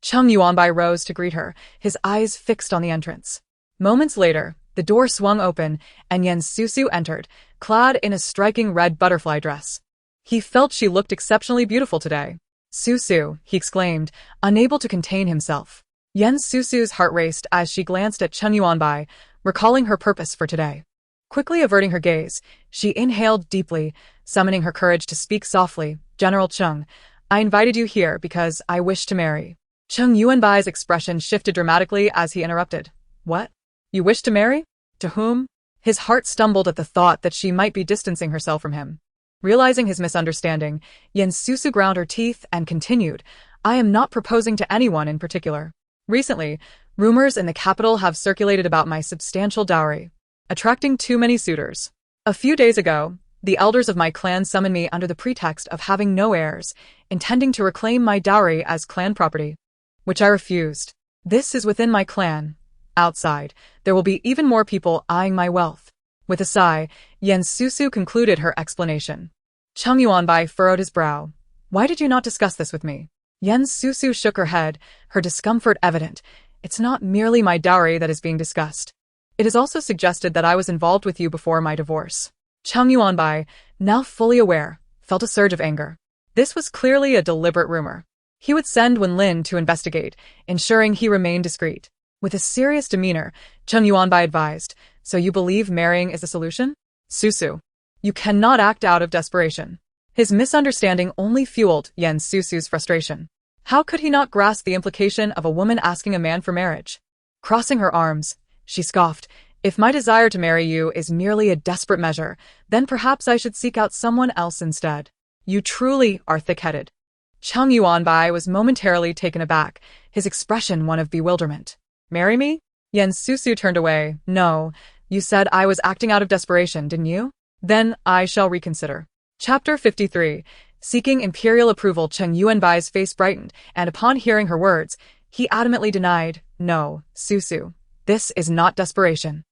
Cheng Yuanbai rose to greet her, his eyes fixed on the entrance. Moments later, the door swung open, and Susu entered, clad in a striking red butterfly dress. He felt she looked exceptionally beautiful today. Susu, he exclaimed, unable to contain himself. Susu's heart raced as she glanced at Cheng Yuanbai, recalling her purpose for today. Quickly averting her gaze, she inhaled deeply, summoning her courage to speak softly. General Cheng, I invited you here because I wish to marry. Cheng Yuanbai's expression shifted dramatically as he interrupted. What? You wish to marry? To whom? His heart stumbled at the thought that she might be distancing herself from him. Realizing his misunderstanding, Susu ground her teeth and continued, I am not proposing to anyone in particular. Recently, rumors in the capital have circulated about my substantial dowry, attracting too many suitors. A few days ago, the elders of my clan summoned me under the pretext of having no heirs, intending to reclaim my dowry as clan property, which I refused. This is within my clan. Outside, there will be even more people eyeing my wealth. With a sigh, Susu concluded her explanation. Cheng Yuanbai furrowed his brow. Why did you not discuss this with me? Susu shook her head, her discomfort evident. It's not merely my dowry that is being discussed. It is also suggested that I was involved with you before my divorce. Cheng Yuanbai, now fully aware, felt a surge of anger. This was clearly a deliberate rumor. He would send Wen Lin to investigate, ensuring he remained discreet. With a serious demeanor, Cheng Yuanbai advised, so you believe marrying is the solution? Susu, you cannot act out of desperation. His misunderstanding only fueled Susu's frustration. How could he not grasp the implication of a woman asking a man for marriage? Crossing her arms, she scoffed, if my desire to marry you is merely a desperate measure, then perhaps I should seek out someone else instead. You truly are thick-headed. Cheng Yuanbai was momentarily taken aback, his expression one of bewilderment. Marry me? Susu turned away. No, you said I was acting out of desperation, didn't you? Then I shall reconsider. Chapter 53. Seeking imperial approval. Cheng Yuanbai's face brightened, and upon hearing her words, he adamantly denied, No, Susu, this is not desperation.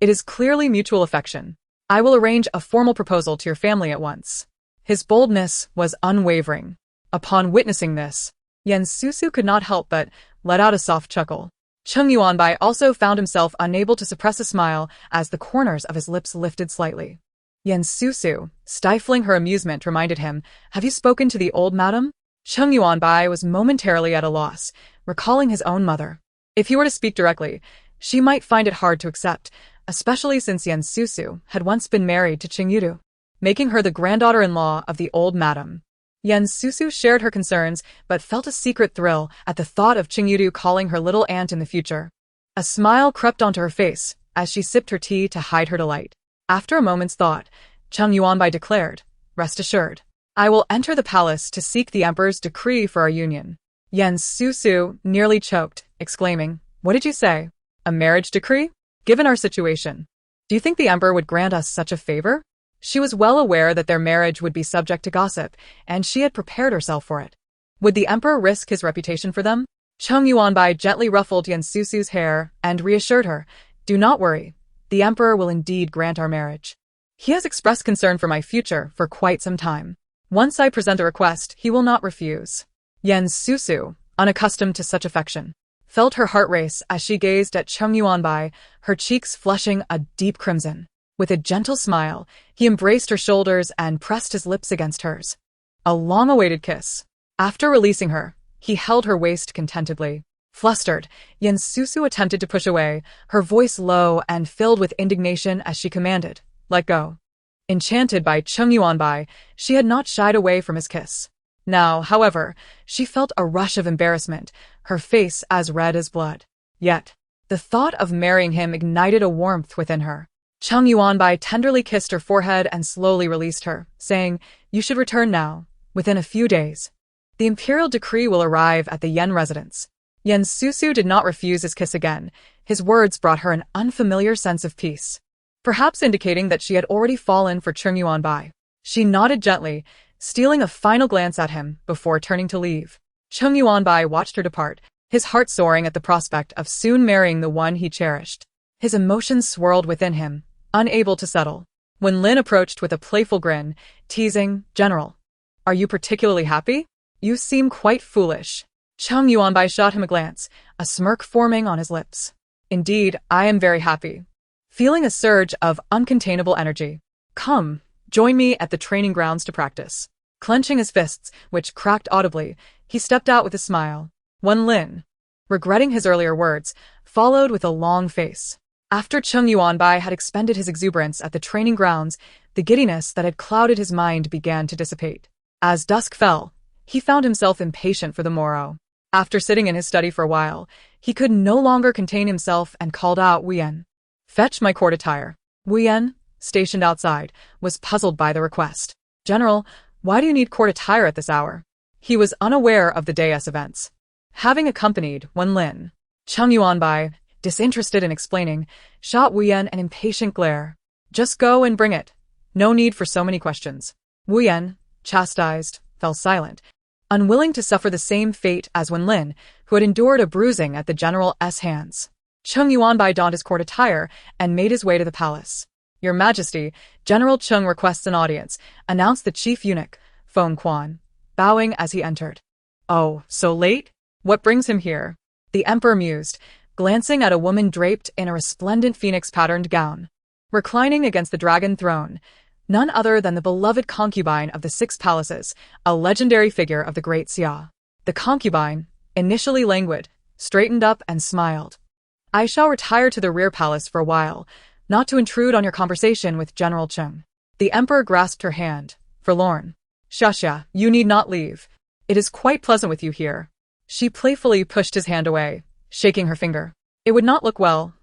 It is clearly mutual affection. I will arrange a formal proposal to your family at once. His boldness was unwavering. Upon witnessing this, Susu could not help but let out a soft chuckle. Cheng Yuanbai also found himself unable to suppress a smile as the corners of his lips lifted slightly. Susu, stifling her amusement, reminded him, Have you spoken to the old madam? Cheng Yuanbai was momentarily at a loss, recalling his own mother. If he were to speak directly, she might find it hard to accept, especially since Susu had once been married to Cheng Yudu, making her the granddaughter-in-law of the old madam. Susu shared her concerns, but felt a secret thrill at the thought of Cheng Yudu calling her little aunt in the future. A smile crept onto her face as she sipped her tea to hide her delight. After a moment's thought, Cheng Yuanbai declared, Rest assured, I will enter the palace to seek the emperor's decree for our union. Susu nearly choked, exclaiming, What did you say? A marriage decree? Given our situation, do you think the emperor would grant us such a favor? She was well aware that their marriage would be subject to gossip, and she had prepared herself for it. Would the emperor risk his reputation for them? Cheng Yuanbai gently ruffled Yan Susu's hair and reassured her, "Do not worry. The emperor will indeed grant our marriage. He has expressed concern for my future for quite some time. Once I present a request, he will not refuse." Yan Susu, unaccustomed to such affection, felt her heart race as she gazed at Cheng Yuanbai, her cheeks flushing a deep crimson. With a gentle smile, he embraced her shoulders and pressed his lips against hers. A long-awaited kiss. After releasing her, he held her waist contentedly. Flustered, Yan Susu attempted to push away, her voice low and filled with indignation as she commanded, "Let go." Enchanted by Cheng Yuanbai, she had not shied away from his kiss. Now, however, she felt a rush of embarrassment, her face as red as blood. Yet, the thought of marrying him ignited a warmth within her. Cheng Yuanbai tenderly kissed her forehead and slowly released her, saying, "You should return now, within a few days. The imperial decree will arrive at the Yen residence." Yan Susu did not refuse his kiss again. His words brought her an unfamiliar sense of peace, perhaps indicating that she had already fallen for Cheng Yuanbai. She nodded gently, stealing a final glance at him before turning to leave. Cheng Yuanbai watched her depart, his heart soaring at the prospect of soon marrying the one he cherished. His emotions swirled within him, unable to settle. When Lin approached with a playful grin, teasing, "General, are you particularly happy? You seem quite foolish." Cheng Yuanbai shot him a glance, a smirk forming on his lips. "Indeed, I am very happy." Feeling a surge of uncontainable energy. "Come, join me at the training grounds to practice." Clenching his fists, which cracked audibly, he stepped out with a smile. Wen Lin, regretting his earlier words, followed with a long face. After Cheng Yuanbai had expended his exuberance at the training grounds, the giddiness that had clouded his mind began to dissipate. As dusk fell, he found himself impatient for the morrow. After sitting in his study for a while, he could no longer contain himself and called out, "Wuyen, fetch my court attire." Wuyen, stationed outside, was puzzled by the request. "General, why do you need court attire at this hour?" He was unaware of the day's events. Having accompanied Wen Lin, Cheng Yuanbai, disinterested in explaining, shot Wuyen an impatient glare. "Just go and bring it. No need for so many questions." Wuyen, chastised, fell silent, unwilling to suffer the same fate as Wen Lin, who had endured a bruising at the general's hands. Cheng Yuanbai donned his court attire and made his way to the palace. "Your Majesty, General Cheng requests an audience," announced the chief eunuch, Feng Quan, bowing as he entered. "Oh, so late? What brings him here?" The emperor mused, glancing at a woman draped in a resplendent phoenix-patterned gown. Reclining against the dragon throne, none other than the beloved concubine of the Six Palaces, a legendary figure of the Great Xia. The concubine, initially languid, straightened up and smiled. "I shall retire to the rear palace for a while, not to intrude on your conversation with General Cheng." The emperor grasped her hand, forlorn. "Shasha, you need not leave. It is quite pleasant with you here." She playfully pushed his hand away, shaking her finger. "It would not look well.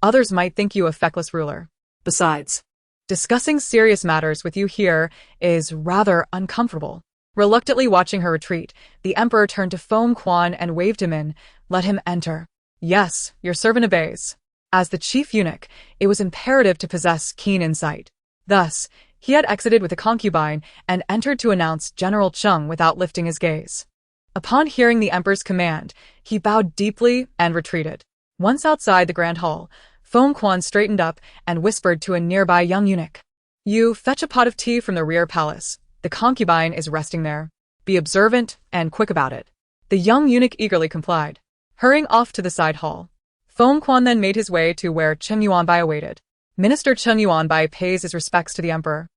Others might think you a feckless ruler. Besides, discussing serious matters with you here is rather uncomfortable." Reluctantly watching her retreat, the emperor turned to Feng Quan and waved him in. "Let him enter." "Yes, your servant obeys." As the chief eunuch, it was imperative to possess keen insight. Thus, he had exited with a concubine and entered to announce General Cheng without lifting his gaze. Upon hearing the emperor's command, he bowed deeply and retreated. Once outside the grand hall, Feng Quan straightened up and whispered to a nearby young eunuch, "You fetch a pot of tea from the rear palace. The concubine is resting there. Be observant and quick about it." The young eunuch eagerly complied. Hurrying off to the side hall, Feng Quan then made his way to where Cheng Yuanbai awaited. Minister Cheng Yuanbai pays his respects to the emperor.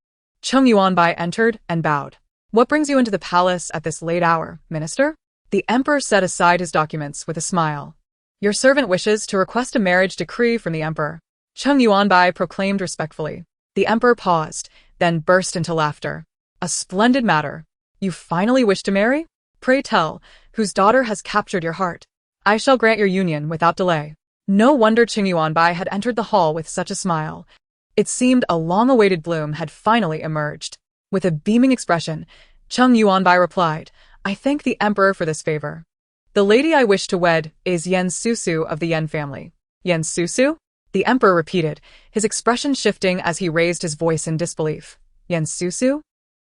Cheng Yuanbai entered and bowed. "What brings you into the palace at this late hour, minister?" The emperor set aside his documents with a smile. "Your servant wishes to request a marriage decree from the emperor," Cheng Yuanbai proclaimed respectfully. The emperor paused, then burst into laughter. "A splendid matter. You finally wish to marry? Pray tell, whose daughter has captured your heart? I shall grant your union without delay." No wonder Cheng Yuanbai had entered the hall with such a smile. It seemed a long-awaited bloom had finally emerged. With a beaming expression, Cheng Yuanbai replied, "I thank the emperor for this favor. The lady I wish to wed is Yan Susu of the Yan family." "Yan Susu?" the emperor repeated, his expression shifting as he raised his voice in disbelief. Susu?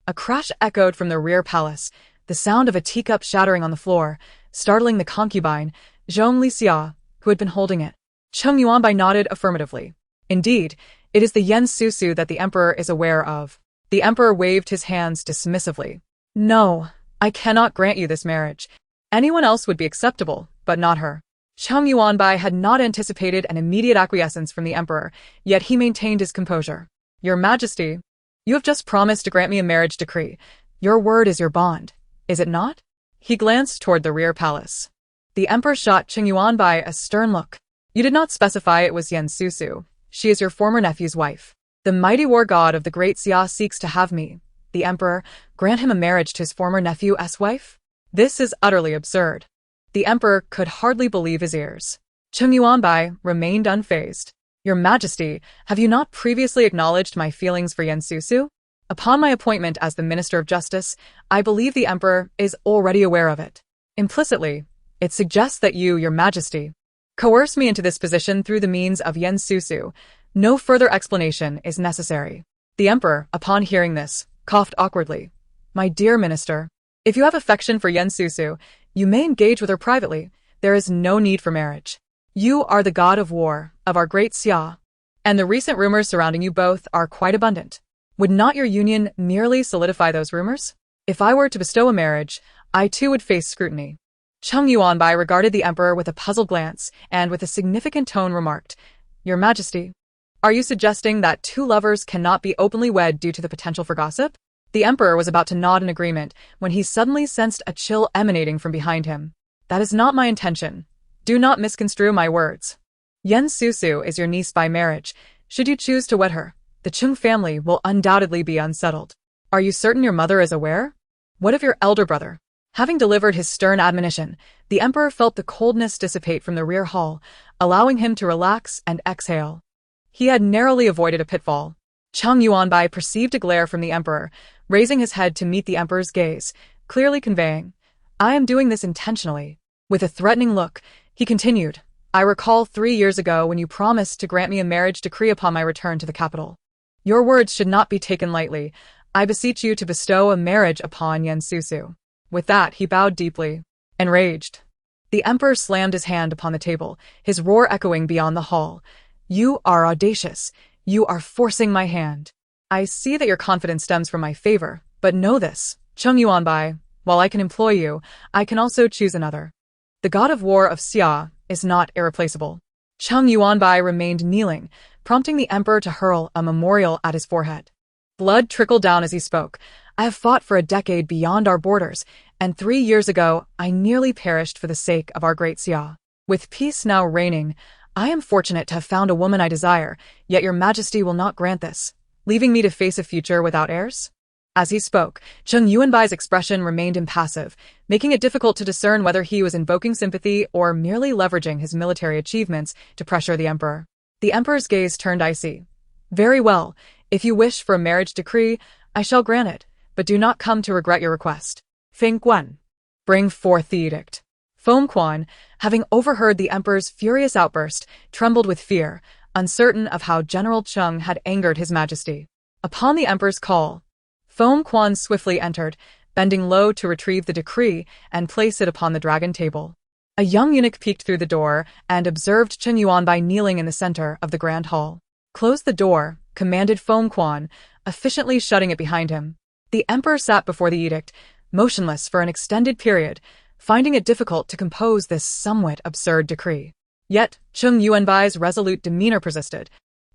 A crash echoed from the rear palace, the sound of a teacup shattering on the floor, startling the concubine, Zhong Lixia, who had been holding it. Cheng Yuanbai nodded affirmatively. Indeed, it is the Susu that the emperor is aware of. The emperor waved his hands dismissively. No, I cannot grant you this marriage. Anyone else would be acceptable, but not her. Cheng Yuanbai had not anticipated an immediate acquiescence from the emperor, yet he maintained his composure. Your Majesty, you have just promised to grant me a marriage decree. Your word is your bond, is it not? He glanced toward the rear palace. The emperor shot Cheng Yuanbai a stern look. You did not specify it was Susu. She is your former nephew's wife. The mighty war god of the great Xia seeks to have me, the emperor, grant him a marriage to his former nephew's wife? This is utterly absurd. The emperor could hardly believe his ears. Cheng Yuanbai remained unfazed. Your Majesty, have you not previously acknowledged my feelings for Susu? Upon my appointment as the Minister of Justice, I believe the emperor is already aware of it. Implicitly, it suggests that you, Your Majesty, coerce me into this position through the means of Susu. No further explanation is necessary. The emperor, upon hearing this, coughed awkwardly. My dear minister, if you have affection for Susu, you may engage with her privately. There is no need for marriage. You are the god of war, of our great Xia, and the recent rumors surrounding you both are quite abundant. Would not your union merely solidify those rumors? If I were to bestow a marriage, I too would face scrutiny. Cheng Yuanbai regarded the emperor with a puzzled glance and with a significant tone remarked, Your Majesty, are you suggesting that two lovers cannot be openly wed due to the potential for gossip? The emperor was about to nod in agreement when he suddenly sensed a chill emanating from behind him. That is not my intention. Do not misconstrue my words. Susu is your niece by marriage. Should you choose to wed her, the Cheng family will undoubtedly be unsettled. Are you certain your mother is aware? What of your elder brother? Having delivered his stern admonition, the emperor felt the coldness dissipate from the rear hall, allowing him to relax and exhale. He had narrowly avoided a pitfall. Cheng Yuanbai perceived a glare from the emperor, raising his head to meet the emperor's gaze, clearly conveying, I am doing this intentionally. With a threatening look, he continued, I recall 3 years ago when you promised to grant me a marriage decree upon my return to the capital. Your words should not be taken lightly. I beseech you to bestow a marriage upon Susu. With that, he bowed deeply. Enraged. The emperor slammed his hand upon the table, his roar echoing beyond the hall. You are audacious. You are forcing my hand. I see that your confidence stems from my favor, but know this, Cheng Yuanbai, while I can employ you, I can also choose another. The god of war of Xia is not irreplaceable. Cheng Yuanbai remained kneeling, prompting the emperor to hurl a memorial at his forehead. Blood trickled down as he spoke. I have fought for a decade beyond our borders, and 3 years ago I nearly perished for the sake of our great Xia. With peace now reigning, I am fortunate to have found a woman I desire, yet your Majesty will not grant this, leaving me to face a future without heirs? As he spoke, Cheng Yuanbai's expression remained impassive, making it difficult to discern whether he was invoking sympathy or merely leveraging his military achievements to pressure the emperor. The emperor's gaze turned icy. Very well, if you wish for a marriage decree, I shall grant it, but do not come to regret your request. Feng Guan. Bring forth the edict. Feng Quan, having overheard the emperor's furious outburst, trembled with fear, uncertain of how General Cheng had angered his majesty. Upon the emperor's call, Feng Quan swiftly entered, bending low to retrieve the decree and place it upon the dragon table. A young eunuch peeked through the door and observed Cheng Yuanbai kneeling in the center of the grand hall. Close the door, commanded Feng Quan, efficiently shutting it behind him. The emperor sat before the edict, motionless for an extended period, finding it difficult to compose this somewhat absurd decree. Yet, Cheng Yuanbai's resolute demeanor persisted,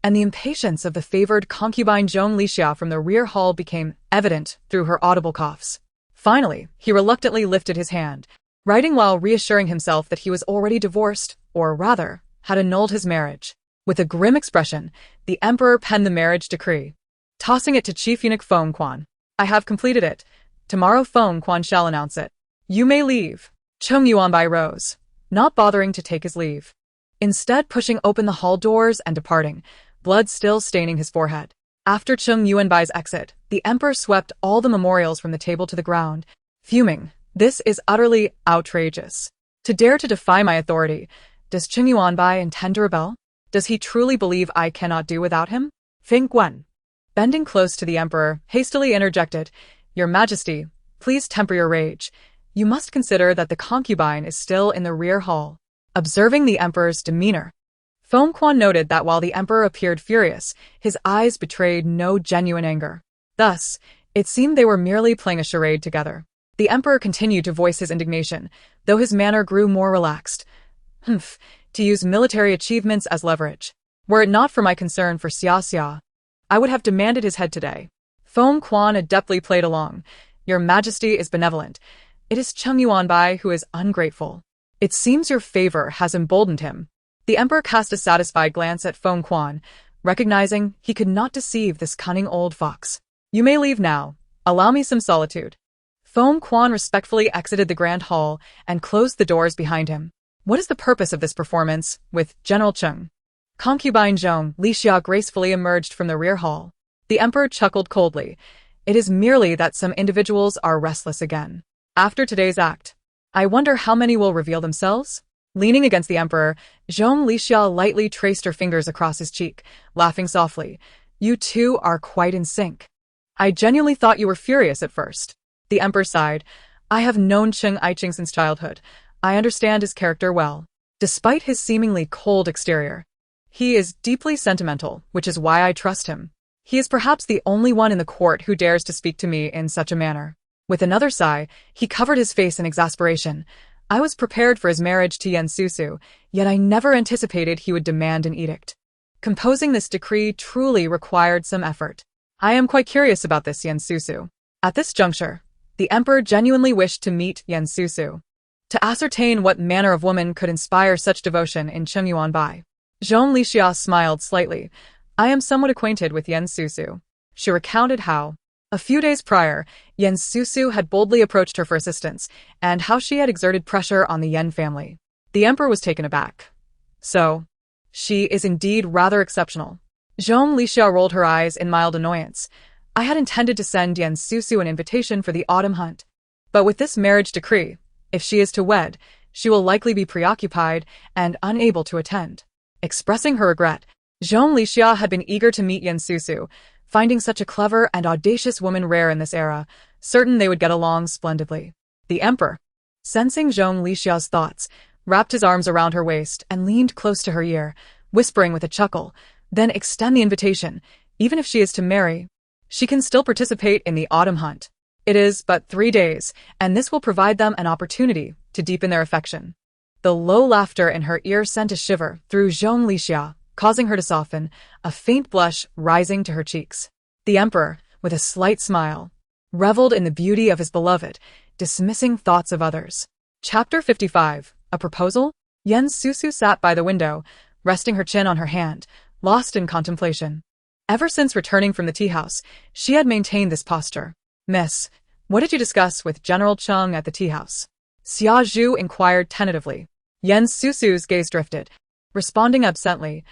and the impatience of the favored concubine Zhong Lixia from the rear hall became evident through her audible coughs. Finally, he reluctantly lifted his hand, writing while reassuring himself that he was already divorced, or rather, had annulled his marriage. With a grim expression, the emperor penned the marriage decree, tossing it to Chief Eunuch Feng Quan. I have completed it. Tomorrow Feng Quan shall announce it. You may leave. Cheng Yuanbai rose, not bothering to take his leave. Instead pushing open the hall doors and departing, blood still staining his forehead. After Cheng Yuanbai's exit, the emperor swept all the memorials from the table to the ground, fuming. This is utterly outrageous. To dare to defy my authority, does Cheng Yuanbai intend to rebel? Does he truly believe I cannot do without him? Feng Guan. Bending close to the emperor, hastily interjected, "Your Majesty, please temper your rage. You must consider that the concubine is still in the rear hall." Observing the emperor's demeanor, Feng Quan noted that while the emperor appeared furious, his eyes betrayed no genuine anger. Thus, it seemed they were merely playing a charade together. The emperor continued to voice his indignation, though his manner grew more relaxed. To use military achievements as leverage. Were it not for my concern for Xia, I would have demanded his head today. Feng Quan adeptly played along. Your Majesty is benevolent. It is Cheng Yuanbai who is ungrateful. It seems your favor has emboldened him. The emperor cast a satisfied glance at Feng Quan, recognizing he could not deceive this cunning old fox. You may leave now. Allow me some solitude. Feng Quan respectfully exited the grand hall and closed the doors behind him. What is the purpose of this performance with General Cheng? Concubine Zhong Lixia gracefully emerged from the rear hall. The emperor chuckled coldly. It is merely that some individuals are restless again. After today's act, I wonder how many will reveal themselves? Leaning against the emperor, Zhong Lixia lightly traced her fingers across his cheek, laughing softly. You two are quite in sync. I genuinely thought you were furious at first. The emperor sighed. I have known Cheng Yicheng since childhood. I understand his character well. Despite his seemingly cold exterior, he is deeply sentimental, which is why I trust him. He is perhaps the only one in the court who dares to speak to me in such a manner. With another sigh, he covered his face in exasperation. I was prepared for his marriage to Susu, yet I never anticipated he would demand an edict. Composing this decree truly required some effort. I am quite curious about this Susu. At this juncture, the emperor genuinely wished to meet Susu, to ascertain what manner of woman could inspire such devotion in Cheng Yuanbai. Zhong Lixia smiled slightly. I am somewhat acquainted with Susu. She recounted how, a few days prior, Susu had boldly approached her for assistance, and how she had exerted pressure on the Yen family. The emperor was taken aback. So, she is indeed rather exceptional. Zhong Lixia rolled her eyes in mild annoyance. I had intended to send Susu an invitation for the autumn hunt. But with this marriage decree, if she is to wed, she will likely be preoccupied and unable to attend. Expressing her regret, Zhong Lixia had been eager to meet Susu, finding such a clever and audacious woman rare in this era, certain they would get along splendidly. The emperor, sensing Zhong Lixia's thoughts, wrapped his arms around her waist and leaned close to her ear, whispering with a chuckle, then extend the invitation. Even if she is to marry, she can still participate in the autumn hunt. It is but 3 days, and this will provide them an opportunity to deepen their affection. The low laughter in her ear sent a shiver through Zhong Lixia, causing her to soften, a faint blush rising to her cheeks. The emperor, with a slight smile, reveled in the beauty of his beloved, dismissing thoughts of others. Chapter 55. A Proposal? Susu sat by the window, resting her chin on her hand, lost in contemplation. Ever since returning from the tea-house, she had maintained this posture. Miss, what did you discuss with General Cheng at the tea-house? Xia Zhu inquired tentatively. Susu's gaze drifted, responding absently.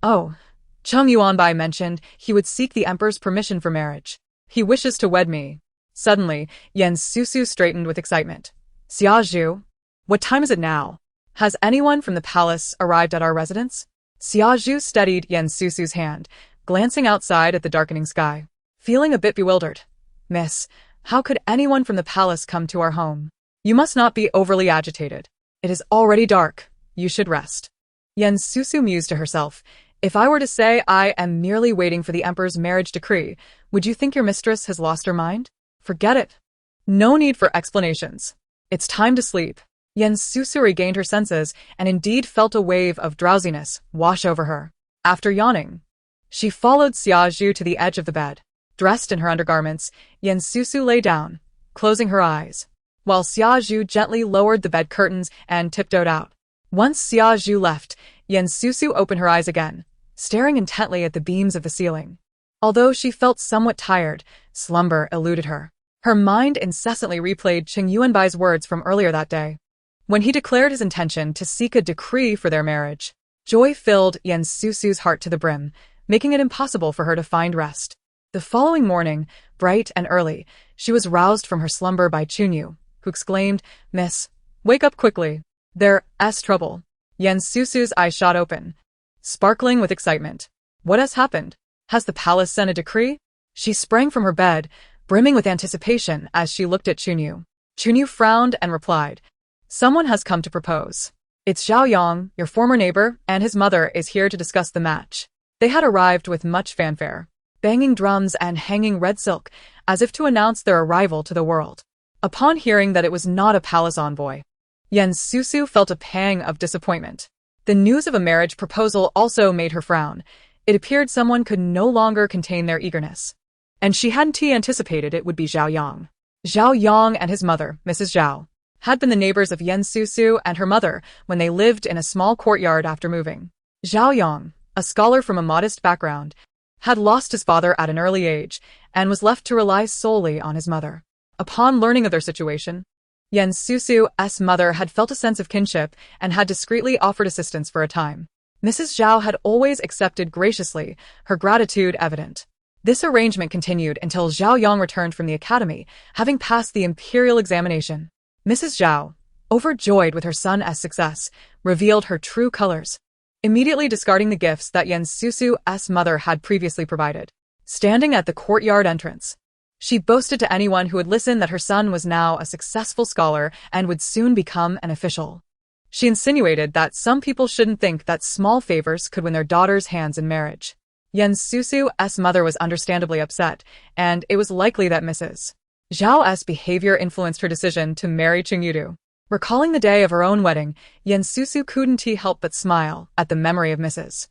Oh, Cheng Yuanbai mentioned he would seek the emperor's permission for marriage. He wishes to wed me. Suddenly, Susu straightened with excitement. Xia Zhu, what time is it now? Has anyone from the palace arrived at our residence? Xia Zhu steadied Susu's hand, glancing outside at the darkening sky. Feeling a bit bewildered. Miss, how could anyone from the palace come to our home? You must not be overly agitated. It is already dark. You should rest. Susu mused to herself. If I were to say I am merely waiting for the emperor's marriage decree, would you think your mistress has lost her mind? Forget it. No need for explanations. It's time to sleep. Susu regained her senses and indeed felt a wave of drowsiness wash over her. After yawning, she followed Xia Zhu to the edge of the bed. Dressed in her undergarments, Susu lay down, closing her eyes, while Xia Zhu gently lowered the bed curtains and tiptoed out. Once Xia Zhu left, Susu opened her eyes again, staring intently at the beams of the ceiling. Although she felt somewhat tired, slumber eluded her. Her mind incessantly replayed Cheng Yuanbai's words from earlier that day, when he declared his intention to seek a decree for their marriage. Joy filled Susu's heart to the brim, making it impossible for her to find rest. The following morning, bright and early, she was roused from her slumber by Chunyu, who exclaimed, Miss, wake up quickly. There's trouble. Susu's eyes shot open, sparkling with excitement. What has happened? Has the palace sent a decree? She sprang from her bed, brimming with anticipation as she looked at Chunyu. Chunyu frowned and replied, "Someone has come to propose. It's Zhao Yang, your former neighbor, and his mother is here to discuss the match." They had arrived with much fanfare, banging drums and hanging red silk, as if to announce their arrival to the world. Upon hearing that it was not a palace envoy, Susu felt a pang of disappointment. The news of a marriage proposal also made her frown. It appeared someone could no longer contain their eagerness. And she hadn't anticipated it would be Zhao Yang. Zhao Yang and his mother, Mrs. Zhao, had been the neighbors of Susu and her mother when they lived in a small courtyard after moving. Zhao Yang, a scholar from a modest background, had lost his father at an early age and was left to rely solely on his mother. Upon learning of their situation, Susu's mother had felt a sense of kinship and had discreetly offered assistance for a time. Mrs. Zhao had always accepted graciously, her gratitude evident. This arrangement continued until Zhao Yang returned from the academy, having passed the imperial examination. Mrs. Zhao, overjoyed with her son's success, revealed her true colors, immediately discarding the gifts that Susu's mother had previously provided. Standing at the courtyard entrance, she boasted to anyone who would listen that her son was now a successful scholar and would soon become an official. She insinuated that some people shouldn't think that small favors could win their daughter's hands in marriage. Susu's mother was understandably upset, and it was likely that Mrs. Zhao's behavior influenced her decision to marry Cheng Yudu. Recalling the day of her own wedding, Susu couldn't help but smile at the memory of Mrs.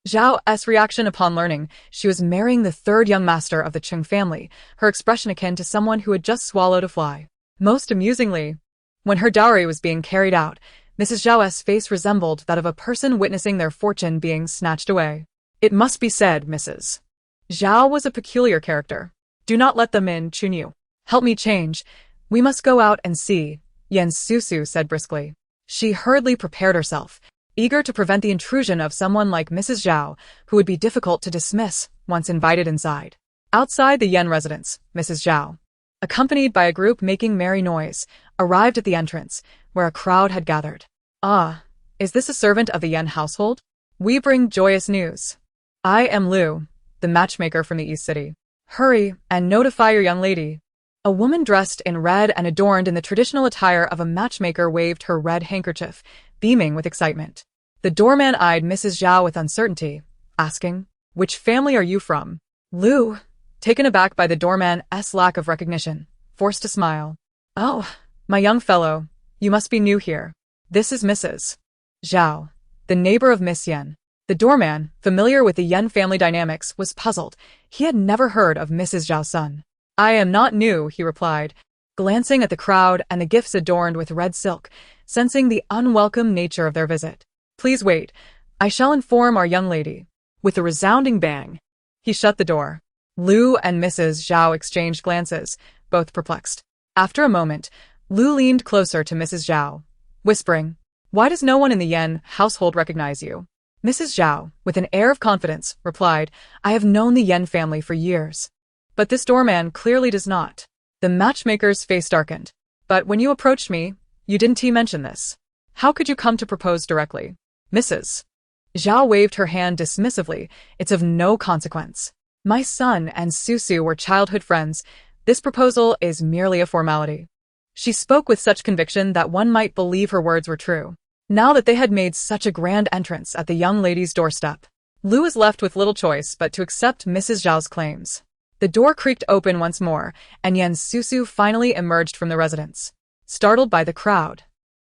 Zhao's reaction upon learning she was marrying the third young master of the Cheng family, her expression akin to someone who had just swallowed a fly. Most amusingly, when her dowry was being carried out, Mrs. Zhao's face resembled that of a person witnessing their fortune being snatched away. It must be said, Mrs. Zhao was a peculiar character. "Do not let them in, Chunyu. Help me change. We must go out and see," Susu said briskly. She hurriedly prepared herself, eager to prevent the intrusion of someone like Mrs. Zhao, who would be difficult to dismiss once invited inside. Outside the Yen residence, Mrs. Zhao, accompanied by a group making merry noise, arrived at the entrance, where a crowd had gathered. "Ah, is this a servant of the Yen household? We bring joyous news. I am Liu, the matchmaker from the East City. Hurry and notify your young lady." A woman dressed in red and adorned in the traditional attire of a matchmaker waved her red handkerchief, beaming with excitement. The doorman eyed Mrs. Zhao with uncertainty, asking, "Which family are you from?" Liu, taken aback by the doorman's lack of recognition, forced a smile. "Oh, my young fellow, you must be new here. This is Mrs. Zhao, the neighbor of Miss Yen." The doorman, familiar with the Yen family dynamics, was puzzled. He had never heard of Mrs. Zhao's son. "I am not new," he replied, glancing at the crowd and the gifts adorned with red silk, sensing the unwelcome nature of their visit. "Please wait. I shall inform our young lady." With a resounding bang, he shut the door. Liu and Mrs. Zhao exchanged glances, both perplexed. After a moment, Liu leaned closer to Mrs. Zhao, whispering, "Why does no one in the Yen household recognize you?" Mrs. Zhao, with an air of confidence, replied, "I have known the Yen family for years. But this doorman clearly does not." The matchmaker's face darkened. "But when you approached me, you didn't mention this. How could you come to propose directly?" Mrs. Zhao waved her hand dismissively. "It's of no consequence. My son and Susu were childhood friends. This proposal is merely a formality." She spoke with such conviction that one might believe her words were true. Now that they had made such a grand entrance at the young lady's doorstep, Liu was left with little choice but to accept Mrs. Zhao's claims. The door creaked open once more, and Susu finally emerged from the residence. Startled by the crowd,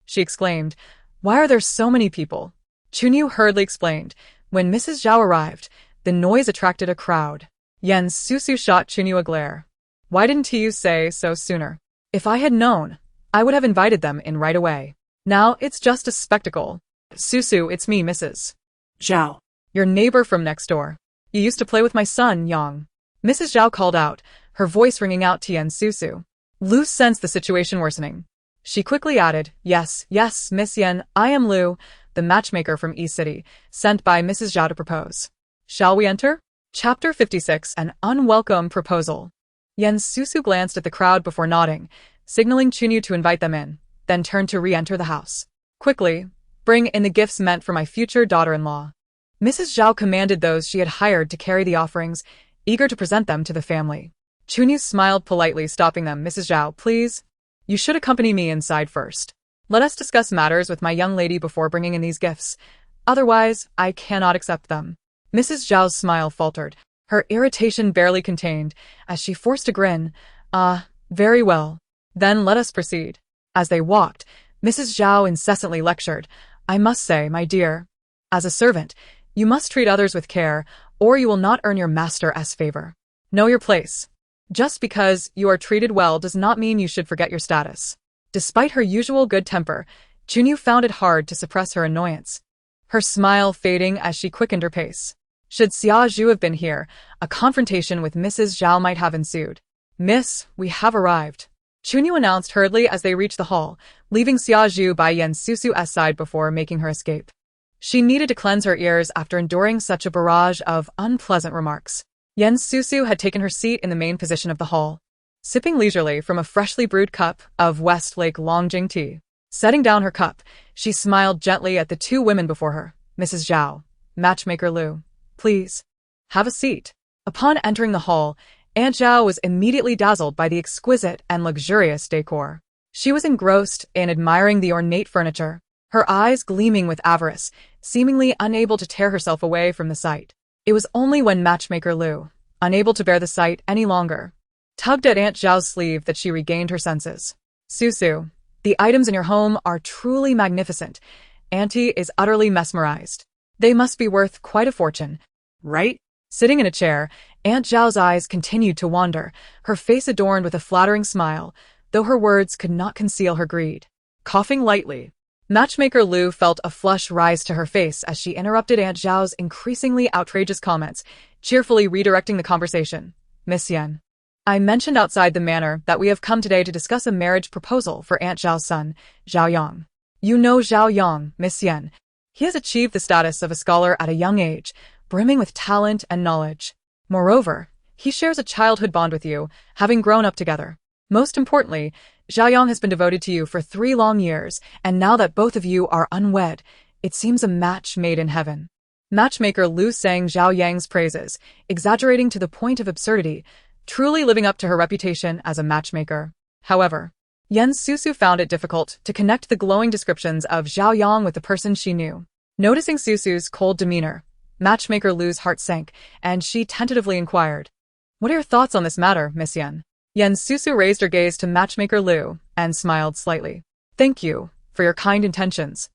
she exclaimed, "Why are there so many people?" Chunyu hurriedly explained. When Mrs. Zhao arrived, the noise attracted a crowd. Susu shot Chunyu a glare. "Why didn't you say so sooner? If I had known, I would have invited them in right away. Now it's just a spectacle." "Susu, it's me, Mrs. Zhao. Your neighbor from next door. You used to play with my son, Yang." Mrs. Zhao called out, her voice ringing out to Susu. Liu sensed the situation worsening. She quickly added, "Yes, Miss Yen, I am Liu, the matchmaker from East City, sent by Mrs. Zhao to propose. Shall we enter?" Chapter 56, An Unwelcome Proposal. Susu glanced at the crowd before nodding, signaling Chunyu to invite them in, then turned to re-enter the house. "Quickly, bring in the gifts meant for my future daughter-in-law." Mrs. Zhao commanded those she had hired to carry the offerings, eager to present them to the family. Chunyu smiled politely, stopping them. Mrs. Zhao, please. You should accompany me inside first. Let us discuss matters with my young lady before bringing in these gifts. Otherwise, I cannot accept them. Mrs. Zhao's smile faltered, her irritation barely contained, as she forced a grin. Very well. Then let us proceed. As they walked, Mrs. Zhao incessantly lectured. I must say, my dear, as a servant, you must treat others with care, or you will not earn your master's favor. Know your place. Just because you are treated well does not mean you should forget your status. Despite her usual good temper, Chunyu found it hard to suppress her annoyance, her smile fading as she quickened her pace. Should Xia Zhu have been here, a confrontation with Mrs. Zhao might have ensued. Miss, we have arrived. Chunyu announced hurriedly as they reached the hall, leaving Xia Zhu by Yan Susu's side before making her escape. She needed to cleanse her ears after enduring such a barrage of unpleasant remarks. Yan Susu had taken her seat in the main position of the hall, sipping leisurely from a freshly brewed cup of Westlake Longjing tea. Setting down her cup, she smiled gently at the two women before her. Mrs. Zhao, Matchmaker Lu, please, have a seat. Upon entering the hall, Aunt Zhao was immediately dazzled by the exquisite and luxurious decor. She was engrossed in admiring the ornate furniture, her eyes gleaming with avarice, seemingly unable to tear herself away from the sight. It was only when Matchmaker Lu, unable to bear the sight any longer, tugged at Aunt Zhao's sleeve that she regained her senses. Susu, the items in your home are truly magnificent. Auntie is utterly mesmerized. They must be worth quite a fortune, right? Sitting in a chair, Aunt Zhao's eyes continued to wander, her face adorned with a flattering smile, though her words could not conceal her greed. Coughing lightly, Matchmaker Lu felt a flush rise to her face as she interrupted Aunt Zhao's increasingly outrageous comments, cheerfully redirecting the conversation. Miss Yan, I mentioned outside the manor that we have come today to discuss a marriage proposal for Aunt Zhao's son, Zhao Yang. You know Zhao Yang, Miss Yan. He has achieved the status of a scholar at a young age, brimming with talent and knowledge. Moreover, he shares a childhood bond with you, having grown up together. Most importantly, Zhao Yang has been devoted to you for 3 long years, and now that both of you are unwed, it seems a match made in heaven. Matchmaker Lu sang Zhao Yang's praises, exaggerating to the point of absurdity, truly living up to her reputation as a matchmaker. However, Yan Susu found it difficult to connect the glowing descriptions of Zhao Yang with the person she knew. Noticing Susu's cold demeanor, Matchmaker Lu's heart sank, and she tentatively inquired, What are your thoughts on this matter, Miss Yan? Yan Susu raised her gaze to Matchmaker Lu and smiled slightly. Thank you for your kind intentions.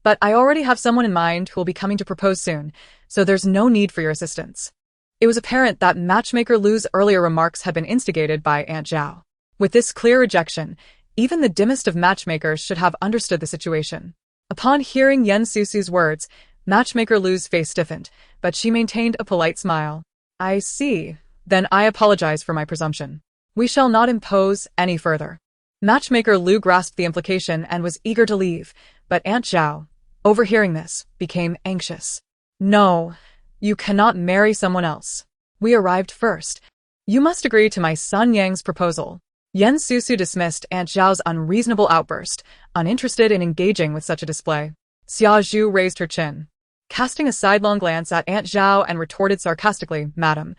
But I already have someone in mind who will be coming to propose soon, so there's no need for your assistance. It was apparent that Matchmaker Lu's earlier remarks had been instigated by Aunt Zhao. With this clear rejection, even the dimmest of matchmakers should have understood the situation. Upon hearing Yan Susu's words, Matchmaker Lu's face stiffened, but she maintained a polite smile. I see. Then I apologize for my presumption. We shall not impose any further. Matchmaker Lu grasped the implication and was eager to leave, but Aunt Zhao, overhearing this, became anxious. No, you cannot marry someone else. We arrived first. You must agree to my son Yang's proposal. Yan Susu dismissed Aunt Zhao's unreasonable outburst, uninterested in engaging with such a display. Xia Zhu raised her chin, casting a sidelong glance at Aunt Zhao and retorted sarcastically, Madam,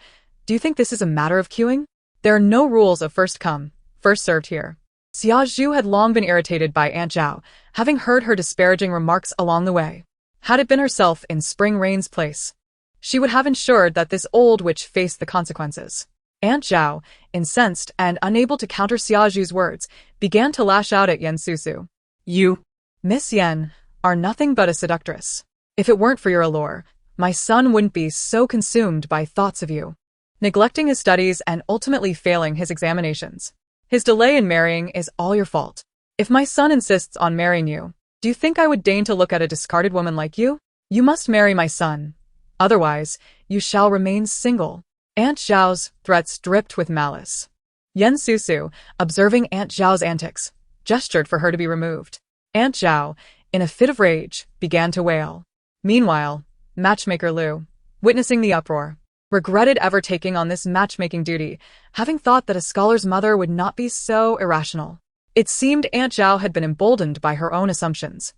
do you think this is a matter of queuing? There are no rules of first come, first served here. Xia Zhu had long been irritated by Aunt Zhao, having heard her disparaging remarks along the way. Had it been herself in Spring Rain's place, she would have ensured that this old witch faced the consequences. Aunt Zhao, incensed and unable to counter Xia Zhu's words, began to lash out at Yan Susu. You, Miss Yan, are nothing but a seductress. If it weren't for your allure, my son wouldn't be so consumed by thoughts of you. Neglecting his studies and ultimately failing his examinations. His delay in marrying is all your fault. If my son insists on marrying you, do you think I would deign to look at a discarded woman like you? You must marry my son. Otherwise, you shall remain single. Aunt Zhao's threats dripped with malice. Yan Susu, observing Aunt Zhao's antics, gestured for her to be removed. Aunt Zhao, in a fit of rage, began to wail. Meanwhile, Matchmaker Lu, witnessing the uproar, regretted ever taking on this matchmaking duty, having thought that a scholar's mother would not be so irrational. It seemed Aunt Zhao had been emboldened by her own assumptions,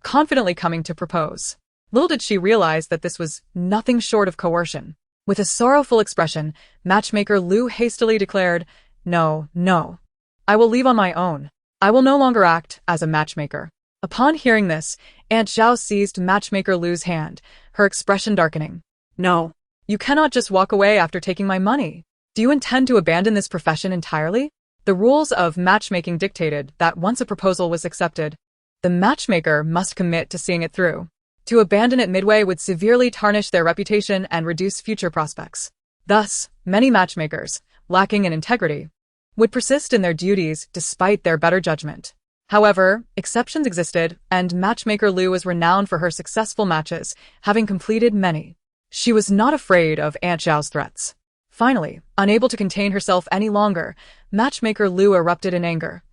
confidently coming to propose. Little did she realize that this was nothing short of coercion. With a sorrowful expression, matchmaker Lu hastily declared, "No, no. I will leave on my own. I will no longer act as a matchmaker." Upon hearing this, Aunt Zhao seized matchmaker Lu's hand, her expression darkening. No. "You cannot just walk away after taking my money. Do you intend to abandon this profession entirely?" The rules of matchmaking dictated that once a proposal was accepted, the matchmaker must commit to seeing it through. To abandon it midway would severely tarnish their reputation and reduce future prospects. Thus, many matchmakers, lacking in integrity, would persist in their duties despite their better judgment. However, exceptions existed, and matchmaker Lu was renowned for her successful matches, having completed many. She was not afraid of Aunt Zhao's threats. Finally, unable to contain herself any longer, matchmaker Lu erupted in anger.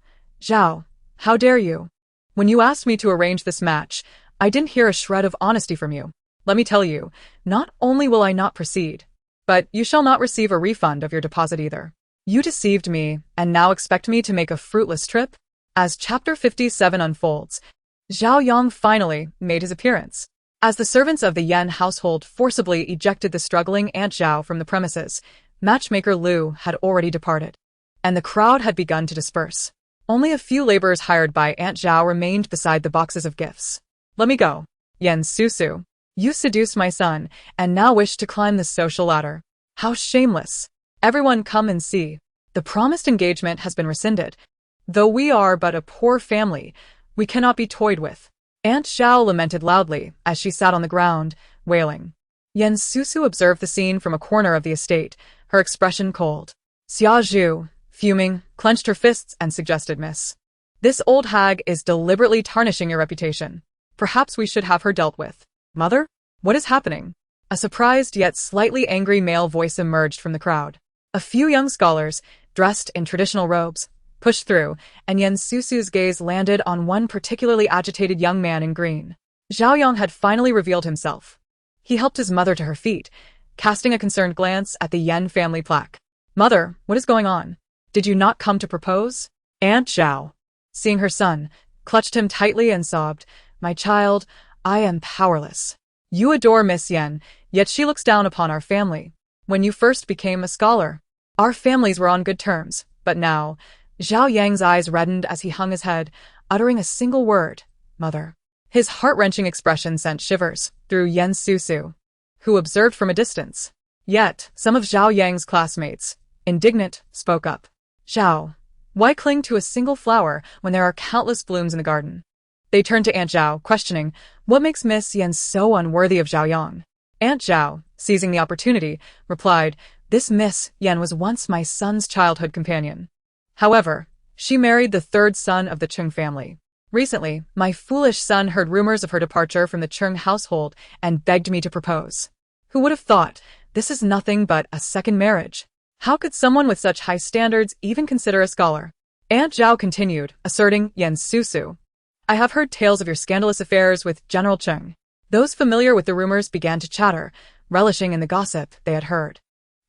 "Zhao, how dare you? When you asked me to arrange this match, I didn't hear a shred of honesty from you. Let me tell you, not only will I not proceed, but you shall not receive a refund of your deposit either. You deceived me, and now expect me to make a fruitless trip?" As Chapter 57 unfolds, Zhao Yang finally made his appearance. As the servants of the Yan household forcibly ejected the struggling Aunt Zhao from the premises, matchmaker Lu had already departed, and the crowd had begun to disperse. Only a few laborers hired by Aunt Zhao remained beside the boxes of gifts. "Let me go. Yen Susu, you seduced my son, and now wish to climb the social ladder. How shameless. Everyone come and see. The promised engagement has been rescinded. Though we are but a poor family, we cannot be toyed with." Aunt Zhao lamented loudly as she sat on the ground, wailing. Yen Susu observed the scene from a corner of the estate, her expression cold. Xia Zhu, fuming, clenched her fists and suggested, "Miss, this old hag is deliberately tarnishing your reputation. Perhaps we should have her dealt with." "Mother? What is happening?" A surprised yet slightly angry male voice emerged from the crowd. A few young scholars, dressed in traditional robes, pushed through, and Yen Susu's gaze landed on one particularly agitated young man in green. Zhao Yang had finally revealed himself. He helped his mother to her feet, casting a concerned glance at the Yen family plaque. "Mother, what is going on? Did you not come to propose?" Aunt Zhao, seeing her son, clutched him tightly and sobbed, "My child, I am powerless. You adore Miss Yen, yet she looks down upon our family. When you first became a scholar, our families were on good terms, but now..." Zhao Yang's eyes reddened as he hung his head, uttering a single word, "Mother." His heart-wrenching expression sent shivers through Yen Susu, who observed from a distance. Yet, some of Zhao Yang's classmates, indignant, spoke up. "Zhao, why cling to a single flower when there are countless blooms in the garden?" They turned to Aunt Zhao, questioning, "What makes Miss Yen so unworthy of Zhao Yang?" Aunt Zhao, seizing the opportunity, replied, "This Miss Yen was once my son's childhood companion. However, she married the third son of the Cheng family. Recently, my foolish son heard rumors of her departure from the Cheng household and begged me to propose. Who would have thought? This is nothing but a second marriage. How could someone with such high standards even consider a scholar?" Aunt Zhao continued, asserting, "Yen Susu, I have heard tales of your scandalous affairs with General Cheng." Those familiar with the rumors began to chatter, relishing in the gossip they had heard.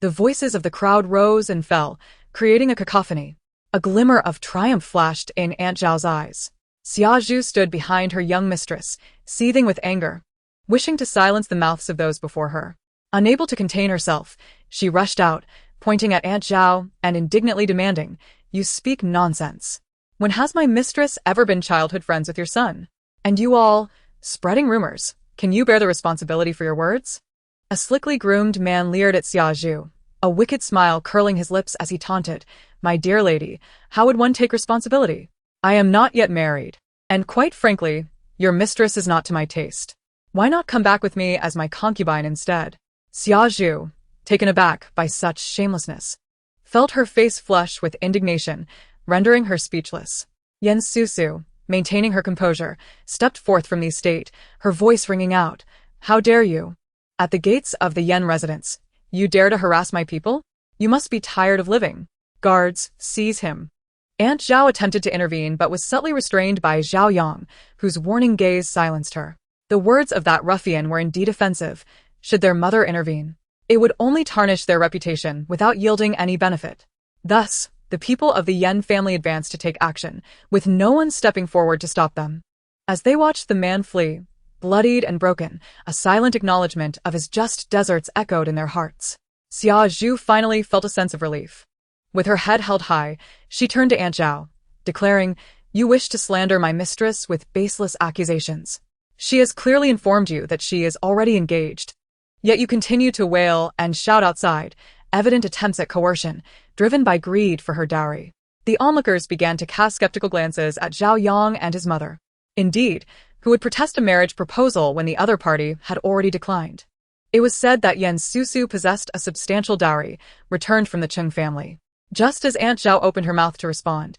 The voices of the crowd rose and fell, creating a cacophony. A glimmer of triumph flashed in Aunt Zhao's eyes. Xia Zhu stood behind her young mistress, seething with anger, wishing to silence the mouths of those before her. Unable to contain herself, she rushed out, pointing at Aunt Zhao and indignantly demanding, "You speak nonsense. When has my mistress ever been childhood friends with your son? And you all, spreading rumors, can you bear the responsibility for your words?" A slickly groomed man leered at Xia Zhu, a wicked smile curling his lips as he taunted, "My dear lady, how would one take responsibility? I am not yet married, and quite frankly, your mistress is not to my taste. Why not come back with me as my concubine instead?" Xia Zhu, taken aback by such shamelessness, felt her face flush with indignation, rendering her speechless. Yen Susu, maintaining her composure, stepped forth from the estate, her voice ringing out, "How dare you? At the gates of the Yen residence, you dare to harass my people? You must be tired of living. Guards, seize him." Aunt Zhao attempted to intervene but was subtly restrained by Zhao Yang, whose warning gaze silenced her. The words of that ruffian were indeed offensive. Should their mother intervene, it would only tarnish their reputation without yielding any benefit. Thus, the people of the Yen family advanced to take action, with no one stepping forward to stop them. As they watched the man flee, bloodied and broken, a silent acknowledgement of his just deserts echoed in their hearts. Xia Zhu finally felt a sense of relief. With her head held high, she turned to Aunt Zhao, declaring, "You wish to slander my mistress with baseless accusations. She has clearly informed you that she is already engaged. Yet you continue to wail and shout outside, evident attempts at coercion, driven by greed for her dowry." The onlookers began to cast skeptical glances at Zhao Yang and his mother. Indeed, who would protest a marriage proposal when the other party had already declined? It was said that Yan Susu possessed a substantial dowry, returned from the Cheng family. Just as Aunt Zhao opened her mouth to respond,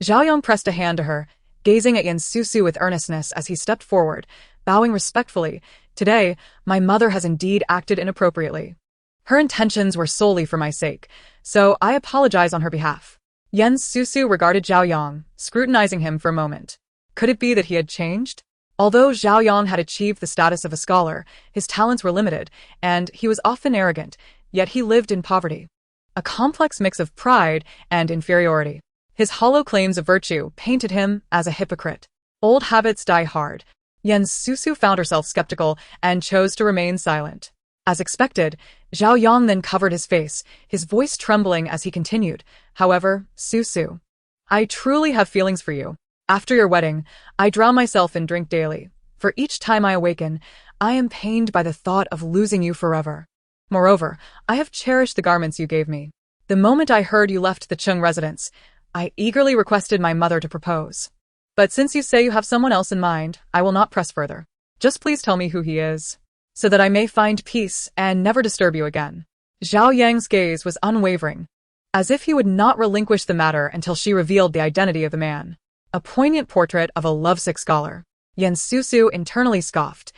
Zhao Yang pressed a hand to her, gazing at Yan Susu with earnestness as he stepped forward, bowing respectfully. "Today, my mother has indeed acted inappropriately. Her intentions were solely for my sake, so I apologize on her behalf." Yan Susu regarded Zhao Yang, scrutinizing him for a moment. Could it be that he had changed? Although Zhao Yang had achieved the status of a scholar, his talents were limited, and he was often arrogant, yet he lived in poverty. A complex mix of pride and inferiority. His hollow claims of virtue painted him as a hypocrite. Old habits die hard. Yan Susu found herself skeptical and chose to remain silent. As expected, Zhao Yang then covered his face, his voice trembling as he continued. "However, Susu, I truly have feelings for you. After your wedding, I drown myself in drink daily. For each time I awaken, I am pained by the thought of losing you forever. Moreover, I have cherished the garments you gave me. The moment I heard you left the Cheng residence, I eagerly requested my mother to propose. But since you say you have someone else in mind, I will not press further. Just please tell me who he is, so that I may find peace and never disturb you again." Zhao Yang's gaze was unwavering, as if he would not relinquish the matter until she revealed the identity of the man. A poignant portrait of a lovesick scholar. Yan Susu internally scoffed.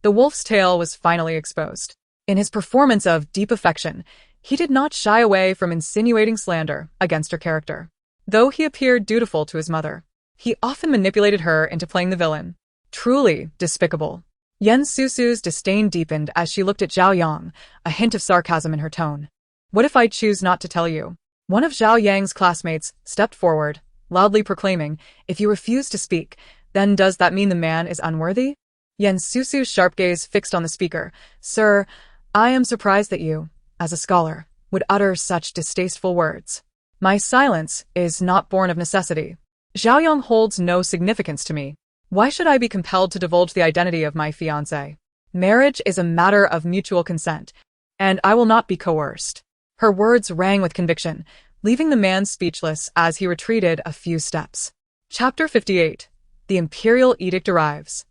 The wolf's tail was finally exposed. In his performance of deep affection, he did not shy away from insinuating slander against her character. Though he appeared dutiful to his mother, he often manipulated her into playing the villain. Truly despicable. Yan Susu's disdain deepened as she looked at Zhao Yang, a hint of sarcasm in her tone. "What if I choose not to tell you?" One of Zhao Yang's classmates stepped forward, loudly proclaiming, "If you refuse to speak, then does that mean the man is unworthy?" Yan Susu's sharp gaze fixed on the speaker. "Sir, I am surprised that you, as a scholar, would utter such distasteful words. My silence is not born of necessity. Zhao Yang holds no significance to me. Why should I be compelled to divulge the identity of my fiancé? Marriage is a matter of mutual consent, and I will not be coerced." Her words rang with conviction, leaving the man speechless as he retreated a few steps. Chapter 58. The Imperial Edict Arrives.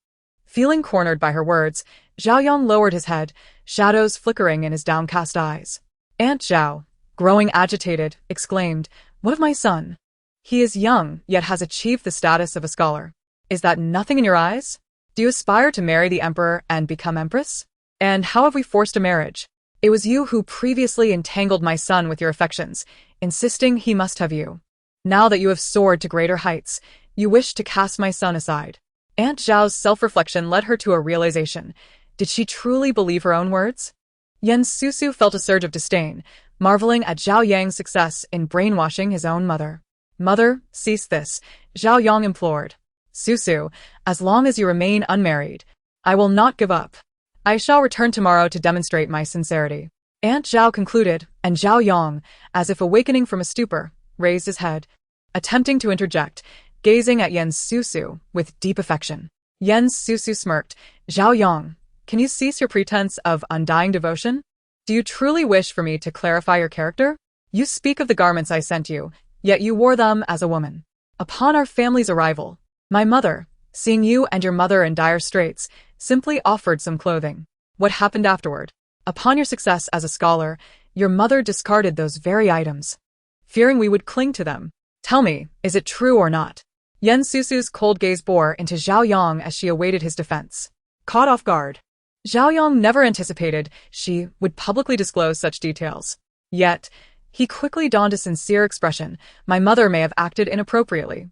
Feeling cornered by her words, Zhao Yang lowered his head, shadows flickering in his downcast eyes. Aunt Zhao, growing agitated, exclaimed, "What of my son? He is young, yet has achieved the status of a scholar. Is that nothing in your eyes? Do you aspire to marry the emperor and become empress? And how have we forced a marriage? It was you who previously entangled my son with your affections, insisting he must have you. Now that you have soared to greater heights, you wish to cast my son aside." Aunt Zhao's self-reflection led her to a realization. Did she truly believe her own words? Yan Susu felt a surge of disdain, marveling at Zhao Yang's success in brainwashing his own mother. "Mother, cease this," Zhao Yang implored. "Susu, as long as you remain unmarried, I will not give up. I shall return tomorrow to demonstrate my sincerity." Aunt Zhao concluded, and Zhao Yang, as if awakening from a stupor, raised his head, attempting to interject, gazing at Yan Susu with deep affection. Yan Susu smirked. "Zhao Yang, can you cease your pretense of undying devotion? Do you truly wish for me to clarify your character? You speak of the garments I sent you, yet you wore them as a woman. Upon our family's arrival, my mother, seeing you and your mother in dire straits, simply offered some clothing. What happened afterward? Upon your success as a scholar, your mother discarded those very items, fearing we would cling to them. Tell me, is it true or not?" Yan Susu's cold gaze bore into Zhao Yang as she awaited his defense. Caught off guard, Zhao Yang never anticipated she would publicly disclose such details. Yet, he quickly donned a sincere expression. "My mother may have acted inappropriately,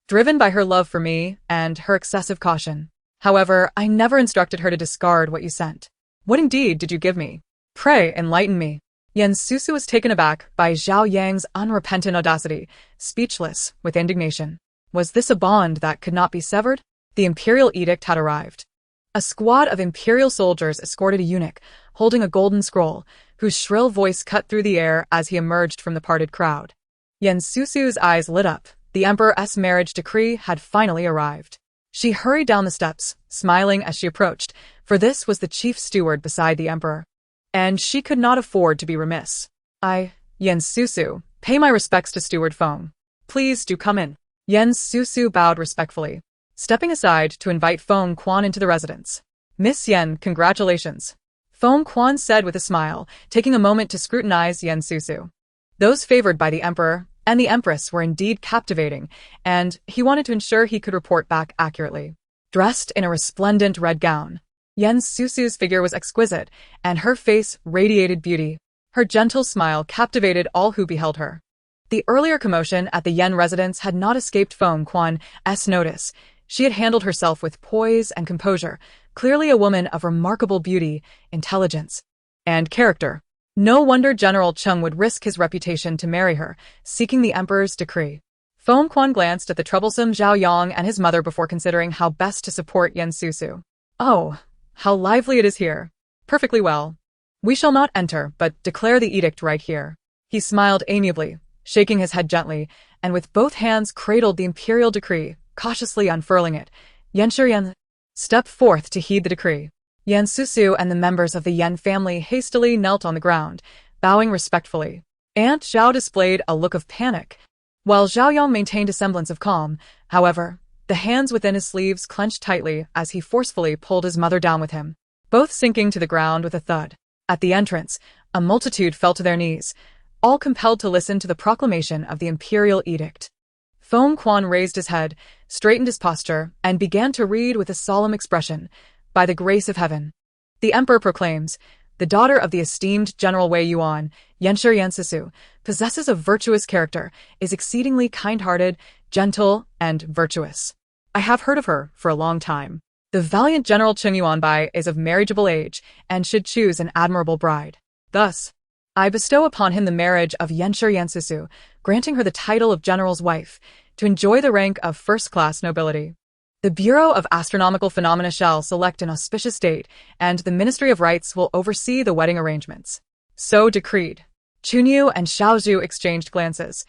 driven by her love for me and her excessive caution. However, I never instructed her to discard what you sent. What indeed did you give me? Pray enlighten me." Yan Susu was taken aback by Zhao Yang's unrepentant audacity, speechless with indignation. Was this a bond that could not be severed? The imperial edict had arrived. A squad of imperial soldiers escorted a eunuch, holding a golden scroll, whose shrill voice cut through the air as he emerged from the parted crowd. Susu's eyes lit up. The Emperor's marriage decree had finally arrived. She hurried down the steps, smiling as she approached, for this was the chief steward beside the Emperor. And she could not afford to be remiss. Susu, pay my respects to Steward Feng. Please do come in. Susu bowed respectfully, stepping aside to invite Feng Quan into the residence. Miss Yen, congratulations. Feng Quan said with a smile, taking a moment to scrutinize Susu. Those favored by the Emperor and the Empress were indeed captivating, and he wanted to ensure he could report back accurately. Dressed in a resplendent red gown, Susu's figure was exquisite, and her face radiated beauty. Her gentle smile captivated all who beheld her. The earlier commotion at the Yen residence had not escaped Feng Quan's notice. She had handled herself with poise and composure, clearly a woman of remarkable beauty, intelligence, and character. No wonder General Cheng would risk his reputation to marry her, seeking the Emperor's decree. Feng Quan glanced at the troublesome Zhao Yang and his mother before considering how best to support Susu. Oh, how lively it is here. Perfectly well. We shall not enter, but declare the edict right here. He smiled amiably, shaking his head gently, and with both hands cradled the imperial decree, cautiously unfurling it. Yen stepped forth to heed the decree. Susu and the members of the Yen family hastily knelt on the ground, bowing respectfully. Aunt Zhao displayed a look of panic, while Zhao Yang maintained a semblance of calm. However, the hands within his sleeves clenched tightly as he forcefully pulled his mother down with him, both sinking to the ground with a thud. At the entrance, a multitude fell to their knees, all compelled to listen to the proclamation of the imperial edict. Feng Quan raised his head, straightened his posture, and began to read with a solemn expression. By the grace of heaven, the Emperor proclaims, the daughter of the esteemed General Wei Yuan, Susu, possesses a virtuous character, is exceedingly kind-hearted, gentle, and virtuous. I have heard of her for a long time. The valiant General Cheng Yuanbai is of marriageable age and should choose an admirable bride. Thus, I bestow upon him the marriage of Susu, granting her the title of general's wife, to enjoy the rank of first-class nobility. The Bureau of Astronomical Phenomena shall select an auspicious date, and the Ministry of Rites will oversee the wedding arrangements. So decreed. Chunyu and Xiaozhu exchanged glances,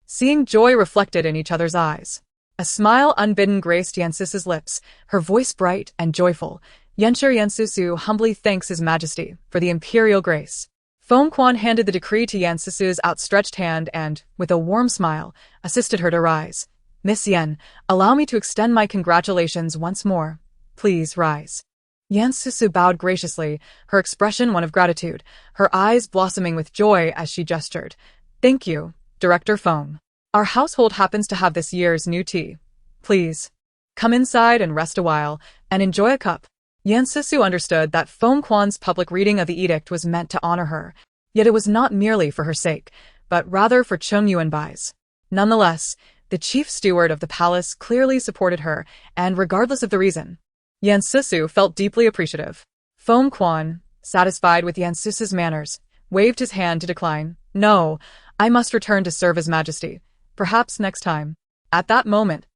seeing joy reflected in each other's eyes. A smile unbidden graced Susu's lips, her voice bright and joyful. Susu humbly thanks His Majesty for the imperial grace. Feng Quan handed the decree to Susu's outstretched hand and, with a warm smile, assisted her to rise. Miss Yen, allow me to extend my congratulations once more. Please rise. Susu bowed graciously, her expression one of gratitude, her eyes blossoming with joy as she gestured. Thank you, Director Feng. Our household happens to have this year's new tea. Please, come inside and rest a while, and enjoy a cup. Susu understood that Feng Quan's public reading of the edict was meant to honor her, yet it was not merely for her sake, but rather for Cheng Yuanbai's. Nonetheless, the chief steward of the palace clearly supported her, and regardless of the reason, Susu felt deeply appreciative. Feng Quan, satisfied with Susu's manners, waved his hand to decline. No, I must return to serve His Majesty. Perhaps next time. At that moment,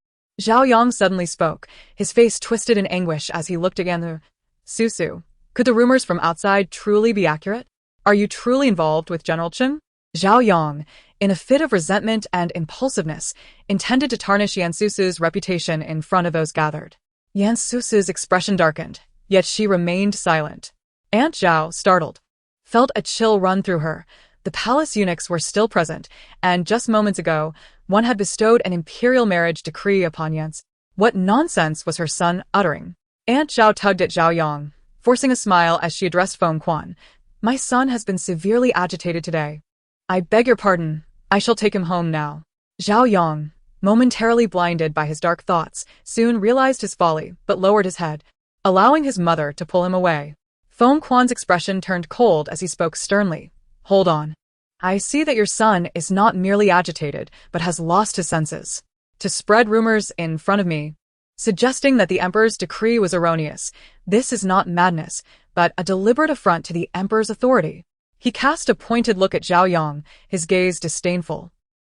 Zhao Yang suddenly spoke, his face twisted in anguish as he looked again. Susu, could the rumors from outside truly be accurate? Are you truly involved with General Cheng? Zhao Yang, in a fit of resentment and impulsiveness, intended to tarnish Susu's reputation in front of those gathered. Susu's expression darkened, yet she remained silent. Aunt Zhao, startled, felt a chill run through her. The palace eunuchs were still present, and just moments ago, one had bestowed an imperial marriage decree upon Susu. What nonsense was her son uttering? Aunt Zhao tugged at Zhao Yang, forcing a smile as she addressed Feng Quan. My son has been severely agitated today. I beg your pardon, I shall take him home now. Zhao Yang, momentarily blinded by his dark thoughts, soon realized his folly, but lowered his head, allowing his mother to pull him away. Feng Quan's expression turned cold as he spoke sternly. Hold on. I see that your son is not merely agitated, but has lost his senses. To spread rumors in front of me, suggesting that the Emperor's decree was erroneous, this is not madness, but a deliberate affront to the Emperor's authority. He cast a pointed look at Zhao Yang, his gaze disdainful,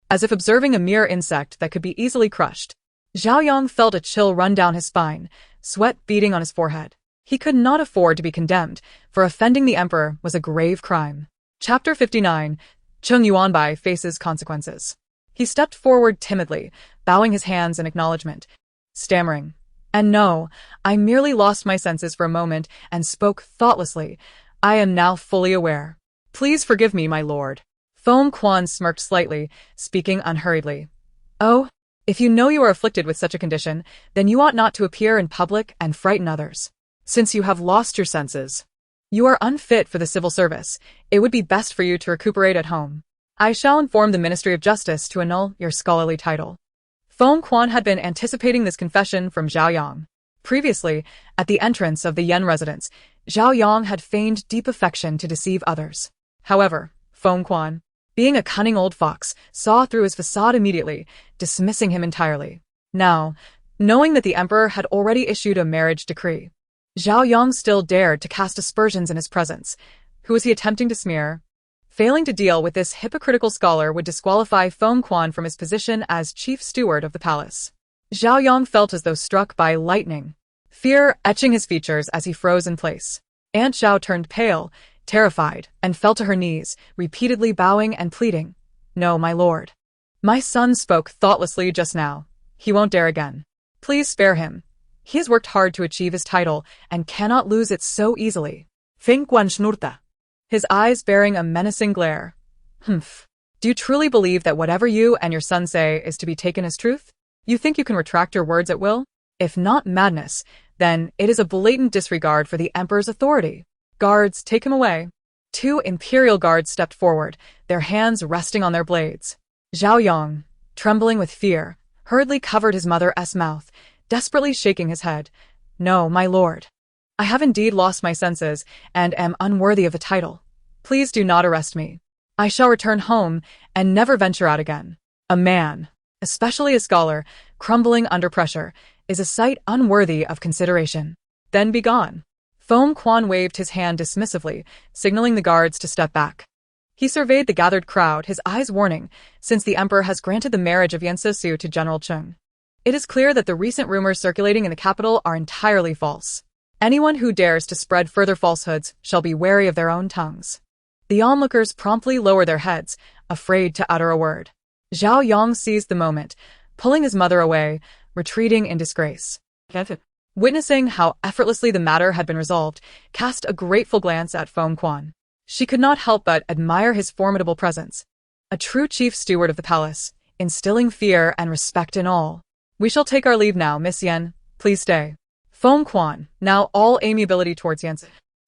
as if observing a mere insect that could be easily crushed. Zhao Yang felt a chill run down his spine, sweat beading on his forehead. He could not afford to be condemned, for offending the emperor was a grave crime. Chapter 59. Cheng Yuanbai faces consequences. He stepped forward timidly, bowing his hands in acknowledgement, stammering, "And no, I merely lost my senses for a moment and spoke thoughtlessly. I am now fully aware. Please forgive me, my lord." Foam Quan smirked slightly, speaking unhurriedly. "Oh, if you know you are afflicted with such a condition, then you ought not to appear in public and frighten others. Since you have lost your senses, you are unfit for the civil service. It would be best for you to recuperate at home. I shall inform the Ministry of Justice to annul your scholarly title." Foam Quan had been anticipating this confession from Zhao Yang. Previously, at the entrance of the Yan residence, Zhao Yang had feigned deep affection to deceive others. However, Foam Quan, being a cunning old fox, saw through his facade immediately, dismissing him entirely. Now, knowing that the emperor had already issued a marriage decree, Zhao Yang still dared to cast aspersions in his presence. Who was he attempting to smear? Failing to deal with this hypocritical scholar would disqualify Foam Quan from his position as chief steward of the palace. Zhao Yang felt as though struck by lightning, fear etching his features as he froze in place. Aunt Zhao turned pale, terrified, and fell to her knees, repeatedly bowing and pleading, "No, my lord. My son spoke thoughtlessly just now. He won't dare again. Please spare him. He has worked hard to achieve his title and cannot lose it so easily." Fengquan schnurrte. His eyes bearing a menacing glare. "Humph. Do you truly believe that whatever you and your son say is to be taken as truth? You think you can retract your words at will? If not madness, then it is a blatant disregard for the emperor's authority. Guards, take him away." Two imperial guards stepped forward, their hands resting on their blades. Zhao Yang, trembling with fear, hurriedly covered his mother's mouth, desperately shaking his head. "No, my lord. I have indeed lost my senses and am unworthy of the title. Please do not arrest me. I shall return home and never venture out again." A man, especially a scholar, crumbling under pressure, is a sight unworthy of consideration. "Then be gone." Foam Quan waved his hand dismissively, signaling the guards to step back. He surveyed the gathered crowd, his eyes warning, since the emperor has granted the marriage of Yan Susu to General Cheng. It is clear that the recent rumors circulating in the capital are entirely false. Anyone who dares to spread further falsehoods shall be wary of their own tongues. The onlookers promptly lowered their heads, afraid to utter a word. Zhao Yang seized the moment, pulling his mother away, retreating in disgrace. Witnessing how effortlessly the matter had been resolved, cast a grateful glance at Foam Quan. She could not help but admire his formidable presence. A true chief steward of the palace, instilling fear and respect in all. "We shall take our leave now, Miss Yan. Please stay." Foam Quan, now all amiability towards Yan,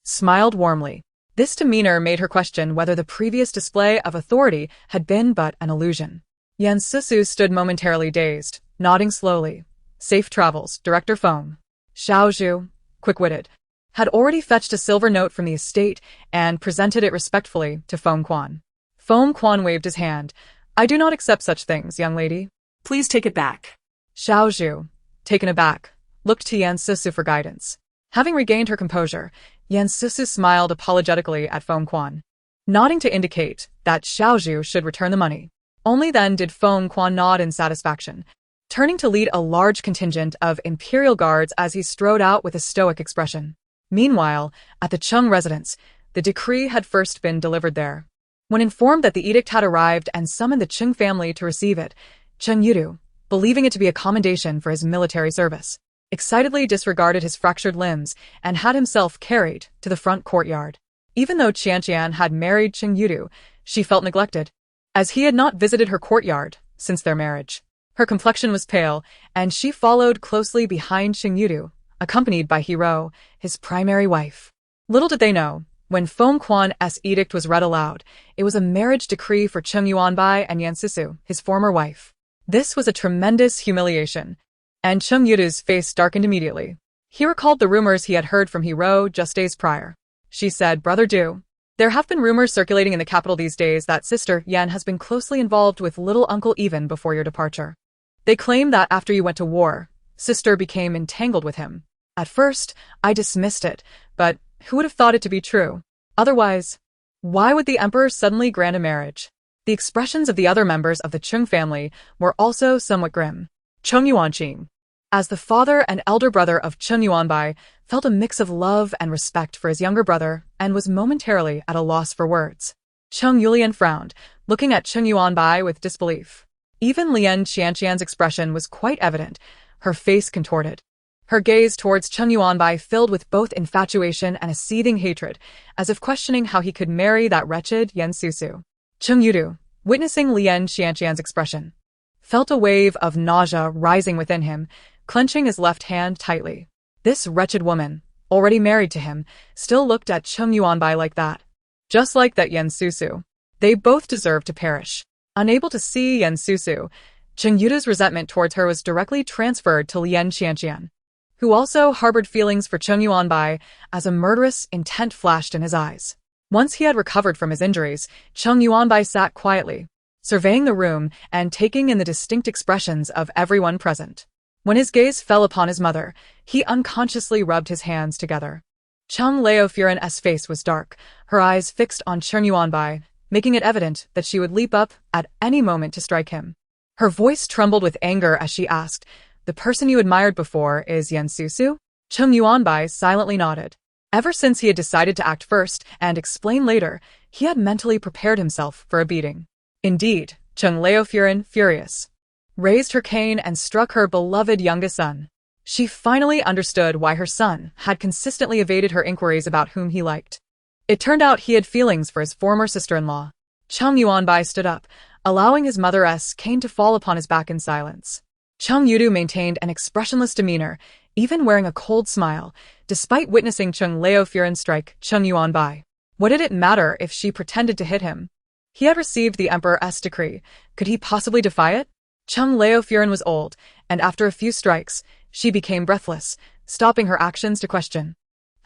smiled warmly. This demeanor made her question whether the previous display of authority had been but an illusion. Yan Susu stood momentarily dazed, nodding slowly. Safe travels, Director Foam. Xiao Zhu, quick-witted, had already fetched a silver note from the estate and presented it respectfully to Foam Quan. Foam Quan waved his hand. "I do not accept such things, young lady." Please take it back. Xiao Zhu, taken aback, looked to Yan Susu for guidance. Having regained her composure, Yan Susu smiled apologetically at Foam Quan, nodding to indicate that Xiao Zhu should return the money. Only then did Foam Quan nod in satisfaction, turning to lead a large contingent of imperial guards as he strode out with a stoic expression. Meanwhile, at the Cheng residence, the decree had first been delivered there. When informed that the edict had arrived and summoned the Cheng family to receive it, Cheng Yudu, believing it to be a commendation for his military service, excitedly disregarded his fractured limbs and had himself carried to the front courtyard. Even though Qianqian had married Cheng Yudu, she felt neglected, as he had not visited her courtyard since their marriage. Her complexion was pale, and she followed closely behind Cheng Yudu, accompanied by Hiro, his primary wife. Little did they know, when Foam Quan's edict was read aloud, it was a marriage decree for Cheng Yuanbai and Yan Susu, his former wife. This was a tremendous humiliation, and Cheng Yudu's face darkened immediately. He recalled the rumors he had heard from Hiro just days prior. She said, "Brother Du, there have been rumors circulating in the capital these days that Sister Yan has been closely involved with little uncle even before your departure. They claim that after you went to war, Sister became entangled with him. At first, I dismissed it, but who would have thought it to be true? Otherwise, why would the emperor suddenly grant a marriage?" The expressions of the other members of the Cheng family were also somewhat grim. Cheng Yuanqing, as the father and elder brother of Cheng Yuanbai felt a mix of love and respect for his younger brother and was momentarily at a loss for words. Cheng Yulian frowned, looking at Cheng Yuanbai with disbelief. Even Lien Qianqian's expression was quite evident, her face contorted. Her gaze towards Cheng Yuanbai filled with both infatuation and a seething hatred, as if questioning how he could marry that wretched Yen Susu. Cheng Yudu, witnessing Lien Qianqian's expression, felt a wave of nausea rising within him, clenching his left hand tightly. This wretched woman, already married to him, still looked at Cheng Yuanbai like that. Just like that Yen Susu. They both deserved to perish. Unable to see Yen Susu, Cheng Yudu's resentment towards her was directly transferred to Lien Qianqian, who also harbored feelings for Cheng Yuanbai as a murderous intent flashed in his eyes. Once he had recovered from his injuries, Cheng Yuanbai sat quietly, surveying the room and taking in the distinct expressions of everyone present. When his gaze fell upon his mother, he unconsciously rubbed his hands together. Cheng Laofuren's face was dark, her eyes fixed on Cheng Yuanbai, making it evident that she would leap up at any moment to strike him. Her voice trembled with anger as she asked, "The person you admired before is Yen Susu?" Cheng Yuanbai silently nodded. Ever since he had decided to act first and explain later, he had mentally prepared himself for a beating. Indeed, Cheng Laofuren, furious, raised her cane and struck her beloved youngest son. She finally understood why her son had consistently evaded her inquiries about whom he liked. It turned out he had feelings for his former sister-in-law. Cheng Yuanbai stood up, allowing his mother's cane to fall upon his back in silence. Cheng Yudu maintained an expressionless demeanor, even wearing a cold smile, despite witnessing Cheng Laofuren strike Cheng Yuanbai. What did it matter if she pretended to hit him? He had received the Emperor's decree. Could he possibly defy it? Cheng Laofuren was old, and after a few strikes, she became breathless, stopping her actions to question.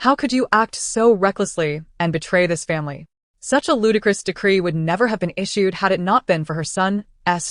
How could you act so recklessly and betray this family? Such a ludicrous decree would never have been issued had it not been for her son's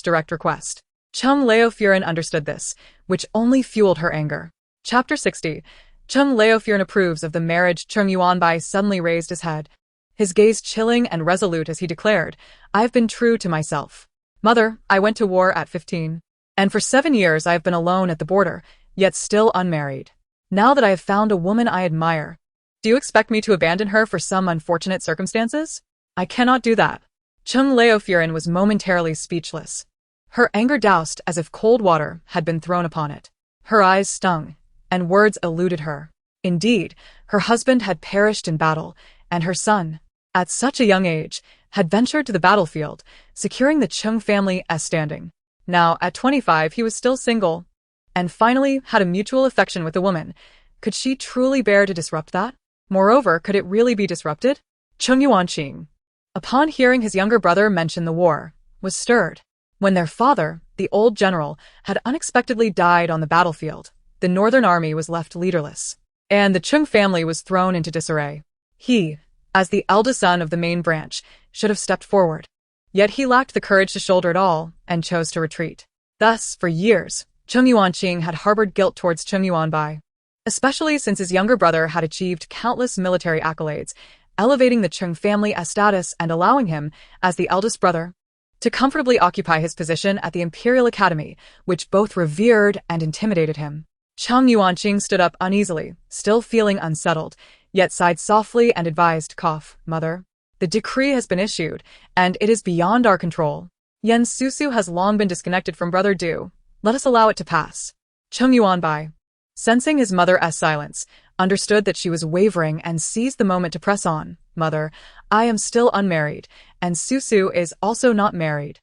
direct request. Cheng Laofuren understood this, which only fueled her anger. Chapter 60. Cheng Laofuren approves of the marriage. Cheng Yuanbai suddenly raised his head, his gaze chilling and resolute as he declared, "I have been true to myself. Mother, I went to war at 15. And for 7 years I have been alone at the border, yet still unmarried. Now that I have found a woman I admire, do you expect me to abandon her for some unfortunate circumstances? I cannot do that." Cheng Laofuren was momentarily speechless. Her anger doused as if cold water had been thrown upon it. Her eyes stung, and words eluded her. Indeed, her husband had perished in battle, and her son, at such a young age, had ventured to the battlefield, securing the Cheng family's standing. Now, at 25, he was still single, and finally had a mutual affection with a woman. Could she truly bear to disrupt that? Moreover, could it really be disrupted? Cheng Yuanqing, upon hearing his younger brother mention the war, was stirred. When their father, the old general, had unexpectedly died on the battlefield, the northern army was left leaderless, and the Cheng family was thrown into disarray. He, as the eldest son of the main branch, should have stepped forward. Yet he lacked the courage to shoulder it all and chose to retreat. Thus, for years, Cheng Yuanqing had harbored guilt towards Cheng Yuanbai, especially since his younger brother had achieved countless military accolades, elevating the Cheng family's status and allowing him, as the eldest brother, to comfortably occupy his position at the Imperial Academy, which both revered and intimidated him. Cheng Yuanqing stood up uneasily, still feeling unsettled, yet sighed softly and advised, "Cough, mother. The decree has been issued, and it is beyond our control. Yen Susu has long been disconnected from Brother Du. Let us allow it to pass." Cheng Yuanbai, sensing his mother's silence, understood that she was wavering and seized the moment to press on. "Mother, I am still unmarried, and Susu is also not married.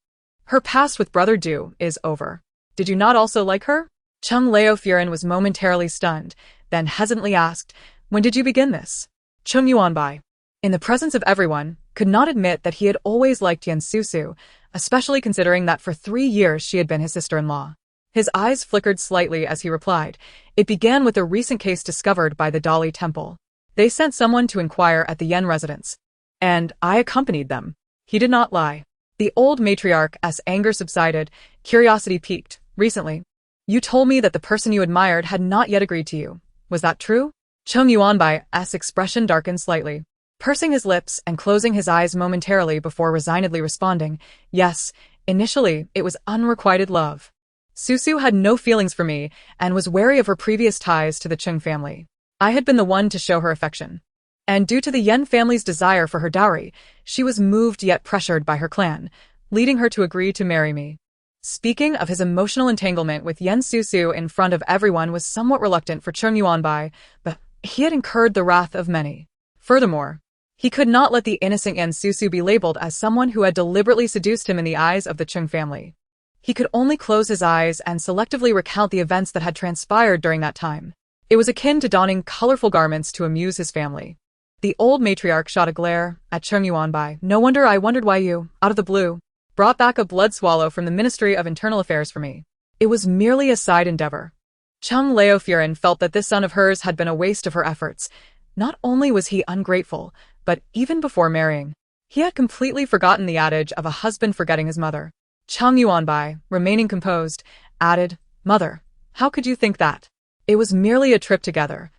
Her past with Brother Du is over. Did you not also like her?" Cheng Laofuren was momentarily stunned, then hesitantly asked, "When did you begin this?" Cheng Yuanbai, in the presence of everyone, could not admit that he had always liked Yen Susu, especially considering that for 3 years she had been his sister-in-law. His eyes flickered slightly as he replied, "It began with a recent case discovered by the Dali Temple. They sent someone to inquire at the Yen residence, and I accompanied them." He did not lie. The old matriarch's anger subsided, curiosity piqued. "Recently, you told me that the person you admired had not yet agreed to you. Was that true?" Cheng Yuanbai's expression darkened slightly, pursing his lips and closing his eyes momentarily before resignedly responding, "Yes, initially it was unrequited love. Susu had no feelings for me and was wary of her previous ties to the Cheng family. I had been the one to show her affection. And due to the Yan family's desire for her dowry, she was moved yet pressured by her clan, leading her to agree to marry me. Speaking of his emotional entanglement with Yan Susu in front of everyone was somewhat reluctant for Cheng Yuanbai, but he had incurred the wrath of many. Furthermore, he could not let the innocent Yan Susu be labeled as someone who had deliberately seduced him in the eyes of the Cheng family. He could only close his eyes and selectively recount the events that had transpired during that time. It was akin to donning colorful garments to amuse his family. The old matriarch shot a glare at Cheng Yuanbai. No wonder I wondered why you, out of the blue, brought back a blood swallow from the Ministry of Internal Affairs for me. It was merely a side endeavor. Cheng Leofuren felt that this son of hers had been a waste of her efforts. Not only was he ungrateful, but even before marrying, he had completely forgotten the adage of a husband forgetting his mother. Cheng Yuanbai, remaining composed, added, "Mother, how could you think that? It was merely a trip together.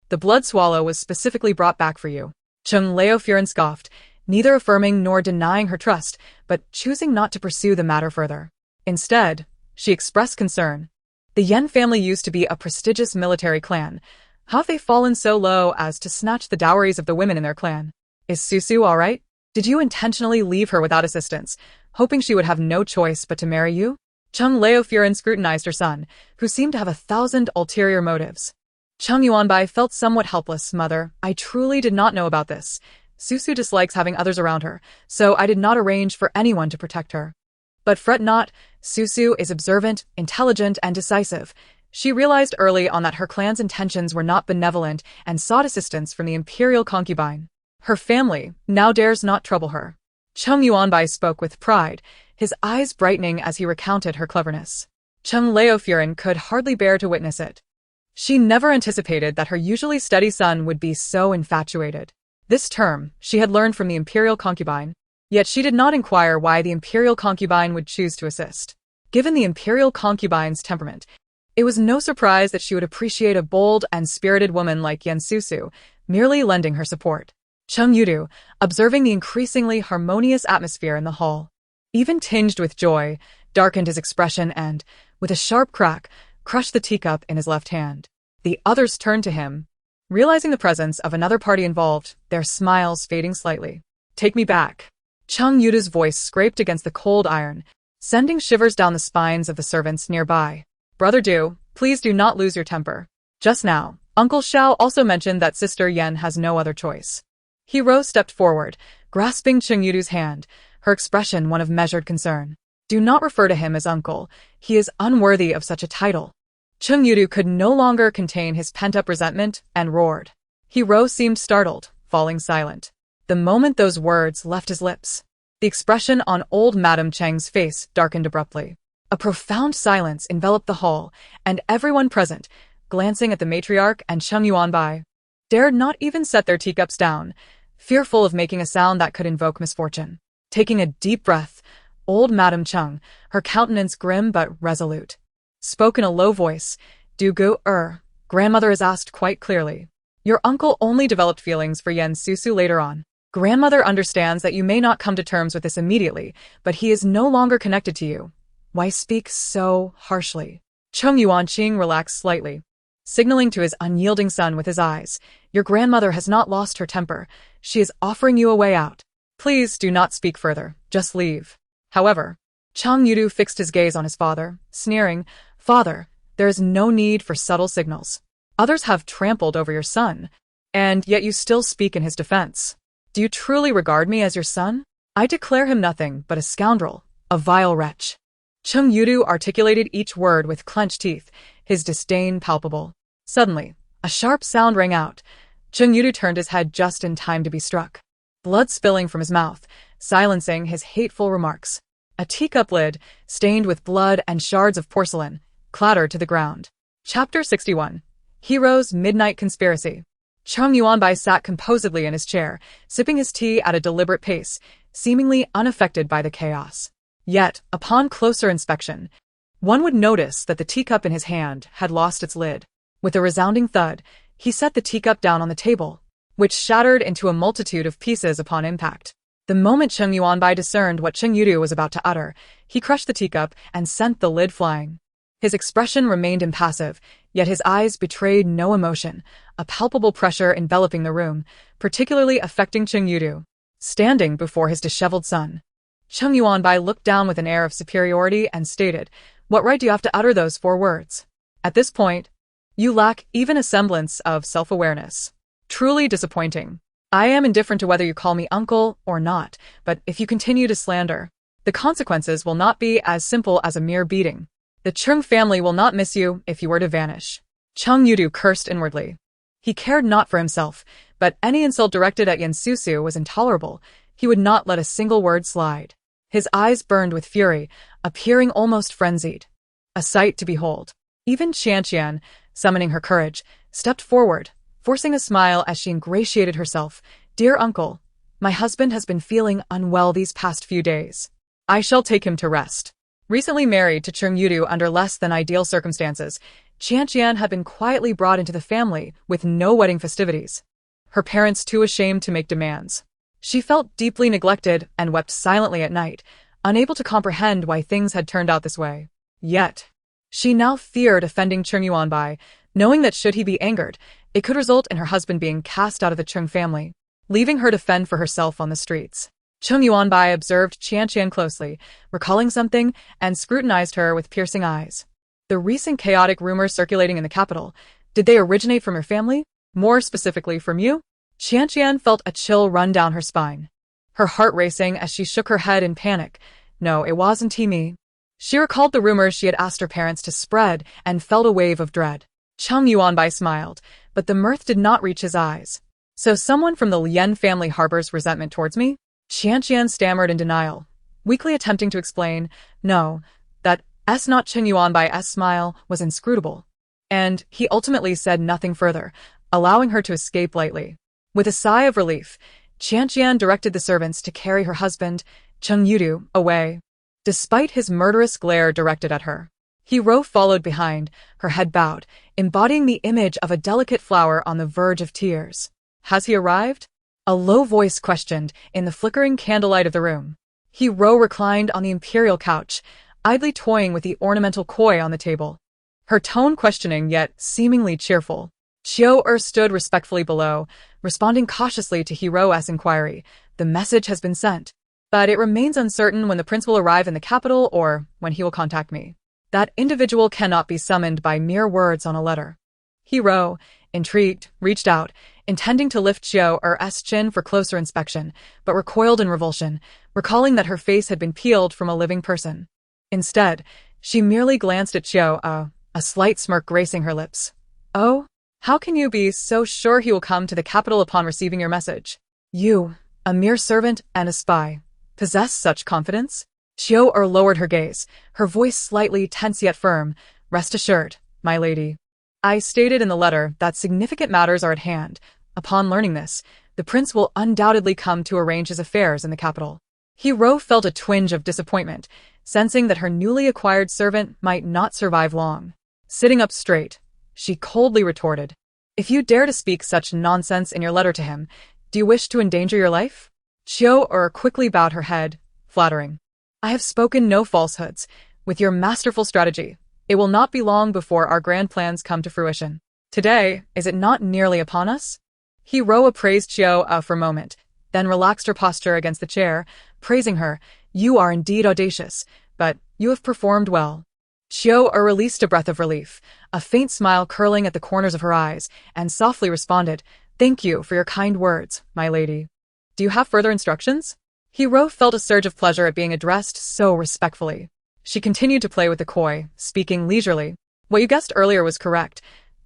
The blood swallow was specifically brought back for you." Cheng Leofuren scoffed, neither affirming nor denying her trust, but choosing not to pursue the matter further. Instead, she expressed concern. The Yan family used to be a prestigious military clan. How have they fallen so low as to snatch the dowries of the women in their clan? Is Susu all right? Did you intentionally leave her without assistance, hoping she would have no choice but to marry you? Cheng Leofuren scrutinized her son, who seemed to have 1,000 ulterior motives. Cheng Yuanbai felt somewhat helpless. "Mother, I truly did not know about this. Susu dislikes having others around her, so I did not arrange for anyone to protect her. But fret not, Susu is observant, intelligent, and decisive. She realized early on that her clan's intentions were not benevolent and sought assistance from the imperial concubine. Her family now dares not trouble her." Cheng Yuanbai spoke with pride, his eyes brightening as he recounted her cleverness. Cheng Leofuren could hardly bear to witness it. She never anticipated that her usually steady son would be so infatuated. This term she had learned from the imperial concubine, yet she did not inquire why the imperial concubine would choose to assist. Given the imperial concubine's temperament, it was no surprise that she would appreciate a bold and spirited woman like Yan Susu, merely lending her support. Cheng Yudu, observing the increasingly harmonious atmosphere in the hall, even tinged with joy, darkened his expression and, with a sharp crack, crushed the teacup in his left hand. The others turned to him, realizing the presence of another party involved, their smiles fading slightly. "Take me back." Cheng Yudu's voice scraped against the cold iron, sending shivers down the spines of the servants nearby. "Brother Du, please do not lose your temper. Just now, Uncle Xiao also mentioned that Sister Yan has no other choice." Hiro stepped forward, grasping Cheng Yudu's hand, her expression one of measured concern. "Do not refer to him as uncle. He is unworthy of such a title." Cheng Yudu could no longer contain his pent-up resentment and roared. Hiro seemed startled, falling silent. The moment those words left his lips, the expression on old Madame Cheng's face darkened abruptly. A profound silence enveloped the hall, and everyone present, glancing at the matriarch and Cheng Yuanbai, dared not even set their teacups down, fearful of making a sound that could invoke misfortune. Taking a deep breath, old Madame Cheng, her countenance grim but resolute, spoke in a low voice. Grandmother has asked quite clearly. Your uncle only developed feelings for Yan Susu later on. Grandmother understands that you may not come to terms with this immediately, but he is no longer connected to you. Why speak so harshly?" Cheng Yuanqing relaxed slightly, signaling to his unyielding son with his eyes. "Your grandmother has not lost her temper. She is offering you a way out. Please do not speak further. Just leave." However, Cheng Yudu fixed his gaze on his father, sneering, "Father, there is no need for subtle signals. Others have trampled over your son, and yet you still speak in his defense. Do you truly regard me as your son? I declare him nothing but a scoundrel, a vile wretch." Cheng Yudu articulated each word with clenched teeth, his disdain palpable. Suddenly, a sharp sound rang out. Cheng Yudu turned his head just in time to be struck. Blood spilling from his mouth, silencing his hateful remarks. A teacup lid, stained with blood and shards of porcelain, clattered to the ground. Chapter 61. Hero's Midnight Conspiracy. Cheng Yuanbai sat composedly in his chair, sipping his tea at a deliberate pace, seemingly unaffected by the chaos. Yet, upon closer inspection, one would notice that the teacup in his hand had lost its lid. With a resounding thud, he set the teacup down on the table, which shattered into a multitude of pieces upon impact. The moment Cheng Yuanbai discerned what Cheng Yudu was about to utter, he crushed the teacup and sent the lid flying. His expression remained impassive, yet his eyes betrayed no emotion, a palpable pressure enveloping the room, particularly affecting Cheng Yudu. Standing before his disheveled son, Cheng Yuanbai looked down with an air of superiority and stated, "What right do you have to utter those 4 words? At this point, you lack even a semblance of self-awareness. Truly disappointing. I am indifferent to whether you call me uncle or not, but if you continue to slander, the consequences will not be as simple as a mere beating. The Cheng family will not miss you if you were to vanish." Cheng Yudu cursed inwardly. He cared not for himself, but any insult directed at Susu was intolerable. He would not let a single word slide. His eyes burned with fury, appearing almost frenzied. A sight to behold. Even Qian, summoning her courage, stepped forward, forcing a smile as she ingratiated herself. "Dear uncle, my husband has been feeling unwell these past few days. I shall take him to rest." Recently married to Cheng Yudu under less than ideal circumstances, Qian had been quietly brought into the family with no wedding festivities. Her parents too ashamed to make demands. She felt deeply neglected and wept silently at night, unable to comprehend why things had turned out this way. Yet, she now feared offending Cheng Yuanbai, knowing that should he be angered, it could result in her husband being cast out of the Cheng family, leaving her to fend for herself on the streets. Cheng Yuanbai observed Qian closely, recalling something, and scrutinized her with piercing eyes. "The recent chaotic rumors circulating in the capital, did they originate from your family? More specifically from you?" Qian felt a chill run down her spine, her heart racing as she shook her head in panic. "No, it wasn't me." She recalled the rumors she had asked her parents to spread and felt a wave of dread. Cheng Yuanbai smiled, but the mirth did not reach his eyes. "So someone from the Lien family harbors resentment towards me?" Qian stammered in denial, weakly attempting to explain, "No, that's not." Cheng Yuanbai's smile was inscrutable, and he ultimately said nothing further, allowing her to escape lightly. With a sigh of relief, Qian directed the servants to carry her husband, Cheng Yudu, away. Despite his murderous glare directed at her, Hero followed behind, her head bowed, embodying the image of a delicate flower on the verge of tears. "Has he arrived?" A low voice questioned in the flickering candlelight of the room. Hero reclined on the imperial couch, idly toying with the ornamental koi on the table, her tone questioning yet seemingly cheerful. Xiao stood respectfully below, responding cautiously to Hero's inquiry. "The message has been sent, but it remains uncertain when the prince will arrive in the capital or when he will contact me. That individual cannot be summoned by mere words on a letter." Hero, intrigued, reached out, intending to lift Xiao's chin for closer inspection, but recoiled in revulsion, recalling that her face had been peeled from a living person. Instead, she merely glanced at Xiao, a slight smirk gracing her lips. "Oh? How can you be so sure he will come to the capital upon receiving your message? You, a mere servant and a spy, possess such confidence?" Xiao lowered her gaze, her voice slightly tense yet firm. "Rest assured, my lady. I stated in the letter that significant matters are at hand. Upon learning this, the prince will undoubtedly come to arrange his affairs in the capital." Hero felt a twinge of disappointment, sensing that her newly acquired servant might not survive long. Sitting up straight, she coldly retorted, "If you dare to speak such nonsense in your letter to him, do you wish to endanger your life?" Xiao quickly bowed her head, flattering. "I have spoken no falsehoods. With your masterful strategy, it will not be long before our grand plans come to fruition. Today, is it not nearly upon us?" Hero appraised Xiao for a moment, then relaxed her posture against the chair, praising her. "You are indeed audacious, but you have performed well." Xiao released a breath of relief, a faint smile curling at the corners of her eyes, and softly responded, "Thank you for your kind words, my lady. Do you have further instructions?" Hero felt a surge of pleasure at being addressed so respectfully. She continued to play with the koi, speaking leisurely. "What you guessed earlier was correct.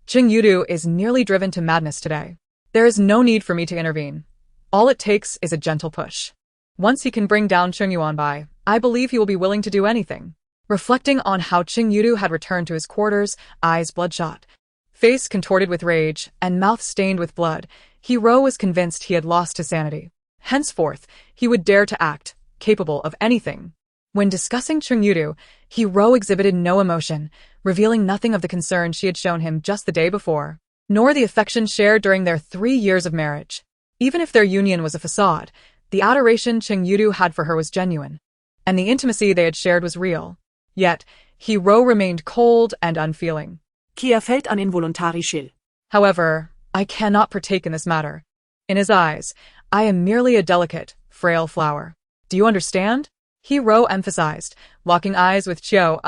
Cheng Yudu is nearly driven to madness today. There is no need for me to intervene. All it takes is a gentle push. Once he can bring down Cheng Yuanbai, I believe he will be willing to do anything." Reflecting on how Cheng Yudu had returned to his quarters, eyes bloodshot, face contorted with rage, and mouth stained with blood, Hero was convinced he had lost his sanity. Henceforth, he would dare to act, capable of anything. When discussing Cheng Yudu, Hero exhibited no emotion, revealing nothing of the concern she had shown him just the day before, nor the affection shared during their 3 years of marriage. Even if their union was a facade, the adoration Cheng Yudu had for her was genuine, and the intimacy they had shared was real. Yet, He Ro remained cold and unfeeling. Kia fällt an involuntari Schill. However, I cannot partake in this matter. In his eyes, I am merely a delicate, frail flower. Do you understand? He Ro emphasized, locking eyes with Chiao,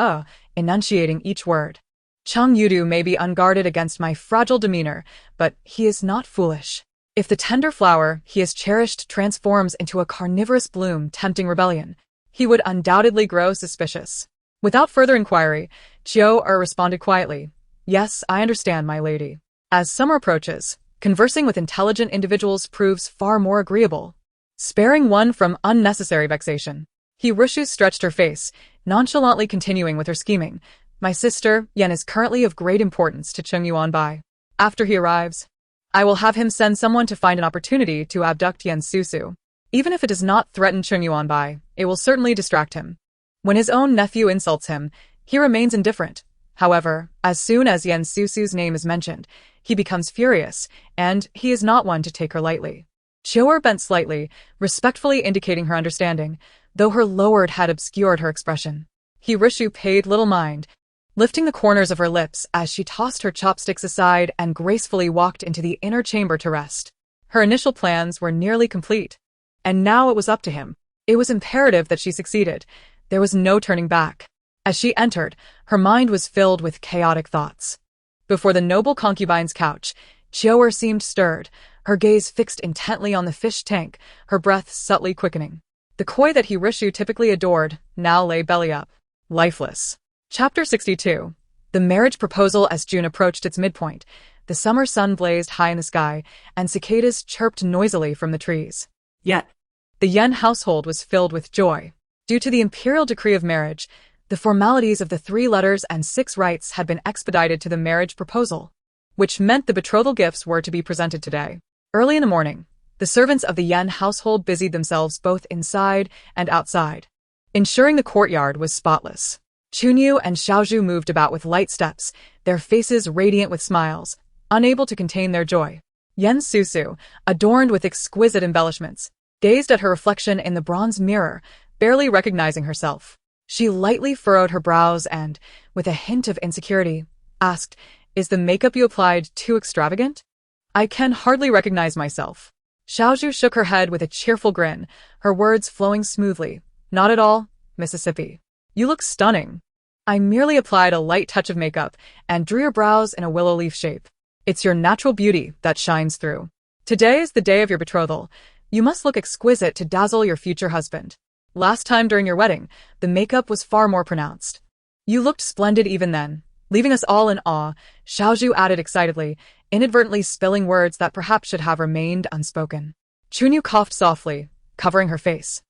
enunciating each word. Cheng Yudu may be unguarded against my fragile demeanor, but he is not foolish. If the tender flower he has cherished transforms into a carnivorous bloom tempting rebellion, he would undoubtedly grow suspicious. Without further inquiry, Chiao responded quietly, "Yes, I understand, my lady." As summer approaches, conversing with intelligent individuals proves far more agreeable, sparing one from unnecessary vexation. He Rushu stretched her face, nonchalantly continuing with her scheming. My sister, Yen, is currently of great importance to Cheng Yuanbai. After he arrives, I will have him send someone to find an opportunity to abduct Yen Susu. Even if it does not threaten Cheng Yuanbai, it will certainly distract him. When his own nephew insults him, he remains indifferent. However, as soon as Yen Susu's name is mentioned, he becomes furious, and he is not one to take her lightly. Chiao bent slightly, respectfully indicating her understanding, though her lowered head obscured her expression. He Rishu paid little mind, lifting the corners of her lips as she tossed her chopsticks aside and gracefully walked into the inner chamber to rest. Her initial plans were nearly complete, and now it was up to him. It was imperative that she succeeded. There was no turning back. As she entered, her mind was filled with chaotic thoughts. Before the noble concubine's couch, Chiao seemed stirred, her gaze fixed intently on the fish tank, her breath subtly quickening. The koi that he Rishu typically adored now lay belly up, lifeless. Chapter 62. The marriage proposal. As June approached its midpoint, the summer sun blazed high in the sky, and cicadas chirped noisily from the trees. Yet, the Yen household was filled with joy. Due to the imperial decree of marriage, the formalities of the 3 letters and 6 rites had been expedited to the marriage proposal, which meant the betrothal gifts were to be presented today. Early in the morning, the servants of the Yen household busied themselves both inside and outside, ensuring the courtyard was spotless. Chunyu and Xiaozhu moved about with light steps, their faces radiant with smiles, unable to contain their joy. Yen Susu, adorned with exquisite embellishments, gazed at her reflection in the bronze mirror, barely recognizing herself. She lightly furrowed her brows and, with a hint of insecurity, asked, "Is the makeup you applied too extravagant? I can hardly recognize myself." Xiaozhu shook her head with a cheerful grin, her words flowing smoothly. "Not at all, Mississippi. You look stunning. I merely applied a light touch of makeup and drew your brows in a willow leaf shape. It's your natural beauty that shines through. Today is the day of your betrothal. You must look exquisite to dazzle your future husband. Last time during your wedding, the makeup was far more pronounced. You looked splendid even then, leaving us all in awe," Xiaozhu added excitedly, inadvertently spilling words that perhaps should have remained unspoken. Chunyu coughed softly, covering her face,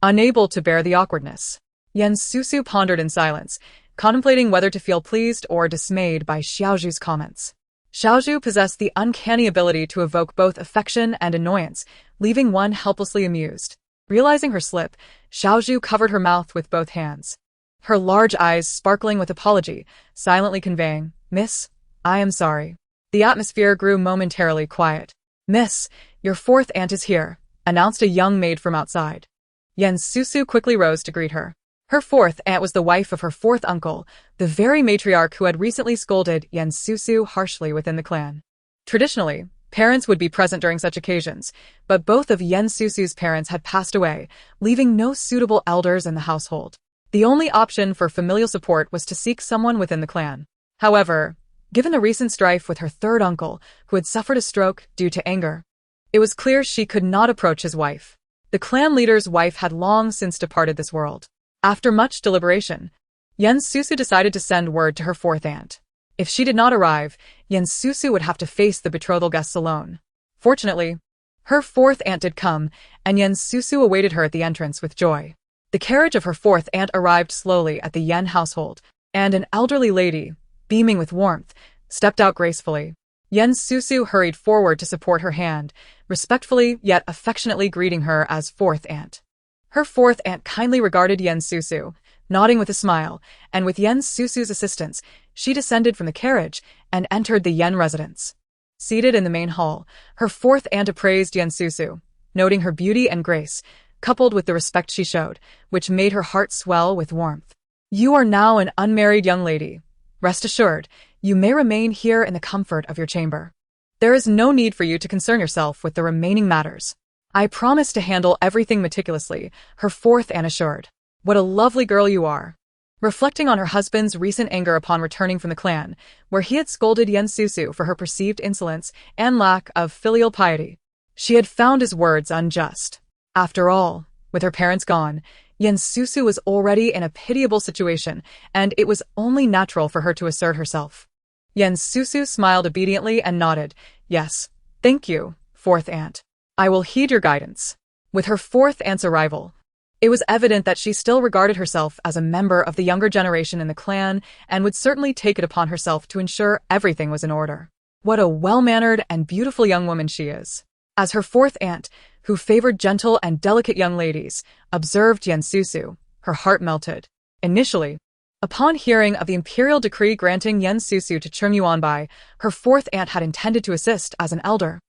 unable to bear the awkwardness. Yen Susu pondered in silence, contemplating whether to feel pleased or dismayed by Xiaozhu's comments. Xiaozhu possessed the uncanny ability to evoke both affection and annoyance, leaving one helplessly amused. Realizing her slip, Xiaozhu covered her mouth with both hands, her large eyes sparkling with apology, silently conveying, "Miss, I am sorry." The atmosphere grew momentarily quiet. "Miss, your 4th aunt is here," announced a young maid from outside. Yen Susu quickly rose to greet her. Her 4th aunt was the wife of her 4th uncle, the very matriarch who had recently scolded Yen Susu harshly within the clan. Traditionally, parents would be present during such occasions, but both of Yen Susu's parents had passed away, leaving no suitable elders in the household. The only option for familial support was to seek someone within the clan. However, given the recent strife with her 3rd uncle, who had suffered a stroke due to anger, it was clear she could not approach his wife. The clan leader's wife had long since departed this world. After much deliberation, Yen Susu decided to send word to her 4th aunt. If she did not arrive, Yen Susu would have to face the betrothal guests alone. Fortunately, her 4th aunt did come, and Yen Susu awaited her at the entrance with joy. The carriage of her 4th aunt arrived slowly at the Yen household, and an elderly lady, beaming with warmth, stepped out gracefully. Yen Susu hurried forward to support her hand, respectfully yet affectionately greeting her as 4th aunt. Her 4th aunt kindly regarded Yen Susu, nodding with a smile, and with Yen Susu's assistance, she descended from the carriage and entered the Yen residence. Seated in the main hall, her 4th aunt appraised Yen Susu, noting her beauty and grace, coupled with the respect she showed, which made her heart swell with warmth. You are now an unmarried young lady. Rest assured, you may remain here in the comfort of your chamber. There is no need for you to concern yourself with the remaining matters. I promise to handle everything meticulously, her fourth aunt assured. What a lovely girl you are. Reflecting on her husband's recent anger upon returning from the clan, where he had scolded Susu for her perceived insolence and lack of filial piety, she had found his words unjust. After all, with her parents gone, Susu was already in a pitiable situation, and it was only natural for her to assert herself. Susu smiled obediently and nodded. Yes, thank you, fourth aunt. I will heed your guidance. With her fourth aunt's arrival, it was evident that she still regarded herself as a member of the younger generation in the clan and would certainly take it upon herself to ensure everything was in order. What a well-mannered and beautiful young woman she is. As her fourth aunt, who favored gentle and delicate young ladies, observed Susu, her heart melted. Initially, upon hearing of the imperial decree granting Susu to Cheng Yuanbai, her fourth aunt had intended to assist as an elder.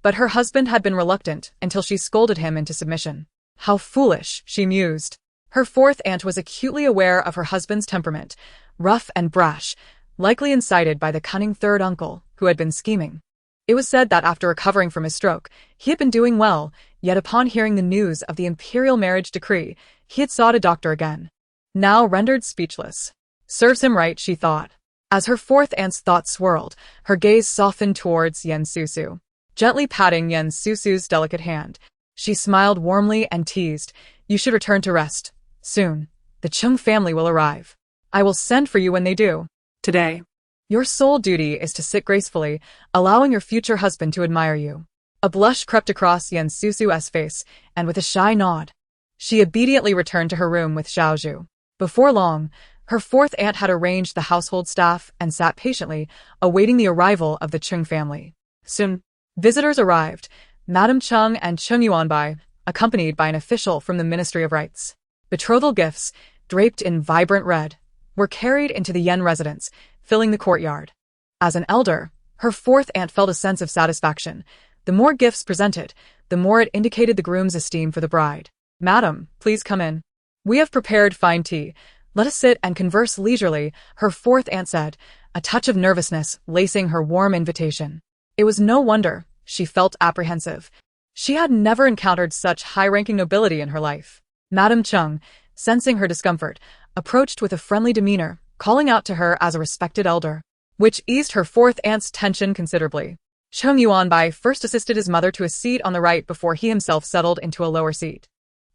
But her husband had been reluctant until she scolded him into submission. How foolish, she mused. Her fourth aunt was acutely aware of her husband's temperament, rough and brash, likely incited by the cunning third uncle, who had been scheming. It was said that after recovering from his stroke, he had been doing well, yet upon hearing the news of the imperial marriage decree, he had sought a doctor again. Now rendered speechless. Serves him right, she thought. As her fourth aunt's thoughts swirled, her gaze softened towards Susu. Gently patting Susu's delicate hand, she smiled warmly and teased, You should return to rest. Soon. The Cheng family will arrive. I will send for you when they do. Today. Your sole duty is to sit gracefully, allowing your future husband to admire you. A blush crept across Susu's face, and with a shy nod, she obediently returned to her room with Xiaozhu. Before long, her fourth aunt had arranged the household staff and sat patiently, awaiting the arrival of the Cheng family. Soon, visitors arrived, Madame Cheng and Cheng Yuanbai, accompanied by an official from the Ministry of Rites. Betrothal gifts, draped in vibrant red, were carried into the Yen residence, filling the courtyard. As an elder, her fourth aunt felt a sense of satisfaction. The more gifts presented, the more it indicated the groom's esteem for the bride. Madam, please come in. We have prepared fine tea. Let us sit and converse leisurely, her fourth aunt said, a touch of nervousness lacing her warm invitation. It was no wonder she felt apprehensive. She had never encountered such high-ranking nobility in her life. Madame Cheng, sensing her discomfort, approached with a friendly demeanor, calling out to her as a respected elder, which eased her fourth aunt's tension considerably. Cheng Yuanbai first assisted his mother to a seat on the right before he himself settled into a lower seat.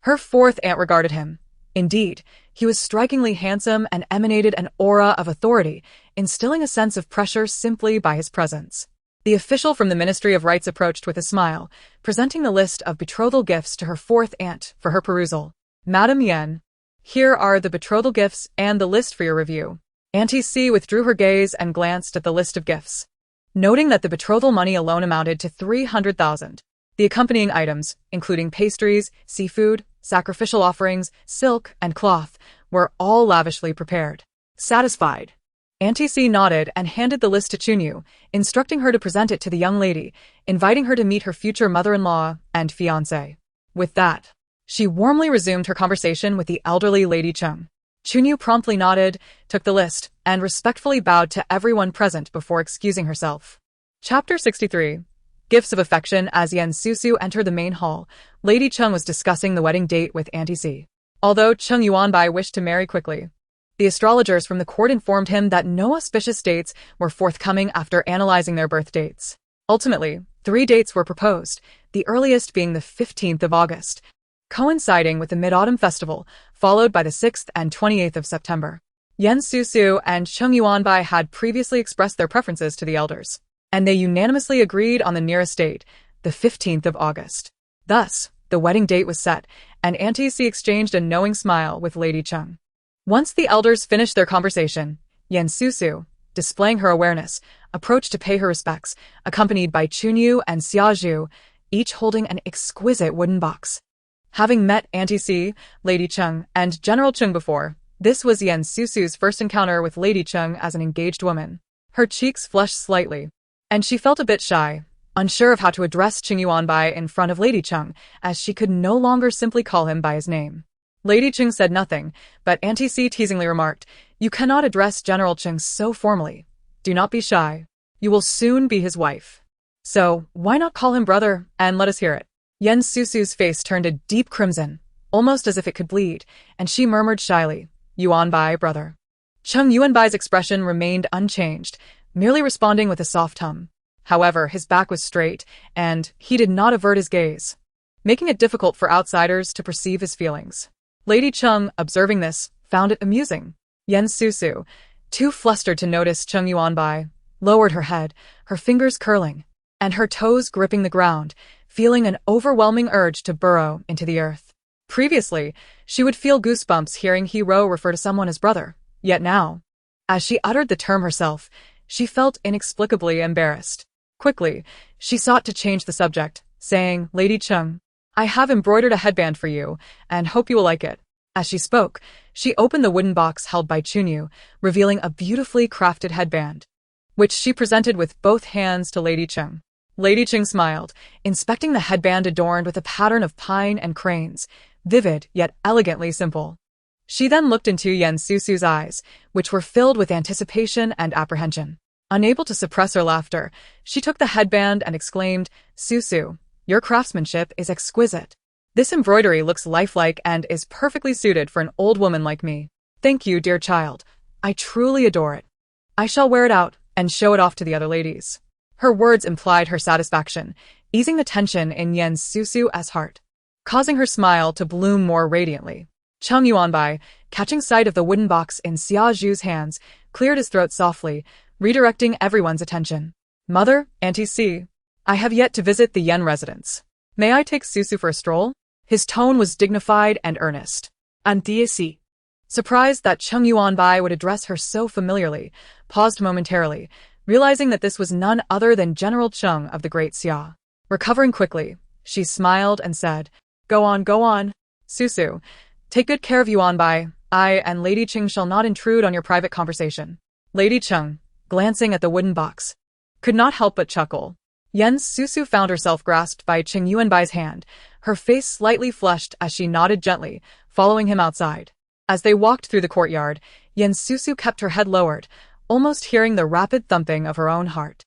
Her fourth aunt regarded him. Indeed, he was strikingly handsome and emanated an aura of authority, instilling a sense of pressure simply by his presence. The official from the Ministry of Rites approached with a smile, presenting the list of betrothal gifts to her fourth aunt for her perusal. Madam Yen, here are the betrothal gifts and the list for your review. Auntie C withdrew her gaze and glanced at the list of gifts. Noting that the betrothal money alone amounted to 300,000. The accompanying items, including pastries, seafood, sacrificial offerings, silk, and cloth, were all lavishly prepared. Satisfied, Auntie C nodded and handed the list to Chunyu, instructing her to present it to the young lady, inviting her to meet her future mother-in-law and fiancé. With that, she warmly resumed her conversation with the elderly Lady Cheng. Chunyu promptly nodded, took the list, and respectfully bowed to everyone present before excusing herself. Chapter 63. Gifts of Affection. As Susu entered the main hall, Lady Cheng was discussing the wedding date with Auntie C. Although Cheng Yuanbai wished to marry quickly, the astrologers from the court informed him that no auspicious dates were forthcoming after analyzing their birth dates. Ultimately, 3 dates were proposed, the earliest being the 15th of August, coinciding with the Mid-Autumn Festival, followed by the 6th and 28th of September. Susu and Cheng Yuanbai had previously expressed their preferences to the elders, and they unanimously agreed on the nearest date, the 15th of August. Thus, the wedding date was set, and Auntie C exchanged a knowing smile with Lady Cheng. Once the elders finished their conversation, Susu, displaying her awareness, approached to pay her respects, accompanied by Chunyu and Xiaozhu, each holding an exquisite wooden box. Having met Auntie C, Lady Cheng, and General Cheng before, this was Susu's first encounter with Lady Cheng as an engaged woman. Her cheeks flushed slightly, and she felt a bit shy, unsure of how to address Cheng Yuanbai in front of Lady Cheng, as she could no longer simply call him by his name. Lady Cheng said nothing, but Auntie C teasingly remarked, "You cannot address General Cheng so formally. Do not be shy. You will soon be his wife. So, why not call him brother, and let us hear it?" Yen Susu's face turned a deep crimson, almost as if it could bleed, and she murmured shyly, "Yuanbai, brother." Cheng Yuanbai's expression remained unchanged, merely responding with a soft hum. However, his back was straight, and he did not avert his gaze, making it difficult for outsiders to perceive his feelings. Lady Cheng, observing this, found it amusing. Yen Susu, too flustered to notice Cheng Yuanbai, lowered her head, her fingers curling, and her toes gripping the ground, feeling an overwhelming urge to burrow into the earth. Previously, she would feel goosebumps hearing Hero refer to someone as brother, yet now, as she uttered the term herself, she felt inexplicably embarrassed. Quickly, she sought to change the subject, saying, "Lady Cheng, I have embroidered a headband for you, and hope you will like it." As she spoke, she opened the wooden box held by Chunyu, revealing a beautifully crafted headband, which she presented with both hands to Lady Cheng. Lady Cheng smiled, inspecting the headband adorned with a pattern of pine and cranes, vivid yet elegantly simple. She then looked into Yen Susu's eyes, which were filled with anticipation and apprehension. Unable to suppress her laughter, she took the headband and exclaimed, "Susu, your craftsmanship is exquisite. This embroidery looks lifelike and is perfectly suited for an old woman like me. Thank you, dear child. I truly adore it. I shall wear it out and show it off to the other ladies." Her words implied her satisfaction, easing the tension in Yen Susu's heart, causing her smile to bloom more radiantly. Cheng Yuanbai, catching sight of the wooden box in Xia Zhu's hands, cleared his throat softly, redirecting everyone's attention. "Mother, Auntie C, I have yet to visit the Yen residence. May I take Susu for a stroll?" His tone was dignified and earnest. Auntie C, surprised that Cheng Yuanbai would address her so familiarly, paused momentarily, realizing that this was none other than General Cheng of the Great Xia. Recovering quickly, she smiled and said, go on. Susu, take good care of Yuanbai. I and Lady Cheng shall not intrude on your private conversation." Lady Cheng, glancing at the wooden box, could not help but chuckle. Yen Susu found herself grasped by Cheng Yuanbai's hand, her face slightly flushed as she nodded gently, following him outside. As they walked through the courtyard, Yen Susu kept her head lowered, almost hearing the rapid thumping of her own heart.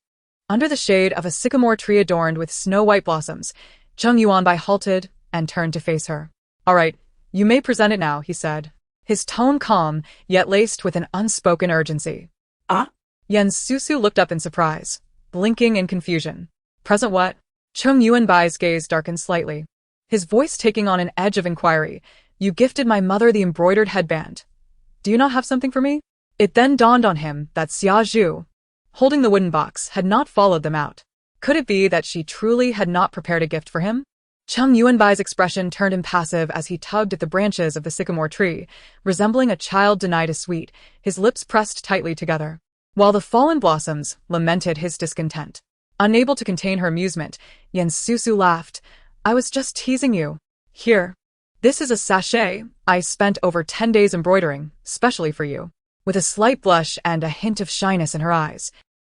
Under the shade of a sycamore tree adorned with snow-white blossoms, Cheng Yuanbai halted and turned to face her. "All right, you may present it now," he said, his tone calm, yet laced with an unspoken urgency. Ah? Yen Susu looked up in surprise, blinking in confusion. "Present what?" Cheng Yuanbai's gaze darkened slightly, his voice taking on an edge of inquiry. "You gifted my mother the embroidered headband. Do you not have something for me?" It then dawned on him that Xia Zhu, holding the wooden box, had not followed them out. Could it be that she truly had not prepared a gift for him? Cheng Yuanbai's expression turned impassive as he tugged at the branches of the sycamore tree, resembling a child denied a sweet, his lips pressed tightly together, while the fallen blossoms lamented his discontent. Unable to contain her amusement, Yen Susu laughed. "I was just teasing you. Here. This is a sachet I spent over 10 days embroidering, specially for you." With a slight blush and a hint of shyness in her eyes,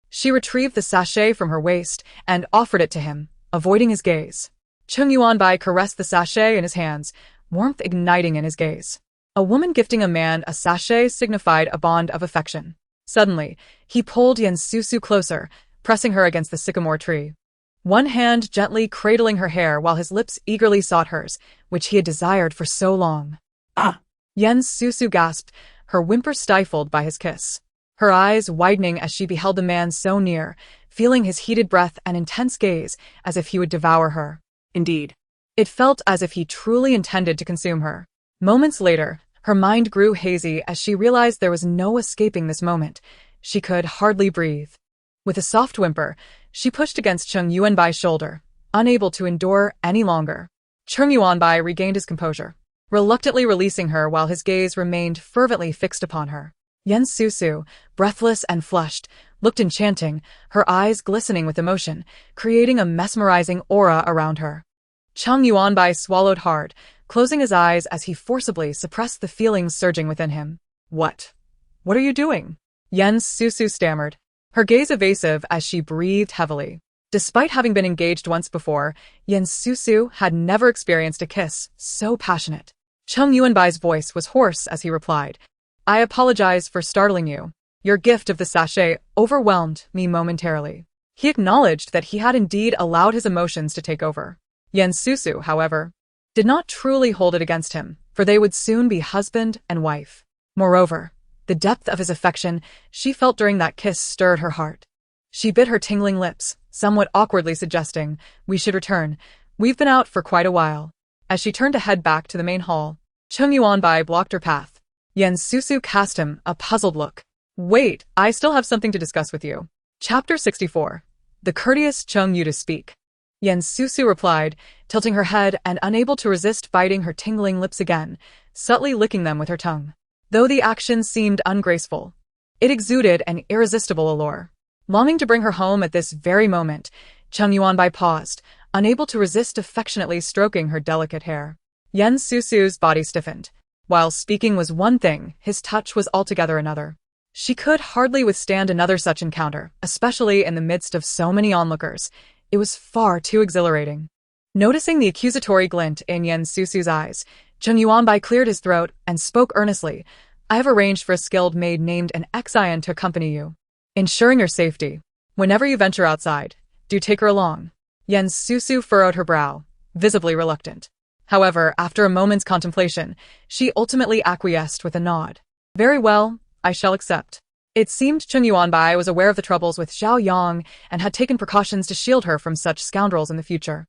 she retrieved the sachet from her waist and offered it to him, avoiding his gaze. Cheng Yuanbai caressed the sachet in his hands, warmth igniting in his gaze. A woman gifting a man a sachet signified a bond of affection. Suddenly, he pulled Yen Susu closer, pressing her against the sycamore tree, one hand gently cradling her hair while his lips eagerly sought hers, which he had desired for so long. Ah! Yen Susu gasped, her whimper stifled by his kiss. Her eyes widening as she beheld the man so near, feeling his heated breath and intense gaze as if he would devour her. Indeed. It felt as if he truly intended to consume her. Moments later, her mind grew hazy as she realized there was no escaping this moment. She could hardly breathe. With a soft whimper, she pushed against Cheng Yuanbai's shoulder, unable to endure any longer. Cheng Yuanbai regained his composure, reluctantly releasing her while his gaze remained fervently fixed upon her. Yen Susu, breathless and flushed, looked enchanting, her eyes glistening with emotion, creating a mesmerizing aura around her. Cheng Yuanbai swallowed hard, closing his eyes as he forcibly suppressed the feelings surging within him. What are you doing?" Yen Susu stammered, her gaze evasive as she breathed heavily. Despite having been engaged once before, Yen Susu had never experienced a kiss so passionate. Cheng Yuanbai's voice was hoarse as he replied, I apologize for startling you. Your gift of the sachet overwhelmed me momentarily. He acknowledged that he had indeed allowed his emotions to take over. Susu, however, did not truly hold it against him, for they would soon be husband and wife. Moreover, the depth of his affection she felt during that kiss stirred her heart. She bit her tingling lips, somewhat awkwardly suggesting, we should return. We've been out for quite a while. As she turned to head back to the main hall, Cheng Yuanbai blocked her path. Susu cast him a puzzled look. Wait, I still have something to discuss with you. Chapter 64. The courteous Cheng Yudu speak. Susu replied, tilting her head and unable to resist biting her tingling lips again, subtly licking them with her tongue. Though the action seemed ungraceful, it exuded an irresistible allure. Longing to bring her home at this very moment, Cheng Yuanbai paused, unable to resist affectionately stroking her delicate hair. Susu's body stiffened. While speaking was one thing, his touch was altogether another. She could hardly withstand another such encounter, especially in the midst of so many onlookers. It was far too exhilarating. Noticing the accusatory glint in Susu's eyes, Cheng Yuanbai cleared his throat and spoke earnestly. I have arranged for a skilled maid named an Xian to accompany you, ensuring your safety. Whenever you venture outside, do take her along. Susu furrowed her brow, visibly reluctant. However, after a moment's contemplation, she ultimately acquiesced with a nod. Very well, I shall accept. It seemed Cheng Yuanbai was aware of the troubles with Zhao Yang and had taken precautions to shield her from such scoundrels in the future.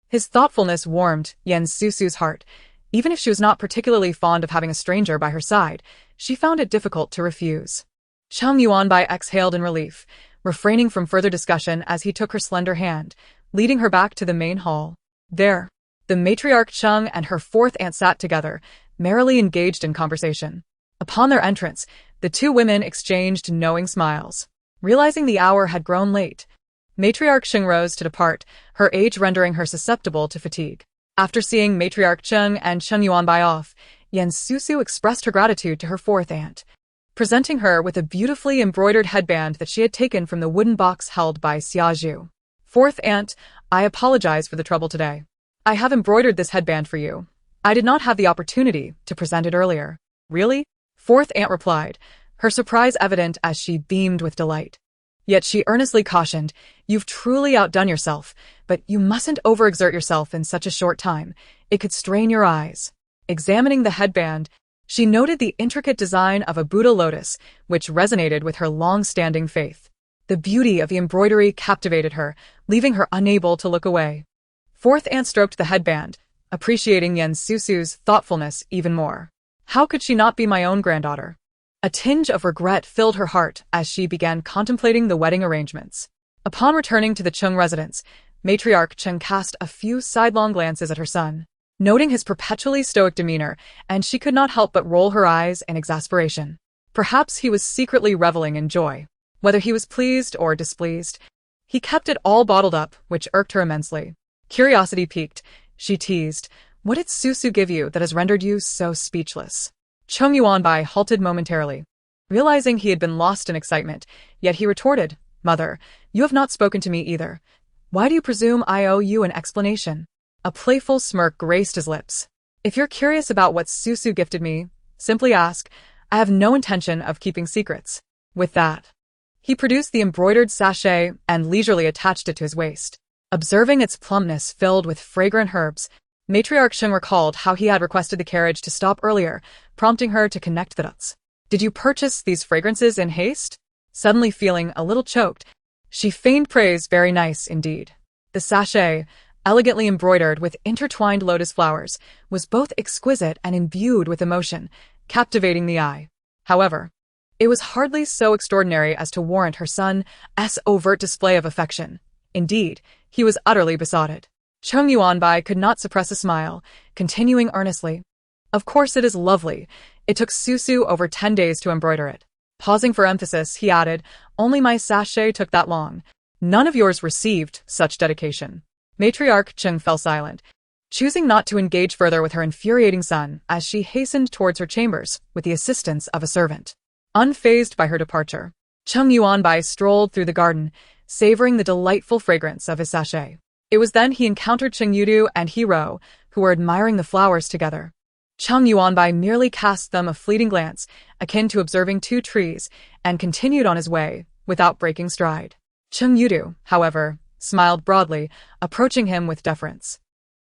His thoughtfulness warmed Susu's heart. Even if she was not particularly fond of having a stranger by her side, she found it difficult to refuse. Cheng Yuanbai exhaled in relief, refraining from further discussion as he took her slender hand, leading her back to the main hall. There, the matriarch Cheng and her fourth aunt sat together, merrily engaged in conversation. Upon their entrance, the two women exchanged knowing smiles. Realizing the hour had grown late, Matriarch Cheng rose to depart, her age rendering her susceptible to fatigue. After seeing Matriarch Cheng and Cheng Yuanbai off, Susu expressed her gratitude to her fourth aunt, presenting her with a beautifully embroidered headband that she had taken from the wooden box held by Xiaju. Fourth aunt, I apologize for the trouble today. I have embroidered this headband for you. I did not have the opportunity to present it earlier. Really? Fourth aunt replied, her surprise evident as she beamed with delight. Yet she earnestly cautioned, you've truly outdone yourself, but you mustn't overexert yourself in such a short time. It could strain your eyes. Examining the headband, she noted the intricate design of a Buddha lotus, which resonated with her long-standing faith. The beauty of the embroidery captivated her, leaving her unable to look away. Fourth aunt stroked the headband, appreciating Susu's thoughtfulness even more. How could she not be my own granddaughter? A tinge of regret filled her heart as she began contemplating the wedding arrangements. Upon returning to the Cheng residence, Matriarch Cheng cast a few sidelong glances at her son, noting his perpetually stoic demeanor, and she could not help but roll her eyes in exasperation. Perhaps he was secretly reveling in joy. Whether he was pleased or displeased, he kept it all bottled up, which irked her immensely. Curiosity piqued, she teased, what did Susu give you that has rendered you so speechless? Cheng Yuanbai halted momentarily, realizing he had been lost in excitement, yet he retorted, Mother, you have not spoken to me either. Why do you presume I owe you an explanation? A playful smirk graced his lips. If you're curious about what Susu gifted me, simply ask. I have no intention of keeping secrets. With that, he produced the embroidered sachet and leisurely attached it to his waist. Observing its plumpness filled with fragrant herbs, Matriarch Cheng recalled how he had requested the carriage to stop earlier, prompting her to connect the dots. Did you purchase these fragrances in haste? Suddenly feeling a little choked, she feigned praise. Very nice indeed. The sachet, elegantly embroidered with intertwined lotus flowers, was both exquisite and imbued with emotion, captivating the eye. However, it was hardly so extraordinary as to warrant her son's overt display of affection. Indeed, he was utterly besotted. Cheng Yuanbai could not suppress a smile, continuing earnestly. Of course it is lovely. It took Susu over 10 days to embroider it. Pausing for emphasis, he added, only my sachet took that long. None of yours received such dedication. Matriarch Cheng fell silent, choosing not to engage further with her infuriating son as she hastened towards her chambers with the assistance of a servant. Unfazed by her departure, Cheng Yuanbai strolled through the garden, savoring the delightful fragrance of his sachet. It was then he encountered Cheng Yudu and Hero, who were admiring the flowers together. Cheng Yuanbai merely cast them a fleeting glance, akin to observing two trees, and continued on his way, without breaking stride. Cheng Yudu, however, smiled broadly, approaching him with deference.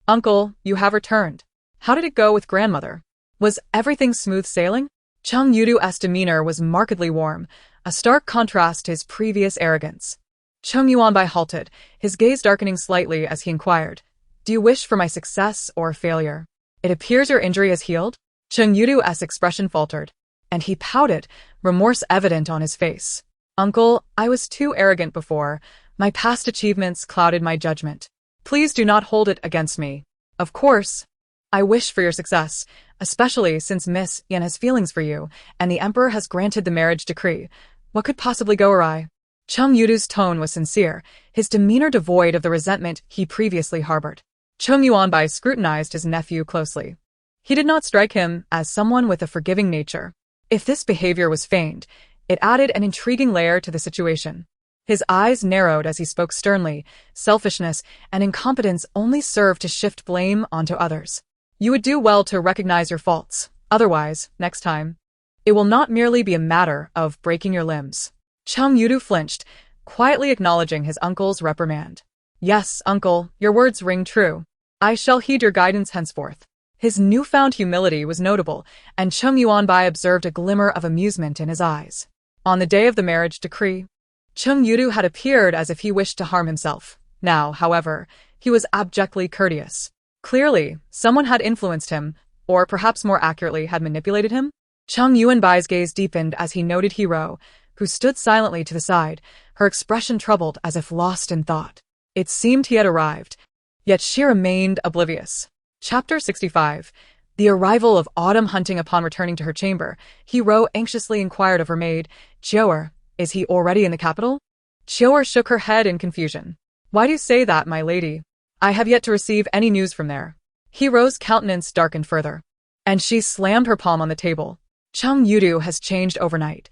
"Uncle, you have returned. How did it go with grandmother? Was everything smooth sailing?" Cheng Yudu's demeanor was markedly warm, a stark contrast to his previous arrogance. Cheng Yuanbai halted, his gaze darkening slightly as he inquired, "Do you wish for my success or failure? It appears your injury has healed?" Cheng Yudu's expression faltered, and he pouted, remorse evident on his face. "Uncle, I was too arrogant before. My past achievements clouded my judgment. Please do not hold it against me. Of course, I wish for your success, especially since Miss Yan has feelings for you, and the Emperor has granted the marriage decree. What could possibly go awry?" Cheng Yudu's tone was sincere, his demeanor devoid of the resentment he previously harbored. Cheng Yuanbai scrutinized his nephew closely. He did not strike him as someone with a forgiving nature. If this behavior was feigned, it added an intriguing layer to the situation. His eyes narrowed as he spoke sternly. Selfishness and incompetence only served to shift blame onto others. "You would do well to recognize your faults. Otherwise, next time, it will not merely be a matter of breaking your limbs." Cheng Yudu flinched, quietly acknowledging his uncle's reprimand. "Yes, uncle, your words ring true. I shall heed your guidance henceforth." His newfound humility was notable, and Cheng Yuanbai observed a glimmer of amusement in his eyes. On the day of the marriage decree, Cheng Yudu had appeared as if he wished to harm himself. Now, however, he was abjectly courteous. Clearly, someone had influenced him, or perhaps more accurately had manipulated him. Cheng Yuanbai's gaze deepened as he noted Hero, who stood silently to the side, her expression troubled as if lost in thought. It seemed he had arrived, yet she remained oblivious. Chapter 65. The arrival of autumn hunting. Upon returning to her chamber, Hero anxiously inquired of her maid, "Chior, is he already in the capital?" Chior shook her head in confusion. "Why do you say that, my lady? I have yet to receive any news from there." Hero's countenance darkened further, and she slammed her palm on the table. Cheng Yudu has changed overnight.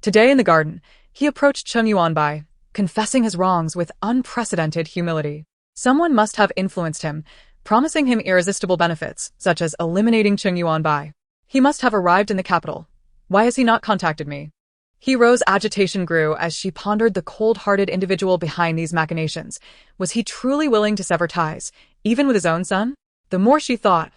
Today in the garden, he approached Cheng Yuanbai, confessing his wrongs with unprecedented humility. Someone must have influenced him, promising him irresistible benefits, such as eliminating Cheng Yuanbai. He must have arrived in the capital. Why has he not contacted me? Hero's agitation grew as she pondered the cold-hearted individual behind these machinations. Was he truly willing to sever ties, even with his own son? The more she thought,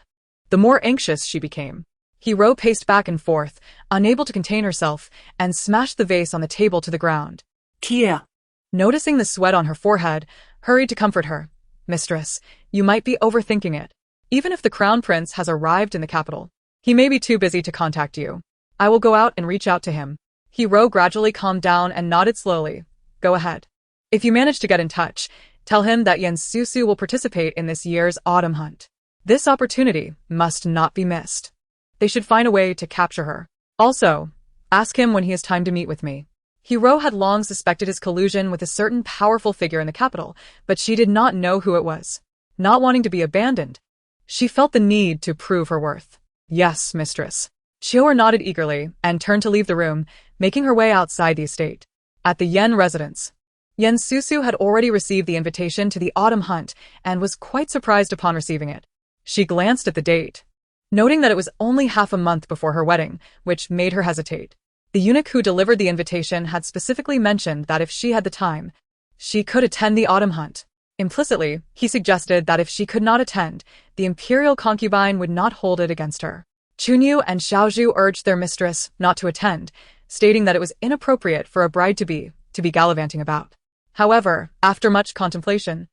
the more anxious she became. Hero paced back and forth, unable to contain herself, and smashed the vase on the table to the ground. Kia. Noticing the sweat on her forehead, hurried to comfort her. "Mistress, you might be overthinking it. Even if the crown prince has arrived in the capital, he may be too busy to contact you. I will go out and reach out to him." Hero gradually calmed down and nodded slowly. "Go ahead. If you manage to get in touch, tell him that Susu will participate in this year's autumn hunt. This opportunity must not be missed. They should find a way to capture her. Also, ask him when he has time to meet with me." Hero had long suspected his collusion with a certain powerful figure in the capital, but she did not know who it was. Not wanting to be abandoned, she felt the need to prove her worth. "Yes, mistress." Chior nodded eagerly and turned to leave the room, making her way outside the estate. At the Yen residence, Susu had already received the invitation to the autumn hunt and was quite surprised upon receiving it. She glanced at the date, noting that it was only half a month before her wedding, which made her hesitate. The eunuch who delivered the invitation had specifically mentioned that if she had the time, she could attend the autumn hunt. Implicitly, he suggested that if she could not attend, the imperial concubine would not hold it against her. Chunyu and Xiaozhu urged their mistress not to attend, stating that it was inappropriate for a bride-to-be gallivanting about. However, after much contemplation,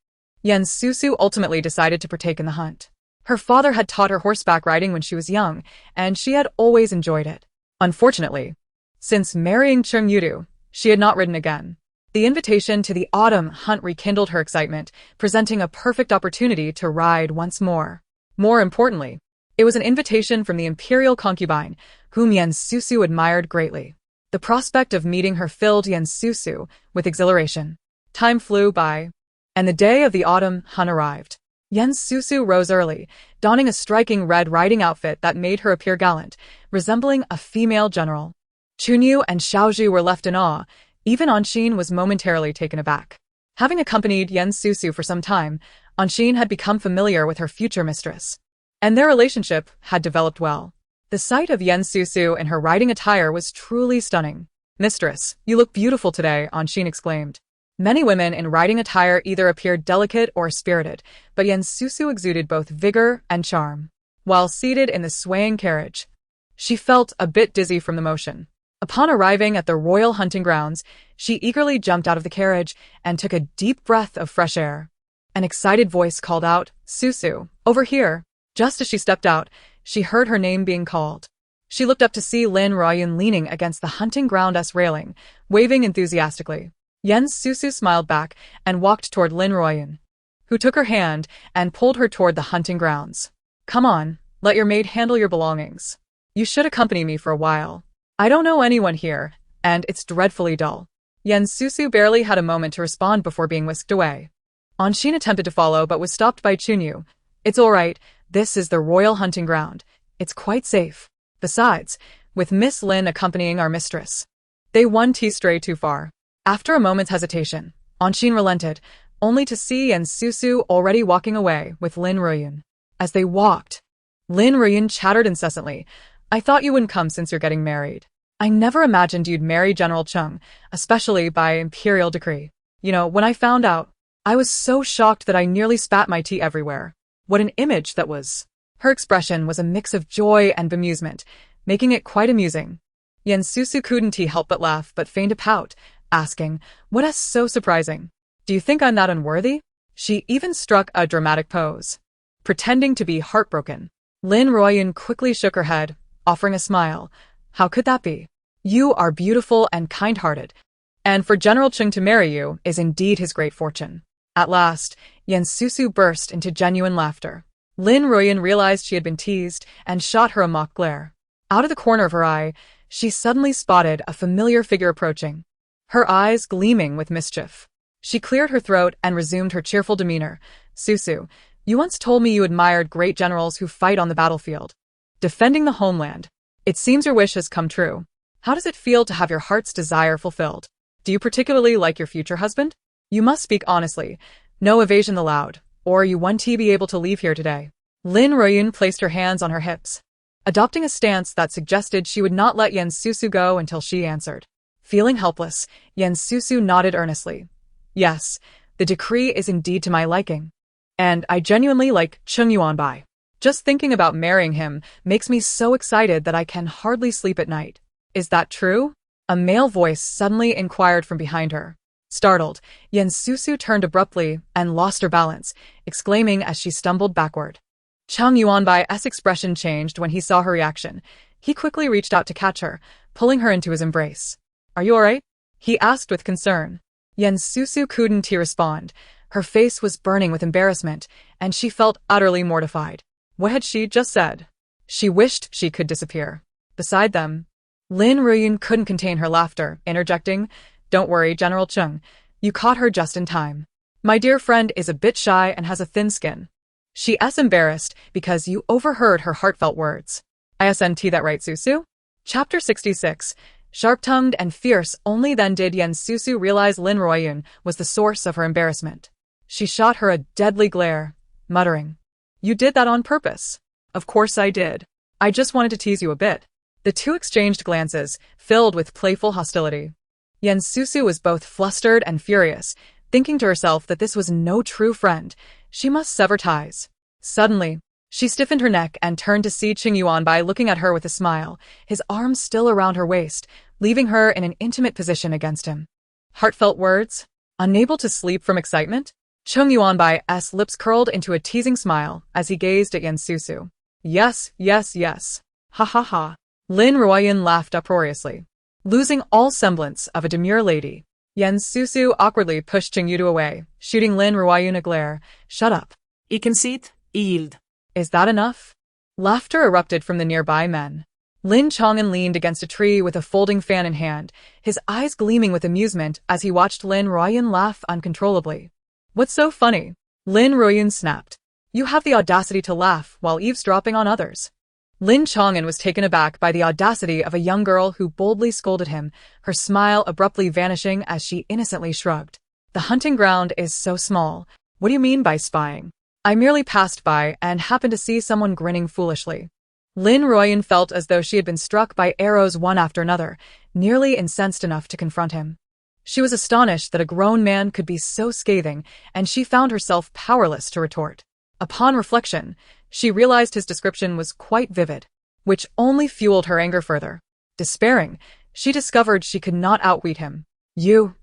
Susu ultimately decided to partake in the hunt. Her father had taught her horseback riding when she was young, and she had always enjoyed it. Unfortunately, since marrying Cheng Yudu, she had not ridden again. The invitation to the autumn hunt rekindled her excitement, presenting a perfect opportunity to ride once more. More importantly, it was an invitation from the imperial concubine, whom Susu admired greatly. The prospect of meeting her filled Susu with exhilaration. Time flew by, and the day of the autumn hunt arrived. Susu rose early, donning a striking red riding outfit that made her appear gallant, resembling a female general. Chunyu and Xiaozhu were left in awe. Even Anshin was momentarily taken aback. Having accompanied Susu for some time, Anshin had become familiar with her future mistress. and their relationship had developed well. The sight of Yen Susu in her riding attire was truly stunning. "Mistress, you look beautiful today," Anshin exclaimed. Many women in riding attire either appeared delicate or spirited, but Yen Susu exuded both vigor and charm. While seated in the swaying carriage, she felt a bit dizzy from the motion. Upon arriving at the royal hunting grounds, she eagerly jumped out of the carriage and took a deep breath of fresh air. An excited voice called out, "Susu, over here." Just as she stepped out, she heard her name being called. She looked up to see Lin Ruoyun leaning against the hunting ground's railing, waving enthusiastically. Yen Susu smiled back and walked toward Lin Ruoyun, who took her hand and pulled her toward the hunting grounds. "Come on, let your maid handle your belongings. You should accompany me for a while. I don't know anyone here, and it's dreadfully dull." Yen Susu barely had a moment to respond before being whisked away. Anshin attempted to follow but was stopped by Chunyu. "It's all right, this is the royal hunting ground. It's quite safe. Besides, with Miss Lin accompanying our mistress, they won't stray too far." After a moment's hesitation, Anshin relented, only to see Yen Susu already walking away with Lin Ruoyun. As they walked, Lin Ruoyun chattered incessantly. "I thought you wouldn't come since you're getting married. I never imagined you'd marry General Cheng, especially by imperial decree. You know, when I found out, I was so shocked that I nearly spat my tea everywhere. What an image that was." Her expression was a mix of joy and bemusement, making it quite amusing. Yen Susu couldn't help but laugh but feigned a pout, asking, "What is so surprising? Do you think I'm that unworthy?" She even struck a dramatic pose, pretending to be heartbroken. Lin Ruoyun quickly shook her head, offering a smile. "How could that be? You are beautiful and kind-hearted, and for General Cheng to marry you is indeed his great fortune." At last, Yen Susu burst into genuine laughter. Lin Ruoyun realized she had been teased and shot her a mock glare. Out of the corner of her eye, she suddenly spotted a familiar figure approaching, her eyes gleaming with mischief. She cleared her throat and resumed her cheerful demeanor. "Susu, you once told me you admired great generals who fight on the battlefield, defending the homeland. It seems your wish has come true. How does it feel to have your heart's desire fulfilled? Do you particularly like your future husband? You must speak honestly, no evasion allowed, or you won't be able to leave here today." Lin Ruoyun placed her hands on her hips, adopting a stance that suggested she would not let Yen Susu go until she answered. Feeling helpless, Yen Susu nodded earnestly. "Yes, the decree is indeed to my liking, and I genuinely like Cheng Yuanbai. Just thinking about marrying him makes me so excited that I can hardly sleep at night." "Is that true?" a male voice suddenly inquired from behind her. Startled, Yen Susu turned abruptly and lost her balance, exclaiming as she stumbled backward. Cheng Yuanbai's expression changed when he saw her reaction. He quickly reached out to catch her, pulling her into his embrace. "Are you alright?" he asked with concern. Yen Susu couldn't respond. Her face was burning with embarrassment, and she felt utterly mortified. What had she just said? She wished she could disappear. Beside them, Lin Ruoyun couldn't contain her laughter, interjecting, "Don't worry, General Cheng. You caught her just in time. My dear friend is a bit shy and has a thin skin. She's embarrassed because you overheard her heartfelt words." "Isn't that right, Susu?" Chapter 66. Sharp-tongued and fierce, only then did Yen Susu realize Lin Ruoyun was the source of her embarrassment. She shot her a deadly glare, muttering, "You did that on purpose." "Of course I did. I just wanted to tease you a bit." The two exchanged glances, filled with playful hostility. Yen Susu was both flustered and furious, thinking to herself that this was no true friend. She must sever ties. Suddenly, she stiffened her neck and turned to see Cheng Yuanbai looking at her with a smile, his arms still around her waist, leaving her in an intimate position against him. Heartfelt words? Unable to sleep from excitement? Cheng Yuanbai's lips curled into a teasing smile as he gazed at Yen Susu. "Yes, yes, yes. Ha ha ha." Lin Ruoyun laughed uproariously, losing all semblance of a demure lady. Yen Susu awkwardly pushed Cheng Yudu away, shooting Lin Ruoyun a glare. "Shut up. I conceit, yield." Is that enough? Laughter erupted from the nearby men. Lin Chong'an leaned against a tree with a folding fan in hand, his eyes gleaming with amusement as he watched Lin Ruoyun laugh uncontrollably. "What's so funny?" Lin Ruoyun snapped. "You have the audacity to laugh while eavesdropping on others." Lin Chong'an was taken aback by the audacity of a young girl who boldly scolded him, her smile abruptly vanishing as she innocently shrugged. "The hunting ground is so small. What do you mean by spying?" I merely passed by and happened to see someone grinning foolishly. Lin Ruoyan felt as though she had been struck by arrows one after another, nearly incensed enough to confront him. She was astonished that a grown man could be so scathing, and she found herself powerless to retort. Upon reflection, she realized his description was quite vivid, which only fueled her anger further. Despairing, she discovered she could not outwit him. You.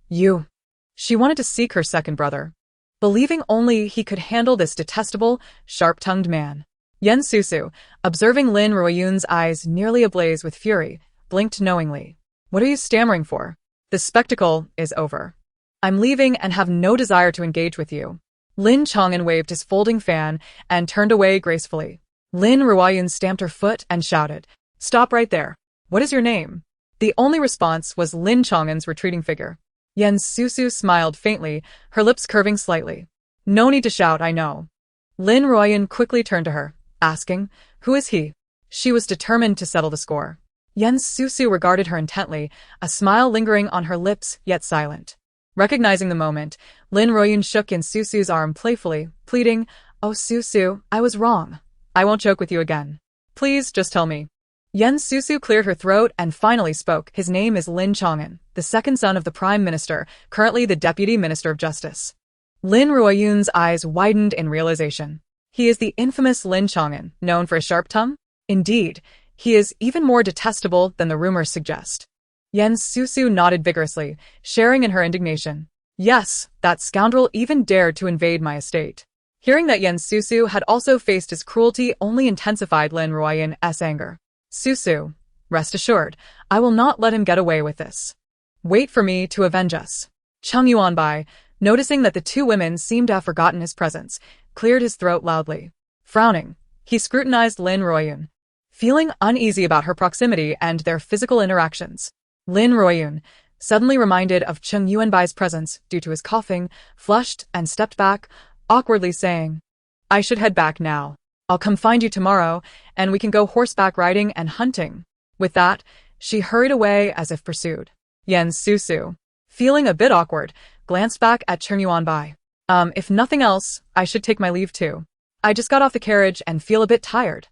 She wanted to seek her second brother, believing only he could handle this detestable, sharp-tongued man. Susu, observing Lin Ruoyun's eyes nearly ablaze with fury, blinked knowingly. What are you stammering for? The spectacle is over. I'm leaving and have no desire to engage with you. Lin Chong'an waved his folding fan and turned away gracefully. Lin Ruoyun stamped her foot and shouted, Stop right there. What is your name? The only response was Lin Chong'an's retreating figure. Susu smiled faintly, her lips curving slightly. No need to shout, I know. Lin Ruoyun quickly turned to her, asking, Who is he? She was determined to settle the score. Susu regarded her intently, a smile lingering on her lips, yet silent. Recognizing the moment, Lin Ruoyun shook Susu's arm playfully, pleading, Oh Susu, I was wrong. I won't joke with you again. Please, just tell me. Susu cleared her throat and finally spoke. His name is Lin Chong'an, the second son of the Prime Minister, currently the Deputy Minister of Justice. Lin Ruoyun's eyes widened in realization. He is the infamous Lin Chong'an, known for his sharp tongue? Indeed, he is even more detestable than the rumors suggest. Susu nodded vigorously, sharing in her indignation. Yes, that scoundrel even dared to invade my estate. Hearing that Susu had also faced his cruelty only intensified Lin Ruoyun's anger. Susu, rest assured, I will not let him get away with this. Wait for me to avenge us. Cheng Yuanbai, noticing that the two women seemed to have forgotten his presence, cleared his throat loudly. Frowning, he scrutinized Lin Ruoyun, feeling uneasy about her proximity and their physical interactions. Lin Ruoyun, suddenly reminded of Cheng Yuanbai's presence due to his coughing, flushed and stepped back, awkwardly saying, I should head back now. I'll come find you tomorrow, and we can go horseback riding and hunting. With that, she hurried away as if pursued. Susu, feeling a bit awkward, glanced back at Cheng Yuanbai. If nothing else, I should take my leave too. I just got off the carriage and feel a bit tired.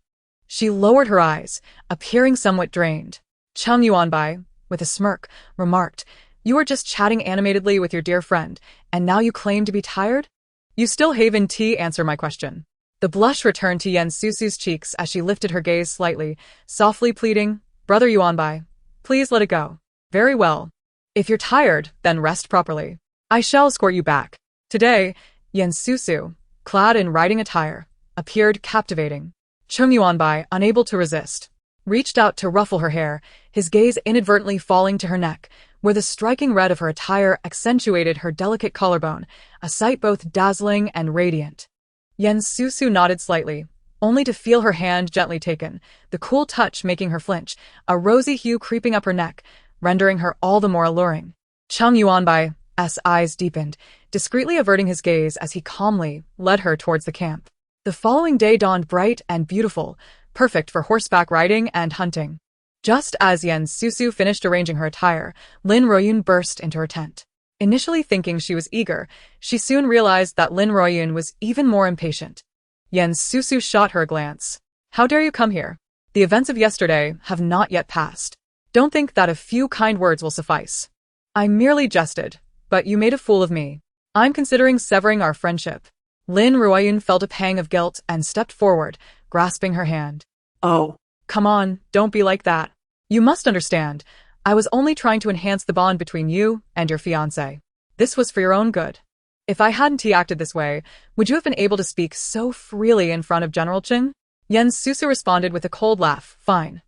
She lowered her eyes, appearing somewhat drained. Cheng Yuanbai, with a smirk, remarked, You were just chatting animatedly with your dear friend, and now you claim to be tired? You still haven't answered my question. The blush returned to Susu's cheeks as she lifted her gaze slightly, softly pleading, Brother Yuanbai, please let it go. Very well. If you're tired, then rest properly. I shall escort you back. Today, Susu, clad in riding attire, appeared captivating. Cheng Yuanbai, unable to resist, reached out to ruffle her hair, his gaze inadvertently falling to her neck, where the striking red of her attire accentuated her delicate collarbone, a sight both dazzling and radiant. Susu nodded slightly, only to feel her hand gently taken, the cool touch making her flinch, a rosy hue creeping up her neck, rendering her all the more alluring. Cheng Yuanbai's eyes deepened, discreetly averting his gaze as he calmly led her towards the camp. The following day dawned bright and beautiful, perfect for horseback riding and hunting. Just as Susu finished arranging her attire, Lin Ruoyun burst into her tent. Initially thinking she was eager, she soon realized that Lin Ruoyun was even more impatient. Susu shot her a glance. How dare you come here? The events of yesterday have not yet passed. Don't think that a few kind words will suffice. I merely jested, but you made a fool of me. I'm considering severing our friendship. Lin Ruoyun felt a pang of guilt and stepped forward, grasping her hand. Oh. Come on, don't be like that. You must understand. I was only trying to enhance the bond between you and your fiancé. This was for your own good. If I hadn't acted this way, would you have been able to speak so freely in front of General Cheng? Susu responded with a cold laugh. Fine.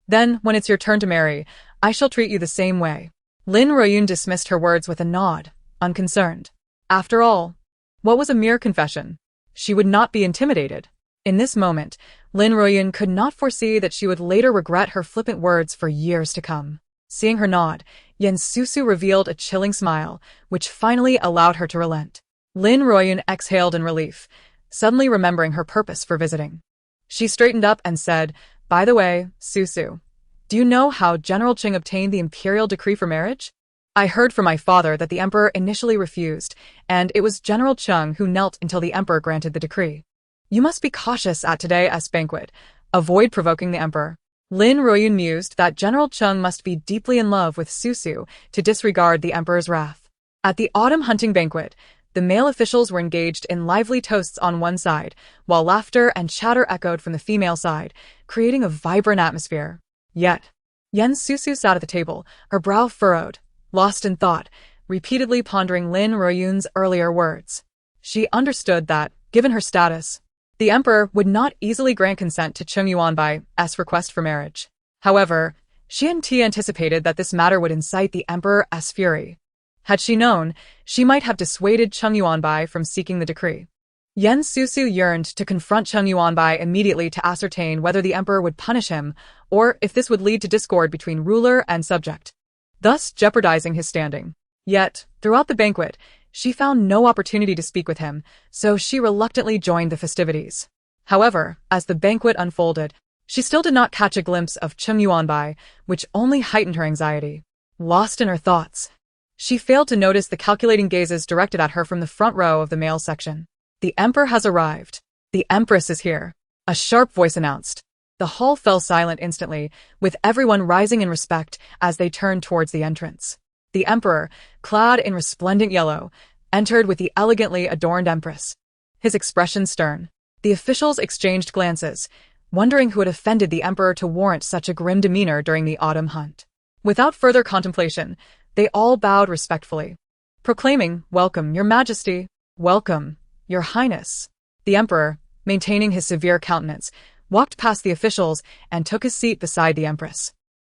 Then, when it's your turn to marry, I shall treat you the same way. Lin Ruoyun dismissed her words with a nod, unconcerned. After all, what was a mere confession? She would not be intimidated. In this moment, Lin Ruoyun could not foresee that she would later regret her flippant words for years to come. Seeing her nod, Susu revealed a chilling smile, which finally allowed her to relent. Lin Ruoyun exhaled in relief, suddenly remembering her purpose for visiting. She straightened up and said, By the way, Susu, do you know how General Cheng obtained the imperial decree for marriage? I heard from my father that the emperor initially refused, and it was General Cheng who knelt until the emperor granted the decree. You must be cautious at today's banquet. Avoid provoking the emperor. Lin Ruoyun mused that General Cheng must be deeply in love with Susu to disregard the emperor's wrath. At the autumn hunting banquet, the male officials were engaged in lively toasts on one side, while laughter and chatter echoed from the female side, creating a vibrant atmosphere. Yet, Yen Susu sat at the table, her brow furrowed, lost in thought, repeatedly pondering Lin Ruoyun's earlier words. She understood that, given her status, the emperor would not easily grant consent to Cheng Yuanbai's request for marriage. However, she anticipated that this matter would incite the emperor's fury. Had she known, she might have dissuaded Cheng Yuanbai from seeking the decree. Yen Susu yearned to confront Cheng Yuanbai immediately to ascertain whether the emperor would punish him, or if this would lead to discord between ruler and subject, thus jeopardizing his standing. Yet, throughout the banquet, she found no opportunity to speak with him, so she reluctantly joined the festivities. However, as the banquet unfolded, she still did not catch a glimpse of Cheng Yuanbai, which only heightened her anxiety. Lost in her thoughts, she failed to notice the calculating gazes directed at her from the front row of the male section. The emperor has arrived. The empress is here, a sharp voice announced. The hall fell silent instantly, with everyone rising in respect as they turned towards the entrance. The emperor, clad in resplendent yellow, entered with the elegantly adorned empress. His expression stern. The officials exchanged glances, wondering who had offended the emperor to warrant such a grim demeanor during the autumn hunt. Without further contemplation, they all bowed respectfully, proclaiming, "Welcome, your majesty. Welcome, your highness." The emperor, maintaining his severe countenance, walked past the officials and took his seat beside the empress,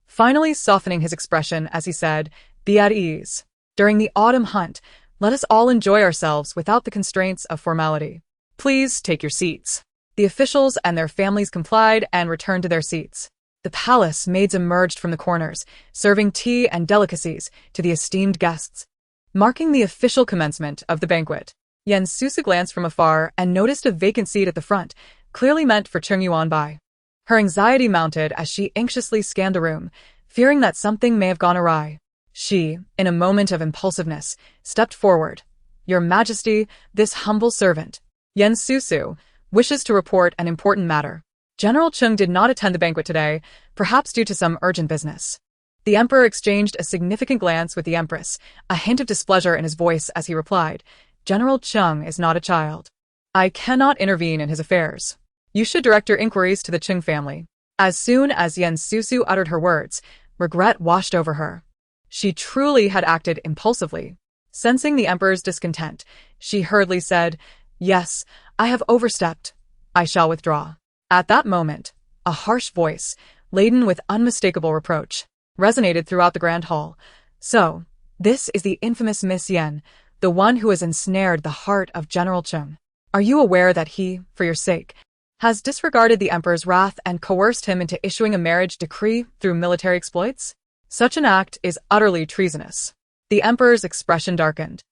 finally softening his expression as he said, "Be at ease. During the autumn hunt, let us all enjoy ourselves without the constraints of formality. Please take your seats." The officials and their families complied and returned to their seats. The palace maids emerged from the corners, serving tea and delicacies to the esteemed guests, marking the official commencement of the banquet. Yen Susu glanced from afar and noticed a vacant seat at the front, clearly meant for Cheng Yuanbai. Her anxiety mounted as she anxiously scanned the room, fearing that something may have gone awry. She, in a moment of impulsiveness, stepped forward. "Your Majesty, this humble servant, Yen Susu, wishes to report an important matter." General Cheng did not attend the banquet today, perhaps due to some urgent business. The emperor exchanged a significant glance with the empress, a hint of displeasure in his voice as he replied, "General Cheng is not a child. I cannot intervene in his affairs. You should direct your inquiries to the Cheng family." As soon as Yen Susu uttered her words, regret washed over her. She truly had acted impulsively. Sensing the emperor's discontent, she hurriedly said, "Yes, I have overstepped. I shall withdraw." At that moment, a harsh voice, laden with unmistakable reproach, resonated throughout the grand hall. "So, this is the infamous Miss Yen, the one who has ensnared the heart of General Cheng. Are you aware that he, for your sake, has disregarded the emperor's wrath and coerced him into issuing a marriage decree through military exploits? Such an act is utterly treasonous." The emperor's expression darkened.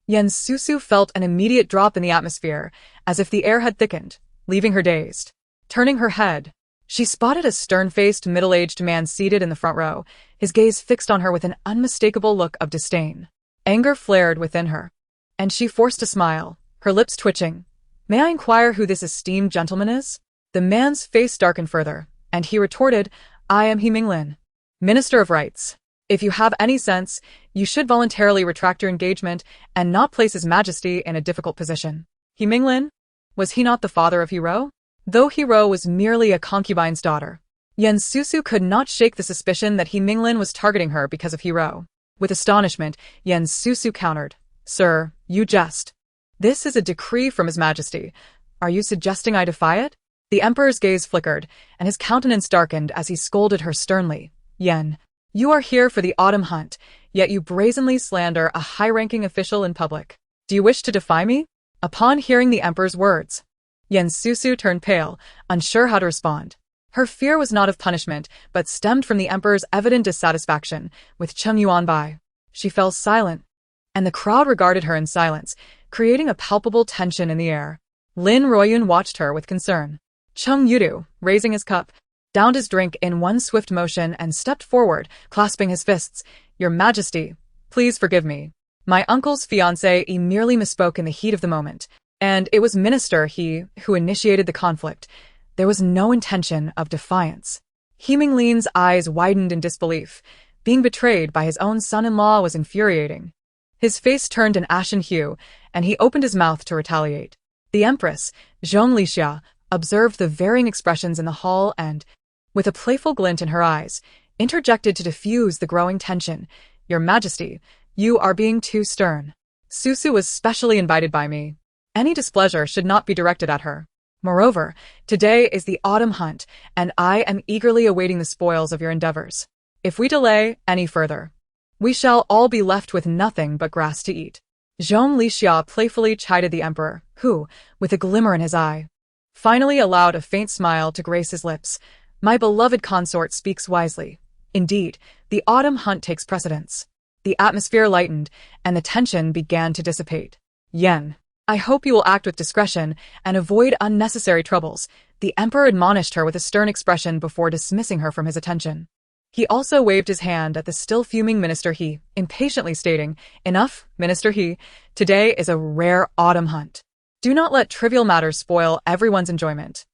Yen Susu felt an immediate drop in the atmosphere, as if the air had thickened, leaving her dazed. Turning her head, she spotted a stern-faced, middle-aged man seated in the front row, his gaze fixed on her with an unmistakable look of disdain. Anger flared within her, and she forced a smile, her lips twitching. "May I inquire who this esteemed gentleman is?" The man's face darkened further, and he retorted, "I am Jingming, Minister of Rights. If you have any sense, you should voluntarily retract your engagement and not place His Majesty in a difficult position." Jingming? Was he not the father of Hero? Though Hero was merely a concubine's daughter, Yen Susu could not shake the suspicion that Jingming was targeting her because of Hero. With astonishment, Yen Susu countered, "Sir, you jest. This is a decree from His Majesty. Are you suggesting I defy it?" The emperor's gaze flickered, and his countenance darkened as he scolded her sternly. "Yen, you are here for the autumn hunt, yet you brazenly slander a high-ranking official in public. Do you wish to defy me?" Upon hearing the emperor's words, Yen Susu turned pale, unsure how to respond. Her fear was not of punishment, but stemmed from the emperor's evident dissatisfaction with Cheng Yuanbai. She fell silent, and the crowd regarded her in silence, creating a palpable tension in the air. Lin Ruoyun watched her with concern. Cheng Yudu, raising his cup, downed his drink in one swift motion and stepped forward, clasping his fists. "Your Majesty, please forgive me. My uncle's fiancée merely misspoke in the heat of the moment. And it was Minister He who initiated the conflict. There was no intention of defiance. Ming Lin's eyes widened in disbelief. Being betrayed by his own son-in-law was infuriating. His face turned an ashen hue, and he opened his mouth to retaliate. The Empress, Zhong Lixia, observed the varying expressions in the hall and, with a playful glint in her eyes, interjected to diffuse the growing tension. Your Majesty, you are being too stern. Susu was specially invited by me. Any displeasure should not be directed at her. Moreover, today is the autumn hunt, and I am eagerly awaiting the spoils of your endeavors. If we delay any further, we shall all be left with nothing but grass to eat. Zhong Lixia playfully chided the emperor, who, with a glimmer in his eye, finally allowed a faint smile to grace his lips. My beloved consort speaks wisely. Indeed, the autumn hunt takes precedence. The atmosphere lightened, and the tension began to dissipate. Yen, I hope you will act with discretion and avoid unnecessary troubles. The emperor admonished her with a stern expression before dismissing her from his attention. He also waved his hand at the still fuming Minister He, impatiently stating, Enough, Minister He. Today is a rare autumn hunt. Do not let trivial matters spoil everyone's enjoyment.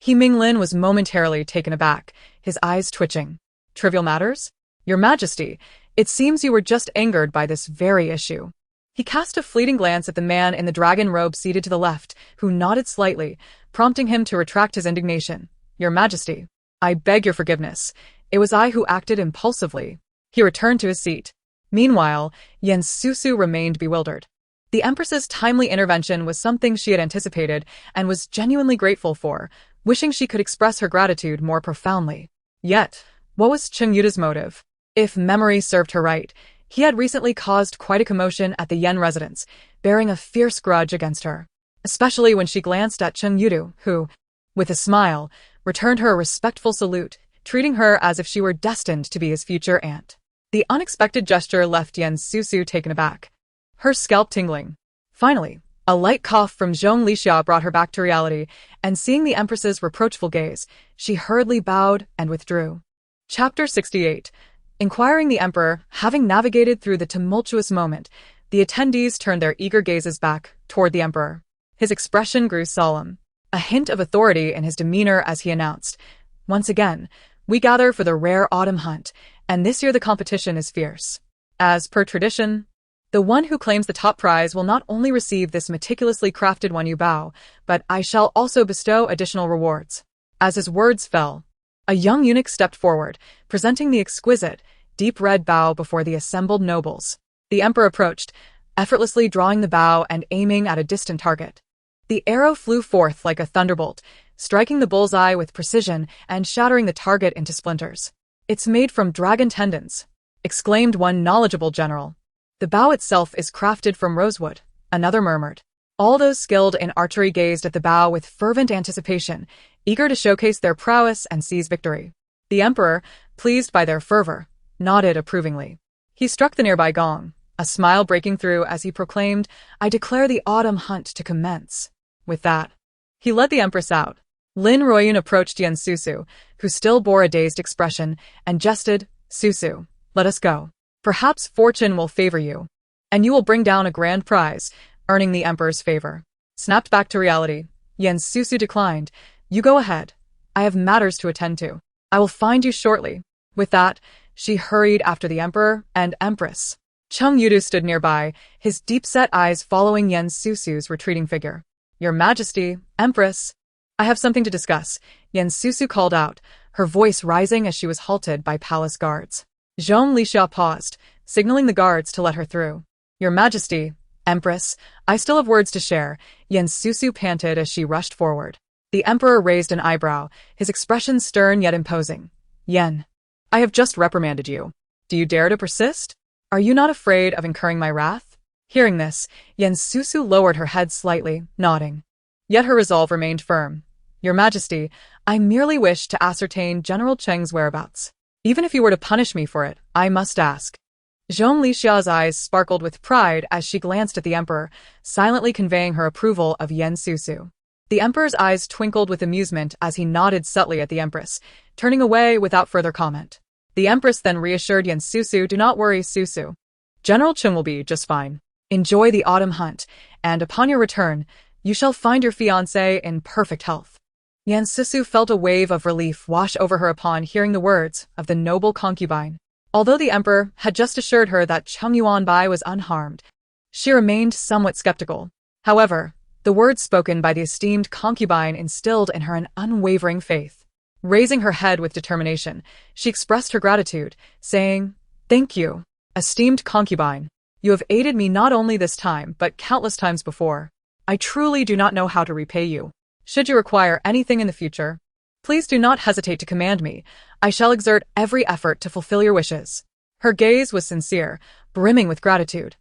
Ming Lin was momentarily taken aback, his eyes twitching. Trivial matters? Your Majesty, it seems you were just angered by this very issue. He cast a fleeting glance at the man in the dragon robe seated to the left, who nodded slightly, prompting him to retract his indignation. Your Majesty, I beg your forgiveness. It was I who acted impulsively. He returned to his seat. Meanwhile, Susu remained bewildered. The Empress's timely intervention was something she had anticipated and was genuinely grateful for, wishing she could express her gratitude more profoundly. Yet, what was Cheng Yudu's motive? If memory served her right, he had recently caused quite a commotion at the Yen residence, bearing a fierce grudge against her, especially when she glanced at Cheng Yudu, who, with a smile, returned her a respectful salute, treating her as if she were destined to be his future aunt. The unexpected gesture left Susu taken aback, her scalp tingling. Finally, a light cough from Zhong Lixia brought her back to reality, and seeing the Empress's reproachful gaze, she hurriedly bowed and withdrew. Chapter 68. Inquiring the Emperor, having navigated through the tumultuous moment, the attendees turned their eager gazes back toward the Emperor. His expression grew solemn, a hint of authority in his demeanor as he announced, Once again, we gather for the rare autumn hunt, and this year the competition is fierce. As per tradition, the one who claims the top prize will not only receive this meticulously crafted Yuanbai, but I shall also bestow additional rewards. As his words fell, a young eunuch stepped forward, presenting the exquisite, deep red bow before the assembled nobles. The emperor approached, effortlessly drawing the bow and aiming at a distant target. The arrow flew forth like a thunderbolt, striking the bullseye with precision and shattering the target into splinters. It's made from dragon tendons, exclaimed one knowledgeable general. The bow itself is crafted from rosewood, another murmured. All those skilled in archery gazed at the bow with fervent anticipation, eager to showcase their prowess and seize victory. The emperor, pleased by their fervor, nodded approvingly. He struck the nearby gong, a smile breaking through as he proclaimed, I declare the autumn hunt to commence. With that, he led the empress out. Lin Ruoyun approached Susu, who still bore a dazed expression, and jested, Susu, let us go. Perhaps fortune will favor you, and you will bring down a grand prize, earning the emperor's favor. Snapped back to reality, Susu declined. You go ahead. I have matters to attend to. I will find you shortly. With that, she hurried after the emperor and empress. Cheng Yudu stood nearby, his deep-set eyes following Susu's retreating figure. Your Majesty, Empress, I have something to discuss, Susu called out, her voice rising as she was halted by palace guards. Zhong Lixia paused, signaling the guards to let her through. Your Majesty, Empress, I still have words to share, Susu panted as she rushed forward. The emperor raised an eyebrow, his expression stern yet imposing. Yen, I have just reprimanded you. Do you dare to persist? Are you not afraid of incurring my wrath? Hearing this, Susu lowered her head slightly, nodding. Yet her resolve remained firm. Your Majesty, I merely wish to ascertain General Cheng's whereabouts. Even if you were to punish me for it, I must ask. Zhong Lixia's eyes sparkled with pride as she glanced at the emperor, silently conveying her approval of Susu. The emperor's eyes twinkled with amusement as he nodded subtly at the empress, turning away without further comment. The empress then reassured Susu, do not worry, Susu. General Cheng will be just fine. Enjoy the autumn hunt, and upon your return, You shall find your fiancé in perfect health. Yan Susu felt a wave of relief wash over her upon hearing the words of the noble concubine. Although the emperor had just assured her that Cheng Yuanbai was unharmed, she remained somewhat skeptical. However, the words spoken by the esteemed concubine instilled in her an unwavering faith. Raising her head with determination, she expressed her gratitude, saying, "Thank you, esteemed concubine. You have aided me not only this time but countless times before. I truly do not know how to repay you. Should you require anything in the future, please do not hesitate to command me. I shall exert every effort to fulfill your wishes." Her gaze was sincere, brimming with gratitude,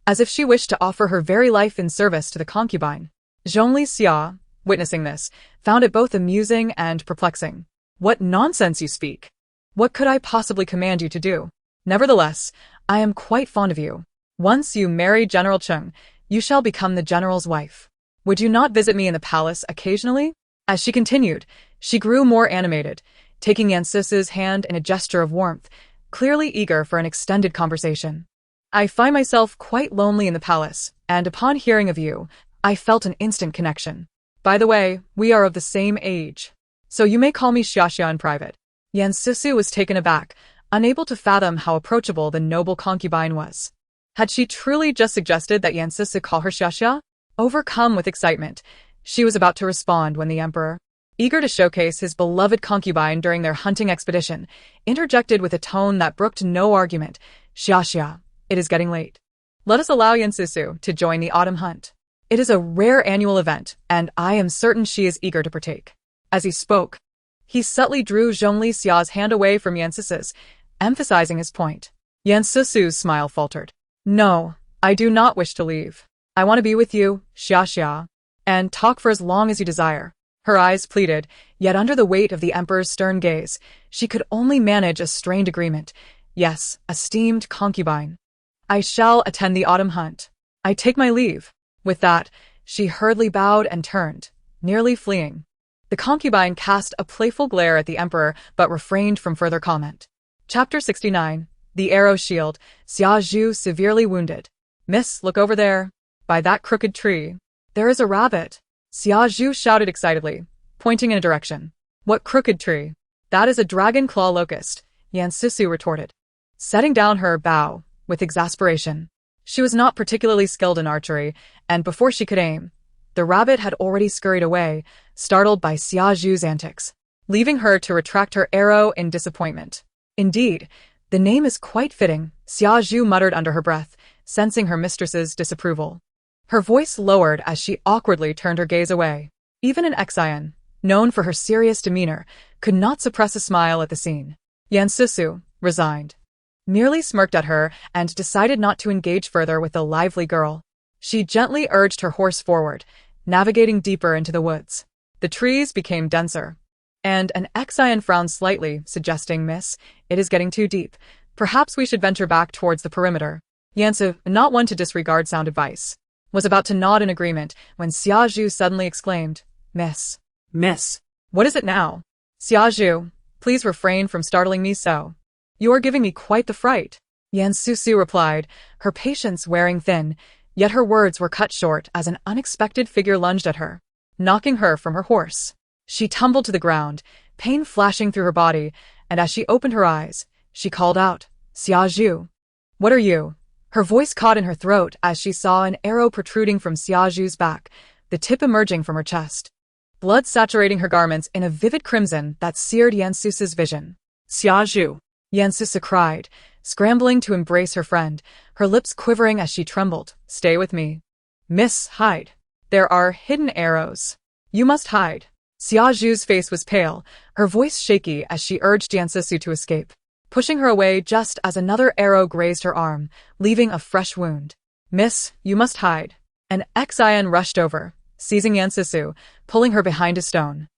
as if she wished to offer her very life in service to the concubine. Zhongli Xia, witnessing this, found it both amusing and perplexing. "What nonsense you speak! What could I possibly command you to do? Nevertheless, I am quite fond of you. Once you marry General Cheng, you shall become the general's wife. Would you not visit me in the palace occasionally?" As she continued, she grew more animated, taking Yan Susu's hand in a gesture of warmth, clearly eager for an extended conversation. "I find myself quite lonely in the palace, and upon hearing of you, I felt an instant connection. By the way, we are of the same age, so you may call me Xia in private." Yan Susu was taken aback, unable to fathom how approachable the noble concubine was. Had she truly just suggested that Yan Susu call her Xia? Overcome with excitement, she was about to respond when the emperor, eager to showcase his beloved concubine during their hunting expedition, interjected with a tone that brooked no argument. "Xia, it is getting late. Let us allow Yan Susu to join the autumn hunt. It is a rare annual event, and I am certain she is eager to partake." As he spoke, he subtly drew Zhongli Xia's hand away from Yan Susu's, emphasizing his point. Yan Susu's smile faltered. "No, I do not wish to leave. I want to be with you, Xia, and talk for as long as you desire." Her eyes pleaded, yet under the weight of the emperor's stern gaze, she could only manage a strained agreement. "Yes, esteemed concubine. I shall attend the autumn hunt. I take my leave." With that, she hurriedly bowed and turned, nearly fleeing. The concubine cast a playful glare at the emperor but refrained from further comment. Chapter 69. The Arrow Shield. Xia Zhu severely wounded. "Miss, look over there. By that crooked tree. There is a rabbit." Xia Zhu shouted excitedly, pointing in a direction. "What crooked tree?" "That is a dragon claw locust," Yan Susu retorted, setting down her bow with exasperation. She was not particularly skilled in archery, and before she could aim, the rabbit had already scurried away, startled by Xia Zhu's antics, leaving her to retract her arrow in disappointment. "Indeed, the name is quite fitting," Xia Zhu muttered under her breath, sensing her mistress's disapproval. Her voice lowered as she awkwardly turned her gaze away. Even an Xian, known for her serious demeanor, could not suppress a smile at the scene. Yan Susu, resigned, merely smirked at her and decided not to engage further with the lively girl. She gently urged her horse forward, navigating deeper into the woods. The trees became denser, and an Xian frowned slightly, suggesting, "Miss, it is getting too deep. Perhaps we should venture back towards the perimeter." Yansu, not one to disregard sound advice, was about to nod in agreement when Xia Zhu suddenly exclaimed, Miss, what is it now?" "Xia Zhu, please refrain from startling me so. You are giving me quite the fright," Yan Susu replied, her patience wearing thin, yet her words were cut short as an unexpected figure lunged at her, knocking her from her horse. She tumbled to the ground, pain flashing through her body, and as she opened her eyes, she called out, "Xia Zhu, what are you?" Her voice caught in her throat as she saw an arrow protruding from Xia Zhu's back, the tip emerging from her chest, blood saturating her garments in a vivid crimson that seared Yan Susu's vision. "Xia Zhu," Yan Susu cried, scrambling to embrace her friend, her lips quivering as she trembled. "Stay with me. Miss, hide. There are hidden arrows. You must hide." Xia Zhu's face was pale, her voice shaky as she urged Yan Susu to escape, pushing her away just as another arrow grazed her arm, leaving a fresh wound. "Miss, you must hide." An Xian rushed over, seizing Yan Susu, pulling her behind a stone.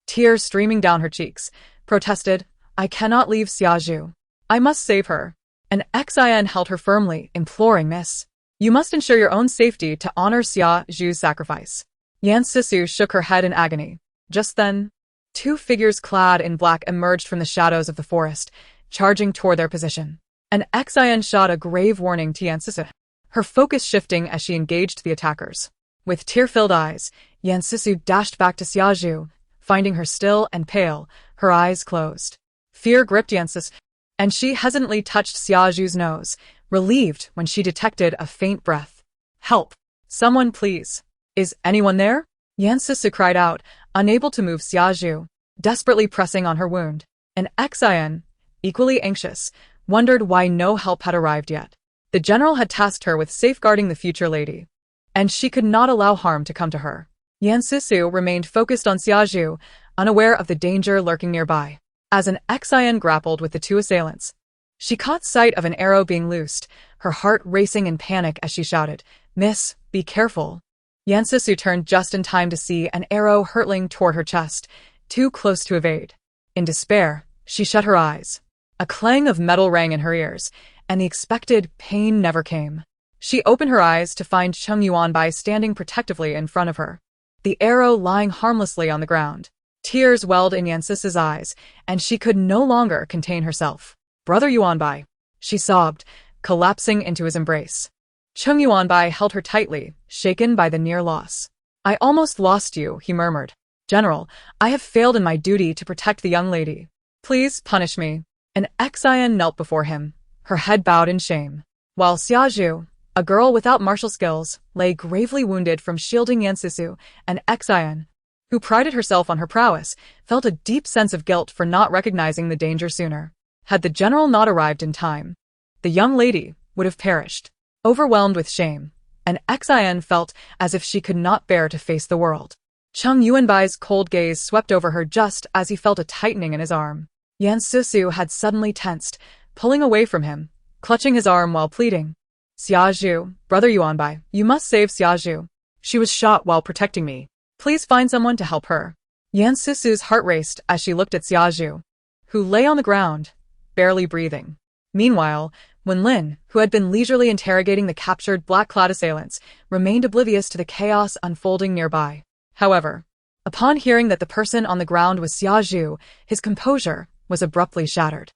Tears streaming down her cheeks, protested, "I cannot leave Xia Zhu. I must save her." An Xian held her firmly, imploring, "Miss, you must ensure your own safety to honor Xia Zhu's sacrifice." Yan Susu shook her head in agony. Just then, two figures clad in black emerged from the shadows of the forest, charging toward their position. An Xian shot a grave warning to Yan Susu, her focus shifting as she engaged the attackers. With tear-filled eyes, Yan Susu dashed back to Xiaozhu, finding her still and pale, her eyes closed. Fear gripped Yan Susu, and she hesitantly touched Xiaozhu's nose, relieved when she detected a faint breath. "Help! Someone please! Is anyone there?" Yan Susu cried out, unable to move Xiaozhu, desperately pressing on her wound. And Xian, equally anxious, wondered why no help had arrived yet. The general had tasked her with safeguarding the future lady, and she could not allow harm to come to her. Yan Susu remained focused on Xiaozhu, unaware of the danger lurking nearby. As an Xian grappled with the two assailants, she caught sight of an arrow being loosed, her heart racing in panic as she shouted, "Miss, be careful." Yan Susu turned just in time to see an arrow hurtling toward her chest, too close to evade. In despair, she shut her eyes. A clang of metal rang in her ears, and the expected pain never came. She opened her eyes to find Cheng Yuanbai standing protectively in front of her, the arrow lying harmlessly on the ground. Tears welled in Yan Susu's eyes, and she could no longer contain herself. "Brother Yuanbai," she sobbed, collapsing into his embrace. Cheng Yuanbai held her tightly, shaken by the near loss. "I almost lost you," he murmured. "General, I have failed in my duty to protect the young lady. Please punish me." An Xian knelt before him, her head bowed in shame, while Xiaozhu, a girl without martial skills, lay gravely wounded from shielding Yan Susu. An Xian, who prided herself on her prowess, felt a deep sense of guilt for not recognizing the danger sooner. Had the general not arrived in time, the young lady would have perished. Overwhelmed with shame, an Xian felt as if she could not bear to face the world. Cheng Yuanbai's cold gaze swept over her just as he felt a tightening in his arm. Yan Susu had suddenly tensed, pulling away from him, clutching his arm while pleading. "Xiaozhu, Brother Yuanbai, you must save Xiaozhu. She was shot while protecting me. Please find someone to help her." Yan Susu's heart raced as she looked at Xiaozhu, who lay on the ground, barely breathing. Meanwhile, Wenlin, who had been leisurely interrogating the captured black-clad assailants, remained oblivious to the chaos unfolding nearby. However, upon hearing that the person on the ground was Xiaozhu, his composure was abruptly shattered.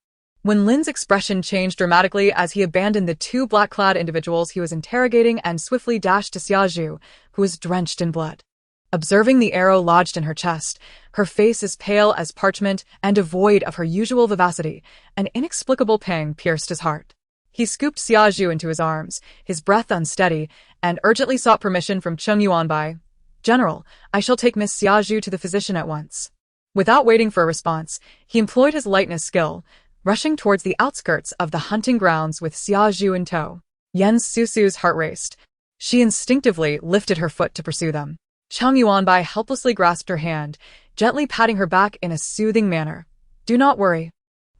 Wenlin's expression changed dramatically as he abandoned the two black-clad individuals he was interrogating and swiftly dashed to Xiaozhu, who was drenched in blood. Observing the arrow lodged in her chest, her face as pale as parchment and devoid of her usual vivacity, an inexplicable pang pierced his heart. He scooped Xiaozhu into his arms, his breath unsteady, and urgently sought permission from Cheng Yuanbai. "General, I shall take Miss Xiaozhu to the physician at once." Without waiting for a response, he employed his lightness skill, rushing towards the outskirts of the hunting grounds with Xiaozhu in tow. Yan Susu's heart raced. She instinctively lifted her foot to pursue them. Cheng Yuanbai helplessly grasped her hand, gently patting her back in a soothing manner. "Do not worry.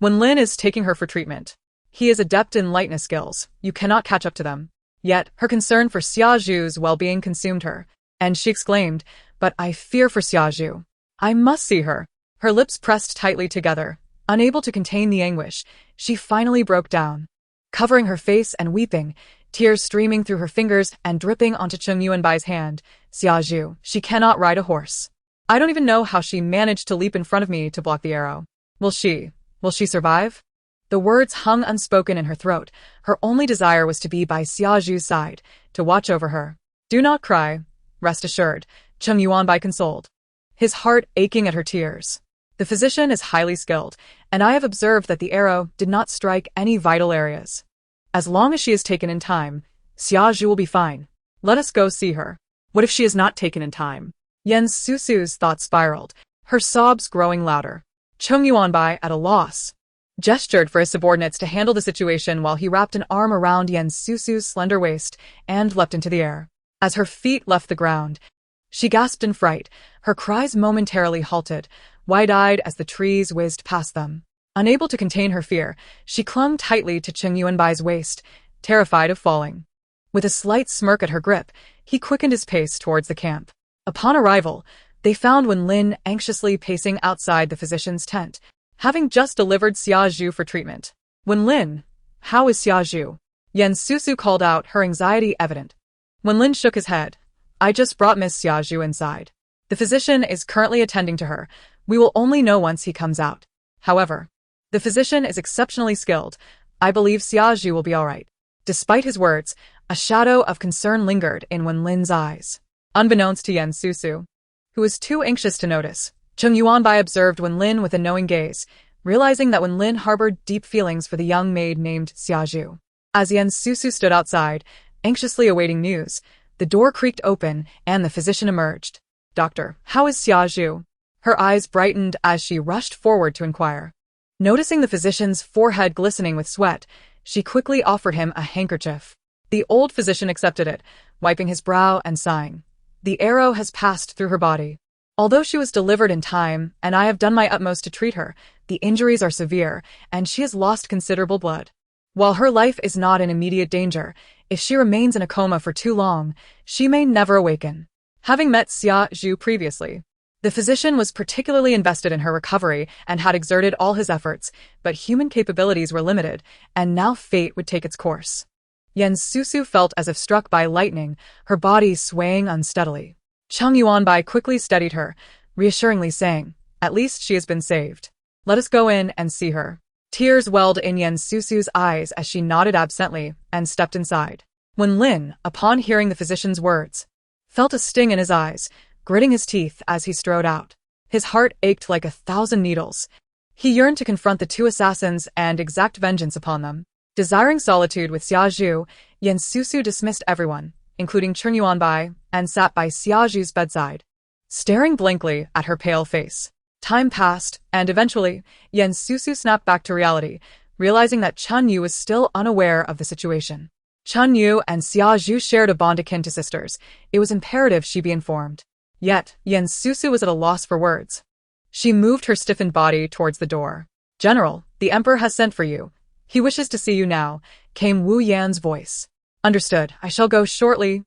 Wenlin is taking her for treatment. He is adept in lightness skills. You cannot catch up to them." Yet, her concern for Xiaozhu's well-being consumed her, and she exclaimed, "But I fear for Xiaozhu. I must see her." Her lips pressed tightly together. Unable to contain the anguish, she finally broke down. Covering her face and weeping, tears streaming through her fingers and dripping onto Cheng Yuanbai's hand, "Xiaozhu, she cannot ride a horse. I don't even know how she managed to leap in front of me to block the arrow. Will she survive?" The words hung unspoken in her throat. Her only desire was to be by Xiaozhu's side, to watch over her. "Do not cry. Rest assured," Cheng Yuanbai consoled, his heart aching at her tears. "The physician is highly skilled, and I have observed that the arrow did not strike any vital areas. As long as she is taken in time, Xiaozhu will be fine. Let us go see her." What if she is not taken in time? Yan Susu's thoughts spiraled, her sobs growing louder. Cheng Yuanbai, at a loss, gestured for his subordinates to handle the situation while he wrapped an arm around Yan Susu's slender waist and leapt into the air. As her feet left the ground, she gasped in fright, her cries momentarily halted, wide-eyed as the trees whizzed past them. Unable to contain her fear, she clung tightly to Cheng Yuanbai's waist, terrified of falling. With a slight smirk at her grip, he quickened his pace towards the camp. Upon arrival, they found Wenlin anxiously pacing outside the physician's tent, having just delivered Xiaozhu for treatment. "Wenlin, how is Xiaozhu?" Yan Susu called out, her anxiety evident. Wenlin shook his head. "I just brought Miss Xiaozhu inside. The physician is currently attending to her. We will only know once he comes out. However, the physician is exceptionally skilled. I believe Xiaozhu will be all right." Despite his words, a shadow of concern lingered in Wenlin's eyes. Unbeknownst to Yen Susu, who was too anxious to notice, Cheng Yuanbai observed Wen Lin with a knowing gaze, realizing that Wen Lin harbored deep feelings for the young maid named Xiaozhu. As Yen Susu stood outside, anxiously awaiting news, the door creaked open and the physician emerged. "Doctor, how is Xiaozhu?" Her eyes brightened as she rushed forward to inquire. Noticing the physician's forehead glistening with sweat, she quickly offered him a handkerchief. The old physician accepted it, wiping his brow and sighing. "The arrow has passed through her body. Although she was delivered in time, and I have done my utmost to treat her, the injuries are severe, and she has lost considerable blood. While her life is not in immediate danger, if she remains in a coma for too long, she may never awaken." Having met Xiaozhu previously, the physician was particularly invested in her recovery and had exerted all his efforts, but human capabilities were limited, and now fate would take its course. Yen Susu felt as if struck by lightning, her body swaying unsteadily. Cheng Yuanbai quickly steadied her, reassuringly saying, "At least she has been saved. Let us go in and see her." Tears welled in Yen Susu's eyes as she nodded absently and stepped inside. Wen Lin, upon hearing the physician's words, felt a sting in his eyes, gritting his teeth as he strode out. His heart ached like 1,000 needles. He yearned to confront the two assassins and exact vengeance upon them. Desiring solitude with Xiaozhu, Yen Susu dismissed everyone, including Cheng Yuanbai, and sat by Xiaozhu's bedside, staring blankly at her pale face. Time passed, and eventually, Yen Susu snapped back to reality, realizing that Cheng Yu was still unaware of the situation. Cheng Yu and Xiaozhu shared a bond akin to sisters. It was imperative she be informed. Yet, Yen Susu was at a loss for words. She moved her stiffened body towards the door. "General, the Emperor has sent for you. He wishes to see you now," came Wu Yan's voice. "Understood, I shall go shortly,"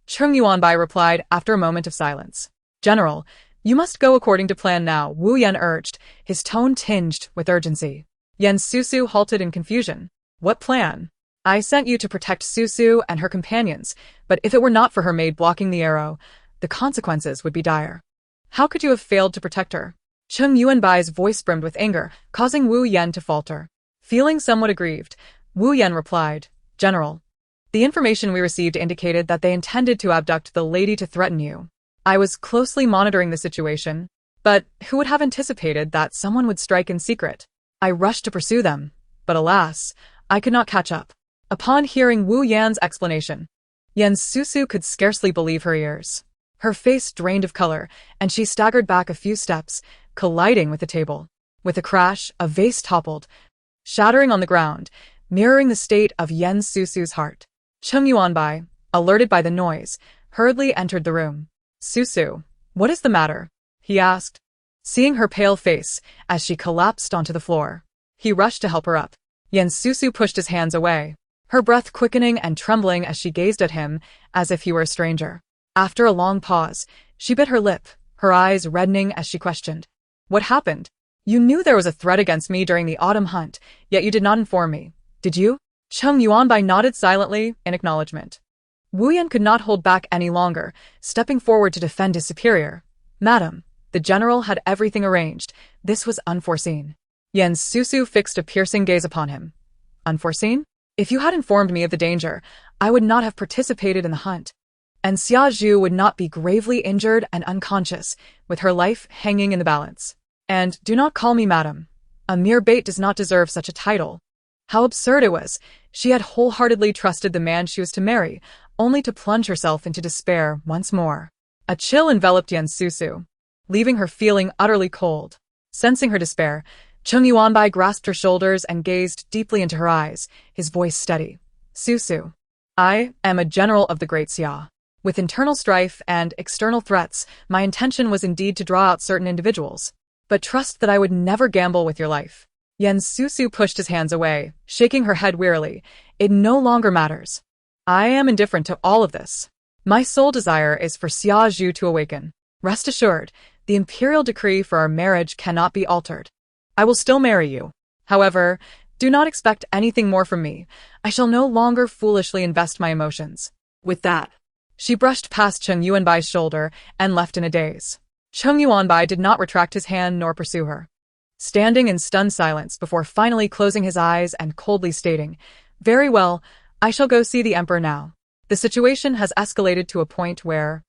Cheng Yuanbai replied after a moment of silence. "General, you must go according to plan now," Wu Yan urged, his tone tinged with urgency. Yen Susu halted in confusion. "What plan?" "I sent you to protect Susu and her companions, but if it were not for her maid blocking the arrow, the consequences would be dire." "How could you have failed to protect her?" Cheng Yuanbai's voice brimmed with anger, causing Wu Yan to falter. Feeling somewhat aggrieved, Wu Yan replied, "General, the information we received indicated that they intended to abduct the lady to threaten you. I was closely monitoring the situation, but who would have anticipated that someone would strike in secret? I rushed to pursue them, but alas, I could not catch up." Upon hearing Wu Yan's explanation, Yen Susu could scarcely believe her ears. Her face drained of color, and she staggered back a few steps, colliding with the table. With a crash, a vase toppled, shattering on the ground, mirroring the state of Yen Susu's heart. Cheng Yuanbai, alerted by the noise, hurriedly entered the room. "Susu, what is the matter?" he asked, seeing her pale face as she collapsed onto the floor. He rushed to help her up. Yen Susu pushed his hands away, her breath quickening and trembling as she gazed at him as if he were a stranger. After a long pause, she bit her lip, her eyes reddening as she questioned, "What happened? You knew there was a threat against me during the autumn hunt, yet you did not inform me, did you?" Cheng Yuanbai nodded silently in acknowledgement. Wu Yan could not hold back any longer, stepping forward to defend his superior. "Madam, the general had everything arranged. This was unforeseen." Yen Susu fixed a piercing gaze upon him. "Unforeseen? If you had informed me of the danger, I would not have participated in the hunt. And Xiaozhu would not be gravely injured and unconscious, with her life hanging in the balance. And do not call me madam. A mere bait does not deserve such a title." How absurd it was. She had wholeheartedly trusted the man she was to marry, only to plunge herself into despair once more. A chill enveloped Yen Susu, leaving her feeling utterly cold. Sensing her despair, Cheng Yuanbai grasped her shoulders and gazed deeply into her eyes, his voice steady. "Susu, I am a general of the Great Xia. With internal strife and external threats, my intention was indeed to draw out certain individuals. But trust that I would never gamble with your life." Yen Susu pushed his hands away, shaking her head wearily. "It no longer matters. I am indifferent to all of this. My sole desire is for Xiaozhu to awaken. Rest assured, the imperial decree for our marriage cannot be altered. I will still marry you. However, do not expect anything more from me. I shall no longer foolishly invest my emotions." With that, she brushed past Cheng Yuanbai's shoulder and left in a daze. Cheng Yuanbai did not retract his hand nor pursue her, standing in stunned silence before finally closing his eyes and coldly stating, "Very well, I shall go see the emperor now. The situation has escalated to a point where..."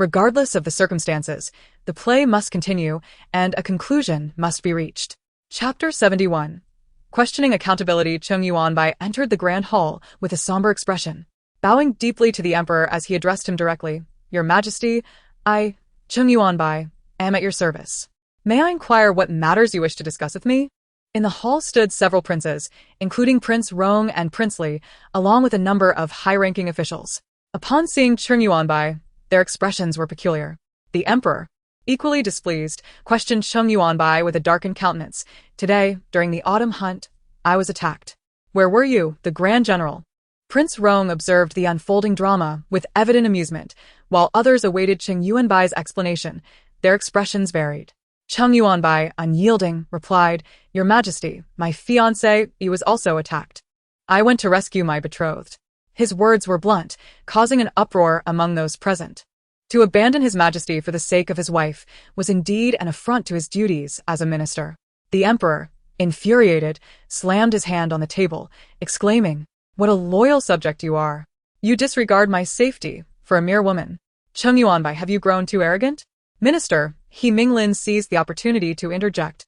Regardless of the circumstances, the play must continue, and a conclusion must be reached. Chapter 71. Questioning accountability. Cheng Yuanbai entered the grand hall with a somber expression. Bowing deeply to the emperor as he addressed him directly, "Your Majesty, I, Cheng Yuanbai, am at your service. May I inquire what matters you wish to discuss with me?" In the hall stood several princes, including Prince Rong and Prince Li, along with a number of high-ranking officials. Upon seeing Cheng Yuanbai, their expressions were peculiar. The emperor, equally displeased, questioned Cheng Yuanbai with a darkened countenance. "Today, during the autumn hunt, I was attacked. Where were you, the Grand General?" Prince Rong observed the unfolding drama with evident amusement, while others awaited Cheng Yuanbai's explanation. Their expressions varied. Cheng Yuanbai, unyielding, replied, "Your Majesty, my fiancé, he was also attacked. I went to rescue my betrothed." His words were blunt, causing an uproar among those present. To abandon His Majesty for the sake of his wife was indeed an affront to his duties as a minister. The emperor, infuriated, slammed his hand on the table, exclaiming, "What a loyal subject you are! You disregard my safety for a mere woman. Cheng Yuanbai, have you grown too arrogant?" Minister He Minglin seized the opportunity to interject.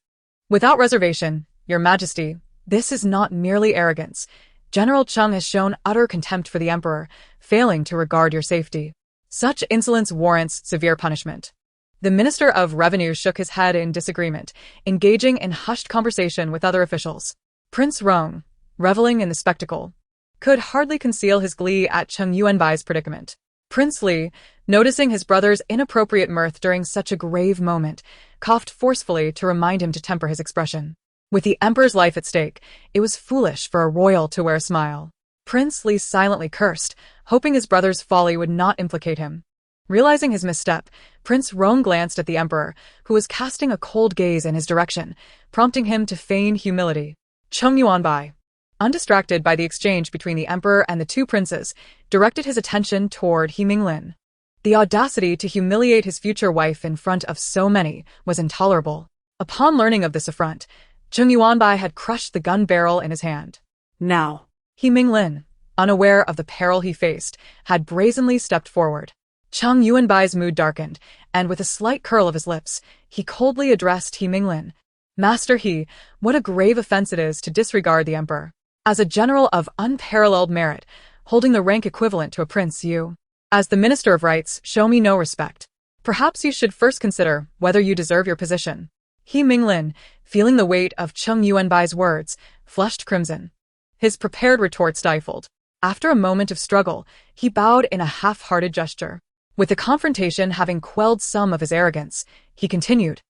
"Without reservation, Your Majesty, this is not merely arrogance. General Cheng has shown utter contempt for the emperor, failing to regard your safety. Such insolence warrants severe punishment." The Minister of Revenue shook his head in disagreement, engaging in hushed conversation with other officials. Prince Rong, reveling in the spectacle, could hardly conceal his glee at Cheng Yuanbai's predicament. Prince Li, noticing his brother's inappropriate mirth during such a grave moment, coughed forcefully to remind him to temper his expression. With the emperor's life at stake, it was foolish for a royal to wear a smile. Prince Li silently cursed, hoping his brother's folly would not implicate him. Realizing his misstep, Prince Rong glanced at the emperor, who was casting a cold gaze in his direction, prompting him to feign humility. Cheng Yuanbai, undistracted by the exchange between the emperor and the two princes, directed his attention toward He Minglin. The audacity to humiliate his future wife in front of so many was intolerable. Upon learning of this affront, Cheng Yuanbai had crushed the gun barrel in his hand. Now, He Minglin, unaware of the peril he faced, had brazenly stepped forward. Cheng Yuanbai's mood darkened, and with a slight curl of his lips, he coldly addressed He Minglin. "Master He, what a grave offense it is to disregard the emperor. As a general of unparalleled merit, holding the rank equivalent to a prince, you, as the Minister of Rights, show me no respect. Perhaps you should first consider whether you deserve your position." He Minglin, feeling the weight of Cheng Yuanbai's words, flushed crimson. His prepared retort stifled. After a moment of struggle, he bowed in a half-hearted gesture. With the confrontation having quelled some of his arrogance, he continued,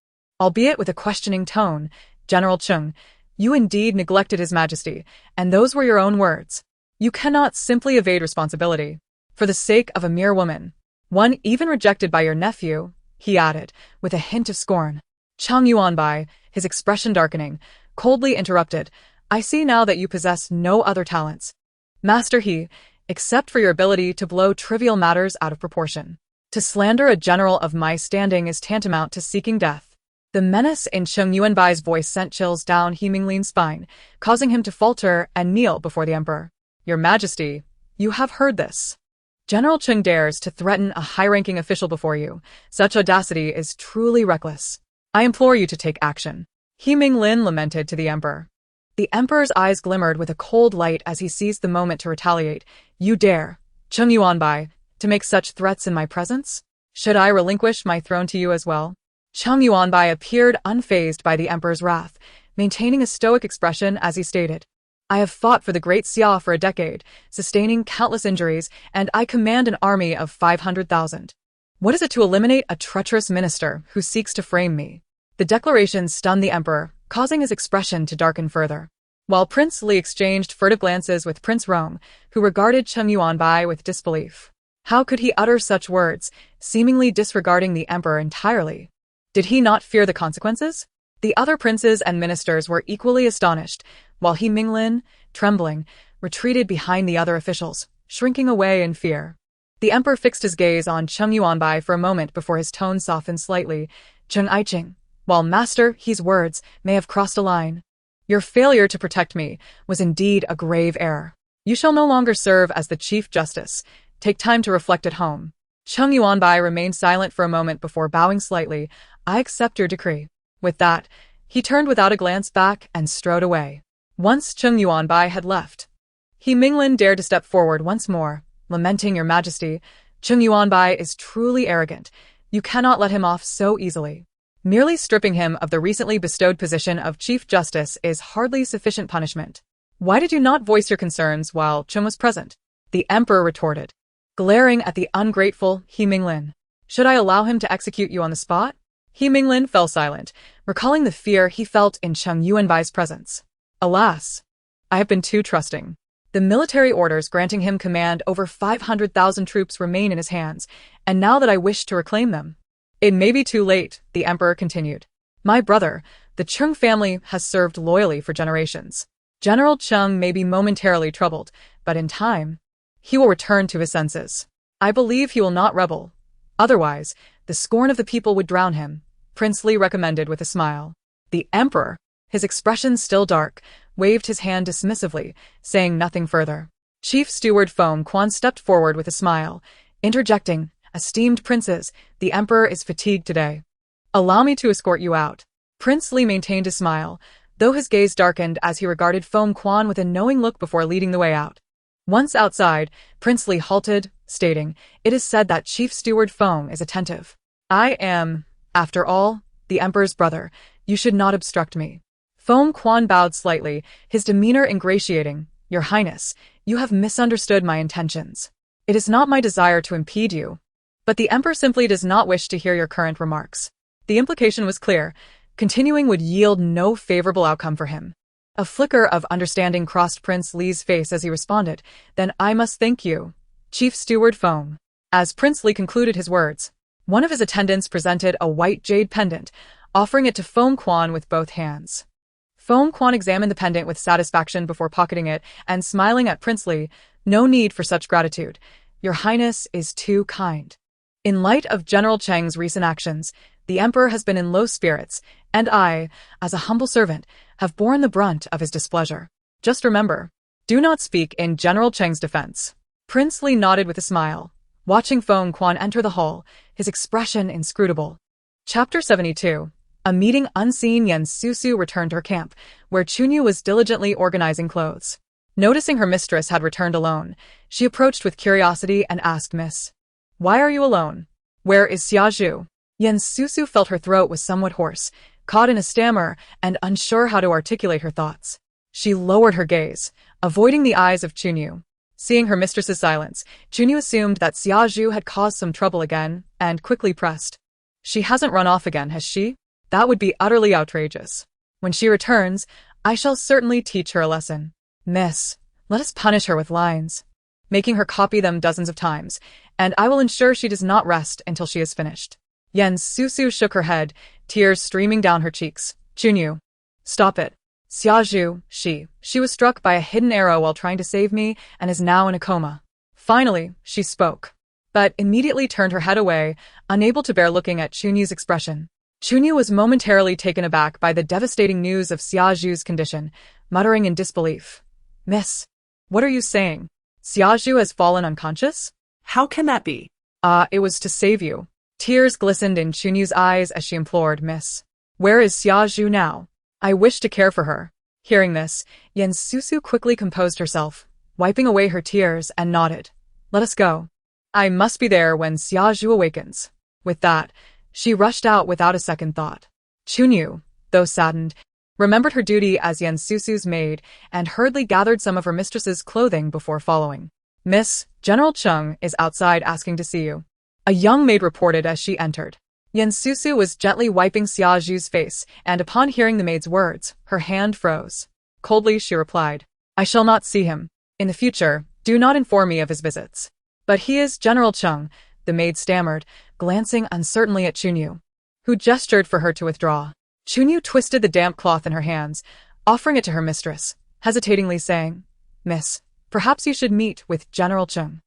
albeit with a questioning tone, "General Cheng, you indeed neglected His Majesty, and those were your own words. You cannot simply evade responsibility. For the sake of a mere woman, one even rejected by your nephew," he added, with a hint of scorn. Cheng Yuanbai, his expression darkening, coldly interrupted, "I see now that you possess no other talents, Master He, except for your ability to blow trivial matters out of proportion. To slander a general of my standing is tantamount to seeking death." The menace in Cheng Yuanbai's voice sent chills down He Minglin's spine, causing him to falter and kneel before the emperor. "Your Majesty, you have heard this. General Cheng dares to threaten a high-ranking official before you. Such audacity is truly reckless. I implore you to take action." He Minglin lamented to the emperor. The emperor's eyes glimmered with a cold light as he seized the moment to retaliate. "You dare, Cheng Yuanbai, to make such threats in my presence? Should I relinquish my throne to you as well?" Cheng Yuanbai appeared unfazed by the emperor's wrath, maintaining a stoic expression as he stated, "I have fought for the Great Xia for a decade, sustaining countless injuries, and I command an army of 500,000. What is it to eliminate a treacherous minister who seeks to frame me?" The declaration stunned the emperor, causing his expression to darken further. While Prince Li exchanged furtive glances with Prince Rong, who regarded Cheng Yuanbai with disbelief. How could he utter such words, seemingly disregarding the emperor entirely? Did he not fear the consequences? The other princes and ministers were equally astonished, while He Minglin, trembling, retreated behind the other officials, shrinking away in fear. The emperor fixed his gaze on Cheng Yuanbai for a moment before his tone softened slightly. "Cheng Aiching, while Master He's words may have crossed a line, your failure to protect me was indeed a grave error. You shall no longer serve as the Chief Justice. Take time to reflect at home." Cheng Yuanbai remained silent for a moment before bowing slightly. I accept your decree. With that, he turned without a glance back and strode away. Once Cheng Yuanbai had left, He Minglin dared to step forward once more, lamenting, Your Majesty, Cheng Yuanbai is truly arrogant. You cannot let him off so easily. Merely stripping him of the recently bestowed position of Chief Justice is hardly sufficient punishment. Why did you not voice your concerns while Cheng was present? The Emperor retorted, glaring at the ungrateful He Minglin. Should I allow him to execute you on the spot? He Minglin fell silent, recalling the fear he felt in Cheng Yuanbai's presence. Alas, I have been too trusting. The military orders granting him command over 500,000 troops remain in his hands, and now that I wish to reclaim them, it may be too late, the Emperor continued. My brother, the Cheng family, has served loyally for generations. General Cheng may be momentarily troubled, but in time, he will return to his senses. I believe he will not rebel. Otherwise, the scorn of the people would drown him, Prince Li recommended with a smile. The Emperor, his expression still dark, waved his hand dismissively, saying nothing further. Chief Steward Foam Quan stepped forward with a smile, interjecting, Esteemed princes, the Emperor is fatigued today. Allow me to escort you out. Prince Li maintained a smile, though his gaze darkened as he regarded Foam Quan with a knowing look before leading the way out. Once outside, Prince Li halted, stating, It is said that Chief Steward Foam is attentive. I am, after all, the Emperor's brother. You should not obstruct me. Foam Quan bowed slightly, his demeanor ingratiating. Your Highness, you have misunderstood my intentions. It is not my desire to impede you, but the Emperor simply does not wish to hear your current remarks. The implication was clear. Continuing would yield no favorable outcome for him. A flicker of understanding crossed Prince Li's face as he responded, Then I must thank you, Chief Steward Foam. As Prince Li concluded his words, one of his attendants presented a white jade pendant, offering it to Foam Quan with both hands. Foam Quan examined the pendant with satisfaction before pocketing it and smiling at Prince Li, No need for such gratitude. Your Highness is too kind. In light of General Cheng's recent actions, the Emperor has been in low spirits, and I, as a humble servant, have borne the brunt of his displeasure. Just remember, do not speak in General Cheng's defense. Prince Li nodded with a smile, watching Foam Quan enter the hall, his expression inscrutable. Chapter 72. A meeting unseen. Susu returned to her camp, where Chunyu was diligently organizing clothes. Noticing her mistress had returned alone, she approached with curiosity and asked, Miss, why are you alone? Where is Xiaozhu? Susu felt her throat was somewhat hoarse, caught in a stammer, and unsure how to articulate her thoughts. She lowered her gaze, avoiding the eyes of Chunyu. Seeing her mistress's silence, Chunyu assumed that Xiaozhu had caused some trouble again, and quickly pressed. She hasn't run off again, has she? That would be utterly outrageous. When she returns, I shall certainly teach her a lesson. Miss, let us punish her with lines, making her copy them dozens of times, and I will ensure she does not rest until she is finished. Susu shook her head, tears streaming down her cheeks. Chunyu, stop it. Xiaozhu, she was struck by a hidden arrow while trying to save me and is now in a coma. Finally, she spoke, but immediately turned her head away, unable to bear looking at Chunyu's expression. Chunyu was momentarily taken aback by the devastating news of Xiaozhu's condition, muttering in disbelief. Miss, what are you saying? Xiaozhu has fallen unconscious? How can that be? It was to save you. Tears glistened in Chunyu's eyes as she implored, Miss, where is Xiaozhu now? I wish to care for her. Hearing this, Susu quickly composed herself, wiping away her tears, and nodded. Let us go. I must be there when Xiaozhu awakens. With that, she rushed out without a second thought. Chunyu, though saddened, remembered her duty as Susu's maid and hurriedly gathered some of her mistress's clothing before following. Miss, General Cheng is outside asking to see you. A young maid reported as she entered. Susu was gently wiping Xiaozhu's face, and upon hearing the maid's words, her hand froze. Coldly she replied, I shall not see him. In the future, do not inform me of his visits. But he is General Cheng, the maid stammered, glancing uncertainly at Chunyu, who gestured for her to withdraw. Chunyu twisted the damp cloth in her hands, offering it to her mistress, hesitatingly saying, Miss, perhaps you should meet with General Cheng.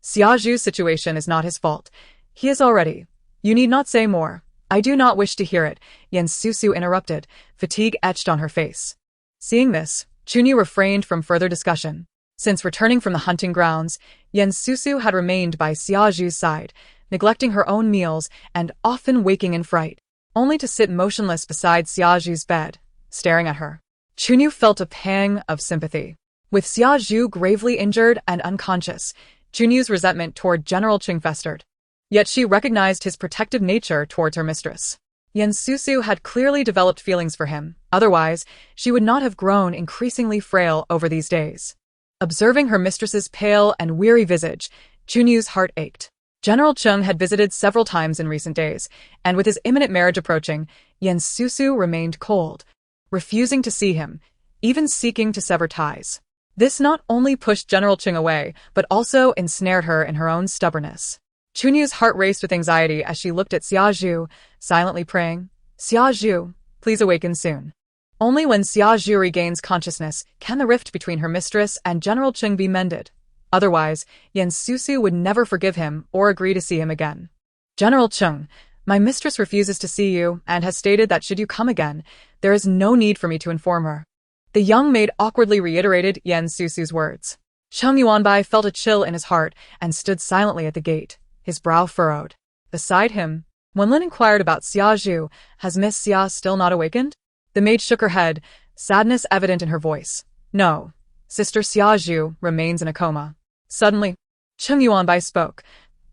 Xiaozhu's situation is not his fault. He is already. You need not say more. I do not wish to hear it, Susu interrupted, fatigue etched on her face. Seeing this, Chunyu refrained from further discussion. Since returning from the hunting grounds, Susu had remained by Xiaozhu's side, neglecting her own meals and often waking in fright, only to sit motionless beside Xiaoju's bed, staring at her. Chunyu felt a pang of sympathy. With Xiaoju gravely injured and unconscious, Chunyu's resentment toward General Cheng festered. Yet she recognized his protective nature towards her mistress. Susu had clearly developed feelings for him, otherwise she would not have grown increasingly frail over these days. Observing her mistress's pale and weary visage, Chunyu's heart ached. General Cheng had visited several times in recent days, and with his imminent marriage approaching, Susu remained cold, refusing to see him, even seeking to sever ties. This not only pushed General Cheng away, but also ensnared her in her own stubbornness. Chunyu's heart raced with anxiety as she looked at Xiaoju, silently praying, "Xiaoju, please awaken soon." Only when Xiaoju regains consciousness can the rift between her mistress and General Cheng be mended. Otherwise, Susu would never forgive him or agree to see him again. "General Cheng, my mistress refuses to see you and has stated that should you come again, there is no need for me to inform her." The young maid awkwardly reiterated Susu's words. Cheng Yuanbai felt a chill in his heart and stood silently at the gate, his brow furrowed. Beside him, Wenlin inquired about Xiaoju. "Has Miss Xia still not awakened?" The maid shook her head, sadness evident in her voice. "No, Sister Xiaoju remains in a coma." Suddenly, Cheng Yuanbai spoke.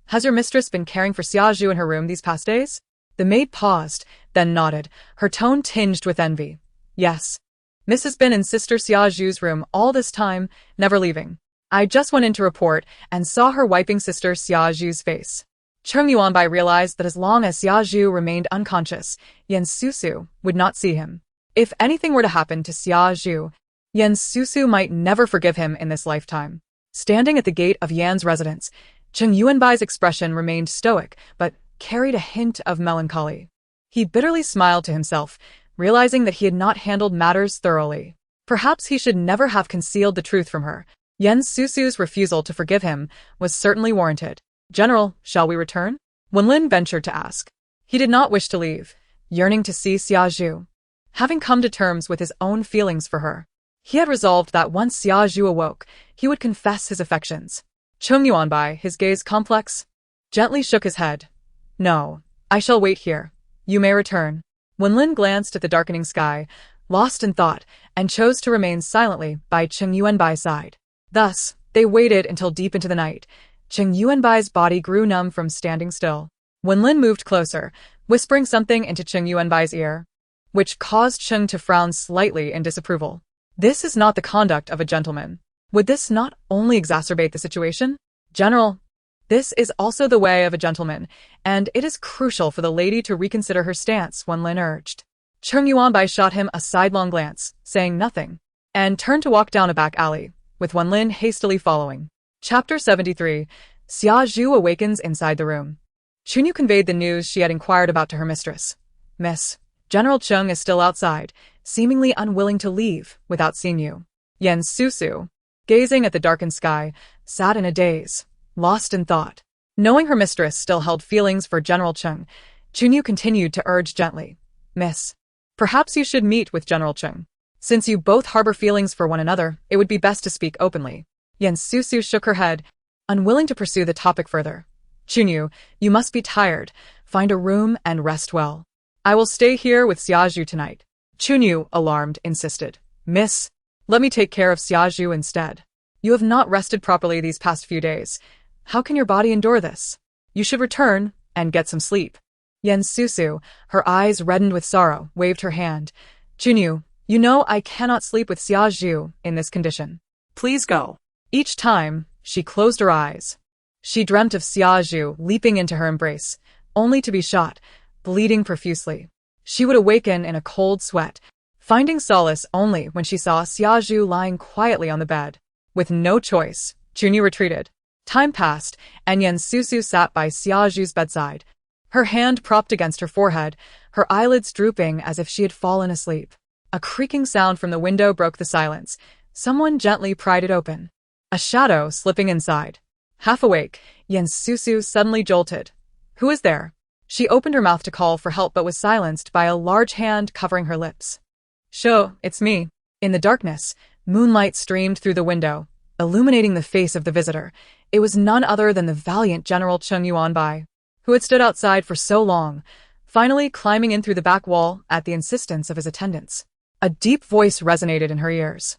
"Has your mistress been caring for Xiaoju in her room these past days?" The maid paused, then nodded, her tone tinged with envy. "Yes. Miss has been in Sister Xiaoju's room all this time, never leaving. I just went in to report and saw her wiping Sister Xiaoju's face." Cheng Yuanbai realized that as long as Xiaoju remained unconscious, Susu would not see him. If anything were to happen to Xiaoju, Susu might never forgive him in this lifetime. Standing at the gate of Yan's residence, Cheng Yuanbai's expression remained stoic, but carried a hint of melancholy. He bitterly smiled to himself, realizing that he had not handled matters thoroughly. Perhaps he should never have concealed the truth from her. Susu's refusal to forgive him was certainly warranted. "General, shall we return?" Wenlin ventured to ask. He did not wish to leave, yearning to see Xiaoju. Having come to terms with his own feelings for her, he had resolved that once Xiaoju awoke, he would confess his affections. Cheng Yuanbai, his gaze complex, gently shook his head. "No, I shall wait here. You may return." Wenlin glanced at the darkening sky, lost in thought, and chose to remain silently by Cheng Yuanbai's side. Thus, they waited until deep into the night. Cheng Yuanbai's body grew numb from standing still. Wenlin moved closer, whispering something into Cheng Yuanbai's ear, which caused Cheng to frown slightly in disapproval. This is not the conduct of a gentleman. Would this not only exacerbate the situation? "General, this is also the way of a gentleman, and it is crucial for the lady to reconsider her stance," Wenlin urged. Cheng Yuanbai shot him a sidelong glance, saying nothing, and turned to walk down a back alley, with Wenlin hastily following. Chapter 73. Xiaoju awakens inside the room. Chunyu conveyed the news she had inquired about to her mistress. "Miss, General Cheng is still outside, seemingly unwilling to leave without seeing you." Susu, gazing at the darkened sky, sat in a daze, lost in thought. Knowing her mistress still held feelings for General Cheng, Chunyu continued to urge gently. "Miss, perhaps you should meet with General Cheng. Since you both harbor feelings for one another, it would be best to speak openly." Susu shook her head, unwilling to pursue the topic further. "Chunyu, you must be tired. Find a room and rest well." "I will stay here with Xiaoju tonight." Chunyu, alarmed, insisted. "Miss, let me take care of Xiaoju instead. You have not rested properly these past few days. How can your body endure this? You should return and get some sleep." Susu, her eyes reddened with sorrow, waved her hand. "Chunyu, you know I cannot sleep with Xiaoju in this condition. Please go." Each time, she closed her eyes. She dreamt of Xiaoju leaping into her embrace, only to be shot, bleeding profusely. She would awaken in a cold sweat, finding solace only when she saw Xiaoju lying quietly on the bed. With no choice, Chunyu retreated. Time passed, and Susu sat by Xiaoju's bedside, her hand propped against her forehead, her eyelids drooping as if she had fallen asleep. A creaking sound from the window broke the silence. Someone gently pried it open. A shadow slipping inside. Half awake, Susu suddenly jolted. "Who is there?" She opened her mouth to call for help but was silenced by a large hand covering her lips. "Sho, it's me." In the darkness, moonlight streamed through the window, illuminating the face of the visitor. It was none other than the valiant General Cheng Yuanbai. who had stood outside for so long, finally climbing in through the back wall at the insistence of his attendants. A deep voice resonated in her ears,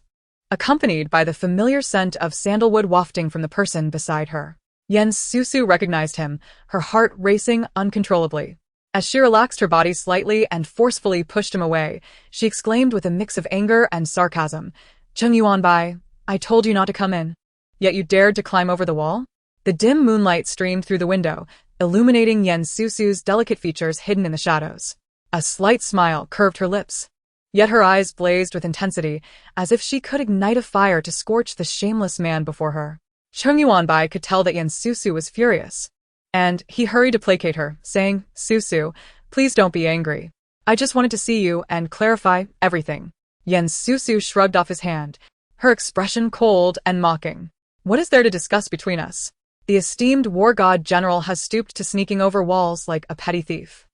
accompanied by the familiar scent of sandalwood wafting from the person beside her. Susu recognized him, her heart racing uncontrollably. As she relaxed her body slightly and forcefully pushed him away, she exclaimed with a mix of anger and sarcasm, "Cheng Yuanbai, I told you not to come in. Yet you dared to climb over the wall?" The dim moonlight streamed through the window, illuminating Susu's delicate features hidden in the shadows. A slight smile curved her lips, yet her eyes blazed with intensity, as if she could ignite a fire to scorch the shameless man before her. Cheng Yuanbai could tell that Susu was furious, and he hurried to placate her, saying, "Susu, please don't be angry. I just wanted to see you and clarify everything." Susu shrugged off his hand, her expression cold and mocking. "What is there to discuss between us? The esteemed war god general has stooped to sneaking over walls like a petty thief.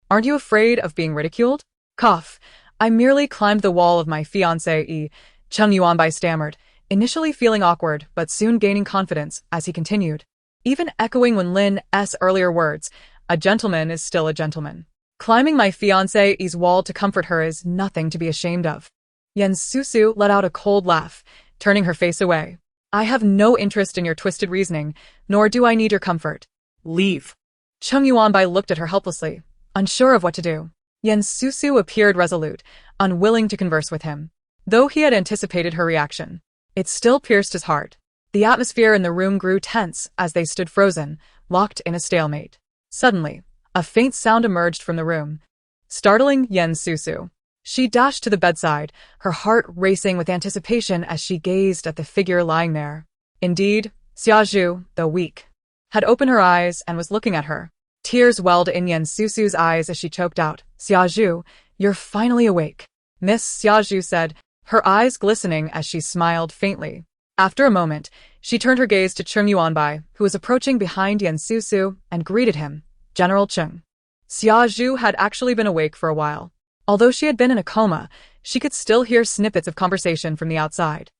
Aren't you afraid of being ridiculed?" "Cough. I merely climbed the wall of my fiancé," Cheng Yuanbai stammered, initially feeling awkward but soon gaining confidence as he continued, even echoing Wen Lin's earlier words, "A gentleman is still a gentleman. Climbing my fiancé's wall to comfort her is nothing to be ashamed of." Susu let out a cold laugh, turning her face away. "I have no interest in your twisted reasoning, nor do I need your comfort. Leave." Cheng Yuanbai looked at her helplessly, unsure of what to do. Susu appeared resolute, unwilling to converse with him. Though he had anticipated her reaction, it still pierced his heart. The atmosphere in the room grew tense as they stood frozen, locked in a stalemate. Suddenly, a faint sound emerged from the room, startling Susu. She dashed to the bedside, her heart racing with anticipation as she gazed at the figure lying there. Indeed, Susu, though weak, had opened her eyes and was looking at her. Tears welled in Susu's eyes as she choked out, "Susu, you're finally awake," Miss Susu said, her eyes glistening as she smiled faintly. After a moment, she turned her gaze to Cheng Yuanbai, who was approaching behind Susu, and greeted him, "General Cheng." Susu had actually been awake for a while. Although she had been in a coma, she could still hear snippets of conversation from the outside.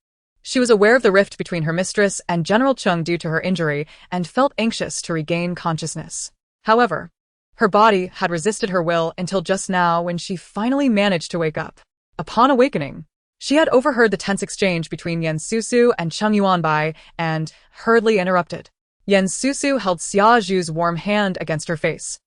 She was aware of the rift between her mistress and General Cheng due to her injury and felt anxious to regain consciousness. However, her body had resisted her will until just now when she finally managed to wake up. Upon awakening, she had overheard the tense exchange between Susu and Cheng Yuanbai and hurriedly interrupted. Susu held Susu's warm hand against her face,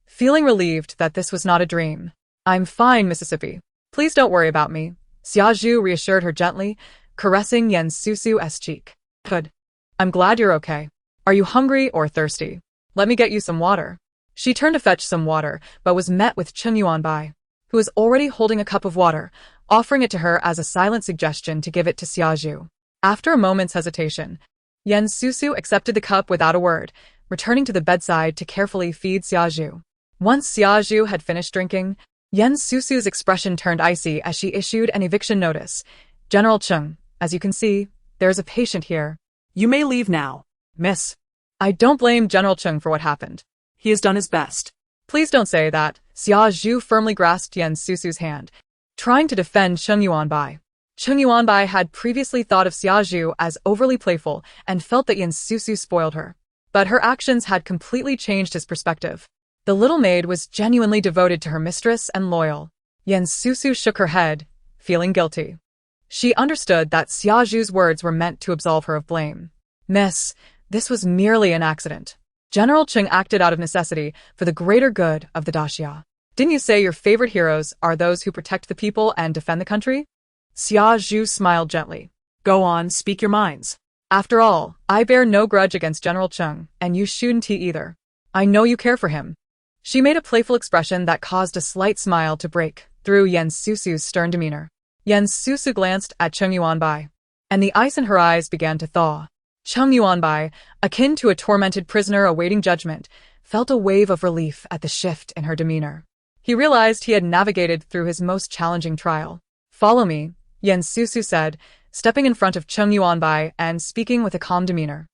feeling relieved that this was not a dream. "I'm fine, Mississippi. Please don't worry about me," Susu reassured her gently, caressing Susu's cheek. "Good. I'm glad you're okay. Are you hungry or thirsty? Let me get you some water." She turned to fetch some water, but was met with Cheng Yuanbai, who was already holding a cup of water, offering it to her as a silent suggestion to give it to Susu. After a moment's hesitation, Susu accepted the cup without a word, returning to the bedside to carefully feed Susu. Once Susu had finished drinking, Susu's expression turned icy as she issued an eviction notice. "General Cheng, as you can see, there is a patient here. You may leave now, miss." I don't blame General Cheng for what happened. He has done his best. "Please don't say that." Susu firmly grasped Susu's hand, trying to defend Cheng Yuanbai. Cheng Yuanbai had previously thought of Susu as overly playful and felt that Susu spoiled her. But her actions had completely changed his perspective. The little maid was genuinely devoted to her mistress and loyal. Susu shook her head, feeling guilty. She understood that Susu's words were meant to absolve her of blame. "Miss, this was merely an accident. General Cheng acted out of necessity for the greater good of the daxia. Didn't you say your favorite heroes are those who protect the people and defend the country?" Susu smiled gently. Go on, speak your minds. "After all, I bear no grudge against General Cheng, and you shouldn't either. I know you care for him." She made a playful expression that caused a slight smile to break through Susu's stern demeanor. Susu glanced at Cheng Yuanbai, and the ice in her eyes began to thaw. Cheng Yuanbai, akin to a tormented prisoner awaiting judgment, felt a wave of relief at the shift in her demeanor. He realized he had navigated through his most challenging trial. "Follow me," Susu said, stepping in front of Cheng Yuanbai and speaking with a calm demeanor.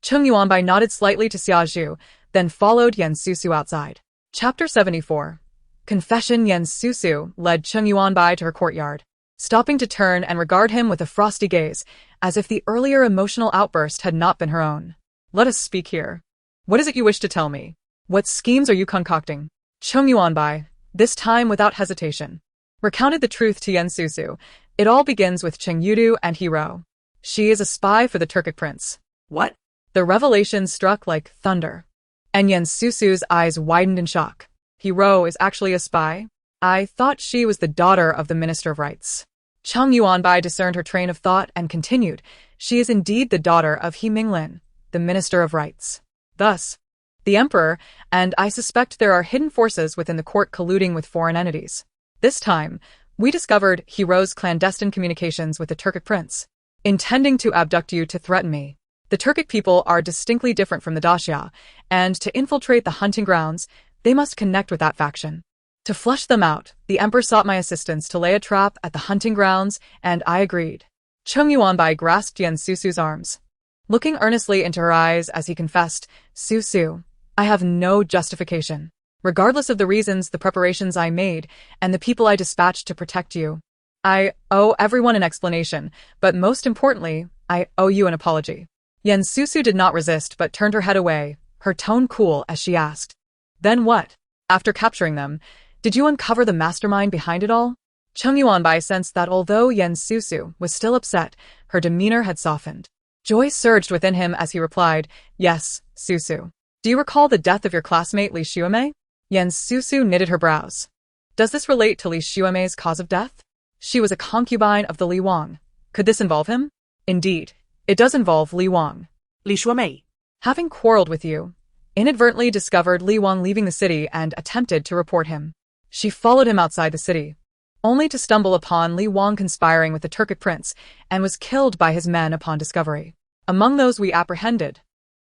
Cheng Yuanbai nodded slightly to Susu, then followed Susu outside. Chapter 74. Confession. Susu led Cheng Yuanbai to her courtyard, stopping to turn and regard him with a frosty gaze, as if the earlier emotional outburst had not been her own. "Let us speak here. What is it you wish to tell me?" What schemes are you concocting? Cheng Yuanbai, this time without hesitation, recounted the truth to Yen Susu. It all begins with Cheng Yudu and Hero. She is a spy for the Turkic prince. What? The revelation struck like thunder, and Yen Susu's eyes widened in shock. Hero is actually a spy? I thought she was the daughter of the Minister of Rights. Cheng Yuanbai discerned her train of thought and continued. She is indeed the daughter of He Minglin, the Minister of Rights. Thus, the Emperor, and I suspect there are hidden forces within the court colluding with foreign entities. This time, we discovered Hero's clandestine communications with the Turkic prince, intending to abduct you to threaten me. The Turkic people are distinctly different from the Daxia, and to infiltrate the hunting grounds, they must connect with that faction. To flush them out, the Emperor sought my assistance to lay a trap at the hunting grounds, and I agreed. Cheng Yuanbai grasped Yen Susu's arms, looking earnestly into her eyes as he confessed, Susu, I have no justification. Regardless of the reasons, the preparations I made, and the people I dispatched to protect you, I owe everyone an explanation, but most importantly, I owe you an apology. Yen Susu did not resist but turned her head away, her tone cool as she asked, Then what? After capturing them, did you uncover the mastermind behind it all? Cheng Yuanbai sensed that although Yen Susu was still upset, her demeanor had softened. Joy surged within him as he replied, Yes, Susu. Do you recall the death of your classmate Li Xuemei? Yen Susu knitted her brows. Does this relate to Li Xuemei's cause of death? She was a concubine of the Li Wang. Could this involve him? Indeed, it does involve Li Wang. Li Xuemei, having quarreled with you, inadvertently discovered Li Wang leaving the city and attempted to report him. She followed him outside the city, only to stumble upon Li Wang conspiring with the Turkic prince and was killed by his men upon discovery. Among those we apprehended,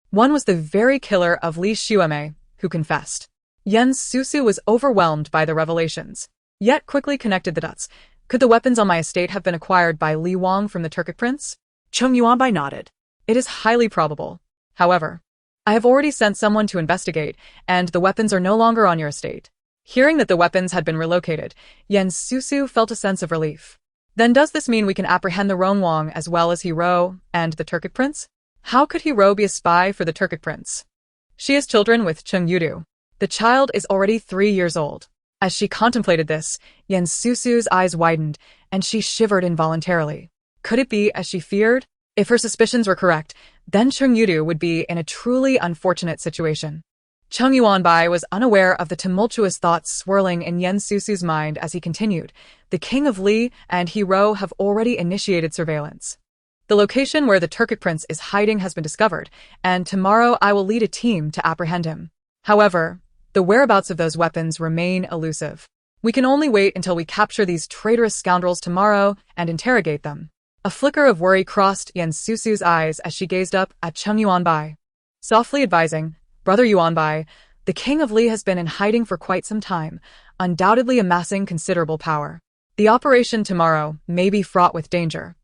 one was the very killer of Li Xuemei, who confessed. Yen Susu was overwhelmed by the revelations, yet quickly connected the dots. Could the weapons on my estate have been acquired by Li Wang from the Turkic prince? Cheng Yuanbai nodded. It is highly probable. However, I have already sent someone to investigate, and the weapons are no longer on your estate. Hearing that the weapons had been relocated, Yen Susu felt a sense of relief. Then does this mean we can apprehend the Rong Wang as well as Hero and the Turkic prince? How could Hero be a spy for the Turkic prince? She has children with Cheng Yudu. The child is already 3 years old. As she contemplated this, Yen Susu's eyes widened, and she shivered involuntarily. Could it be as she feared? If her suspicions were correct, then Cheng Yudu would be in a truly unfortunate situation. Cheng Yuanbai was unaware of the tumultuous thoughts swirling in Yen Susu's mind as he continued. The king of Li and Hero have already initiated surveillance. The location where the Turkic prince is hiding has been discovered, and tomorrow I will lead a team to apprehend him. However, the whereabouts of those weapons remain elusive. We can only wait until we capture these traitorous scoundrels tomorrow and interrogate them. A flicker of worry crossed Yen Susu's eyes as she gazed up at Cheng Yuanbai, softly advising, Brother Yuanbai, the king of Li has been in hiding for quite some time, undoubtedly amassing considerable power. The operation tomorrow may be fraught with danger,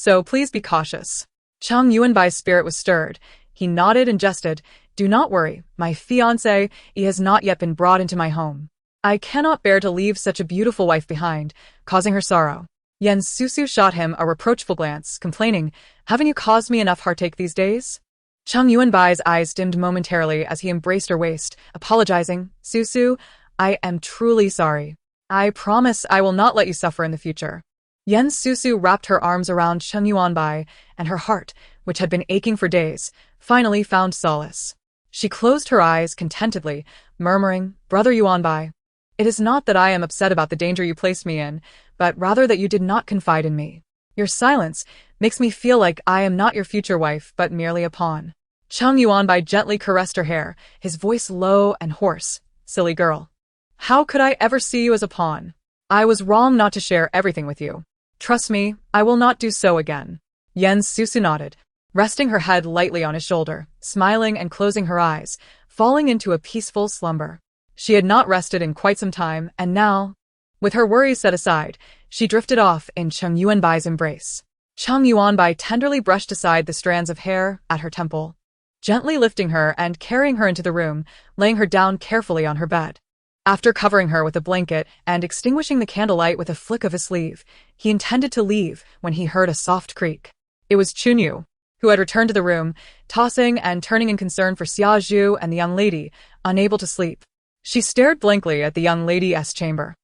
so please be cautious. Cheng Yuanbai's spirit was stirred. He nodded and jested, Do not worry, my fiancé, he has not yet been brought into my home. I cannot bear to leave such a beautiful wife behind, causing her sorrow. Yen Susu shot him a reproachful glance, complaining, Haven't you caused me enough heartache these days? Cheng Yuanbai's eyes dimmed momentarily as he embraced her waist, apologizing, Susu, I am truly sorry. I promise I will not let you suffer in the future. Yen Susu wrapped her arms around Cheng Yuanbai, and her heart, which had been aching for days, finally found solace. She closed her eyes contentedly, murmuring, Brother Yuanbai, it is not that I am upset about the danger you placed me in, but rather that you did not confide in me. Your silence makes me feel like I am not your future wife, but merely a pawn. Cheng Yuanbai gently caressed her hair, his voice low and hoarse. Silly girl. How could I ever see you as a pawn? I was wrong not to share everything with you. Trust me, I will not do so again. Yen Susu nodded, resting her head lightly on his shoulder, smiling and closing her eyes, falling into a peaceful slumber. She had not rested in quite some time, and now, with her worries set aside, she drifted off in Cheng Yuanbai's embrace. Cheng Yuanbai tenderly brushed aside the strands of hair at her temple, gently lifting her and carrying her into the room, laying her down carefully on her bed. After covering her with a blanket and extinguishing the candlelight with a flick of his sleeve, he intended to leave when he heard a soft creak. It was Chunyu. who had returned to the room, tossing and turning in concern for Xiaozhu and the young lady, unable to sleep. She stared blankly at the young lady's chamber.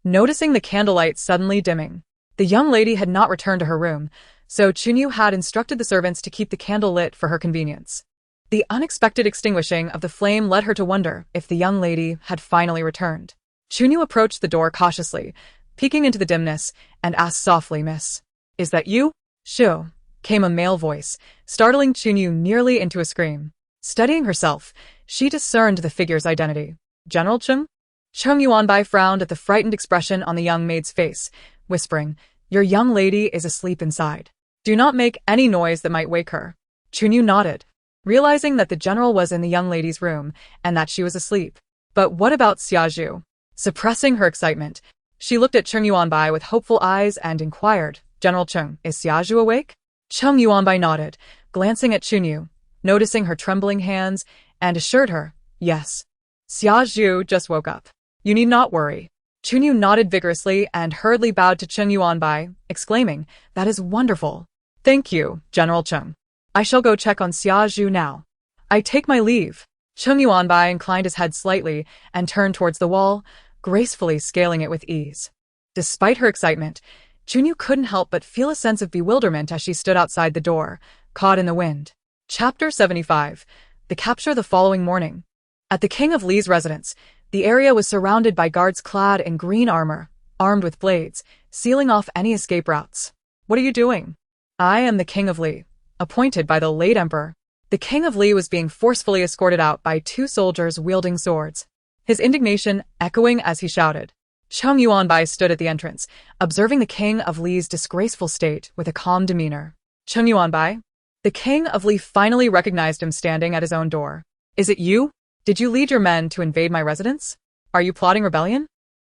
Noticing the candlelight suddenly dimming, the young lady had not returned to her room, so Chunyu had instructed the servants to keep the candle lit for her convenience. The unexpected extinguishing of the flame led her to wonder if the young lady had finally returned. Chunyu approached the door cautiously, peeking into the dimness, and asked softly, "Miss, is that you?" "Shu," came a male voice, startling Chunyu nearly into a scream. Steadying herself, she discerned the figure's identity. "General Cheng?" Cheng Yuanbai frowned at the frightened expression on the young maid's face, whispering, "Your young lady is asleep inside. Do not make any noise that might wake her." Chunyu nodded, realizing that the general was in the young lady's room and that she was asleep. But what about Xiaozhu? Suppressing her excitement, she looked at Cheng Yuanbai with hopeful eyes and inquired, "General Cheng, is Xiaozhu awake?" Cheng Yuanbai nodded, glancing at Chunyu, noticing her trembling hands, and assured her, "Yes. Xiaozhu just woke up. You need not worry." Chunyu nodded vigorously and hurriedly bowed to Cheng Yuanbai, exclaiming, "That is wonderful. Thank you, General Cheng. I shall go check on Xiaozhu now. I take my leave." Cheng Yuanbai inclined his head slightly and turned towards the wall, gracefully scaling it with ease. Despite her excitement, Chunyu couldn't help but feel a sense of bewilderment as she stood outside the door, caught in the wind. Chapter 75. The Capture the following morning. At the King of Li's residence, the area was surrounded by guards clad in green armor, armed with blades, sealing off any escape routes. "What are you doing?" "I am the King of Li, appointed by the late emperor." The King of Li was being forcefully escorted out by two soldiers wielding swords, his indignation echoing as he shouted. Cheng Yuanbai stood at the entrance, observing the King of Li's disgraceful state with a calm demeanor. "Cheng Yuanbai?" The King of Li finally recognized him standing at his own door. "Is it you? Did you lead your men to invade my residence? Are you plotting rebellion?"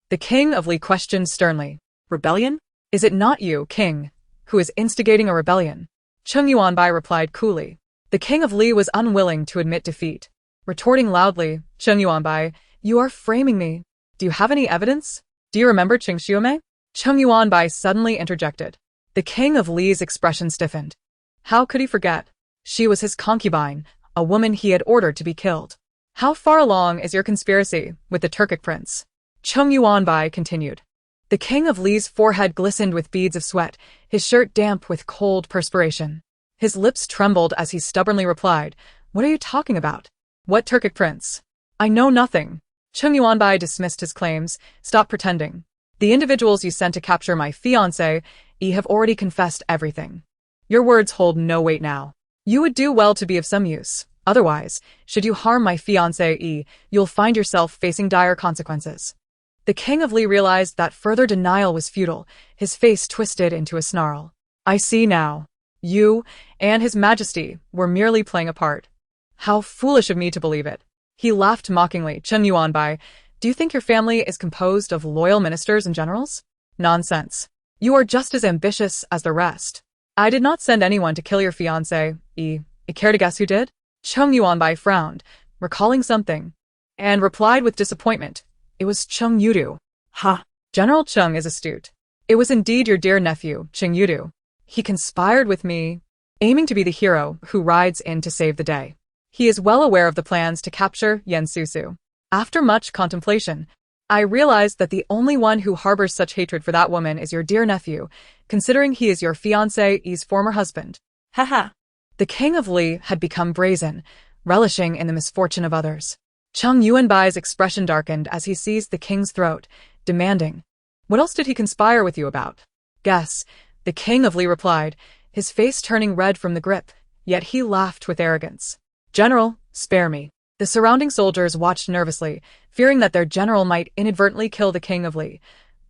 The King of Li questioned sternly. "Rebellion? Is it not you, King, who is instigating a rebellion?" Cheng Yuanbai replied coolly. The King of Li was unwilling to admit defeat. Retorting loudly, "Cheng Yuanbai, you are framing me. Do you have any evidence? Do you remember Cheng Xiume?" Cheng Yuanbai suddenly interjected. The King of Li's expression stiffened. How could he forget? She was his concubine, a woman he had ordered to be killed. "How far along is your conspiracy with the Turkic prince?" Cheng Yuanbai continued. The King of Li's forehead glistened with beads of sweat, his shirt damp with cold perspiration. His lips trembled as he stubbornly replied, "What are you talking about? What Turkic prince? I know nothing." Cheng Yuanbai dismissed his claims. "Stop pretending. The individuals you sent to capture my fiancé, have already confessed everything. Your words hold no weight now. You would do well to be of some use. Otherwise, should you harm my fiancé, you'll find yourself facing dire consequences." The King of Li realized that further denial was futile, his face twisted into a snarl. "I see now. You and His Majesty were merely playing a part. How foolish of me to believe it." He laughed mockingly. "Cheng Yuanbai, do you think your family is composed of loyal ministers and generals? Nonsense. You are just as ambitious as the rest. I did not send anyone to kill your fiancé. Care to guess who did?" Cheng Yuanbai frowned, recalling something, and replied with disappointment. "It was Cheng Yudu." "Ha! General Cheng is astute. It was indeed your dear nephew, Cheng Yudu. He conspired with me, aiming to be the hero who rides in to save the day. He is well aware of the plans to capture Susu. After much contemplation, I realized that the only one who harbors such hatred for that woman is your dear nephew, considering he is your fiancé's former husband." "Ha." The King of Li had become brazen, relishing in the misfortune of others. Cheng Yuanbai's expression darkened as he seized the king's throat, demanding, "What else did he conspire with you about?" "Guess," the King of Li replied, his face turning red from the grip, yet he laughed with arrogance. "General, spare me." The surrounding soldiers watched nervously, fearing that their general might inadvertently kill the King of Li.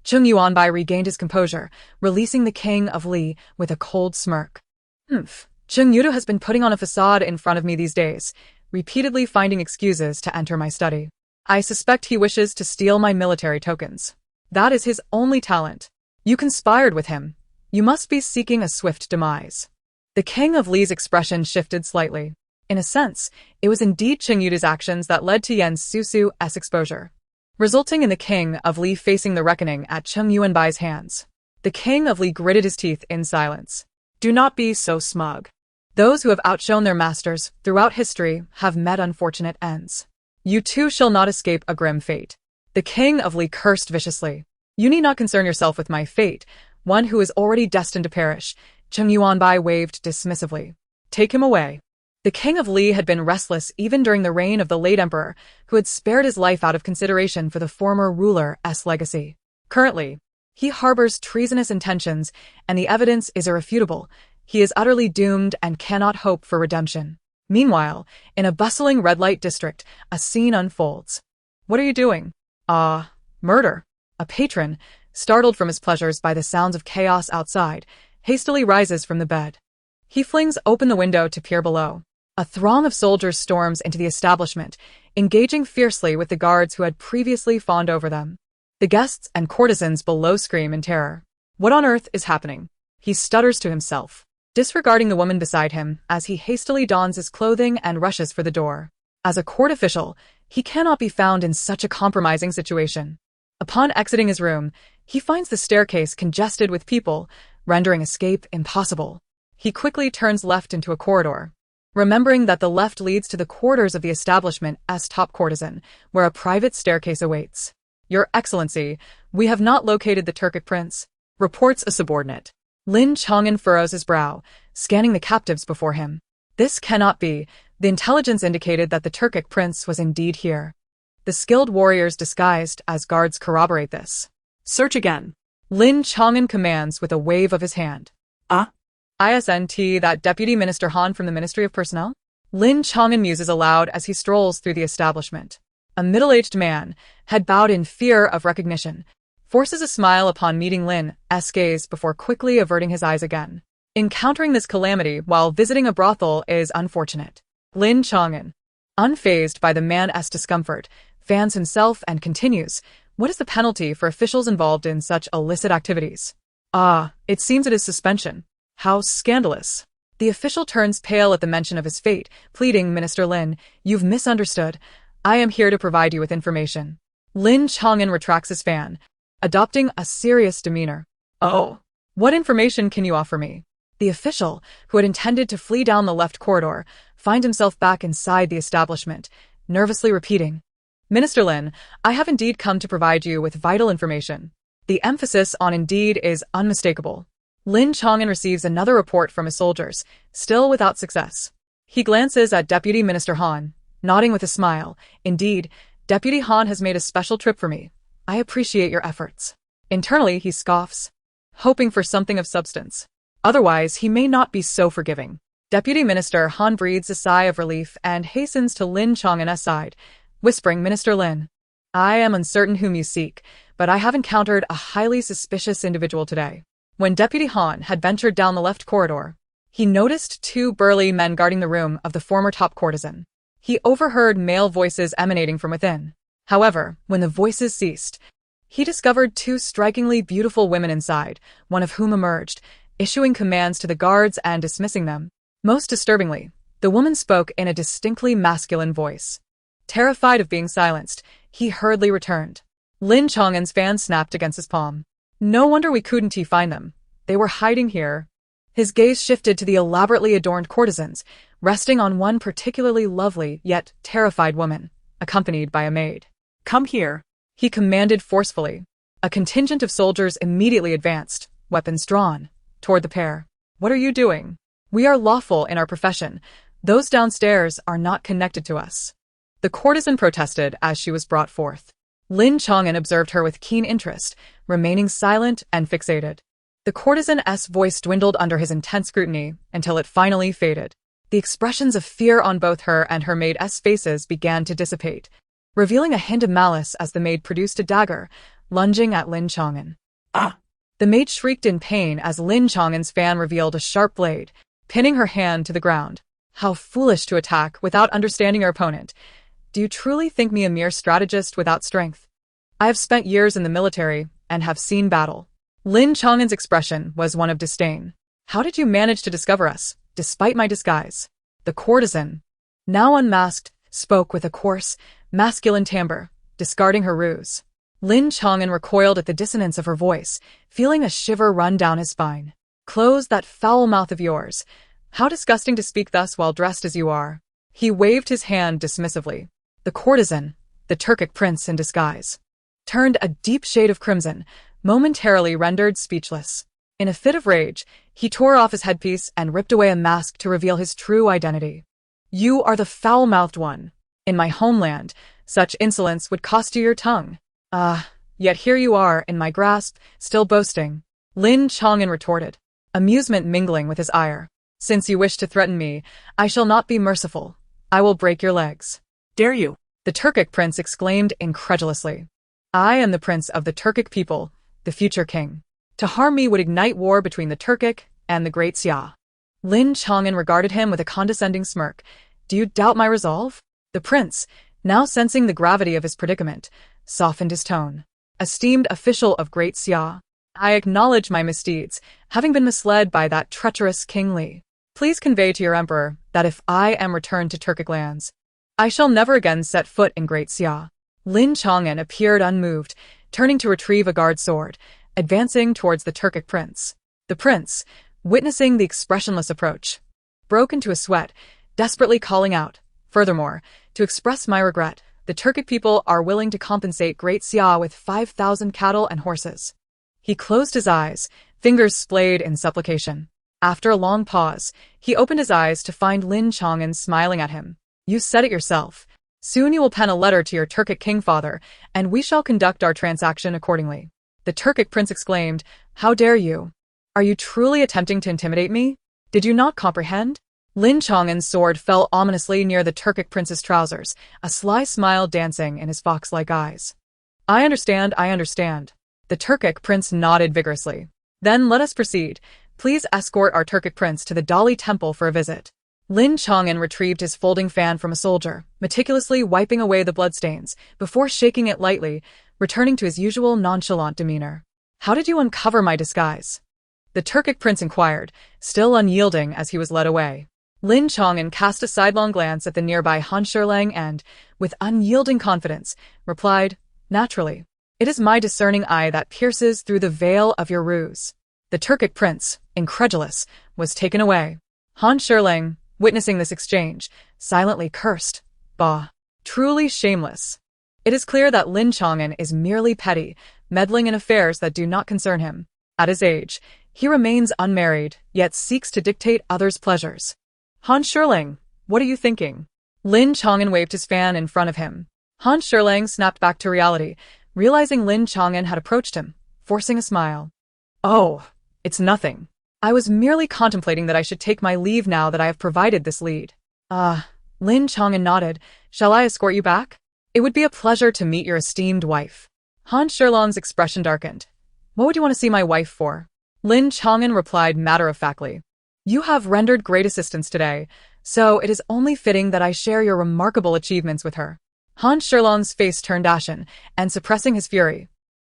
Cheng Yuanbai regained his composure, releasing the King of Li with a cold smirk. Cheng Yudu has been putting on a facade in front of me these days, repeatedly finding excuses to enter my study. I suspect he wishes to steal my military tokens. That is his only talent. You conspired with him. You must be seeking a swift demise." The King of Li's expression shifted slightly. In a sense, it was indeed Cheng Yudu's actions that led to Susu's exposure, resulting in the King of Li facing the reckoning at Cheng Yuanbai's hands. The King of Li gritted his teeth in silence. "Do not be so smug. Those who have outshone their masters throughout history have met unfortunate ends. You too shall not escape a grim fate. The king of Li cursed viciously. You need not concern yourself with my fate, one who is already destined to perish. Cheng Yuanbai waved dismissively. Take him away. The king of Li had been restless even during the reign of the late emperor, who had spared his life out of consideration for the former ruler's legacy. Currently, he harbors treasonous intentions, and the evidence is irrefutable. He is utterly doomed and cannot hope for redemption. Meanwhile, in a bustling red light district, a scene unfolds. What are you doing? Murder. A patron, startled from his pleasures by the sounds of chaos outside, hastily rises from the bed. He flings open the window to peer below. A throng of soldiers storms into the establishment, engaging fiercely with the guards who had previously fawned over them. The guests and courtesans below scream in terror. What on earth is happening? He stutters to himself, disregarding the woman beside him as he hastily dons his clothing and rushes for the door. As a court official, he cannot be found in such a compromising situation. Upon exiting his room, he finds the staircase congested with people, rendering escape impossible. He quickly turns left into a corridor, remembering that the left leads to the quarters of the establishment's top courtesan, where a private staircase awaits. Your Excellency, we have not located the Turkic prince, reports a subordinate. Lin Chang'an furrows his brow, scanning the captives before him. This cannot be. The intelligence indicated that the Turkic prince was indeed here. The skilled warriors disguised as guards corroborate this. Search again. Lin Chang'an commands with a wave of his hand. ISNT, that Deputy Minister Han from the Ministry of Personnel? Lin Chang'an muses aloud as he strolls through the establishment. A middle-aged man, head bowed in fear of recognition, forces a smile upon meeting Lin's gaze before quickly averting his eyes again. Encountering this calamity while visiting a brothel is unfortunate. Lin Chang'an, unfazed by the man's discomfort, fans himself and continues, what is the penalty for officials involved in such illicit activities? It seems it is suspension. How scandalous. The official turns pale at the mention of his fate, pleading, Minister Lin, you've misunderstood. I am here to provide you with information. Lin Chang'an retracts his fan, adopting a serious demeanor. Oh, what information can you offer me? The official, who had intended to flee down the left corridor, finds himself back inside the establishment, nervously repeating, Minister Lin, I have indeed come to provide you with vital information. The emphasis on indeed is unmistakable. Lin Chang'an receives another report from his soldiers, still without success. He glances at Deputy Minister Han, nodding with a smile. Indeed, Deputy Han has made a special trip for me. I appreciate your efforts. Internally, he scoffs, hoping for something of substance. Otherwise, he may not be so forgiving. Deputy Minister Han breathes a sigh of relief and hastens to Lin Chang'an's side, whispering, Minister Lin, I am uncertain whom you seek, but I have encountered a highly suspicious individual today. When Deputy Han had ventured down the left corridor, he noticed two burly men guarding the room of the former top courtesan. He overheard male voices emanating from within. However, when the voices ceased, he discovered two strikingly beautiful women inside, one of whom emerged, issuing commands to the guards and dismissing them. Most disturbingly, the woman spoke in a distinctly masculine voice. Terrified of being silenced, he hurriedly returned. Lin Chang'an's fan snapped against his palm. No wonder we couldn't find them. They were hiding here. His gaze shifted to the elaborately adorned courtesans, resting on one particularly lovely yet terrified woman, accompanied by a maid. Come here, he commanded forcefully. A contingent of soldiers immediately advanced, weapons drawn, toward the pair. What are you doing? We are lawful in our profession. Those downstairs are not connected to us. The courtesan protested as she was brought forth. Lin Chang'an observed her with keen interest, remaining silent and fixated. The courtesan's voice dwindled under his intense scrutiny until it finally faded. The expressions of fear on both her and her maid's faces began to dissipate, revealing a hint of malice as the maid produced a dagger, lunging at Lin Chang'an. The maid shrieked in pain as Lin Chang'an's fan revealed a sharp blade, pinning her hand to the ground. How foolish to attack without understanding your opponent. Do you truly think me a mere strategist without strength? I have spent years in the military and have seen battle. Lin Chang'an's expression was one of disdain. How did you manage to discover us, despite my disguise? The courtesan, now unmasked, spoke with a coarse, masculine timbre, discarding her ruse. Lin Chang'an recoiled at the dissonance of her voice, feeling a shiver run down his spine. Close that foul mouth of yours. How disgusting to speak thus while dressed as you are. He waved his hand dismissively. The courtesan, the Turkic prince in disguise, turned a deep shade of crimson, momentarily rendered speechless. In a fit of rage, he tore off his headpiece and ripped away a mask to reveal his true identity. You are the foul-mouthed one. In my homeland, such insolence would cost you your tongue. Yet here you are, in my grasp, still boasting. Lin Chang'an retorted, amusement mingling with his ire. Since you wish to threaten me, I shall not be merciful. I will break your legs. Dare you? The Turkic prince exclaimed incredulously. I am the prince of the Turkic people, the future king. To harm me would ignite war between the Turkic and the great Xia. Lin Chang'an regarded him with a condescending smirk. Do you doubt my resolve? The prince, now sensing the gravity of his predicament, softened his tone. Esteemed official of great Xia, I acknowledge my misdeeds, having been misled by that treacherous King Li. Please convey to your emperor that if I am returned to Turkic lands, I shall never again set foot in great Xia. Lin Chang'an appeared unmoved, turning to retrieve a guard sword, advancing towards the Turkic prince. The prince, witnessing the expressionless approach, broke into a sweat, desperately calling out, furthermore, to express my regret, the Turkic people are willing to compensate great Xia with 5,000 cattle and horses. He closed his eyes, fingers splayed in supplication. After a long pause, he opened his eyes to find Lin Chang'an smiling at him. You said it yourself. Soon you will pen a letter to your Turkic king father, and we shall conduct our transaction accordingly. The Turkic prince exclaimed, How dare you? Are you truly attempting to intimidate me? Did you not comprehend? Lin Chang'an's sword fell ominously near the Turkic prince's trousers, a sly smile dancing in his fox-like eyes. I understand. The Turkic prince nodded vigorously. Then let us proceed. Please escort our Turkic prince to the Dali temple for a visit. Lin Chang'an retrieved his folding fan from a soldier, meticulously wiping away the bloodstains, before shaking it lightly, returning to his usual nonchalant demeanor. How did you uncover my disguise? The Turkic prince inquired, still unyielding as he was led away. Lin Chang'an cast a sidelong glance at the nearby Han Shirlang and, with unyielding confidence, replied, Naturally. It is my discerning eye that pierces through the veil of your ruse. The Turkic prince, incredulous, was taken away. Han Shirlang, witnessing this exchange, silently cursed. Bah! Truly shameless. It is clear that Lin Chang'an is merely petty, meddling in affairs that do not concern him. At his age, he remains unmarried, yet seeks to dictate others' pleasures. Han Shirlang, what are you thinking? Lin Chang'an waved his fan in front of him. Han Shirlang snapped back to reality, realizing Lin Chang'an had approached him, forcing a smile. Oh, it's nothing. I was merely contemplating that I should take my leave now that I have provided this lead. Lin Chang'an nodded. Shall I escort you back? It would be a pleasure to meet your esteemed wife. Han Shirlang's expression darkened. What would you want to see my wife for? Lin Chang'an replied matter-of-factly. You have rendered great assistance today, so it is only fitting that I share your remarkable achievements with her. Han Shirlang's face turned ashen, and suppressing his fury,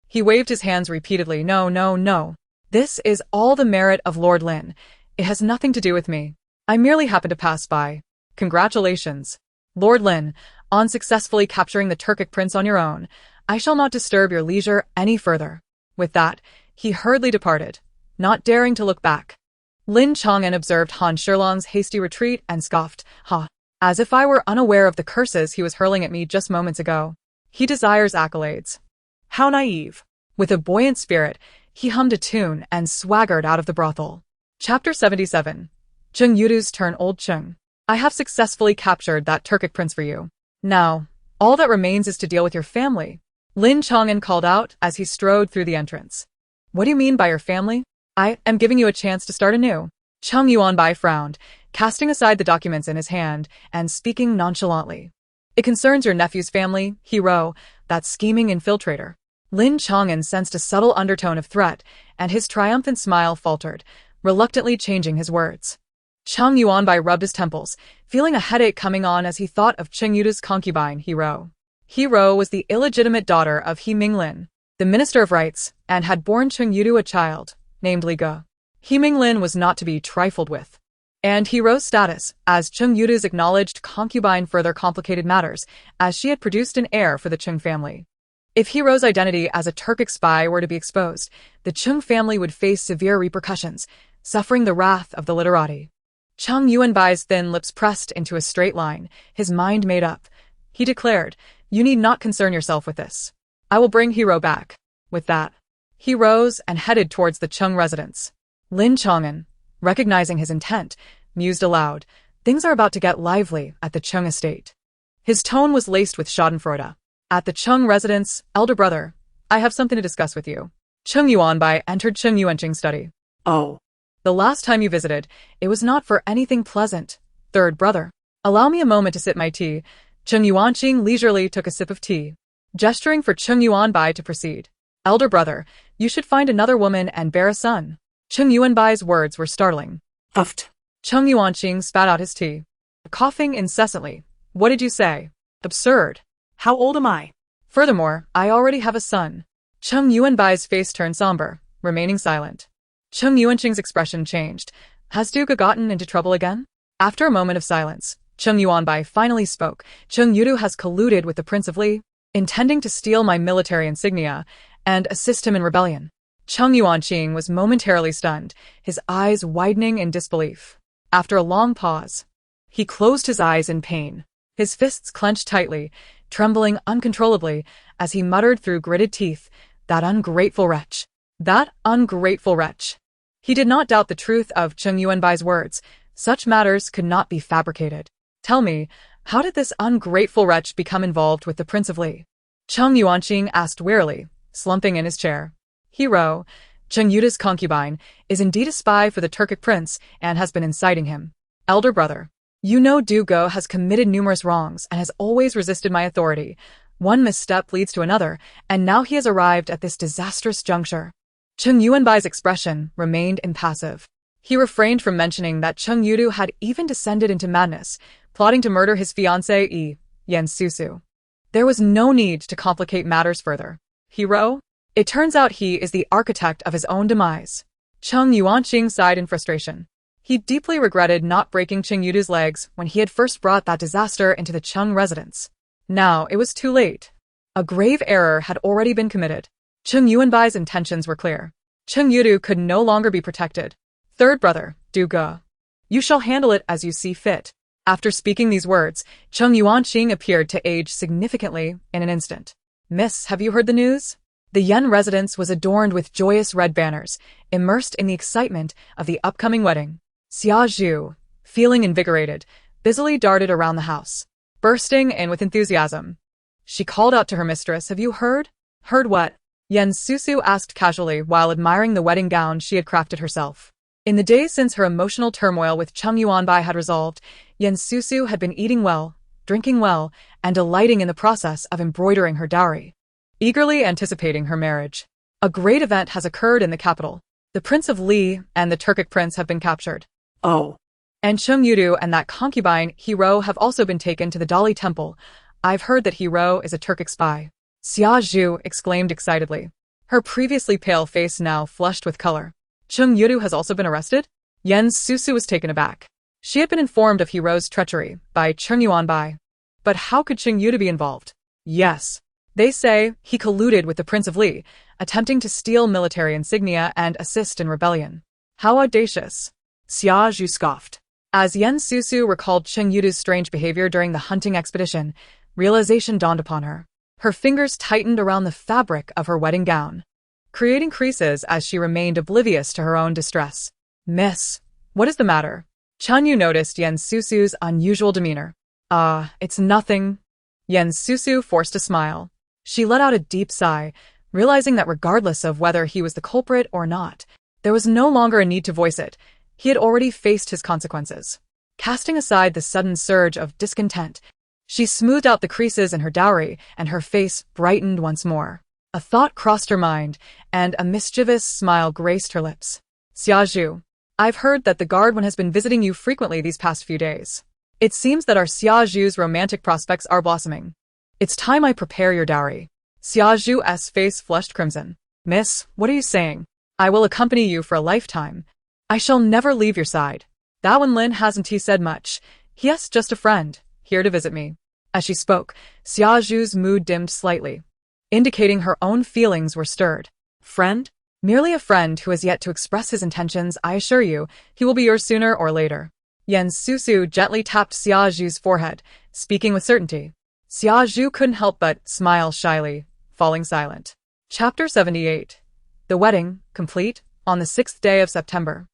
he waved his hands repeatedly. No. This is all the merit of Lord Lin. It has nothing to do with me. I merely happened to pass by. Congratulations, Lord Lin, on successfully capturing the Turkic prince on your own. I shall not disturb your leisure any further. With that, he hurriedly departed, not daring to look back. Lin Chang'an observed Han Shirlang's hasty retreat and scoffed, as if I were unaware of the curses he was hurling at me just moments ago. He desires accolades. How naive. With a buoyant spirit, he hummed a tune and swaggered out of the brothel. Chapter 77. Cheng Yudu's turn. Old Cheng, I have successfully captured that Turkic prince for you. Now, all that remains is to deal with your family. Lin Chang'an called out as he strode through the entrance. What do you mean by your family? I am giving you a chance to start anew. Cheng Yuanbai frowned, casting aside the documents in his hand and speaking nonchalantly. It concerns your nephew's family, hero, that scheming infiltrator. Lin Chang'an sensed a subtle undertone of threat, and his triumphant smile faltered, reluctantly changing his words. Cheng Yuanbai rubbed his temples, feeling a headache coming on as he thought of Cheng Yudu's concubine, Hero. Hero was the illegitimate daughter of He Minglin, the Minister of Rights, and had borne Cheng Yudu a child, named Li Ge. He Minglin was not to be trifled with. And Hero's status, as Cheng Yudu's acknowledged concubine, further complicated matters, as she had produced an heir for the Cheng family. If Hero's identity as a Turkic spy were to be exposed, the Cheng family would face severe repercussions, suffering the wrath of the literati. Cheng Yuanbai's thin lips pressed into a straight line, his mind made up. He declared, "You need not concern yourself with this. I will bring Hero back." With that, he rose and headed towards the Cheng residence. Lin Chang'an, recognizing his intent, mused aloud, "Things are about to get lively at the Cheng estate." His tone was laced with schadenfreude. At the Cheng residence, elder brother, I have something to discuss with you. Cheng Yuanbai entered Cheng Yuanqing's study. Oh. The last time you visited, it was not for anything pleasant. Third brother, allow me a moment to sip my tea. Cheng Yuanqing leisurely took a sip of tea, gesturing for Cheng Yuanbai to proceed. Elder brother, you should find another woman and bear a son. Cheng Yuanbai's words were startling. Uffed. Cheng Yuanqing spat out his tea, coughing incessantly. What did you say? Absurd. How old am I? Furthermore, I already have a son. Cheng Yuanbai's face turned somber, remaining silent. Cheng Yuanqing's expression changed. Has Duga gotten into trouble again? After a moment of silence, Cheng Yuanbai finally spoke. Cheng Yudu has colluded with the Prince of Li, intending to steal my military insignia and assist him in rebellion. Cheng Yuanqing was momentarily stunned, his eyes widening in disbelief. After a long pause, he closed his eyes in pain. His fists clenched tightly, trembling uncontrollably as he muttered through gritted teeth, "That ungrateful wretch. That ungrateful wretch." He did not doubt the truth of Cheng Yuanbai's words. Such matters could not be fabricated. Tell me, how did this ungrateful wretch become involved with the Prince of Li? Cheng Yuanqing asked wearily, slumping in his chair. Hero, Cheng Yudu's concubine, is indeed a spy for the Turkic prince and has been inciting him. Elder brother, you know Du Go has committed numerous wrongs and has always resisted my authority. One misstep leads to another, and now he has arrived at this disastrous juncture. Cheng Yuanbai's expression remained impassive. He refrained from mentioning that Cheng Yudu had even descended into madness, plotting to murder his fiancée, Susu. There was no need to complicate matters further. Hero? It turns out he is the architect of his own demise. Cheng Yuanqing sighed in frustration. He deeply regretted not breaking Cheng Yudu's legs when he had first brought that disaster into the Cheng residence. Now it was too late. A grave error had already been committed. Cheng Yuanbai's intentions were clear. Cheng Yudu could no longer be protected. Third brother, Du Ge. You shall handle it as you see fit. After speaking these words, Cheng Yuanqing appeared to age significantly in an instant. Miss, have you heard the news? The Yen residence was adorned with joyous red banners, immersed in the excitement of the upcoming wedding. Xia Zhu, feeling invigorated, busily darted around the house, bursting in with enthusiasm. She called out to her mistress, "Have you heard?" "Heard what?" Susu asked casually while admiring the wedding gown she had crafted herself. In the days since her emotional turmoil with Cheng Yuanbai had resolved, Susu had been eating well, drinking well, and delighting in the process of embroidering her dowry, eagerly anticipating her marriage. A great event has occurred in the capital. The Prince of Li and the Turkic prince have been captured. Oh. And Cheng Yudu and that concubine, Hero, have also been taken to the Dali temple. I've heard that Hero is a Turkic spy. Xia Zhu exclaimed excitedly. Her previously pale face now flushed with color. Cheng Yudu has also been arrested? Susu was taken aback. She had been informed of Hero's treachery by Cheng Yuanbai. But how could Cheng Yudu be involved? Yes. They say he colluded with the Prince of Li, attempting to steal military insignia and assist in rebellion. How audacious. Xia Zhu scoffed. As Susu recalled Cheng Yudu's strange behavior during the hunting expedition, realization dawned upon her. Her fingers tightened around the fabric of her wedding gown, creating creases as she remained oblivious to her own distress. Miss, what is the matter? Cheng Yu noticed Susu's unusual demeanor. It's nothing. Susu forced a smile. She let out a deep sigh, realizing that regardless of whether he was the culprit or not, there was no longer a need to voice it. He had already faced his consequences. Casting aside the sudden surge of discontent, she smoothed out the creases in her dowry, and her face brightened once more. A thought crossed her mind, and a mischievous smile graced her lips. Xia Zhu, I've heard that the guard has been visiting you frequently these past few days. It seems that our Xia Zhu's romantic prospects are blossoming. It's time I prepare your dowry. Xia Zhu's face flushed crimson. Miss, what are you saying? I will accompany you for a lifetime. I shall never leave your side. That one Lin hasn't he said much. Yes, just a friend, here to visit me. As she spoke, Xia Zhu's mood dimmed slightly, indicating her own feelings were stirred. Friend? Merely a friend who has yet to express his intentions. I assure you, he will be yours sooner or later. Yan Susu gently tapped Xia Zhu's forehead, speaking with certainty. Xia Zhu couldn't help but smile shyly, falling silent. Chapter 78. The wedding, complete, on the 6th day of September.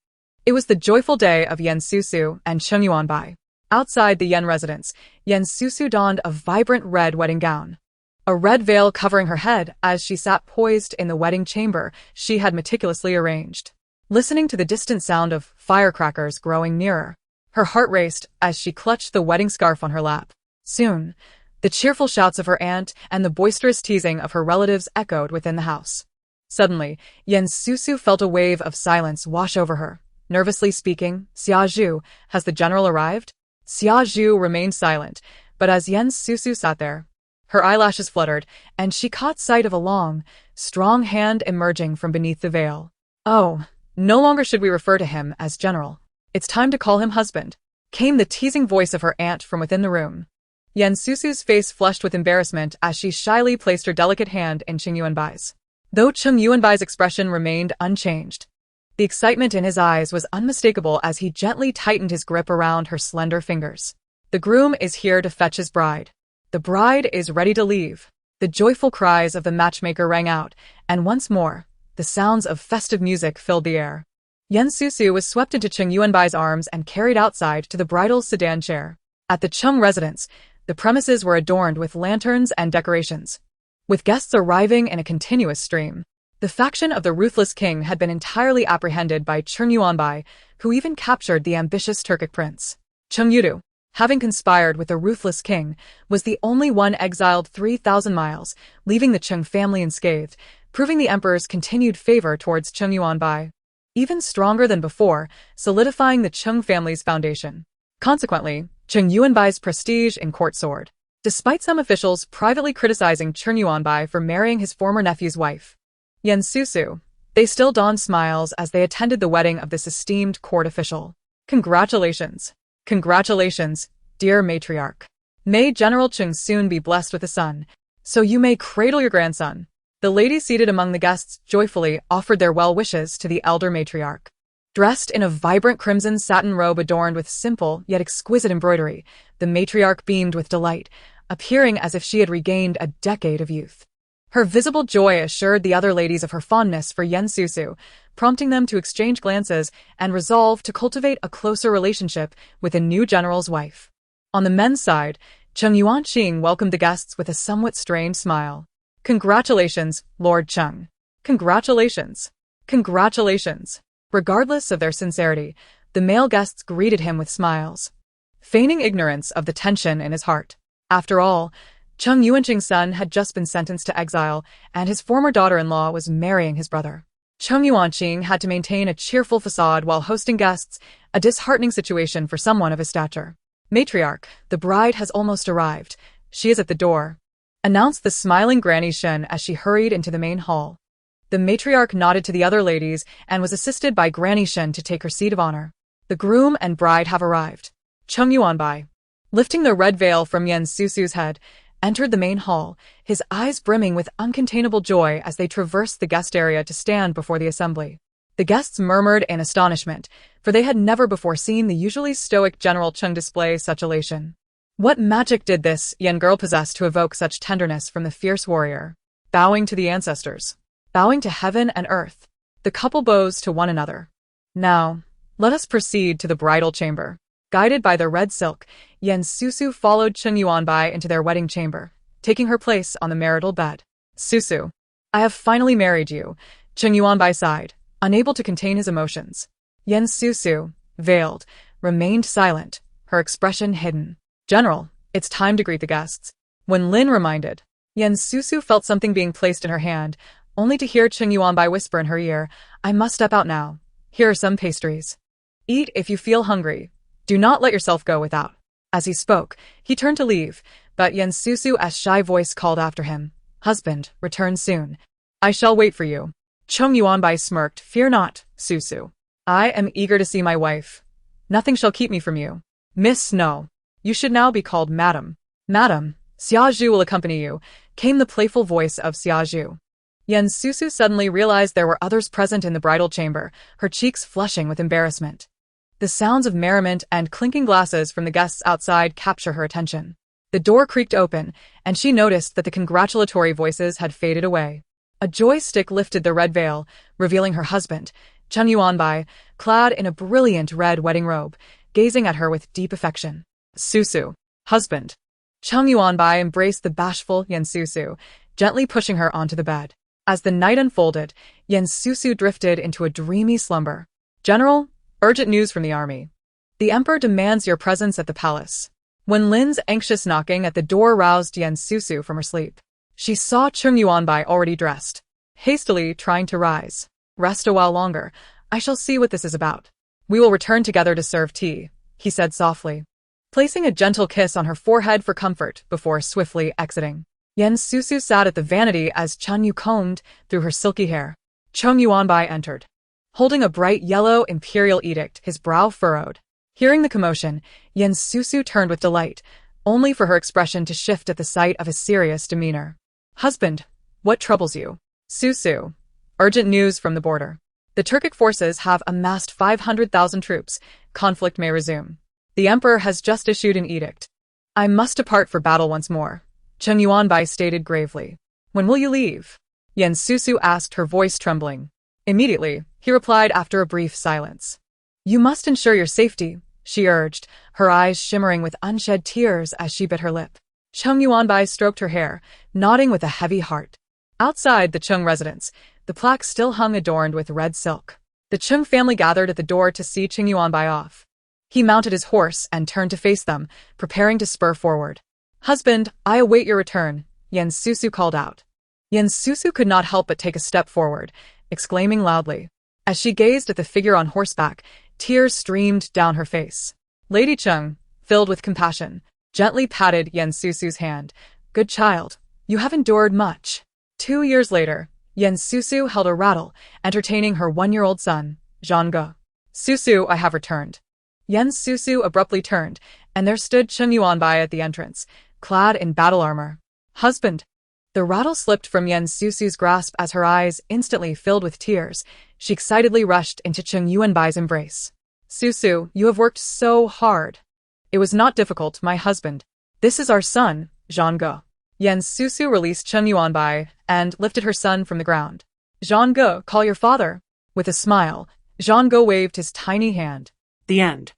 It was the joyful day of Yan Susu and Cheng Yuanbai. Outside the Yan residence, Yan Susu donned a vibrant red wedding gown. A red veil covering her head as she sat poised in the wedding chamber she had meticulously arranged. Listening to the distant sound of firecrackers growing nearer, her heart raced as she clutched the wedding scarf on her lap. Soon, the cheerful shouts of her aunt and the boisterous teasing of her relatives echoed within the house. Suddenly, Yan Susu felt a wave of silence wash over her. Nervously speaking, Xia Zhu, has the general arrived? Xia Zhu remained silent, but as Yan Susu sat there, her eyelashes fluttered, and she caught sight of a long, strong hand emerging from beneath the veil. Oh, no longer should we refer to him as general. It's time to call him husband, came the teasing voice of her aunt from within the room. Yan Susu's face flushed with embarrassment as she shyly placed her delicate hand in Cheng Yuanbai's. Though Cheng Yuanbai's expression remained unchanged, the excitement in his eyes was unmistakable as he gently tightened his grip around her slender fingers. The groom is here to fetch his bride. The bride is ready to leave. The joyful cries of the matchmaker rang out, and once more, the sounds of festive music filled the air. Yan Susu was swept into Cheng Yuanbai's arms and carried outside to the bridal sedan chair. At the Cheng residence, the premises were adorned with lanterns and decorations, with guests arriving in a continuous stream. The faction of the ruthless king had been entirely apprehended by Cheng Yuanbai, who even captured the ambitious Turkic prince. Cheng Yudu, having conspired with the ruthless king, was the only one exiled 3,000 miles, leaving the Cheng family unscathed, proving the emperor's continued favor towards Cheng Yuanbai even stronger than before, solidifying the Cheng family's foundation. Consequently, Cheng Yuanbai's prestige in court soared. Despite some officials privately criticizing Cheng Yuanbai for marrying his former nephew's wife, Yan Susu, they still donned smiles as they attended the wedding of this esteemed court official. Congratulations. Congratulations, dear matriarch. May General Cheng soon be blessed with a son, so you may cradle your grandson. The ladies seated among the guests joyfully offered their well wishes to the elder matriarch. Dressed in a vibrant crimson satin robe adorned with simple yet exquisite embroidery, the matriarch beamed with delight, appearing as if she had regained a decade of youth. Her visible joy assured the other ladies of her fondness for Yan Susu, prompting them to exchange glances and resolve to cultivate a closer relationship with the new general's wife. On the men's side, Cheng Yuanqing welcomed the guests with a somewhat strained smile. Congratulations, Lord Cheng. Congratulations. Congratulations. Regardless of their sincerity, the male guests greeted him with smiles, feigning ignorance of the tension in his heart. After all, Cheng Yuanqing's son had just been sentenced to exile, and his former daughter-in-law was marrying his brother. Cheng Yuanqing had to maintain a cheerful facade while hosting guests, a disheartening situation for someone of his stature. Matriarch, the bride has almost arrived. She is at the door, announced the smiling Granny Shen as she hurried into the main hall. The matriarch nodded to the other ladies and was assisted by Granny Shen to take her seat of honor. The groom and bride have arrived. Cheng Yuanbai, lifting the red veil from Yan Susu's head, entered the main hall, his eyes brimming with uncontainable joy as they traversed the guest area to stand before the assembly. The guests murmured in astonishment, for they had never before seen the usually stoic General Cheng display such elation. What magic did this young girl possess to evoke such tenderness from the fierce warrior? Bowing to the ancestors, bowing to heaven and earth, the couple bows to one another. Now, let us proceed to the bridal chamber. Guided by the red silk, Yan Susu followed Cheng Yuanbai into their wedding chamber, taking her place on the marital bed. Susu, I have finally married you, Cheng Yuanbai sighed, unable to contain his emotions. Yan Susu, veiled, remained silent, her expression hidden. General, it's time to greet the guests. When Lin reminded, Yan Susu felt something being placed in her hand, only to hear Cheng Yuanbai whisper in her ear, I must step out now. Here are some pastries. Eat if you feel hungry. Do not let yourself go without. As he spoke, he turned to leave, but Yan Susu's shy voice called after him. Husband, return soon. I shall wait for you. Cheng Yuanbai smirked, Fear not, Susu. I am eager to see my wife. Nothing shall keep me from you. Miss No. You should now be called Madam. Madam, Xia Zhu will accompany you, came the playful voice of Xia Zhu. Yan Susu suddenly realized there were others present in the bridal chamber, her cheeks flushing with embarrassment. The sounds of merriment and clinking glasses from the guests outside capture her attention. The door creaked open, and she noticed that the congratulatory voices had faded away. A joy stick lifted the red veil, revealing her husband, Cheng Yuanbai, clad in a brilliant red wedding robe, gazing at her with deep affection. Susu, husband. Cheng Yuanbai embraced the bashful Susu, gently pushing her onto the bed. As the night unfolded, Susu drifted into a dreamy slumber. General, urgent news from the army. The emperor demands your presence at the palace. When Lin's anxious knocking at the door roused Susu from her sleep, she saw Cheng Yuanbai already dressed, hastily trying to rise. Rest a while longer. I shall see what this is about. We will return together to serve tea, he said softly, placing a gentle kiss on her forehead for comfort before swiftly exiting. Susu sat at the vanity as Cheng Yu combed through her silky hair. Cheng Yuanbai entered, holding a bright yellow imperial edict, his brow furrowed. Hearing the commotion, Susu turned with delight, only for her expression to shift at the sight of his serious demeanor. Husband, what troubles you? Susu. Urgent news from the border. The Turkic forces have amassed 500,000 troops. Conflict may resume. The emperor has just issued an edict. I must depart for battle once more, Cheng Yuanbai stated gravely. When will you leave? Susu asked, her voice trembling. Immediately, he replied after a brief silence. You must ensure your safety, she urged, her eyes shimmering with unshed tears as she bit her lip. Cheng Yuanbai stroked her hair, nodding with a heavy heart. Outside the Cheng residence, the plaque still hung adorned with red silk. The Cheng family gathered at the door to see Cheng Yuanbai off. He mounted his horse and turned to face them, preparing to spur forward. Husband, I await your return, Susu called out. Susu could not help but take a step forward, exclaiming loudly. As she gazed at the figure on horseback, tears streamed down her face. Lady Cheng, filled with compassion, gently patted Susu's hand. Good child, you have endured much. 2 years later, Susu held a rattle, entertaining her 1-year-old son, Zhang. Susu, I have returned. Susu abruptly turned, and there stood Cheng Yuanbai at the entrance, clad in battle armor. Husband. The rattle slipped from Susu's grasp as her eyes instantly filled with tears. She excitedly rushed into Cheng Yuanbai's embrace. Susu, you have worked so hard. It was not difficult, my husband. This is our son, Zhang. Susu released Cheng Yuanbai and lifted her son from the ground. Zhang, call your father. With a smile, Zhang waved his tiny hand. The end.